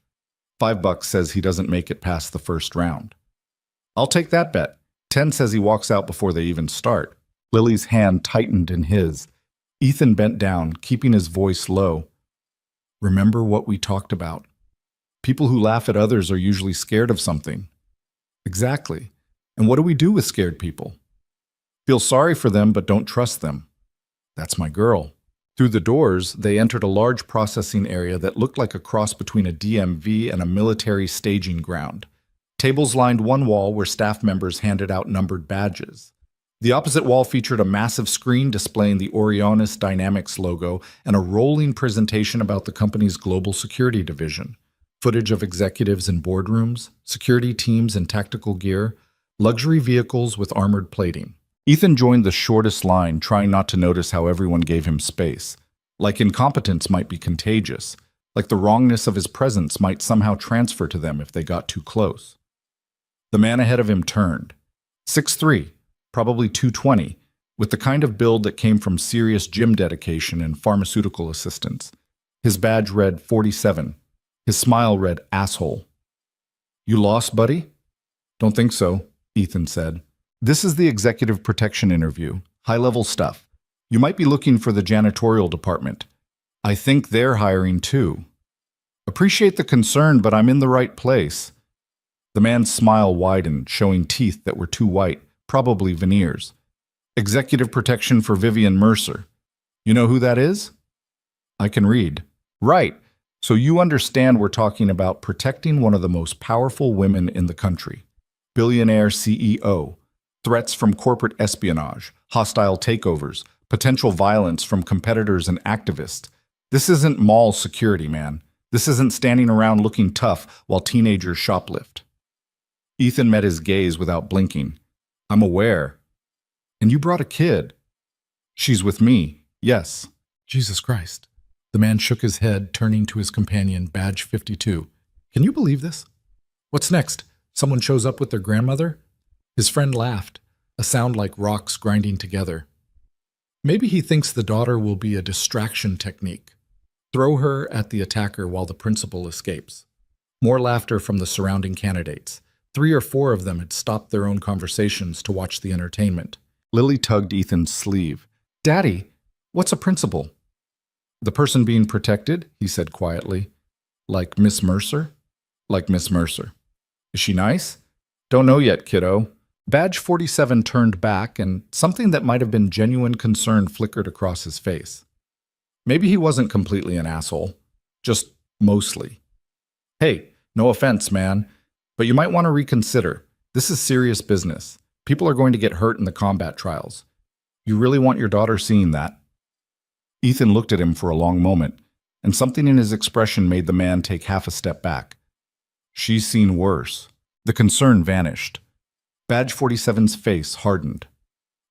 $5 says he doesn't make it past the first round. I'll take that bet. 10 says he walks out before they even start." Lily's hand tightened in his. Ethan bent down, keeping his voice low. "Remember what we talked about. People who laugh at others are usually scared of something." "Exactly. And what do we do with scared people?" "Feel sorry for them, but don't trust them." "That's my girl." Through the doors, they entered a large processing area that looked like a cross between a DMV and a military staging ground. Tables lined one wall where staff members handed out numbered badges. The opposite wall featured a massive screen displaying the Orionis Dynamics logo and a rolling presentation about the company's global security division. Footage of executives in boardrooms, security teams in tactical gear, luxury vehicles with armored plating. Ethan joined the shortest line, trying not to notice how everyone gave him space. Like incompetence might be contagious, like the wrongness of his presence might somehow transfer to them if they got too close. The man ahead of him turned. 6'3", probably 220, with the kind of build that came from serious gym dedication and pharmaceutical assistance. His badge read 47. His smile read asshole. "You lost, buddy?" "Don't think so," Ethan said. "This is the executive protection interview. High-level stuff. You might be looking for the janitorial department. I think they're hiring too." "Appreciate the concern, but I'm in the right place." The man's smile widened, showing teeth that were too white, probably veneers. "Executive protection for Vivian Mercer. You know who that is?" "I can read." "Right. So you understand we're talking about protecting one of the most powerful women in the country. Billionaire CEO. Threats from corporate espionage, hostile takeovers, potential violence from competitors and activists. This isn't mall security, man. This isn't standing around looking tough while teenagers shoplift." Ethan met his gaze without blinking. "I'm aware." "And you brought a kid." "She's with me, yes." Jesus Christ. The man shook his head, turning to his companion, badge 52. "Can you believe this? What's next? Someone shows up with their grandmother?" His friend laughed, a sound like rocks grinding together. "Maybe he thinks the daughter will be a distraction technique. Throw her at the attacker while the principal escapes." More laughter from the surrounding candidates. 3 or 4 of them had stopped their own conversations to watch the entertainment. Lily tugged Ethan's sleeve. "Daddy, What's a principal? The person being protected, he said quietly. Like Miss Mercer? Like Miss Mercer. Is she nice? Don't know yet, kiddo. Badge 47 turned back, and something that might have been genuine concern flickered across his face. Maybe he wasn't completely an asshole. Just mostly. Hey, no offense, man, but you might want to reconsider. This is serious business. People are going to get hurt in the combat trials. You really want your daughter seeing that? Ethan looked at him for a long moment, and something in his expression made the man take half a step back. She's seen worse. The concern vanished. Badge 47's face hardened.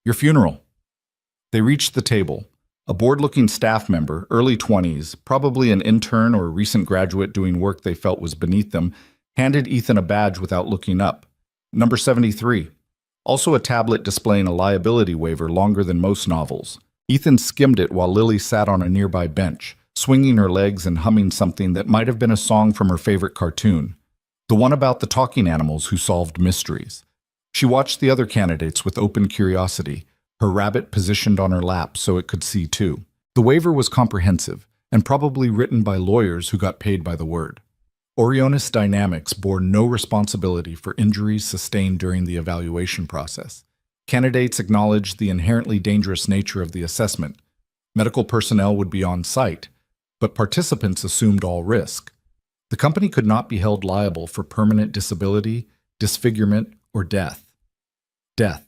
Your funeral. They reached the table. A bored-looking staff member, early 20s, probably an intern or a recent graduate doing work they felt was beneath them, handed Ethan a badge without looking up. Number 73. Also a tablet displaying a liability waiver longer than most novels. Ethan skimmed it while Lily sat on a nearby bench, swinging her legs and humming something that might have been a song from her favorite cartoon. The one about the talking animals who solved mysteries. She watched the other candidates with open curiosity, her rabbit positioned on her lap so it could see too. The waiver was comprehensive, and probably written by lawyers who got paid by the word. Orionis Dynamics bore no responsibility for injuries sustained during the evaluation process. Candidates acknowledged the inherently dangerous nature of the assessment. Medical personnel would be on site, but participants assumed all risk. The company could not be held liable for permanent disability, disfigurement, or death. Death.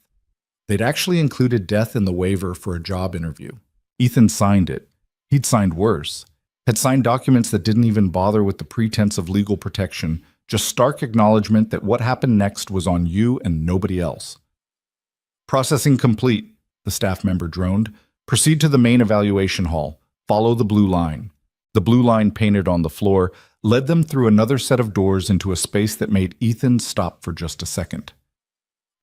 They'd actually included death in the waiver for a job interview. Ethan signed it. He'd signed worse. Had signed documents that didn't even bother with the pretense of legal protection, just stark acknowledgement that what happened next was on you and nobody else. Processing complete, the staff member droned. Proceed to the main evaluation hall. Follow the blue line. The blue line painted on the floor led them through another set of doors into a space that made Ethan stop for just a second.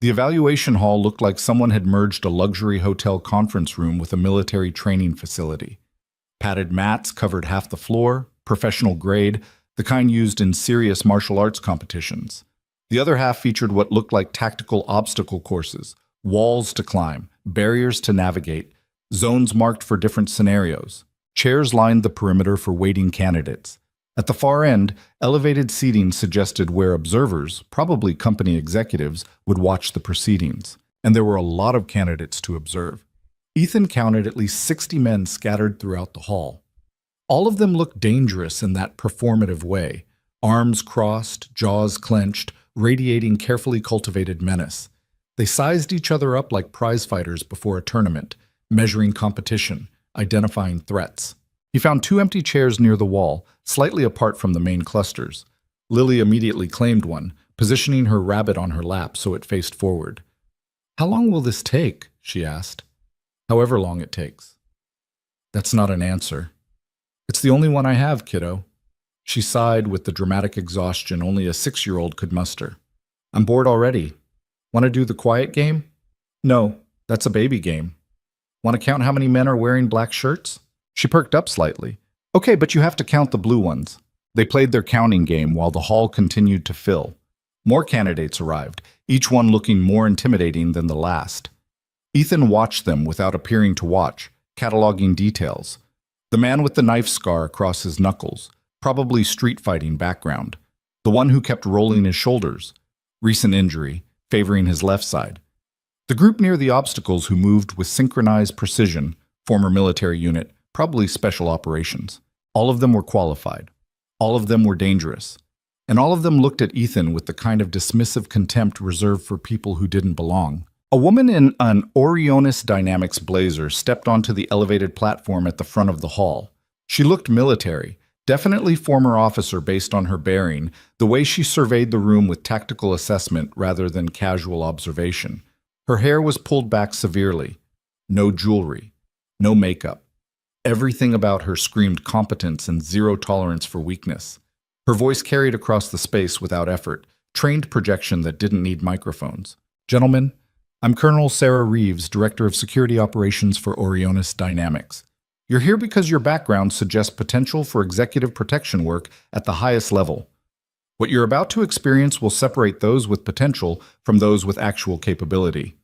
The evaluation hall looked like someone had merged a luxury hotel conference room with a military training facility. Padded mats covered half the floor, professional grade, the kind used in serious martial arts competitions. The other half featured what looked like tactical obstacle courses, walls to climb, barriers to navigate, zones marked for different scenarios. Chairs lined the perimeter for waiting candidates. At the far end, elevated seating suggested where observers, probably company executives, would watch the proceedings. And there were a lot of candidates to observe. Ethan counted at least 60 men scattered throughout the hall. All of them looked dangerous in that performative way, arms crossed, jaws clenched, radiating carefully cultivated menace. They sized each other up like prize-fighters before a tournament, measuring competition, identifying threats. He found 2 empty chairs near the wall, slightly apart from the main clusters. Lily immediately claimed one, positioning her rabbit on her lap so it faced forward. "How long will this take?" she asked. "However long it takes." "That's not an answer." "It's the only one I have, kiddo." She sighed with the dramatic exhaustion only a 6-year-old could muster. "I'm bored already. Want to do the quiet game?" "No, that's a baby game." "Want to count how many men are wearing black shirts?" She perked up slightly. "Okay, but you have to count the blue ones." They played their counting game while the hall continued to fill. More candidates arrived, each one looking more intimidating than the last. Ethan watched them without appearing to watch, cataloging details. The man with the knife scar across his knuckles, probably street fighting background. The one who kept rolling his shoulders, recent injury, favoring his left side. The group near the obstacles who moved with synchronized precision, former military unit, probably special operations. All of them were qualified. All of them were dangerous. And all of them looked at Ethan with the kind of dismissive contempt reserved for people who didn't belong. A woman in an Orionis Dynamics blazer stepped onto the elevated platform at the front of the hall. She looked military, definitely former officer based on her bearing, the way she surveyed the room with tactical assessment rather than casual observation. Her hair was pulled back severely. No jewelry. No makeup. Everything about her screamed competence and zero tolerance for weakness. Her voice carried across the space without effort, trained projection that didn't need microphones. "Gentlemen, I'm Colonel Sarah Reeves, Director of Security Operations for Orionis Dynamics. You're here because your background suggests potential for executive protection work at the highest level. What you're about to experience will separate those with potential from those with actual capability."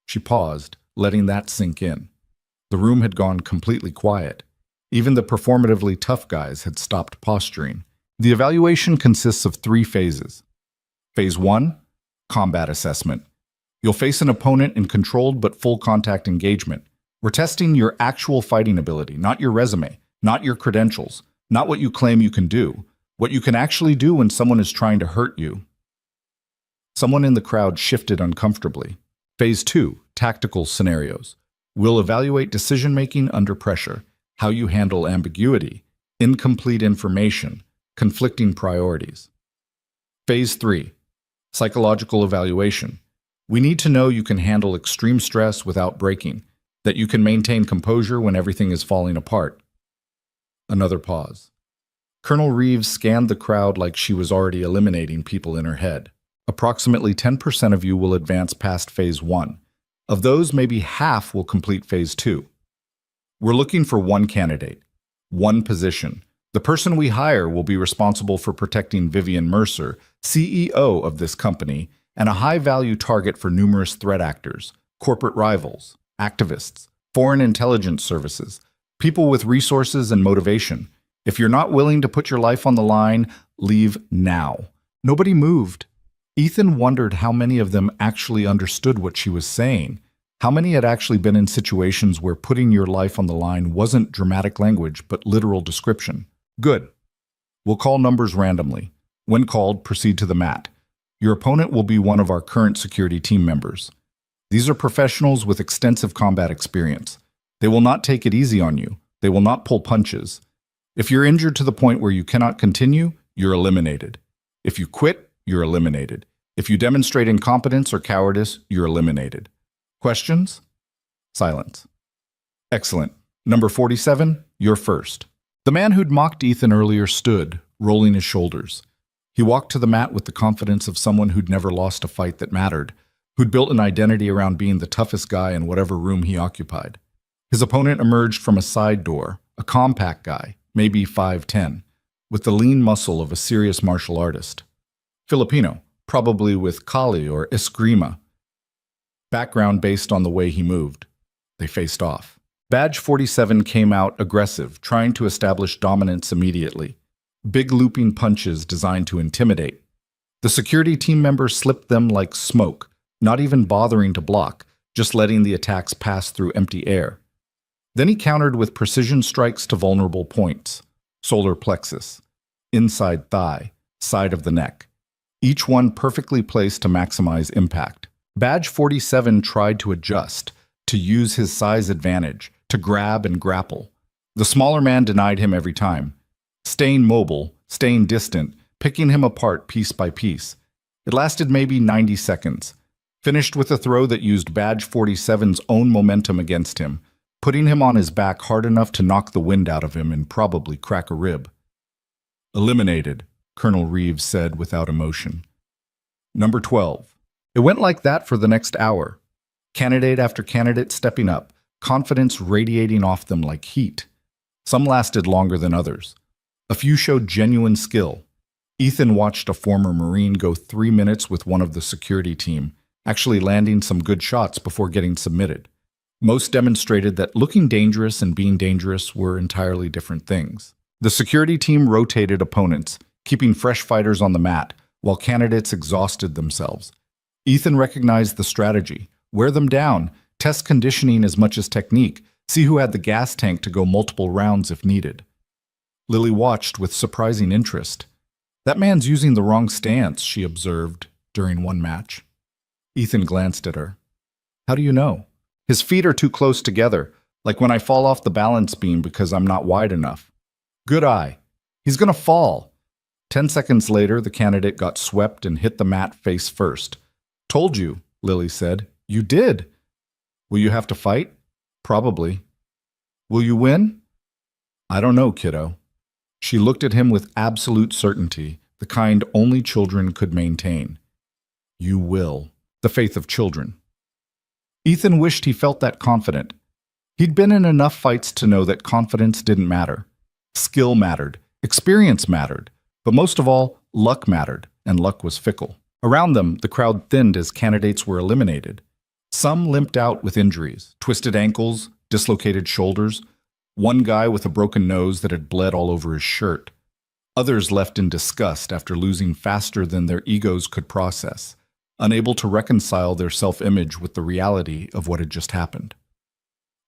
She paused, letting that sink in. The room had gone completely quiet. Even the performatively tough guys had stopped posturing. The evaluation consists of 3 phases. Phase 1, combat assessment. You'll face an opponent in controlled but full contact engagement. We're testing your actual fighting ability, not your resume, not your credentials, not what you claim you can do, what you can actually do when someone is trying to hurt you. Someone in the crowd shifted uncomfortably. Phase 2, tactical scenarios. We'll evaluate decision-making under pressure, how you handle ambiguity, incomplete information, conflicting priorities. Phase 3, psychological evaluation. We need to know you can handle extreme stress without breaking, that you can maintain composure when everything is falling apart. Another pause. Colonel Reeves scanned the crowd like she was already eliminating people in her head. Approximately 10% of you will advance past Phase 1. Of those, maybe half will complete Phase 2. We're looking for one candidate, one position. The person we hire will be responsible for protecting Vivian Mercer, CEO of this company, and a high-value target for numerous threat actors, corporate rivals, activists, foreign intelligence services, people with resources and motivation. If you're not willing to put your life on the line, leave now. Nobody moved. Ethan wondered how many of them actually understood what she was saying. How many had actually been in situations where putting your life on the line wasn't dramatic language, but literal description. Good. We'll call numbers randomly. When called, proceed to the mat. Your opponent will be one of our current security team members. These are professionals with extensive combat experience. They will not take it easy on you. They will not pull punches. If you're injured to the point where you cannot continue, you're eliminated. If you quit, you're eliminated. If you demonstrate incompetence or cowardice, you're eliminated. Questions? Silence. Excellent. Number 47, you're first. The man who'd mocked Ethan earlier stood, rolling his shoulders. He walked to the mat with the confidence of someone who'd never lost a fight that mattered, who'd built an identity around being the toughest guy in whatever room he occupied. His opponent emerged from a side door, a compact guy, maybe 5'10", with the lean muscle of a serious martial artist. Filipino, probably with Kali or Eskrima. Background based on the way he moved. They faced off. Badge 47 came out aggressive, trying to establish dominance immediately. Big looping punches designed to intimidate. The security team members slipped them like smoke, not even bothering to block, just letting the attacks pass through empty air. Then he countered with precision strikes to vulnerable points. Solar plexus, inside thigh, side of the neck. Each one perfectly placed to maximize impact. Badge 47 tried to adjust, to use his size advantage, to grab and grapple. The smaller man denied him every time, staying mobile, staying distant, picking him apart piece by piece. It lasted maybe 90 seconds, finished with a throw that used Badge 47's own momentum against him, putting him on his back hard enough to knock the wind out of him and probably crack a rib. Eliminated, Colonel Reeves said without emotion. Number 12. It went like that for the next hour. Candidate after candidate stepping up, confidence radiating off them like heat. Some lasted longer than others. A few showed genuine skill. Ethan watched a former Marine go 3 minutes with one of the security team, actually landing some good shots before getting submitted. Most demonstrated that looking dangerous and being dangerous were entirely different things. The security team rotated opponents, keeping fresh fighters on the mat, while candidates exhausted themselves. Ethan recognized the strategy. Wear them down, test conditioning as much as technique, see who had the gas tank to go multiple rounds if needed. Lily watched with surprising interest. That man's using the wrong stance, she observed during one match. Ethan glanced at her. How do you know? His feet are too close together, like when I fall off the balance beam because I'm not wide enough. Good eye. He's gonna fall. 10 seconds later, the candidate got swept and hit the mat face first. Told you, Lily said. You did. Will you have to fight? Probably. Will you win? I don't know, kiddo. She looked at him with absolute certainty, the kind only children could maintain. You will. The faith of children. Ethan wished he felt that confident. He'd been in enough fights to know that confidence didn't matter. Skill mattered. Experience mattered. But most of all, luck mattered, and luck was fickle. Around them, the crowd thinned as candidates were eliminated. Some limped out with injuries, twisted ankles, dislocated shoulders, one guy with a broken nose that had bled all over his shirt. Others left in disgust after losing faster than their egos could process, unable to reconcile their self-image with the reality of what had just happened.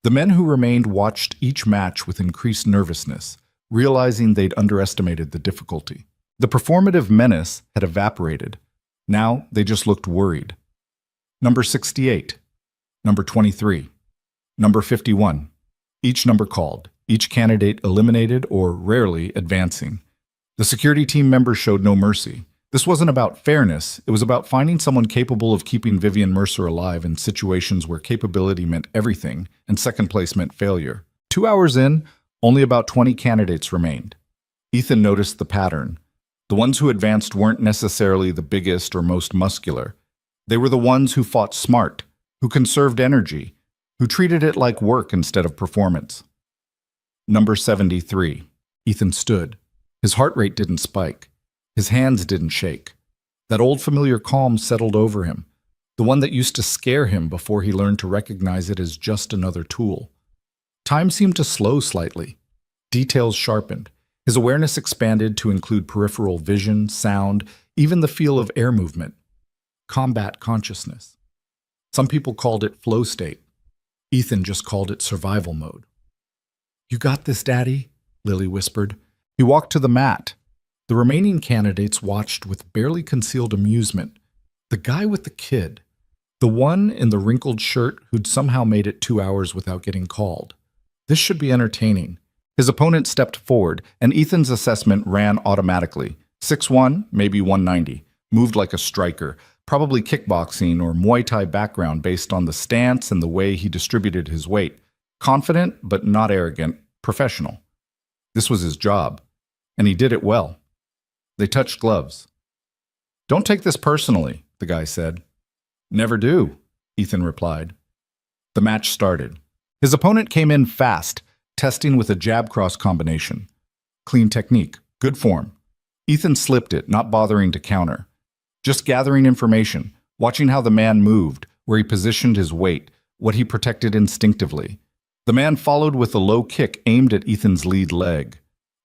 The men who remained watched each match with increased nervousness, realizing they'd underestimated the difficulty. The performative menace had evaporated. Now they just looked worried. Number 68, number 23, number 51. Each number called, each candidate eliminated or rarely advancing. The security team members showed no mercy. This wasn't about fairness, it was about finding someone capable of keeping Vivian Mercer alive in situations where capability meant everything and second place meant failure. 2 hours in, only about 20 candidates remained. Ethan noticed the pattern. The ones who advanced weren't necessarily the biggest or most muscular. They were the ones who fought smart, who conserved energy, who treated it like work instead of performance. Number 73. Ethan stood. His heart rate didn't spike. His hands didn't shake. That old familiar calm settled over him, the one that used to scare him before he learned to recognize it as just another tool. Time seemed to slow slightly. Details sharpened. His awareness expanded to include peripheral vision, sound, even the feel of air movement. Combat consciousness. Some people called it flow state. Ethan just called it survival mode. "You got this, Daddy," Lily whispered. He walked to the mat. The remaining candidates watched with barely concealed amusement. The guy with the kid. The one in the wrinkled shirt who'd somehow made it 2 hours without getting called. This should be entertaining. His opponent stepped forward, and Ethan's assessment ran automatically. 6'1", maybe 190. Moved like a striker, probably kickboxing or Muay Thai background based on the stance and the way he distributed his weight. Confident, but not arrogant. Professional. This was his job, and he did it well. They touched gloves. "Don't take this personally," the guy said. "Never do," Ethan replied. The match started. His opponent came in fast, testing with a jab-cross combination. Clean technique, good form. Ethan slipped it, not bothering to counter. Just gathering information, watching how the man moved, where he positioned his weight, what he protected instinctively. The man followed with a low kick aimed at Ethan's lead leg.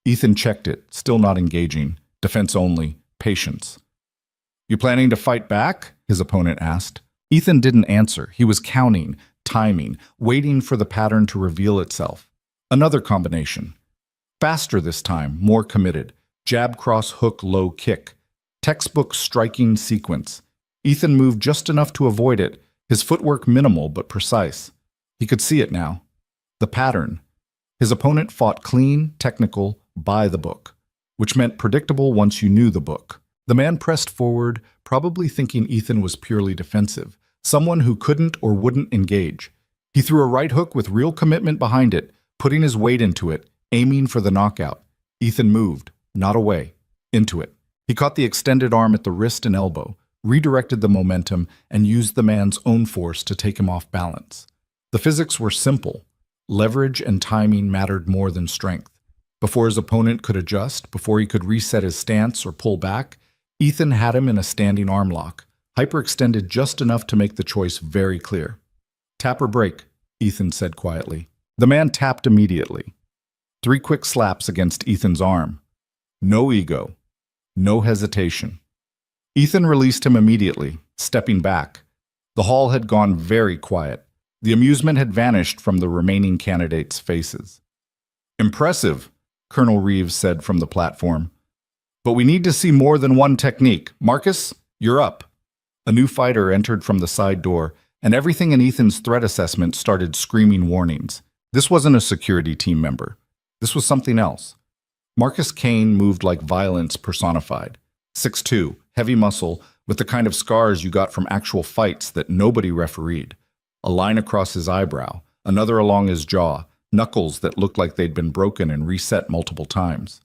Ethan checked it, still not engaging. Defense only, patience. "You planning to fight back?" his opponent asked. Ethan didn't answer. He was counting, timing, waiting for the pattern to reveal itself. Another combination. Faster this time, more committed. Jab, cross, hook, low kick. Textbook striking sequence. Ethan moved just enough to avoid it, his footwork minimal but precise. He could see it now. The pattern. His opponent fought clean, technical, by the book, which meant predictable once you knew the book. The man pressed forward, probably thinking Ethan was purely defensive, someone who couldn't or wouldn't engage. He threw a right hook with real commitment behind it, putting his weight into it, aiming for the knockout. Ethan moved, not away, into it. He caught the extended arm at the wrist and elbow, redirected the momentum, and used the man's own force to take him off balance. The physics were simple. Leverage and timing mattered more than strength. Before his opponent could adjust, before he could reset his stance or pull back, Ethan had him in a standing arm lock, hyperextended just enough to make the choice very clear. "Tap or break," Ethan said quietly. The man tapped immediately. 3 quick slaps against Ethan's arm. No ego. No hesitation. Ethan released him immediately, stepping back. The hall had gone very quiet. The amusement had vanished from the remaining candidates' faces. "Impressive," Colonel Reeves said from the platform. "But we need to see more than one technique. Marcus, you're up." A new fighter entered from the side door, and everything in Ethan's threat assessment started screaming warnings. This wasn't a security team member. This was something else. Marcus Kane moved like violence personified. 6'2", heavy muscle, with the kind of scars you got from actual fights that nobody refereed. A line across his eyebrow, another along his jaw, knuckles that looked like they'd been broken and reset multiple times.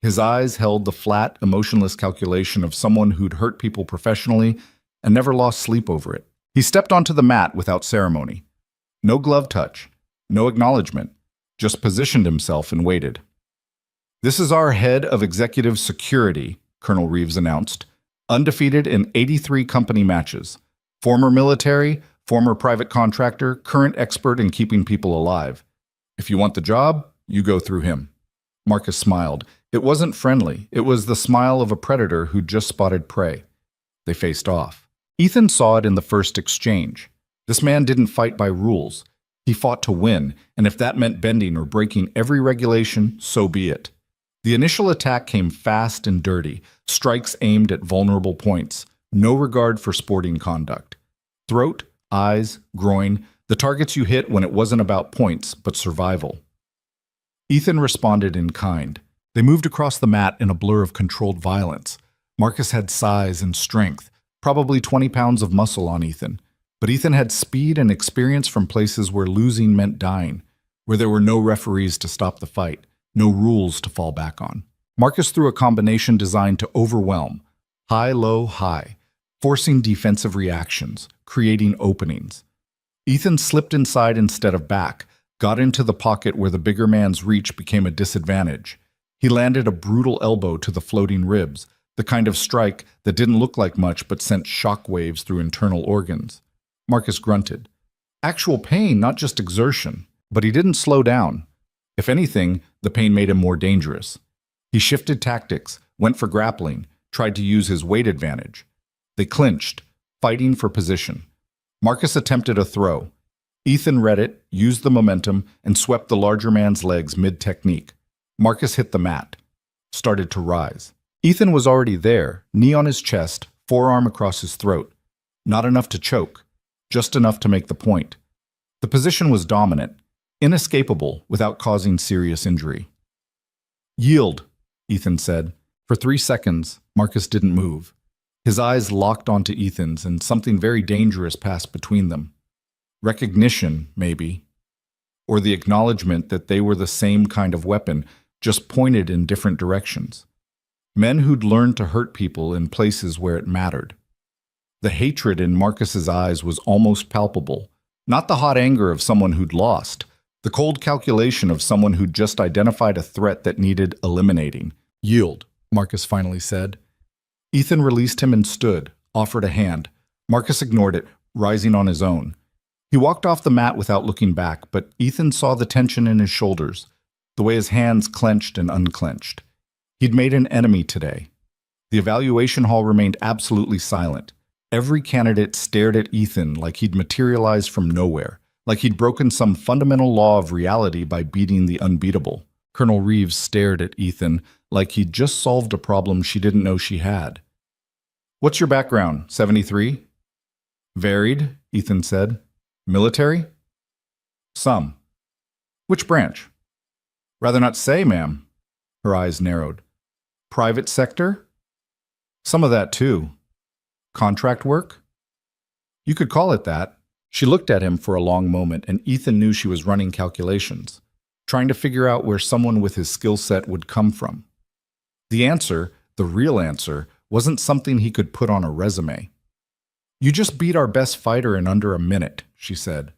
His eyes held the flat, emotionless calculation of someone who'd hurt people professionally and never lost sleep over it. He stepped onto the mat without ceremony. No glove touch, no acknowledgement, just positioned himself and waited. "This is our head of executive security," Colonel Reeves announced. "Undefeated in 83 company matches. Former military, Former private contractor, current expert in keeping people alive. If you want the job, you go through him. Marcus smiled. It wasn't friendly. It was the smile of a predator who just spotted prey. They faced off. Ethan saw it in the first exchange. This man didn't fight by rules. He fought to win, and if that meant bending or breaking every regulation, so be it. The initial attack came fast and dirty, strikes aimed at vulnerable points, no regard for sporting conduct. Throat, eyes, groin, the targets you hit when it wasn't about points, but survival. Ethan responded in kind. They moved across the mat in a blur of controlled violence. Marcus had size and strength, probably 20 pounds of muscle on Ethan. But Ethan had speed and experience from places where losing meant dying, where there were no referees to stop the fight, no rules to fall back on. Marcus threw a combination designed to overwhelm, high, low, high, forcing defensive reactions, creating openings. Ethan slipped inside instead of back, got into the pocket where the bigger man's reach became a disadvantage. He landed a brutal elbow to the floating ribs, the kind of strike that didn't look like much but sent shock waves through internal organs. Marcus grunted. Actual pain, not just exertion. But he didn't slow down. If anything, the pain made him more dangerous. He shifted tactics, went for grappling, tried to use his weight advantage. They clinched, fighting for position. Marcus attempted a throw. Ethan read it, used the momentum, and swept the larger man's legs mid-technique. Marcus hit the mat, started to rise. Ethan was already there, knee on his chest, forearm across his throat. Not enough to choke. Just enough to make the point. The position was dominant, inescapable without causing serious injury. Yield, Ethan said. For 3 seconds, Marcus didn't move. His eyes locked onto Ethan's and something very dangerous passed between them. Recognition, maybe. Or the acknowledgement that they were the same kind of weapon, just pointed in different directions. Men who'd learned to hurt people in places where it mattered. The hatred in Marcus's eyes was almost palpable, not the hot anger of someone who'd lost, the cold calculation of someone who'd just identified a threat that needed eliminating. Yield, Marcus finally said. Ethan released him and stood, offered a hand. Marcus ignored it, rising on his own. He walked off the mat without looking back, but Ethan saw the tension in his shoulders, the way his hands clenched and unclenched. He'd made an enemy today. The evaluation hall remained absolutely silent. Every candidate stared at Ethan like he'd materialized from nowhere, like he'd broken some fundamental law of reality by beating the unbeatable. Colonel Reeves stared at Ethan like he'd just solved a problem she didn't know she had. What's your background, 73? Varied, Ethan said. Military? Some. Which branch? Rather not say, ma'am. Her eyes narrowed. Private sector? Some of that, too. Contract work? You could call it that. She looked at him for a long moment, and Ethan knew she was running calculations, trying to figure out where someone with his skill set would come from. The answer, the real answer, wasn't something he could put on a resume. You just beat our best fighter in under a minute, she said.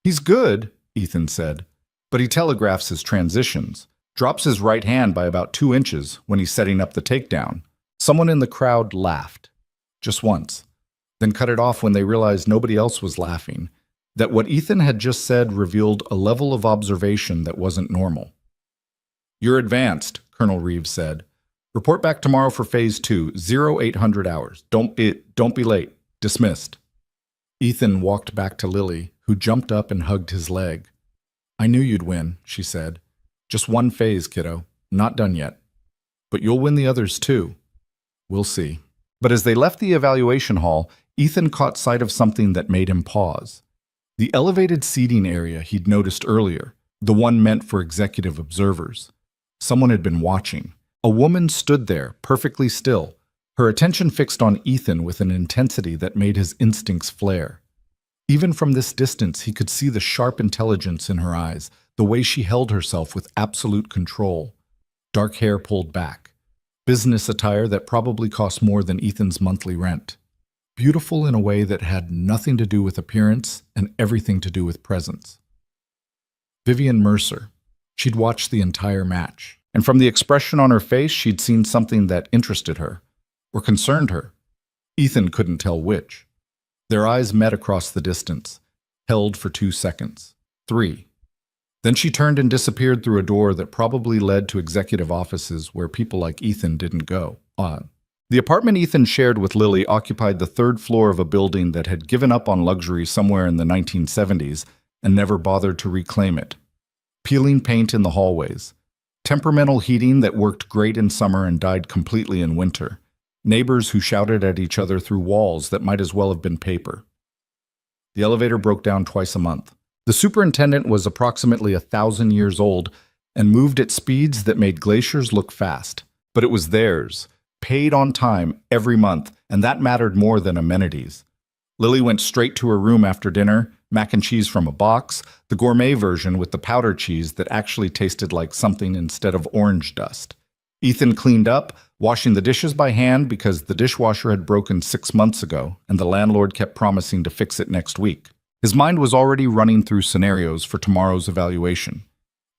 He's good, Ethan said, but he telegraphs his transitions, drops his right hand by about 2 inches when he's setting up the takedown. Someone in the crowd laughed. Just once, then cut it off when they realized nobody else was laughing, that what Ethan had just said revealed a level of observation that wasn't normal. You're advanced, Colonel Reeves said. Report back tomorrow for Phase 2, 0800 hours. Don't be late. Dismissed. Ethan walked back to Lily, who jumped up and hugged his leg. I knew you'd win, she said. Just one phase, kiddo. Not done yet. But you'll win the others too. We'll see. But as they left the evaluation hall, Ethan caught sight of something that made him pause. The elevated seating area he'd noticed earlier, the one meant for executive observers. Someone had been watching. A woman stood there, perfectly still, her attention fixed on Ethan with an intensity that made his instincts flare. Even from this distance, he could see the sharp intelligence in her eyes, the way she held herself with absolute control. Dark hair pulled back. Business attire that probably cost more than Ethan's monthly rent. Beautiful in a way that had nothing to do with appearance and everything to do with presence. Vivian Mercer. She'd watched the entire match, and from the expression on her face, she'd seen something that interested her, or concerned her. Ethan couldn't tell which. Their eyes met across the distance, held for 2 seconds. 3. Then she turned and disappeared through a door that probably led to executive offices where people like Ethan didn't go. Odd. The apartment Ethan shared with Lily occupied the 3rd floor of a building that had given up on luxury somewhere in the 1970s and never bothered to reclaim it. Peeling paint in the hallways. Temperamental heating that worked great in summer and died completely in winter. Neighbors who shouted at each other through walls that might as well have been paper. The elevator broke down twice a month. The superintendent was approximately 1,000 years old and moved at speeds that made glaciers look fast. But it was theirs, paid on time every month, and that mattered more than amenities. Lily went straight to her room after dinner, mac and cheese from a box, the gourmet version with the powder cheese that actually tasted like something instead of orange dust. Ethan cleaned up, washing the dishes by hand because the dishwasher had broken 6 months ago, and the landlord kept promising to fix it next week. His mind was already running through scenarios for tomorrow's evaluation.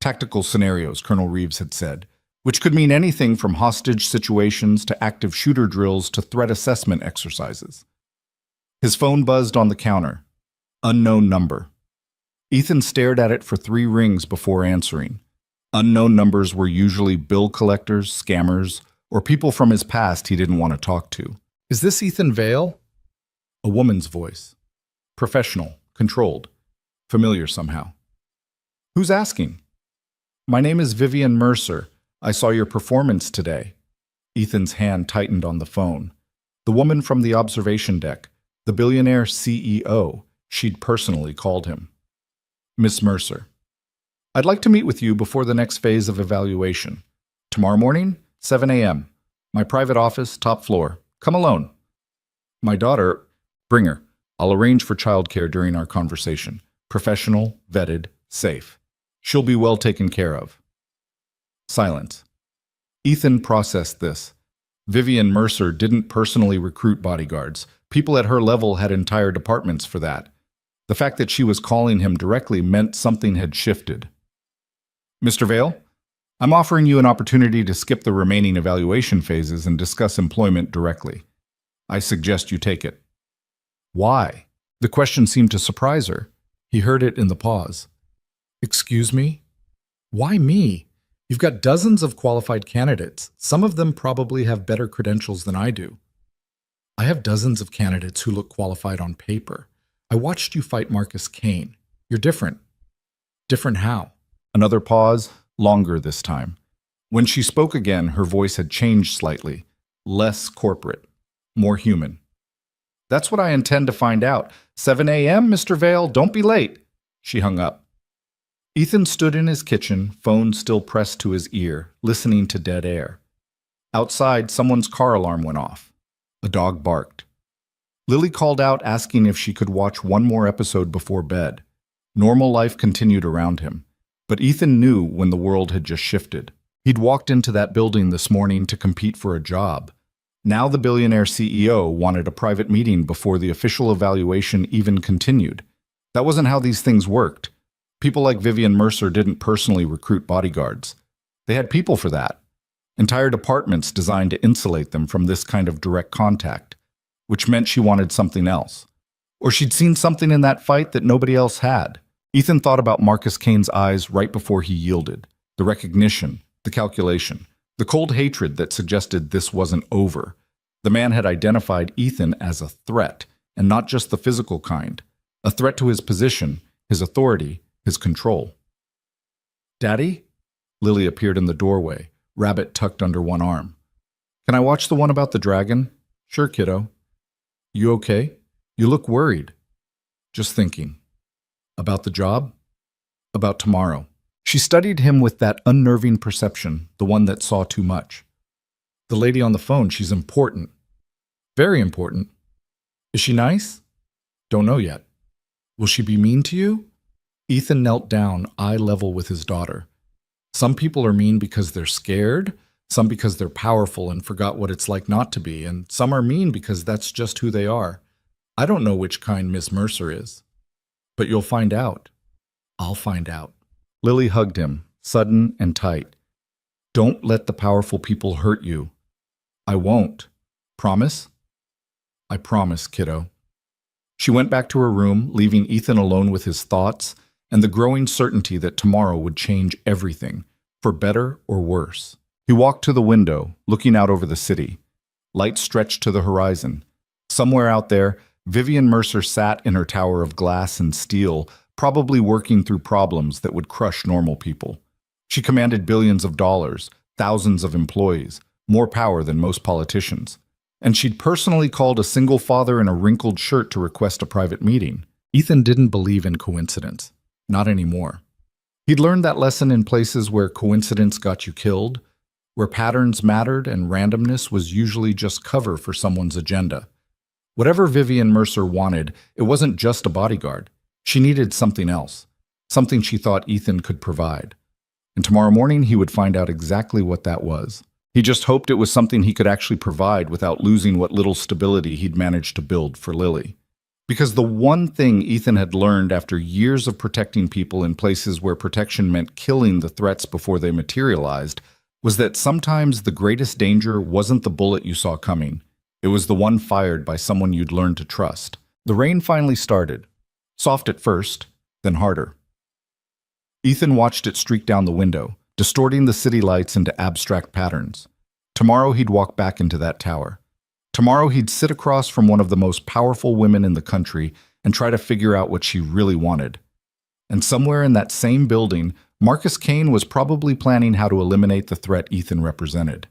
Tactical scenarios, Colonel Reeves had said, which could mean anything from hostage situations to active shooter drills to threat assessment exercises. His phone buzzed on the counter. Unknown number. Ethan stared at it for 3 rings before answering. Unknown numbers were usually bill collectors, scammers, or people from his past he didn't want to talk to. Is this Ethan Vale? A woman's voice. Professional, controlled, familiar somehow. Who's asking? My name is Vivian Mercer. I saw your performance today. Ethan's hand tightened on the phone. The woman from the observation deck, the billionaire CEO, she'd personally called him. Miss Mercer. I'd like to meet with you before the next phase of evaluation. Tomorrow morning, 7 a.m. My private office, top floor. Come alone. My daughter, bring her. I'll arrange for childcare during our conversation. Professional, vetted, safe. She'll be well taken care of. Silence. Ethan processed this. Vivian Mercer didn't personally recruit bodyguards. People at her level had entire departments for that. The fact that she was calling him directly meant something had shifted. Mr. Vale, I'm offering you an opportunity to skip the remaining evaluation phases and discuss employment directly. I suggest you take it. Why? The question seemed to surprise her. He heard it in the pause. Excuse me? Why me? You've got dozens of qualified candidates. Some of them probably have better credentials than I do. I have dozens of candidates who look qualified on paper. I watched you fight Marcus Kane. You're different. Different how? Another pause, longer this time. When she spoke again, her voice had changed slightly. Less corporate. More human. That's what I intend to find out. 7 a.m., Mr. Vale, don't be late. She hung up. Ethan stood in his kitchen, phone still pressed to his ear, listening to dead air. Outside, someone's car alarm went off. A dog barked. Lily called out asking if she could watch one more episode before bed. Normal life continued around him. But Ethan knew when the world had just shifted. He'd walked into that building this morning to compete for a job. Now the billionaire CEO wanted a private meeting before the official evaluation even continued. That wasn't how these things worked. People like Vivian Mercer didn't personally recruit bodyguards. They had people for that. Entire departments designed to insulate them from this kind of direct contact, which meant she wanted something else. Or she'd seen something in that fight that nobody else had. Ethan thought about Marcus Kane's eyes right before he yielded. The recognition, the calculation, the cold hatred that suggested this wasn't over. The man had identified Ethan as a threat, and not just the physical kind. A threat to his position, his authority, his control. Daddy? Lily appeared in the doorway, rabbit tucked under one arm. Can I watch the one about the dragon? Sure, kiddo. You okay? You look worried. Just thinking. About the job? About tomorrow. She studied him with that unnerving perception, the one that saw too much. The lady on the phone, she's important. Very important. Is she nice? Don't know yet. Will she be mean to you? Ethan knelt down, eye level with his daughter. Some people are mean because they're scared, some because they're powerful and forgot what it's like not to be, and some are mean because that's just who they are. I don't know which kind Miss Mercer is. But you'll find out. I'll find out. Lily hugged him, sudden and tight. Don't let the powerful people hurt you. I won't. Promise? I promise, kiddo. She went back to her room, leaving Ethan alone with his thoughts and the growing certainty that tomorrow would change everything, for better or worse. He walked to the window, looking out over the city. Light stretched to the horizon. Somewhere out there, Vivian Mercer sat in her tower of glass and steel, probably working through problems that would crush normal people. She commanded billions of dollars, thousands of employees, more power than most politicians. And she'd personally called a single father in a wrinkled shirt to request a private meeting. Ethan didn't believe in coincidence. Not anymore. He'd learned that lesson in places where coincidence got you killed, where patterns mattered and randomness was usually just cover for someone's agenda. Whatever Vivian Mercer wanted, it wasn't just a bodyguard. She needed something else, something she thought Ethan could provide. And tomorrow morning he would find out exactly what that was. He just hoped it was something he could actually provide without losing what little stability he'd managed to build for Lily. Because the one thing Ethan had learned after years of protecting people in places where protection meant killing the threats before they materialized was that sometimes the greatest danger wasn't the bullet you saw coming. It was the one fired by someone you'd learned to trust. The rain finally started. Soft at first, then harder. Ethan watched it streak down the window, distorting the city lights into abstract patterns. Tomorrow he'd walk back into that tower. Tomorrow he'd sit across from one of the most powerful women in the country and try to figure out what she really wanted. And somewhere in that same building, Marcus Kane was probably planning how to eliminate the threat Ethan represented.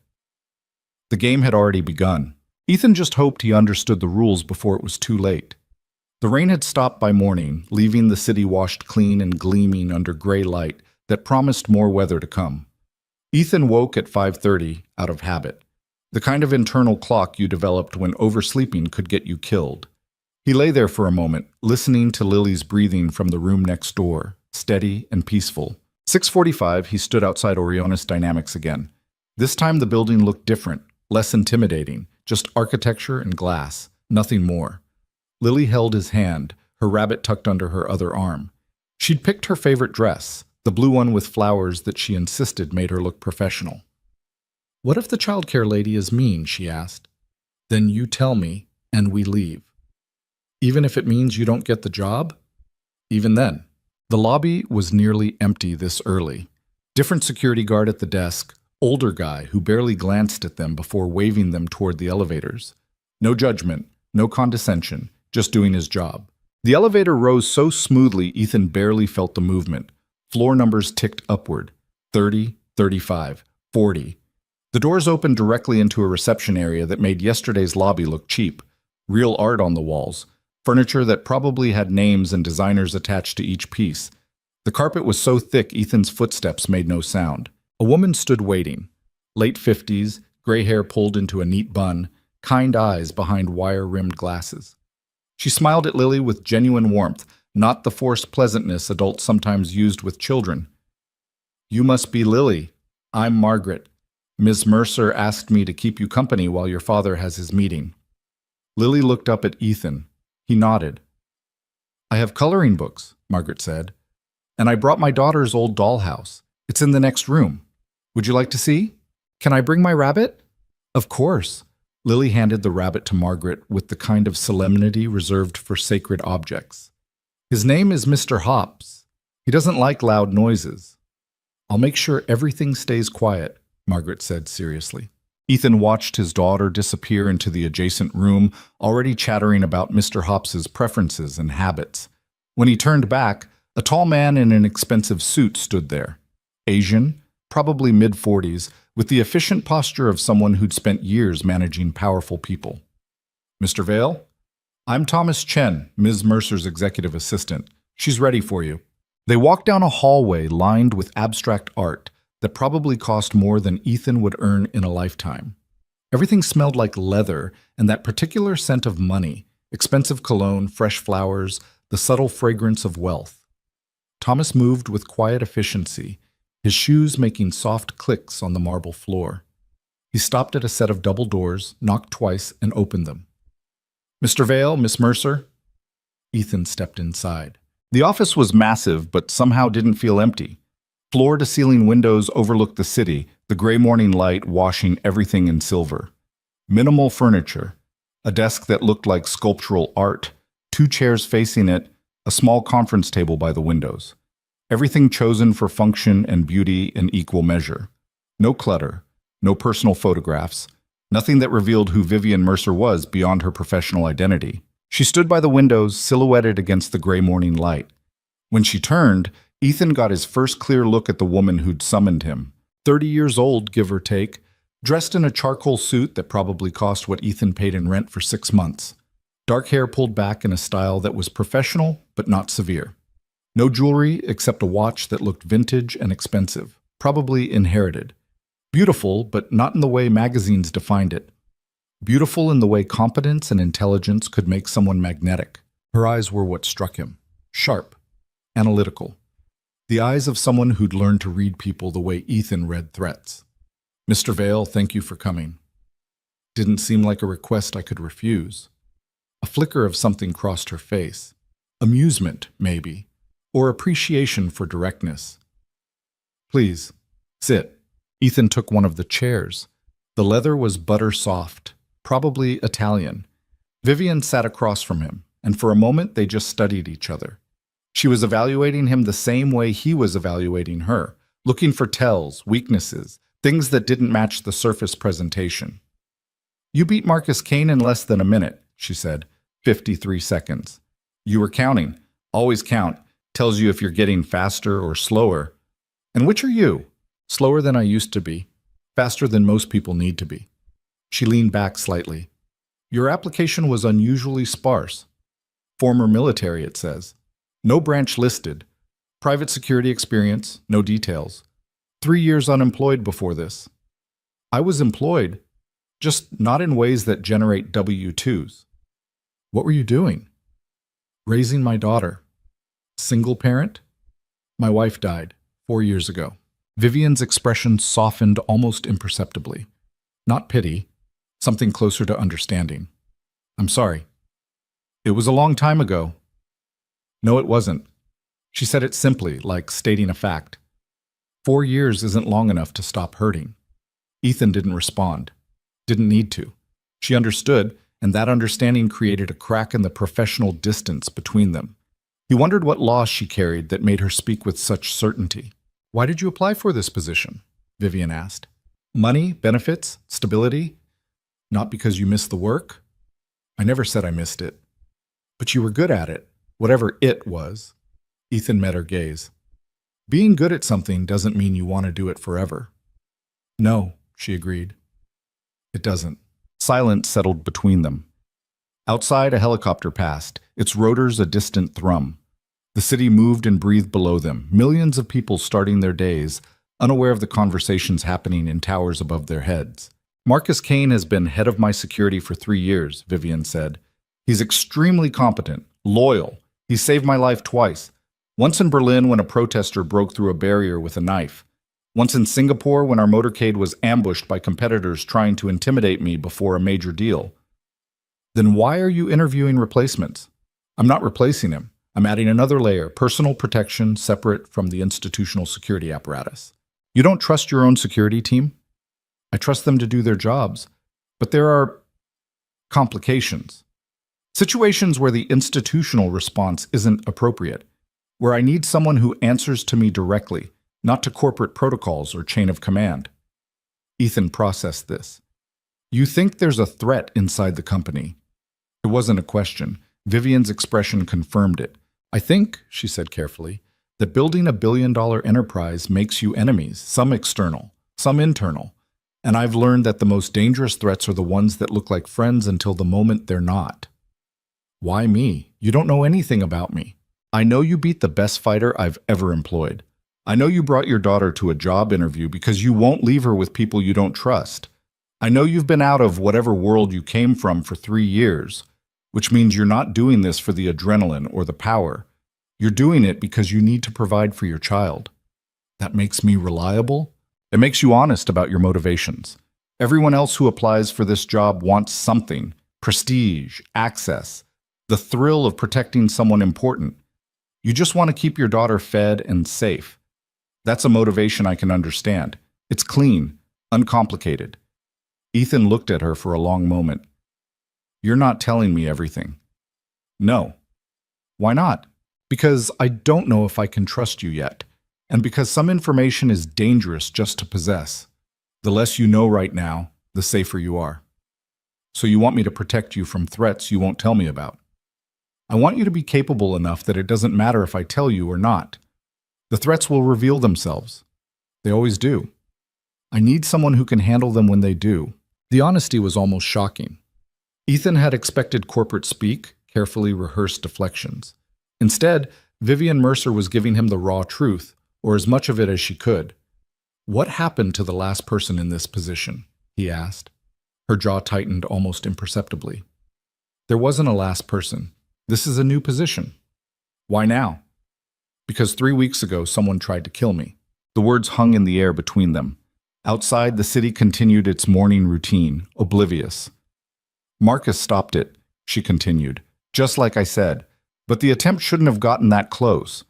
The game had already begun. Ethan just hoped he understood the rules before it was too late. The rain had stopped by morning, leaving the city washed clean and gleaming under gray light that promised more weather to come. Ethan woke at 5:30 out of habit, the kind of internal clock you developed when oversleeping could get you killed. He lay there for a moment, listening to Lily's breathing from the room next door, steady and peaceful. 6:45, he stood outside Orionis Dynamics again. This time the building looked different, less intimidating, just architecture and glass, nothing more. Lily held his hand, her rabbit tucked under her other arm. She'd picked her favorite dress, the blue one with flowers that she insisted made her look professional. "What if the childcare lady is mean?" she asked. "Then you tell me, and we leave. Even if it means you don't get the job?" Even then. The lobby was nearly empty this early. Different security guard at the desk, older guy who barely glanced at them before waving them toward the elevators. No judgment, no condescension, just doing his job. The elevator rose so smoothly Ethan barely felt the movement. Floor numbers ticked upward. 30, 35, 40. The doors opened directly into a reception area that made yesterday's lobby look cheap. Real art on the walls. Furniture that probably had names and designers attached to each piece. The carpet was so thick Ethan's footsteps made no sound. A woman stood waiting. Late 50s, gray hair pulled into a neat bun, kind eyes behind wire-rimmed glasses. She smiled at Lily with genuine warmth, not the forced pleasantness adults sometimes used with children. "You must be Lily. I'm Margaret. Miss Mercer asked me to keep you company while your father has his meeting." Lily looked up at Ethan. He nodded. "I have coloring books," Margaret said. "And I brought my daughter's old dollhouse. It's in the next room. Would you like to see? Can I bring my rabbit?" "Of course." Lily handed the rabbit to Margaret with the kind of solemnity reserved for sacred objects. "His name is Mr. Hops. He doesn't like loud noises." "I'll make sure everything stays quiet," Margaret said seriously. Ethan watched his daughter disappear into the adjacent room, already chattering about Mr. Hops's preferences and habits. When he turned back, a tall man in an expensive suit stood there. Asian, probably mid-40s, with the efficient posture of someone who'd spent years managing powerful people. "Mr. Vale? I'm Thomas Chen, Ms. Mercer's executive assistant. She's ready for you." They walked down a hallway lined with abstract art that probably cost more than Ethan would earn in a lifetime. Everything smelled like leather and that particular scent of money, expensive cologne, fresh flowers, the subtle fragrance of wealth. Thomas moved with quiet efficiency, his shoes making soft clicks on the marble floor. He stopped at a set of double doors, knocked twice, and opened them. "Mr. Vale, Miss Mercer?" Ethan stepped inside. The office was massive, but somehow didn't feel empty. Floor-to-ceiling windows overlooked the city, the gray morning light washing everything in silver. Minimal furniture, a desk that looked like sculptural art, 2 chairs facing it, a small conference table by the windows. Everything chosen for function and beauty in equal measure. No clutter, no personal photographs, nothing that revealed who Vivian Mercer was beyond her professional identity. She stood by the windows, silhouetted against the gray morning light. When she turned, Ethan got his first clear look at the woman who'd summoned him. 30 years old, give or take, dressed in a charcoal suit that probably cost what Ethan paid in rent for 6 months. Dark hair pulled back in a style that was professional but not severe. No jewelry except a watch that looked vintage and expensive, probably inherited. Beautiful, but not in the way magazines defined it. Beautiful in the way competence and intelligence could make someone magnetic. Her eyes were what struck him. Sharp, analytical. The eyes of someone who'd learned to read people the way Ethan read threats. "Mr. Vale, thank you for coming." Didn't seem like a request I could refuse. A flicker of something crossed her face. Amusement, maybe, or appreciation for directness. "Please, sit." Ethan took one of the chairs. The leather was butter soft, probably Italian. Vivian sat across from him, and for a moment they just studied each other. She was evaluating him the same way he was evaluating her, looking for tells, weaknesses, things that didn't match the surface presentation. "You beat Marcus Kane in less than a minute," she said. 53 seconds. "You were counting. Always count. Tells you if you're getting faster or slower." "And which are you?" "Slower than I used to be. Faster than most people need to be." She leaned back slightly. "Your application was unusually sparse. Former military, it says. No branch listed. Private security experience, no details. 3 years unemployed before this." "I was employed, just not in ways that generate W-2s." "What were you doing?" "Raising my daughter." "Single parent?" "My wife died 4 years ago." Vivian's expression softened almost imperceptibly. Not pity, something closer to understanding. "I'm sorry." "It was a long time ago." "No, it wasn't." She said it simply, like stating a fact. 4 years isn't long enough to stop hurting. Ethan didn't respond. Didn't need to. She understood, and that understanding created a crack in the professional distance between them. He wondered what loss she carried that made her speak with such certainty. "Why did you apply for this position?" Vivian asked. "Money, benefits, stability? Not because you missed the work?" "I never said I missed it." "But you were good at it, whatever it was." Ethan met her gaze. "Being good at something doesn't mean you want to do it forever." "No," she agreed. "It doesn't." Silence settled between them. Outside, a helicopter passed, its rotors a distant thrum. The city moved and breathed below them, millions of people starting their days, unaware of the conversations happening in towers above their heads. "Marcus Kane has been head of my security for 3 years, Vivian said. "He's extremely competent, loyal. He saved my life twice. Once in Berlin when a protester broke through a barrier with a knife. Once in Singapore when our motorcade was ambushed by competitors trying to intimidate me before a major deal." "Then why are you interviewing replacements?" "I'm not replacing him. I'm adding another layer, personal protection separate from the institutional security apparatus." "You don't trust your own security team?" "I trust them to do their jobs, but there are complications. Situations where the institutional response isn't appropriate, where I need someone who answers to me directly, not to corporate protocols or chain of command." Ethan processed this. "You think there's a threat inside the company?" It wasn't a question. Vivian's expression confirmed it. "I think," she said carefully, "that building a billion-dollar enterprise makes you enemies, some external, some internal. And I've learned that the most dangerous threats are the ones that look like friends until the moment they're not." "Why me? You don't know anything about me." "I know you beat the best fighter I've ever employed. I know you brought your daughter to a job interview because you won't leave her with people you don't trust. I know you've been out of whatever world you came from for 3 years, which means you're not doing this for the adrenaline or the power. You're doing it because you need to provide for your child. That makes me reliable? It makes you honest about your motivations. Everyone else who applies for this job wants something: prestige, access, the thrill of protecting someone important. You just want to keep your daughter fed and safe. That's a motivation I can understand. It's clean, uncomplicated." Ethan looked at her for a long moment. "You're not telling me everything." "No, Why not? Because I don't know if I can trust you yet, and because some information is dangerous just to possess. The less you know right now, the safer you are. So you want me to protect you from threats you won't tell me about. I want you to be capable enough that it doesn't matter if I tell you or not. The threats will reveal themselves. They always do. I need someone who can handle them when they do. The honesty was almost shocking. Ethan had expected corporate speak, carefully rehearsed deflections. Instead, Vivian Mercer was giving him the raw truth, or as much of it as she could. "What happened to the last person in this position?" he asked. Her jaw tightened almost imperceptibly. "There wasn't a last person. This is a new position." "Why now?" "Because 3 weeks ago someone tried to kill me." The words hung in the air between them. Outside, the city continued its morning routine, oblivious. "Marcus stopped it," she continued, "just like I said. But the attempt shouldn't have gotten that close.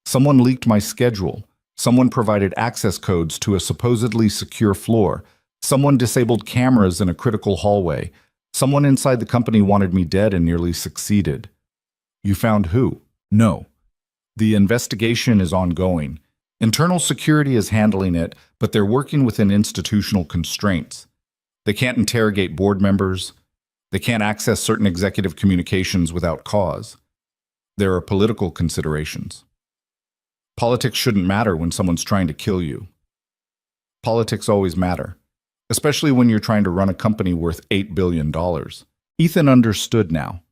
Someone leaked my schedule. Someone provided access codes to a supposedly secure floor. Someone disabled cameras in a critical hallway. Someone inside the company wanted me dead and nearly succeeded." "You found who?" "No. The investigation is ongoing. Internal security is handling it, but they're working within institutional constraints. They can't interrogate board members. They can't access certain executive communications without cause. There are political considerations. Politics shouldn't matter when someone's trying to kill you. Politics always matter, especially when you're trying to run a company worth $8 billion. Ethan understood now.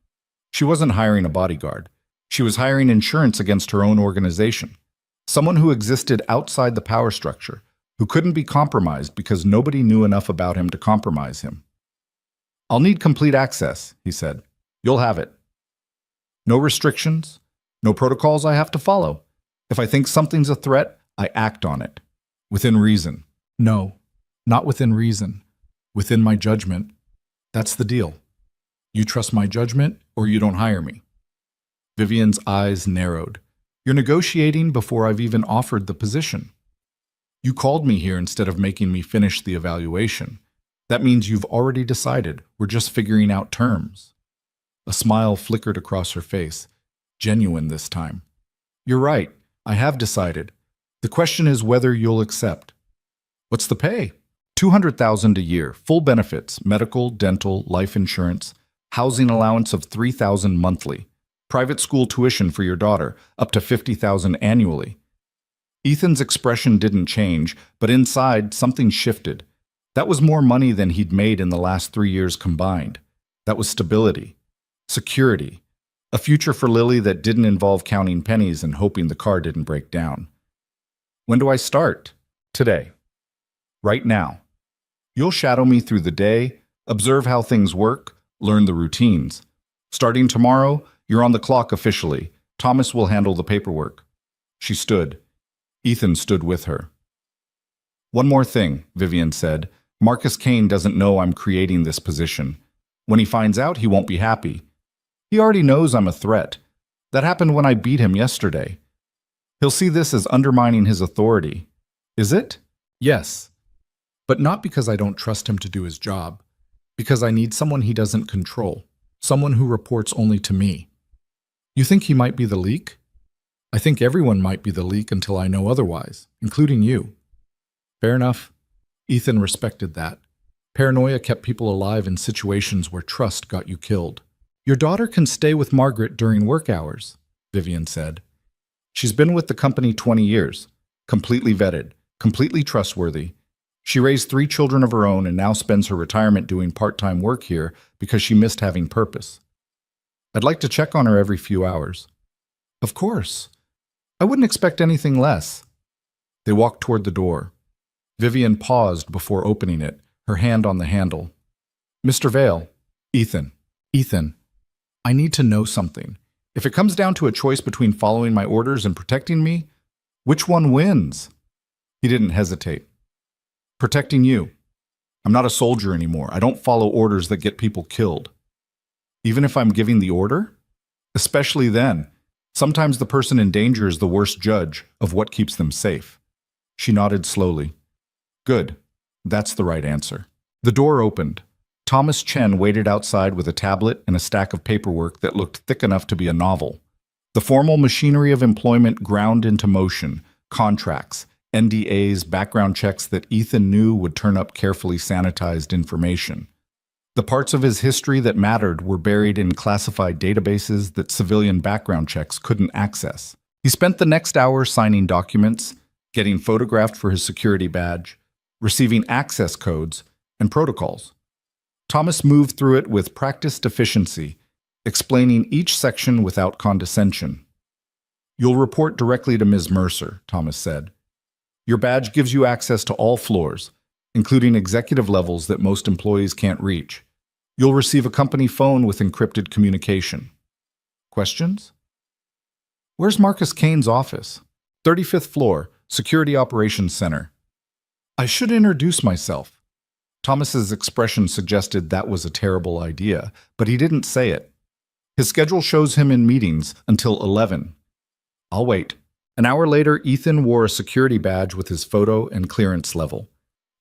She wasn't hiring a bodyguard. She was hiring insurance against her own organization. Someone who existed outside the power structure, who couldn't be compromised because nobody knew enough about him to compromise him. "I'll need complete access," he said. "You'll have it. No restrictions, no protocols I have to follow. If I think something's a threat, I act on it. Within reason." "No, not within reason. Within my judgment. That's the deal. You trust my judgment, or you don't hire me." Vivian's eyes narrowed. "You're negotiating before I've even offered the position. You called me here instead of making me finish the evaluation. That means you've already decided. We're just figuring out terms." A smile flickered across her face, genuine this time. "You're right. I have decided. The question is whether you'll accept." "What's the pay?" $200,000 a year, full benefits, medical, dental, life insurance, housing allowance of $3,000 monthly, private school tuition for your daughter, up to $50,000 annually. Ethan's expression didn't change, but inside, something shifted. That was more money than he'd made in the last 3 years combined. That was stability, security, a future for Lily that didn't involve counting pennies and hoping the car didn't break down. "When do I start?" "Today. Right now. You'll shadow me through the day, observe how things work, learn the routines. Starting tomorrow, you're on the clock officially. Thomas will handle the paperwork." She stood. Ethan stood with her. "One more thing," Vivian said. "Marcus Kane doesn't know I'm creating this position. When he finds out, he won't be happy. He already knows I'm a threat. That happened when I beat him yesterday. He'll see this as undermining his authority." "Is it?" "Yes. But not because I don't trust him to do his job. Because I need someone he doesn't control. Someone who reports only to me." "You think he might be the leak?" "I think everyone might be the leak until I know otherwise, including you." "Fair enough." Ethan respected that. Paranoia kept people alive in situations where trust got you killed. "Your daughter can stay with Margaret during work hours," Vivian said. "She's been with the company 20 years, completely vetted, completely trustworthy. She raised 3 children of her own and now spends her retirement doing part-time work here because she missed having purpose. I'd like to check on her every few hours." "Of course. I wouldn't expect anything less." They walked toward the door. Vivian paused before opening it, her hand on the handle. "Mr. Vale." "Ethan." "Ethan, I need to know something. If it comes down to a choice between following my orders and protecting me, which one wins?" He didn't hesitate. "Protecting you. I'm not a soldier anymore. I don't follow orders that get people killed." "Even if I'm giving the order?" "Especially then. Sometimes the person in danger is the worst judge of what keeps them safe." She nodded slowly. "Good. That's the right answer." The door opened. Thomas Chen waited outside with a tablet and a stack of paperwork that looked thick enough to be a novel. The formal machinery of employment ground into motion, contracts, NDAs, background checks that Ethan knew would turn up carefully sanitized information. The parts of his history that mattered were buried in classified databases that civilian background checks couldn't access. He spent the next hour signing documents, getting photographed for his security badge, receiving access codes and protocols. Thomas moved through it with practiced efficiency, explaining each section without condescension. "You'll report directly to Ms. Mercer," Thomas said. "Your badge gives you access to all floors, including executive levels that most employees can't reach. You'll receive a company phone with encrypted communication." Questions? "Where's Marcus Kane's office?" 35th floor, Security Operations Center." "I should introduce myself." Thomas's expression suggested that was a terrible idea, but he didn't say it. His schedule shows him in meetings until 11. "I'll wait." An hour later, Ethan wore a security badge with his photo and clearance level.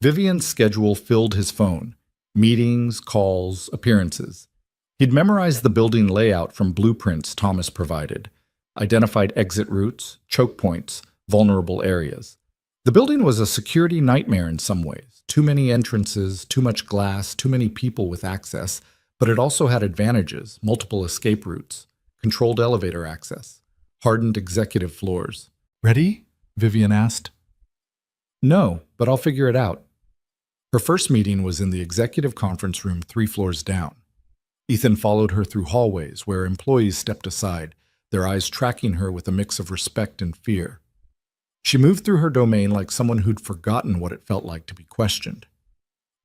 Vivian's schedule filled his phone. Meetings, calls, appearances. He'd memorized the building layout from blueprints Thomas provided, identified exit routes, choke points, vulnerable areas. The building was a security nightmare in some ways. Too many entrances, too much glass, too many people with access, but it also had advantages, multiple escape routes, controlled elevator access, hardened executive floors. "Ready?" Vivian asked. "No, but I'll figure it out." Her first meeting was in the executive conference room 3 floors down. Ethan followed her through hallways where employees stepped aside, their eyes tracking her with a mix of respect and fear. She moved through her domain like someone who'd forgotten what it felt like to be questioned.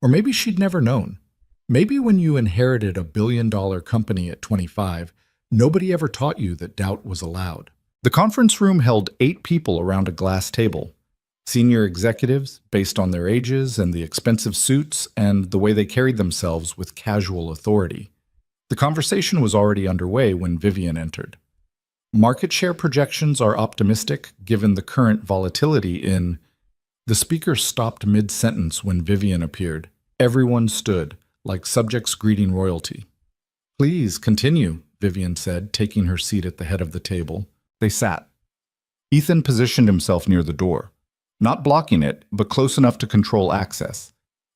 Or maybe she'd never known. Maybe when you inherited a billion-dollar company at 25, nobody ever taught you that doubt was allowed. The conference room held 8 people around a glass table. Senior executives, based on their ages and the expensive suits and the way they carried themselves with casual authority. The conversation was already underway when Vivian entered. "Market share projections are optimistic given the current volatility in..." The speaker stopped mid-sentence when Vivian appeared. Everyone stood, like subjects greeting royalty. "Please continue," Vivian said, taking her seat at the head of the table. They sat. Ethan positioned himself near the door. Not blocking it, but close enough to control access.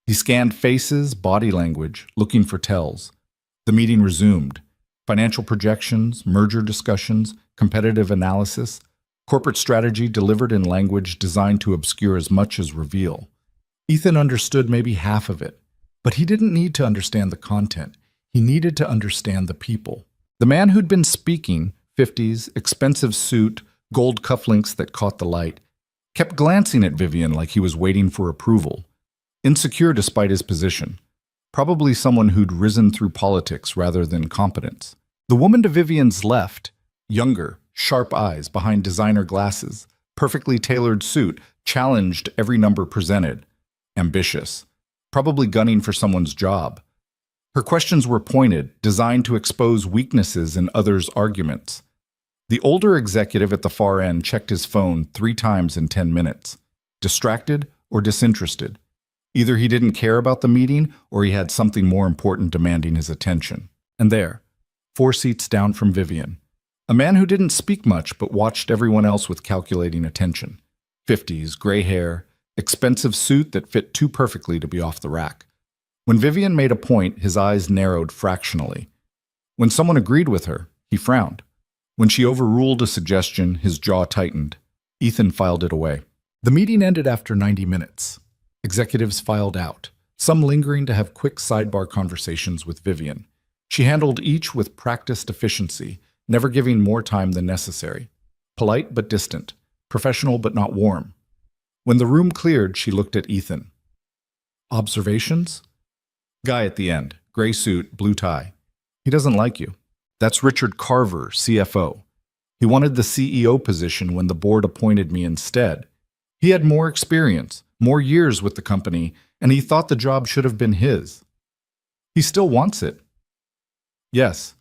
He scanned faces, body language, looking for tells. The meeting resumed. Financial projections, merger discussions, competitive analysis, corporate strategy delivered in language designed to obscure as much as reveal. Ethan understood maybe half of it, but he didn't need to understand the content. He needed to understand the people. The man who'd been speaking, 50s, expensive suit, gold cufflinks that caught the light, kept glancing at Vivian like he was waiting for approval, insecure despite his position. Probably someone who'd risen through politics rather than competence. The woman to Vivian's left, younger, sharp eyes behind designer glasses, perfectly tailored suit, challenged every number presented. Ambitious, probably gunning for someone's job. Her questions were pointed, designed to expose weaknesses in others' arguments. The older executive at the far end checked his phone 3 times in 10 minutes. Distracted or disinterested. Either he didn't care about the meeting or he had something more important demanding his attention. And there, 4 seats down from Vivian. A man who didn't speak much but watched everyone else with calculating attention. 50s, gray hair, expensive suit that fit too perfectly to be off the rack. When Vivian made a point, his eyes narrowed fractionally. When someone agreed with her, he frowned. When she overruled a suggestion, his jaw tightened. Ethan filed it away. The meeting ended after 90 minutes. Executives filed out, some lingering to have quick sidebar conversations with Vivian. She handled each with practiced efficiency, never giving more time than necessary. Polite but distant, professional but not warm. When the room cleared, she looked at Ethan. "Observations?" Guy at the end, gray suit, blue tie. "He doesn't like you." "That's Richard Carver, CFO. He wanted the CEO position when the board appointed me instead. He had more experience, more years with the company, and he thought the job should have been his." "He still wants it." "Yes,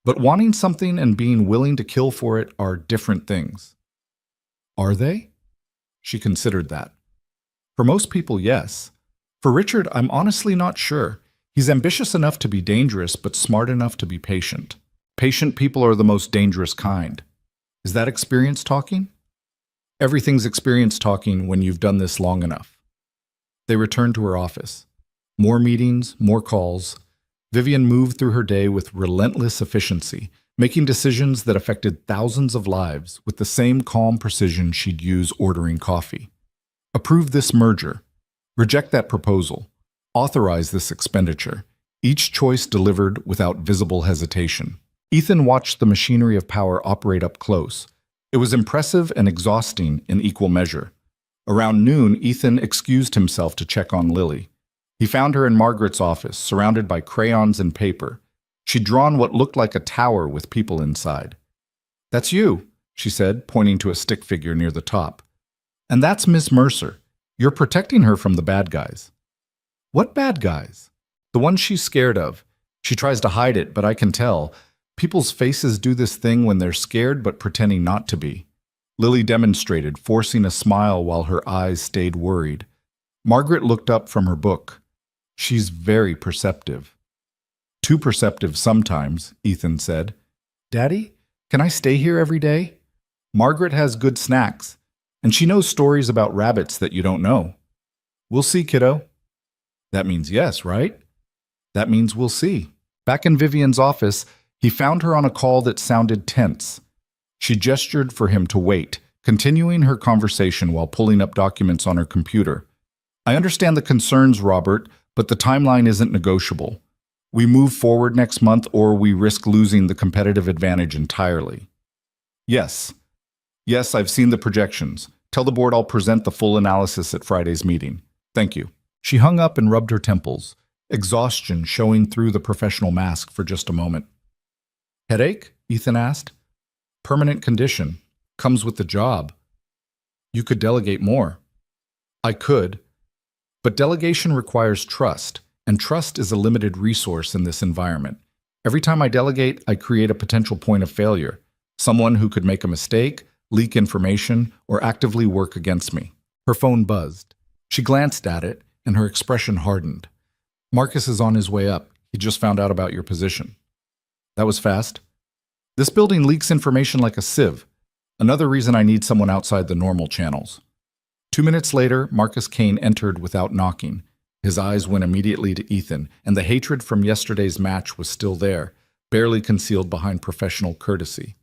but wanting something and being willing to kill for it are different things." "Are they?" She considered that. "For most people, yes. For Richard, I'm honestly not sure. He's ambitious enough to be dangerous, but smart enough to be patient. Patient people are the most dangerous kind." Is that experience talking? Everything's experience talking when you've done this long enough. They returned to her office. More meetings, more calls. Vivian moved through her day with relentless efficiency, making decisions that affected thousands of lives with the same calm precision she'd use ordering coffee. Approve this merger. Reject that proposal. Authorize this expenditure. Each choice delivered without visible hesitation. Ethan watched the machinery of power operate up close. It was impressive and exhausting in equal measure. Around noon, Ethan excused himself to check on Lily. He found her in Margaret's office, surrounded by crayons and paper. She'd drawn what looked like a tower with people inside. "That's you," she said, pointing to a stick figure near the top. "And that's Miss Mercer. You're protecting her from the bad guys." "What bad guys?" "The ones she's scared of. She tries to hide it, but I can tell. People's faces do this thing when they're scared but pretending not to be." Lily demonstrated, forcing a smile while her eyes stayed worried. Margaret looked up from her book. "She's very perceptive." "Too perceptive sometimes," Ethan said. "Daddy, can I stay here every day?" "Margaret has good snacks, and she knows stories about rabbits that you don't know." "We'll see, kiddo." "That means yes, right?" "That means we'll see." Back in Vivian's office, he found her on a call that sounded tense. She gestured for him to wait, continuing her conversation while pulling up documents on her computer. "I understand the concerns, Robert, but the timeline isn't negotiable. We move forward next month or we risk losing the competitive advantage entirely." "Yes. Yes, I've seen the projections. Tell the board I'll present the full analysis at Friday's meeting. Thank you." She hung up and rubbed her temples, exhaustion showing through the professional mask for just a moment. "Headache?" Ethan asked. "Permanent condition. Comes with the job." "You could delegate more." "I could. But delegation requires trust, and trust is a limited resource in this environment. Every time I delegate, I create a potential point of failure. Someone who could make a mistake, leak information, or actively work against me." Her phone buzzed. She glanced at it, and her expression hardened. "Marcus is on his way up. He just found out about your position." "That was fast." "This building leaks information like a sieve. Another reason I need someone outside the normal channels." 2 minutes later, Marcus Kane entered without knocking. His eyes went immediately to Ethan, and the hatred from yesterday's match was still there, barely concealed behind professional courtesy.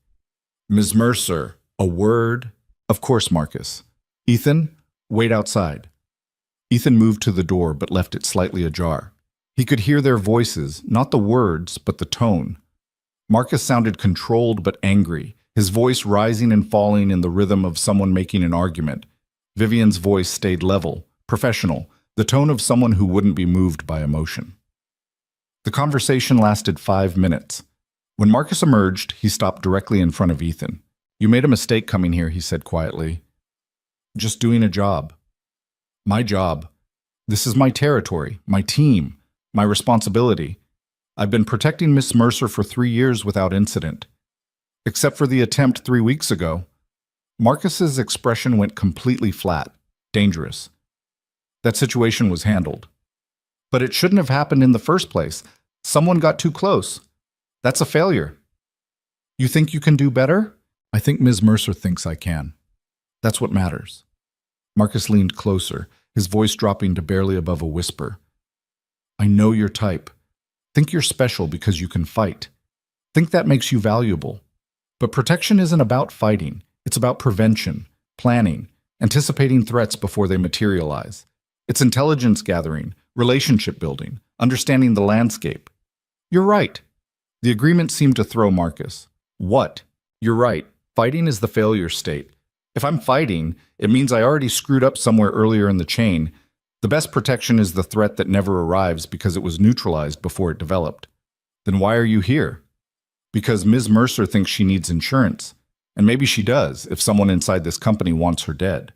"Ms. Mercer, a word?" "Of course, Marcus." "Ethan, wait outside." Ethan moved to the door but left it slightly ajar. He could hear their voices, not the words, but the tone. Marcus sounded controlled but angry, his voice rising and falling in the rhythm of someone making an argument. Vivian's voice stayed level, professional, the tone of someone who wouldn't be moved by emotion. The conversation lasted 5 minutes. When Marcus emerged, he stopped directly in front of Ethan. "You made a mistake coming here," he said quietly. "Just doing a job." "My job. This is my territory, my team, my responsibility. I've been protecting Miss Mercer for 3 years without incident. Except for the attempt 3 weeks ago." Marcus's expression went completely flat. Dangerous. "That situation was handled." "But it shouldn't have happened in the first place. Someone got too close. That's a failure." "You think you can do better?" "I think Ms. Mercer thinks I can. That's what matters." Marcus leaned closer, his voice dropping to barely above a whisper. "I know your type. Think you're special because you can fight. Think that makes you valuable. But protection isn't about fighting. It's about prevention, planning, anticipating threats before they materialize. It's intelligence gathering, relationship building, understanding the landscape." "You're right." The agreement seemed to throw Marcus. "What?" "You're right. Fighting is the failure state. If I'm fighting, it means I already screwed up somewhere earlier in the chain. The best protection is the threat that never arrives because it was neutralized before it developed." "Then why are you here?" "Because Ms. Mercer thinks she needs insurance. And maybe she does, if someone inside this company wants her dead."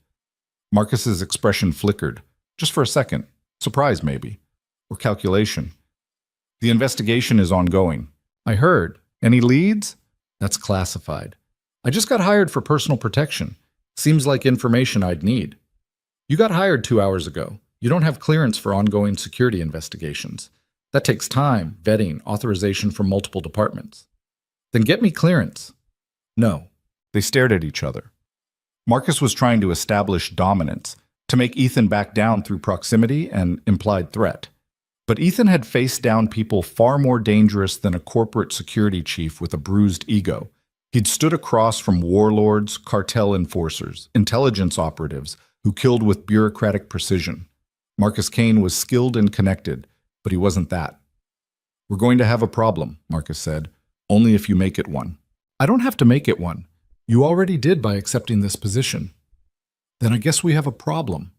Marcus's expression flickered, just for a second. Surprise, maybe. Or calculation. "The investigation is ongoing." "I heard. Any leads?" "That's classified. I just got hired for personal protection. Seems like information I'd need." "You got hired 2 hours ago. You don't have clearance for ongoing security investigations. That takes time, vetting, authorization from multiple departments." "Then get me clearance." "No." They stared at each other. Marcus was trying to establish dominance, to make Ethan back down through proximity and implied threat. But Ethan had faced down people far more dangerous than a corporate security chief with a bruised ego. He'd stood across from warlords, cartel enforcers, intelligence operatives who killed with bureaucratic precision. Marcus Kane was skilled and connected, but he wasn't that. "We're going to have a problem," Marcus said, "only if you make it one." "I don't have to make it one. You already did by accepting this position." "Then I guess we have a problem."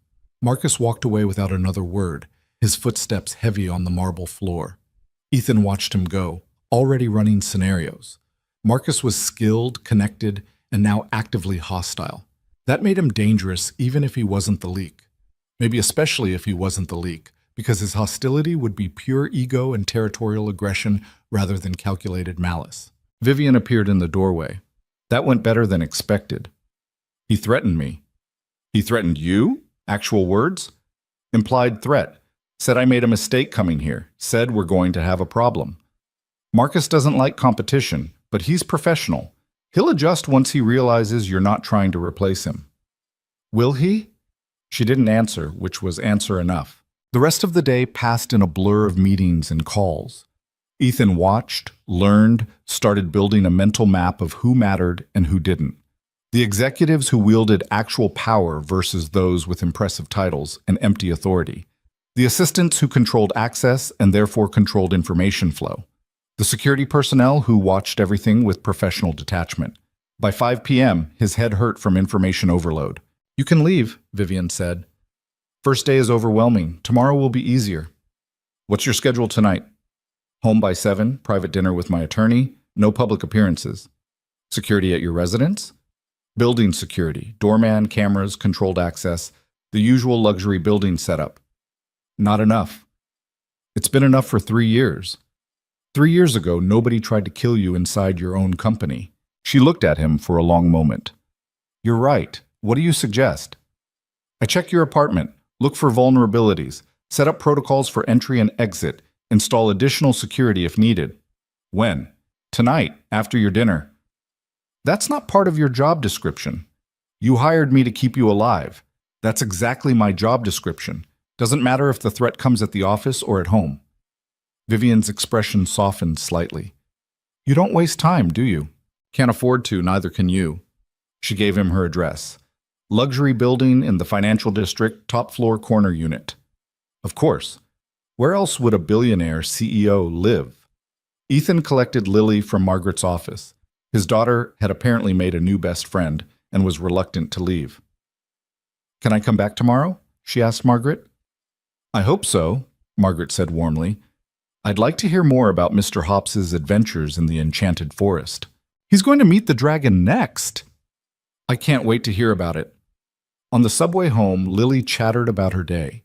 Marcus walked away without another word, his footsteps heavy on the marble floor. Ethan watched him go, already running scenarios. Marcus was skilled, connected, and now actively hostile. That made him dangerous even if he wasn't the leak. Maybe especially if he wasn't the leak, because his hostility would be pure ego and territorial aggression rather than calculated malice. Vivian appeared in the doorway. "That went better than expected." "He threatened me." "He threatened you? Actual words?" "Implied threat. Said I made a mistake coming here. Said we're going to have a problem." Marcus doesn't like competition, but he's professional. He'll adjust once he realizes you're not trying to replace him. "Will he?" She didn't answer, which was answer enough. The rest of the day passed in a blur of meetings and calls. Ethan watched, learned, started building a mental map of who mattered and who didn't. The executives who wielded actual power versus those with impressive titles and empty authority. The assistants who controlled access and therefore controlled information flow. The security personnel who watched everything with professional detachment. By 5 p.m., his head hurt from information overload. "You can leave," Vivian said. "First day is overwhelming. Tomorrow will be easier." "What's your schedule tonight?" "Home by 7, private dinner with my attorney, no public appearances." "Security at your residence?" "Building security, doorman, cameras, controlled access, the usual luxury building setup." "Not enough." "It's been enough for 3 years. 3 years ago, nobody tried to kill you inside your own company." She looked at him for a long moment. "You're right. What do you suggest?" "I check your apartment, look for vulnerabilities, set up protocols for entry and exit, install additional security if needed." "When?" "Tonight, after your dinner." "That's not part of your job description. You hired me to keep you alive. That's exactly my job description. Doesn't matter if the threat comes at the office or at home." Vivian's expression softened slightly. "You don't waste time, do you?" "Can't afford to, neither can you." She gave him her address. "Luxury building in the financial district, top floor corner unit." Of course. Where else would a billionaire CEO live? Ethan collected Lily from Margaret's office. His daughter had apparently made a new best friend and was reluctant to leave. "Can I come back tomorrow?" she asked Margaret. "I hope so," Margaret said warmly. "I'd like to hear more about Mr. Hobbs's adventures in the Enchanted Forest." "He's going to meet the dragon next." "I can't wait to hear about it." On the subway home, Lily chattered about her day.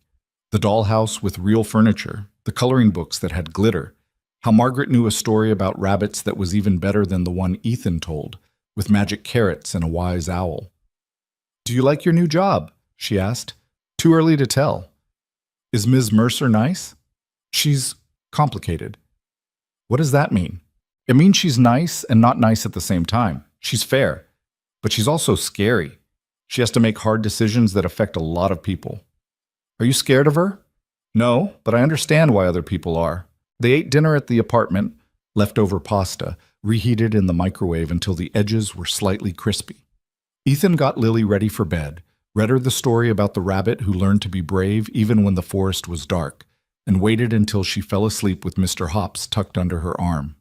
The dollhouse with real furniture, the coloring books that had glitter, how Margaret knew a story about rabbits that was even better than the one Ethan told, with magic carrots and a wise owl. "Do you like your new job?" she asked. "Too early to tell." "Is Ms. Mercer nice?" "She's complicated." "What does that mean?" "It means she's nice and not nice at the same time. She's fair, but she's also scary. She has to make hard decisions that affect a lot of people." "Are you scared of her?" "No, but I understand why other people are." They ate dinner at the apartment, leftover pasta, reheated in the microwave until the edges were slightly crispy. Ethan got Lily ready for bed, read her the story about the rabbit who learned to be brave even when the forest was dark, and waited until she fell asleep with Mr. Hobbs tucked under her arm.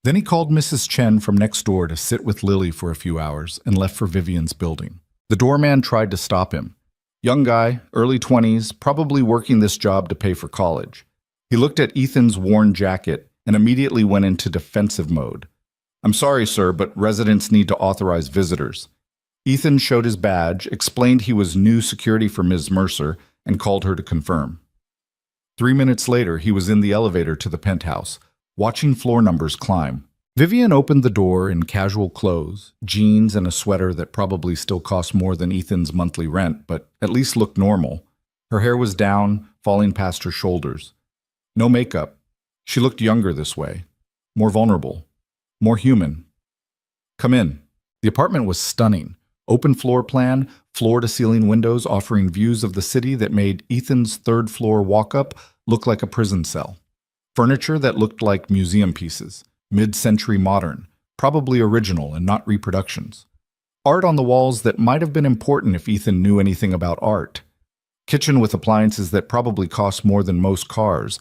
Then he called Mrs. Chen from next door to sit with Lily for a few hours and left for Vivian's building. The doorman tried to stop him. Young guy, early 20s, probably working this job to pay for college. He looked at Ethan's worn jacket and immediately went into defensive mode. "I'm sorry, sir, but residents need to authorize visitors." Ethan showed his badge, explained he was new security for Ms. Mercer, and called her to confirm. 3 minutes later, he was in the elevator to the penthouse, watching floor numbers climb. Vivian opened the door in casual clothes, jeans and a sweater that probably still cost more than Ethan's monthly rent, but at least looked normal. Her hair was down, falling past her shoulders. No makeup. She looked younger this way, more vulnerable, more human. "Come in." The apartment was stunning. Open floor plan, floor-to-ceiling windows offering views of the city that made Ethan's third-floor walk-up look like a prison cell. Furniture that looked like museum pieces, mid-century modern, probably original and not reproductions. Art on the walls that might have been important if Ethan knew anything about art. Kitchen with appliances that probably cost more than most cars.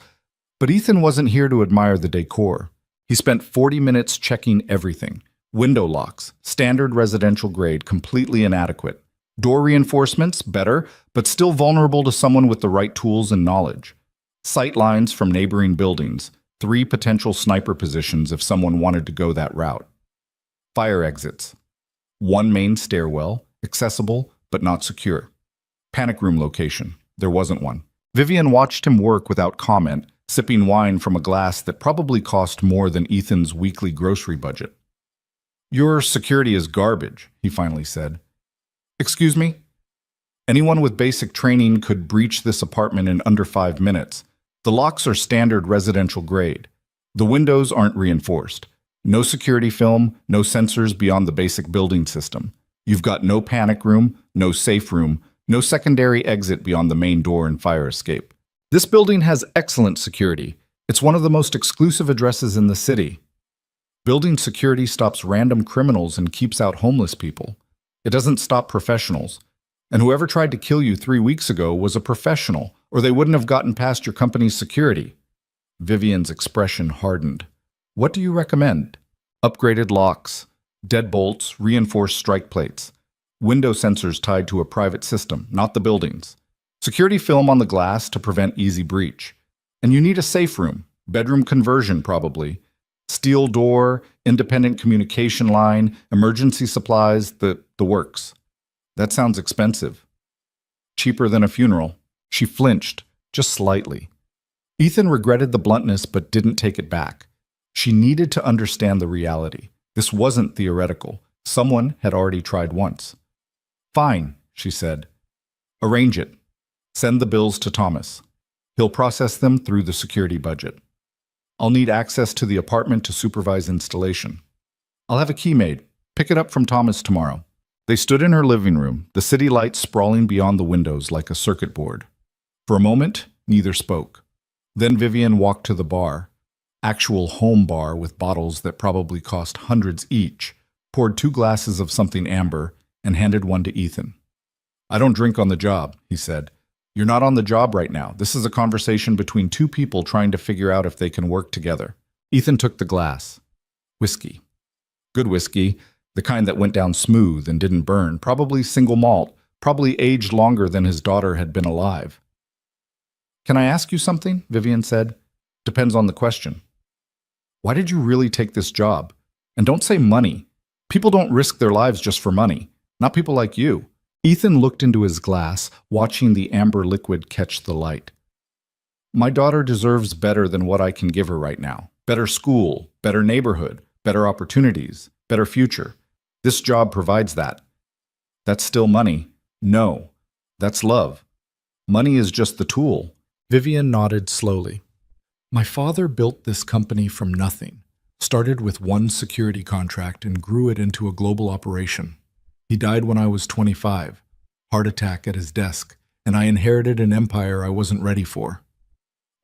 But Ethan wasn't here to admire the decor. He spent 40 minutes checking everything. Window locks, standard residential grade, completely inadequate. Door reinforcements, better, but still vulnerable to someone with the right tools and knowledge. Sight lines from neighboring buildings, 3 potential sniper positions if someone wanted to go that route. Fire exits. 1 main stairwell, accessible but not secure. Panic room location. There wasn't one. Vivian watched him work without comment, sipping wine from a glass that probably cost more than Ethan's weekly grocery budget. "Your security is garbage," he finally said. "Excuse me?" Anyone with basic training could breach this apartment in under 5 minutes. The locks are standard residential grade. The windows aren't reinforced. No security film, no sensors beyond the basic building system. You've got no panic room, no safe room, no secondary exit beyond the main door and fire escape. This building has excellent security. It's one of the most exclusive addresses in the city. Building security stops random criminals and keeps out homeless people. It doesn't stop professionals. And whoever tried to kill you 3 weeks ago was a professional, or they wouldn't have gotten past your company's security. Vivian's expression hardened. "What do you recommend?" "Upgraded locks, deadbolts, reinforced strike plates, window sensors tied to a private system, not the buildings. Security film on the glass to prevent easy breach. And you need a safe room, bedroom conversion probably. Steel door, independent communication line, emergency supplies, the works." "That sounds expensive." "Cheaper than a funeral." She flinched, just slightly. Ethan regretted the bluntness but didn't take it back. She needed to understand the reality. This wasn't theoretical. Someone had already tried once. "Fine," she said. "Arrange it. Send the bills to Thomas. He'll process them through the security budget. I'll need access to the apartment to supervise installation. I'll have a key made. Pick it up from Thomas tomorrow." They stood in her living room, the city lights sprawling beyond the windows like a circuit board. For a moment, neither spoke. Then Vivian walked to the bar, actual home bar with bottles that probably cost hundreds each, poured 2 glasses of something amber, and handed one to Ethan. "I don't drink on the job," he said. "You're not on the job right now. This is a conversation between 2 people trying to figure out if they can work together." Ethan took the glass. Whiskey. Good whiskey, the kind that went down smooth and didn't burn, probably single malt, probably aged longer than his daughter had been alive. "Can I ask you something?" Vivian said. "Depends on the question." "Why did you really take this job? And don't say money. People don't risk their lives just for money. Not people like you." Ethan looked into his glass, watching the amber liquid catch the light. "My daughter deserves better than what I can give her right now. Better school, better neighborhood, better opportunities, better future. This job provides that." "That's still money." "No, that's love. Money is just the tool." Vivian nodded slowly. "My father built this company from nothing, started with 1 security contract and grew it into a global operation. He died when I was 25, heart attack at his desk, and I inherited an empire I wasn't ready for.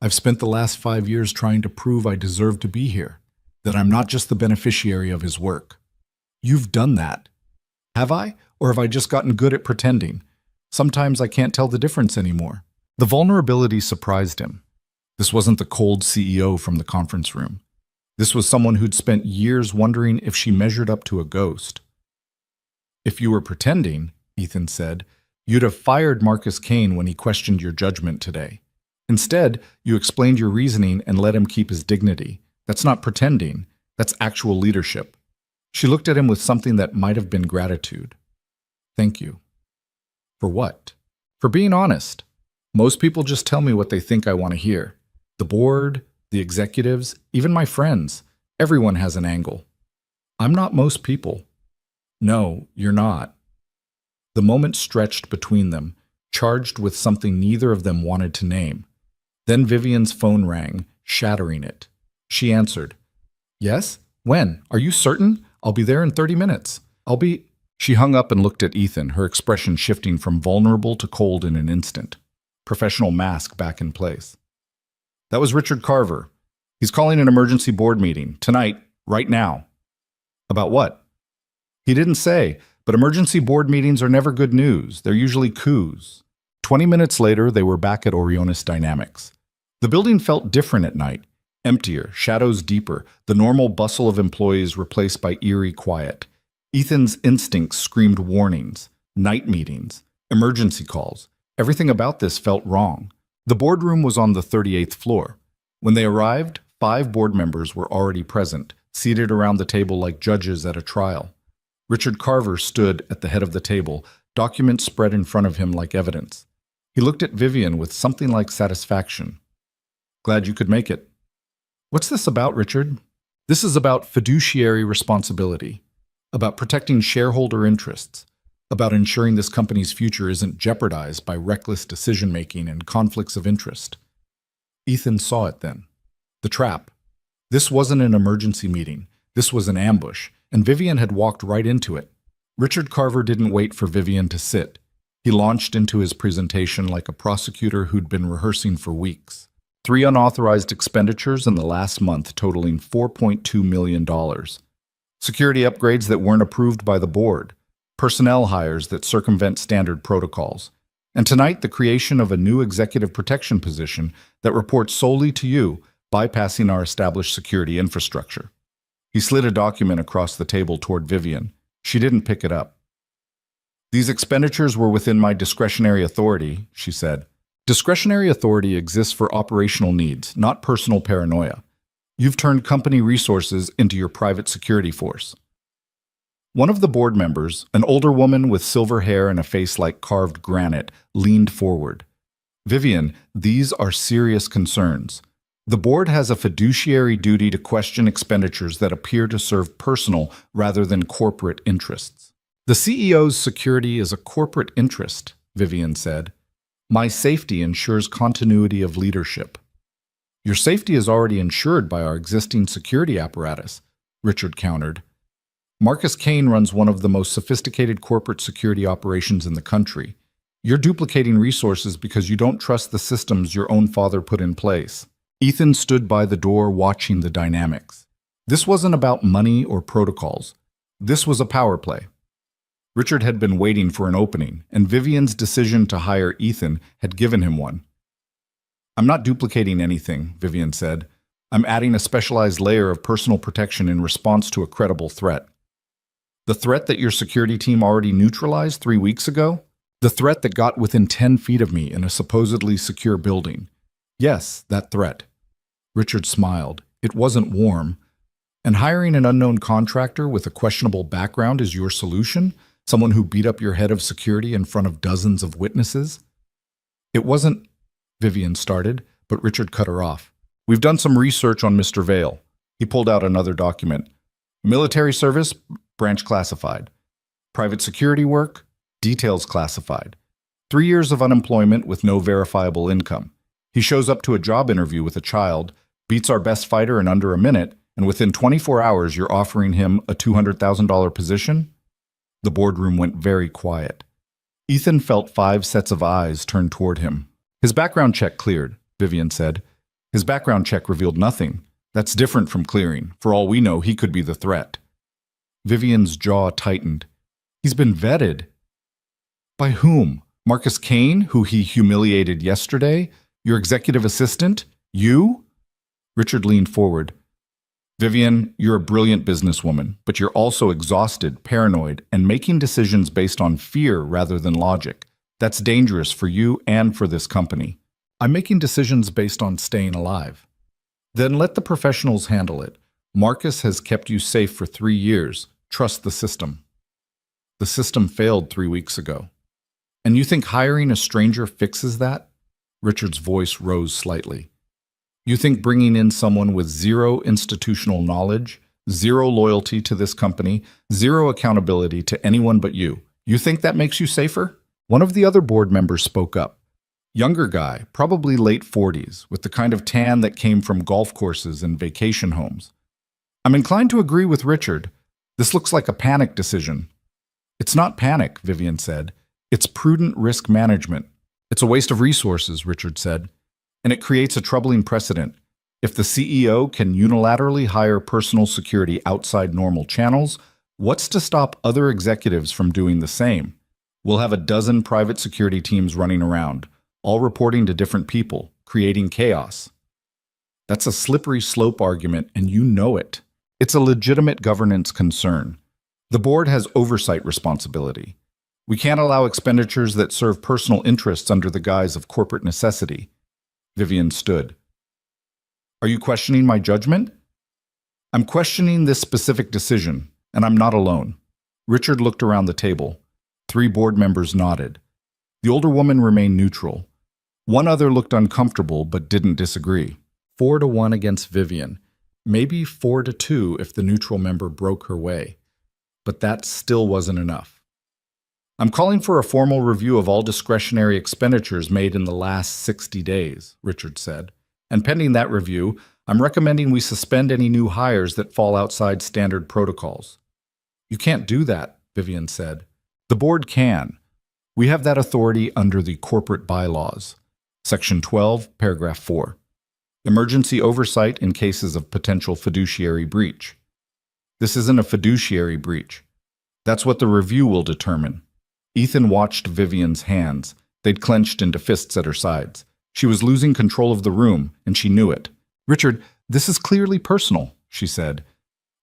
I've spent the last 5 years trying to prove I deserve to be here, that I'm not just the beneficiary of his work." "You've done that." "Have I? Or have I just gotten good at pretending? Sometimes I can't tell the difference anymore." The vulnerability surprised him. This wasn't the cold CEO from the conference room. This was someone who'd spent years wondering if she measured up to a ghost. "If you were pretending," Ethan said, "you'd have fired Marcus Kane when he questioned your judgment today. Instead, you explained your reasoning and let him keep his dignity. That's not pretending. That's actual leadership." She looked at him with something that might have been gratitude. "Thank you." "For what?" "For being honest. Most people just tell me what they think I want to hear. The board, the executives, even my friends. Everyone has an angle. I'm not most people." "No, you're not." The moment stretched between them, charged with something neither of them wanted to name. Then Vivian's phone rang, shattering it. She answered. "Yes? When? Are you certain? I'll be there in 30 minutes. I'll be... She hung up and looked at Ethan, her expression shifting from vulnerable to cold in an instant. Professional mask back in place. That was Richard Carver. He's calling an emergency board meeting. Tonight. Right now. About what? He didn't say, but emergency board meetings are never good news. They're usually coups. 20 minutes later, they were back at Orionis Dynamics. The building felt different at night. Emptier, shadows deeper, the normal bustle of employees replaced by eerie quiet. Ethan's instincts screamed warnings, night meetings, emergency calls. Everything about this felt wrong. The boardroom was on the 38th floor. When they arrived, 5 board members were already present, seated around the table like judges at a trial. Richard Carver stood at the head of the table, documents spread in front of him like evidence. He looked at Vivian with something like satisfaction. Glad you could make it. What's this about, Richard? This is about fiduciary responsibility, about protecting shareholder interests, about ensuring this company's future isn't jeopardized by reckless decision-making and conflicts of interest. Ethan saw it then. The trap. This wasn't an emergency meeting. This was an ambush, and Vivian had walked right into it. Richard Carver didn't wait for Vivian to sit. He launched into his presentation like a prosecutor who'd been rehearsing for weeks. 3 unauthorized expenditures in the last month totaling $4.2 million. Security upgrades that weren't approved by the board. Personnel hires that circumvent standard protocols. And tonight, the creation of a new executive protection position that reports solely to you, bypassing our established security infrastructure. He slid a document across the table toward Vivian. She didn't pick it up. These expenditures were within my discretionary authority, she said. Discretionary authority exists for operational needs, not personal paranoia. You've turned company resources into your private security force. One of the board members, an older woman with silver hair and a face like carved granite, leaned forward. Vivian, these are serious concerns. The board has a fiduciary duty to question expenditures that appear to serve personal rather than corporate interests. The CEO's security is a corporate interest, Vivian said. My safety ensures continuity of leadership. Your safety is already ensured by our existing security apparatus, Richard countered. Marcus Kane runs one of the most sophisticated corporate security operations in the country. You're duplicating resources because you don't trust the systems your own father put in place. Ethan stood by the door watching the dynamics. This wasn't about money or protocols. This was a power play. Richard had been waiting for an opening, and Vivian's decision to hire Ethan had given him one. I'm not duplicating anything, Vivian said. I'm adding a specialized layer of personal protection in response to a credible threat. The threat that your security team already neutralized 3 weeks ago? The threat that got within 10 feet of me in a supposedly secure building. Yes, that threat. Richard smiled. It wasn't warm. And hiring an unknown contractor with a questionable background is your solution? Someone who beat up your head of security in front of dozens of witnesses? It wasn't, Vivian started, but Richard cut her off. We've done some research on Mr. Vale. He pulled out another document. Military service, branch classified. Private security work, details classified. 3 years of unemployment with no verifiable income. He shows up to a job interview with a child, beats our best fighter in under a minute, and within 24 hours you're offering him a $200,000 position? The boardroom went very quiet. Ethan felt 5 sets of eyes turned toward him. His background check cleared, Vivian said. His background check revealed nothing. That's different from clearing. For all we know, he could be the threat. Vivian's jaw tightened. He's been vetted. By whom? Marcus Kane, who he humiliated yesterday? Your executive assistant? You? Richard leaned forward. Vivian, you're a brilliant businesswoman, but you're also exhausted, paranoid, and making decisions based on fear rather than logic. That's dangerous for you and for this company. I'm making decisions based on staying alive. Then let the professionals handle it. Marcus has kept you safe for 3 years. Trust the system. The system failed 3 weeks ago. And you think hiring a stranger fixes that? Richard's voice rose slightly. You think bringing in someone with 0 institutional knowledge, 0 loyalty to this company, 0 accountability to anyone but you think that makes you safer? One of the other board members spoke up. Younger guy, probably late 40s, with the kind of tan that came from golf courses and vacation homes. I'm inclined to agree with Richard. This looks like a panic decision. It's not panic, Vivian said. It's prudent risk management. It's a waste of resources, Richard said. And it creates a troubling precedent. If the CEO can unilaterally hire personal security outside normal channels, what's to stop other executives from doing the same? We'll have a dozen private security teams running around, all reporting to different people, creating chaos. That's a slippery slope argument, and you know it. It's a legitimate governance concern. The board has oversight responsibility. We can't allow expenditures that serve personal interests under the guise of corporate necessity. Vivian stood. Are you questioning my judgment? I'm questioning this specific decision, and I'm not alone. Richard looked around the table. 3 board members nodded. The older woman remained neutral. One other looked uncomfortable but didn't disagree. 4-1 against Vivian. Maybe 4-2 if the neutral member broke her way. But that still wasn't enough. I'm calling for a formal review of all discretionary expenditures made in the last 60 days, Richard said. And pending that review, I'm recommending we suspend any new hires that fall outside standard protocols. You can't do that, Vivian said. The board can. We have that authority under the corporate bylaws. Section 12, paragraph 4. Emergency oversight in cases of potential fiduciary breach. This isn't a fiduciary breach. That's what the review will determine. Ethan watched Vivian's hands. They'd clenched into fists at her sides. She was losing control of the room, and she knew it. Richard, this is clearly personal, she said.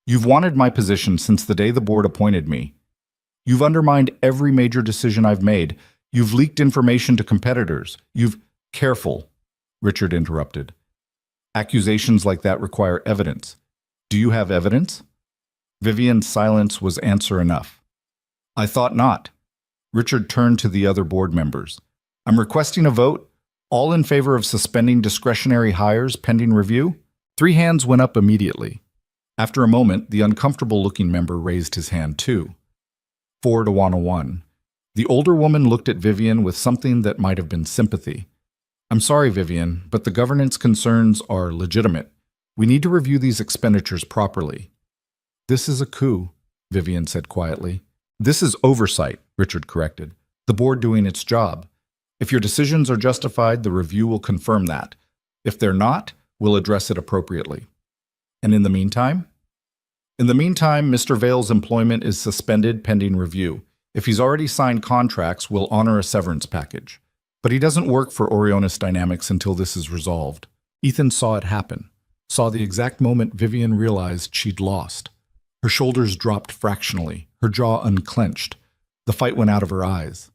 You've wanted my position since the day the board appointed me. You've undermined every major decision I've made. You've leaked information to competitors. Careful, Richard interrupted. Accusations like that require evidence. Do you have evidence? Vivian's silence was answer enough. I thought not. Richard turned to the other board members. I'm requesting a vote. All in favor of suspending discretionary hires pending review? 3 hands went up immediately. After a moment, the uncomfortable-looking member raised his hand too. 4-1. The older woman looked at Vivian with something that might have been sympathy. I'm sorry, Vivian, but the governance concerns are legitimate. We need to review these expenditures properly. This is a coup, Vivian said quietly. This is oversight, Richard corrected. The board doing its job. If your decisions are justified, the review will confirm that. If they're not, we'll address it appropriately. And in the meantime? In the meantime, Mr. Vale's employment is suspended pending review. If he's already signed contracts, we'll honor a severance package. But he doesn't work for Orionis Dynamics until this is resolved. Ethan saw it happen, saw the exact moment Vivian realized she'd lost. Her shoulders dropped fractionally, her jaw unclenched. The fight went out of her eyes.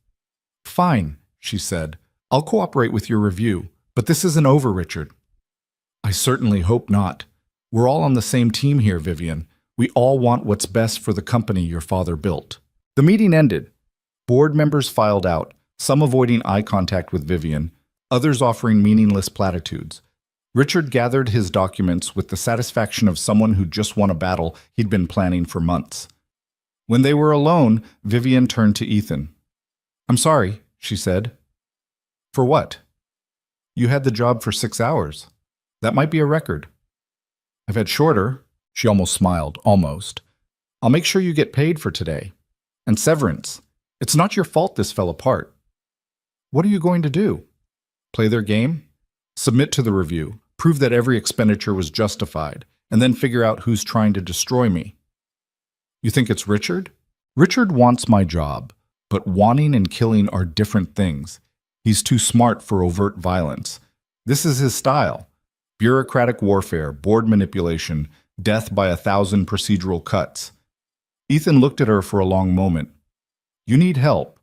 Fine, she said. I'll cooperate with your review, but this isn't over, Richard. I certainly hope not. We're all on the same team here, Vivian. We all want what's best for the company your father built. The meeting ended. Board members filed out, some avoiding eye contact with Vivian, others offering meaningless platitudes. Richard gathered his documents with the satisfaction of someone who just won a battle he'd been planning for months. When they were alone, Vivian turned to Ethan. I'm sorry, she said. For what? You had the job for 6 hours. That might be a record. I've had shorter. She almost smiled, almost. I'll make sure you get paid for today. And severance. It's not your fault this fell apart. What are you going to do? Play their game? Submit to the review, prove that every expenditure was justified, and then figure out who's trying to destroy me. You think it's Richard? Richard wants my job, but wanting and killing are different things. He's too smart for overt violence. This is his style. Bureaucratic warfare, board manipulation, death by 1,000 procedural cuts. Ethan looked at her for a long moment. You need help.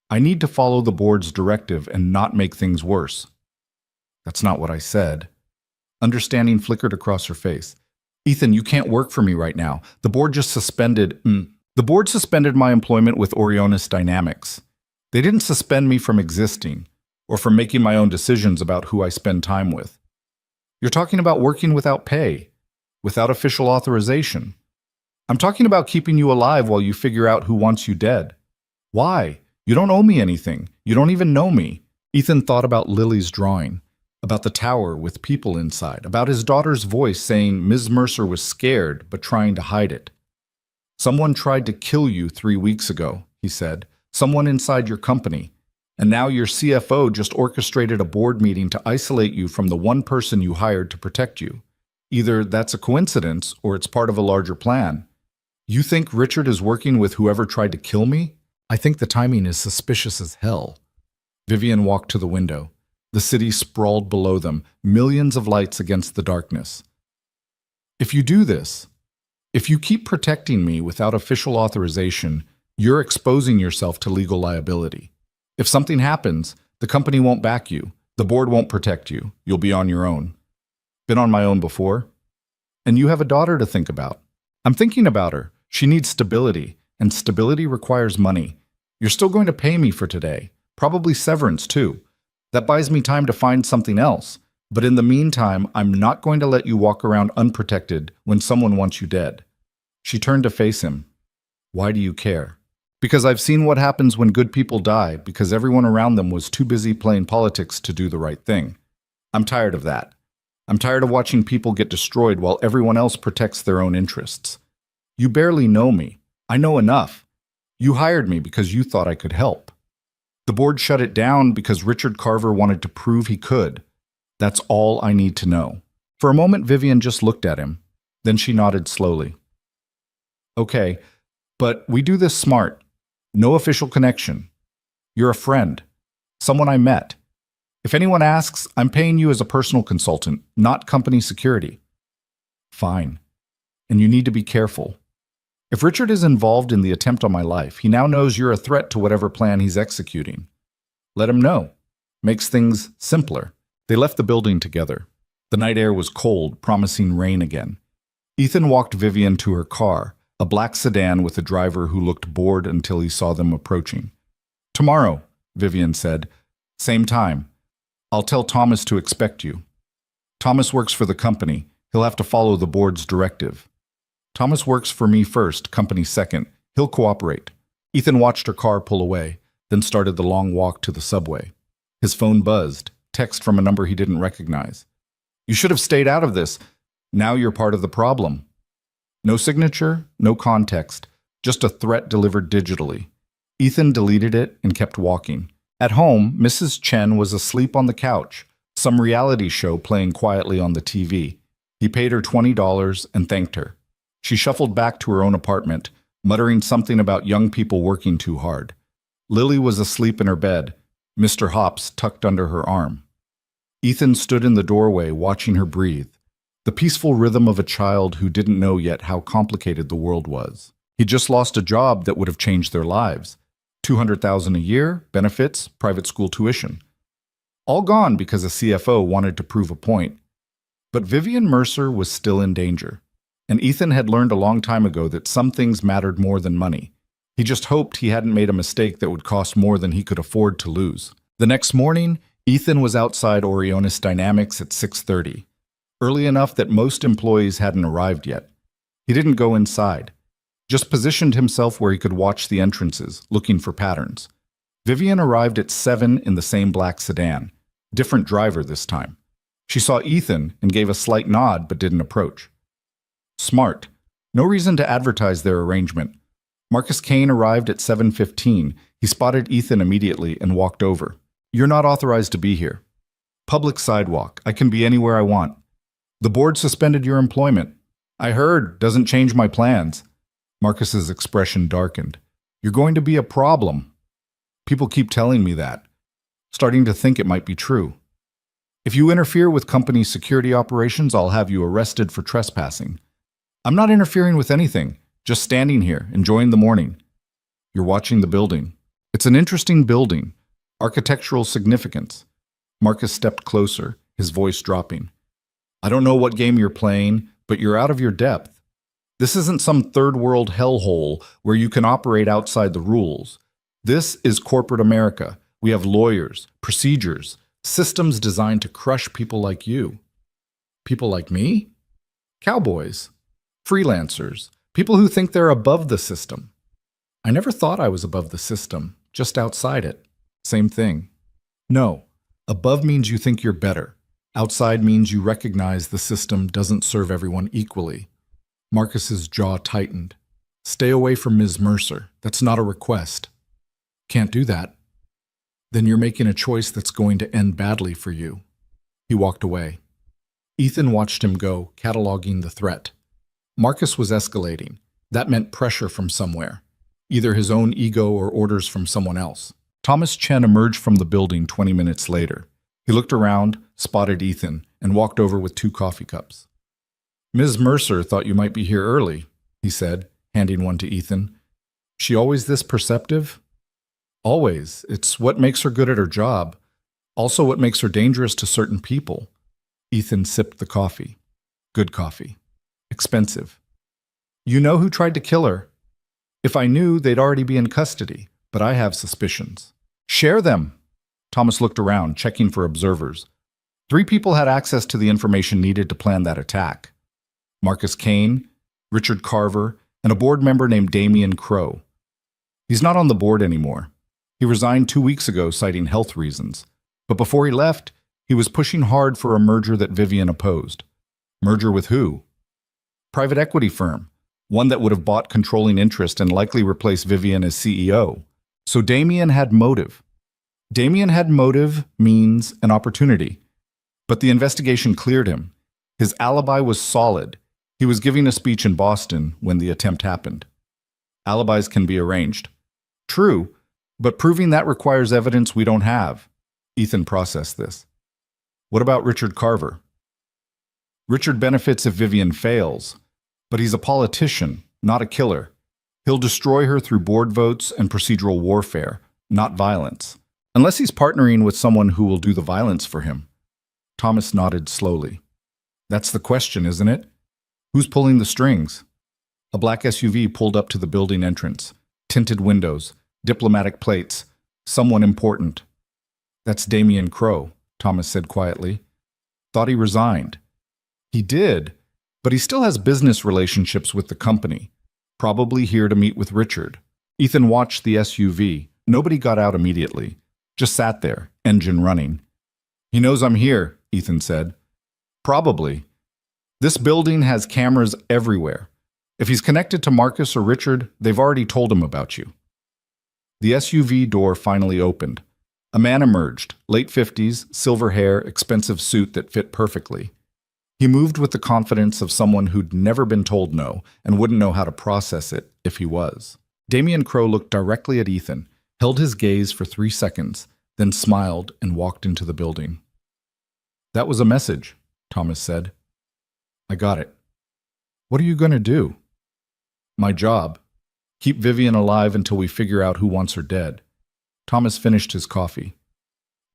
I need to follow the board's directive and not make things worse. That's not what I said. Understanding flickered across her face. Ethan, you can't work for me right now. The board just suspended my employment with Orionis Dynamics. They didn't suspend me from existing or from making my own decisions about who I spend time with. You're talking about working without pay, without official authorization. I'm talking about keeping you alive while you figure out who wants you dead. Why? You don't owe me anything. You don't even know me. Ethan thought about Lily's drawing, about the tower with people inside, about his daughter's voice saying Ms. Mercer was scared but trying to hide it. Someone tried to kill you 3 weeks ago, he said. Someone inside your company. And now your CFO just orchestrated a board meeting to isolate you from the one person you hired to protect you. Either that's a coincidence or it's part of a larger plan. You think Richard is working with whoever tried to kill me? I think the timing is suspicious as hell. Vivian walked to the window. The city sprawled below them, millions of lights against the darkness. If you do this, if you keep protecting me without official authorization, you're exposing yourself to legal liability. If something happens, the company won't back you. The board won't protect you. You'll be on your own. Been on my own before. And you have a daughter to think about. I'm thinking about her. She needs stability, and stability requires money. You're still going to pay me for today. Probably severance, too. That buys me time to find something else. But in the meantime, I'm not going to let you walk around unprotected when someone wants you dead. She turned to face him. Why do you care? Because I've seen what happens when good people die because everyone around them was too busy playing politics to do the right thing. I'm tired of that. I'm tired of watching people get destroyed while everyone else protects their own interests. You barely know me. I know enough. You hired me because you thought I could help. The board shut it down because Richard Carver wanted to prove he could. That's all I need to know. For a moment, Vivian just looked at him. Then she nodded slowly. Okay, but we do this smart. No official connection. You're a friend. Someone I met. If anyone asks, I'm paying you as a personal consultant, not company security. Fine. And you need to be careful. If Richard is involved in the attempt on my life, he now knows you're a threat to whatever plan he's executing. Let him know. Makes things simpler. They left the building together. The night air was cold, promising rain again. Ethan walked Vivian to her car, a black sedan with a driver who looked bored until he saw them approaching. Tomorrow, Vivian said. Same time. I'll tell Thomas to expect you. Thomas works for the company. He'll have to follow the board's directive. Thomas works for me first, company second. He'll cooperate. Ethan watched her car pull away, then started the long walk to the subway. His phone buzzed, text from a number he didn't recognize. You should have stayed out of this. Now you're part of the problem. No signature, no context, just a threat delivered digitally. Ethan deleted it and kept walking. At home, Mrs. Chen was asleep on the couch, some reality show playing quietly on the TV. He paid her $20 and thanked her. She shuffled back to her own apartment, muttering something about young people working too hard. Lily was asleep in her bed, Mr. Hops tucked under her arm. Ethan stood in the doorway watching her breathe, the peaceful rhythm of a child who didn't know yet how complicated the world was. He'd just lost a job that would have changed their lives. $200,000 a year, benefits, private school tuition. All gone because a CFO wanted to prove a point. But Vivian Mercer was still in danger. And Ethan had learned a long time ago that some things mattered more than money. He just hoped he hadn't made a mistake that would cost more than he could afford to lose. The next morning, Ethan was outside Orionis Dynamics at 6:30, early enough that most employees hadn't arrived yet. He didn't go inside, just positioned himself where he could watch the entrances, looking for patterns. Vivian arrived at 7 in the same black sedan, different driver this time. She saw Ethan and gave a slight nod but didn't approach. Smart. No reason to advertise their arrangement. Marcus Kane arrived at 7:15. He spotted Ethan immediately and walked over. You're not authorized to be here. Public sidewalk. I can be anywhere I want. The board suspended your employment. I heard. Doesn't change my plans. Marcus's expression darkened. You're going to be a problem. People keep telling me that. Starting to think it might be true. If you interfere with company security operations, I'll have you arrested for trespassing. I'm not interfering with anything, just standing here, enjoying the morning. You're watching the building. It's an interesting building. Architectural significance. Marcus stepped closer, his voice dropping. I don't know what game you're playing, but you're out of your depth. This isn't some third-world hellhole where you can operate outside the rules. This is corporate America. We have lawyers, procedures, systems designed to crush people like you. People like me? Cowboys. Freelancers. People who think they're above the system. I never thought I was above the system, just outside it. Same thing. No, above means you think you're better. Outside means you recognize the system doesn't serve everyone equally. Marcus's jaw tightened. Stay away from Ms. Mercer. That's not a request. Can't do that. Then you're making a choice that's going to end badly for you. He walked away. Ethan watched him go, cataloging the threat. Marcus was escalating. That meant pressure from somewhere, either his own ego or orders from someone else. Thomas Chen emerged from the building 20 minutes later. He looked around, spotted Ethan, and walked over with 2 coffee cups. Ms. Mercer thought you might be here early, he said, handing one to Ethan. She always this perceptive? Always. It's what makes her good at her job. Also what makes her dangerous to certain people. Ethan sipped the coffee. Good coffee. Expensive. You know who tried to kill her? If I knew, they'd already be in custody, but I have suspicions. Share them. Thomas looked around, checking for observers. 3 people had access to the information needed to plan that attack. Marcus Kane, Richard Carver, and a board member named Damian Crow. He's not on the board anymore. He resigned 2 weeks ago, citing health reasons. But before he left, he was pushing hard for a merger that Vivian opposed. Merger with who? Private equity firm, one that would have bought controlling interest and likely replaced Vivian as CEO. So Damian had motive. Damian had motive, means, and opportunity. But the investigation cleared him. His alibi was solid. He was giving a speech in Boston when the attempt happened. Alibis can be arranged. True, but proving that requires evidence we don't have. Ethan processed this. What about Richard Carver? Richard benefits if Vivian fails, but he's a politician, not a killer. He'll destroy her through board votes and procedural warfare, not violence. Unless he's partnering with someone who will do the violence for him. Thomas nodded slowly. That's the question, isn't it? Who's pulling the strings? A black SUV pulled up to the building entrance. Tinted windows, diplomatic plates, someone important. That's Damian Crow, Thomas said quietly. Thought he resigned. He did, but he still has business relationships with the company. Probably here to meet with Richard. Ethan watched the SUV. Nobody got out immediately. Just sat there, engine running. He knows I'm here, Ethan said. Probably. This building has cameras everywhere. If he's connected to Marcus or Richard, they've already told him about you. The SUV door finally opened. A man emerged, late 50s, silver hair, expensive suit that fit perfectly. He moved with the confidence of someone who'd never been told no and wouldn't know how to process it if he was. Damian Crow looked directly at Ethan, held his gaze for 3 seconds, then smiled and walked into the building. That was a message, Thomas said. I got it. What are you going to do? My job. Keep Vivian alive until we figure out who wants her dead. Thomas finished his coffee.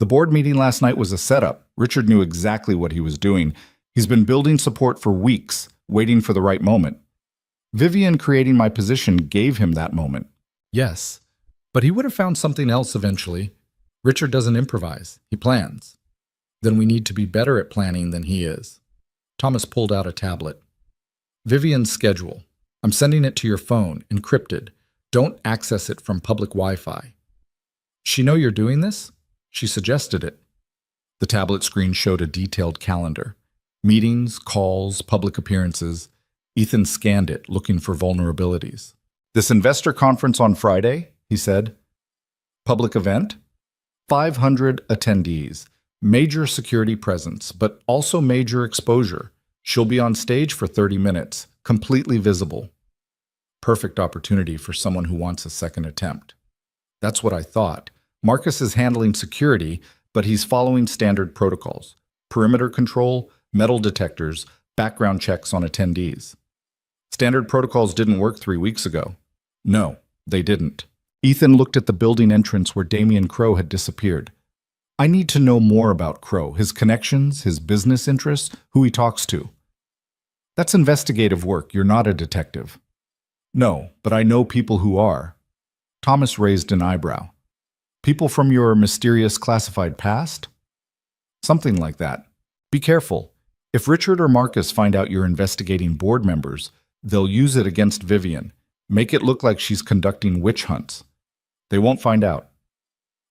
The board meeting last night was a setup. Richard knew exactly what he was doing. He's been building support for weeks, waiting for the right moment. Vivian creating my position gave him that moment. Yes, but he would have found something else eventually. Richard doesn't improvise. He plans. Then we need to be better at planning than he is. Thomas pulled out a tablet. Vivian's schedule. I'm sending it to your phone, encrypted. Don't access it from public Wi-Fi. She know you're doing this? She suggested it. The tablet screen showed a detailed calendar. Meetings, calls, public appearances. Ethan scanned it, looking for vulnerabilities. This investor conference on Friday, he said. Public event? 500 attendees. Major security presence, but also major exposure. She'll be on stage for 30 minutes, completely visible. Perfect opportunity for someone who wants a second attempt. That's what I thought. Marcus is handling security, but he's following standard protocols. Perimeter control, metal detectors, background checks on attendees. Standard protocols didn't work 3 weeks ago. No, they didn't. Ethan looked at the building entrance where Damian Crow had disappeared. I need to know more about Crow, his connections, his business interests, who he talks to. That's investigative work. You're not a detective. No, but I know people who are. Thomas raised an eyebrow. People from your mysterious classified past? Something like that. Be careful. If Richard or Marcus find out you're investigating board members, they'll use it against Vivian. Make it look like she's conducting witch hunts. They won't find out.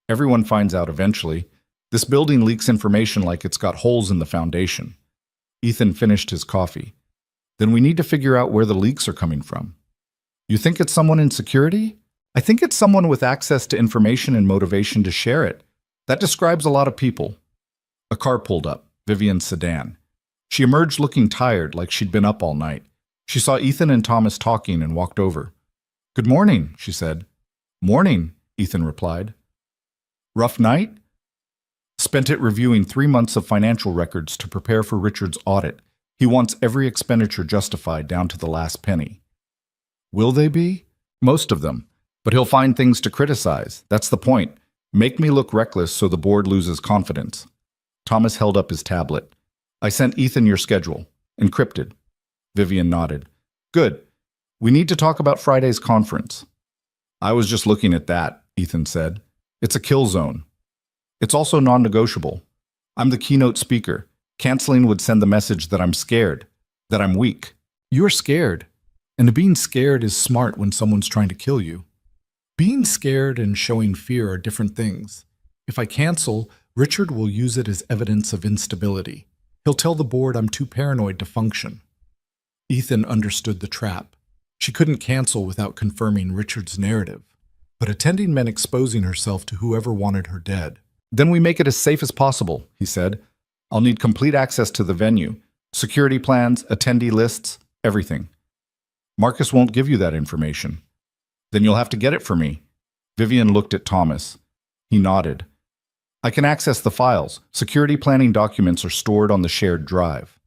Everyone finds out eventually. This building leaks information like it's got holes in the foundation. Ethan finished his coffee. Then we need to figure out where the leaks are coming from. You think it's someone in security? I think it's someone with access to information and motivation to share it. That describes a lot of people. A car pulled up, Vivian's sedan. She emerged looking tired, like she'd been up all night. She saw Ethan and Thomas talking and walked over. "Good morning," she said. "Morning," Ethan replied. "Rough night?" "Spent it reviewing 3 months of financial records to prepare for Richard's audit. He wants every expenditure justified down to the last penny." "Will they be?" "Most of them. But he'll find things to criticize. That's the point. Make me look reckless so the board loses confidence." Thomas held up his tablet. "I sent Ethan your schedule. Encrypted." Vivian nodded. "Good. We need to talk about Friday's conference." "I was just looking at that," Ethan said. "It's a kill zone. It's also non-negotiable. I'm the keynote speaker. Canceling would send the message that I'm scared, that I'm weak." "You're scared. And being scared is smart when someone's trying to kill you. Being scared and showing fear are different things. If I cancel, Richard will use it as evidence of instability. He'll tell the board I'm too paranoid to function." Ethan understood the trap. She couldn't cancel without confirming Richard's narrative. But attending meant exposing herself to whoever wanted her dead. "Then we make it as safe as possible," he said. "I'll need complete access to the venue, security plans, attendee lists, everything." "Marcus won't give you that information." "Then you'll have to get it for me." Vivian looked at Thomas. He nodded. "I can access the files. Security planning documents are stored on the shared drive."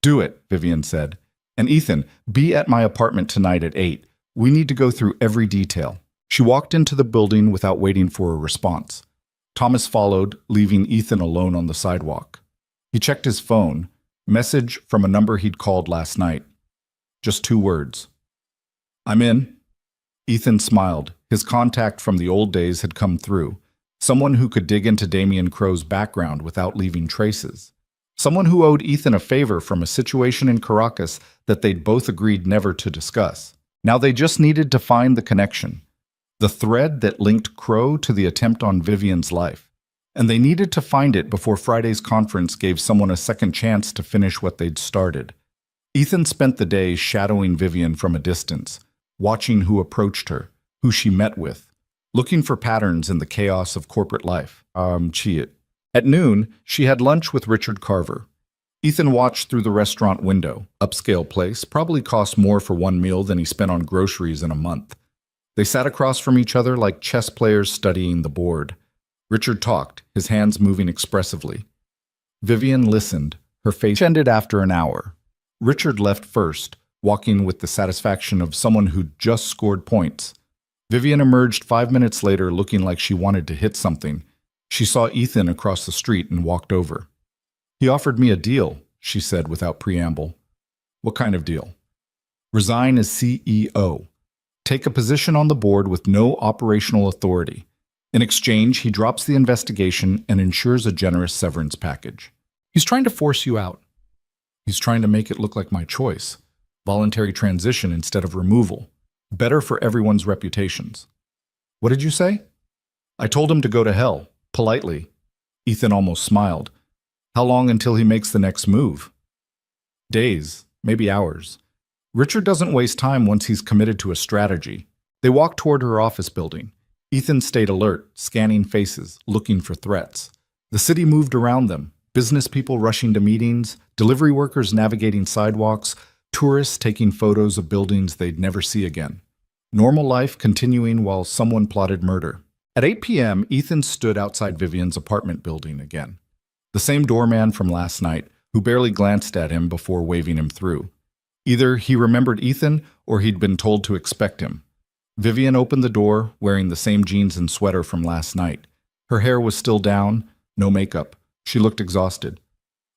"Do it," Vivian said. "And Ethan, be at my apartment tonight at 8. We need to go through every detail." She walked into the building without waiting for a response. Thomas followed, leaving Ethan alone on the sidewalk. He checked his phone. Message from a number he'd called last night. Just 2 words. "I'm in." Ethan smiled. His contact from the old days had come through. Someone who could dig into Damien Crow's background without leaving traces. Someone who owed Ethan a favor from a situation in Caracas that they'd both agreed never to discuss. Now they just needed to find the connection. The thread that linked Crow to the attempt on Vivian's life. And they needed to find it before Friday's conference gave someone a second chance to finish what they'd started. Ethan spent the day shadowing Vivian from a distance, watching who approached her, who she met with, looking for patterns in the chaos of corporate life. At noon, she had lunch with Richard Carver. Ethan watched through the restaurant window. Upscale place, probably cost more for one meal than he spent on groceries in a month. They sat across from each other like chess players studying the board. Richard talked, his hands moving expressively. Vivian listened. Her face ended after an hour. Richard left first, walking with the satisfaction of someone who'd just scored points. Vivian emerged 5 minutes later looking like she wanted to hit something. She saw Ethan across the street and walked over. "He offered me a deal," she said without preamble. "What kind of deal?" "Resign as CEO. Take a position on the board with no operational authority. In exchange, he drops the investigation and ensures a generous severance package." "He's trying to force you out." "He's trying to make it look like my choice. Voluntary transition instead of removal. Better for everyone's reputations." "What did you say?" "I told him to go to hell, politely." Ethan almost smiled. "How long until he makes the next move?" "Days, maybe hours. Richard doesn't waste time once he's committed to a strategy." They walked toward her office building. Ethan stayed alert, scanning faces, looking for threats. The city moved around them. Business people rushing to meetings, delivery workers navigating sidewalks, tourists taking photos of buildings they'd never see again. Normal life continuing while someone plotted murder. At 8 p.m., Ethan stood outside Vivian's apartment building again. The same doorman from last night, who barely glanced at him before waving him through. Either he remembered Ethan or he'd been told to expect him. Vivian opened the door, wearing the same jeans and sweater from last night. Her hair was still down, no makeup. She looked exhausted.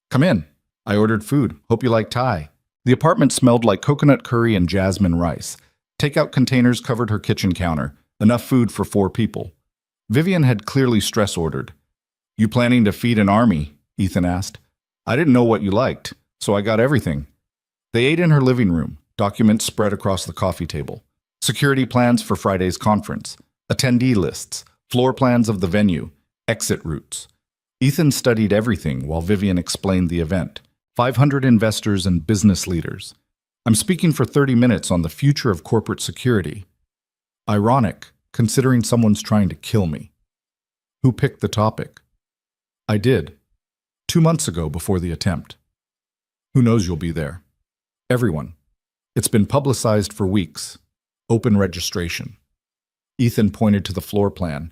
"Come in. I ordered food. Hope you like Thai." The apartment smelled like coconut curry and jasmine rice. Takeout containers covered her kitchen counter. Enough food for 4 people. Vivian had clearly stress ordered. "You planning to feed an army?" Ethan asked. "I didn't know what you liked, so I got everything." They ate in her living room, documents spread across the coffee table. Security plans for Friday's conference, attendee lists, floor plans of the venue, exit routes. Ethan studied everything while Vivian explained the event. 500 investors and business leaders. I'm speaking for 30 minutes on the future of corporate security. Ironic, considering someone's trying to kill me. Who picked the topic? I did. 2 months ago before the attempt. Who knows you'll be there? Everyone. It's been publicized for weeks. Open registration. Ethan pointed to the floor plan.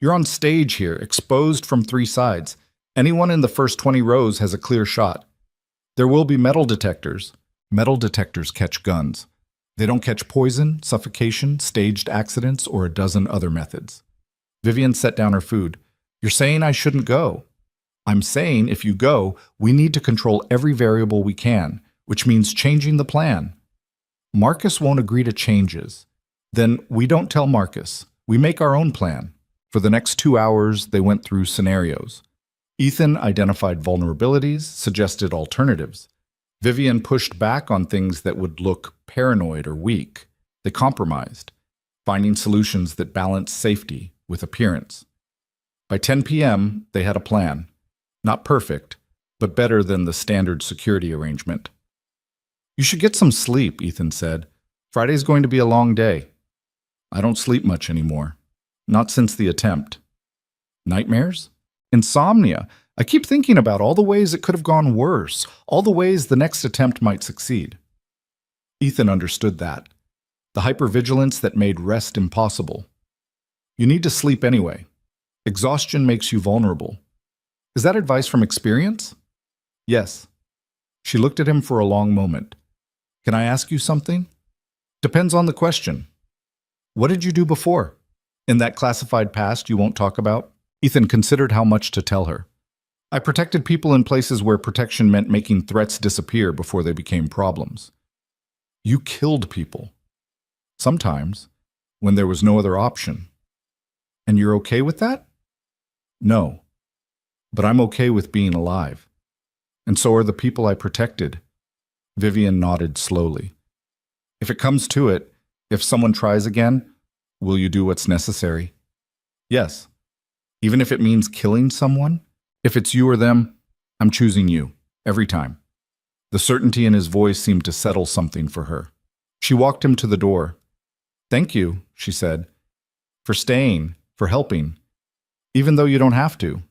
You're on stage here, exposed from 3 sides. Anyone in the first 20 rows has a clear shot. There will be metal detectors. Metal detectors catch guns. They don't catch poison, suffocation, staged accidents, or a dozen other methods. Vivian set down her food. You're saying I shouldn't go. I'm saying if you go, we need to control every variable we can, which means changing the plan. Marcus won't agree to changes. Then we don't tell Marcus. We make our own plan. For the next 2 hours, they went through scenarios. Ethan identified vulnerabilities, suggested alternatives. Vivian pushed back on things that would look paranoid or weak. They compromised, finding solutions that balanced safety with appearance. By 10 p.m., they had a plan. Not perfect, but better than the standard security arrangement. You should get some sleep, Ethan said. Friday's going to be a long day. I don't sleep much anymore. Not since the attempt. Nightmares? Insomnia. I keep thinking about all the ways it could have gone worse, all the ways the next attempt might succeed. Ethan understood that. The hypervigilance that made rest impossible. You need to sleep anyway. Exhaustion makes you vulnerable. Is that advice from experience? Yes. She looked at him for a long moment. Can I ask you something? Depends on the question. What did you do before? In that classified past you won't talk about? Ethan considered how much to tell her. I protected people in places where protection meant making threats disappear before they became problems. You killed people. Sometimes, when there was no other option. And you're okay with that? No. But I'm okay with being alive. And so are the people I protected. Vivian nodded slowly. If it comes to it, if someone tries again, will you do what's necessary? Yes. Even if it means killing someone? If it's you or them, I'm choosing you, every time. The certainty in his voice seemed to settle something for her. She walked him to the door. Thank you, she said, for staying, for helping, even though you don't have to.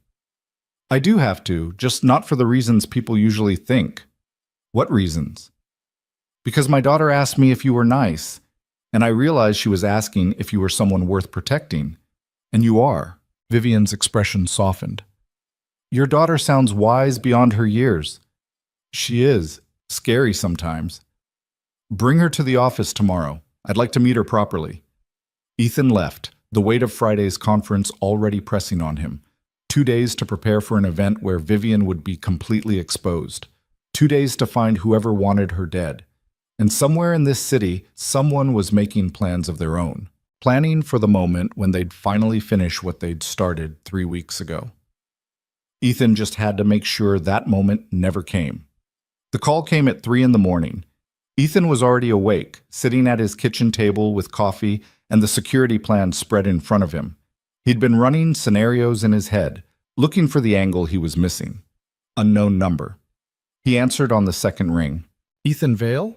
I do have to, just not for the reasons people usually think. What reasons? Because my daughter asked me if you were nice, and I realized she was asking if you were someone worth protecting. And you are. Vivian's expression softened. Your daughter sounds wise beyond her years. She is. Scary sometimes. Bring her to the office tomorrow. I'd like to meet her properly. Ethan left, the weight of Friday's conference already pressing on him. 2 days to prepare for an event where Vivian would be completely exposed. 2 days to find whoever wanted her dead. And somewhere in this city, someone was making plans of their own. Planning for the moment when they'd finally finish what they'd started 3 weeks ago. Ethan just had to make sure that moment never came. The call came at 3 in the morning. Ethan was already awake, sitting at his kitchen table with coffee and the security plan spread in front of him. He'd been running scenarios in his head, looking for the angle he was missing. Unknown number. He answered on the second ring. Ethan Vale?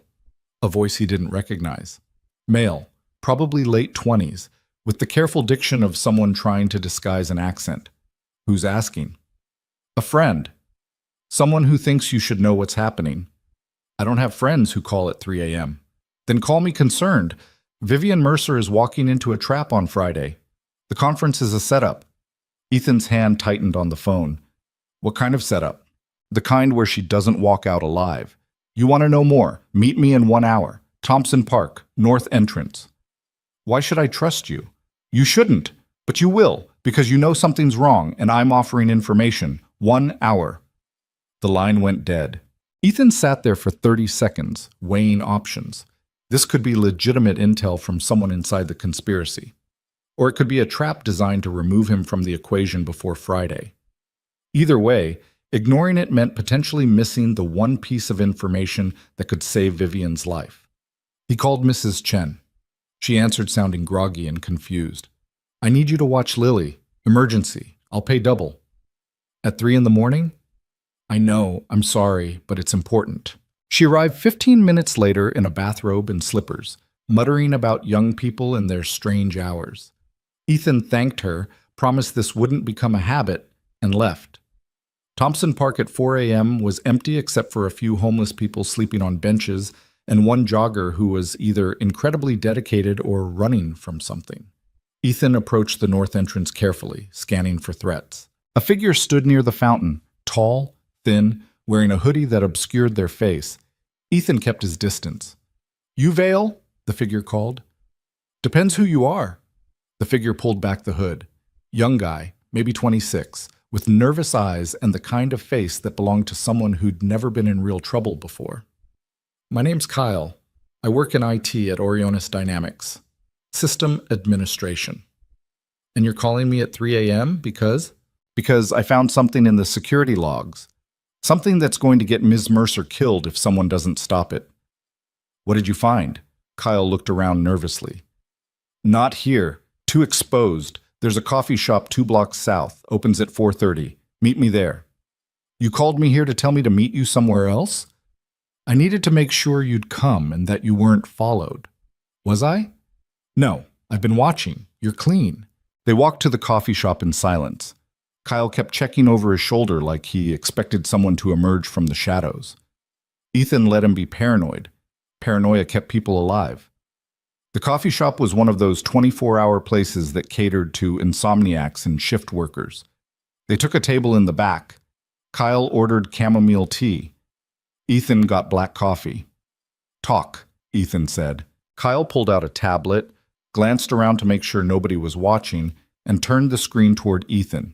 A voice he didn't recognize. Male, probably late 20s, with the careful diction of someone trying to disguise an accent. Who's asking? A friend. Someone who thinks you should know what's happening. I don't have friends who call at 3 a.m. Then call me concerned. Vivian Mercer is walking into a trap on Friday. The conference is a setup. Ethan's hand tightened on the phone. What kind of setup? The kind where she doesn't walk out alive. You want to know more? Meet me in 1 hour. Thompson Park, North Entrance. Why should I trust you? You shouldn't, but you will, because you know something's wrong and I'm offering information. 1 hour. The line went dead. Ethan sat there for 30 seconds, weighing options. This could be legitimate intel from someone inside the conspiracy. Or it could be a trap designed to remove him from the equation before Friday. Either way, ignoring it meant potentially missing the one piece of information that could save Vivian's life. He called Mrs. Chen. She answered sounding groggy and confused. I need you to watch Lily. Emergency. I'll pay double. At 3 in the morning? I know, I'm sorry, but it's important. She arrived 15 minutes later in a bathrobe and slippers, muttering about young people and their strange hours. Ethan thanked her, promised this wouldn't become a habit, and left. Thompson Park at 4 a.m. was empty except for a few homeless people sleeping on benches and one jogger who was either incredibly dedicated or running from something. Ethan approached the north entrance carefully, scanning for threats. A figure stood near the fountain, tall, thin, wearing a hoodie that obscured their face. Ethan kept his distance. "You Vale?" the figure called. "Depends who you are." The figure pulled back the hood. Young guy, maybe 26, with nervous eyes and the kind of face that belonged to someone who'd never been in real trouble before. "My name's Kyle. I work in IT at Orionis Dynamics. System administration. And you're calling me at 3 a.m. because? Because I found something in the security logs. Something that's going to get Ms. Mercer killed if someone doesn't stop it." "What did you find?" Kyle looked around nervously. "Not here. Too exposed. There's a coffee shop 2 blocks south. Opens at 4:30. Meet me there." "You called me here to tell me to meet you somewhere else?" "I needed to make sure you'd come and that you weren't followed." "Was I?" "No. I've been watching. You're clean." They walked to the coffee shop in silence. Kyle kept checking over his shoulder like he expected someone to emerge from the shadows. Ethan let him be paranoid. Paranoia kept people alive. The coffee shop was one of those 24-hour places that catered to insomniacs and shift workers. They took a table in the back. Kyle ordered chamomile tea. Ethan got black coffee. "Talk," Ethan said. Kyle pulled out a tablet, glanced around to make sure nobody was watching, and turned the screen toward Ethan.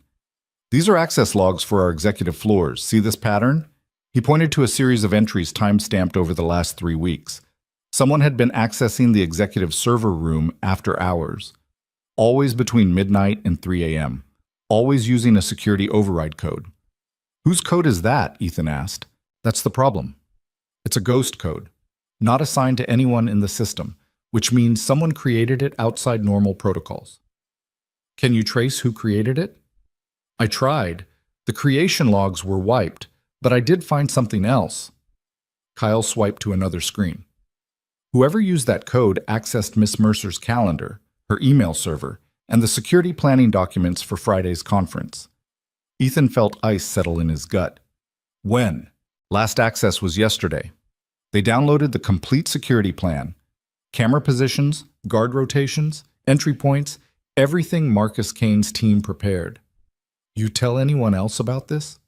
"These are access logs for our executive floors. See this pattern?" He pointed to a series of entries time-stamped over the last 3 weeks. Someone had been accessing the executive server room after hours, always between midnight and 3 a.m., always using a security override code. "Whose code is that?" Ethan asked. "That's the problem. It's a ghost code, not assigned to anyone in the system, which means someone created it outside normal protocols." "Can you trace who created it?" "I tried. The creation logs were wiped, but I did find something else." Kyle swiped to another screen. Whoever used that code accessed Miss Mercer's calendar, her email server, and the security planning documents for Friday's conference. Ethan felt ice settle in his gut. "When?" "Last access was yesterday. They downloaded the complete security plan. Camera positions, guard rotations, entry points, everything Marcus Kane's team prepared." "You tell anyone else about this?"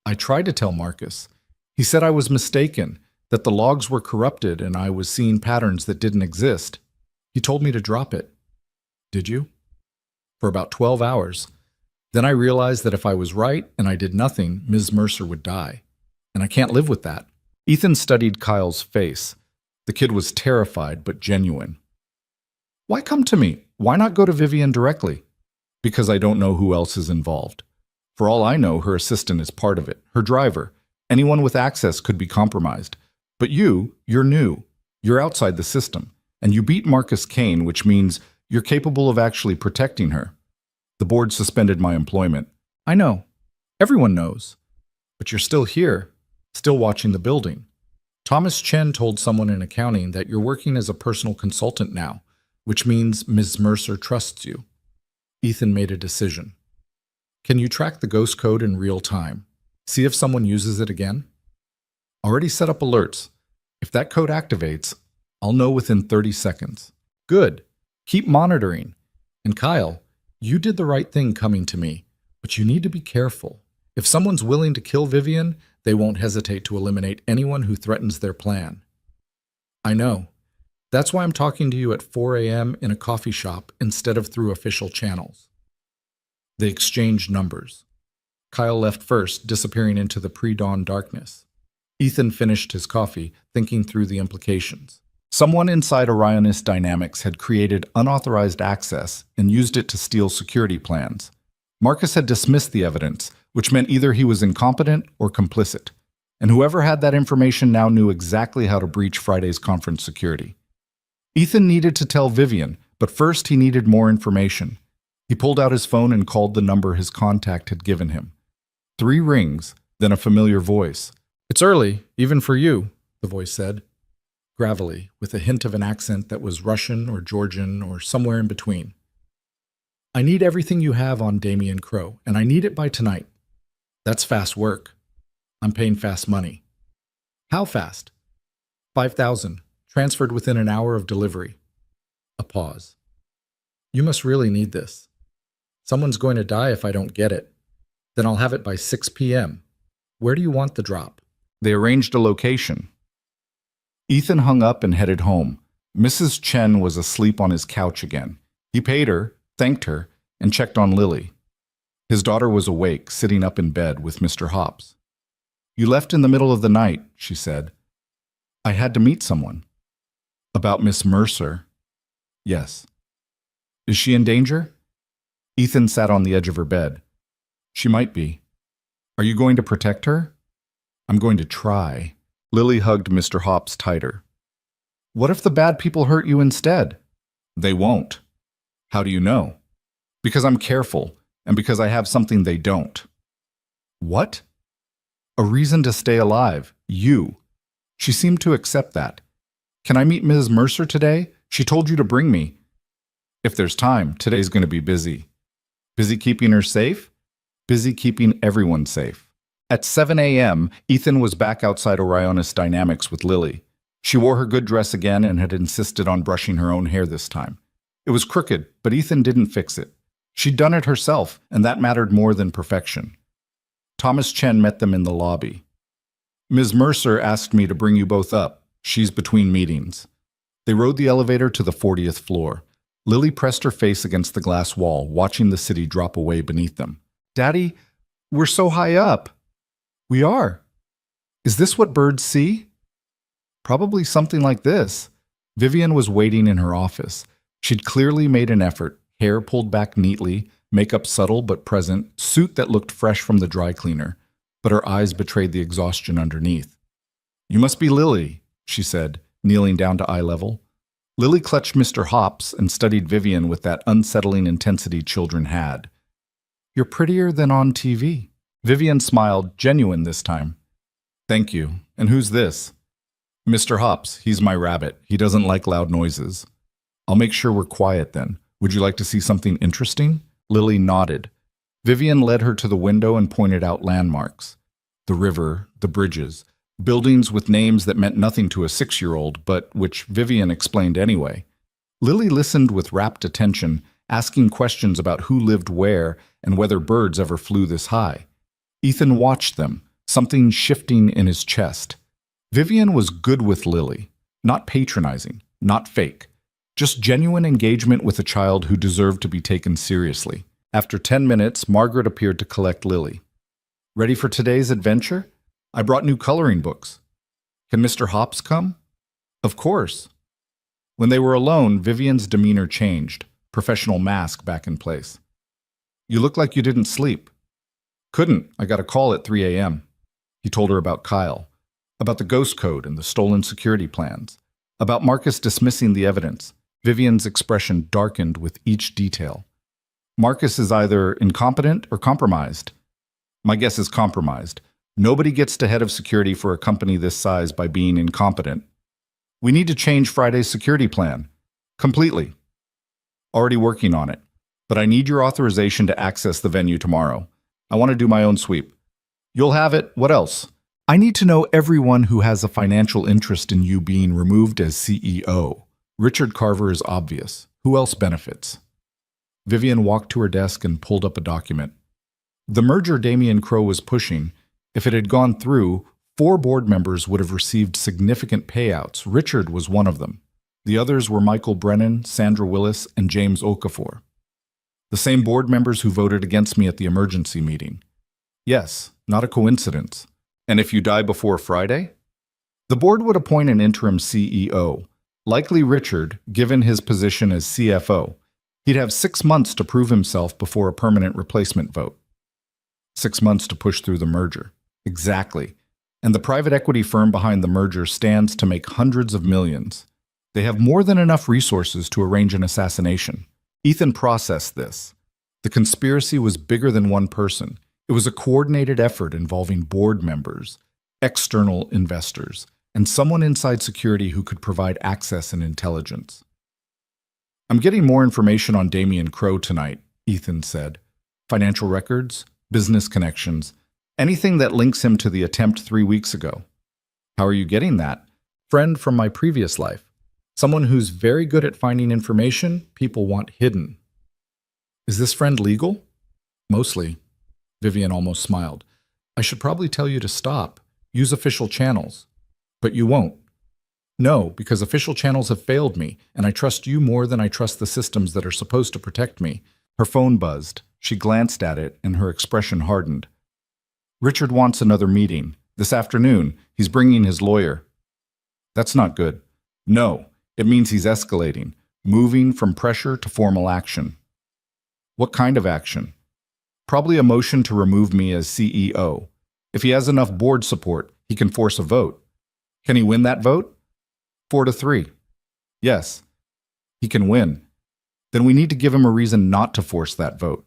"I tried to tell Marcus. He said I was mistaken, that the logs were corrupted and I was seeing patterns that didn't exist. He told me to drop it." "Did you?" "For about 12 hours. Then I realized that if I was right and I did nothing, Ms. Mercer would die. And I can't live with that." Ethan studied Kyle's face. The kid was terrified but genuine. "Why come to me? Why not go to Vivian directly?" "Because I don't know who else is involved. For all I know, her assistant is part of it, her driver. Anyone with access could be compromised. But you're new. You're outside the system. And you beat Marcus Kane, which means you're capable of actually protecting her. The board suspended my employment." "I know. Everyone knows. But you're still here, still watching the building. Thomas Chen told someone in accounting that you're working as a personal consultant now, which means Ms. Mercer trusts you." Ethan made a decision. "Can you track the ghost code in real time? See if someone uses it again?" "Already set up alerts. If that code activates, I'll know within 30 seconds. "Good. Keep monitoring. And Kyle, you did the right thing coming to me, but you need to be careful. If someone's willing to kill Vivian, they won't hesitate to eliminate anyone who threatens their plan." "I know. That's why I'm talking to you at 4 a.m. in a coffee shop instead of through official channels." They exchanged numbers. Kyle left first, disappearing into the pre-dawn darkness. Ethan finished his coffee, thinking through the implications. Someone inside Orionis Dynamics had created unauthorized access and used it to steal security plans. Marcus had dismissed the evidence, which meant either he was incompetent or complicit. And whoever had that information now knew exactly how to breach Friday's conference security. Ethan needed to tell Vivian, but first he needed more information. He pulled out his phone and called the number his contact had given him. 3 rings, then a familiar voice. "It's early, even for you. the voice said, gravelly, with a hint of an accent that was Russian or Georgian or somewhere in between. I need everything you have on Damien Crowe, and I need it by tonight. That's fast work. I'm paying fast money. How fast? 5,000, transferred within an hour of delivery. A pause. You must really need this. Someone's going to die if I don't get it. Then I'll have it by 6 p.m. Where do you want the drop? They arranged a location. Ethan hung up and headed home. Mrs. Chen was asleep on his couch again. He paid her, thanked her, and checked on Lily. His daughter was awake, sitting up in bed with Mr. Hops. You left in the middle of the night, she said. I had to meet someone. About Miss Mercer? Yes. Is she in danger? Ethan sat on the edge of her bed. She might be. Are you going to protect her? I'm going to try. Lily hugged Mr. Hops tighter. What if the bad people hurt you instead? They won't. How do you know? Because I'm careful, and because I have something they don't. What? A reason to stay alive. You. She seemed to accept that. Can I meet Ms. Mercer today? She told you to bring me. If there's time, today's going to be busy. Busy keeping her safe? Busy keeping everyone safe. At 7 a.m., Ethan was back outside Orionis Dynamics with Lily. She wore her good dress again and had insisted on brushing her own hair this time. It was crooked, but Ethan didn't fix it. She'd done it herself, and that mattered more than perfection. Thomas Chen met them in the lobby. Ms. Mercer asked me to bring you both up. She's between meetings. They rode the elevator to the 40th floor. Lily pressed her face against the glass wall, watching the city drop away beneath them. Daddy, we're so high up. We are. Is this what birds see? Probably something like this. Vivian was waiting in her office. She'd clearly made an effort, hair pulled back neatly, makeup subtle but present, suit that looked fresh from the dry cleaner, but her eyes betrayed the exhaustion underneath. You must be Lily, she said, kneeling down to eye level. Lily clutched Mr. Hops and studied Vivian with that unsettling intensity children had. You're prettier than on TV. Vivian smiled, genuine this time. Thank you. And who's this? Mr. Hops. He's my rabbit. He doesn't like loud noises. I'll make sure we're quiet then. Would you like to see something interesting? Lily nodded. Vivian led her to the window and pointed out landmarks. The river, the bridges, buildings with names that meant nothing to a 6-year-old, but which Vivian explained anyway. Lily listened with rapt attention, asking questions about who lived where and whether birds ever flew this high. Ethan watched them, something shifting in his chest. Vivian was good with Lily, not patronizing, not fake, just genuine engagement with a child who deserved to be taken seriously. After 10 minutes, Margaret appeared to collect Lily. Ready for today's adventure? I brought new coloring books. Can Mr. Hops come? Of course. When they were alone, Vivian's demeanor changed, professional mask back in place. You look like you didn't sleep. Couldn't. I got a call at 3 a.m. He told her about Kyle, about the ghost code and the stolen security plans, about Marcus dismissing the evidence. Vivian's expression darkened with each detail. Marcus is either incompetent or compromised. My guess is compromised. Nobody gets to head of security for a company this size by being incompetent. We need to change Friday's security plan. Completely. Already working on it. But I need your authorization to access the venue tomorrow. I want to do my own sweep. You'll have it. What else? I need to know everyone who has a financial interest in you being removed as CEO. Richard Carver is obvious. Who else benefits? Vivian walked to her desk and pulled up a document. The merger Damien Crowe was pushing, if it had gone through, 4 board members would have received significant payouts. Richard was one of them. The others were Michael Brennan, Sandra Willis, and James Okafor. The same board members who voted against me at the emergency meeting. Yes, not a coincidence. And if you die before Friday? The board would appoint an interim CEO, likely Richard, given his position as CFO. He'd have 6 months to prove himself before a permanent replacement vote. 6 months to push through the merger. Exactly. And the private equity firm behind the merger stands to make hundreds of millions. They have more than enough resources to arrange an assassination. Ethan processed this. The conspiracy was bigger than one person. It was a coordinated effort involving board members, external investors, and someone inside security who could provide access and intelligence. I'm getting more information on Damien Crowe tonight, Ethan said. Financial records, business connections, anything that links him to the attempt 3 weeks ago. How are you getting that? Friend from my previous life. Someone who's very good at finding information people want hidden. Is this friend legal? Mostly. Vivian almost smiled. I should probably tell you to stop. Use official channels. But you won't. No, because official channels have failed me, and I trust you more than I trust the systems that are supposed to protect me. Her phone buzzed. She glanced at it, and her expression hardened. Richard wants another meeting. This afternoon. He's bringing his lawyer. That's not good. No, it means he's escalating, moving from pressure to formal action. What kind of action? Probably a motion to remove me as CEO. If he has enough board support, he can force a vote. Can he win that vote? 4-3. Yes, he can win. Then we need to give him a reason not to force that vote.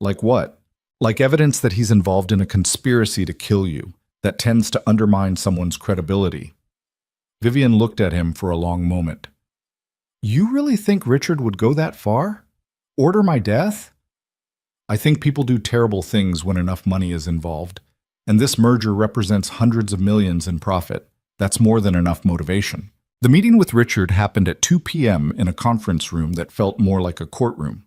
Like what? Like evidence that he's involved in a conspiracy to kill you that tends to undermine someone's credibility. Vivian looked at him for a long moment. You really think Richard would go that far? Order my death? I think people do terrible things when enough money is involved, and this merger represents hundreds of millions in profit. That's more than enough motivation. The meeting with Richard happened at 2 p.m. in a conference room that felt more like a courtroom.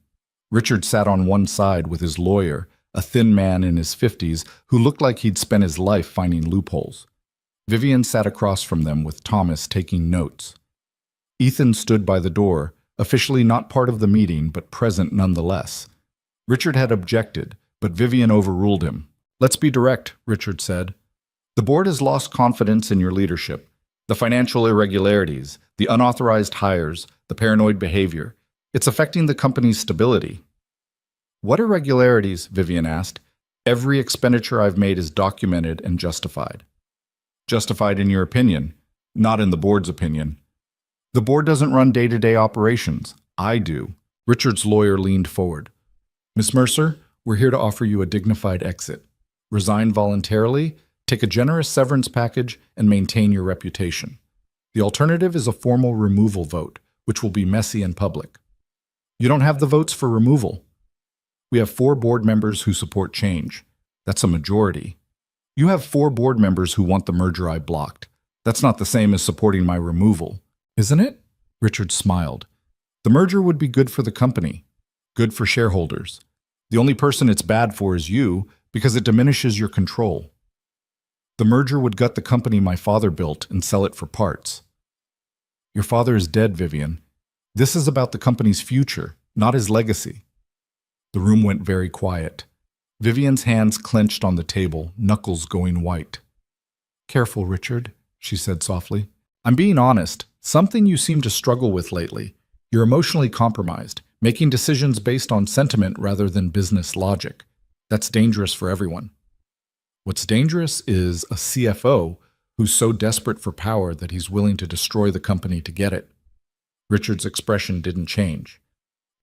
Richard sat on one side with his lawyer, a thin man in his 50s who looked like he'd spent his life finding loopholes. Vivian sat across from them with Thomas taking notes. Ethan stood by the door, officially not part of the meeting but present nonetheless. Richard had objected, but Vivian overruled him. Let's be direct, Richard said. The board has lost confidence in your leadership. The financial irregularities, the unauthorized hires, the paranoid behavior. It's affecting the company's stability. What irregularities? Vivian asked. Every expenditure I've made is documented and justified. Justified in your opinion, not in the board's opinion. The board doesn't run day-to-day operations. I do. Richard's lawyer leaned forward. Miss Mercer, we're here to offer you a dignified exit. Resign voluntarily, take a generous severance package, and maintain your reputation. The alternative is a formal removal vote, which will be messy and public. You don't have the votes for removal. We have 4 board members who support change. That's a majority. You have 4 board members who want the merger I blocked. That's not the same as supporting my removal, isn't it? Richard smiled. The merger would be good for the company, good for shareholders. The only person it's bad for is you, because it diminishes your control. The merger would gut the company my father built and sell it for parts. Your father is dead, Vivian. This is about the company's future, not his legacy. The room went very quiet. Vivian's hands clenched on the table, knuckles going white. Careful, Richard, she said softly. I'm being honest. Something you seem to struggle with lately. You're emotionally compromised, making decisions based on sentiment rather than business logic. That's dangerous for everyone. What's dangerous is a CFO who's so desperate for power that he's willing to destroy the company to get it. Richard's expression didn't change.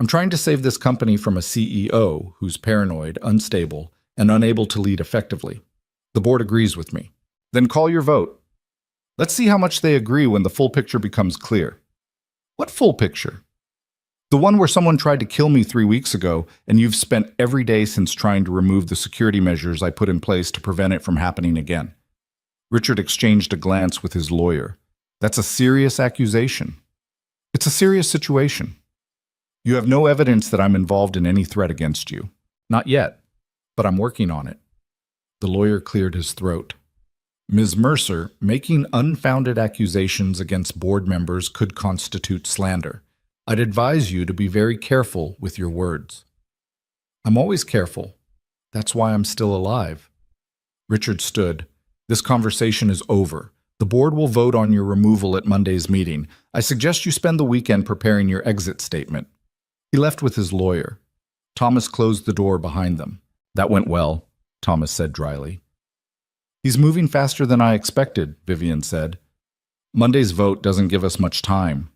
I'm trying to save this company from a CEO who's paranoid, unstable, and unable to lead effectively. The board agrees with me. Then call your vote. Let's see how much they agree when the full picture becomes clear. What full picture? The one where someone tried to kill me 3 weeks ago, and you've spent every day since trying to remove the security measures I put in place to prevent it from happening again. Richard exchanged a glance with his lawyer. That's a serious accusation. It's a serious situation. You have no evidence that I'm involved in any threat against you. Not yet, but I'm working on it. The lawyer cleared his throat. Ms. Mercer, making unfounded accusations against board members could constitute slander. I'd advise you to be very careful with your words. I'm always careful. That's why I'm still alive. Richard stood. This conversation is over. The board will vote on your removal at Monday's meeting. I suggest you spend the weekend preparing your exit statement. He left with his lawyer. Thomas closed the door behind them. That went well, Thomas said dryly. He's moving faster than I expected, Vivian said. Monday's vote doesn't give us much time.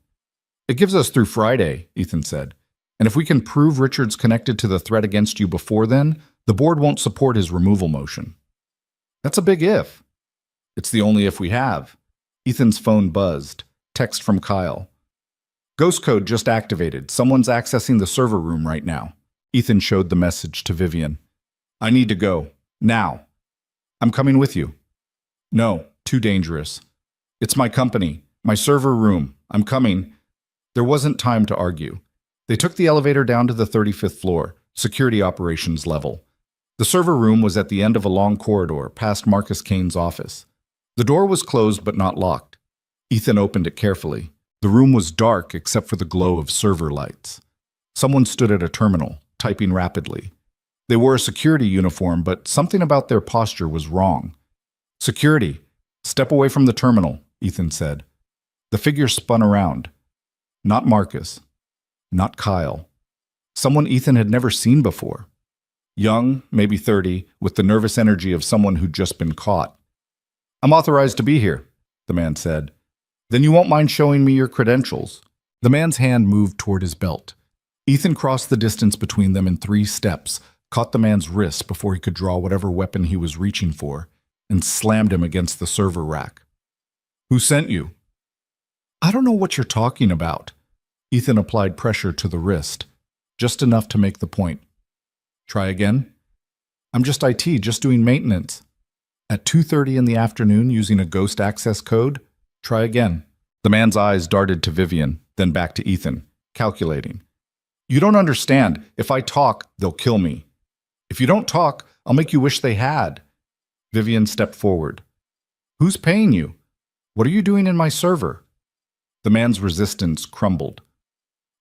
It gives us through Friday, Ethan said. And if we can prove Richard's connected to the threat against you before then, the board won't support his removal motion. That's a big if. It's the only if we have. Ethan's phone buzzed. Text from Kyle. Ghost code just activated. Someone's accessing the server room right now. Ethan showed the message to Vivian. I need to go. Now. I'm coming with you. No, too dangerous. It's my company, my server room. I'm coming. There wasn't time to argue. They took the elevator down to the 35th floor, security operations level. The server room was at the end of a long corridor past Marcus Kane's office. The door was closed but not locked. Ethan opened it carefully. The room was dark except for the glow of server lights. Someone stood at a terminal, typing rapidly. They wore a security uniform, but something about their posture was wrong. Security, step away from the terminal, Ethan said. The figure spun around. Not Marcus. Not Kyle. Someone Ethan had never seen before. Young, maybe 30, with the nervous energy of someone who'd just been caught. I'm authorized to be here, the man said. Then you won't mind showing me your credentials. The man's hand moved toward his belt. Ethan crossed the distance between them in 3 steps, caught the man's wrist before he could draw whatever weapon he was reaching for, and slammed him against the server rack. Who sent you? I don't know what you're talking about. Ethan applied pressure to the wrist, just enough to make the point. Try again. I'm just IT, just doing maintenance. At 2:30 in the afternoon using a ghost access code? Try again. The man's eyes darted to Vivian, then back to Ethan, calculating. You don't understand. If I talk, they'll kill me. If you don't talk, I'll make you wish they had. Vivian stepped forward. Who's paying you? What are you doing in my server? The man's resistance crumbled.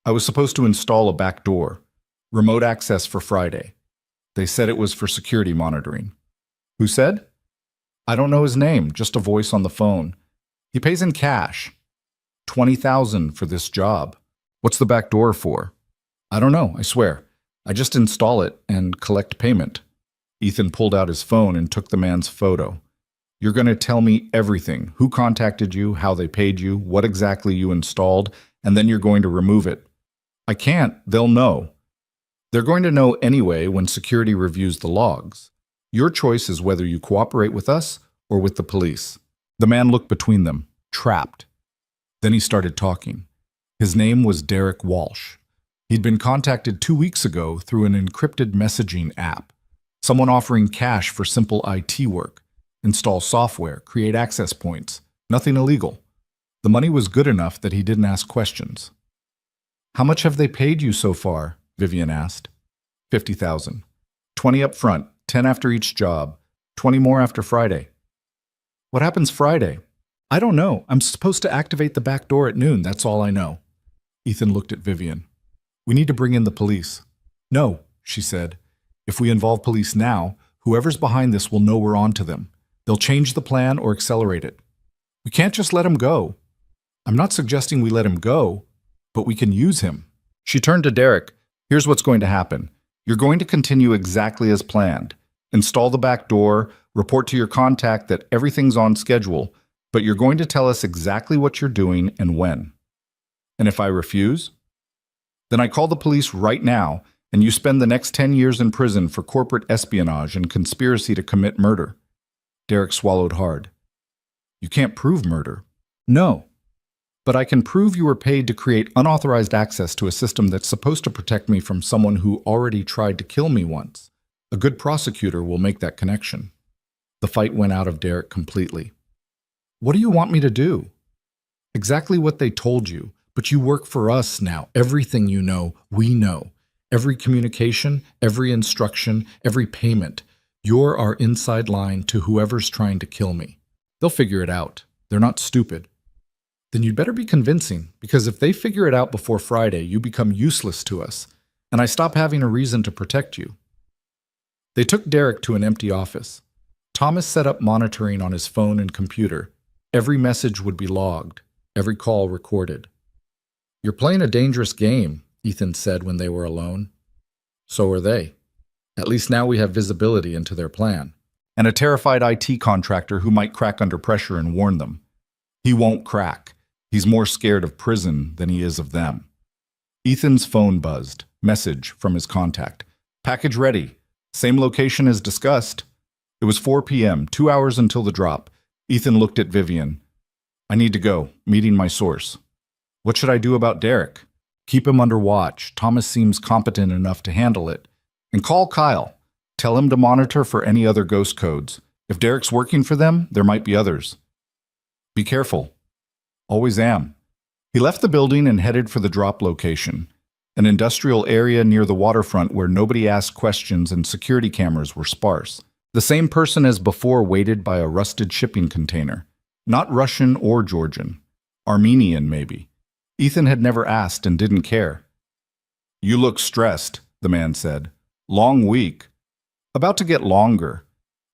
I was supposed to install a back door. Remote access for Friday. They said it was for security monitoring. Who said? I don't know his name, just a voice on the phone. He pays in cash. $20,000 for this job. What's the back door for? I don't know, I swear. I just install it and collect payment. Ethan pulled out his phone and took the man's photo. You're going to tell me everything. Who contacted you, how they paid you, what exactly you installed, and then you're going to remove it. I can't. They'll know. They're going to know anyway when security reviews the logs. Your choice is whether you cooperate with us or with the police. The man looked between them, trapped. Then he started talking. His name was Derek Walsh. He'd been contacted 2 weeks ago through an encrypted messaging app. Someone offering cash for simple IT work. Install software, create access points. Nothing illegal. The money was good enough that he didn't ask questions. How much have they paid you so far? Vivian asked. $50,000. 20 up front, 10 after each job, 20 more after Friday. What happens Friday? I don't know. I'm supposed to activate the back door at noon, that's all I know. Ethan looked at Vivian. We need to bring in the police. No, she said. If we involve police now, whoever's behind this will know we're on to them. They'll change the plan or accelerate it. We can't just let him go. I'm not suggesting we let him go, but we can use him. She turned to Derek. Here's what's going to happen. You're going to continue exactly as planned. Install the back door, report to your contact that everything's on schedule, but you're going to tell us exactly what you're doing and when. And if I refuse? Then I call the police right now, and you spend the next 10 years in prison for corporate espionage and conspiracy to commit murder. Derek swallowed hard. You can't prove murder. No. But I can prove you were paid to create unauthorized access to a system that's supposed to protect me from someone who already tried to kill me once. A good prosecutor will make that connection. The fight went out of Derek completely. What do you want me to do? Exactly what they told you, but you work for us now. Everything you know, we know. Every communication, every instruction, every payment. You're our inside line to whoever's trying to kill me. They'll figure it out. They're not stupid. Then you'd better be convincing, because if they figure it out before Friday, you become useless to us, and I stop having a reason to protect you. They took Derek to an empty office. Thomas set up monitoring on his phone and computer. Every message would be logged, every call recorded. You're playing a dangerous game, Ethan said when they were alone. So are they. At least now we have visibility into their plan. And a terrified IT contractor who might crack under pressure and warn them. He won't crack. He's more scared of prison than he is of them. Ethan's phone buzzed. Message from his contact. Package ready. Same location as discussed. It was 4 p.m., 2 hours until the drop. Ethan looked at Vivian. I need to go. Meeting my source. What should I do about Derek? Keep him under watch. Thomas seems competent enough to handle it. And call Kyle. Tell him to monitor for any other ghost codes. If Derek's working for them, there might be others. Be careful. Always am. He left the building and headed for the drop location, an industrial area near the waterfront where nobody asked questions and security cameras were sparse. The same person as before waited by a rusted shipping container. Not Russian or Georgian. Armenian, maybe. Ethan had never asked and didn't care. You look stressed, the man said. Long week. About to get longer.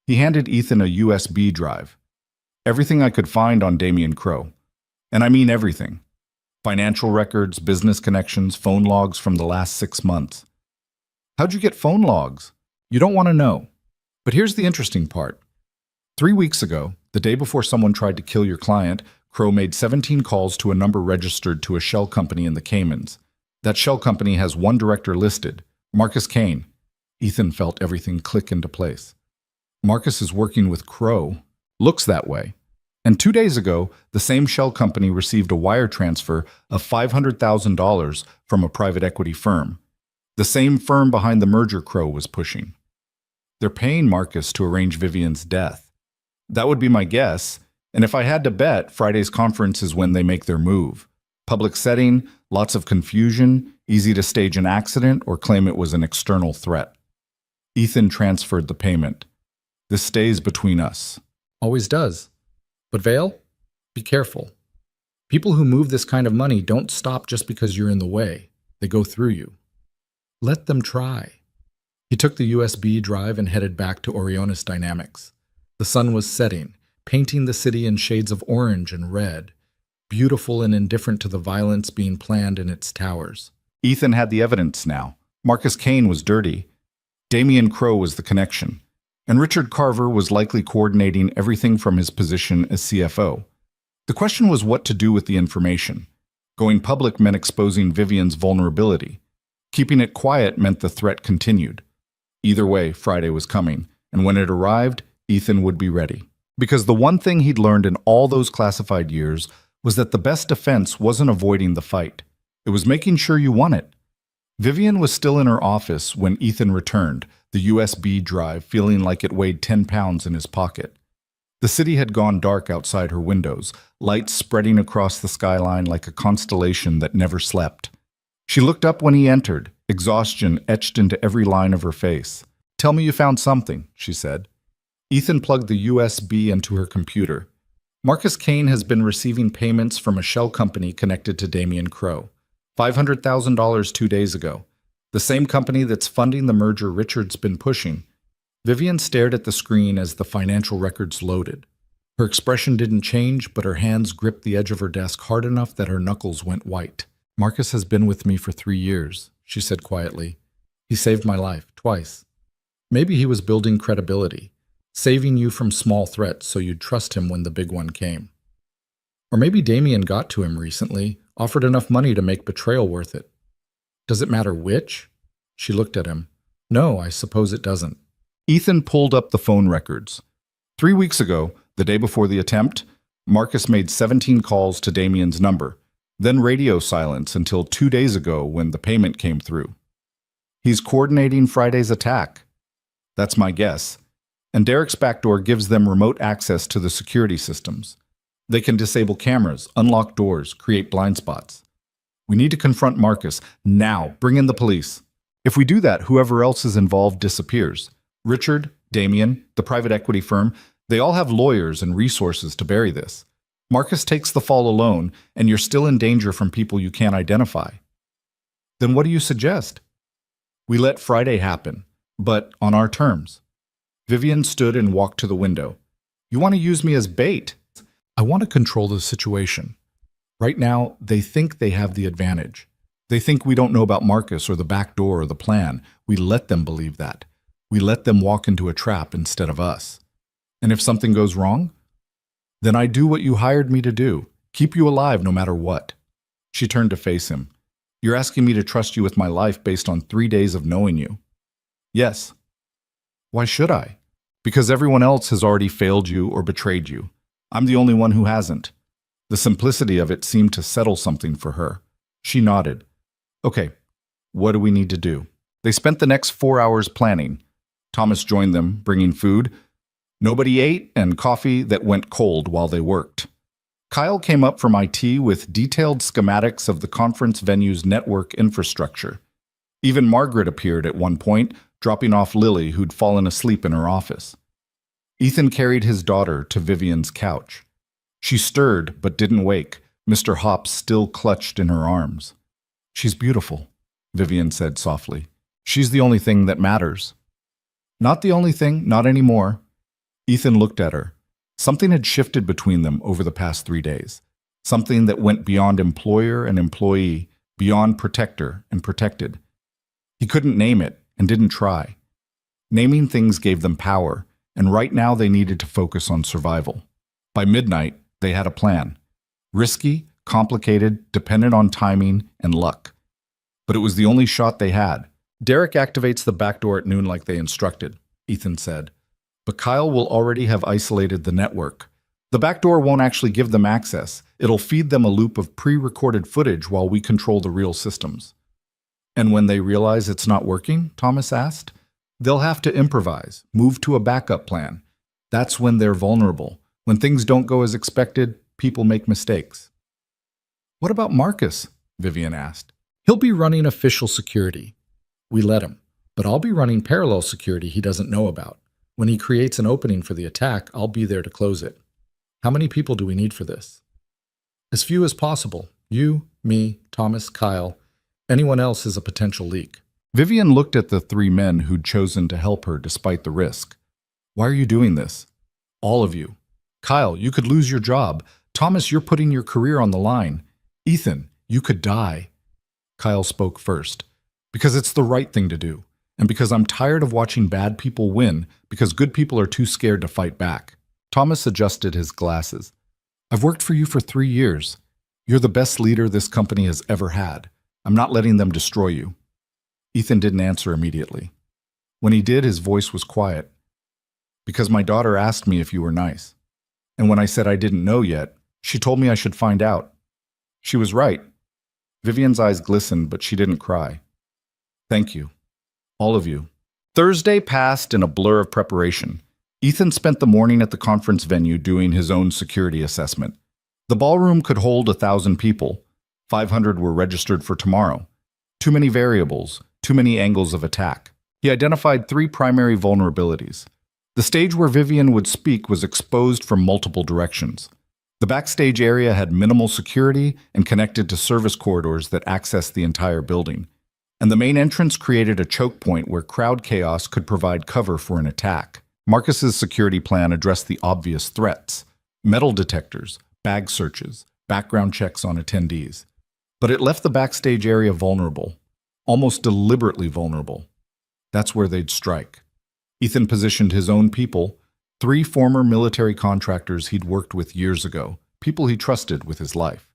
He handed Ethan a USB drive. Everything I could find on Damien Crowe. And I mean everything. Financial records, business connections, phone logs from the last 6 months. How'd you get phone logs? You don't want to know. But here's the interesting part. 3 weeks ago, the day before someone tried to kill your client, Crowe made 17 calls to a number registered to a shell company in the Caymans. That shell company has one director listed, Marcus Kane. Ethan felt everything click into place. Marcus is working with Crowe. Looks that way. And 2 days ago, the same shell company received a wire transfer of $500,000 from a private equity firm. The same firm behind the merger Crowe was pushing. They're paying Marcus to arrange Vivian's death. That would be my guess, and if I had to bet, Friday's conference is when they make their move. Public setting, lots of confusion, easy to stage an accident or claim it was an external threat. Ethan transferred the payment. This stays between us. Always does. But Vale, be careful. People who move this kind of money don't stop just because you're in the way. They go through you. Let them try. He took the USB drive and headed back to Orionis Dynamics. The sun was setting, painting the city in shades of orange and red, beautiful and indifferent to the violence being planned in its towers. Ethan had the evidence now. Marcus Kane was dirty. Damien Crowe was the connection. And Richard Carver was likely coordinating everything from his position as CFO. The question was what to do with the information. Going public meant exposing Vivian's vulnerability. Keeping it quiet meant the threat continued. Either way, Friday was coming, and when it arrived, Ethan would be ready. Because the one thing he'd learned in all those classified years was that the best defense wasn't avoiding the fight. It was making sure you won it. Vivian was still in her office when Ethan returned, the USB drive feeling like it weighed 10 pounds in his pocket. The city had gone dark outside her windows, lights spreading across the skyline like a constellation that never slept. She looked up when he entered, exhaustion etched into every line of her face. Tell me you found something, she said. Ethan plugged the USB into her computer. Marcus Kane has been receiving payments from a shell company connected to Damien Crowe. $500,000 2 days ago. The same company that's funding the merger Richard's been pushing. Vivian stared at the screen as the financial records loaded. Her expression didn't change, but her hands gripped the edge of her desk hard enough that her knuckles went white. Marcus has been with me for 3 years, she said quietly. He saved my life, twice. Maybe he was building credibility, saving you from small threats so you'd trust him when the big one came. Or maybe Damien got to him recently, offered enough money to make betrayal worth it. Does it matter which? She looked at him. No, I suppose it doesn't. Ethan pulled up the phone records. 3 weeks ago, the day before the attempt, Marcus made 17 calls to Damien's number, then radio silence until 2 days ago when the payment came through. He's coordinating Friday's attack. That's my guess. And Derek's backdoor gives them remote access to the security systems. They can disable cameras, unlock doors, create blind spots. We need to confront Marcus. Now, bring in the police. If we do that, whoever else is involved disappears. Richard, Damien, the private equity firm, they all have lawyers and resources to bury this. Marcus takes the fall alone, and you're still in danger from people you can't identify. Then what do you suggest? We let Friday happen, but on our terms. Vivian stood and walked to the window. You want to use me as bait? I want to control the situation. Right now, they think they have the advantage. They think we don't know about Marcus or the back door or the plan. We let them believe that. We let them walk into a trap instead of us. And if something goes wrong, then I do what you hired me to do, keep you alive no matter what. She turned to face him. You're asking me to trust you with my life based on 3 days of knowing you. Yes. Why should I? Because everyone else has already failed you or betrayed you. I'm the only one who hasn't. The simplicity of it seemed to settle something for her. She nodded. Okay, what do we need to do? They spent the next 4 hours planning. Thomas joined them, bringing food. Nobody ate, and coffee that went cold while they worked. Kyle came up from IT with detailed schematics of the conference venue's network infrastructure. Even Margaret appeared at one point, dropping off Lily, who'd fallen asleep in her office. Ethan carried his daughter to Vivian's couch. She stirred, but didn't wake, Mr. Hops still clutched in her arms. She's beautiful, Vivian said softly. She's the only thing that matters. Not the only thing, not anymore. Ethan looked at her. Something had shifted between them over the past 3 days. Something that went beyond employer and employee, beyond protector and protected. He couldn't name it and didn't try. Naming things gave them power, and right now they needed to focus on survival. By midnight, they had a plan. Risky, complicated, dependent on timing and luck. But it was the only shot they had. Derek activates the back door at noon like they instructed, Ethan said. But Kyle will already have isolated the network. The back door won't actually give them access. It'll feed them a loop of pre-recorded footage while we control the real systems. And when they realize it's not working, Thomas asked, they'll have to improvise, move to a backup plan. That's when they're vulnerable. When things don't go as expected, people make mistakes. What about Marcus? Vivian asked. He'll be running official security. We let him. But I'll be running parallel security he doesn't know about. When he creates an opening for the attack, I'll be there to close it. How many people do we need for this? As few as possible. You, me, Thomas, Kyle. Anyone else is a potential leak. Vivian looked at the 3 men who'd chosen to help her despite the risk. Why are you doing this? All of you. Kyle, you could lose your job. Thomas, you're putting your career on the line. Ethan, you could die. Kyle spoke first. Because it's the right thing to do. And because I'm tired of watching bad people win, because good people are too scared to fight back. Thomas adjusted his glasses. I've worked for you for 3 years. You're the best leader this company has ever had. I'm not letting them destroy you. Ethan didn't answer immediately. When he did, his voice was quiet. Because my daughter asked me if you were nice. And when I said I didn't know yet, she told me I should find out. She was right. Vivian's eyes glistened, but she didn't cry. Thank you. All of you. Thursday passed in a blur of preparation. Ethan spent the morning at the conference venue doing his own security assessment. The ballroom could hold 1,000 people. 500 were registered for tomorrow. Too many variables, too many angles of attack. He identified 3 primary vulnerabilities. The stage where Vivian would speak was exposed from multiple directions. The backstage area had minimal security and connected to service corridors that accessed the entire building. And the main entrance created a choke point where crowd chaos could provide cover for an attack. Marcus's security plan addressed the obvious threats: metal detectors, bag searches, background checks on attendees. But it left the backstage area vulnerable, almost deliberately vulnerable. That's where they'd strike. Ethan positioned his own people, 3 former military contractors he'd worked with years ago, people he trusted with his life.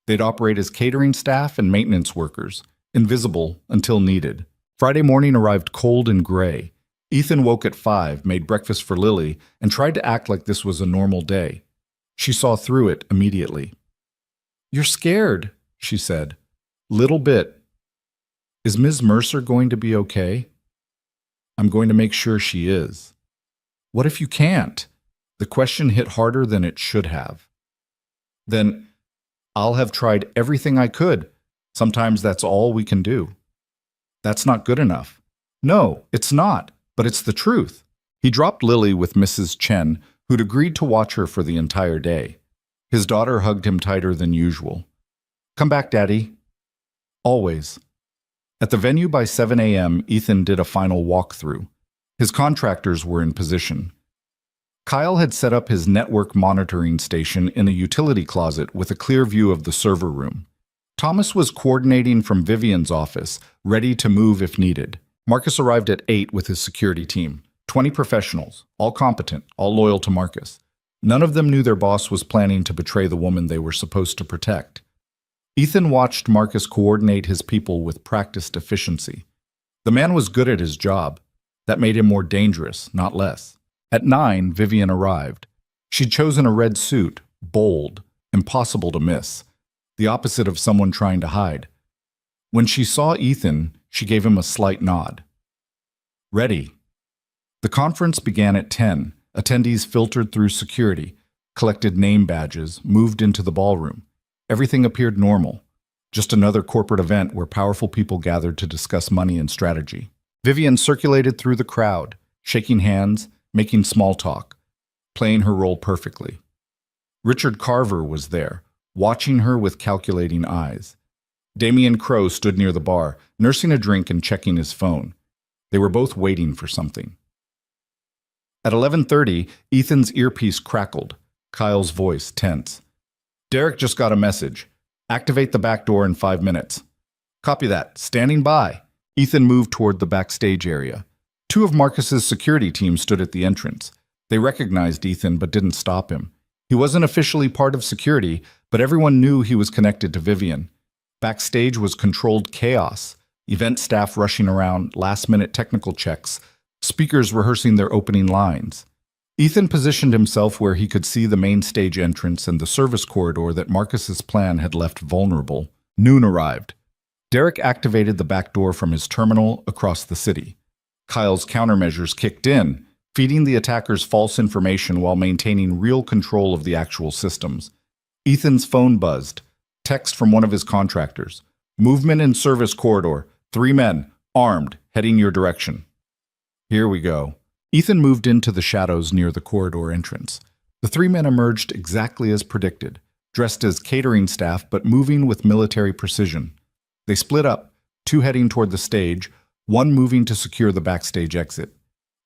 They'd operate as catering staff and maintenance workers, invisible until needed. Friday morning arrived cold and gray. Ethan woke at 5, made breakfast for Lily, and tried to act like this was a normal day. She saw through it immediately. You're scared, she said. Little bit. Is Ms. Mercer going to be okay? I'm going to make sure she is. What if you can't? The question hit harder than it should have. Then I'll have tried everything I could. Sometimes that's all we can do. That's not good enough. No, it's not, but it's the truth. He dropped Lily with Mrs. Chen, who'd agreed to watch her for the entire day. His daughter hugged him tighter than usual. Come back, Daddy. Always. At the venue by 7 a.m., Ethan did a final walkthrough. His contractors were in position. Kyle had set up his network monitoring station in a utility closet with a clear view of the server room. Thomas was coordinating from Vivian's office, ready to move if needed. Marcus arrived at 8 with his security team, 20 professionals, all competent, all loyal to Marcus. None of them knew their boss was planning to betray the woman they were supposed to protect. Ethan watched Marcus coordinate his people with practiced efficiency. The man was good at his job. That made him more dangerous, not less. At 9, Vivian arrived. She'd chosen a red suit, bold, impossible to miss, the opposite of someone trying to hide. When she saw Ethan, she gave him a slight nod. Ready. The conference began at 10. Attendees filtered through security, collected name badges, moved into the ballroom. Everything appeared normal. Just another corporate event where powerful people gathered to discuss money and strategy. Vivian circulated through the crowd, shaking hands, making small talk, playing her role perfectly. Richard Carver was there, watching her with calculating eyes. Damian Crowe stood near the bar, nursing a drink and checking his phone. They were both waiting for something. At 11:30, Ethan's earpiece crackled, Kyle's voice tense. Derek just got a message. Activate the back door in 5 minutes. Copy that. Standing by. Ethan moved toward the backstage area. 2 of Marcus's security team stood at the entrance. They recognized Ethan but didn't stop him. He wasn't officially part of security, but everyone knew he was connected to Vivian. Backstage was controlled chaos. Event staff rushing around, last-minute technical checks, speakers rehearsing their opening lines. Ethan positioned himself where he could see the main stage entrance and the service corridor that Marcus's plan had left vulnerable. Noon arrived. Derek activated the back door from his terminal across the city. Kyle's countermeasures kicked in, feeding the attackers false information while maintaining real control of the actual systems. Ethan's phone buzzed. Text from one of his contractors. Movement in service corridor. 3 men, armed, heading your direction. Here we go. Ethan moved into the shadows near the corridor entrance. The 3 men emerged exactly as predicted, dressed as catering staff but moving with military precision. They split up, 2 heading toward the stage, 1 moving to secure the backstage exit.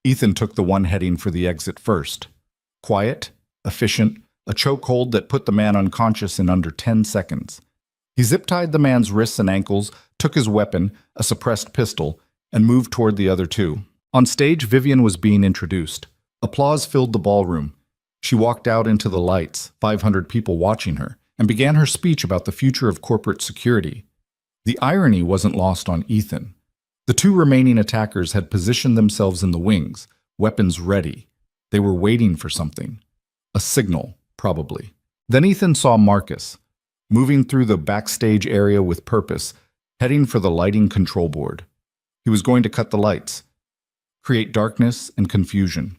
Ethan took the one heading for the exit first. Quiet, efficient, a chokehold that put the man unconscious in under 10 seconds. He zip-tied the man's wrists and ankles, took his weapon, a suppressed pistol, and moved toward the other 2. On stage, Vivian was being introduced. Applause filled the ballroom. She walked out into the lights, 500 people watching her, and began her speech about the future of corporate security. The irony wasn't lost on Ethan. The 2 remaining attackers had positioned themselves in the wings, weapons ready. They were waiting for something. A signal, probably. Then Ethan saw Marcus, moving through the backstage area with purpose, heading for the lighting control board. He was going to cut the lights, create darkness and confusion.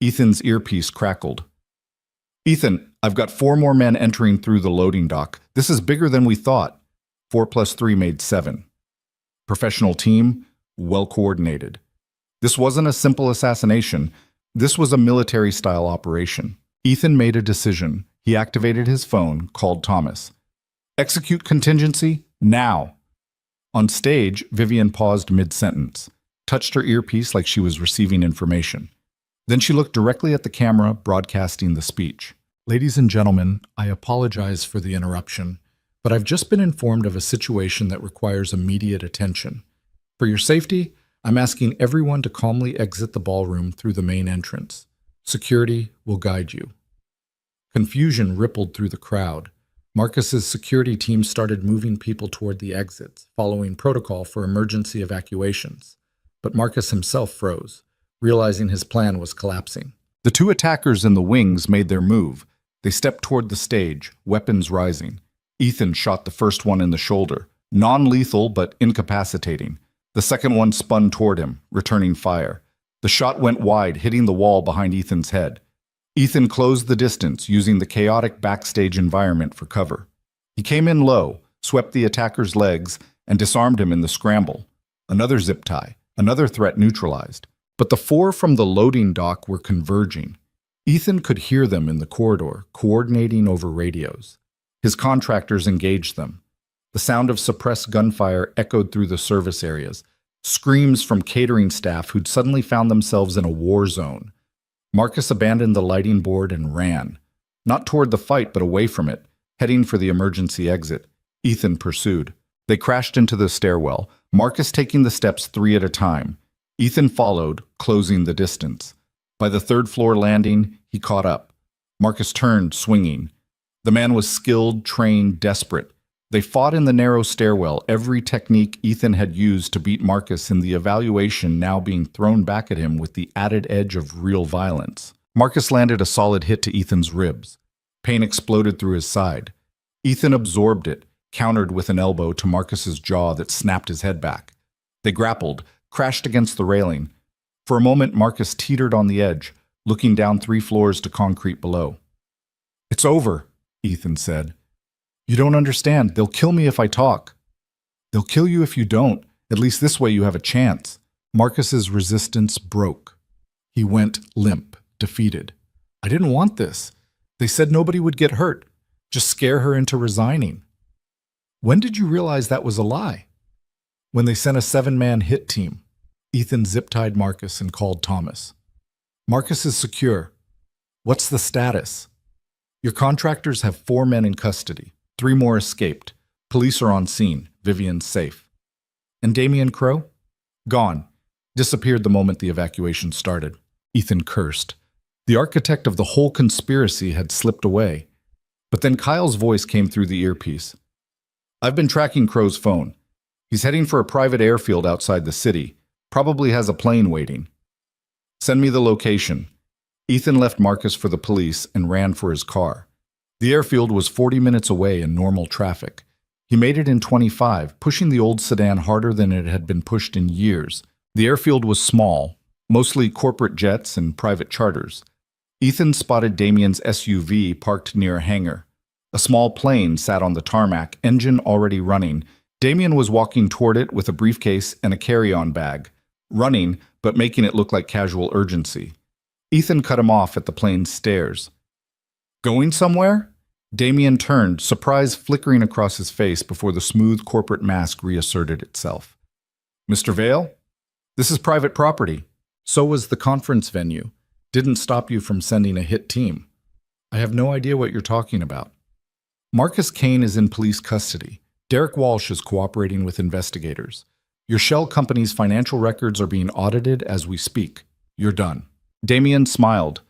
Ethan's earpiece crackled. Ethan, I've got 4 more men entering through the loading dock. This is bigger than we thought. 4 plus 3 made 7. Professional team, well coordinated. This wasn't a simple assassination. This was a military-style operation. Ethan made a decision. He activated his phone, called Thomas. Execute contingency, now. On stage, Vivian paused mid-sentence, touched her earpiece like she was receiving information. Then she looked directly at the camera, broadcasting the speech. Ladies and gentlemen, I apologize for the interruption, but I've just been informed of a situation that requires immediate attention. For your safety, I'm asking everyone to calmly exit the ballroom through the main entrance. Security will guide you. Confusion rippled through the crowd. Marcus's security team started moving people toward the exits, following protocol for emergency evacuations. But Marcus himself froze, realizing his plan was collapsing. The 2 attackers in the wings made their move. They stepped toward the stage, weapons rising. Ethan shot the first one in the shoulder, non-lethal but incapacitating. The second one spun toward him, returning fire. The shot went wide, hitting the wall behind Ethan's head. Ethan closed the distance, using the chaotic backstage environment for cover. He came in low, swept the attacker's legs, and disarmed him in the scramble. Another zip tie, another threat neutralized. But the 4 from the loading dock were converging. Ethan could hear them in the corridor, coordinating over radios. His contractors engaged them. The sound of suppressed gunfire echoed through the service areas, screams from catering staff who'd suddenly found themselves in a war zone. Marcus abandoned the lighting board and ran, not toward the fight but away from it, heading for the emergency exit. Ethan pursued. They crashed into the stairwell, Marcus taking the steps 3 at a time. Ethan followed, closing the distance. By the 3rd-floor landing, he caught up. Marcus turned, swinging. The man was skilled, trained, desperate. They fought in the narrow stairwell, every technique Ethan had used to beat Marcus in the evaluation now being thrown back at him with the added edge of real violence. Marcus landed a solid hit to Ethan's ribs. Pain exploded through his side. Ethan absorbed it, countered with an elbow to Marcus's jaw that snapped his head back. They grappled, crashed against the railing. For a moment, Marcus teetered on the edge, looking down 3 floors to concrete below. "It's over," Ethan said. "You don't understand. They'll kill me if I talk." "They'll kill you if you don't. At least this way you have a chance." Marcus's resistance broke. He went limp, defeated. "I didn't want this. They said nobody would get hurt. Just scare her into resigning." "When did you realize that was a lie?" "When they sent a 7-man hit team." Ethan zip-tied Marcus and called Thomas. "Marcus is secure. What's the status?" "Your contractors have 4 men in custody. 3 more escaped. Police are on scene. Vivian's safe." "And Damien Crowe?" "Gone. Disappeared the moment the evacuation started." Ethan cursed. The architect of the whole conspiracy had slipped away. But then Kyle's voice came through the earpiece. "I've been tracking Crowe's phone. He's heading for a private airfield outside the city. Probably has a plane waiting. Send me the location." Ethan left Marcus for the police and ran for his car. The airfield was 40 minutes away in normal traffic. He made it in 25, pushing the old sedan harder than it had been pushed in years. The airfield was small, mostly corporate jets and private charters. Ethan spotted Damien's SUV parked near a hangar. A small plane sat on the tarmac, engine already running. Damien was walking toward it with a briefcase and a carry-on bag, running but making it look like casual urgency. Ethan cut him off at the plane's stairs. "Going somewhere?" Damien turned, surprise flickering across his face before the smooth corporate mask reasserted itself. "Mr. Vale? This is private property." "So was the conference venue. Didn't stop you from sending a hit team." "I have no idea what you're talking about." "Marcus Kane is in police custody. Derek Walsh is cooperating with investigators. Your shell company's financial records are being audited as we speak. You're done." Damien smiled.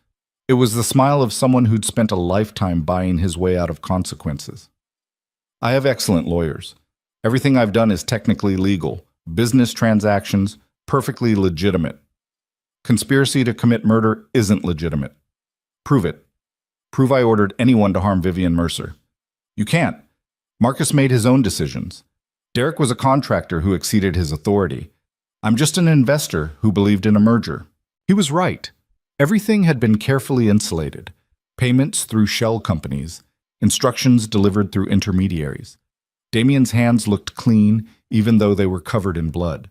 It was the smile of someone who'd spent a lifetime buying his way out of consequences. "I have excellent lawyers. Everything I've done is technically legal. Business transactions, perfectly legitimate. Conspiracy to commit murder isn't legitimate. Prove it. Prove I ordered anyone to harm Vivian Mercer." "You can't. Marcus made his own decisions. Derek was a contractor who exceeded his authority. I'm just an investor who believed in a merger." He was right. Everything had been carefully insulated. Payments through shell companies, instructions delivered through intermediaries. Damien's hands looked clean, even though they were covered in blood.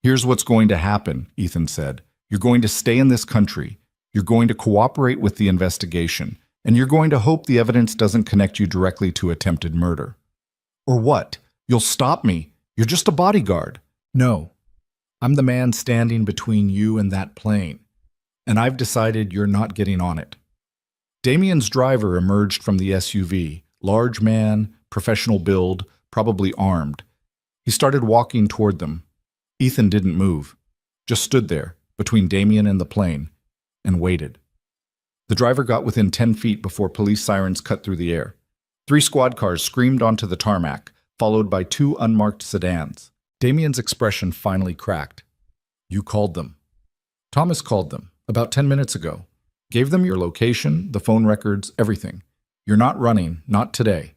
"Here's what's going to happen," Ethan said. "You're going to stay in this country. You're going to cooperate with the investigation. And you're going to hope the evidence doesn't connect you directly to attempted murder." "Or what? You'll stop me. You're just a bodyguard." "No. I'm the man standing between you and that plane. And I've decided you're not getting on it." Damien's driver emerged from the SUV, large man, professional build, probably armed. He started walking toward them. Ethan didn't move, just stood there, between Damien and the plane, and waited. The driver got within 10 feet before police sirens cut through the air. 3 squad cars screamed onto the tarmac, followed by 2 unmarked sedans. Damien's expression finally cracked. "You called them." "Thomas called them, about 10 minutes ago. Gave them your location, the phone records, everything. You're not running, not today."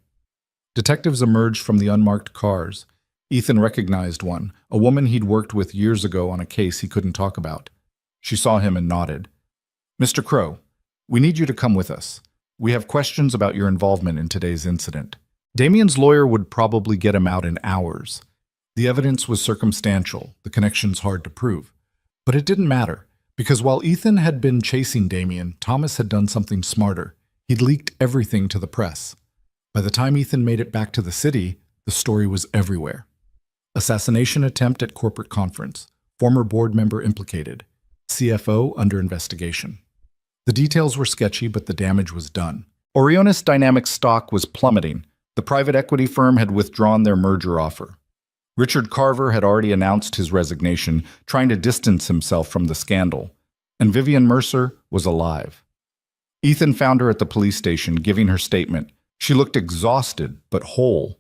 Detectives emerged from the unmarked cars. Ethan recognized one, a woman he'd worked with years ago on a case he couldn't talk about. She saw him and nodded. "Mr. Crowe, we need you to come with us. We have questions about your involvement in today's incident." Damien's lawyer would probably get him out in hours. The evidence was circumstantial, the connections hard to prove. But it didn't matter, because while Ethan had been chasing Damien, Thomas had done something smarter. He'd leaked everything to the press. By the time Ethan made it back to the city, the story was everywhere. Assassination attempt at corporate conference. Former board member implicated. CFO under investigation. The details were sketchy, but the damage was done. Orionis Dynamics stock was plummeting. The private equity firm had withdrawn their merger offer. Richard Carver had already announced his resignation, trying to distance himself from the scandal. And Vivian Mercer was alive. Ethan found her at the police station, giving her statement. She looked exhausted, but whole.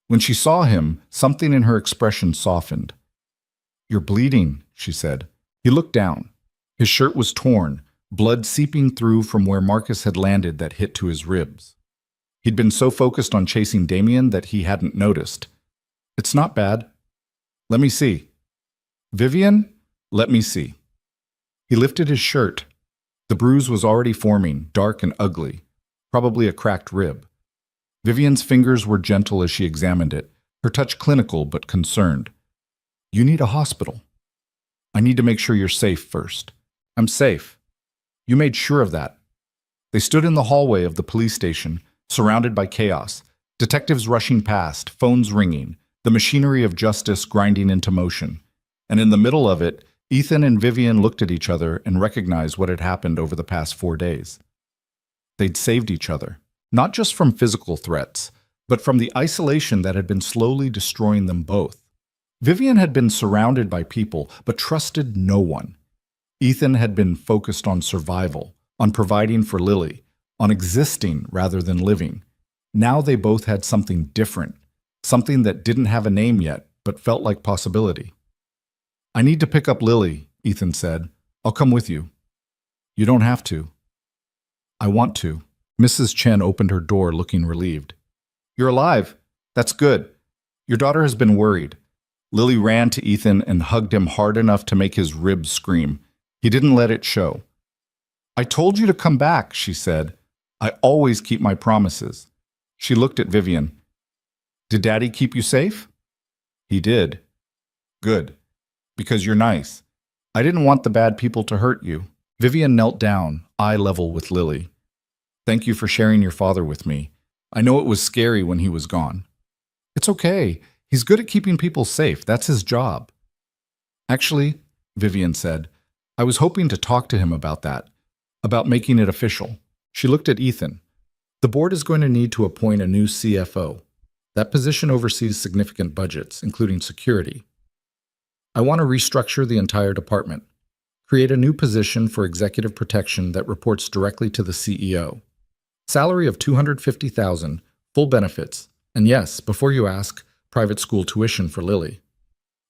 When she saw him, something in her expression softened. "You're bleeding," she said. He looked down. His shirt was torn, blood seeping through from where Marcus had landed that hit to his ribs. He'd been so focused on chasing Damien that he hadn't noticed. "It's not bad. Let me see. Vivian, let me see." He lifted his shirt. The bruise was already forming, dark and ugly, probably a cracked rib. Vivian's fingers were gentle as she examined it, her touch clinical but concerned. "You need a hospital. I need to make sure you're safe first." "I'm safe." "You made sure of that." They stood in the hallway of the police station, surrounded by chaos, detectives rushing past, phones ringing, the machinery of justice grinding into motion. And in the middle of it, Ethan and Vivian looked at each other and recognized what had happened over the past 4 days. They'd saved each other, not just from physical threats, but from the isolation that had been slowly destroying them both. Vivian had been surrounded by people, but trusted no one. Ethan had been focused on survival, on providing for Lily, on existing rather than living. Now they both had something different, something that didn't have a name yet, but felt like possibility. "I need to pick up Lily," Ethan said. "I'll come with you." "You don't have to." "I want to." Mrs. Chen opened her door looking relieved. "You're alive. That's good. Your daughter has been worried." Lily ran to Ethan and hugged him hard enough to make his ribs scream. He didn't let it show. "I told you to come back," she said. "I always keep my promises." She looked at Vivian. "Did Daddy keep you safe?" "He did." "Good. Because you're nice. I didn't want the bad people to hurt you." Vivian knelt down, eye level with Lily. "Thank you for sharing your father with me. I know it was scary when he was gone." "It's okay. He's good at keeping people safe. That's his job." "Actually," Vivian said, "I was hoping to talk to him about that, about making it official." She looked at Ethan. "The board is going to need to appoint a new CFO. That position oversees significant budgets, including security. I want to restructure the entire department, create a new position for executive protection that reports directly to the CEO. Salary of $250,000, full benefits, and yes, before you ask, private school tuition for Lily.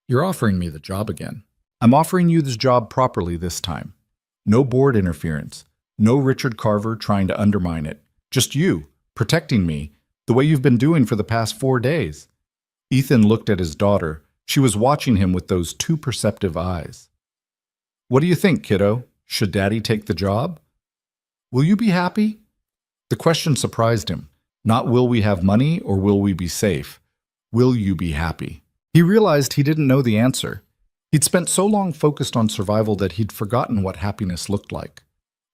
You're offering me the job again." "I'm offering you this job properly this time. No board interference, no Richard Carver trying to undermine it. Just you, protecting me, the way you've been doing for the past 4 days." Ethan looked at his daughter. She was watching him with those too perceptive eyes. "What do you think, kiddo? Should Daddy take the job? Will you be happy?" The question surprised him. Not will we have money or will we be safe? Will you be happy? He realized he didn't know the answer. He'd spent so long focused on survival that he'd forgotten what happiness looked like.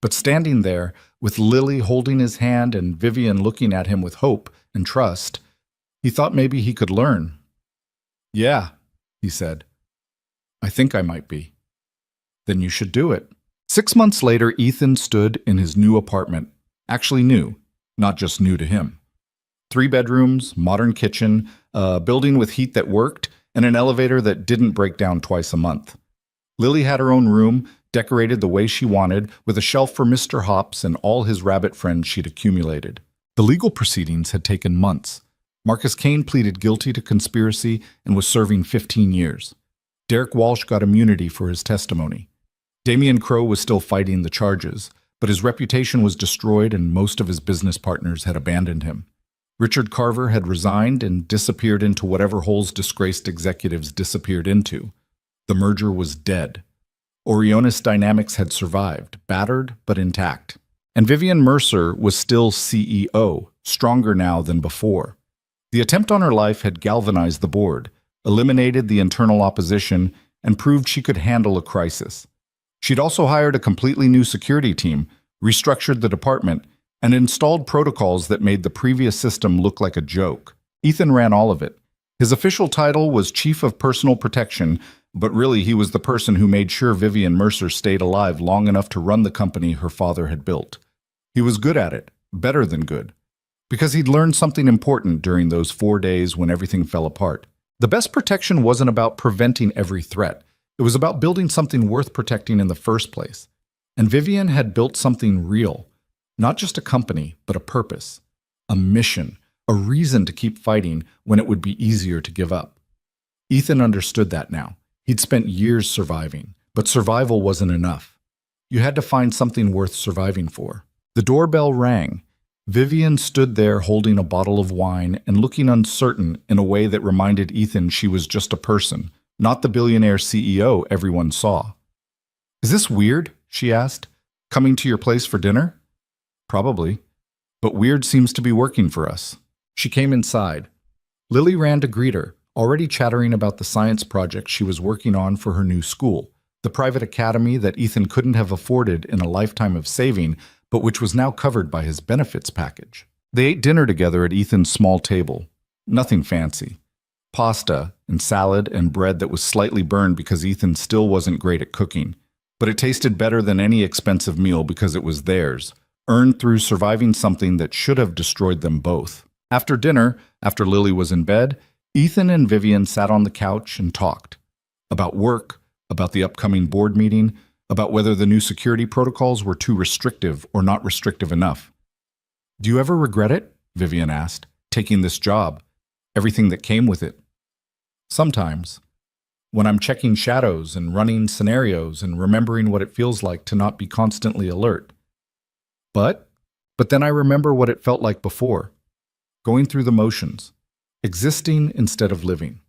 But standing there, with Lily holding his hand and Vivian looking at him with hope and trust, he thought maybe he could learn. "Yeah," he said. "I think I might be." "Then you should do it." 6 months later, Ethan stood in his new apartment. Actually new, not just new to him. 3 bedrooms, modern kitchen, a building with heat that worked, and an elevator that didn't break down twice a month. Lily had her own room, decorated the way she wanted, with a shelf for Mr. Hops and all his rabbit friends she'd accumulated. The legal proceedings had taken months. Marcus Kane pleaded guilty to conspiracy and was serving 15 years. Derek Walsh got immunity for his testimony. Damien Crowe was still fighting the charges, but his reputation was destroyed and most of his business partners had abandoned him. Richard Carver had resigned and disappeared into whatever holes disgraced executives disappeared into. The merger was dead. Orionis Dynamics had survived, battered but intact. And Vivian Mercer was still CEO, stronger now than before. The attempt on her life had galvanized the board, eliminated the internal opposition, and proved she could handle a crisis. She'd also hired a completely new security team, restructured the department, and installed protocols that made the previous system look like a joke. Ethan ran all of it. His official title was Chief of Personal Protection, but really he was the person who made sure Vivian Mercer stayed alive long enough to run the company her father had built. He was good at it, better than good, because he'd learned something important during those 4 days when everything fell apart. The best protection wasn't about preventing every threat. It was about building something worth protecting in the first place. And Vivian had built something real. Not just a company, but a purpose, a mission, a reason to keep fighting when it would be easier to give up. Ethan understood that now. He'd spent years surviving, but survival wasn't enough. You had to find something worth surviving for. The doorbell rang. Vivian stood there holding a bottle of wine and looking uncertain in a way that reminded Ethan she was just a person, not the billionaire CEO everyone saw. "Is this weird?" she asked. "Coming to your place for dinner?" "Probably. But weird seems to be working for us." She came inside. Lily ran to greet her, already chattering about the science project she was working on for her new school, the private academy that Ethan couldn't have afforded in a lifetime of saving, but which was now covered by his benefits package. They ate dinner together at Ethan's small table. Nothing fancy. Pasta and salad and bread that was slightly burned because Ethan still wasn't great at cooking. But it tasted better than any expensive meal because it was theirs, earned through surviving something that should have destroyed them both. After dinner, after Lily was in bed, Ethan and Vivian sat on the couch and talked. About work, about the upcoming board meeting, about whether the new security protocols were too restrictive or not restrictive enough. "Do you ever regret it?" Vivian asked, "taking this job, everything that came with it?" "Sometimes. When I'm checking shadows and running scenarios and remembering what it feels like to not be constantly alert. But then I remember what it felt like before. Going through the motions. Existing instead of living.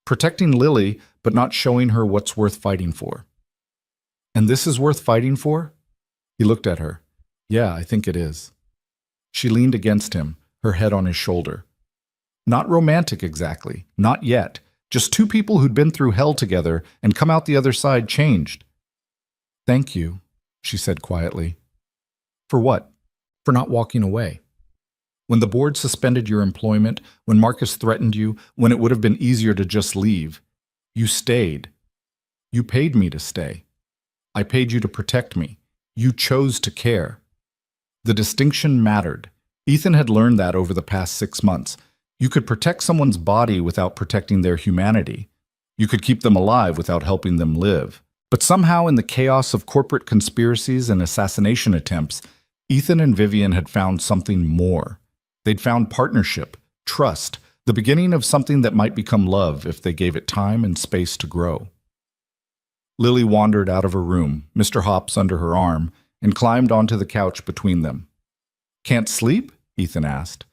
Protecting Lily, but not showing her what's worth fighting for." "And this is worth fighting for?" He looked at her. "Yeah, I think it is." She leaned against him, her head on his shoulder. Not romantic exactly, not yet. Just two people who'd been through hell together and come out the other side changed. "Thank you," she said quietly. "For what?" "For not walking away. When the board suspended your employment, when Marcus threatened you, when it would have been easier to just leave, you stayed. You paid me to stay. I paid you to protect me. You chose to care." The distinction mattered. Ethan had learned that over the past 6 months. You could protect someone's body without protecting their humanity. You could keep them alive without helping them live. But somehow in the chaos of corporate conspiracies and assassination attempts, Ethan and Vivian had found something more. They'd found partnership, trust, the beginning of something that might become love if they gave it time and space to grow. Lily wandered out of her room, Mr. Hops under her arm, and climbed onto the couch between them. "Can't sleep?" Ethan asked.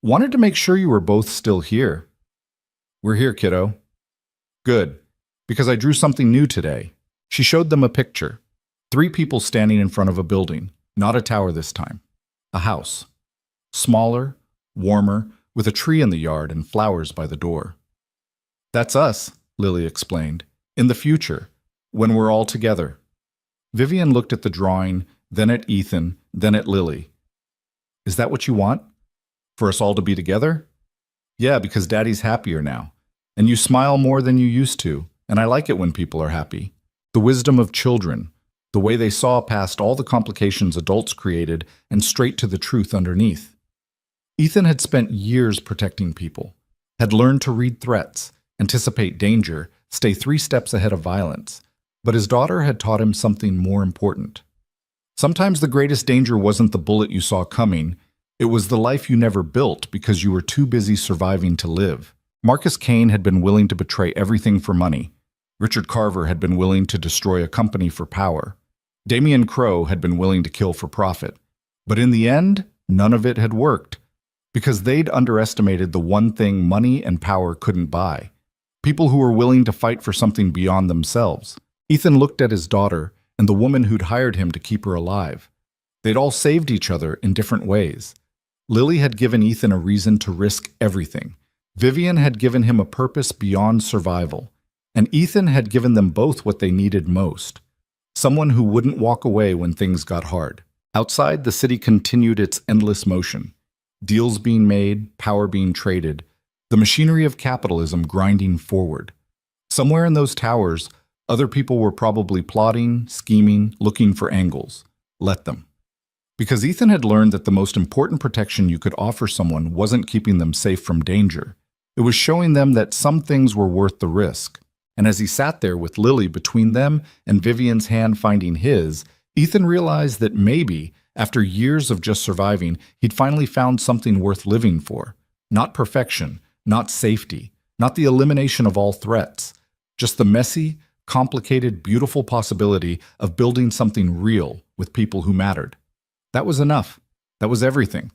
"Wanted to make sure you were both still here." "We're here, kiddo." "Good, because I drew something new today." She showed them a picture. 3 people standing in front of a building, not a tower this time. A house. Smaller, warmer, with a tree in the yard and flowers by the door. "That's us," Lily explained. "In the future, when we're all together." Vivian looked at the drawing, then at Ethan, then at Lily. "Is that what you want? For us all to be together?" "Yeah, because Daddy's happier now. And you smile more than you used to, and I like it when people are happy. The wisdom of children, the way they saw past all the complications adults created and straight to the truth underneath." Ethan had spent years protecting people, had learned to read threats, anticipate danger, stay 3 steps ahead of violence. But his daughter had taught him something more important. Sometimes the greatest danger wasn't the bullet you saw coming. It was the life you never built because you were too busy surviving to live. Marcus Kane had been willing to betray everything for money. Richard Carver had been willing to destroy a company for power. Damian Crowe had been willing to kill for profit. But in the end, none of it had worked. Because they'd underestimated the one thing money and power couldn't buy. People who were willing to fight for something beyond themselves. Ethan looked at his daughter and the woman who'd hired him to keep her alive. They'd all saved each other in different ways. Lily had given Ethan a reason to risk everything. Vivian had given him a purpose beyond survival. And Ethan had given them both what they needed most. Someone who wouldn't walk away when things got hard. Outside, the city continued its endless motion. Deals being made, power being traded, the machinery of capitalism grinding forward. Somewhere in those towers, other people were probably plotting, scheming, looking for angles. Let them. Because Ethan had learned that the most important protection you could offer someone wasn't keeping them safe from danger. It was showing them that some things were worth the risk. And as he sat there with Lily between them and Vivian's hand finding his, Ethan realized that maybe, after years of just surviving, he'd finally found something worth living for. Not perfection, not safety, not the elimination of all threats. Just the messy, complicated, beautiful possibility of building something real with people who mattered. That was enough. That was everything.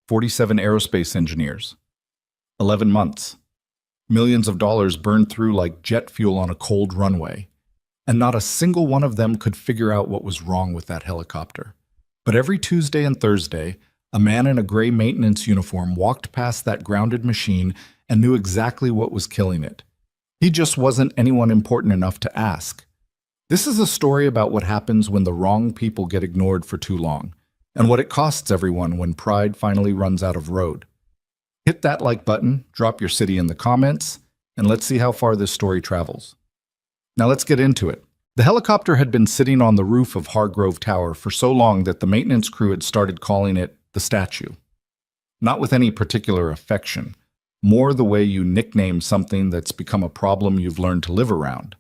47 aerospace engineers. 11 months. Millions of dollars burned through like jet fuel on a cold runway. And not a single one of them could figure out what was wrong with that helicopter. But every Tuesday and Thursday, a man in a gray maintenance uniform walked past that grounded machine and knew exactly what was killing it. He just wasn't anyone important enough to ask. This is a story about what happens when the wrong people get ignored for too long, and what it costs everyone when pride finally runs out of road. Hit that like button, drop your city in the comments, and let's see how far this story travels. Now let's get into it. The helicopter had been sitting on the roof of Hargrove Tower for so long that the maintenance crew had started calling it the statue. Not with any particular affection, more the way you nickname something that's become a problem you've learned to live around.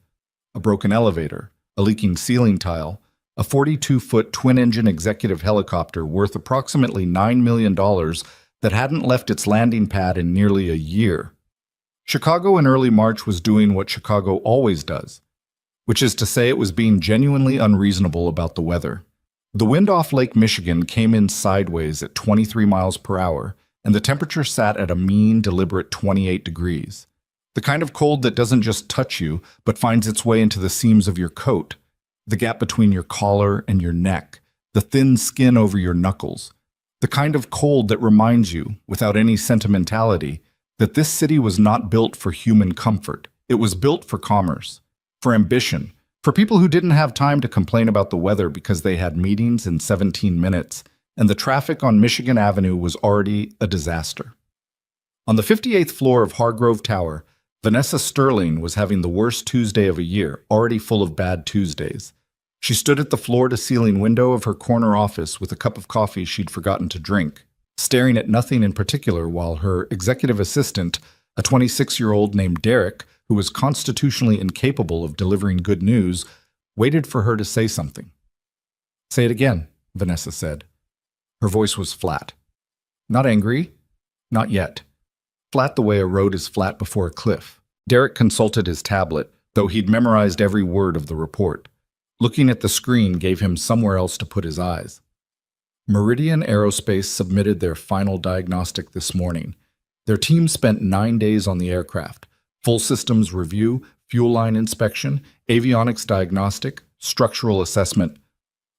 A broken elevator, a leaking ceiling tile, a 42-foot twin-engine executive helicopter worth approximately $9 million that hadn't left its landing pad in nearly a year. Chicago in early March was doing what Chicago always does, which is to say it was being genuinely unreasonable about the weather. The wind off Lake Michigan came in sideways at 23 miles per hour, and the temperature sat at a mean, deliberate 28 degrees. The kind of cold that doesn't just touch you, but finds its way into the seams of your coat, the gap between your collar and your neck, the thin skin over your knuckles. The kind of cold that reminds you, without any sentimentality, that this city was not built for human comfort. It was built for commerce, for ambition, for people who didn't have time to complain about the weather because they had meetings in 17 minutes, and the traffic on Michigan Avenue was already a disaster. On the 58th floor of Hargrove Tower, Vanessa Sterling was having the worst Tuesday of a year, already full of bad Tuesdays. She stood at the floor-to-ceiling window of her corner office with a cup of coffee she'd forgotten to drink, staring at nothing in particular while her executive assistant, a 26-year-old named Derek, who was constitutionally incapable of delivering good news, waited for her to say something. "Say it again," Vanessa said. Her voice was flat. Not angry, not yet. Flat the way a road is flat before a cliff. Derek consulted his tablet, though he'd memorized every word of the report. Looking at the screen gave him somewhere else to put his eyes. Meridian Aerospace submitted their final diagnostic this morning. Their team spent 9 days on the aircraft. Full systems review, fuel line inspection, avionics diagnostic, structural assessment.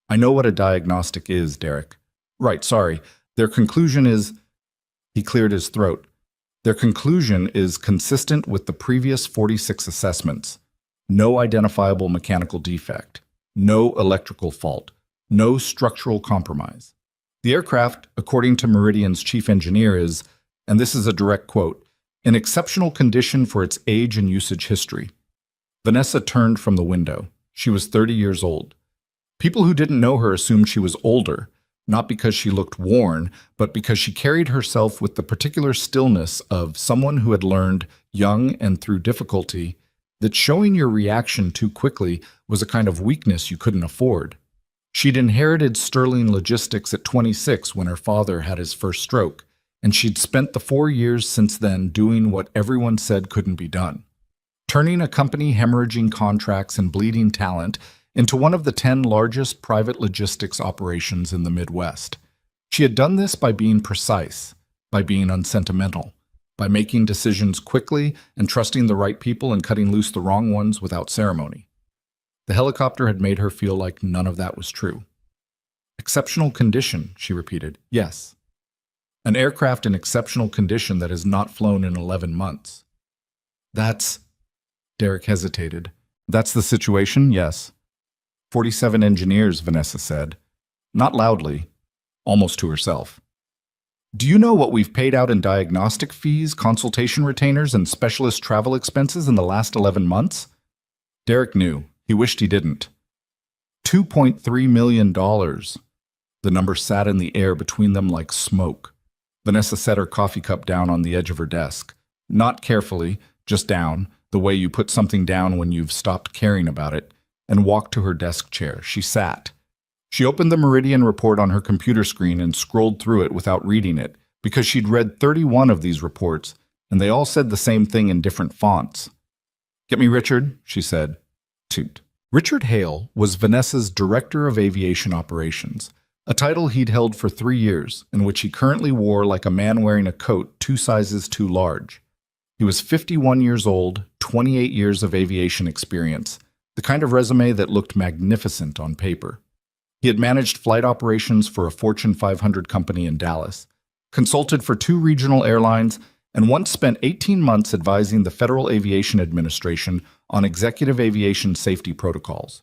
I know what a diagnostic is, Derek. Right, sorry. Their conclusion is... He cleared his throat. Their conclusion is consistent with the previous 46 assessments. No identifiable mechanical defect. No electrical fault. No structural compromise. The aircraft, according to Meridian's chief engineer, is, and this is a direct quote, in exceptional condition for its age and usage history. Vanessa turned from the window. She was 30 years old. People who didn't know her assumed she was older, not because she looked worn, but because she carried herself with the particular stillness of someone who had learned, young and through difficulty, that showing your reaction too quickly was a kind of weakness you couldn't afford. She'd inherited Sterling Logistics at 26 when her father had his first stroke, and she'd spent the 4 years since then doing what everyone said couldn't be done. Turning a company hemorrhaging contracts and bleeding talent into one of the 10 largest private logistics operations in the Midwest. She had done this by being precise, by being unsentimental, by making decisions quickly and trusting the right people and cutting loose the wrong ones without ceremony. The helicopter had made her feel like none of that was true. Exceptional condition, she repeated. Yes. An aircraft in exceptional condition that has not flown in 11 months. That's... Derek hesitated. That's the situation, yes. 47 engineers, Vanessa said. Not loudly, almost to herself. Do you know what we've paid out in diagnostic fees, consultation retainers, and specialist travel expenses in the last 11 months? Derek knew. He wished he didn't. $2.3 million. The number sat in the air between them like smoke. Vanessa set her coffee cup down on the edge of her desk. Not carefully, just down, the way you put something down when you've stopped caring about it, and walked to her desk chair. She sat. She opened the Meridian report on her computer screen and scrolled through it without reading it, because she'd read 31 of these reports, and they all said the same thing in different fonts. "Get me Richard," she said. Toot. Richard Hale was Vanessa's Director of Aviation Operations, a title he'd held for 3 years, and which he currently wore like a man wearing a coat 2 sizes too large. He was 51 years old, 28 years of aviation experience, the kind of resume that looked magnificent on paper. He had managed flight operations for a Fortune 500 company in Dallas, consulted for 2 regional airlines, and once spent 18 months advising the Federal Aviation Administration on executive aviation safety protocols.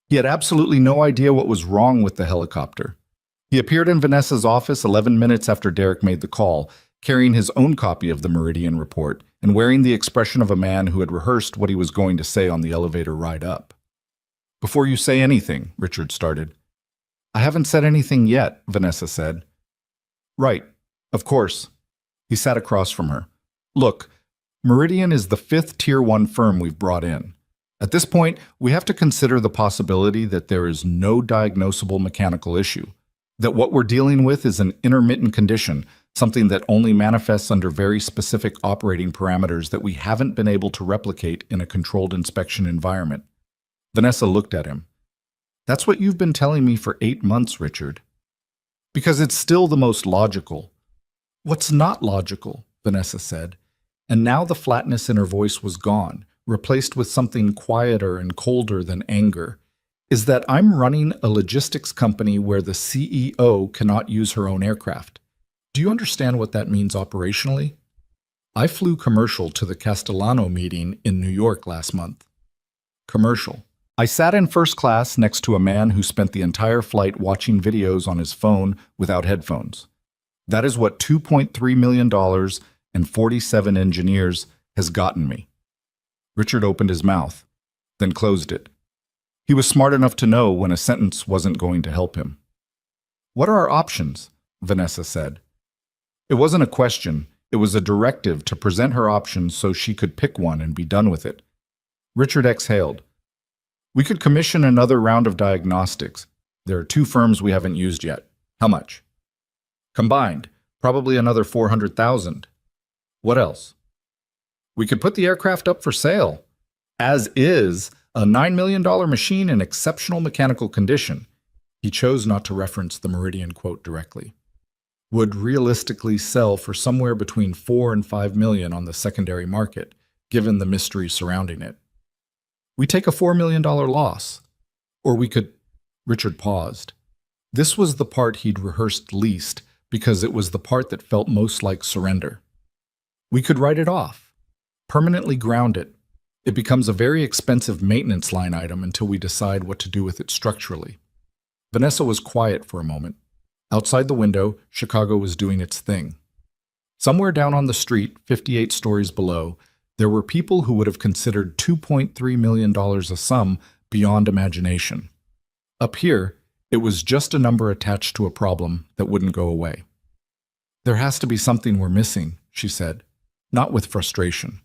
He had absolutely no idea what was wrong with the helicopter. He appeared in Vanessa's office 11 minutes after Derek made the call, carrying his own copy of the Meridian report and wearing the expression of a man who had rehearsed what he was going to say on the elevator ride up. "Before you say anything," Richard started. "I haven't said anything yet," Vanessa said. "Right. Of course." He sat across from her. "Look, Meridian is the 5th Tier 1 firm we've brought in. At this point, we have to consider the possibility that there is no diagnosable mechanical issue, that what we're dealing with is an intermittent condition, something that only manifests under very specific operating parameters that we haven't been able to replicate in a controlled inspection environment." Vanessa looked at him. "That's what you've been telling me for 8 months, Richard." "Because it's still the most logical." "What's not logical?" Vanessa said, and now the flatness in her voice was gone, replaced with something quieter and colder than anger, "is that I'm running a logistics company where the CEO cannot use her own aircraft. Do you understand what that means operationally? I flew commercial to the Castellano meeting in New York last month. Commercial. I sat in first class next to a man who spent the entire flight watching videos on his phone without headphones. That is what $2.3 million and 47 engineers has gotten me." Richard opened his mouth, then closed it. He was smart enough to know when a sentence wasn't going to help him. "What are our options?" Vanessa said. It wasn't a question, it was a directive to present her options so she could pick one and be done with it. Richard exhaled. "We could commission another round of diagnostics. There are 2 firms we haven't used yet. How much?" "Combined, probably another 400,000. "What else?" "We could put the aircraft up for sale. As is, a $9 million machine in exceptional mechanical condition." He chose not to reference the Meridian quote directly. "Would realistically sell for somewhere between 4 and 5 million on the secondary market, given the mystery surrounding it. We take a $4 million loss. Or we could—" Richard paused. This was the part he'd rehearsed least, because it was the part that felt most like surrender. "We could write it off. Permanently ground it. It becomes a very expensive maintenance line item until we decide what to do with it structurally." Vanessa was quiet for a moment. Outside the window, Chicago was doing its thing. Somewhere down on the street, 58 stories below, there were people who would have considered $2.3 million a sum beyond imagination. Up here, it was just a number attached to a problem that wouldn't go away. "There has to be something we're missing," she said, not with frustration,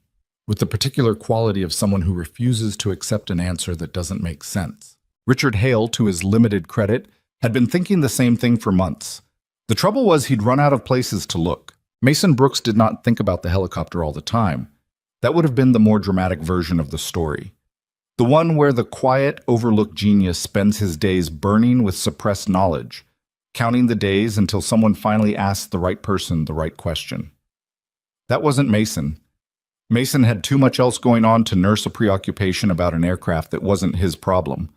with the particular quality of someone who refuses to accept an answer that doesn't make sense. Richard Hale, to his limited credit, had been thinking the same thing for months. The trouble was he'd run out of places to look. Mason Brooks did not think about the helicopter all the time. That would have been the more dramatic version of the story. The one where the quiet, overlooked genius spends his days burning with suppressed knowledge, counting the days until someone finally asks the right person the right question. That wasn't Mason. Mason had too much else going on to nurse a preoccupation about an aircraft that wasn't his problem.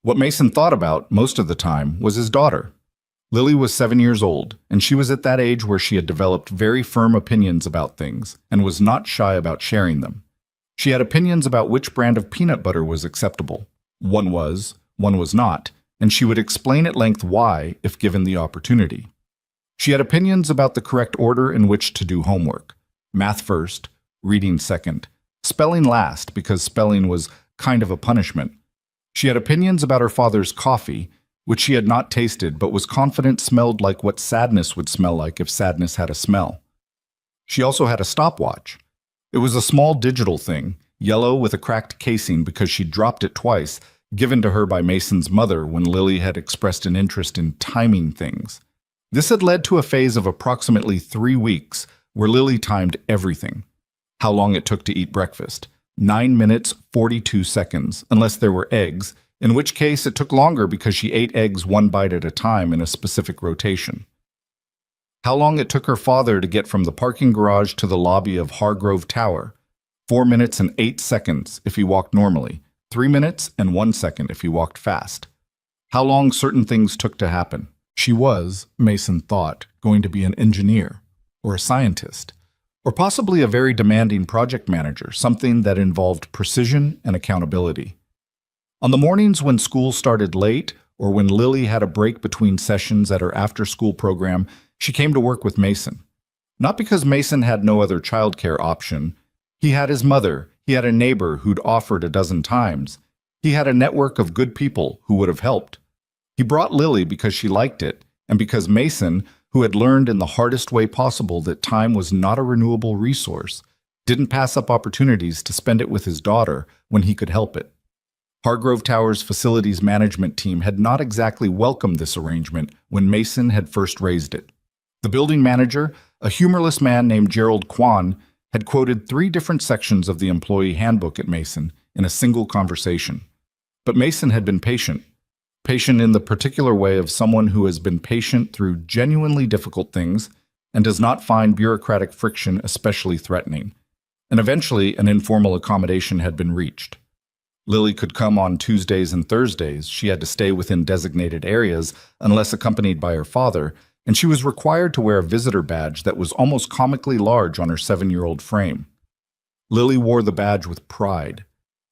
What Mason thought about, most of the time, was his daughter. Lily was 7 years old, and she was at that age where she had developed very firm opinions about things and was not shy about sharing them. She had opinions about which brand of peanut butter was acceptable. One was not, and she would explain at length why if given the opportunity. She had opinions about the correct order in which to do homework. Math first, reading second, spelling last because spelling was kind of a punishment. She had opinions about her father's coffee, which she had not tasted but was confident smelled like what sadness would smell like if sadness had a smell. She also had a stopwatch. It was a small digital thing, yellow with a cracked casing because she dropped it twice, given to her by Mason's mother when Lily had expressed an interest in timing things. This had led to a phase of approximately 3 weeks where Lily timed everything. How long it took to eat breakfast. 9 minutes, 42 seconds, unless there were eggs, in which case it took longer because she ate eggs one bite at a time in a specific rotation. How long it took her father to get from the parking garage to the lobby of Hargrove Tower. 4 minutes and 8 seconds if he walked normally. 3 minutes and 1 second if he walked fast. How long certain things took to happen. She was, Mason thought, going to be an engineer, or a scientist, or possibly a very demanding project manager, something that involved precision and accountability. On the mornings when school started late, or when Lily had a break between sessions at her after-school program, she came to work with Mason. Not because Mason had no other childcare option. He had his mother, he had a neighbor who'd offered a dozen times. He had a network of good people who would have helped. He brought Lily because she liked it, and because Mason, who had learned in the hardest way possible that time was not a renewable resource, didn't pass up opportunities to spend it with his daughter when he could help it. Hargrove Tower's facilities management team had not exactly welcomed this arrangement when Mason had first raised it. The building manager, a humorless man named Gerald Kwan, had quoted 3 different sections of the employee handbook at Mason in a single conversation. But Mason had been patient. Patient in the particular way of someone who has been patient through genuinely difficult things and does not find bureaucratic friction especially threatening. And eventually, an informal accommodation had been reached. Lily could come on Tuesdays and Thursdays. She had to stay within designated areas unless accompanied by her father, and she was required to wear a visitor badge that was almost comically large on her 7-year-old frame. Lily wore the badge with pride.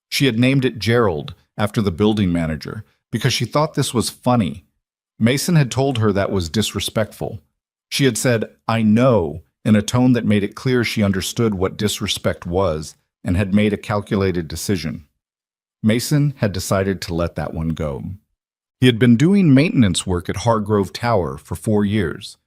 She had named it Gerald, after the building manager, because she thought this was funny. Mason had told her that was disrespectful. She had said, "I know," in a tone that made it clear she understood what disrespect was and had made a calculated decision. Mason had decided to let that one go. He had been doing maintenance work at Hargrove Tower for 4 years.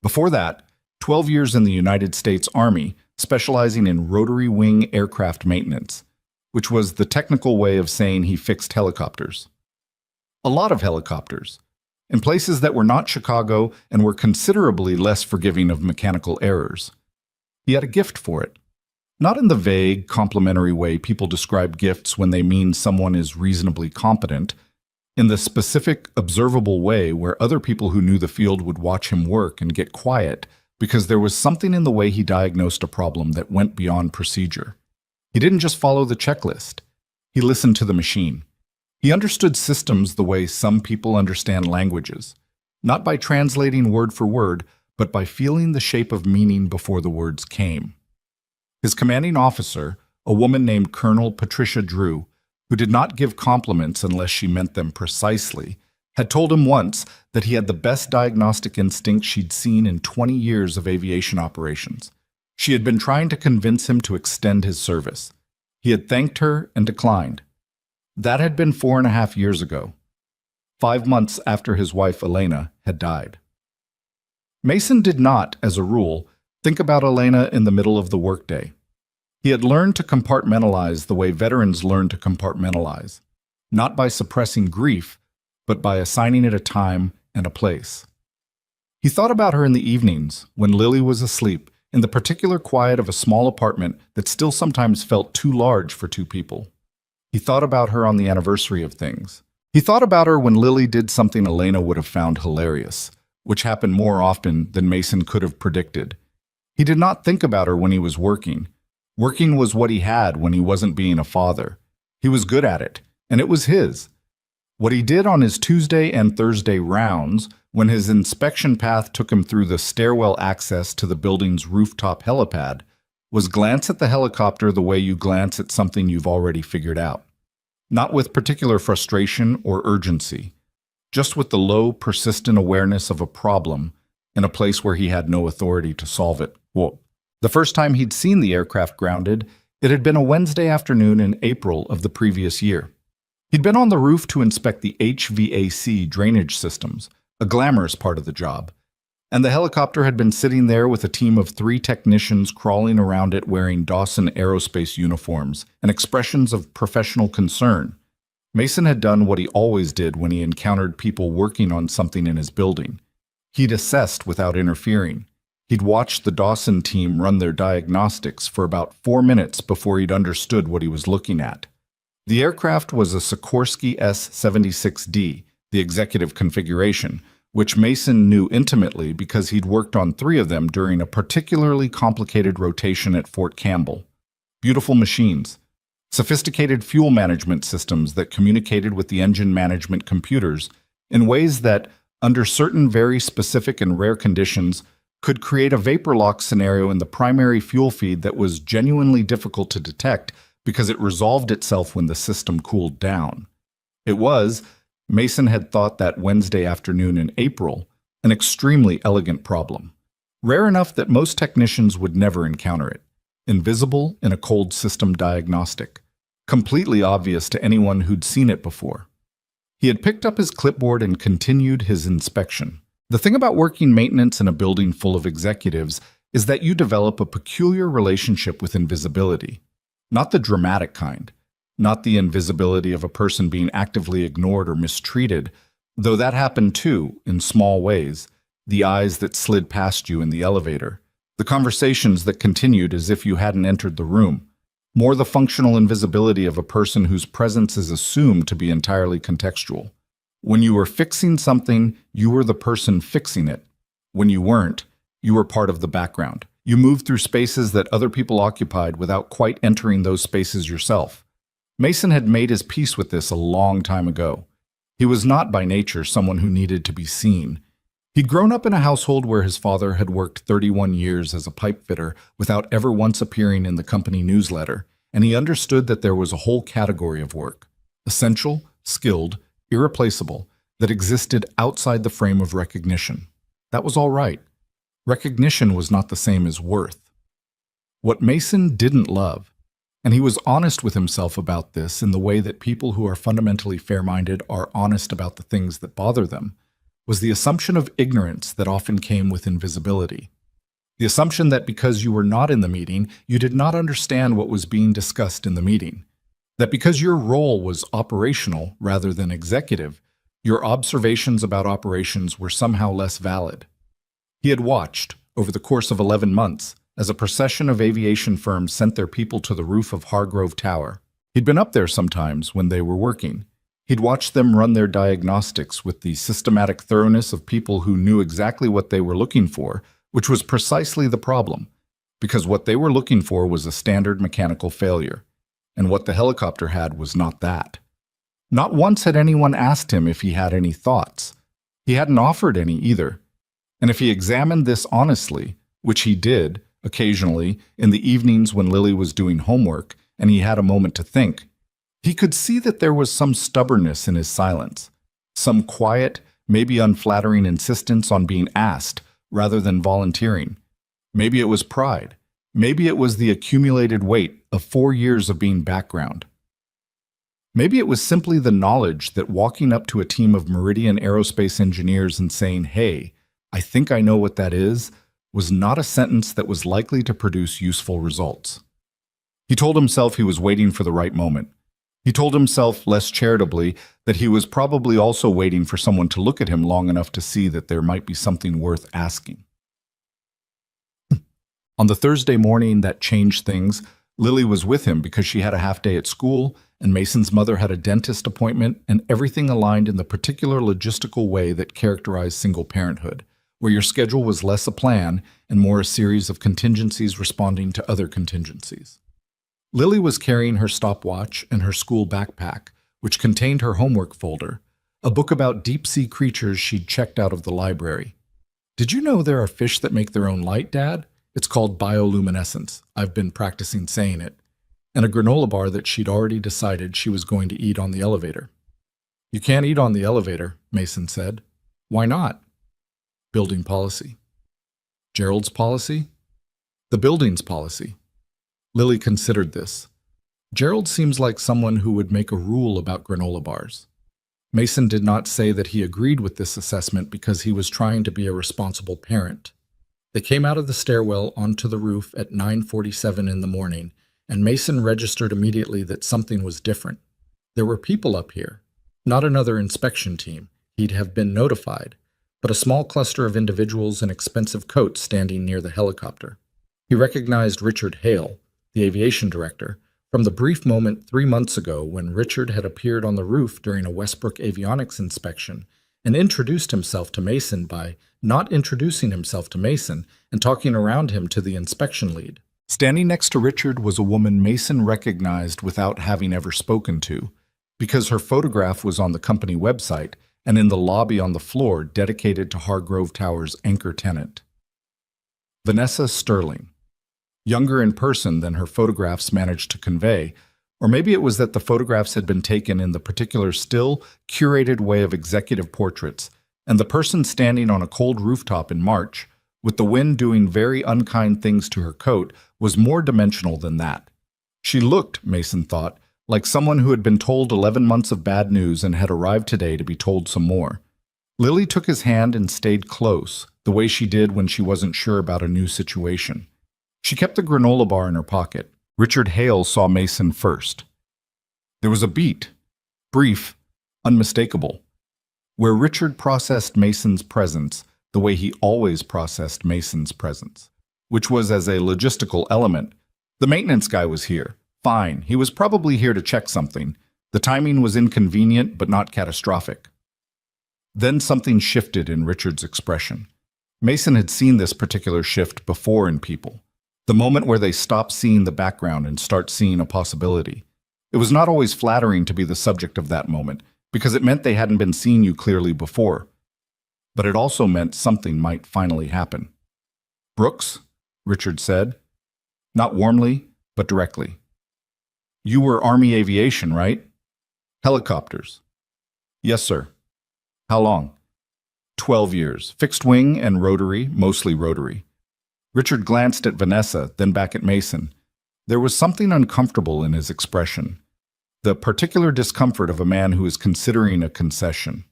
Before that, 12 years in the United States Army, specializing in rotary wing aircraft maintenance, which was the technical way of saying he fixed helicopters. A lot of helicopters, in places that were not Chicago and were considerably less forgiving of mechanical errors. He had a gift for it. Not in the vague, complimentary way people describe gifts when they mean someone is reasonably competent, in the specific, observable way where other people who knew the field would watch him work and get quiet because there was something in the way he diagnosed a problem that went beyond procedure. He didn't just follow the checklist. He listened to the machine. He understood systems the way some people understand languages, not by translating word for word, but by feeling the shape of meaning before the words came. His commanding officer, a woman named Colonel Patricia Drew, who did not give compliments unless she meant them precisely, had told him once that he had the best diagnostic instinct she'd seen in 20 years of aviation operations. She had been trying to convince him to extend his service. He had thanked her and declined. That had been 4.5 years ago, 5 months after his wife Elena had died. Mason did not, as a rule, think about Elena in the middle of the workday. He had learned to compartmentalize the way veterans learn to compartmentalize, not by suppressing grief, but by assigning it a time and a place. He thought about her in the evenings, when Lily was asleep, in the particular quiet of a small apartment that still sometimes felt too large for 2 people. He thought about her on the anniversary of things. He thought about her when Lily did something Elena would have found hilarious, which happened more often than Mason could have predicted. He did not think about her when he was working. Working was what he had when he wasn't being a father. He was good at it, and it was his. What he did on his Tuesday and Thursday rounds, when his inspection path took him through the stairwell access to the building's rooftop helipad, was glance at the helicopter the way you glance at something you've already figured out. Not with particular frustration or urgency, just with the low, persistent awareness of a problem in a place where he had no authority to solve it. Well, the first time he'd seen the aircraft grounded, it had been a Wednesday afternoon in April of the previous year. He'd been on the roof to inspect the HVAC drainage systems, a glamorous part of the job, and the helicopter had been sitting there with a team of 3 technicians crawling around it wearing Dawson Aerospace uniforms and expressions of professional concern. Mason had done what he always did when he encountered people working on something in his building. He'd assessed without interfering. He'd watched the Dawson team run their diagnostics for about 4 minutes before he'd understood what he was looking at. The aircraft was a Sikorsky S-76D, the executive configuration, which Mason knew intimately because he'd worked on 3 of them during a particularly complicated rotation at Fort Campbell. Beautiful machines, sophisticated fuel management systems that communicated with the engine management computers in ways that, under certain very specific and rare conditions, could create a vapor lock scenario in the primary fuel feed that was genuinely difficult to detect because it resolved itself when the system cooled down. It was, Mason had thought that Wednesday afternoon in April, an extremely elegant problem. Rare enough that most technicians would never encounter it. Invisible in a cold system diagnostic. Completely obvious to anyone who'd seen it before. He had picked up his clipboard and continued his inspection. The thing about working maintenance in a building full of executives is that you develop a peculiar relationship with invisibility. Not the dramatic kind. Not the invisibility of a person being actively ignored or mistreated, though that happened too, in small ways. The eyes that slid past you in the elevator. The conversations that continued as if you hadn't entered the room. More the functional invisibility of a person whose presence is assumed to be entirely contextual. When you were fixing something, you were the person fixing it. When you weren't, you were part of the background. You moved through spaces that other people occupied without quite entering those spaces yourself. Mason had made his peace with this a long time ago. He was not by nature someone who needed to be seen. He'd grown up in a household where his father had worked 31 years as a pipe fitter without ever once appearing in the company newsletter, and he understood that there was a whole category of work, essential, skilled, irreplaceable, that existed outside the frame of recognition. That was all right. Recognition was not the same as worth. What Mason didn't love, and he was honest with himself about this in the way that people who are fundamentally fair-minded are honest about the things that bother them, was the assumption of ignorance that often came with invisibility. The assumption that because you were not in the meeting, you did not understand what was being discussed in the meeting. That because your role was operational rather than executive, your observations about operations were somehow less valid. He had watched, over the course of 11 months, as a procession of aviation firms sent their people to the roof of Hargrove Tower. He'd been up there sometimes when they were working. He'd watched them run their diagnostics with the systematic thoroughness of people who knew exactly what they were looking for, which was precisely the problem, because what they were looking for was a standard mechanical failure, and what the helicopter had was not that. Not once had anyone asked him if he had any thoughts. He hadn't offered any either. And if he examined this honestly, which he did, occasionally, in the evenings when Lily was doing homework and he had a moment to think, he could see that there was some stubbornness in his silence, some quiet, maybe unflattering insistence on being asked rather than volunteering. Maybe it was pride. Maybe it was the accumulated weight of 4 years of being background. Maybe it was simply the knowledge that walking up to a team of Meridian aerospace engineers and saying, "Hey, I think I know what that is," was not a sentence that was likely to produce useful results. He told himself he was waiting for the right moment. He told himself, less charitably, that he was probably also waiting for someone to look at him long enough to see that there might be something worth asking. On the Thursday morning that changed things, Lily was with him because she had a half day at school, and Mason's mother had a dentist appointment, and everything aligned in the particular logistical way that characterized single parenthood, where your schedule was less a plan and more a series of contingencies responding to other contingencies. Lily was carrying her stopwatch and her school backpack, which contained her homework folder, a book about deep-sea creatures she'd checked out of the library. "Did you know there are fish that make their own light, Dad? It's called bioluminescence. I've been practicing saying it." And a granola bar that she'd already decided she was going to eat on the elevator. "You can't eat on the elevator," Mason said. "Why not?" "Building policy." "Gerald's policy?" "The building's policy." Lily considered this. Gerald seems like someone who would make a rule about granola bars. Mason did not say that he agreed with this assessment because he was trying to be a responsible parent. They came out of the stairwell onto the roof at 9:47 in the morning, and Mason registered immediately that something was different. There were people up here, not another inspection team. He'd have been notified, but a small cluster of individuals in expensive coats standing near the helicopter. He recognized Richard Hale, the aviation director, from the brief moment 3 months ago when Richard had appeared on the roof during a Westbrook avionics inspection and introduced himself to Mason by not introducing himself to Mason and talking around him to the inspection lead. Standing next to Richard was a woman Mason recognized without having ever spoken to, because her photograph was on the company website and in the lobby on the floor dedicated to Hargrove Tower's anchor tenant. Vanessa Sterling. Younger in person than her photographs managed to convey, or maybe it was that the photographs had been taken in the particular still, curated way of executive portraits, and the person standing on a cold rooftop in March, with the wind doing very unkind things to her coat, was more dimensional than that. She looked, Mason thought, like someone who had been told 11 months of bad news and had arrived today to be told some more. Lily took his hand and stayed close, the way she did when she wasn't sure about a new situation. She kept the granola bar in her pocket. Richard Hale saw Mason first. There was a beat, brief, unmistakable, where Richard processed Mason's presence the way he always processed Mason's presence, which was as a logistical element. The maintenance guy was here. Fine, he was probably here to check something. The timing was inconvenient but not catastrophic. Then something shifted in Richard's expression. Mason had seen this particular shift before in people. The moment where they stop seeing the background and start seeing a possibility. It was not always flattering to be the subject of that moment, because it meant they hadn't been seeing you clearly before. But it also meant something might finally happen. "Brooks," Richard said, not warmly, but directly. "You were Army aviation, right? Helicopters." "Yes, sir." "How long?" 12 years. Fixed wing and rotary, mostly rotary." Richard glanced at Vanessa, then back at Mason. There was something uncomfortable in his expression, the particular discomfort of a man who is considering a concession.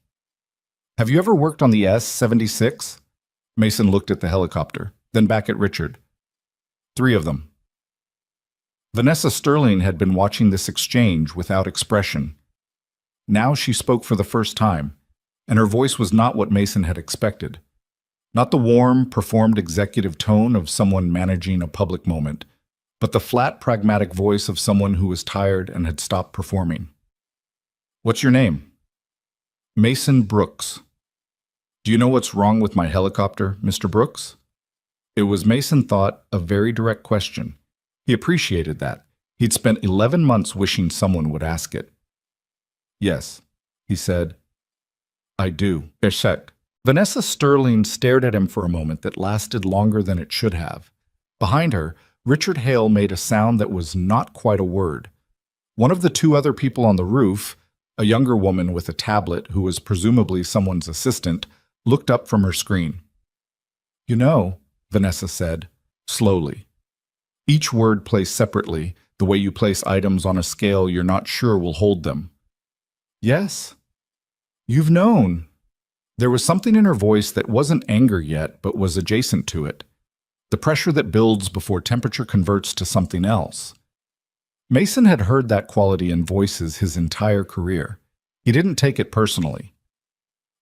"Have you ever worked on the S-76? Mason looked at the helicopter, then back at Richard. 3 of them. Vanessa Sterling had been watching this exchange without expression. Now she spoke for the first time, and her voice was not what Mason had expected. Not the warm, performed executive tone of someone managing a public moment, but the flat, pragmatic voice of someone who was tired and had stopped performing. "What's your name?" "Mason Brooks." "Do you know what's wrong with my helicopter, Mr. Brooks?" It was, Mason thought, a very direct question. He appreciated that. He'd spent 11 months wishing someone would ask it. "Yes," he said. "I do." "Check." Vanessa Sterling stared at him for a moment that lasted longer than it should have. Behind her, Richard Hale made a sound that was not quite a word. One of the 2 other people on the roof, a younger woman with a tablet who was presumably someone's assistant, looked up from her screen. "You know," Vanessa said, slowly. Each word placed separately, the way you place items on a scale you're not sure will hold them. "Yes. You've known." There was something in her voice that wasn't anger yet, but was adjacent to it. The pressure that builds before temperature converts to something else. Mason had heard that quality in voices his entire career. He didn't take it personally.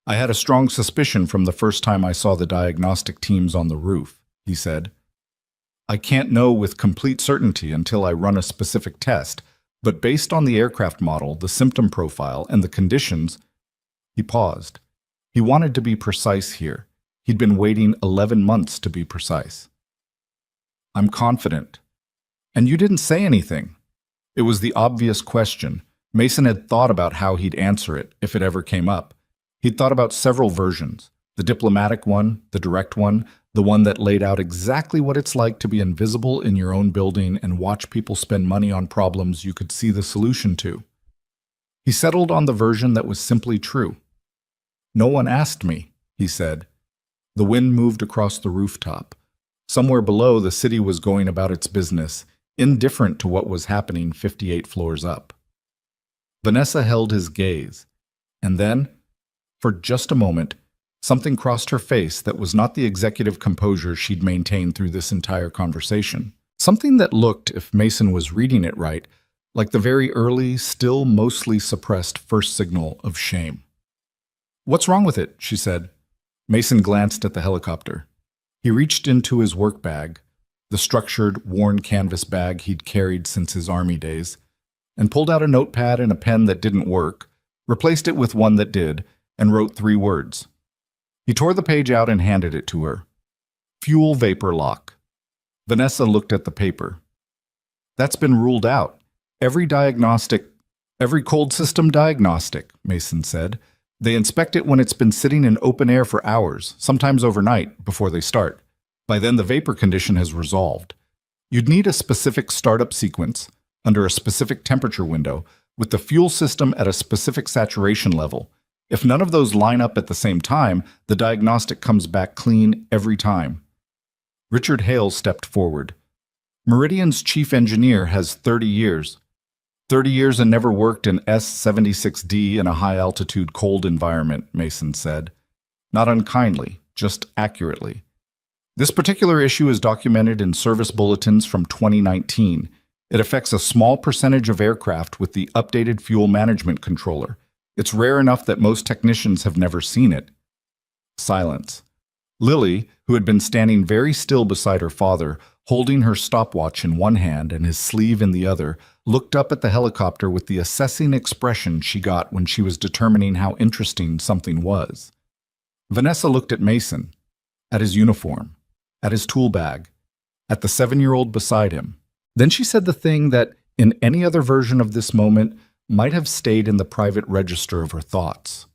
"I had a strong suspicion from the first time I saw the diagnostic teams on the roof," he said. "I can't know with complete certainty until I run a specific test, but based on the aircraft model, the symptom profile, and the conditions..." He paused. He wanted to be precise here. He'd been waiting 11 months to be precise. "I'm confident." "And you didn't say anything." It was the obvious question. Mason had thought about how he'd answer it, if it ever came up. He'd thought about several versions. The diplomatic one, the direct one, the one that laid out exactly what it's like to be invisible in your own building and watch people spend money on problems you could see the solution to. He settled on the version that was simply true. "No one asked me," he said. The wind moved across the rooftop. Somewhere below, the city was going about its business, indifferent to what was happening 58 floors up. Vanessa held his gaze, and then, for just a moment, something crossed her face that was not the executive composure she'd maintained through this entire conversation. Something that looked, if Mason was reading it right, like the very early, still mostly suppressed first signal of shame. "What's wrong with it?" she said. Mason glanced at the helicopter. He reached into his work bag, the structured, worn canvas bag he'd carried since his army days, and pulled out a notepad and a pen that didn't work, replaced it with one that did, and wrote 3 words. He tore the page out and handed it to her. Fuel vapor lock. Vanessa looked at the paper. That's been ruled out. Every cold system diagnostic, Mason said. They inspect it when it's been sitting in open air for hours, sometimes overnight, before they start. By then, the vapor condition has resolved. You'd need a specific startup sequence, under a specific temperature window, with the fuel system at a specific saturation level. If none of those line up at the same time, the diagnostic comes back clean every time. Richard Hale stepped forward. Meridian's chief engineer has 30 years. 30 years and never worked in S-76D in a high-altitude cold environment, Mason said. Not unkindly, just accurately. This particular issue is documented in service bulletins from 2019. It affects a small percentage of aircraft with the updated fuel management controller. It's rare enough that most technicians have never seen it. Silence. Lily, who had been standing very still beside her father, holding her stopwatch in one hand and his sleeve in the other, looked up at the helicopter with the assessing expression she got when she was determining how interesting something was. Vanessa looked at Mason, at his uniform, at his tool bag, at the 7-year-old beside him. Then she said the thing that, in any other version of this moment, might have stayed in the private register of her thoughts.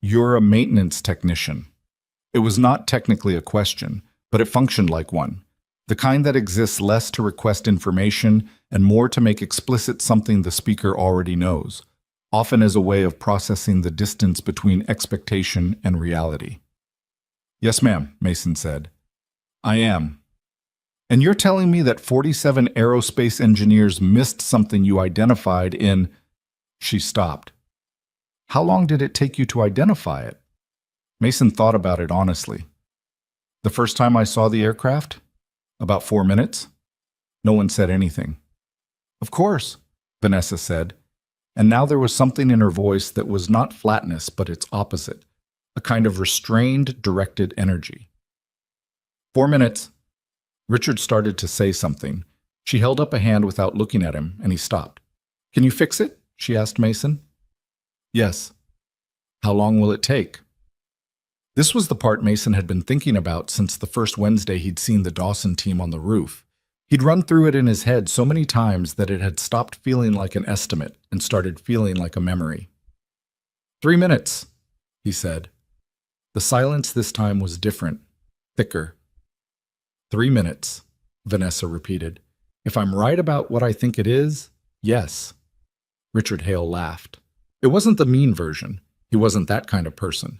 You're a maintenance technician. It was not technically a question, but it functioned like one. The kind that exists less to request information and more to make explicit something the speaker already knows, often as a way of processing the distance between expectation and reality. Yes, ma'am, Mason said. I am. And you're telling me that 47 aerospace engineers missed something you identified in... She stopped. How long did it take you to identify it? Mason thought about it honestly. The first time I saw the aircraft? About 4 minutes? No one said anything. Of course, Vanessa said, and now there was something in her voice that was not flatness but its opposite, a kind of restrained, directed energy. 4 minutes. Richard started to say something. She held up a hand without looking at him, and he stopped. Can you fix it? She asked Mason. Yes. How long will it take? This was the part Mason had been thinking about since the first Wednesday he'd seen the Dawson team on the roof. He'd run through it in his head so many times that it had stopped feeling like an estimate and started feeling like a memory. 3 minutes, he said. The silence this time was different, thicker. 3 minutes, Vanessa repeated. If I'm right about what I think it is, yes. Richard Hale laughed. It wasn't the mean version. He wasn't that kind of person.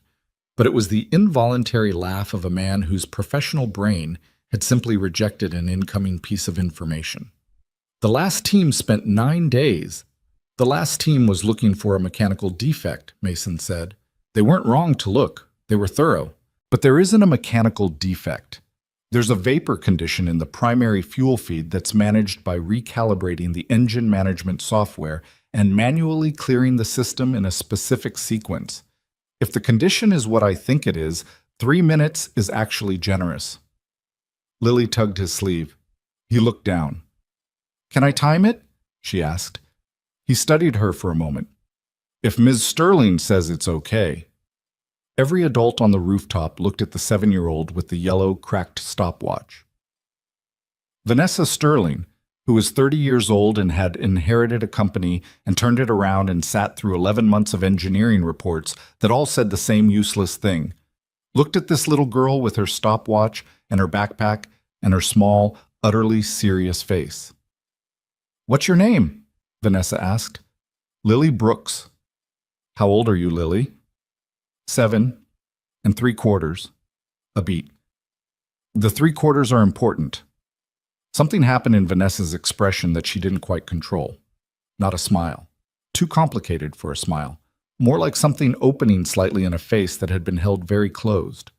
But it was the involuntary laugh of a man whose professional brain had simply rejected an incoming piece of information. The last team spent 9 days. The last team was looking for a mechanical defect, Mason said. They weren't wrong to look. They were thorough. But there isn't a mechanical defect. There's a vapor condition in the primary fuel feed that's managed by recalibrating the engine management software and manually clearing the system in a specific sequence. If the condition is what I think it is, 3 minutes is actually generous. Lily tugged his sleeve. He looked down. Can I time it? She asked. He studied her for a moment. If Ms. Sterling says it's okay. Every adult on the rooftop looked at the 7-year-old with the yellow, cracked stopwatch. Vanessa Sterling, who was 30 years old and had inherited a company and turned it around and sat through 11 months of engineering reports that all said the same useless thing, looked at this little girl with her stopwatch and her backpack and her small, utterly serious face. What's your name? Vanessa asked. Lily Brooks. How old are you, Lily? 7 3/4. A beat. The 3/4 are important. Something happened in Vanessa's expression that she didn't quite control. Not a smile. Too complicated for a smile. More like something opening slightly in a face that had been held very closed.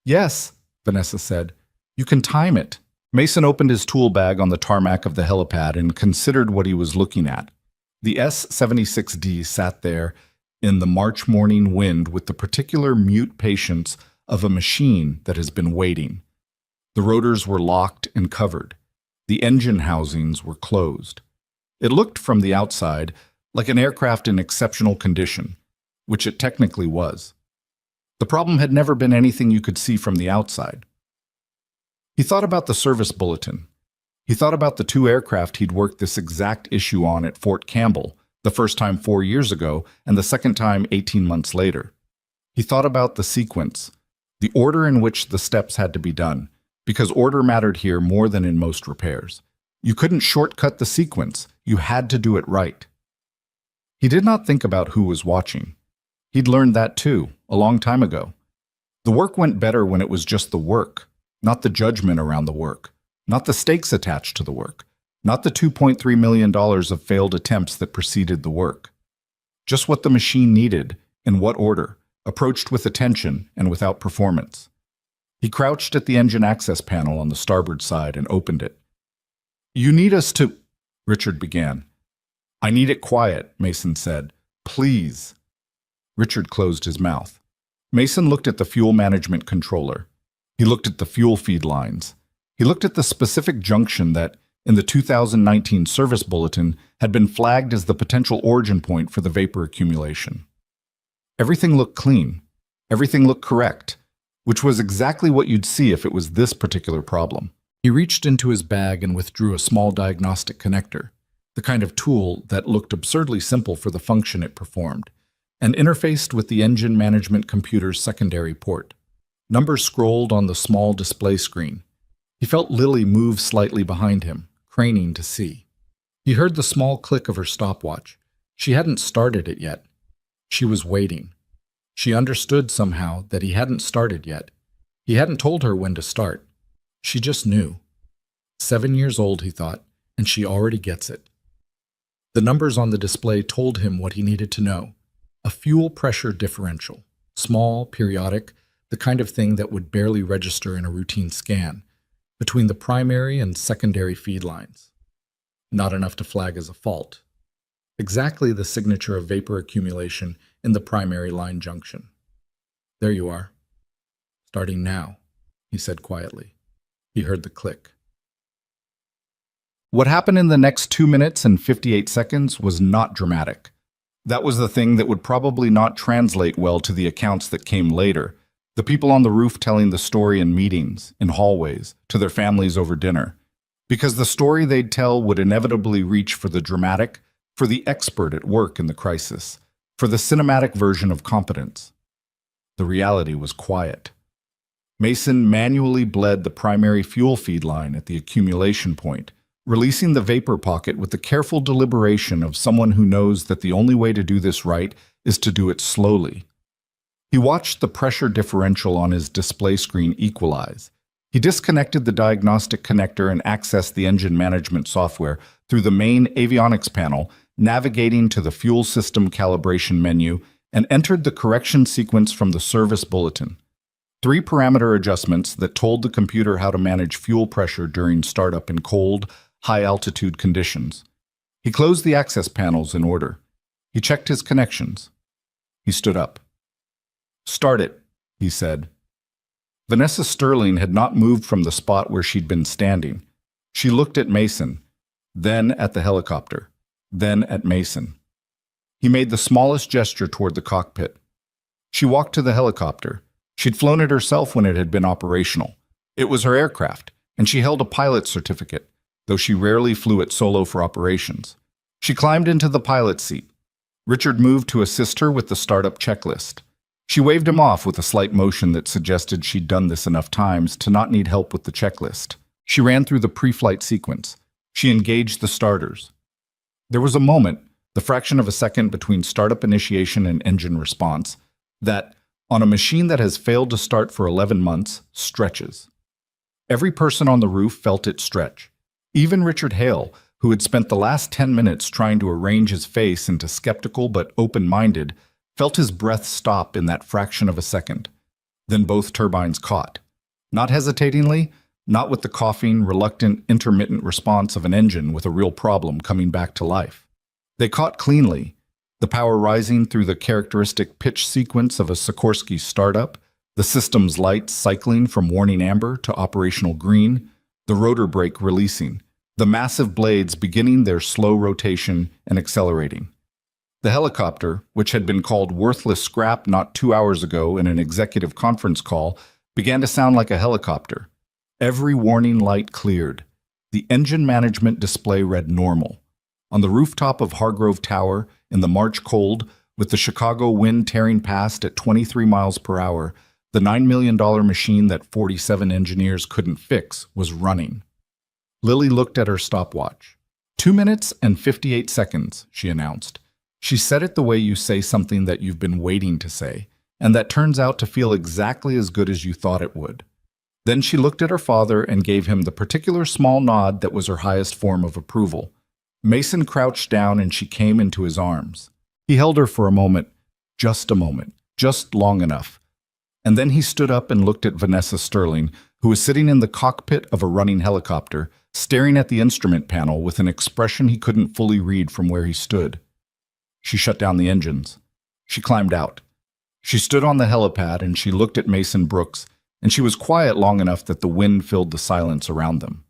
Yes, Vanessa said. You can time it. Mason opened his tool bag on the tarmac of the helipad and considered what he was looking at. The S-76D sat there in the March morning wind with the particular mute patience of a machine that has been waiting. The rotors were locked and covered. The engine housings were closed. It looked from the outside like an aircraft in exceptional condition, which it technically was. The problem had never been anything you could see from the outside. He thought about the service bulletin. He thought about the 2 aircraft he'd worked this exact issue on at Fort Campbell, the first time 4 years ago and the second time 18 months later. He thought about the sequence, the order in which the steps had to be done, because order mattered here more than in most repairs. You couldn't shortcut the sequence. You had to do it right. He did not think about who was watching. He'd learned that too, a long time ago. The work went better when it was just the work, not the judgment around the work, not the stakes attached to the work, not the $2.3 million of failed attempts that preceded the work. Just what the machine needed, in what order, approached with attention and without performance. He crouched at the engine access panel on the starboard side and opened it. "You need us to," Richard began. "I need it quiet," Mason said. "Please." Richard closed his mouth. Mason looked at the fuel management controller. He looked at the fuel feed lines. He looked at the specific junction that, in the 2019 service bulletin, had been flagged as the potential origin point for the vapor accumulation. Everything looked clean. Everything looked correct, which was exactly what you'd see if it was this particular problem. He reached into his bag and withdrew a small diagnostic connector, the kind of tool that looked absurdly simple for the function it performed, and interfaced with the engine management computer's secondary port. Numbers scrolled on the small display screen. He felt Lily move slightly behind him, craning to see. He heard the small click of her stopwatch. She hadn't started it yet. She was waiting. She understood somehow that he hadn't started yet. He hadn't told her when to start. She just knew. 7 years old, he thought, and she already gets it. The numbers on the display told him what he needed to know. A fuel pressure differential. Small, periodic, the kind of thing that would barely register in a routine scan, between the primary and secondary feed lines. Not enough to flag as a fault. Exactly the signature of vapor accumulation in the primary line junction. "There you are. Starting now," he said quietly. He heard the click. What happened in the next 2 minutes and 58 seconds was not dramatic. That was the thing that would probably not translate well to the accounts that came later. The people on the roof telling the story in meetings, in hallways, to their families over dinner. Because the story they'd tell would inevitably reach for the dramatic, for the expert at work in the crisis, for the cinematic version of competence. The reality was quiet. Mason manually bled the primary fuel feed line at the accumulation point, releasing the vapor pocket with the careful deliberation of someone who knows that the only way to do this right is to do it slowly. He watched the pressure differential on his display screen equalize. He disconnected the diagnostic connector and accessed the engine management software through the main avionics panel, navigating to the fuel system calibration menu, and entered the correction sequence from the service bulletin. 3 parameter adjustments that told the computer how to manage fuel pressure during startup in cold, high-altitude conditions. He closed the access panels in order. He checked his connections. He stood up. "Start it," he said. Vanessa Sterling had not moved from the spot where she'd been standing. She looked at Mason, then at the helicopter, then at Mason. He made the smallest gesture toward the cockpit. She walked to the helicopter. She'd flown it herself when it had been operational. It was her aircraft, and she held a pilot's certificate, though she rarely flew it solo for operations. She climbed into the pilot's seat. Richard moved to assist her with the startup checklist. She waved him off with a slight motion that suggested she'd done this enough times to not need help with the checklist. She ran through the pre-flight sequence. She engaged the starters. There was a moment, the fraction of a second between startup initiation and engine response, that, on a machine that has failed to start for 11 months, stretches. Every person on the roof felt it stretch. Even Richard Hale, who had spent the last 10 minutes trying to arrange his face into skeptical but open-minded, felt his breath stop in that fraction of a second. Then both turbines caught. Not hesitatingly, not with the coughing, reluctant, intermittent response of an engine with a real problem coming back to life. They caught cleanly, the power rising through the characteristic pitch sequence of a Sikorsky startup, The system's lights cycling from warning amber to operational green, the rotor brake releasing, the massive blades beginning their slow rotation and accelerating. The helicopter, which had been called worthless scrap not 2 hours ago in an executive conference call, began to sound like a helicopter. Every warning light cleared. The engine management display read normal. On the rooftop of Hargrove Tower, in the March cold, with the Chicago wind tearing past at 23 miles per hour, the $9 million machine that 47 engineers couldn't fix was running. Lily looked at her stopwatch. 2 minutes and 58 seconds, she announced. She said it the way you say something that you've been waiting to say, and that turns out to feel exactly as good as you thought it would. Then she looked at her father and gave him the particular small nod that was her highest form of approval. Mason crouched down and she came into his arms. He held her for a moment, just long enough. And then he stood up and looked at Vanessa Sterling, who was sitting in the cockpit of a running helicopter, staring at the instrument panel with an expression he couldn't fully read from where he stood. She shut down the engines. She climbed out. She stood on the helipad and she looked at Mason Brooks, and she was quiet long enough that the wind filled the silence around them.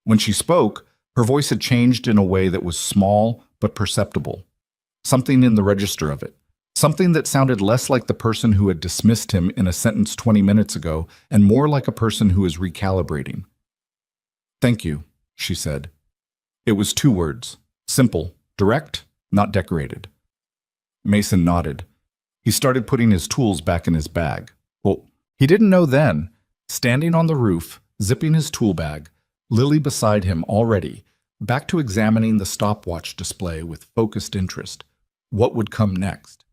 When she spoke, her voice had changed in a way that was small but perceptible. Something in the register of it. Something that sounded less like the person who had dismissed him in a sentence 20 minutes ago and more like a person who was recalibrating. "Thank you," she said. It was 2 words. Simple, direct, not decorated. Mason nodded. He started putting his tools back in his bag. Well, he didn't know then. Standing on the roof, zipping his tool bag, Lily beside him already, back to examining the stopwatch display with focused interest. What would come next?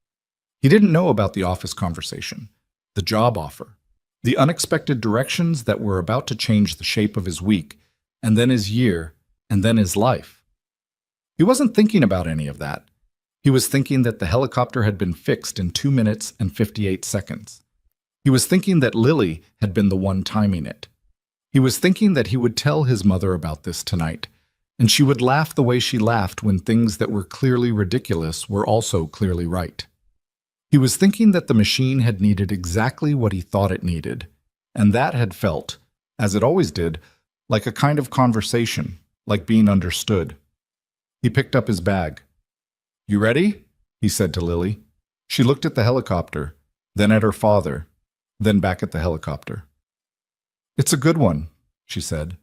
He didn't know about the office conversation, the job offer, the unexpected directions that were about to change the shape of his week, and then his year, and then his life. He wasn't thinking about any of that. He was thinking that the helicopter had been fixed in 2 minutes and 58 seconds. He was thinking that Lily had been the one timing it. He was thinking that he would tell his mother about this tonight, and she would laugh the way she laughed when things that were clearly ridiculous were also clearly right. He was thinking that the machine had needed exactly what he thought it needed, and that had felt, as it always did, like a kind of conversation, like being understood. He picked up his bag. "You ready?" he said to Lily. She looked at the helicopter, then at her father, then back at the helicopter. "It's a good one," she said.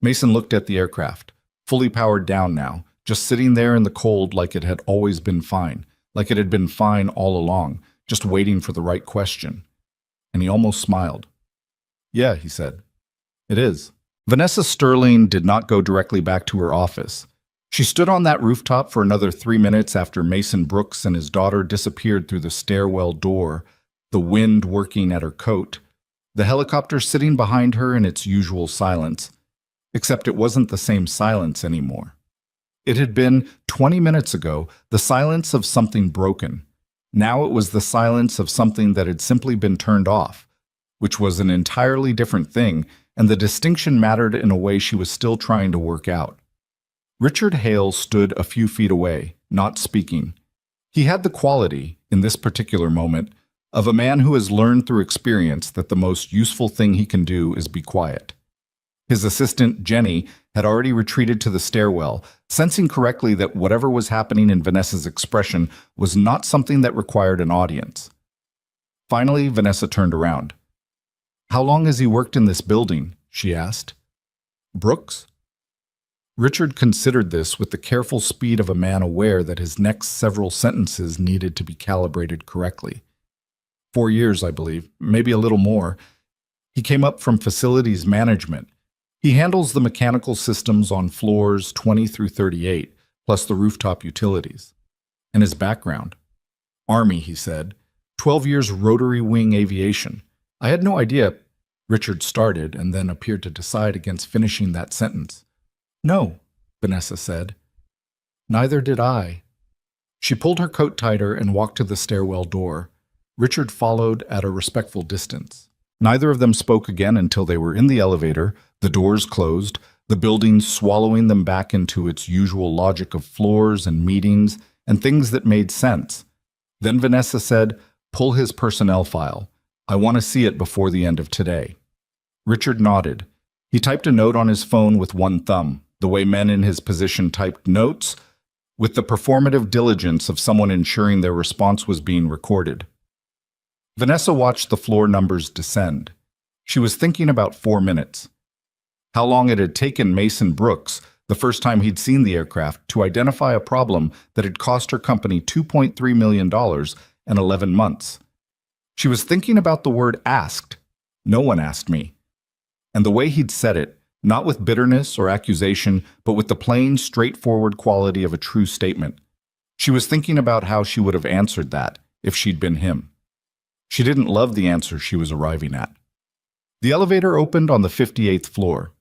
Mason looked at the aircraft, fully powered down now, just sitting there in the cold like it had always been fine, like it had been fine all along, just waiting for the right question. And he almost smiled. "Yeah," he said. "It is." Vanessa Sterling did not go directly back to her office. She stood on that rooftop for another 3 minutes after Mason Brooks and his daughter disappeared through the stairwell door, the wind working at her coat, the helicopter sitting behind her in its usual silence, except it wasn't the same silence anymore. It had been, 20 minutes ago, the silence of something broken. Now it was the silence of something that had simply been turned off, which was an entirely different thing, and the distinction mattered in a way she was still trying to work out. Richard Hale stood a few feet away, not speaking. He had the quality, in this particular moment, of a man who has learned through experience that the most useful thing he can do is be quiet. His assistant, Jenny, had already retreated to the stairwell, sensing correctly that whatever was happening in Vanessa's expression was not something that required an audience. Finally, Vanessa turned around. "How long has he worked in this building?" she asked. "Brooks?" Richard considered this with the careful speed of a man aware that his next several sentences needed to be calibrated correctly. 4 years, I believe, maybe a little more. He came up from facilities management. He handles the mechanical systems on floors 20 through 38, plus the rooftop utilities. And his background? Army, he said. 12 years rotary wing aviation. I had no idea. Richard started and then appeared to decide against finishing that sentence. "No," Vanessa said. "Neither did I." She pulled her coat tighter and walked to the stairwell door. Richard followed at a respectful distance. Neither of them spoke again until they were in the elevator, the doors closed, the building swallowing them back into its usual logic of floors and meetings and things that made sense. Then Vanessa said, "Pull his personnel file." I want to see it before the end of today. Richard nodded. He typed a note on his phone with one thumb, the way men in his position typed notes, with the performative diligence of someone ensuring their response was being recorded. Vanessa watched the floor numbers descend. She was thinking about 4 minutes. How long it had taken Mason Brooks, the first time he'd seen the aircraft, to identify a problem that had cost her company $2.3 million and 11 months. She was thinking about the word asked. No one asked me. And the way he'd said it, not with bitterness or accusation, but with the plain, straightforward quality of a true statement. She was thinking about how she would have answered that if she'd been him. She didn't love the answer she was arriving at. The elevator opened on the 58th floor.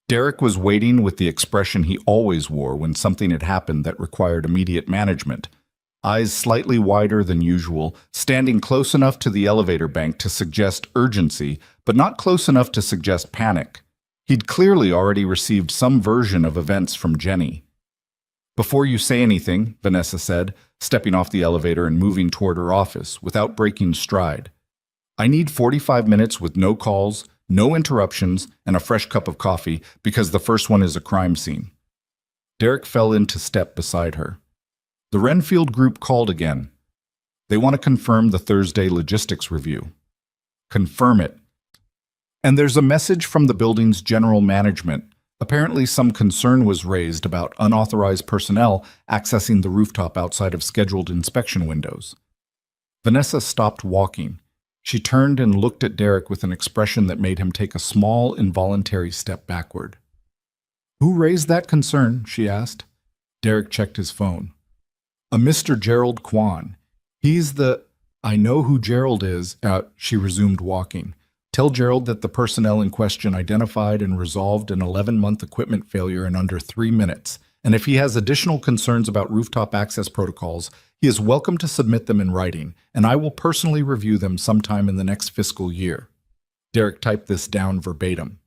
Derek was waiting with the expression he always wore when something had happened that required immediate management. Eyes slightly wider than usual, standing close enough to the elevator bank to suggest urgency, but not close enough to suggest panic. He'd clearly already received some version of events from Jenny. "Before you say anything," Vanessa said, stepping off the elevator and moving toward her office without breaking stride. "I need 45 minutes with no calls, no interruptions, and a fresh cup of coffee, because the first one is a crime scene." Derek fell into step beside her. "The Renfield Group called again. They want to confirm the Thursday logistics review." "Confirm it." "And there's a message from the building's general management. Apparently some concern was raised about unauthorized personnel accessing the rooftop outside of scheduled inspection windows." Vanessa stopped walking. She turned and looked at Derek with an expression that made him take a small, involuntary step backward. "Who raised that concern?" she asked. Derek checked his phone. "A Mr. Gerald Kwan. He's the—" "I know who Gerald is," she resumed walking. "Tell Gerald that the personnel in question identified and resolved an 11-month equipment failure in under 3 minutes, and if he has additional concerns about rooftop access protocols, he is welcome to submit them in writing, and I will personally review them sometime in the next fiscal year." Derek typed this down verbatim.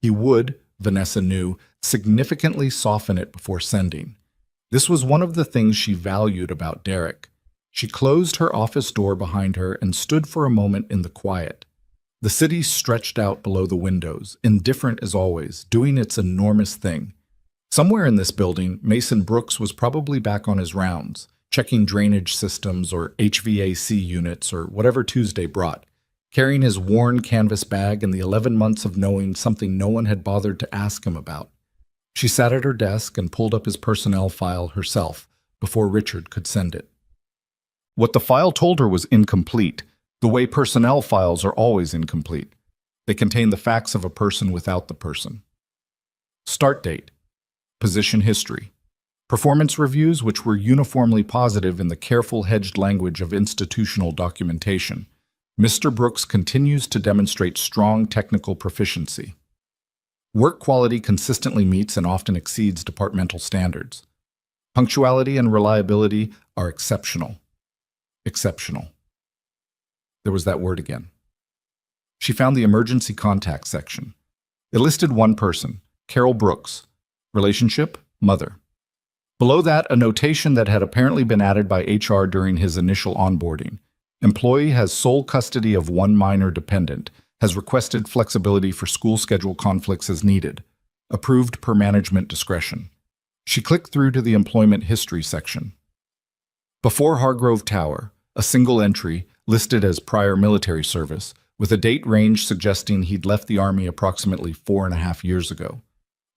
He would, Vanessa knew, significantly soften it before sending. This was one of the things she valued about Derek. She closed her office door behind her and stood for a moment in the quiet. The city stretched out below the windows, indifferent as always, doing its enormous thing. Somewhere in this building, Mason Brooks was probably back on his rounds, checking drainage systems or HVAC units or whatever Tuesday brought, carrying his worn canvas bag and the 11 months of knowing something no one had bothered to ask him about. She sat at her desk and pulled up his personnel file herself before Richard could send it. What the file told her was incomplete, the way personnel files are always incomplete. They contain the facts of a person without the person. Start date. Position history. Performance reviews which were uniformly positive in the careful hedged language of institutional documentation. Mr. Brooks continues to demonstrate strong technical proficiency. Work quality consistently meets and often exceeds departmental standards. Punctuality and reliability are exceptional. Exceptional. There was that word again. She found the emergency contact section. It listed one person, Carol Brooks. Relationship, mother. Below that, a notation that had apparently been added by HR during his initial onboarding. Employee has sole custody of one minor dependent, has requested flexibility for school schedule conflicts as needed. Approved per management discretion. She clicked through to the employment history section. Before Hargrove Tower, a single entry, listed as prior military service, with a date range suggesting he'd left the Army approximately 4.5 years ago.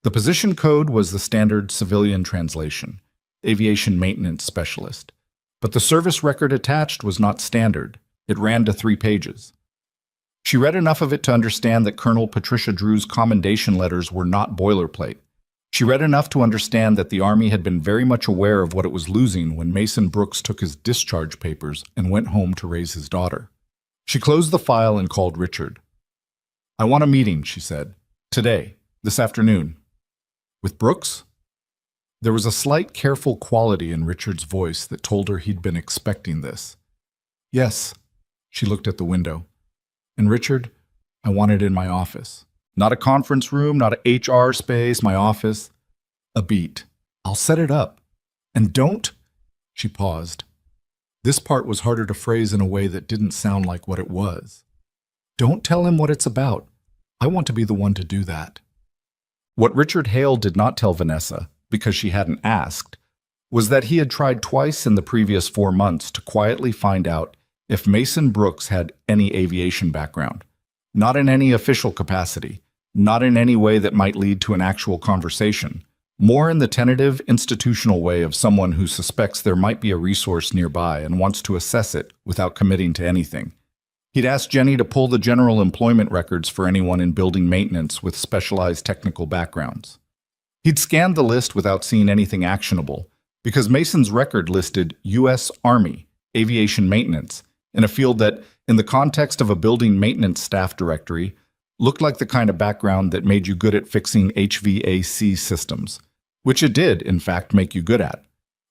The position code was the standard civilian translation, aviation maintenance specialist. But the service record attached was not standard. It ran to 3 pages. She read enough of it to understand that Colonel Patricia Drew's commendation letters were not boilerplate. She read enough to understand that the Army had been very much aware of what it was losing when Mason Brooks took his discharge papers and went home to raise his daughter. She closed the file and called Richard. "I want a meeting," she said. "Today, this afternoon." "With Brooks?" There was a slight careful quality in Richard's voice that told her he'd been expecting this. "Yes." She looked at the window. "And Richard, I want it in my office. Not a conference room, not a HR space, my office. A beat. I'll set it up. And don't—" She paused. This part was harder to phrase in a way that didn't sound like what it was. Don't tell him what it's about. I want to be the one to do that. What Richard Hale did not tell Vanessa, because she hadn't asked, was that he had tried twice in the previous 4 months to quietly find out if Mason Brooks had any aviation background. Not in any official capacity, not in any way that might lead to an actual conversation, more in the tentative, institutional way of someone who suspects there might be a resource nearby and wants to assess it without committing to anything. He'd asked Jenny to pull the general employment records for anyone in building maintenance with specialized technical backgrounds. He'd scanned the list without seeing anything actionable, because Mason's record listed U.S. Army aviation maintenance in a field that, in the context of a building maintenance staff directory, looked like the kind of background that made you good at fixing HVAC systems, which it did, in fact, make you good at.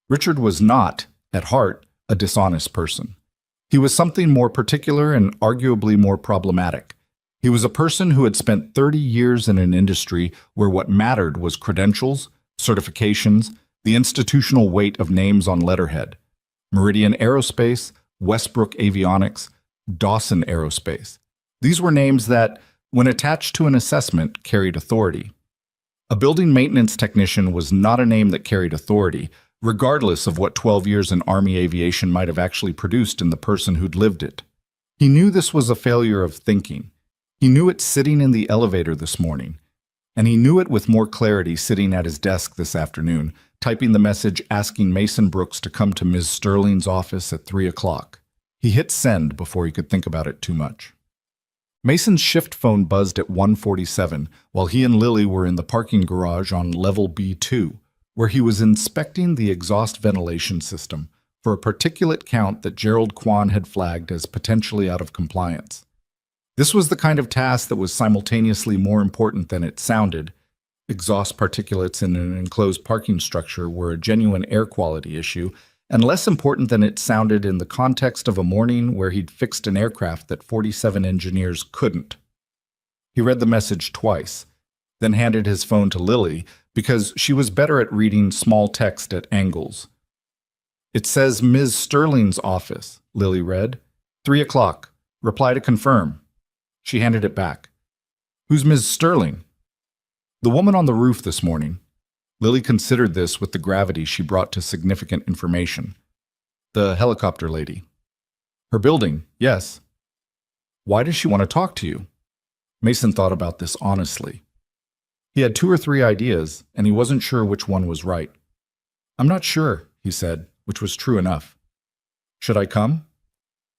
Richard was not, at heart, a dishonest person. He was something more particular and arguably more problematic. He was a person who had spent 30 years in an industry where what mattered was credentials, certifications, the institutional weight of names on letterhead. Meridian Aerospace, Westbrook Avionics, Dawson Aerospace. These were names that, when attached to an assessment, carried authority. A building maintenance technician was not a name that carried authority, regardless of what 12 years in Army aviation might have actually produced in the person who'd lived it. He knew this was a failure of thinking. He knew it sitting in the elevator this morning, and he knew it with more clarity sitting at his desk this afternoon, typing the message asking Mason Brooks to come to Ms. Sterling's office at 3 o'clock. He hit send before he could think about it too much. Mason's shift phone buzzed at 1:47 while he and Lily were in the parking garage on level B2, where he was inspecting the exhaust ventilation system for a particulate count that Gerald Kwan had flagged as potentially out of compliance. This was the kind of task that was simultaneously more important than it sounded. Exhaust particulates in an enclosed parking structure were a genuine air quality issue, and less important than it sounded in the context of a morning where he'd fixed an aircraft that 47 engineers couldn't. He read the message twice, then handed his phone to Lily because she was better at reading small text at angles. "It says Ms. Sterling's office," Lily read. 3 o'clock. Reply to confirm. She handed it back. "Who's Ms. Sterling?" "The woman on the roof this morning." Lily considered this with the gravity she brought to significant information. "The helicopter lady." "Her building, yes." "Why does she want to talk to you?" Mason thought about this honestly. He had 2 or 3 ideas, and he wasn't sure which one was right. "I'm not sure," he said, which was true enough. "Should I come?"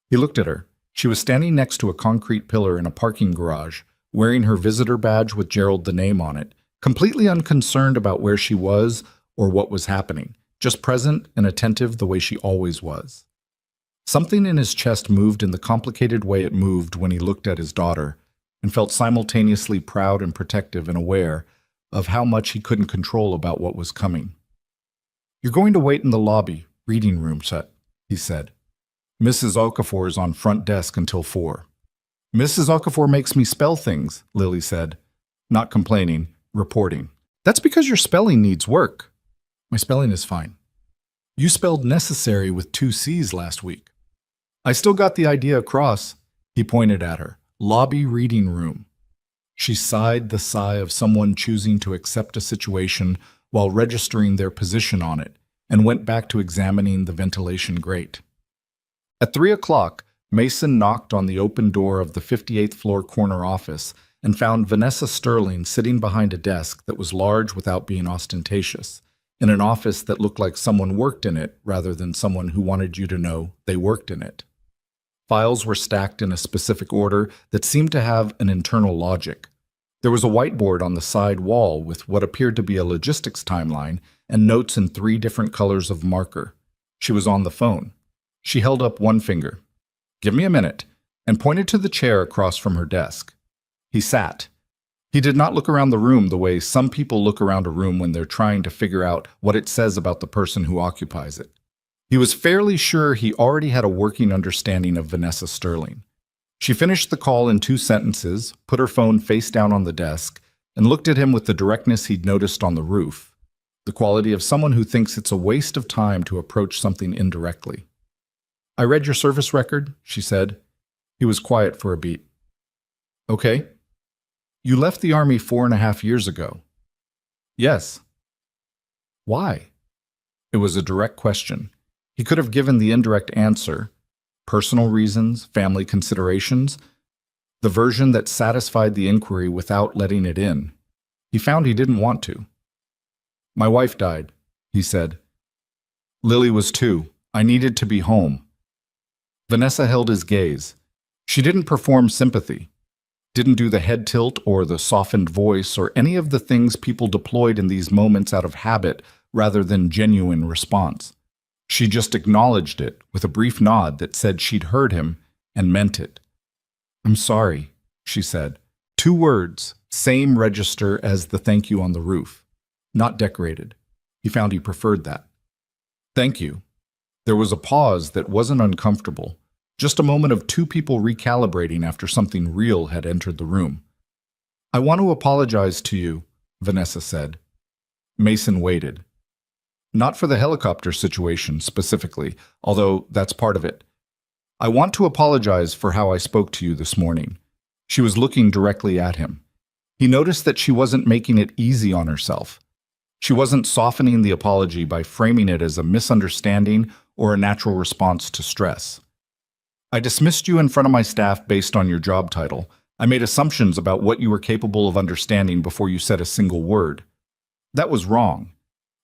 He looked at her. She was standing next to a concrete pillar in a parking garage, wearing her visitor badge with Gerald the name on it, completely unconcerned about where she was or what was happening, just present and attentive the way she always was. Something in his chest moved in the complicated way it moved when he looked at his daughter, and felt simultaneously proud and protective and aware of how much he couldn't control about what was coming. "You're going to wait in the lobby, reading room set," he said. "Mrs. Okafor is on front desk until 4. "Mrs. Okafor makes me spell things," Lily said, not complaining, reporting. "That's because your spelling needs work." "My spelling is fine." "You spelled necessary with 2 C's last week." "I still got the idea across," he pointed at her. "Lobby reading room." She sighed the sigh of someone choosing to accept a situation while registering their position on it, and went back to examining the ventilation grate. At 3 o'clock, Mason knocked on the open door of the 58th floor corner office and found Vanessa Sterling sitting behind a desk that was large without being ostentatious, in an office that looked like someone worked in it rather than someone who wanted you to know they worked in it. Files were stacked in a specific order that seemed to have an internal logic. There was a whiteboard on the side wall with what appeared to be a logistics timeline and notes in 3 different colors of marker. She was on the phone. She held up one finger. "Give me a minute," and pointed to the chair across from her desk. He sat. He did not look around the room the way some people look around a room when they're trying to figure out what it says about the person who occupies it. He was fairly sure he already had a working understanding of Vanessa Sterling. She finished the call in 2 sentences, put her phone face down on the desk, and looked at him with the directness he'd noticed on the roof, the quality of someone who thinks it's a waste of time to approach something indirectly. "I read your service record," she said. He was quiet for a beat. Okay. You left the army 4.5 years ago. Yes. Why? It was a direct question. He could have given the indirect answer: personal reasons, family considerations, the version that satisfied the inquiry without letting it in. He found he didn't want to. My wife died, he said. Lily was 2. I needed to be home. Vanessa held his gaze. She didn't perform sympathy, didn't do the head tilt or the softened voice or any of the things people deployed in these moments out of habit rather than genuine response. She just acknowledged it with a brief nod that said she'd heard him and meant it. I'm sorry, she said. 2 words, same register as the thank you on the roof. Not decorated. He found he preferred that. Thank you. There was a pause that wasn't uncomfortable, just a moment of 2 people recalibrating after something real had entered the room. I want to apologize to you, Vanessa said. Mason waited. Not for the helicopter situation specifically, although that's part of it. I want to apologize for how I spoke to you this morning. She was looking directly at him. He noticed that she wasn't making it easy on herself. She wasn't softening the apology by framing it as a misunderstanding or a natural response to stress. I dismissed you in front of my staff based on your job title. I made assumptions about what you were capable of understanding before you said a single word. That was wrong.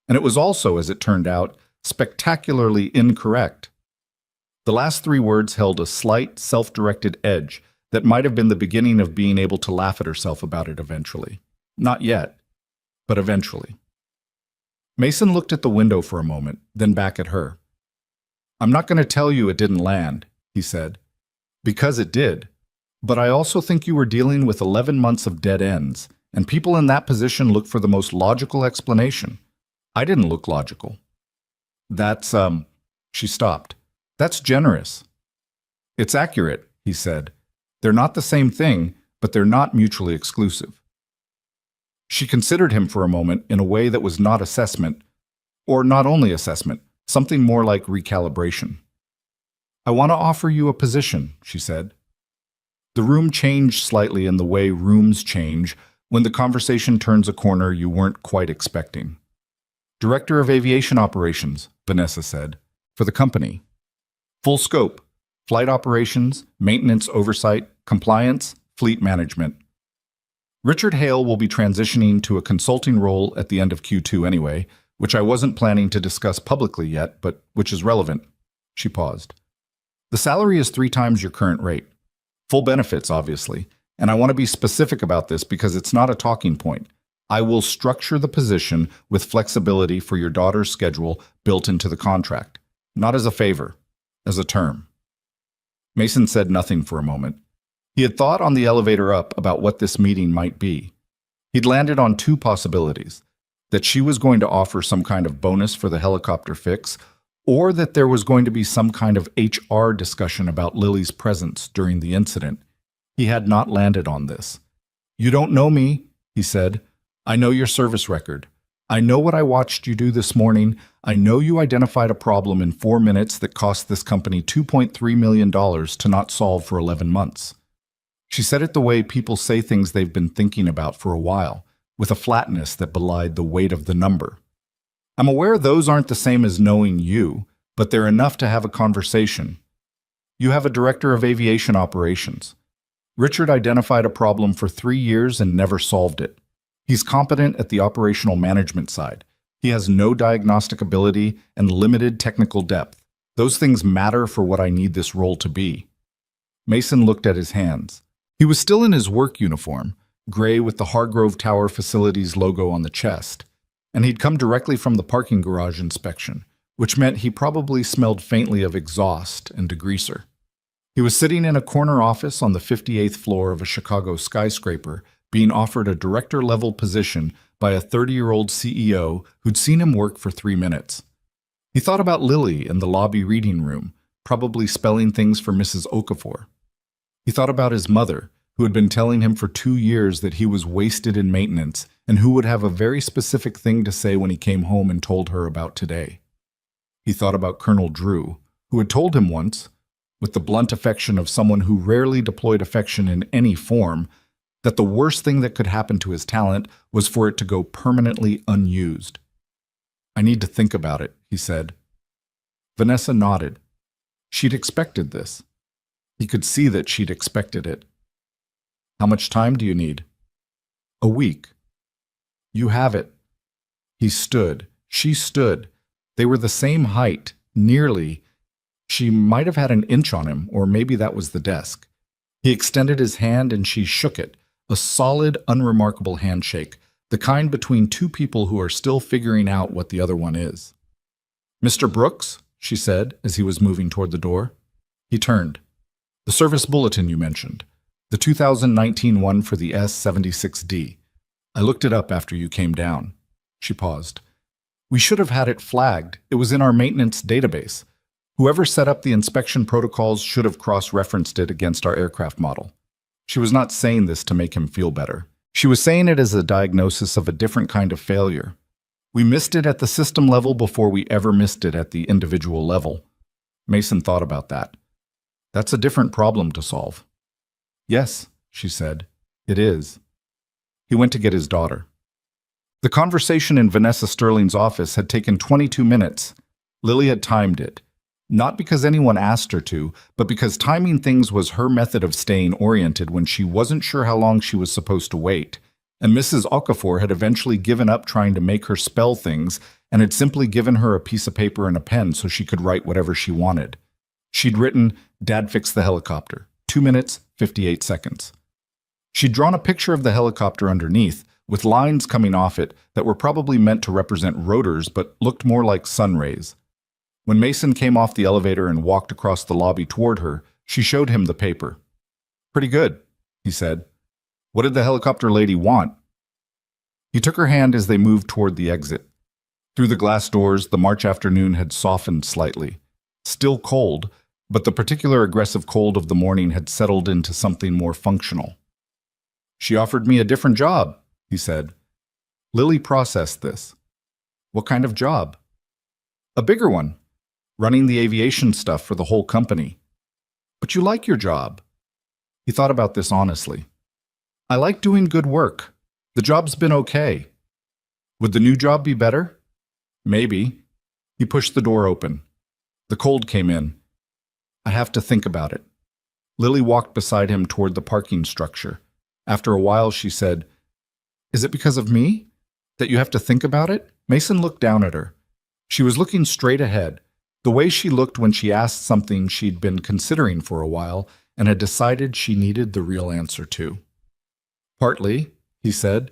And it was also, as it turned out, spectacularly incorrect. The last 3 words held a slight, self-directed edge that might have been the beginning of being able to laugh at herself about it eventually. Not yet, but eventually. Mason looked at the window for a moment, then back at her. I'm not going to tell you it didn't land, he said, because it did. But I also think you were dealing with 11 months of dead ends, and people in that position look for the most logical explanation. I didn't look logical. That's, she stopped. That's generous. It's accurate, he said. They're not the same thing, but they're not mutually exclusive. She considered him for a moment in a way that was not assessment, or not only assessment, something more like recalibration. I want to offer you a position, she said. The room changed slightly in the way rooms change when the conversation turns a corner you weren't quite expecting. Director of Aviation Operations, Vanessa said, for the company. Full scope, flight operations, maintenance oversight, compliance, fleet management. Richard Hale will be transitioning to a consulting role at the end of Q2 anyway, which I wasn't planning to discuss publicly yet, but which is relevant. She paused. The salary is 3 times your current rate. Full benefits, obviously, and I want to be specific about this because it's not a talking point. I will structure the position with flexibility for your daughter's schedule built into the contract, not as a favor, as a term. Mason said nothing for a moment. He had thought on the elevator up about what this meeting might be. He'd landed on 2 possibilities: that she was going to offer some kind of bonus for the helicopter fix, or that there was going to be some kind of HR discussion about Lily's presence during the incident. He had not landed on this. You don't know me, he said. I know your service record. I know what I watched you do this morning. I know you identified a problem in 4 minutes that cost this company $2.3 million to not solve for 11 months. She said it the way people say things they've been thinking about for a while, with a flatness that belied the weight of the number. I'm aware those aren't the same as knowing you, but they're enough to have a conversation. You have a director of aviation operations. Richard identified a problem for 3 years and never solved it. He's competent at the operational management side. He has no diagnostic ability and limited technical depth. Those things matter for what I need this role to be. Mason looked at his hands. He was still in his work uniform, gray with the Hargrove Tower Facilities logo on the chest, and he'd come directly from the parking garage inspection, which meant he probably smelled faintly of exhaust and degreaser. He was sitting in a corner office on the 58th floor of a Chicago skyscraper, being offered a director-level position by a 30-year-old CEO who'd seen him work for 3 minutes. He thought about Lily in the lobby reading room, probably spelling things for Mrs. Okafor. He thought about his mother, who had been telling him for 2 years that he was wasted in maintenance and who would have a very specific thing to say when he came home and told her about today. He thought about Colonel Drew, who had told him once, with the blunt affection of someone who rarely deployed affection in any form, that the worst thing that could happen to his talent was for it to go permanently unused. "I need to think about it," he said. Vanessa nodded. She'd expected this. He could see that she'd expected it. "How much time do you need?" "A week." "You have it." He stood. She stood. They were the same height, nearly. She might have had an inch on him, or maybe that was the desk. He extended his hand and she shook it, a solid, unremarkable handshake, the kind between two people who are still figuring out what the other one is. "Mr. Brooks?" she said as he was moving toward the door. He turned. "The service bulletin you mentioned. The 2019 one for the S-76D. I looked it up after you came down." She paused. "We should have had it flagged. It was in our maintenance database. Whoever set up the inspection protocols should have cross-referenced it against our aircraft model." She was not saying this to make him feel better. She was saying it as a diagnosis of a different kind of failure. We missed it at the system level before we ever missed it at the individual level. Mason thought about that. "That's a different problem to solve." "Yes," she said, "it is." He went to get his daughter. The conversation in Vanessa Sterling's office had taken 22 minutes. Lily had timed it. Not because anyone asked her to, but because timing things was her method of staying oriented when she wasn't sure how long she was supposed to wait. And Mrs. Okafor had eventually given up trying to make her spell things and had simply given her a piece of paper and a pen so she could write whatever she wanted. She'd written, "Dad fixed the helicopter. 2 minutes, 58 seconds. She'd drawn a picture of the helicopter underneath, with lines coming off it that were probably meant to represent rotors but looked more like sun rays. When Mason came off the elevator and walked across the lobby toward her, she showed him the paper. "Pretty good," he said. "What did the helicopter lady want?" He took her hand as they moved toward the exit. Through the glass doors, the March afternoon had softened slightly. Still cold, but the particular aggressive cold of the morning had settled into something more functional. "She offered me a different job," he said. Lily processed this. "What kind of job?" "A bigger one. Running the aviation stuff for the whole company." "But you like your job." He thought about this honestly. "I like doing good work. The job's been okay." "Would the new job be better?" "Maybe." He pushed the door open. The cold came in. "I have to think about it." Lily walked beside him toward the parking structure. After a while, she said, "Is it because of me? That you have to think about it?" Mason looked down at her. She was looking straight ahead, the way she looked when she asked something she'd been considering for a while and had decided she needed the real answer to. "Partly," he said.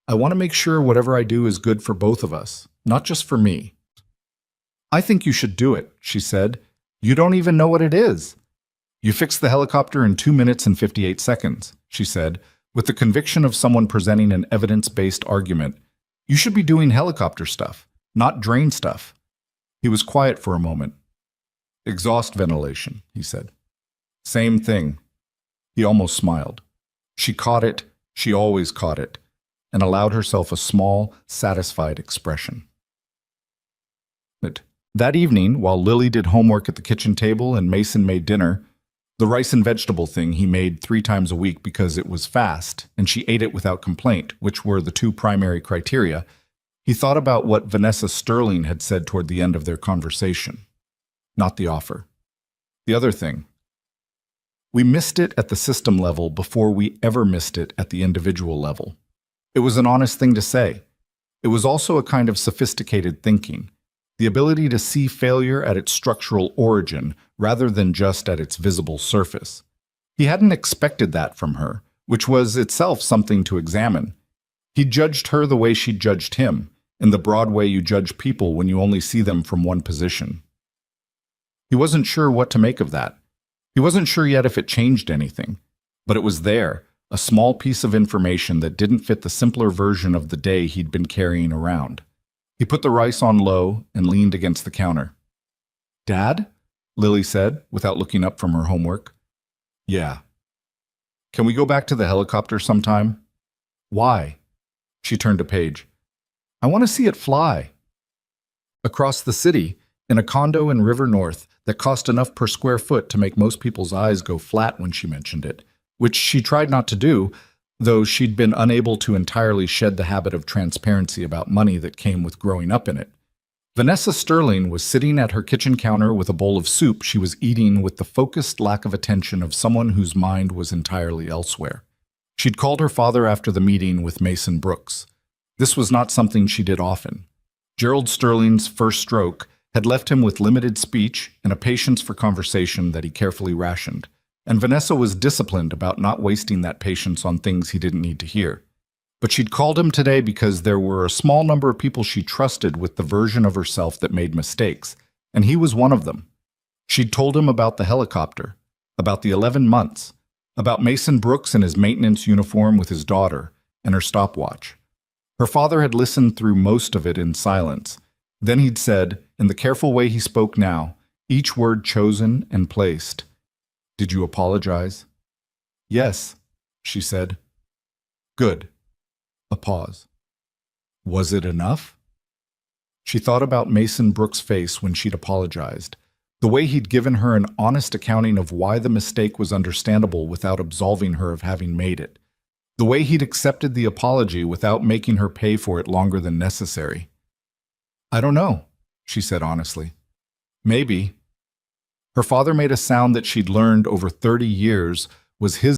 "I want to make sure whatever I do is good for both of us, not just for me." "I think you should do it," she said. "You don't even know what it is." "You fixed the helicopter in 2 minutes and 58 seconds, she said, with the conviction of someone presenting an evidence-based argument. "You should be doing helicopter stuff, not drain stuff." He was quiet for a moment. "Exhaust ventilation," he said. "Same thing." He almost smiled. She caught it, she always caught it, and allowed herself a small, satisfied expression. That evening, while Lily did homework at the kitchen table and Mason made dinner, the rice and vegetable thing he made 3 times a week because it was fast, and she ate it without complaint, which were the 2 primary criteria, he thought about what Vanessa Sterling had said toward the end of their conversation. Not the offer. The other thing. We missed it at the system level before we ever missed it at the individual level. It was an honest thing to say. It was also a kind of sophisticated thinking, the ability to see failure at its structural origin rather than just at its visible surface. He hadn't expected that from her, which was itself something to examine. He judged her the way she judged him, in the broad way you judge people when you only see them from one position. He wasn't sure what to make of that. He wasn't sure yet if it changed anything, but it was there, a small piece of information that didn't fit the simpler version of the day he'd been carrying around. He put the rice on low and leaned against the counter. "Dad?" Lily said, without looking up from her homework. "Yeah." "Can we go back to the helicopter sometime?" "Why?" She turned a page. "I want to see it fly." Across the city, in a condo in River North, that cost enough per square foot to make most people's eyes go flat when she mentioned it, which she tried not to do, though she'd been unable to entirely shed the habit of transparency about money that came with growing up in it. Vanessa Sterling was sitting at her kitchen counter with a bowl of soup she was eating with the focused lack of attention of someone whose mind was entirely elsewhere. She'd called her father after the meeting with Mason Brooks. This was not something she did often. Gerald Sterling's first stroke had left him with limited speech and a patience for conversation that he carefully rationed, and Vanessa was disciplined about not wasting that patience on things he didn't need to hear. But she'd called him today because there were a small number of people she trusted with the version of herself that made mistakes, and he was one of them. She'd told him about the helicopter, about the 11 months, about Mason Brooks and his maintenance uniform with his daughter and her stopwatch. Her father had listened through most of it in silence. Then he'd said, in the careful way he spoke now, each word chosen and placed, "Did you apologize?" "Yes," she said. "Good." A pause. Was it enough? She thought about Mason Brooks' face when she'd apologized, the way he'd given her an honest accounting of why the mistake was understandable without absolving her of having made it, the way he'd accepted the apology without making her pay for it longer than necessary. "I don't know," she said honestly. "Maybe." Her father made a sound that she'd learned over 30 years was his